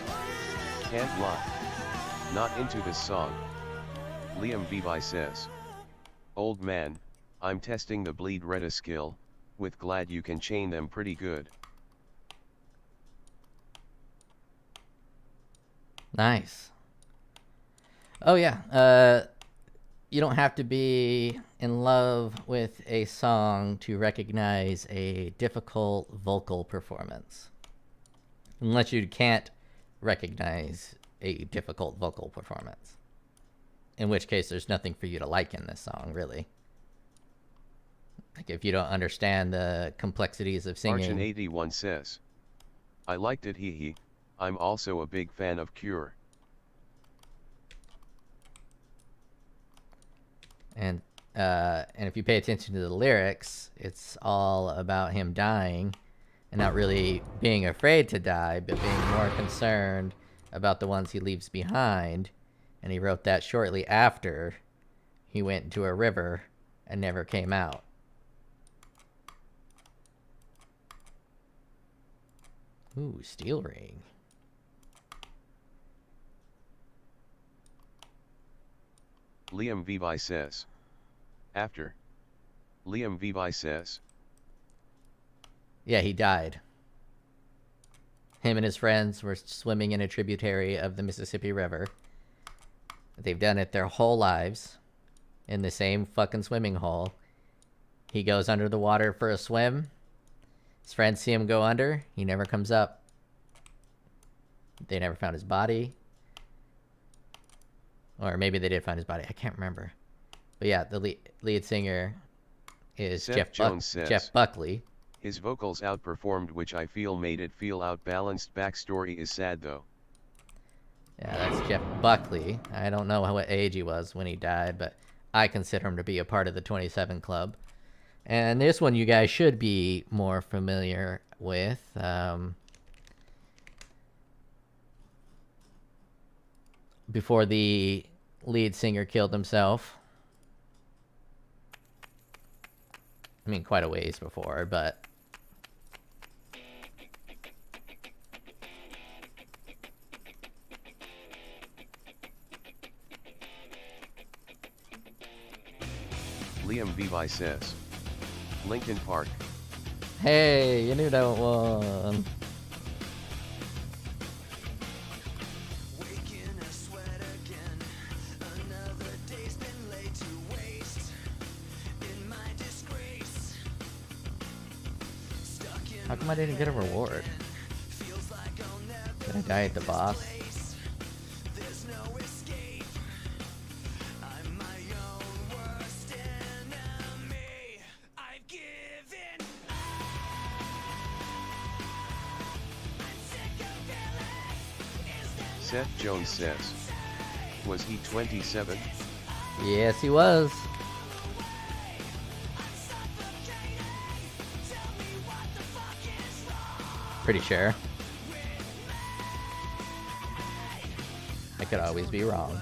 can't lie. Not into this song. Liam Vivi says, old man, I'm testing the bleed Retta skill, with glad you can chain them pretty good. Nice. Oh yeah, you don't have to be in love with a song to recognize a difficult vocal performance. Unless you can't recognize a difficult vocal performance. In which case, there's nothing for you to like in this song, really. Like, if you don't understand the complexities of singing... Archon81 says, I liked it, hee. I'm also a big fan of Cure. And if you pay attention to the lyrics, it's all about him dying and not really being afraid to die, but being more concerned about the ones he leaves behind. And he wrote that shortly after he went into a river and never came out. Ooh, steel ring. Liam Vivi says, after. Liam Vivi says, yeah, he died. Him and his friends were swimming in a tributary of the Mississippi River. They've done it their whole lives in the same fucking swimming hole. He goes under the water for a swim. His friends see him go under. He never comes up. They never found his body. Or maybe they did find his body. I can't remember. But yeah, the lead singer is Jeff Buckley. His vocals outperformed, which I feel made it feel outbalanced. Backstory is sad though. Yeah, that's Jeff Buckley. I don't know what age he was when he died, but I consider him to be a part of the 27 Club. And this one you guys should be more familiar with. Before the lead singer killed himself. I mean, quite a ways before, but... Liam Vivi says, Linkin Park. Hey, you knew that one. How come I didn't get a reward? Did I die at the boss? Seth Jones says, was he 27? Yes, he was. Pretty sure. I could always be wrong.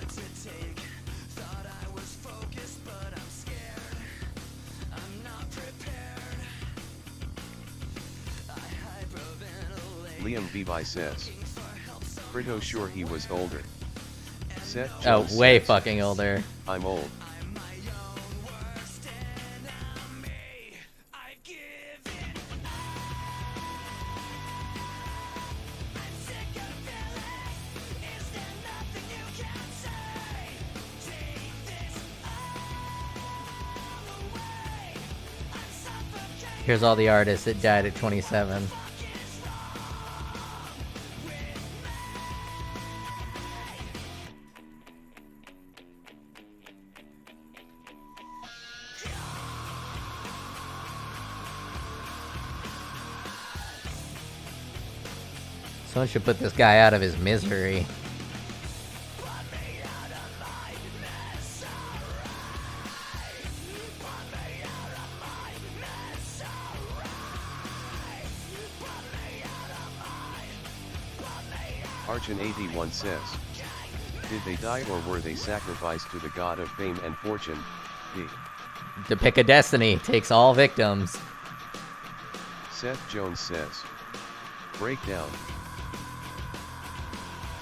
Liam Vivi says, pretty sure he was older. Seth Jones way says, fucking older. I'm old. Here's all the artists that died at 27. Someone should put this guy out of his misery. Archon81 says, did they die or were they sacrificed to the god of fame and fortune? The pick of destiny takes all victims. Seth Jones says, breakdown.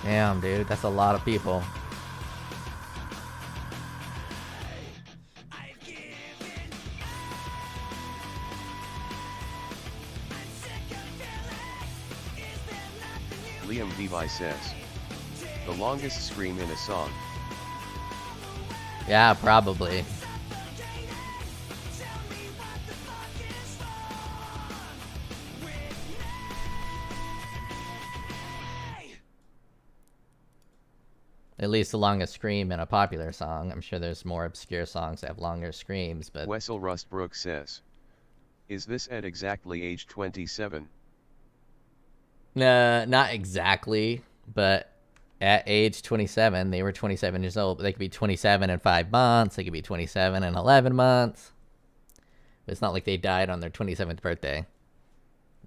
Damn, dude, that's a lot of people. Liam Vivi says, the longest scream in a song. Yeah, probably. At least the longest scream in a popular song. I'm sure there's more obscure songs that have longer screams, but... Wessel Rustbrook says, is this at exactly age 27? Nah, not exactly, but at age 27, they were 27 years old. But they could be 27 in 5 months. They could be 27 in 11 months. But it's not like they died on their 27th birthday.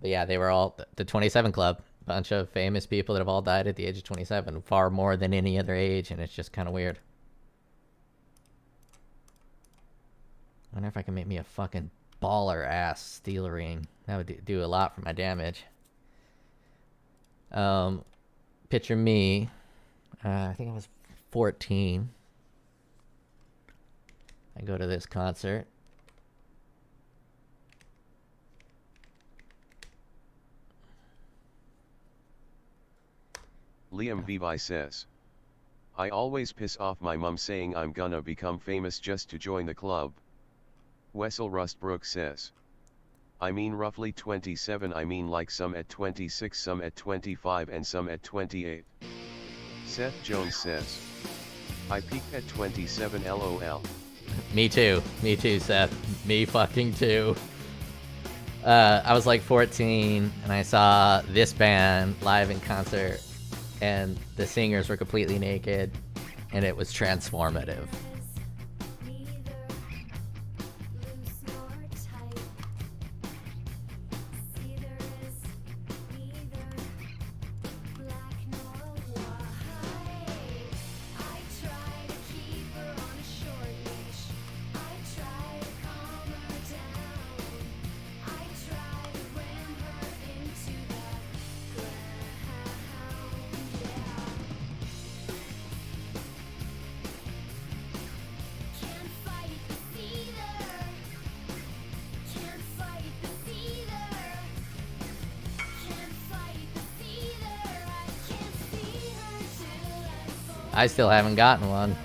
But yeah, they were all the 27 Club. Bunch of famous people that have all died at the age of 27. Far more than any other age, and it's just kind of weird. I wonder if I can make me a fucking baller-ass steel ring. That would do a lot for my damage. Picture me. I think I was 14. I go to this concert. Liam Vivi says, I always piss off my mum saying I'm gonna become famous just to join the club. Wessel Rustbrook says, I mean roughly 27, I mean like some at 26, some at 25 and some at 28. Seth Jones says, I peaked at 27 LOL. Me too, Seth. Me fucking too. I was like 14 and I saw this band live in concert and the singers were completely naked and it was transformative. I still haven't gotten one.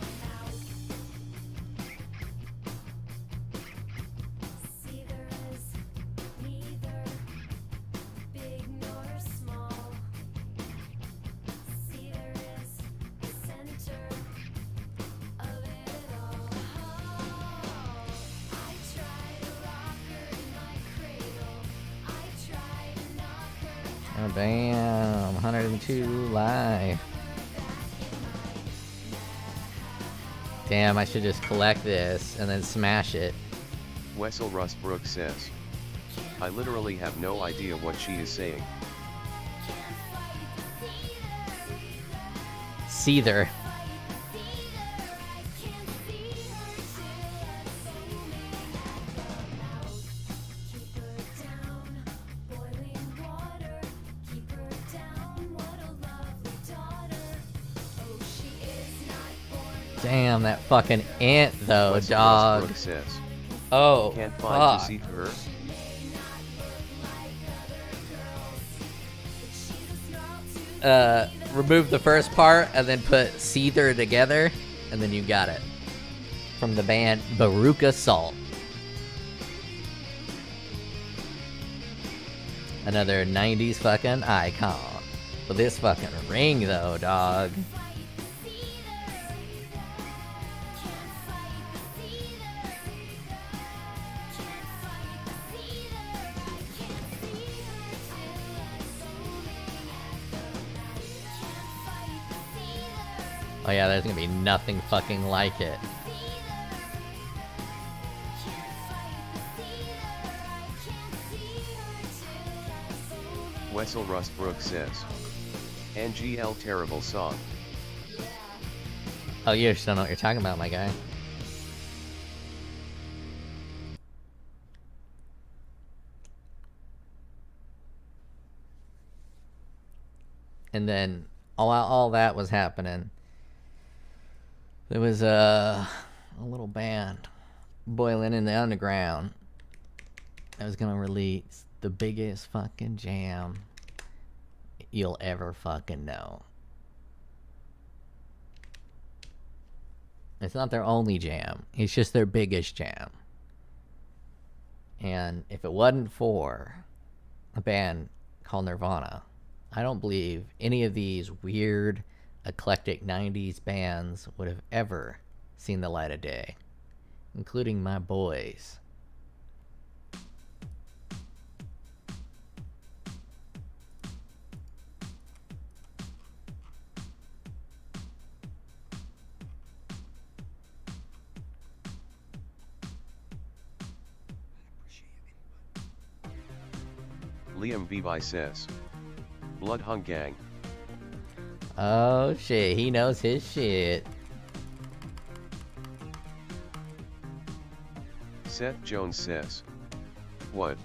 Oh damn, 102 live. Damn, I should just collect this and then smash it. Wessel Rustbrook says, I literally have no idea what she is saying. Seether. Damn, that fucking ant though, Wessel dog. Rustbrook says, Oh, can't find fuck. to see her. Remove the first part and then put Seether together, and then you got it. From the band Baruch Assault. Another 90s fucking icon. But this fucking ring though, dog. Oh yeah, there's gonna be nothing fucking like it. Wessel Rustbrook says, NGL terrible song. Oh, you just don't know what you're talking about, my guy. And then all that was happening, there was a little band boiling in the underground that was gonna release the biggest fucking jam you'll ever fucking know. It's not their only jam, it's just their biggest jam. And if it wasn't for a band called Nirvana, I don't believe any of these weird, eclectic 90s bands would have ever seen the light of day, including my boys. Liam Vivi says, Bloodhung Gang. Oh shit, he knows his shit. Seth Jones says, what?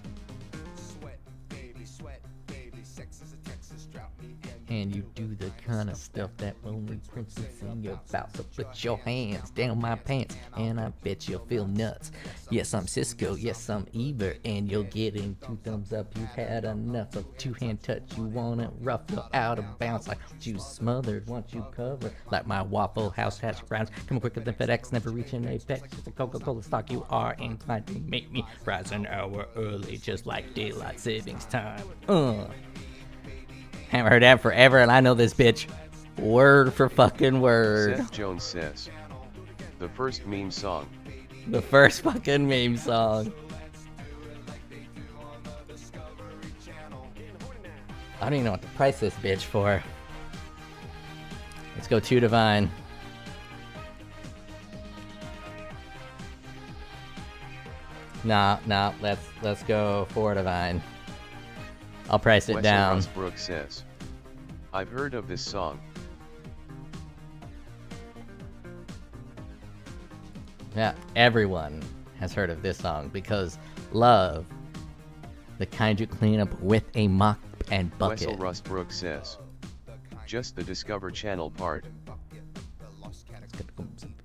And you do the kind of stuff that only princess sing about. So put your hands down my pants, and I bet you'll feel nuts. Yes, I'm Cisco, yes, I'm Eber, and you're getting 2 thumbs up. You had enough of 2-hand touch. You want it rough, you're out of bounds. Like you smothered, want you covered. Like my Waffle House hash browns. Come quicker than FedEx, never reaching apex. Just a Coca-Cola stock, you are inclined to make me rise an hour early, just like daylight savings time. Haven't heard that forever, and I know this bitch word for fucking word. Seth Jones says, the first meme song. The first fucking meme song. I don't even know what to price this bitch for. Let's go 2 Divine. Nah, let's go 4 Divine. I'll price it down. Westbrook says, I've heard of this song. Yeah, everyone has heard of this song because love, the kind you clean up with a mop and bucket. Wessel Rustbrook says, just the Discover Channel part.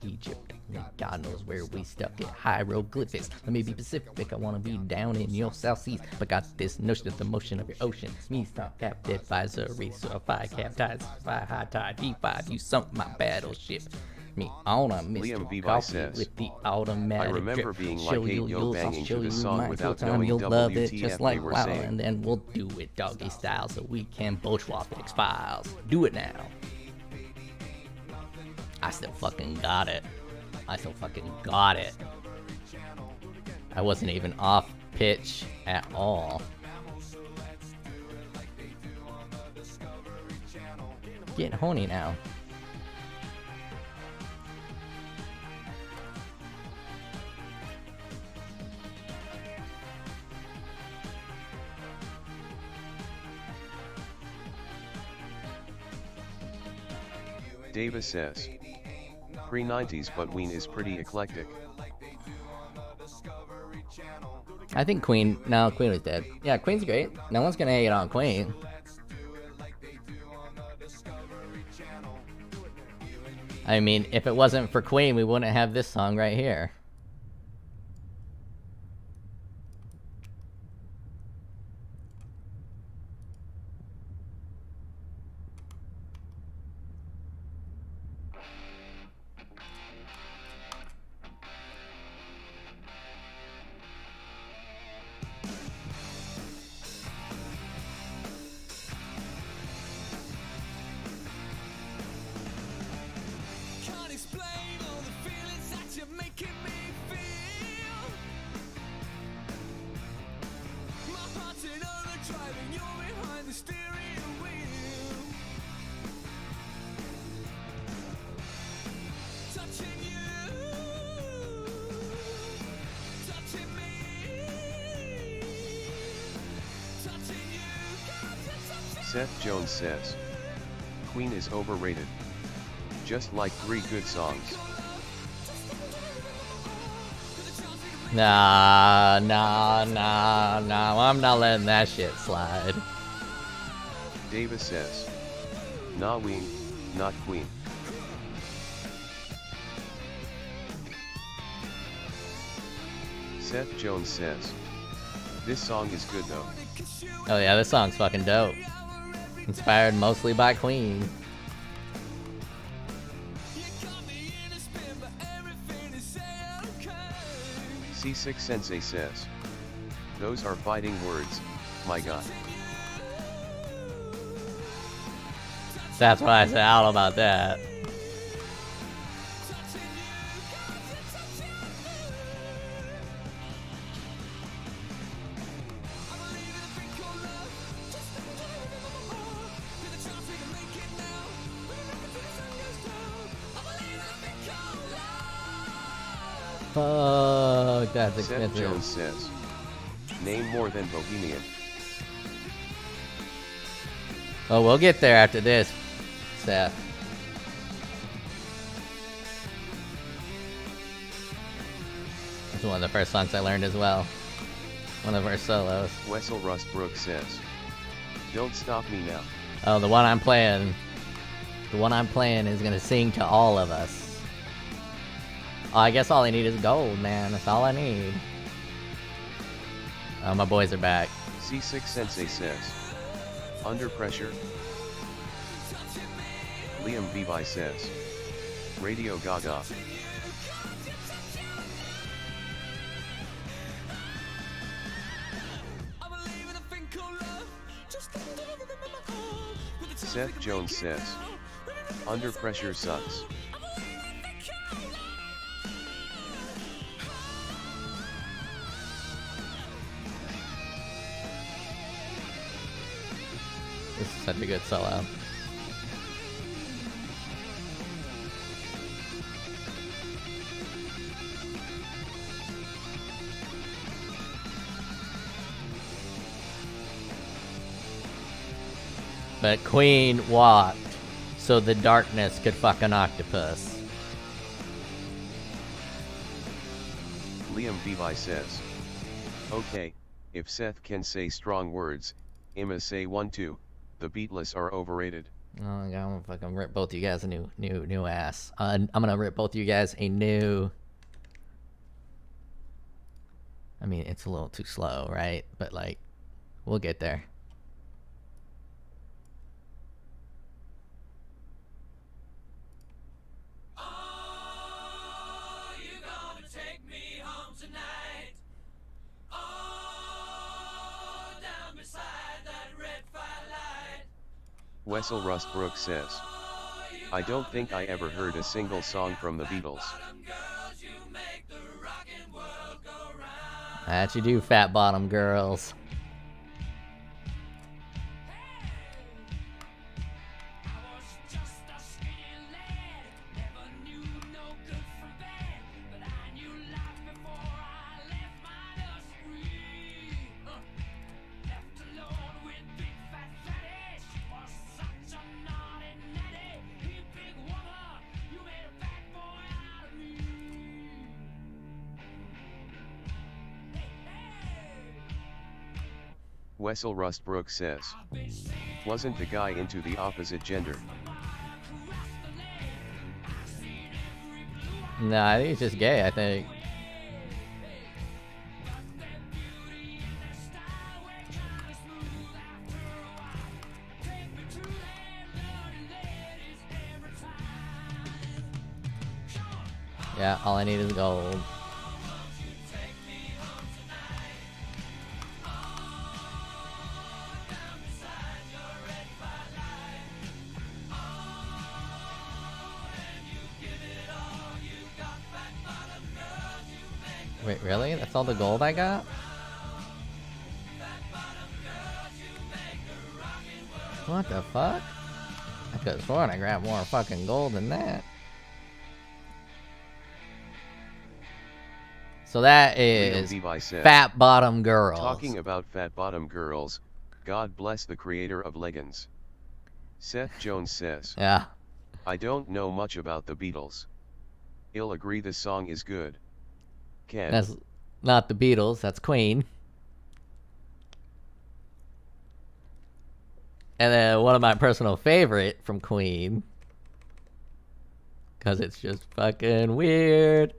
Egypt, God knows where we stuck it. Hieroglyphics. Let me be specific. I want to be down in your South Seas, but got this notion of the motion of your ocean. Me stop captive advisory, so if I captize, fly high tide, D5, you sunk my battleship. Me on a Mr. Coffee says, with the automatic I remember drip. being Show like you 8 yo yours, banging I'll show to the you song mine. without Full time, knowing you'll love it WTF just they like were wow, saying. and then we'll do it doggy style so we can bourgeois fix files. Do it now. I still fucking got it. I wasn't even off pitch at all. Getting horny now. Davis says, pre-90s but Ween is pretty eclectic. I think Queen was dead. Yeah, Queen's great. No one's gonna hate on Queen. I mean, if it wasn't for Queen, we wouldn't have this song right here. Seth Jones says, Queen is overrated. Just like 3 good songs. Nah, I'm not letting that shit slide. Davis says, Nah ween, not queen. Seth Jones says, this song is good though. Oh yeah, this song's fucking dope. Inspired mostly by Queen. C6 Sensei says, those are fighting words, my god. That's what I said, I don't know about that. Fuck, that's expensive. Seth Jones says, name more than Bohemian. Oh, we'll get there after this, Seth. It's one of the first songs I learned as well. One of our solos. Wessel Rustbrook says, don't stop me now. Oh, the one I'm playing. The one I'm playing is gonna sing to all of us. Oh, I guess all I need is gold, man. That's all I need. Oh, my boys are back. C6 Sensei says, under pressure. Liam Vivi says, Radio Gaga. Seth Jones says, under pressure sucks. This is such a good solo. But Queen walked so the darkness could fuck an octopus. Liam Vivi says, okay, if Seth can say strong words, I'ma say 1 2, the Beatles are overrated. Oh my god, I'm gonna fucking rip both of you guys a new ass. I'm gonna rip both of you guys a new... I mean, it's a little too slow, right? But like, we'll get there. Wessel Rustbrook says, I don't think I ever heard a single song from the Beatles. That you do, fat bottom girls. Wessel Rustbrook says, wasn't the guy into the opposite gender? Nah, I think he's just gay, I think. Yeah, all I need is gold. Wait, really? That's all the gold I got? What the fuck? I could have sworn I grabbed more fucking gold than that. So that is says, fat bottom girls. Talking about fat bottom girls, God bless the creator of leggings. Seth Jones says, yeah. I don't know much about the Beatles. I'll agree the song is good. Ken. That's not the Beatles, that's Queen. And then one of my personal favorite from Queen. Because it's just fucking weird.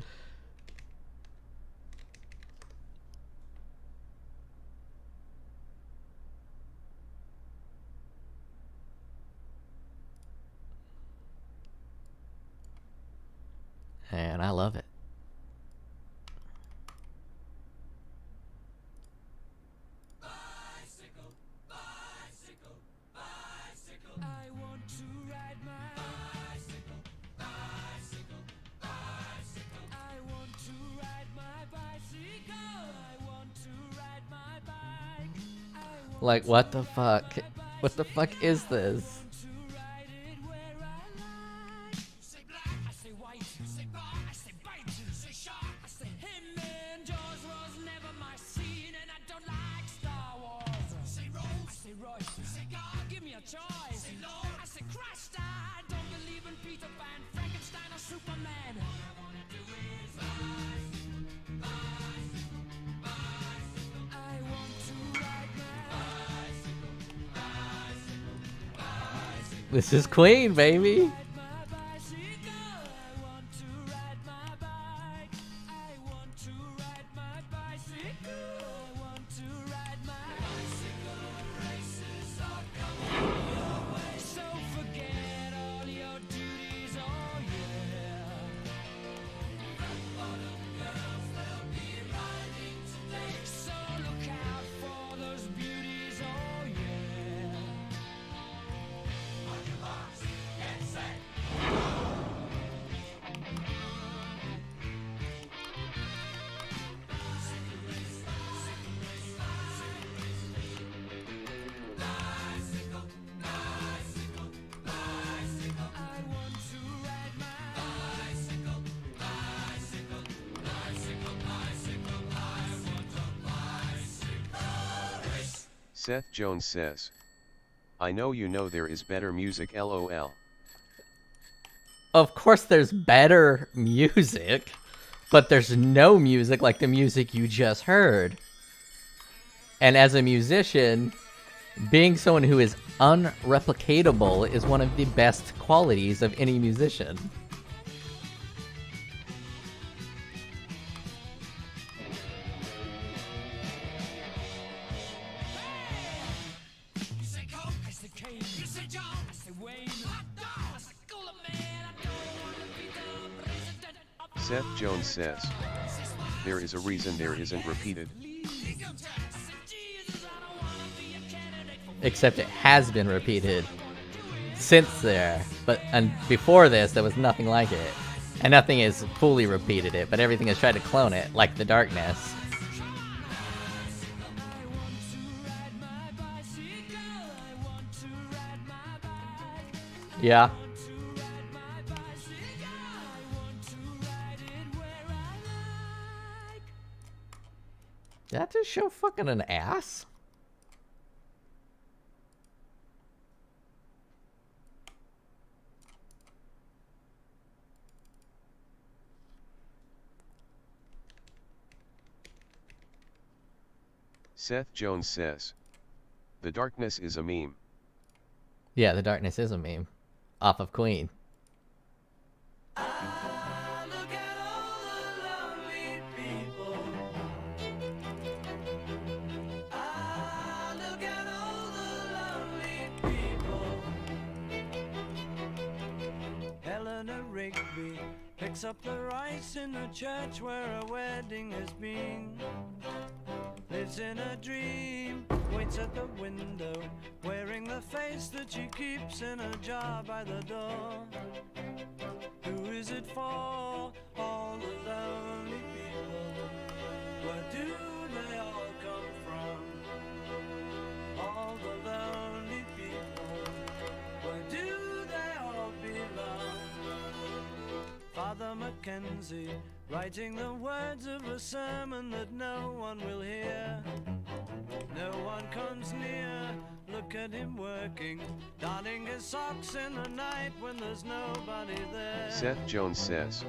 And I love it. Bicycle, bicycle, bicycle. I want to ride my bicycle, bicycle, bicycle. I want to ride my bicycle. I want to ride my bike. Like, what the fuck? What the fuck is this? This is Queen, baby. Seth Jones says, I know you know there is better music LOL. Of course there's better music, but there's no music like the music you just heard. And as a musician, being someone who is unreplicatable is one of the best qualities of any musician. Seth Jones says, there is a reason there isn't repeated. Except it has been repeated since there, and before this there was nothing like it. And nothing has fully repeated it, but everything has tried to clone it, like the Darkness. Yeah. Did that just show fucking an ass? Seth Jones says, the Darkness is a meme. Yeah, the Darkness is a meme. Off of Queen. Picks up the rice in the church where a wedding has been. Lives in a dream, waits at the window, wearing the face that she keeps in a jar by the door. Who is it for? All the lonely people. Where do they all come from? All the lonely people. Where do they all belong? Father Mackenzie, writing the words of a sermon that no one will hear. No one comes near, look at him working, darning his socks in the night when there's nobody there. Seth Jones says,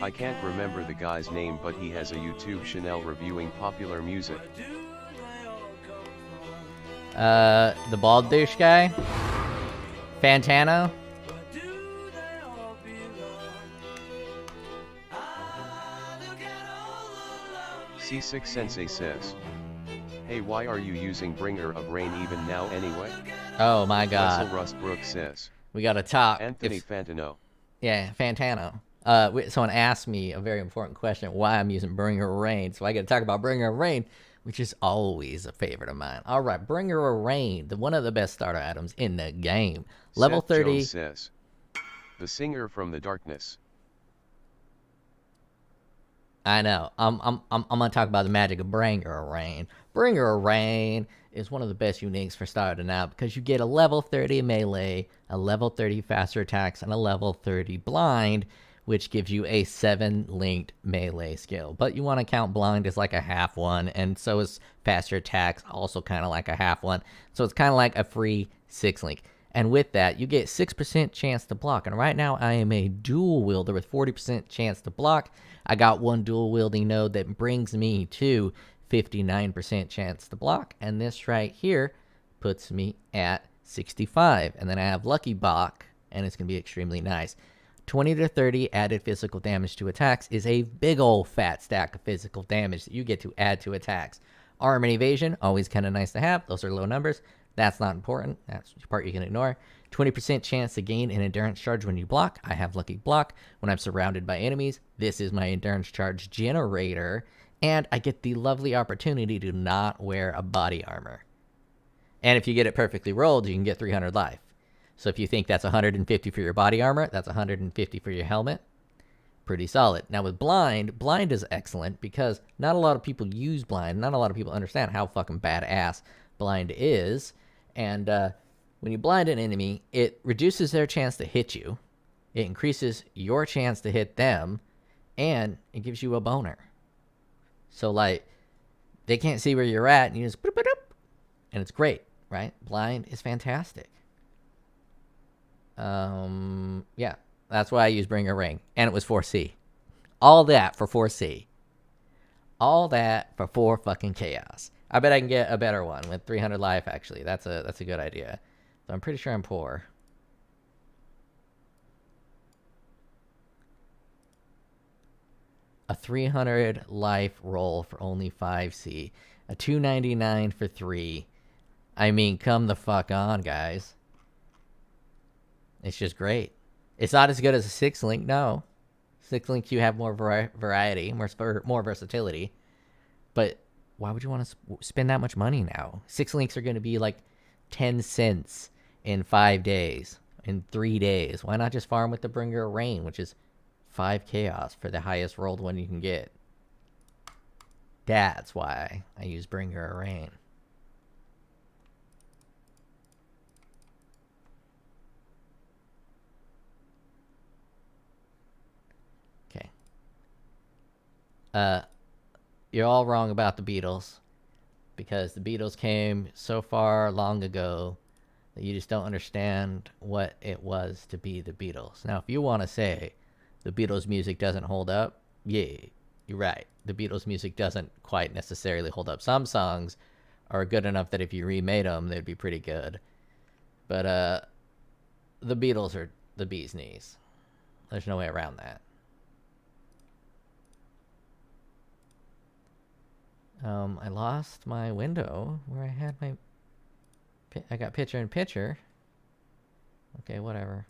I can't remember the guy's name, but he has a YouTube channel reviewing popular music. The bald douche guy? Fantano? C6 Sensei says, hey, why are you using Bringer of Rain even now anyway? Oh my god. Russell Rustbrook says, We gotta talk. Anthony Fantano. Yeah, Fantano. Someone asked me a very important question, why I'm using Bringer of Rain. So I gotta talk about Bringer of Rain, which is always a favorite of mine. Alright, Bringer of Rain, one of the best starter items in the game. Level Seth 30. Jones says, the singer from the darkness. I know. I'm gonna talk about the magic of Bringer of Rain. Bringer of Rain is one of the best uniques for starting out because you get a level 30 melee, a level 30 faster attacks, and a level 30 blind, which gives you a 7-linked melee skill. But you want to count blind as like a half one, and so is faster attacks, also kind of like a half one. So it's kind of like a free 6-link. And with that, you get 6% chance to block. And right now, I am a dual wielder with 40% chance to block. I got one dual wielding node that brings me to 59% chance to block. And this right here puts me at 65. And then I have Lucky Bach, and it's going to be extremely nice. 20 to 30 added physical damage to attacks is a big old fat stack of physical damage that you get to add to attacks. Arm and evasion, always kind of nice to have. Those are low numbers. That's not important. That's the part you can ignore. 20% chance to gain an endurance charge when you block. I have Lucky Block. When I'm surrounded by enemies, this is my endurance charge generator. And I get the lovely opportunity to not wear a body armor. And if you get it perfectly rolled, you can get 300 life. So if you think that's 150 for your body armor, that's 150 for your helmet. Pretty solid. Now with blind, blind is excellent because not a lot of people use blind. Not a lot of people understand how fucking badass blind is. And when you blind an enemy, it reduces their chance to hit you. It increases your chance to hit them. And it gives you a boner. So like, they can't see where you're at and you just boop, boop, boop, and it's great, right? Blind is fantastic. Yeah, that's why I use Bringer Ring, and it was 4C. All that for 4C. All that for 4 fucking chaos. I bet I can get a better one with 300 life. Actually, that's a good idea. So I'm pretty sure I'm poor. A 300 life roll for only 5C. A 299 for 3. I mean, come the fuck on, guys. It's just great. It's not as good as a 6-link, no. 6-link, you have more variety, more versatility. But why would you want to spend that much money now? 6-links are going to be like 10 cents in 5 days, in 3 days. Why not just farm with the Bringer of Rain, which is 5 chaos for the highest rolled one you can get? That's why I use Bringer of Rain. You're all wrong about the Beatles, because the Beatles came so far long ago that you just don't understand what it was to be the Beatles. Now, if you want to say the Beatles music doesn't hold up, yeah, you're right. The Beatles music doesn't quite necessarily hold up. Some songs are good enough that if you remade them, they'd be pretty good. But the Beatles are the bee's knees. There's no way around that. I lost my window where I had my... I got picture in picture. Okay, whatever.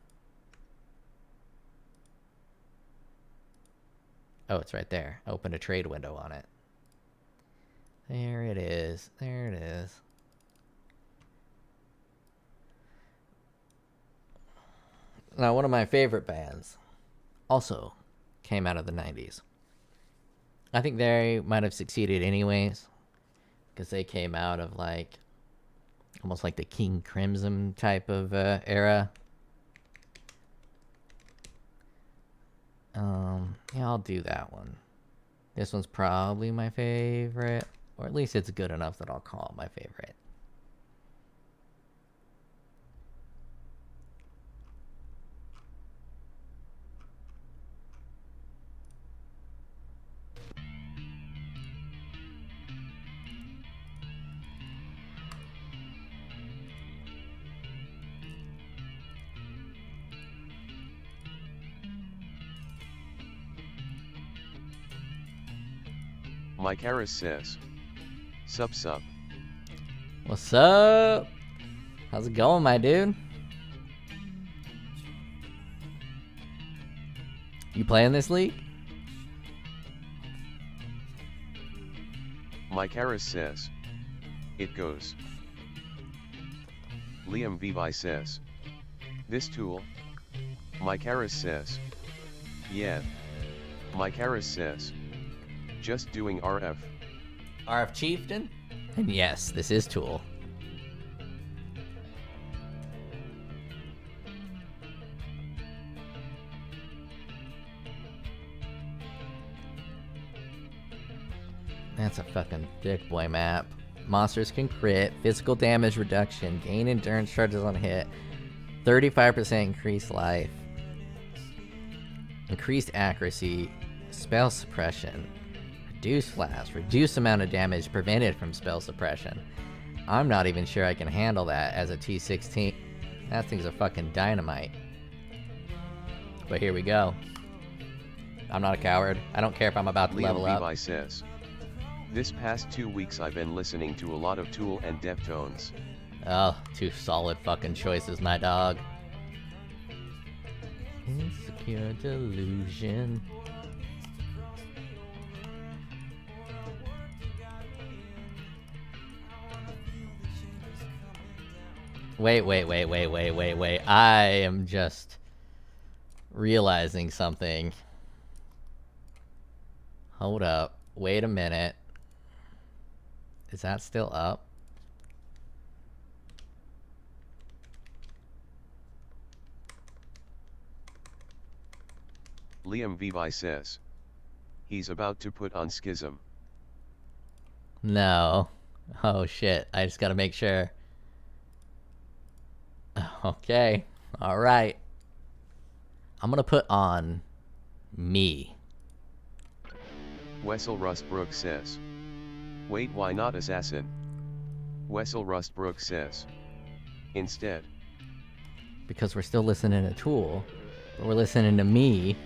Oh, it's right there. I opened a trade window on it. There it is. There it is. Now, one of my favorite bands also came out of the 90s. I think they might have succeeded anyways, because they came out of like almost like the King Crimson type of era. Yeah, I'll do that one. This one's probably my favorite, or at least it's good enough that I'll call it my favorite. Mike Harris says. Sup. What's up? How's it going, my dude? You playing this league? Mike Harris says. It goes. Liam Vivi says. This tool? Mike Harris says. Yeah. Mike Harris says. Just doing RF. RF Chieftain? And yes, this is Tool. That's a fucking thick boy map. Monsters can crit, physical damage reduction, gain endurance charges on hit, 35% increased life, increased accuracy, spell suppression, reduced flash, reduced amount of damage prevented from spell suppression. I'm not even sure I can handle that as a T16. That thing's a fucking dynamite. But here we go. I'm not a coward. I don't care if I'm about to level Liam up. Vivi says. This past 2 weeks I've been listening to a lot of Tool and Deftones. Oh, two solid fucking choices, my dog. Insecure delusion. Wait. I am just realizing something. Hold up. Wait a minute. Is that still up? Liam Vivi says. He's about to put on Schism. No. Oh shit. I just gotta make sure. Okay. Alright. I'm gonna put on me. Wessel Rustbrook says. Wait, why not Assassin? Wessel Rustbrook says. Instead. Because we're still listening to Tool, but we're listening to me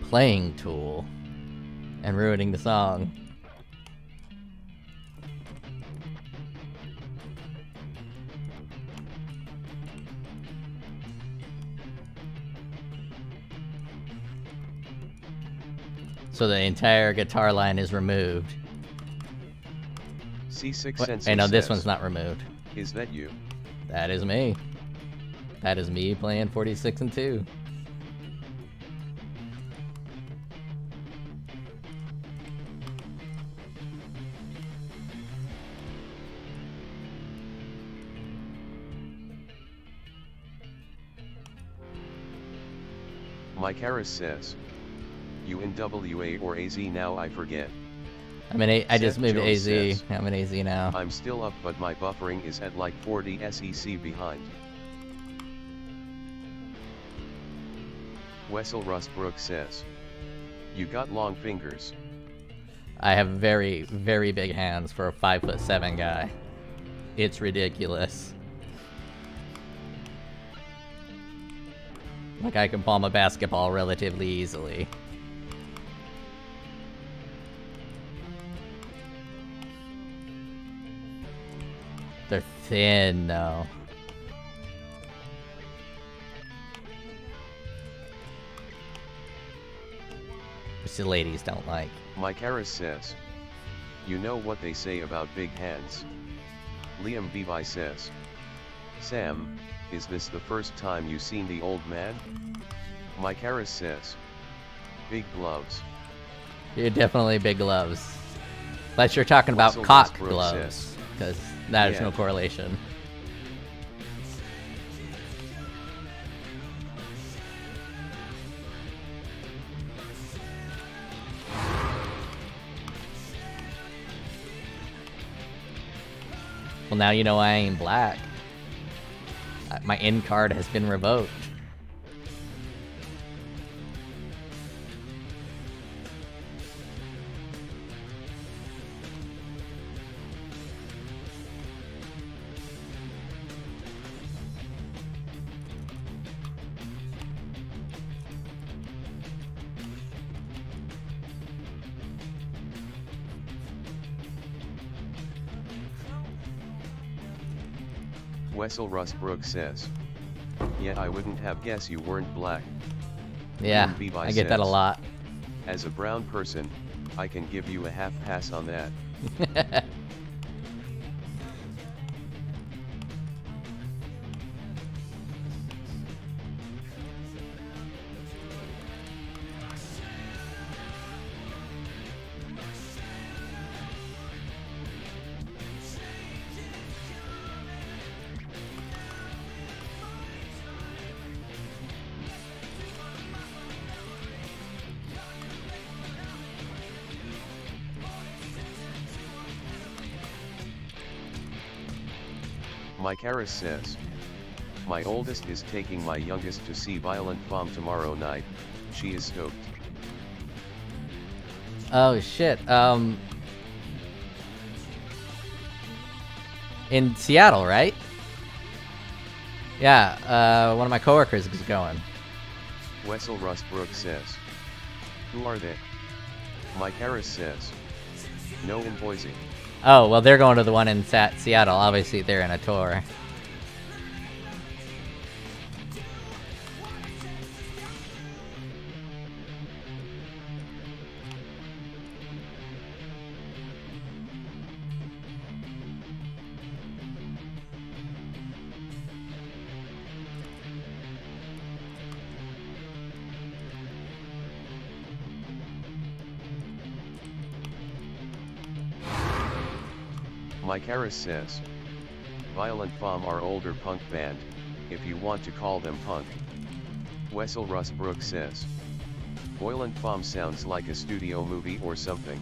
playing Tool and ruining the song. So the entire guitar line is removed. C6 What? Sensei Hey, no, this says, one's not removed. Is that you? That is me. That is me playing 46 and 2. Mike Harris says. You in WA or AZ now, I forget. I'm in I just Seth moved to Jones AZ. says, I'm in AZ now. I'm still up, but my buffering is at like 40 SEC behind. Wessel Rustbrook says. You got long fingers. I have very, very big hands for a 5'7" guy. It's ridiculous. Like I can palm a basketball relatively easily. They're thin, though. Which the ladies don't like. Mike Harris says. You know what they say about big hands. Liam Vivi says. Sam, is this the first time you seen the old man? Mike Harris says. Big gloves. You're definitely big gloves. Unless you're talking about Russell cock Westbrook gloves. says. Because that is Yeah. no correlation. Well, now you know I ain't black. My end card has been revoked. Wessel Rustbrook says. Yeah, I wouldn't have guessed you weren't black. Yeah, Levi I get that a says, lot. As a brown person, I can give you a half pass on that. Mike Harris says, my oldest is taking my youngest to see Violent Femmes tomorrow night. She is stoked. Oh shit. In Seattle, right? Yeah, one of my coworkers is going. Wessel Rustbrook says, who are they? Mike Harris says, no, in Boise. Oh, well, they're going to the one in Seattle. Obviously, they're in a tour. Mike Harris says, Violent Femmes are older punk band, if you want to call them punk. Wessel Rustbrook says, Violent Femmes sounds like a studio movie or something.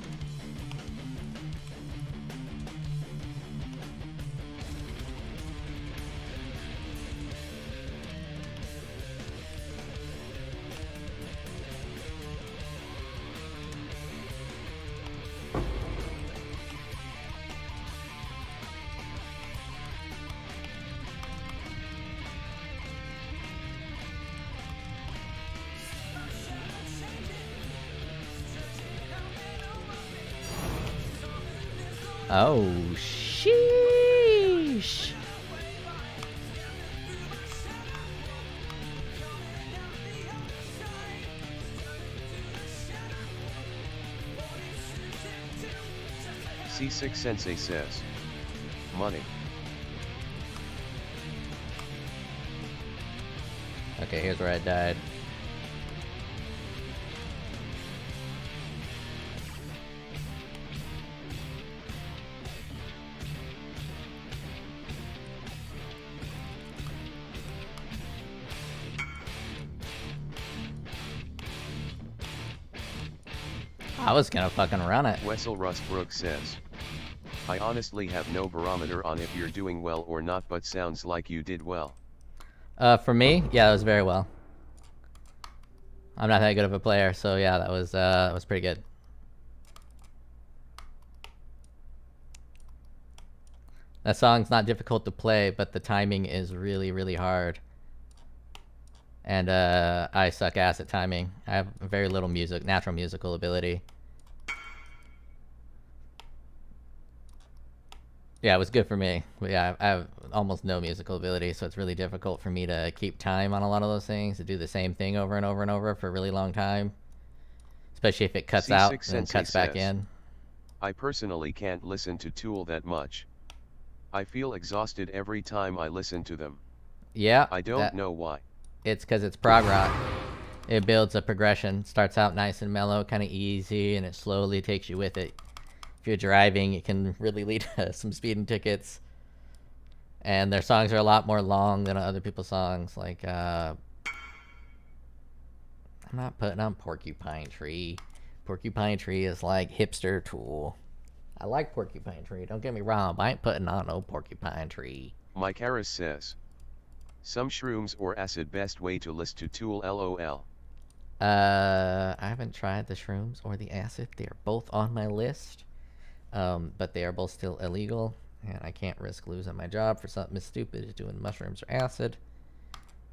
Oh, sheesh. C6 Sensei says, money. Okay, here's where I died. I was gonna fucking run it. Wessel Rustbrook says, I honestly have no barometer on if you're doing well or not, but sounds like you did well. For me, yeah, that was very well. I'm not that good of a player, so yeah, that was pretty good. That song's not difficult to play, but the timing is really, really hard. And I suck ass at timing. I have very little natural musical ability. Yeah, it was good for me. But yeah, I have almost no musical ability, so it's really difficult for me to keep time on a lot of those things, to do the same thing over and over and over for a really long time. Especially if it cuts out and then cuts back in. I personally can't listen to Tool that much. I feel exhausted every time I listen to them. Yeah. I don't know why. It's because it's prog rock. It builds a progression. Starts out nice and mellow, kind of easy, and it slowly takes you with it. If you're driving, it can really lead to some speeding tickets. And their songs are a lot more long than other people's songs. Like, I'm not putting on Porcupine Tree. Porcupine Tree is like hipster Tool. I like Porcupine Tree, don't get me wrong, but I ain't putting on no Porcupine Tree. Mike Harris says, some shrooms or acid best way to listen to Tool LOL. I haven't tried the shrooms or the acid. They are both on my list. But they are both still illegal, and I can't risk losing my job for something as stupid as doing mushrooms or acid.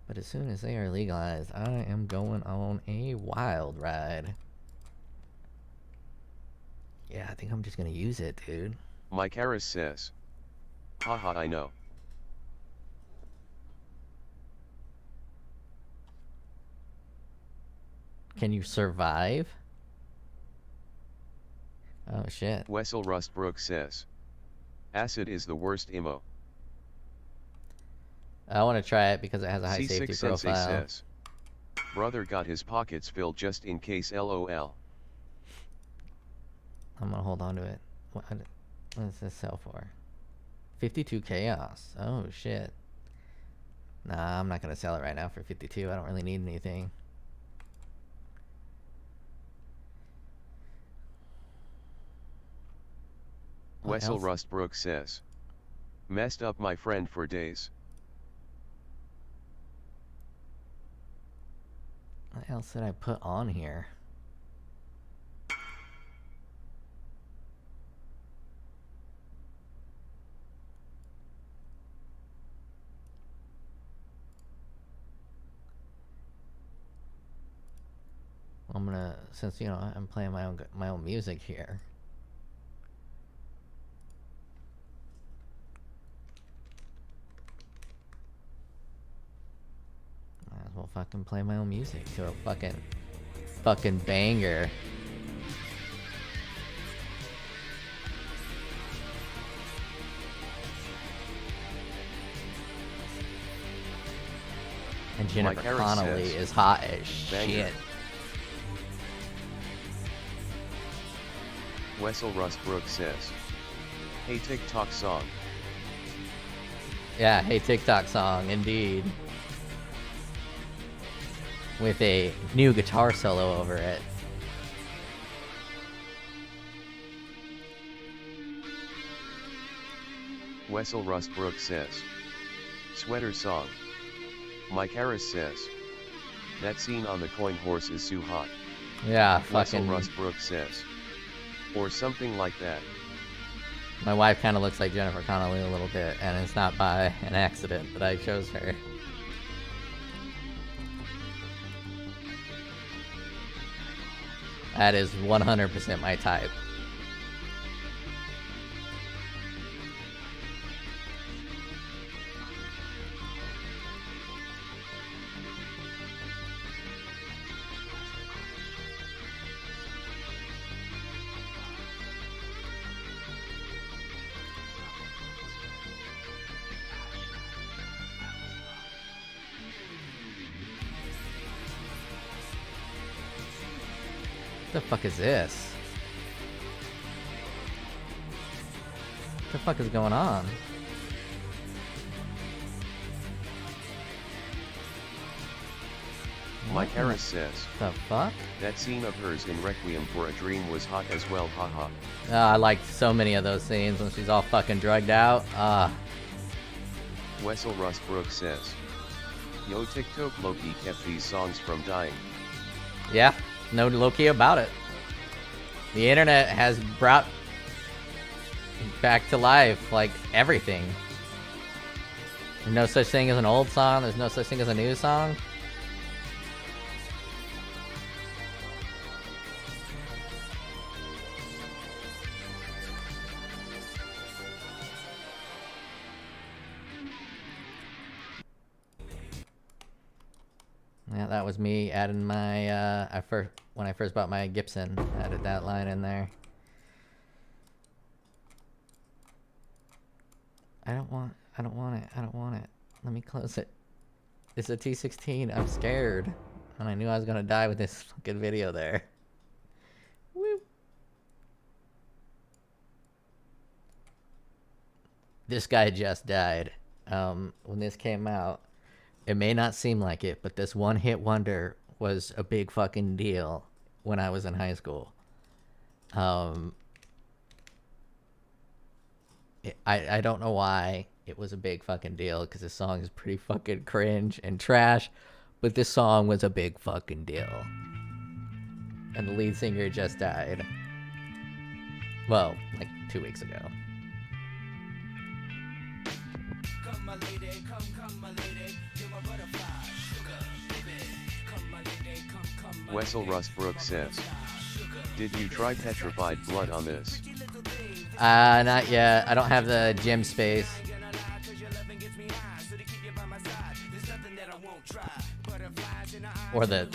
But as soon as they are legalized, I am going on a wild ride. Yeah, I think I'm just gonna use it, dude. Mike Harris says, haha, I know. Can you survive? Oh shit. Wessel Rustbrook says, acid is the worst emo. I want to try it because it has a high C6 safety Sensei profile. says, brother got his pockets filled just in case LOL. I'm gonna hold on to it. What does this sell for? 52 chaos. Oh shit. Nah, I'm not gonna sell it right now for 52. I don't really need anything. Wessel Rustbrook says, messed up my friend for days. What else did I put on here? I'm gonna, since you know I'm playing my own music here. Might as well fucking play my own music to a fucking banger. And Jennifer Connelly is hot as shit. Wessel Rustbrook says, hey TikTok song. Yeah, hey TikTok song, indeed. With a new guitar solo over it. Wessel Rustbrook says, sweater song. Mike Harris says, that scene on the coin horse is so hot. Yeah, Wessel fucking. Rustbrook says, or something like that. My wife kind of looks like Jennifer Connelly a little bit, and it's not by an accident that I chose her. That is 100% my type. What the fuck is this? What the fuck is going on? Mike Harris says, the fuck? that scene of hers in Requiem for a Dream was hot as well, haha. I liked so many of those scenes when she's all fucking drugged out. Wessel Rustbrook says, yo TikTok Loki kept these songs from dying. Yeah, no low-key about it. The internet has brought back to life, like, everything. There's no such thing as an old song, there's no such thing as a new song. Yeah, that was me adding my, when I first bought my Gibson, added that line in there. I don't want it. Let me close it. It's a T16, I'm scared. And I knew I was gonna die with this fucking video there. Woo. This guy just died. When this came out, it may not seem like it, but this one-hit wonder was a big fucking deal when I was in high school. I don't know why it was a big fucking deal, because this song is pretty fucking cringe and trash, but this song was a big fucking deal. And the lead singer just died. Well, like 2 weeks ago. Come my lady, come my lady, you're my butterfly, sugar, baby. Come my lady, come Wessel Rustbrook says, did you try Petrified Blood on this? Not yet. I don't have the gym space. Or the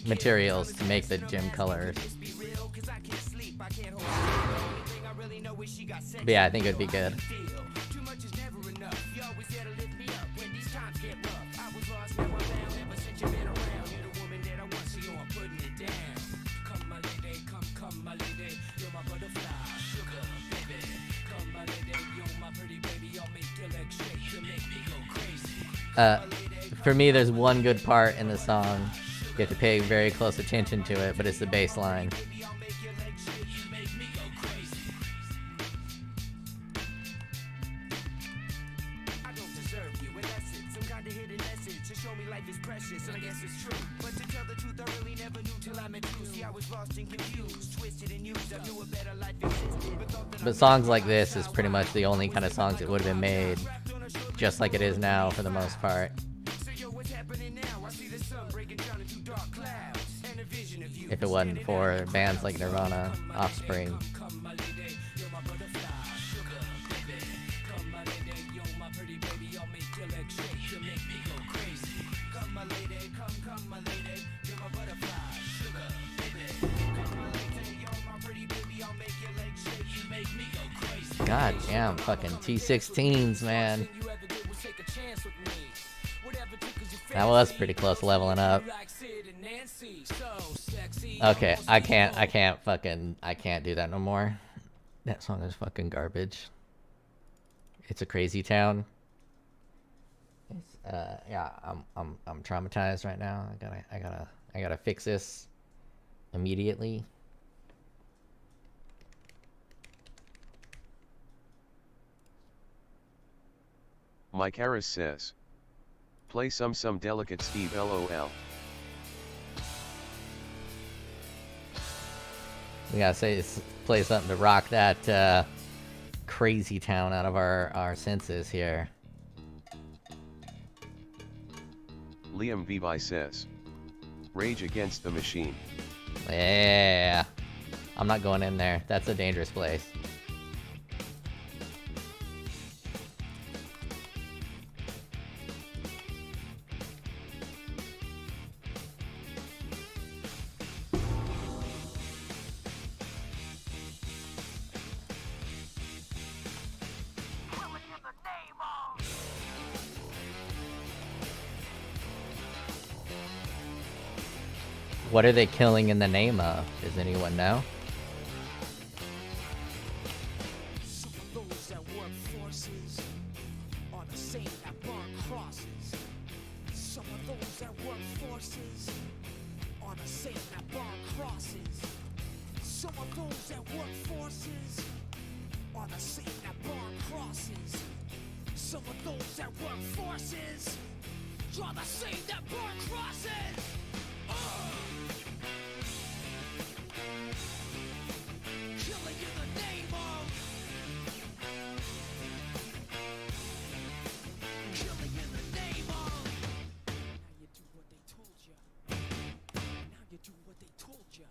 materials to make the gym colors. But yeah, I think it would be good. For me, there's one good part in the song. You have to pay very close attention to it, but it's the bass line. But songs like this is pretty much the only kind of songs that would have been made just like it is now for the most part. If it wasn't for bands like Nirvana, Offspring. God damn, fucking T16s, man. That was pretty close to leveling up. Okay, I can't do that no more. That song is fucking garbage. It's a crazy town. It's yeah, I'm traumatized right now. I gotta fix this immediately. Mike Harris says, play some delicate Steve LOL. We gotta play something to rock that crazy town out of our senses here. Liam Vivi says, Rage Against the Machine. Yeah, I'm not going in there. That's a dangerous place. What are they killing in the name of? Does anyone know? Some of those that work forces are the same that burn crosses. Some of those that work forces are the same that burn crosses. Some of those that work forces are the same that burn crosses. Some of those that work forces are the same that burn crosses. Killing in the name of. Killing in the name of. Now you do what they told you. Now you do what they told you.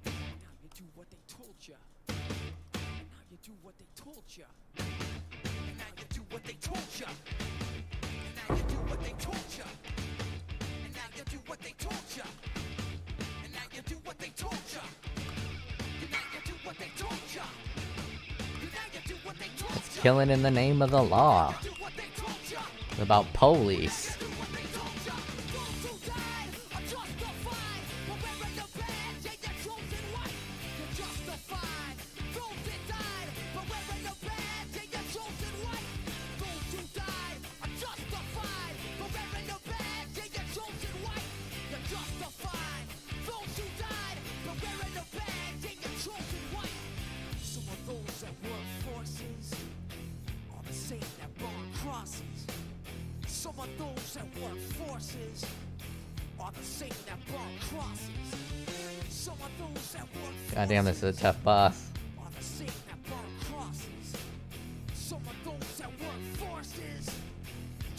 Now you do what they told you. Now you do what they told you. And now you do what they told you. And now you do what they told you. And now you do what they told you. And now you do what they told you. It's killing in the name of the law. It's about police. God damn, this is a tough boss.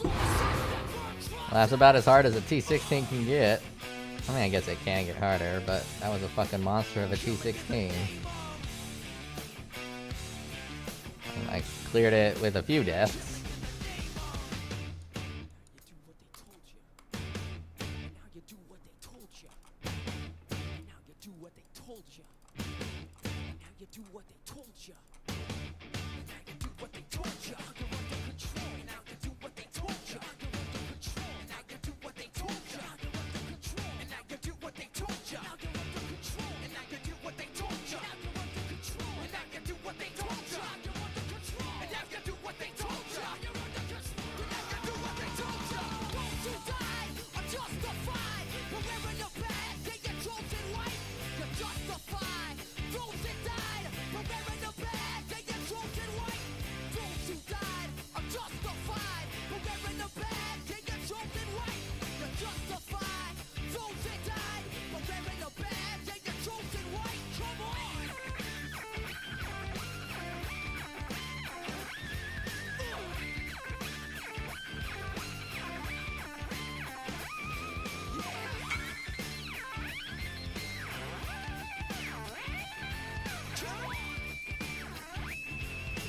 Well, that's about as hard as a T16 can get. I mean, I guess it can get harder, but that was a fucking monster of a T16. And I cleared it with a few deaths.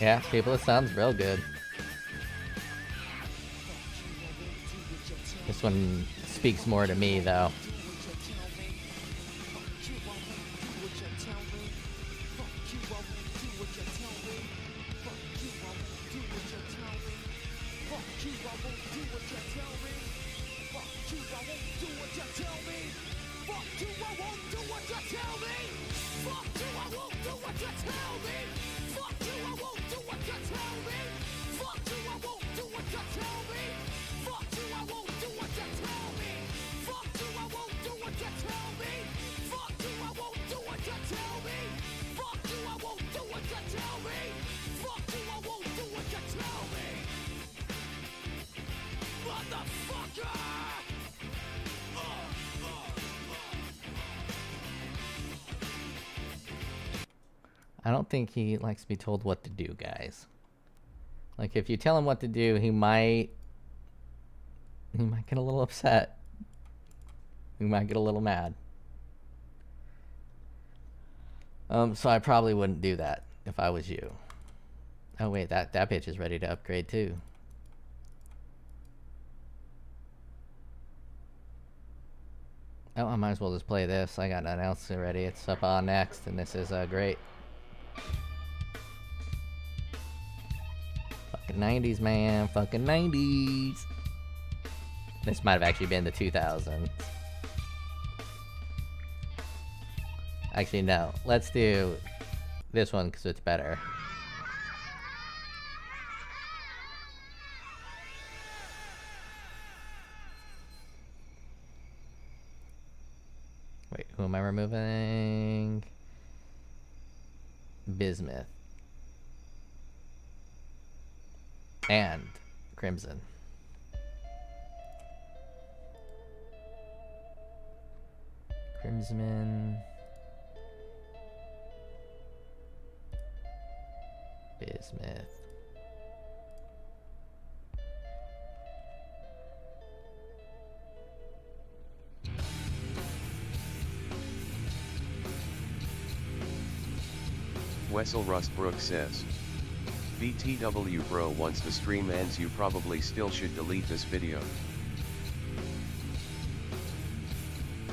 Yeah, people, it sounds real good. This one speaks more to me, though. I don't think he likes to be told what to do, guys. Like, if you tell him what to do, he might get a little upset. He might get a little mad. So I probably wouldn't do that if I was you. Oh wait, that bitch is ready to upgrade too. Oh, I might as well just play this. I got nothing else already. It's up on next, and this is great. Fucking 90s, man. Fucking 90s. This might have actually been the 2000s. Actually, no. Let's do this one because it's better. Wait, who am I removing? Bismuth. And Crimson. Crimson. Bismuth. Wessel Rustbrook says, BTW bro, once the stream ends you probably still should delete this video.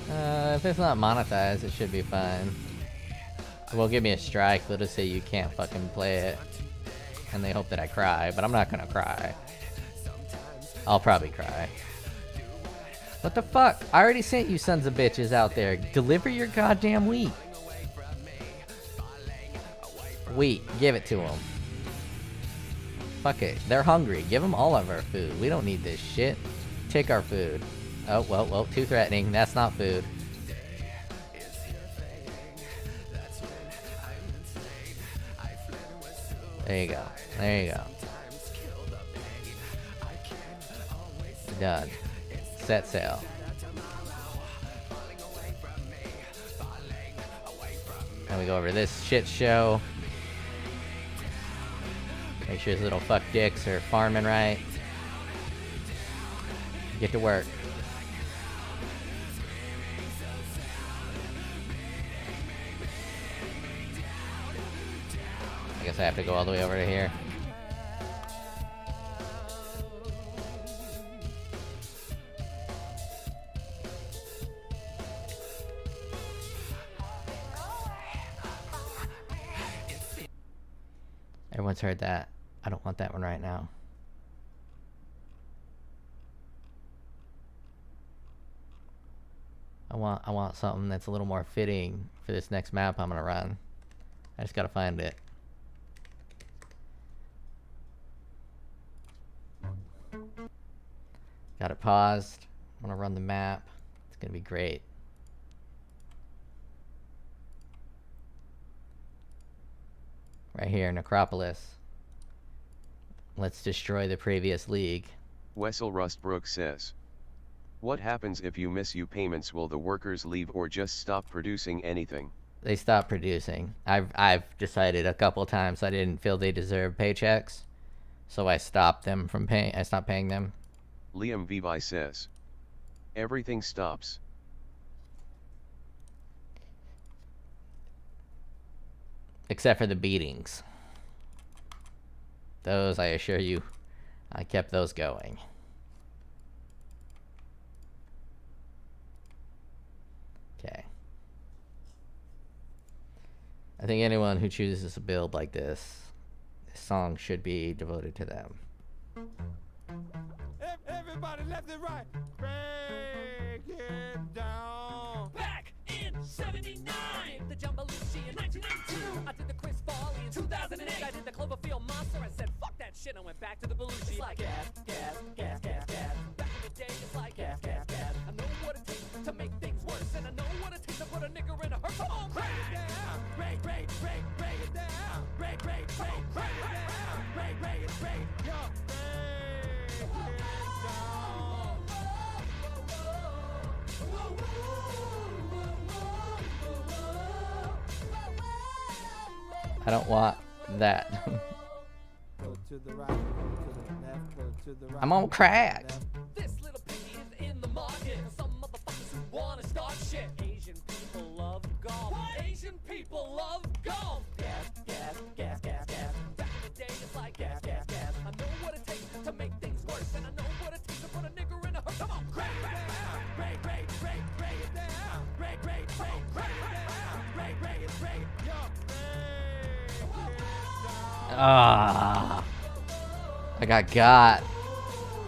If it's not monetized, it should be fine. It won't give me a strike, they'll just say you can't fucking play it. And they hope that I cry, but I'm not gonna cry. I'll probably cry. What the fuck? I already sent you sons of bitches out there. Deliver your goddamn wheat. Wheat, give it to them. Fuck it, they're hungry. Give them all of our food. We don't need this shit. Take our food. Oh, well, too threatening. That's not food. There you go. There you go. Done. Set sail. Now we go over this shit show. Make sure his little fuck dicks are farming right. Get to work. I guess I have to go all the way over to here. Everyone's heard that. I don't want that one right now. I want something that's a little more fitting for this next map I'm gonna run. I just gotta find it. Got it paused. I'm gonna run the map. It's gonna be great. Right here, Necropolis. Let's destroy the previous league. Wessel Rustbrook says, what happens if you miss payments? Will the workers leave or just stop producing anything? They stop producing. I've decided a couple times I didn't feel they deserved paychecks, so I stopped them from paying. I stopped paying them. Liam Vivi says, everything stops. Except for the beatings. Those, I assure you, I kept those going. Okay. I think anyone who chooses a build like this song should be devoted to them. Everybody left and right. Break it down. Back in 79, the Jumbalucci in 1992. I did the Chris Farley in 2008. I did the Cloverfield Monster. I said, fuck that shit. I went back to the Belushi. It's like gas, gas, gas, gas, gas. Back in the day, it's like gas, gas, gas. I know what it takes to make things worse, and I know what it takes to put a nigger in a hurt. Come on, break it down. Break, break, break, break it down. Break, break, break, break it down. Break, break, break, yo. I don't want that. I'm on crack. This little piggy is in the market. Some motherfuckers who wanna start shit. Asian people love golf. Asian people love golf. Gas, gas, gas, gas, gas. Back in the day, it's like gas, gas, gas. I know what it takes to make things worse, and I know what it takes to put a nigger in a hurt. Come on, break it down. Break, break, break, break it down. Break, break, break, break it down. Break, break, break, yo. Ah, I got.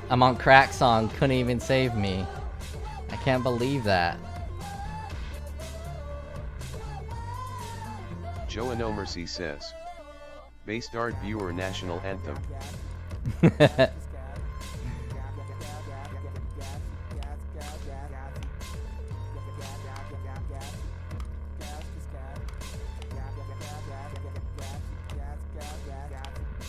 I'm on crack song, couldn't even save me. I can't believe that. Joe No Mercy says, Basedard viewer national anthem.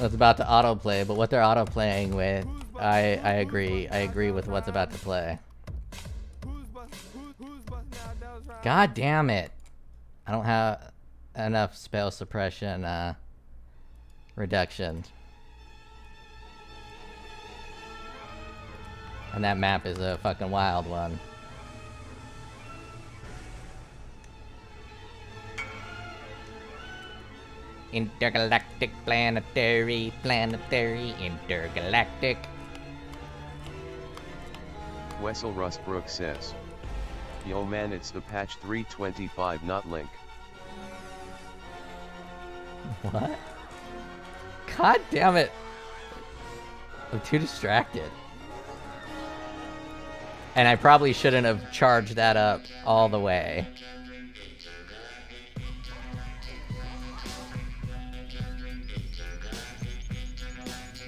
It's about to autoplay, but what they're autoplaying with, I agree with what's about to play. God damn it. I don't have enough spell suppression reduction. And that map is a fucking wild one. Intergalactic, planetary, intergalactic. Wessel Rustbrook says, Yo man, it's the patch 325, not Link. What? God damn it. I'm too distracted. And I probably shouldn't have charged that up all the way.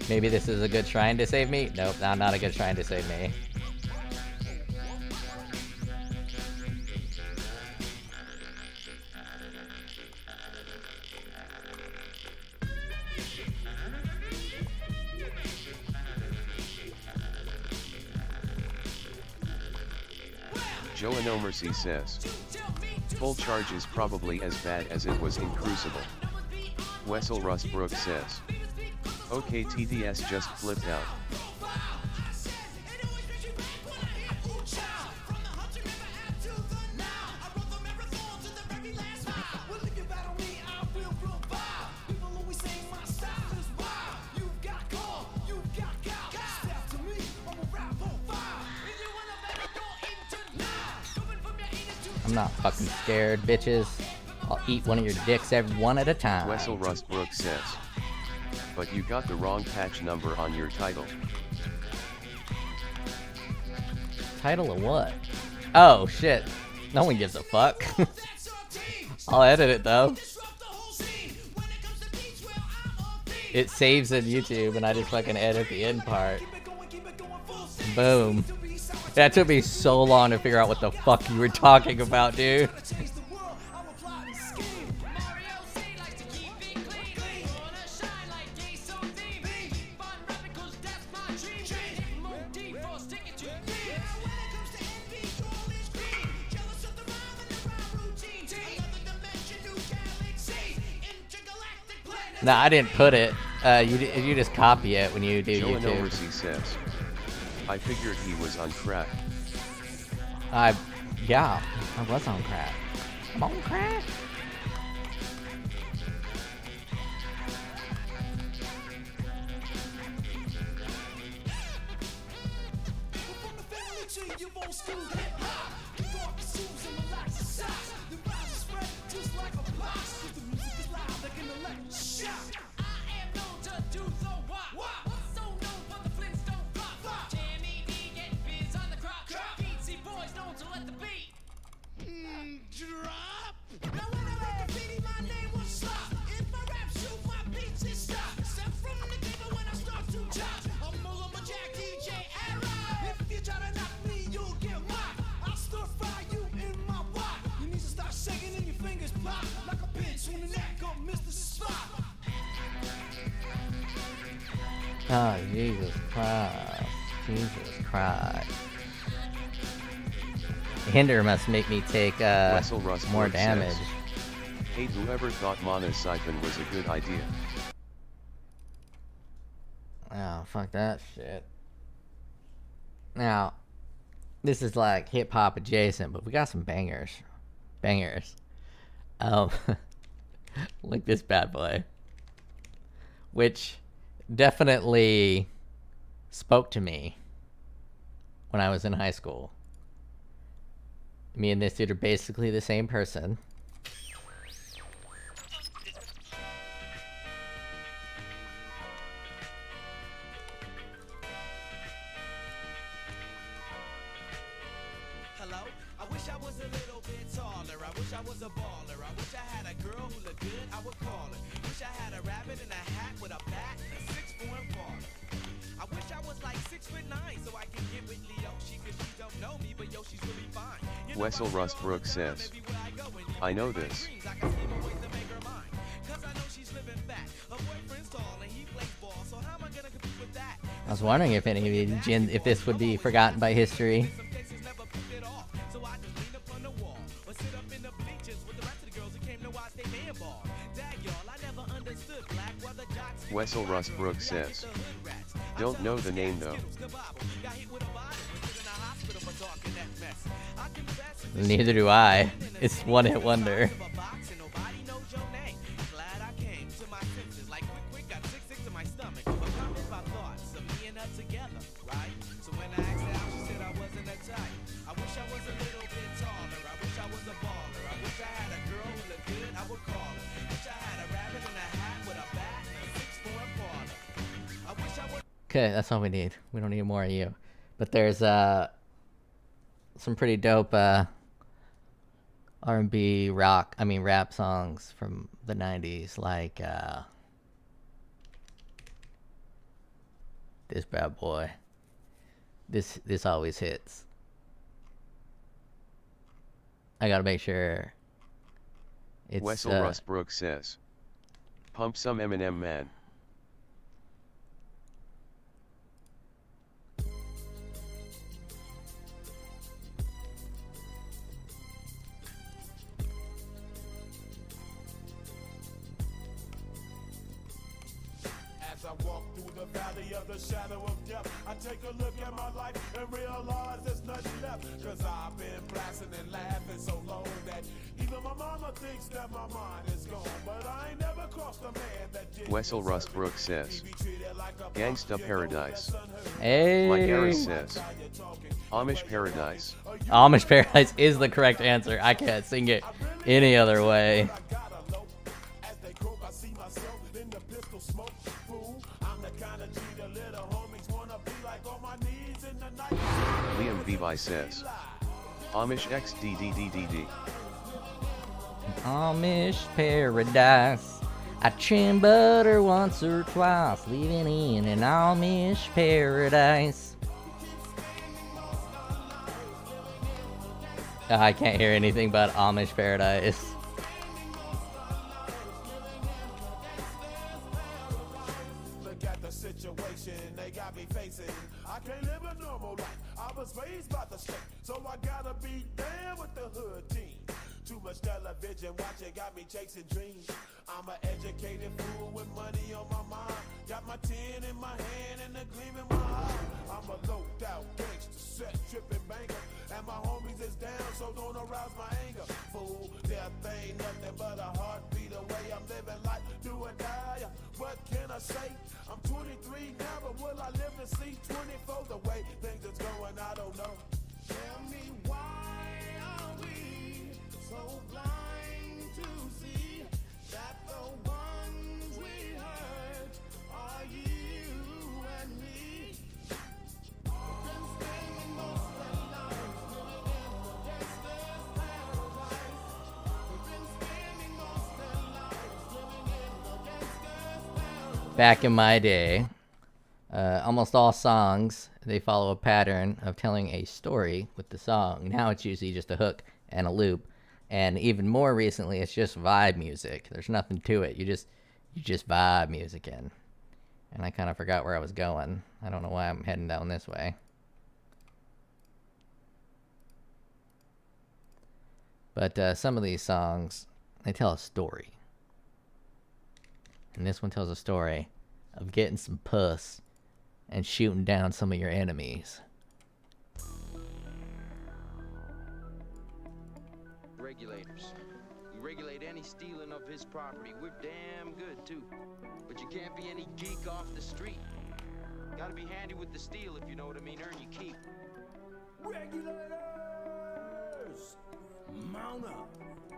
Maybe this is a good shrine to save me? Nope, not a good shrine to save me. Joe No Mercy says, full charge is probably as bad as it was in Crucible. Wessel Rustbrook says, okay, TTS just flipped out. I'm not fucking scared, bitches. I'll eat one of your dicks every one at a time. Wessel Rustbrook says, but you got the wrong patch number on your title. Title of what? Oh, shit. No one gives a fuck. I'll edit it, though. It saves in YouTube, and I just fucking edit the end part. Boom. That took me so long to figure out what the fuck you were talking about, dude. No, I didn't put it. You just copy it when you do Joe YouTube. Mercy says, I figured he was on crack. Yeah, I was on crack. I'm on crack. OG, you old school hip hop. You thought the shoes and relax the socks. The rhymes are spread just like a box. Cause the music is loud like an electric shock. I am known to do the wop. So known for the Flintstone flop. Jimmy D get biz on the crop. Beatsy boys known to let the beat drop. Now when I make graffiti, my name was Slop. If I rap, shoot my beats and stop. Step from the table when I start to chop. I'm Muller, my Jack, DJ, Arrow. If you try to knock me, you'll get mocked. I'll stir fry you in my wok. Your knees will start shaking and your fingers pop. Like a pinch on the neck of Mr. Spot. Oh, Jesus Christ. Jesus Christ. Hinder must make me take more damage. Says, hate whoever thought Mana Siphon was a good idea. Oh, fuck that shit. Now, this is like hip hop adjacent, but we got some bangers. Bangers. Like this bad boy. Which definitely spoke to me when I was in high school. Me and this dude are basically the same person. Hello? I wish I was a little bit taller. I wish I was a baller. I wish I had a girl who looked good, I would call her. Wish I had a rabbit in a hat with a bat and a 6'4" baller. I wish I was like 6'9" so I can get with Leoshi, cause she don't know me, but yo, she's really fine. Wessel Rustbrook says, I know this. I was wondering if any of you, if this would be forgotten by history. Wessel Rustbrook says, don't know the name though. Neither do I. It's one hit wonder. Okay, that's all we need. We don't need more of you. But there's some pretty dope R&B rap songs from the 90s, like this bad boy. This always hits. I gotta make sure it's Wessel Rustbrook says, pump some Eminem, man. As I walk through the valley of the shadow of death, I take a look at my life and realize there's nothing left. Cause I've been blasting and laughing so long that even my mama thinks that my mind is gone. But I ain't never crossed a man that did. Wessel Rustbrook says, Gangsta Paradise. Hey. Like Harris says, Amish Paradise. Amish Paradise is the correct answer. I can't sing it any other way. Liam Vivi says, Amish XDDDDD. Amish Paradise. I trim butter once or twice, living in an Amish paradise. I can't hear anything but Amish Paradise. Look at the situation they got me facing. I can't live a normal life. I was raised by the state, so I gotta be down with the hood team. Too much television watching got me chasing dreams. I'm an educated fool with money on my mind. Got my tin in my hand and a gleam in my eye. I'm a loped out gangster, set tripping banker, and my homies is down, so don't arouse my anger. Fool, death ain't nothing but a heartbeat away. I'm living life, do or die. What can I say? I'm 23 now, but will I live to see 24? The way things is going, I don't know. back in my day, almost all songs, they follow a pattern of telling a story with the song. Now it's usually just a hook and a loop. And even more recently, it's just vibe music. There's nothing to it. You just vibe music in. And I kind of forgot where I was going. I don't know why I'm heading down this way. But some of these songs, they tell a story. And this one tells a story of getting some puss and shooting down some of your enemies. Regulators. We regulate any stealing of his property. We're damn good, too. But you can't be any geek off the street. Gotta be handy with the steel, if you know what I mean. Earn your keep. Regulators! Mount up.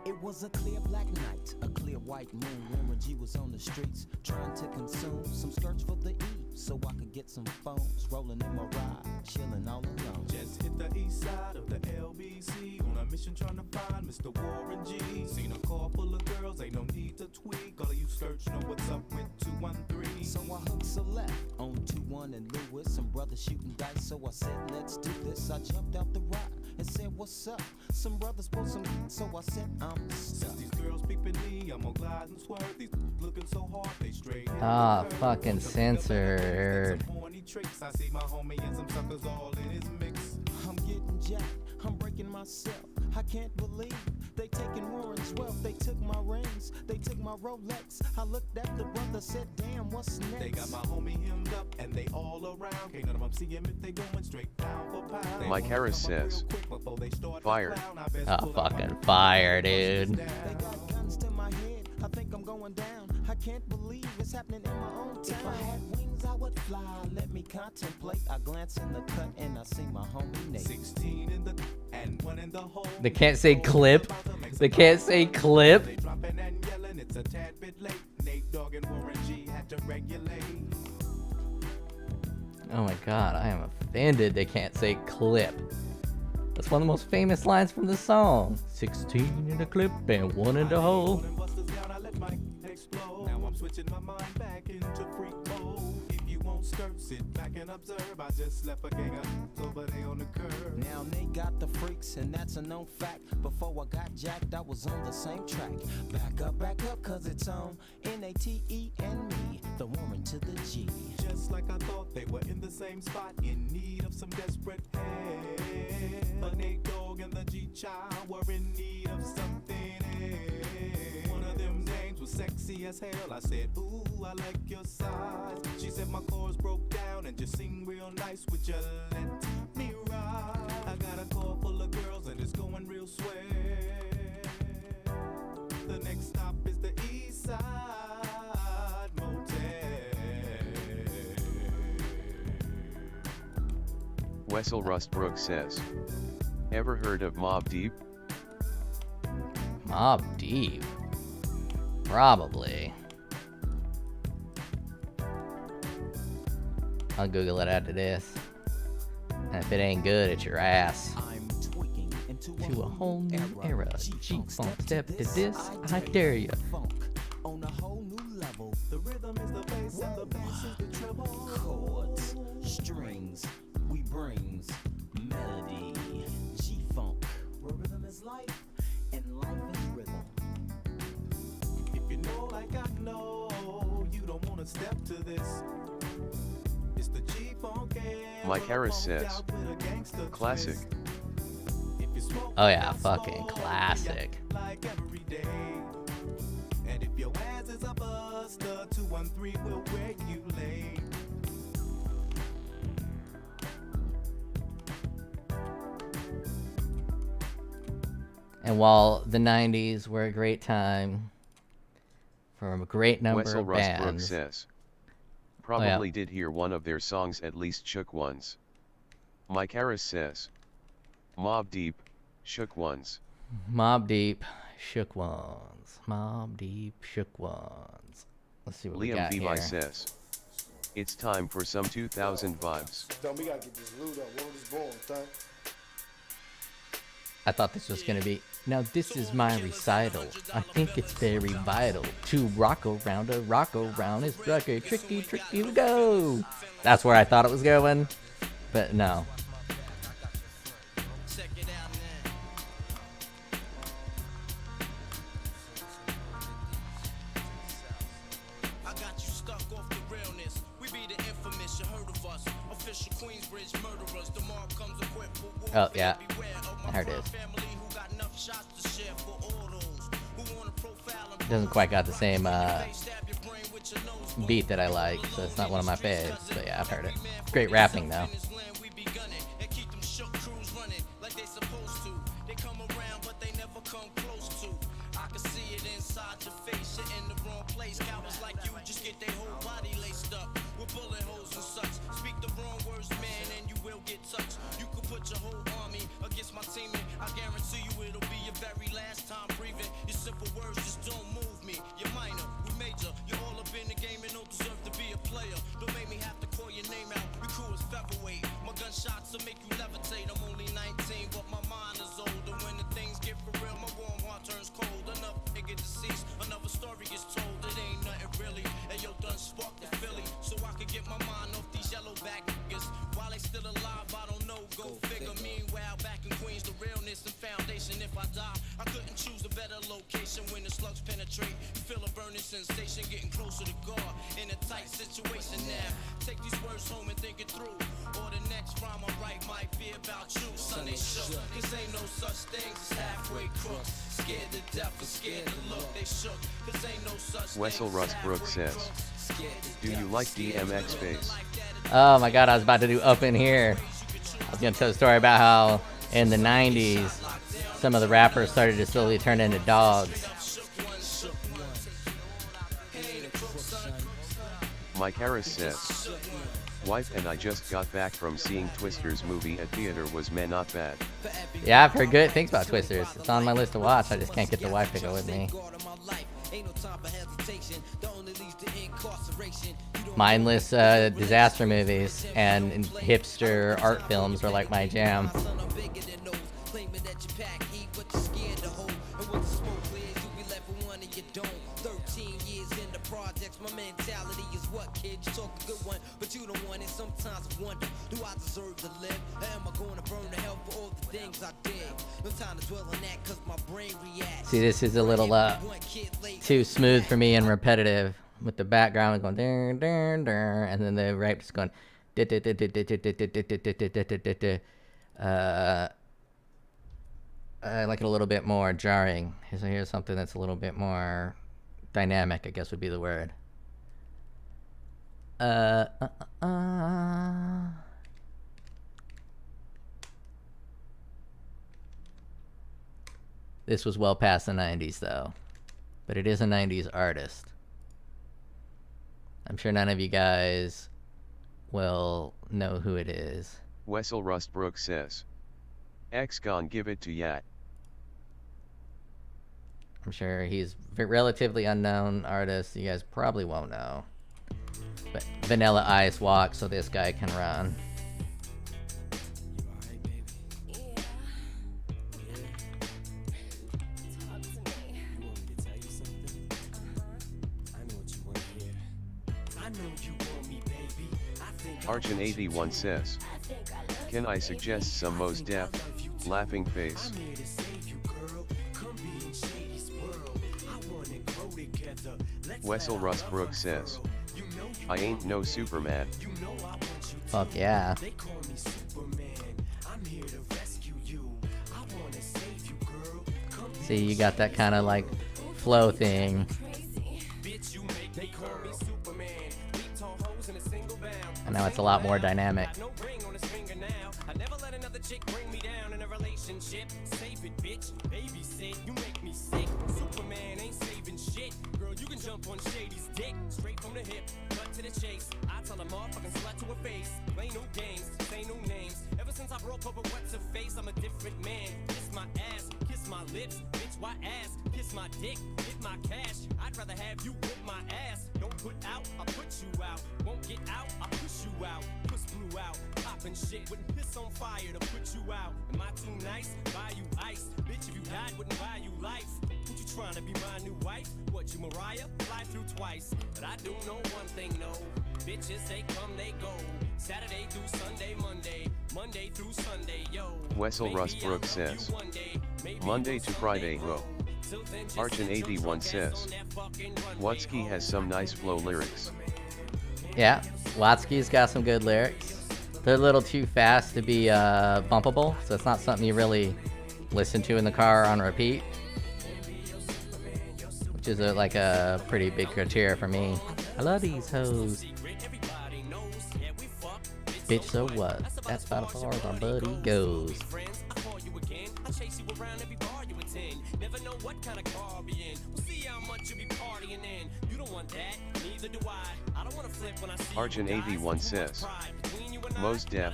It was a clear black night, a clear white moon. Warren G was on the streets, trying to consume some skirts for the E, so I could get some phones. Rolling in my ride, chilling all alone. Just hit the east side of the LBC on a mission trying to find Mr. Warren G. Seen a car full of girls, ain't no need to tweak. All of you skirts know what's up with 213. So I hooked a left on 21 and Lewis. Some brothers shooting dice, so I said, let's do this. I jumped out the ride and said, what's up? Some brothers pulled some heat, so I said, I'm stuck. Since these girls peeping me, I'm gonna glide and swerve. These looking so hard, they straight. Ah, fucking censored. I see my homie and some suckers all in his mix. I'm getting jacked, I'm breaking myself. I can't believe they taking Warren's wealth. They took my rings, they took my Rolex. I looked at the brother, said, damn, what's next? They got my homie hemmed up and they all around. Can't none of them see him if they going straight down for pound. Mike Harris says, fire. Oh, fucking fire, dude. They got guns to my head, I think I'm going down. I can't believe it's happening in my own town. If I had wings, I would fly. Let me contemplate. I glance in the cut and I see my homie Nate. 16 in the and one in the hole. They can't say clip. They can't say clip. They dropping and yelling, it's a tad bit late. Nate Dogg and Warren G had to regulate. Oh my god, I am offended they can't say clip. That's one of the most famous lines from the song. 16 in the clip and one in the hole. Now I'm switching my mind back into freak mode. If you won't skirt, sit back and observe. I just left a gang of over there on the curb. Now they got the freaks and that's a known fact. Before I got jacked, I was on the same track. Back up, cause it's on N-A-T-E and me, the Warren to the G. Just like I thought, they were in the same spot, in need of some desperate help. But Nate Dogg and the G-Child were in need of something else. One of them names was sexy as hell. I said, ooh, I like your size. She said my chords broke down and just sing real nice. Would you let me ride? I got a car full of girls and it's going real swell. The next stop is the East Side Motel. Wessel Rustbrook says, ever heard of Mobb Deep? Mobb Deep? Probably. I'll Google it after this. And if it ain't good, it's your ass. I'm tweaking To a whole new era. G-Funk, step to this, I dare ya. On a whole new level. The rhythm is the bass and the bass is the treble. Chords, strings, we brings melody. G-Funk, where rhythm is life and life is rhythm. If you know like I know, you don't want to step to this. It's the G-Funk and Mike Harris says, classic. Oh yeah, fucking classic. Like every day. And if your ass is a buster, 213 will regulate. And while the 90s were a great time for a great number Wessel of Rustbrook bands. says, probably did hear one of their songs at least shook ones. Mike Harris says, Mobb Deep, shook ones. Mobb Deep, shook ones. Mobb Deep, shook ones. Let's see what we Liam got Levi here. says, it's time for some 2000 vibes. Don't we gotta get this loot up. What was born, son? I thought this was gonna be, now this is my recital. I think it's very vital to rock around is rocker, tricky to go. That's where I thought it was going, but no. Oh yeah, there it is. Doesn't quite got the same beat that I like, so it's not one of my faves. But yeah, I've heard it. Great rapping though. Wessel Rustbrook says, do you like DMX bass? Oh my god, I was about to do Up in Here. I was gonna tell a story about how in the 90s some of the rappers started to slowly turn into dogs. Mike Harris says, wife and I just got back from seeing Twisters movie at theater, was man not bad. Yeah, I've heard good things about Twisters. It's on my list to watch. I just can't get the wife to go with me. Mindless disaster movies and hipster art films are like my jam. See, this is a little too smooth for me and repetitive, with the background going dun, dun, dun, and then the rap just going I like it a little bit more jarring. So here's something that's a little bit more dynamic, I guess would be the word. This was well past the 90s though, but it is a 90s artist. I'm sure none of you guys will know who it is. Wessel Rustbrook says, X gon' give it to Yat. I'm sure he's a relatively unknown artist. You guys probably won't know. But Vanilla Ice walks so this guy can run. Archon81 says, can I suggest some Mos Def, Laughing Face? Wessel Rustbrook says, I ain't no Superman. Fuck yeah. See, you got that kind of like flow thing. And now it's a lot more dynamic. On Shady's dick, straight from the hip, cut to the chase. I tell a motherfucking slut to her face. Play no games, say no names. Ever since I broke up with what's her face, I'm a different man. Kiss my ass, kiss my lips, bitch, why ass? Kiss my dick, get my cash. I'd rather have you whip my ass. Don't put out, I'll put you out. Won't get out, I'll push you out. Puss blew out, pop and shit. Wouldn't piss on fire to put you out. Am I too nice? Buy you ice. Bitch, if you died, wouldn't buy you life. What you trying to be my new wife? What, you Mariah? Fly through twice. But I do know one thing, no. Bitches, they come, they go. Saturday through Sunday, Monday through Sunday, yo. Wessel Rustbrook says, Monday to Friday, ho. Archon81 says, Watsky has some nice flow lyrics. Yeah, Watsky's got some good lyrics. They're a little too fast to be bumpable, so it's not something you really listen to in the car on repeat. Which is like a pretty big criteria for me. I love these hoes. Bitch, so what? That's about as far as our buddy goes. Never know what kind of car be in. We'll see how much you be partying in. You don't want that, neither do I. I don't want to flip when I see Archon81 says, Most Def,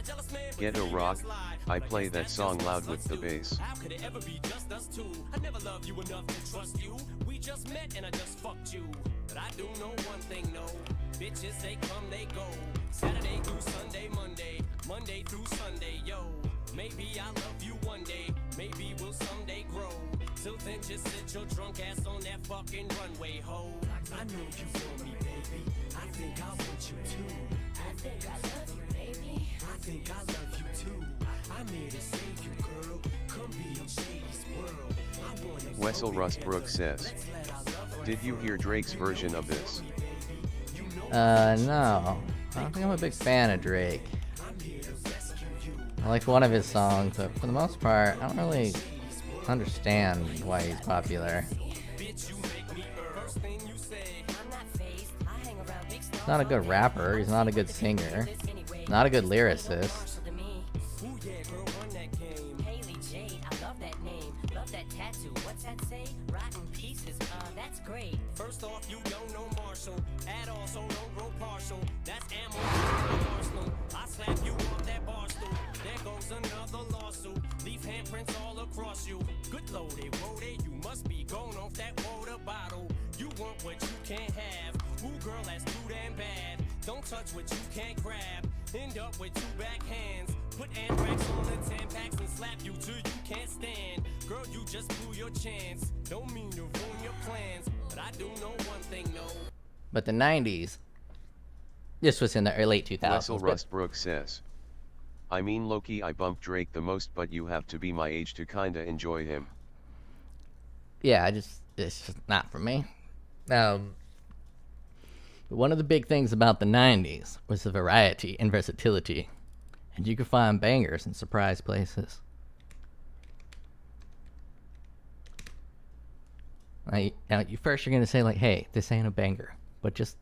Ghetto Rock, I play that song loud with the bass. How could it ever be just us two? I never loved you enough to trust you. We just met and I just fucked you. But I do know one thing, no. Bitches, they come, they go. Saturday through Sunday, Monday through Sunday, yo. Maybe I'll love you one day, maybe we'll someday grow. Till then, just sit your drunk ass on that fucking runway, ho. I know you want me, baby. I think I want you too. I think I love you, baby. I think I love you too. I'm here to save you, girl. Come be in Shady's world. I wanna Wessel Rustbrook says, Did you hear Drake's version of this? No. I don't think I'm a big fan of Drake. I like one of his songs, but for the most part, I don't really understand why he's popular. He's not a good rapper, he's not a good singer, not a good lyricist. First off, you don't know Marshall at all, so don't grow partial. That's ammo for Arsenal. I slap you off that bar stool. There goes another lawsuit. Leave handprints all across you. Good loaded, you must be going off that water bottle. You want what you can't have. Ooh, girl, that's too damn bad. Don't touch what you can't grab. End up with two backhands. Put anthrax on the 10 packs and slap you till you can't stand. Girl, you just blew your chance. Don't mean to ruin your plans, but I do know one thing, no. But the 90s, this was in the late 2000s. Wessel Rustbrook says, I mean Loki, I bump Drake the most, but you have to be my age to kinda enjoy him. Yeah, it's just not for me. But one of the big things about the 90s was the variety and versatility. And you could find bangers in surprise places. Now, you're gonna say like, "Hey, this ain't a banger," but just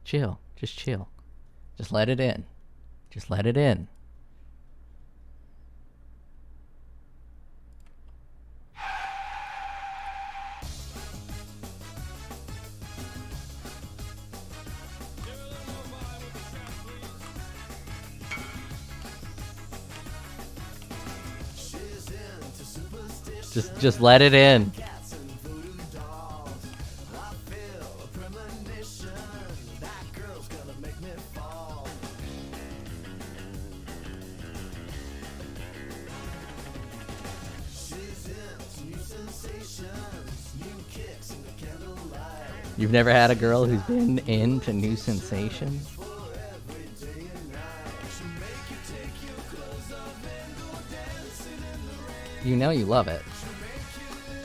chill, just chill, just let it in, just let it in. Just let it in. You've never had a girl who's been into new sensations? You know you love it.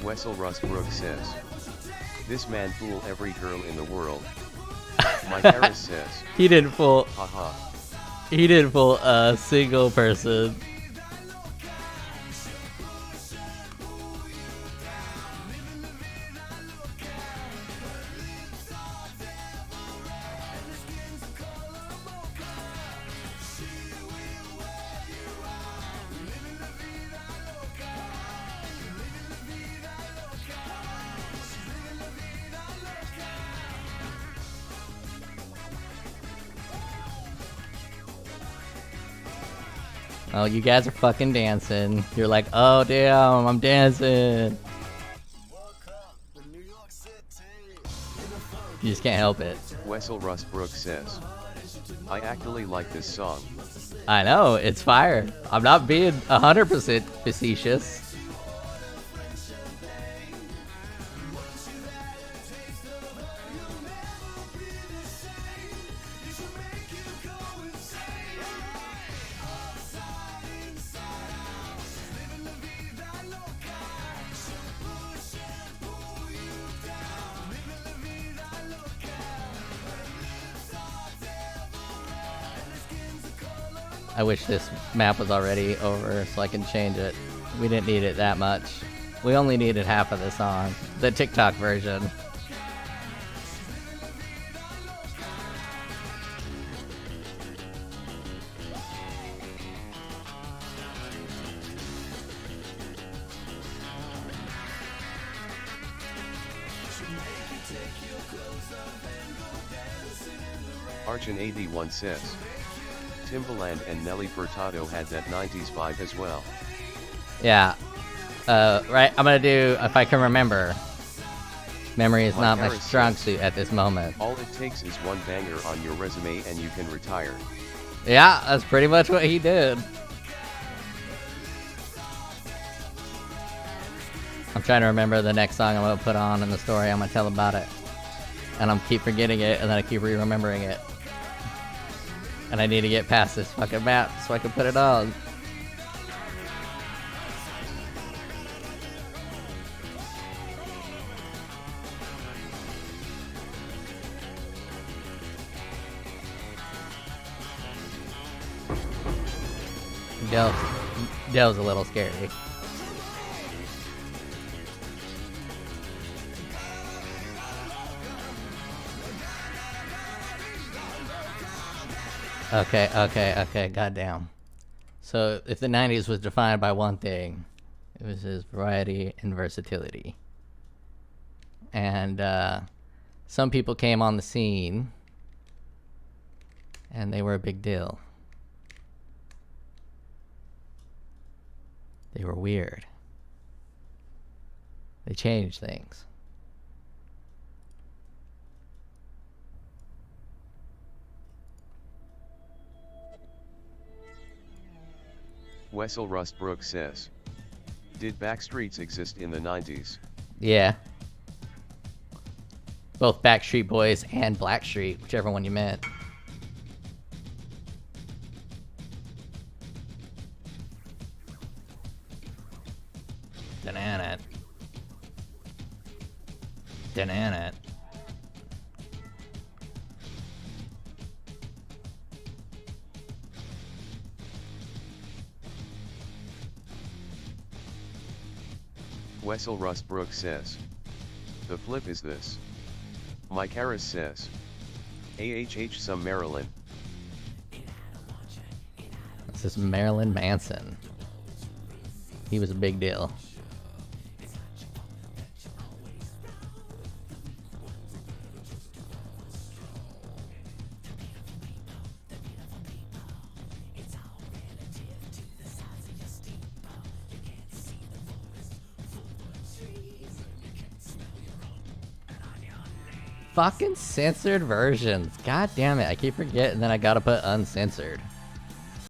Wessel Rustbrook says, this man fool every girl in the world. Mike Harris says, He didn't fool. Haha. He didn't fool a single person. Oh, you guys are fucking dancing. You're like, oh damn, I'm dancing. You just can't help it. Wessel Rustbrook says, I actually like this song. I know, it's fire. I'm not being 100% facetious. I wish this map was already over so I can change it. We didn't need it that much. We only needed half of the song. The TikTok version. Archon81 says, Timbaland and Nelly Furtado had that 90s vibe as well. Yeah. Right, I'm gonna do, if I can remember. Memory is not my strong suit at this moment. All it takes is one banger on your resume and you can retire. Yeah, that's pretty much what he did. I'm trying to remember the next song I'm gonna put on in the story. I'm gonna tell about it. And I'm keep forgetting it, and then I keep re-remembering it. And I need to get past this fucking map so I can put it on. Dell's a little scary. Okay, goddamn. So, if the 90s was defined by one thing, it was his variety and versatility. And, some people came on the scene, and they were a big deal. They were weird. They changed things. Wessel Rustbrook says, did Backstreets exist in the 90s? Yeah. Both Backstreet Boys and Blackstreet, whichever one you meant. Dananat. Wessel Rustbrook says, the flip is this. Mike Harris says, AHH some Maryland. This is Marilyn Manson. He was a big deal. Fucking censored versions. God damn it. I keep forgetting that I gotta put uncensored.